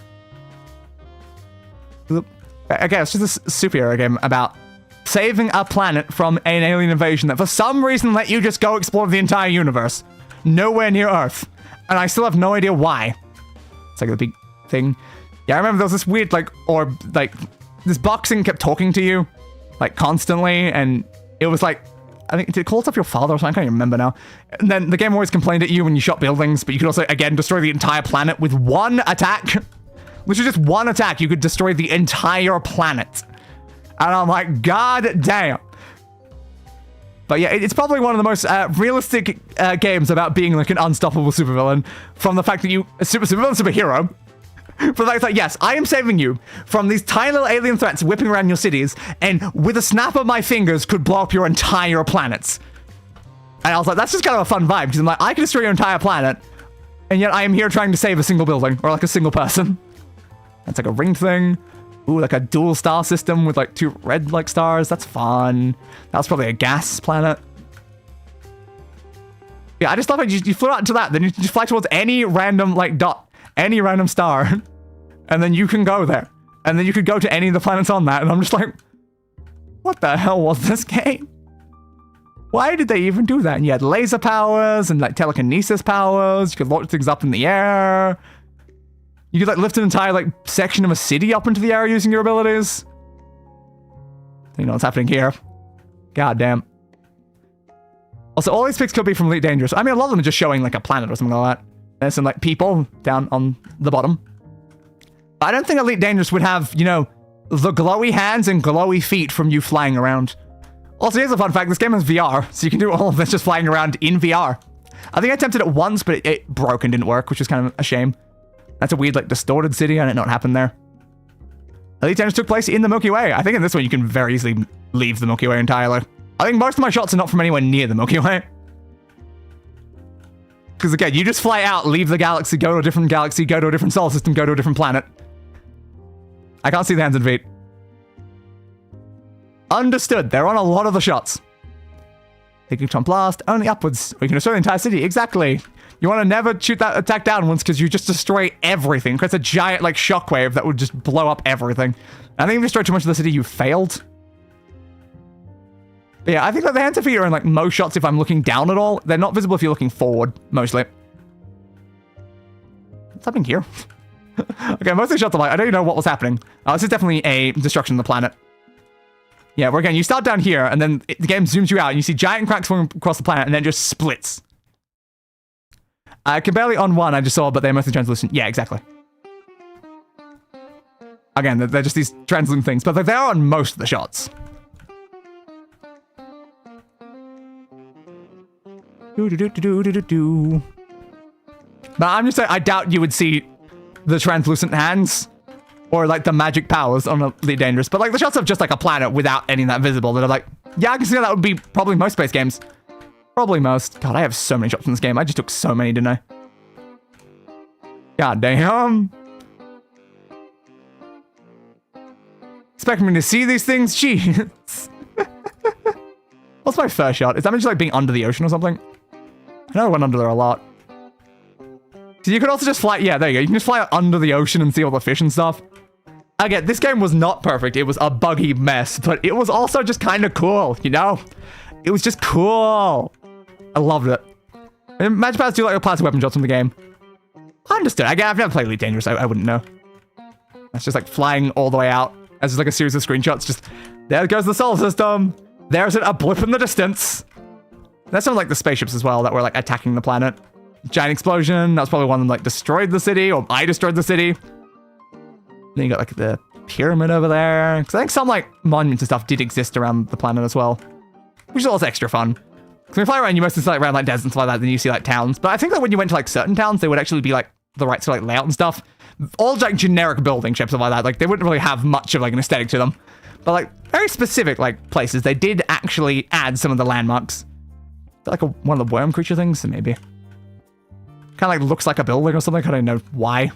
Okay, it's just this superhero game about saving a planet from an alien invasion that for some reason let you just go explore the entire universe. Nowhere near Earth. And I still have no idea why. It's like the big thing. Yeah, I remember there was this weird, like, orb, like, this boxing kept talking to you, like, constantly, and it was like, I think, did it call itself your father or something? I can't even remember now. And then the game always complained at you when you shot buildings, but you could also, again, destroy the entire planet with one attack. Which is just one attack, you could destroy the entire planet. And I'm like, god damn. But yeah, it's probably one of the most realistic games about being like an unstoppable supervillain. From the fact that you, superhero. From the fact that, yes, I am saving you from these tiny little alien threats whipping around your cities, and with a snap of my fingers could blow up your entire planets. And I was like, that's just kind of a fun vibe, because I'm like, I can destroy your entire planet, and yet I am here trying to save a single building, or like a single person. That's like a ring thing. Ooh, like a dual star system with like 2 red like stars. That's fun. That was probably a gas planet. Yeah, I just love it. You flew out into that, then you just fly towards any random like dot, any random star, and then you can go there. And then you could go to any of the planets on that, and I'm just like, what the hell was this game? Why did they even do that? And you had laser powers and like telekinesis powers. You could launch things up in the air. You could like lift an entire like section of a city up into the air using your abilities. You know what's happening here. God damn. Also, all these pics could be from Elite Dangerous. I mean, a lot of them are just showing like a planet or something like that. There's some like people down on the bottom. But I don't think Elite Dangerous would have, you know, the glowy hands and glowy feet from you flying around. Also, here's a fun fact. This game has VR, so you can do all of this just flying around in VR. I think I attempted it once, but it broke and didn't work, which is kind of a shame. That's a weird, like, distorted city. I don't know what happened there. Elite Dangerous took place in the Milky Way. I think in this one you can very easily leave the Milky Way entirely. I think most of my shots are not from anywhere near the Milky Way. Because again, you just fly out, leave the galaxy, go to a different galaxy, go to a different solar system, go to a different planet. I can't see the hands and feet. Understood. They're on a lot of the shots. They can blast only upwards, or you can destroy the entire city. Exactly. You want to never shoot that attack downwards because you just destroy everything. It creates a giant like shockwave that would just blow up everything. I think if you destroy too much of the city, you failed. But yeah, I think that the hands and feet are in like most shots if I'm looking down at all. They're not visible if you're looking forward, mostly. What's happening here? Okay, most of the shots are like, I don't even know what was happening. This is definitely a destruction of the planet. Yeah, where again, you start down here, and then the game zooms you out, and you see giant cracks going across the planet, and then just splits. I can barely on one, I just saw, but they're mostly translucent. Yeah, exactly. Again, they're just these translucent things, but they're on most of the shots. But I'm just saying, I doubt you would see the translucent hands or like the magic powers on Elite Dangerous. But like the shots of just like a planet without any of that visible that are like, yeah, I can see that would be probably most space games. Probably most. God, I have so many shots in this game. I just took so many, didn't I? God damn. Expecting me to see these things? Jeez. What's my first shot? Is that just like being under the ocean or something? I know I went under there a lot. So you could also just fly, yeah, there you go. You can just fly under the ocean and see all the fish and stuff. Again, this game was not perfect. It was a buggy mess, but it was also just kind of cool, you know? It was just cool. I loved it. And magic powers do like a plastic weapon shots from the game. Understood. I've never played Elite Dangerous. I wouldn't know. That's just like flying all the way out as just like a series of screenshots. Just there goes the solar system. There's a blip in the distance. That's some like the spaceships as well that were like attacking the planet. Giant explosion. That was probably one that like destroyed the city, or I destroyed the city. Then you got like the pyramid over there. Because I think some like monuments and stuff did exist around the planet as well, which is also extra fun. Because when you fly around, you mostly see like around like deserts and stuff like that. Then you see like towns. But I think that when you went to like certain towns, they would actually be like the right sort of like layout and stuff. All like generic building shapes and stuff like that. Like they wouldn't really have much of like an aesthetic to them. But like very specific like places, they did actually add some of the landmarks. Like one of the worm creature things, maybe. Kind of like looks like a building or something. I don't know why.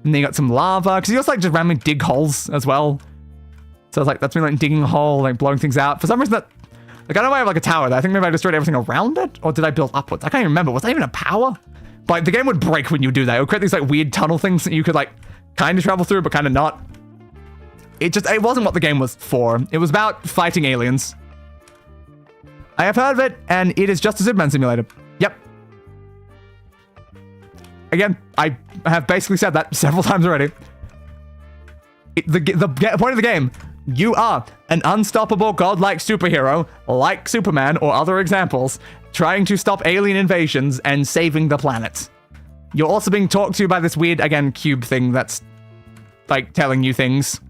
And then you got some lava, because you also like just randomly dig holes as well. So it's like that's me like digging a hole, like blowing things out. For some reason that, like I know I have like a tower there. I think maybe I destroyed everything around it, or did I build upwards? I can't even remember. Was that even a power? But like, the game would break when you do that. It would create these like weird tunnel things that you could like kind of travel through, but kind of not. It wasn't what the game was for. It was about fighting aliens. I have heard of it, and it is just a Superman simulator. Yep. Again, I have basically said that several times already. The point of the game, you are an unstoppable godlike superhero, like Superman or other examples, trying to stop alien invasions and saving the planet. You're also being talked to by this weird, again, cube thing that's, like, telling you things.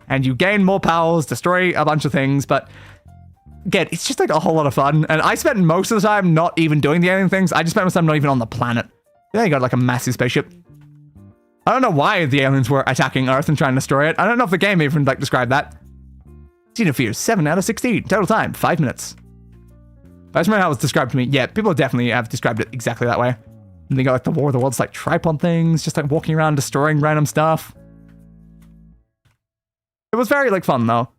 And you gain more powers, destroy a bunch of things, but... Again, it's just, like, a whole lot of fun. And I spent most of the time not even doing the alien things. I just spent most of the time not even on the planet. Yeah, you got, like, a massive spaceship. I don't know why the aliens were attacking Earth and trying to destroy it. I don't know if the game even, like, described that. Xenospheres, 7 out of 16. Total time, 5 minutes. I just remember how it was described to me. Yeah, people definitely have described it exactly that way. And they got, like, the War of the Worlds, like, tripod things, just, like, walking around, destroying random stuff. It was very, like, fun, though.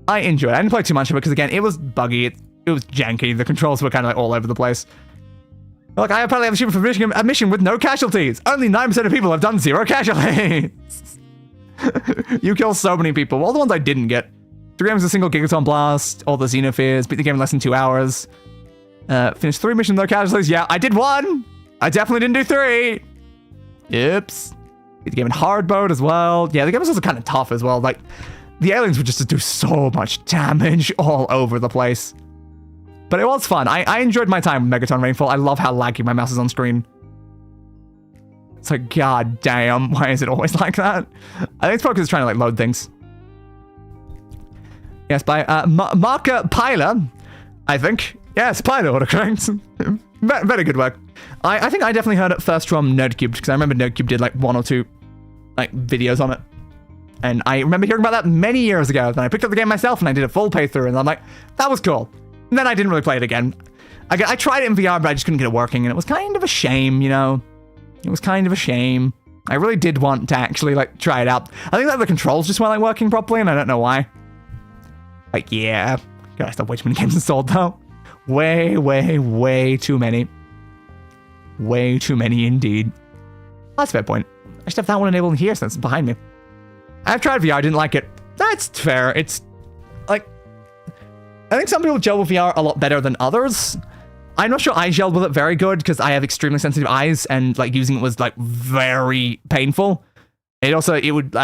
I enjoyed it. I didn't play too much of it, because, again, it was buggy. It was janky. The controls were kind of, like, all over the place. Look, I apparently have achievement for finishing a mission with no casualties. Only 9% of people have done 0 casualties. You kill so many people. All the ones I didn't get. 3 games a single Gigaton Blast, all the Xenospheres, beat the game in less than 2 hours. Finished 3 missions, no casualties. Yeah, I did 1. I definitely didn't do 3. Oops. Beat the game in hard mode as well. Yeah, the game was also kind of tough as well. Like, the aliens would just do so much damage all over the place. But it was fun. I enjoyed my time with Megaton Rainfall. I love how laggy my mouse is on screen. It's like, god damn, why is it always like that? I think it's probably because it's trying to, like, load things. Yes, by Marka Pyler, I think. Yes, Pyler, autocorrect. Very good work. I think I definitely heard it first from Nerdcubed, because I remember Nerdcubed did, like, 1 or 2, like, videos on it. And I remember hearing about that many years ago. Then I picked up the game myself and I did a full playthrough, and I'm like, that was cool. And then I didn't really play it again. I tried it in VR, but I just couldn't get it working, and it was kind of a shame, you know? It was kind of a shame. I really did want to actually, like, try it out. I think that the controls just weren't, like, working properly, and I don't know why. Like, yeah. God, I still have way too many games installed, though. Way too many. Way too many indeed. That's a fair point. I should have that one enabled here since it's behind me. I've tried VR, I didn't like it. That's fair. It's, like, I think some people gel with VR a lot better than others. I'm not sure I gelled with it very good because I have extremely sensitive eyes and like using it was like very painful. It would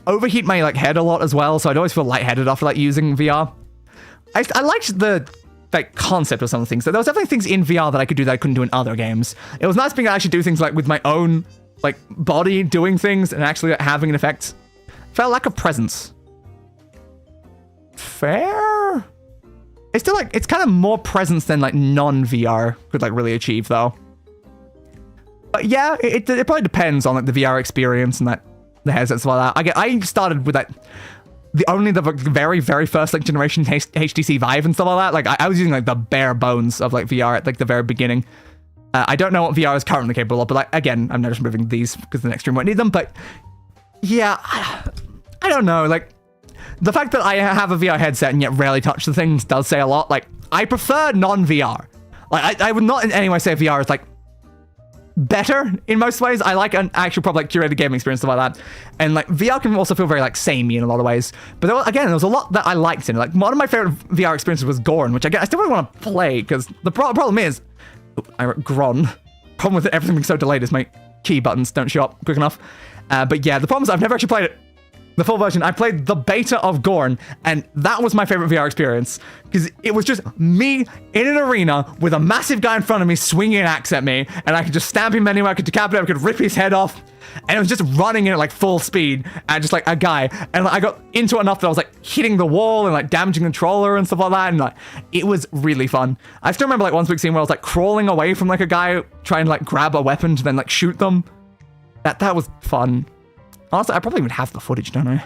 overheat my like head a lot as well, so I'd always feel lightheaded after like using VR. I liked the like concept of some of the things. So there was definitely things in VR that I could do that I couldn't do in other games. It was nice being able to actually do things like with my own like body doing things and actually like, having an effect. Felt lack of presence. Fair? It's still like, it's kind of more presence than like non-VR could like really achieve though. But yeah, it probably depends on like the VR experience and that the headsets like that. I started with that, the very first like generation HTC Vive and stuff like that. Like I was using like the bare bones of like VR at like the very beginning. I don't know what VR is currently capable of, but like again, I'm not just moving these because the next stream won't need them. But yeah, I don't know. Like the fact that I have a VR headset and yet rarely touch the things does say a lot. Like I prefer non-VR. Like I would not in any way say VR is like better in most ways. I like an actual proper like curated gaming experience, stuff like that. And like VR can also feel very like samey in a lot of ways. But there was a lot that I liked in it. Like one of my favorite VR experiences was Gorn, which I still really want to play because the problem is, I wrote Gron. Problem with everything being so delayed is my key buttons don't show up quick enough. But yeah, the problem is I've never actually played it. The full version. I played the beta of Gorn, and that was my favorite VR experience because it was just me in an arena with a massive guy in front of me swinging an axe at me, and I could just stab him anywhere, I could decapitate him, I could rip his head off, and it was just running in at like full speed at just like a guy, and like, I got into it enough that I was like hitting the wall and like damaging the controller and stuff like that, and like it was really fun. I still remember like one big scene where I was like crawling away from like a guy trying to like grab a weapon to then like shoot them. That was fun. Honestly, I probably would have the footage, don't I?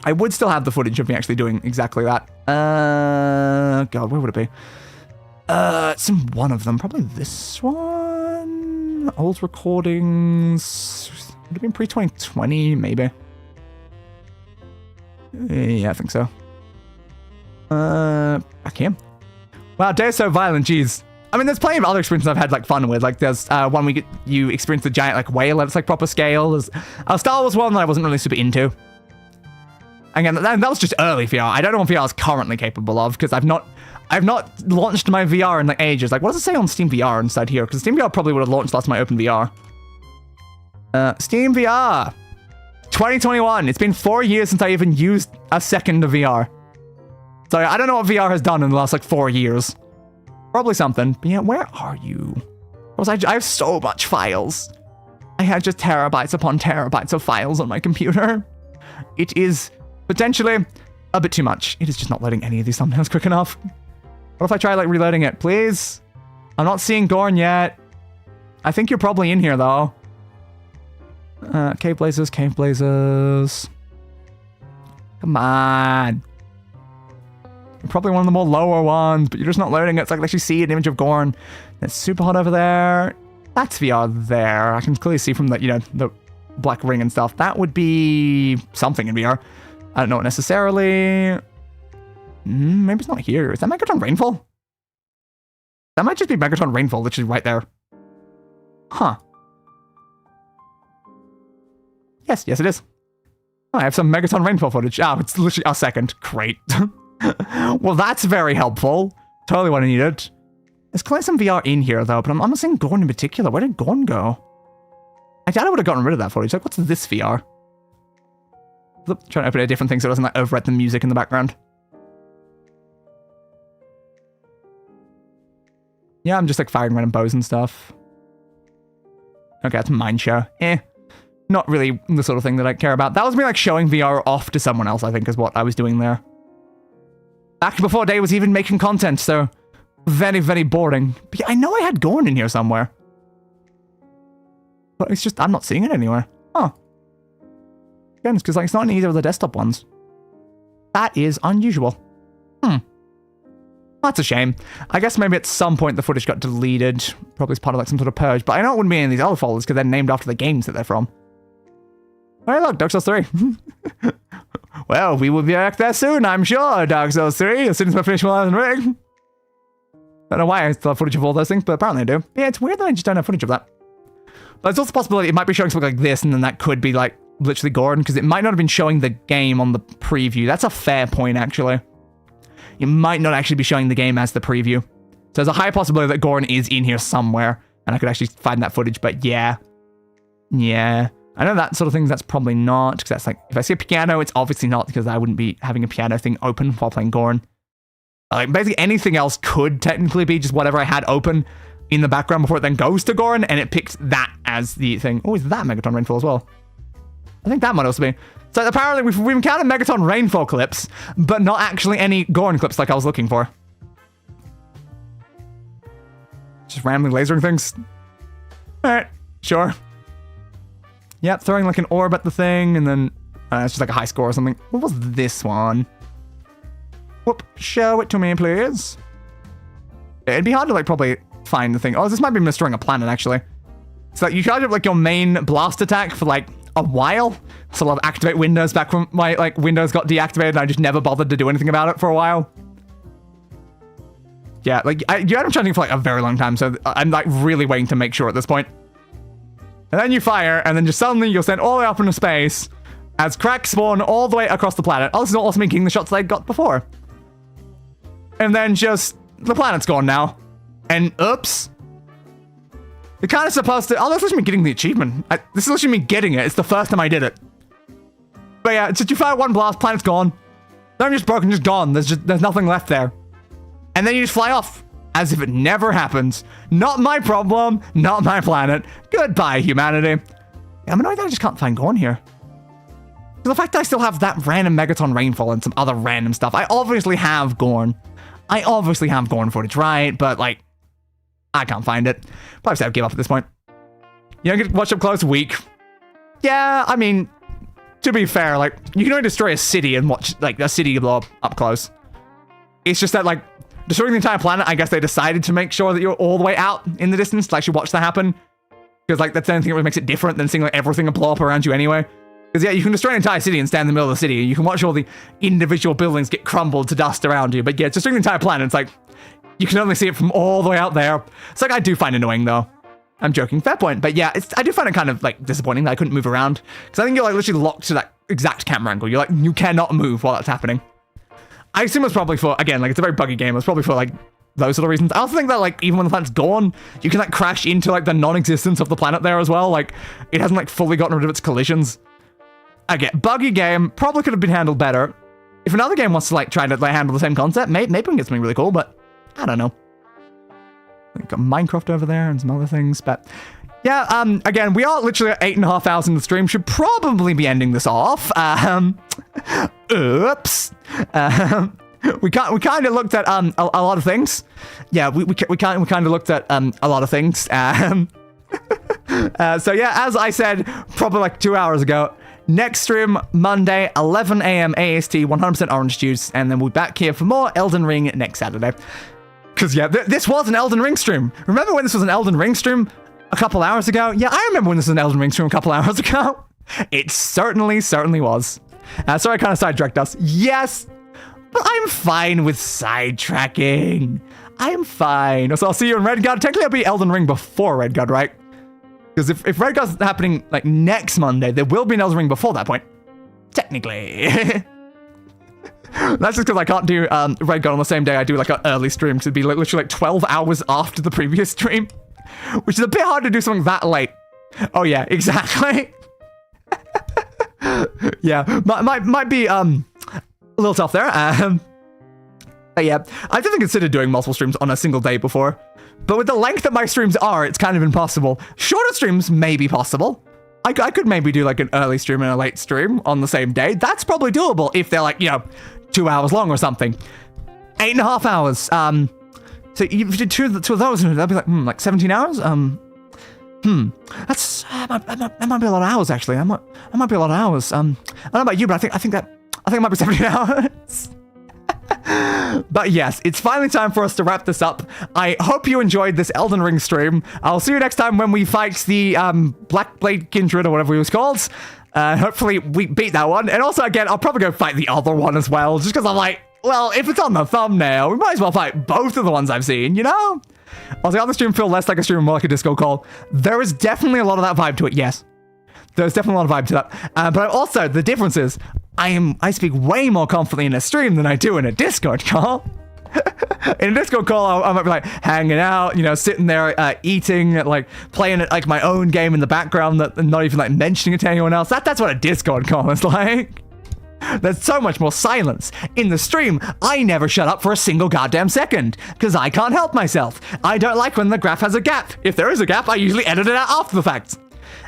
I would still have the footage of me actually doing exactly that. God, where would it be? It's in one of them. Probably this one? Old recordings. Would have been pre-2020, maybe. Yeah, I think so. Back here. Wow, Deus so violent, jeez. I mean, there's plenty of other experiences I've had like fun with. Like there's one you experience the giant like whale at like proper scale. There's a Star Wars one that I wasn't really super into. Again, that was just early VR. I don't know what VR is currently capable of because I've not launched my VR in like ages. Like what does it say on Steam VR inside here? Because Steam VR probably would have launched last time I opened VR. Steam VR 2021. It's been 4 years since I even used a second of VR. So I don't know what VR has done in the last like 4 years. Probably something. But yeah, where are you? I have so much files. I have just terabytes upon terabytes of files on my computer. It is potentially a bit too much. It is just not loading any of these thumbnails quick enough. What if I try like reloading it, please? I'm not seeing Gorn yet. I think you're probably in here though. Cave blazers, cave blazers. Come on. You're probably one of the more lower ones, but you're just not loading it. So I can actually see an image of Gorn. It's super hot over there. That's VR there. I can clearly see from the, you know, the black ring and stuff. That would be something in VR. I don't know it necessarily. Maybe it's not here. Is that Megatron Rainfall? That might just be Megatron Rainfall, literally right there. Huh. Yes, it is. Oh, I have some Megatron Rainfall footage. Oh, it's literally a second. Great. Well, that's very helpful. Totally what I needed. There's clearly some VR in here, though, but I'm not seeing Gorn in particular. Where did Gorn go? I doubt I would have gotten rid of that footage. Like, what's this VR? Trying to open a different thing so it doesn't like overwrite the music in the background. Yeah, I'm just like firing random bows and stuff. Okay, that's Mindshare. Not really the sort of thing that I care about. That was me like showing VR off to someone else, I think, is what I was doing there. Back before Day was even making content, so very, very boring. But yeah, I know I had Gorn in here somewhere. But it's just, I'm not seeing it anywhere. Huh. Again, it's because like, it's not in either of the desktop ones. That is unusual. That's a shame. I guess maybe at some point the footage got deleted. Probably as part of like some sort of purge. But I know it wouldn't be in these other folders because they're named after the games that they're from. Hey, look, Dark Souls 3. Well, we will be back there soon, I'm sure, Dark Souls 3, as soon as I finish my Elden Ring. Don't know why I still have footage of all those things, but apparently I do. Yeah, it's weird that I just don't have footage of that. But there's also a possibility it might be showing something like this, and then that could be like literally Gordon, because it might not have been showing the game on the preview. That's a fair point, actually. It might not actually be showing the game as the preview. So there's a high possibility that Gordon is in here somewhere, and I could actually find that footage, but yeah. Yeah. I know that sort of thing, that's probably not, because that's like, if I see a piano, it's obviously not, because I wouldn't be having a piano thing open while playing Gorn. Like, basically anything else could technically be just whatever I had open in the background before it then goes to Gorn, and it picked that as the thing. Oh, is that Megaton Rainfall as well? I think that might also be. So apparently we've encountered Megaton Rainfall clips, but not actually any Gorn clips like I was looking for. Just randomly lasering things. Alright, sure. Yep, throwing like an orb at the thing, and then it's just like a high score or something. What was this one? Whoop, show it to me, please. It'd be hard to like probably find the thing. Oh, this might be destroying a planet, actually. So like, you charge up like your main blast attack for like a while. So I'll activate Windows back when my like Windows got deactivated and I just never bothered to do anything about it for a while. Yeah, like you had them charging for like a very long time, so I'm like really waiting to make sure at this point. And then you fire, and then just suddenly you'll send all the way up into space as cracks spawn all the way across the planet. Oh, this is also me getting the shots that I got before. And then just, the planet's gone now. And oops. You're kind of supposed to, oh, that's literally me getting the achievement. This is literally me getting it. It's the first time I did it. But yeah, it's just you fire one blast, planet's gone. Then I'm just broken, just gone. There's nothing left there. And then you just fly off. As if it never happened. Not my problem, not my planet. Goodbye, humanity. Yeah, I'm annoyed that I just can't find Gorn here. The fact that I still have that random Megaton Rainfall and some other random stuff. I obviously have Gorn. I obviously have Gorn footage, right? But, like, I can't find it. Probably say I'd give up at this point. You don't get to watch up close, weak. Yeah, I mean, to be fair, like, you can only destroy a city and watch, like, a city blow up close. It's just that, like, destroying the entire planet, I guess they decided to make sure that you're all the way out in the distance to actually watch that happen. Because, like, that's the only thing that makes it different than seeing, like, everything blow up around you anyway. Because, yeah, you can destroy an entire city and stand in the middle of the city. You can watch all the individual buildings get crumbled to dust around you. But, yeah, destroying the entire planet, it's like, you can only see it from all the way out there. It's like, I do find it annoying, though. I'm joking. Fair point. But, yeah, I do find it kind of, like, disappointing that I couldn't move around. Because I think you're, like, literally locked to that exact camera angle. You're, like, you cannot move while that's happening. I assume it's probably for, again, like, it's a very buggy game. It's probably for, like, those sort of reasons. I also think that, like, even when the planet's gone, you can, like, crash into, like, the non-existence of the planet there as well. Like, it hasn't, like, fully gotten rid of its collisions. Again, buggy game, probably could have been handled better. If another game wants to, like, try to, like, handle the same concept, maybe we can get something really cool, but I don't know. We've got Minecraft over there and some other things, but yeah, again, we are literally at 8.5 hours in the stream. Should probably be ending this off. Oops. We kind of looked at a lot of things. Yeah, we kind of looked at a lot of things. So yeah, as I said, probably like 2 hours ago, next stream Monday, 11 a.m. AST, 100% orange juice, and then we'll be back here for more Elden Ring next Saturday. Because yeah, this was an Elden Ring stream. Remember when this was an Elden Ring stream a couple hours ago? Yeah, I remember when this was an Elden Ring stream a couple hours ago. It certainly was. Sorry, I kind of sidetracked us. Yes. But I'm fine with sidetracking. I'm fine. So I'll see you in Redguard. Technically, it'll be Elden Ring before Redguard, right? Because if Redguard's happening like next Monday, there will be an Elden Ring before that point. Technically. That's just because I can't do Redguard on the same day I do like an early stream. Because it'd be like, literally like 12 hours after the previous stream. Which is a bit hard to do something that late. Oh yeah, exactly. Yeah, might be a little tough there. But yeah, I've definitely considered doing multiple streams on a single day before. But with the length that my streams are, it's kind of impossible. Shorter streams may be possible. I could maybe do like an early stream and a late stream on the same day. That's probably doable if they're like, 2 hours long or something. 8.5 hours. So if you did two of those, that'd be like 17 hours. That's that might be a lot of hours actually. That might be a lot of hours. I don't know about you, but I think it might be 17 hours. But yes, it's finally time for us to wrap this up. I hope you enjoyed this Elden Ring stream. I'll see you next time when we fight the Black Blade Kindred or whatever it was called. Hopefully we beat that one. And also, again, I'll probably go fight the other one as well, just because I'm like, well, if it's on the thumbnail, we might as well fight both of the ones I've seen, you know? Also, the other stream feel less like a stream and more like a Discord call. There is definitely a lot of that vibe to it, yes. There's definitely a lot of vibe to that. But also, the difference is, I speak way more confidently in a stream than I do in a Discord call. In a Discord call, I might be like hanging out, you know, sitting there eating, like playing like my own game in the background, not even like mentioning it to anyone else. That's what a Discord call is like. There's so much more silence. In the stream, I never shut up for a single goddamn second, because I can't help myself. I don't like when the graph has a gap. If there is a gap, I usually edit it out after the fact.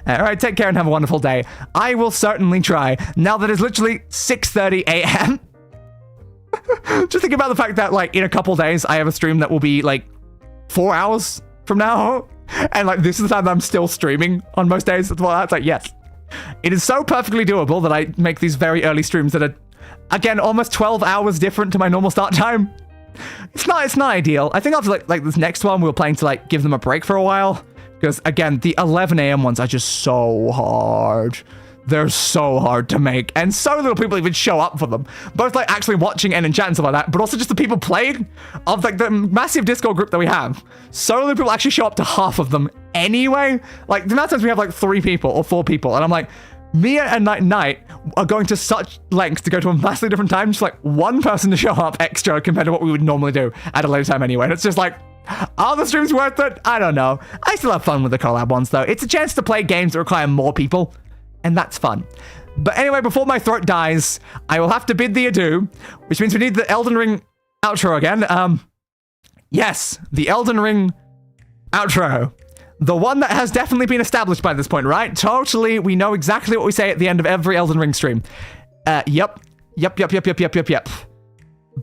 Alright, take care and have a wonderful day. I will certainly try, now that it's literally 6:30 a.m. Just think about the fact that, like, in a couple days, I have a stream that will be, like, 4 hours from now. And, like, this is the time that I'm still streaming on most days. It's like, yes. It is so perfectly doable that I make these very early streams that are, again, almost 12 hours different to my normal start time. It's not ideal. I think after, like this next one, we were planning to, like, give them a break for a while. Because, again, the 11 a.m. ones are just so hard. They're so hard to make, and so little people even show up for them. Both like actually watching and in chat and stuff like that, but also just the people playing of like the massive Discord group that we have. So little people actually show up to half of them anyway. Like the amount of times we have like 3 people or 4 people, and I'm like, Mia and Night are going to such lengths to go to a vastly different time, just like one person to show up extra compared to what we would normally do at a later time anyway. And it's just like, are the streams worth it? I don't know. I still have fun with the collab ones though. It's a chance to play games that require more people, and that's fun. But anyway, before my throat dies, I will have to bid thee adieu, which means we need the Elden Ring outro again. Yes, the Elden Ring outro. The one that has definitely been established by this point, right? Totally, we know exactly what we say at the end of every Elden Ring stream. Yep.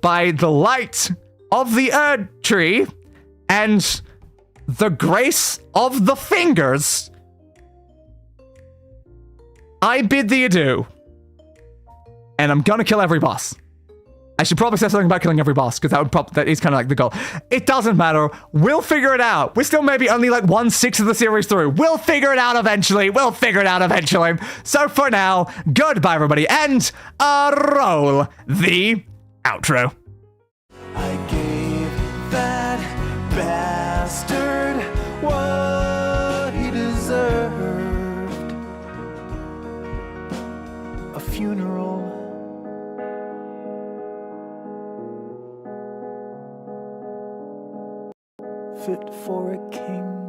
By the light of the Erd Tree and the grace of the fingers, I bid thee adieu. And I'm gonna kill every boss. I should probably say something about killing every boss, because that is kind of like the goal. It doesn't matter. We'll figure it out. We're still maybe only like 1/6 of the series through. We'll figure it out eventually. So for now, goodbye everybody, and roll the outro. I gave that bastard what he deserved. A funeral. Fit for a king.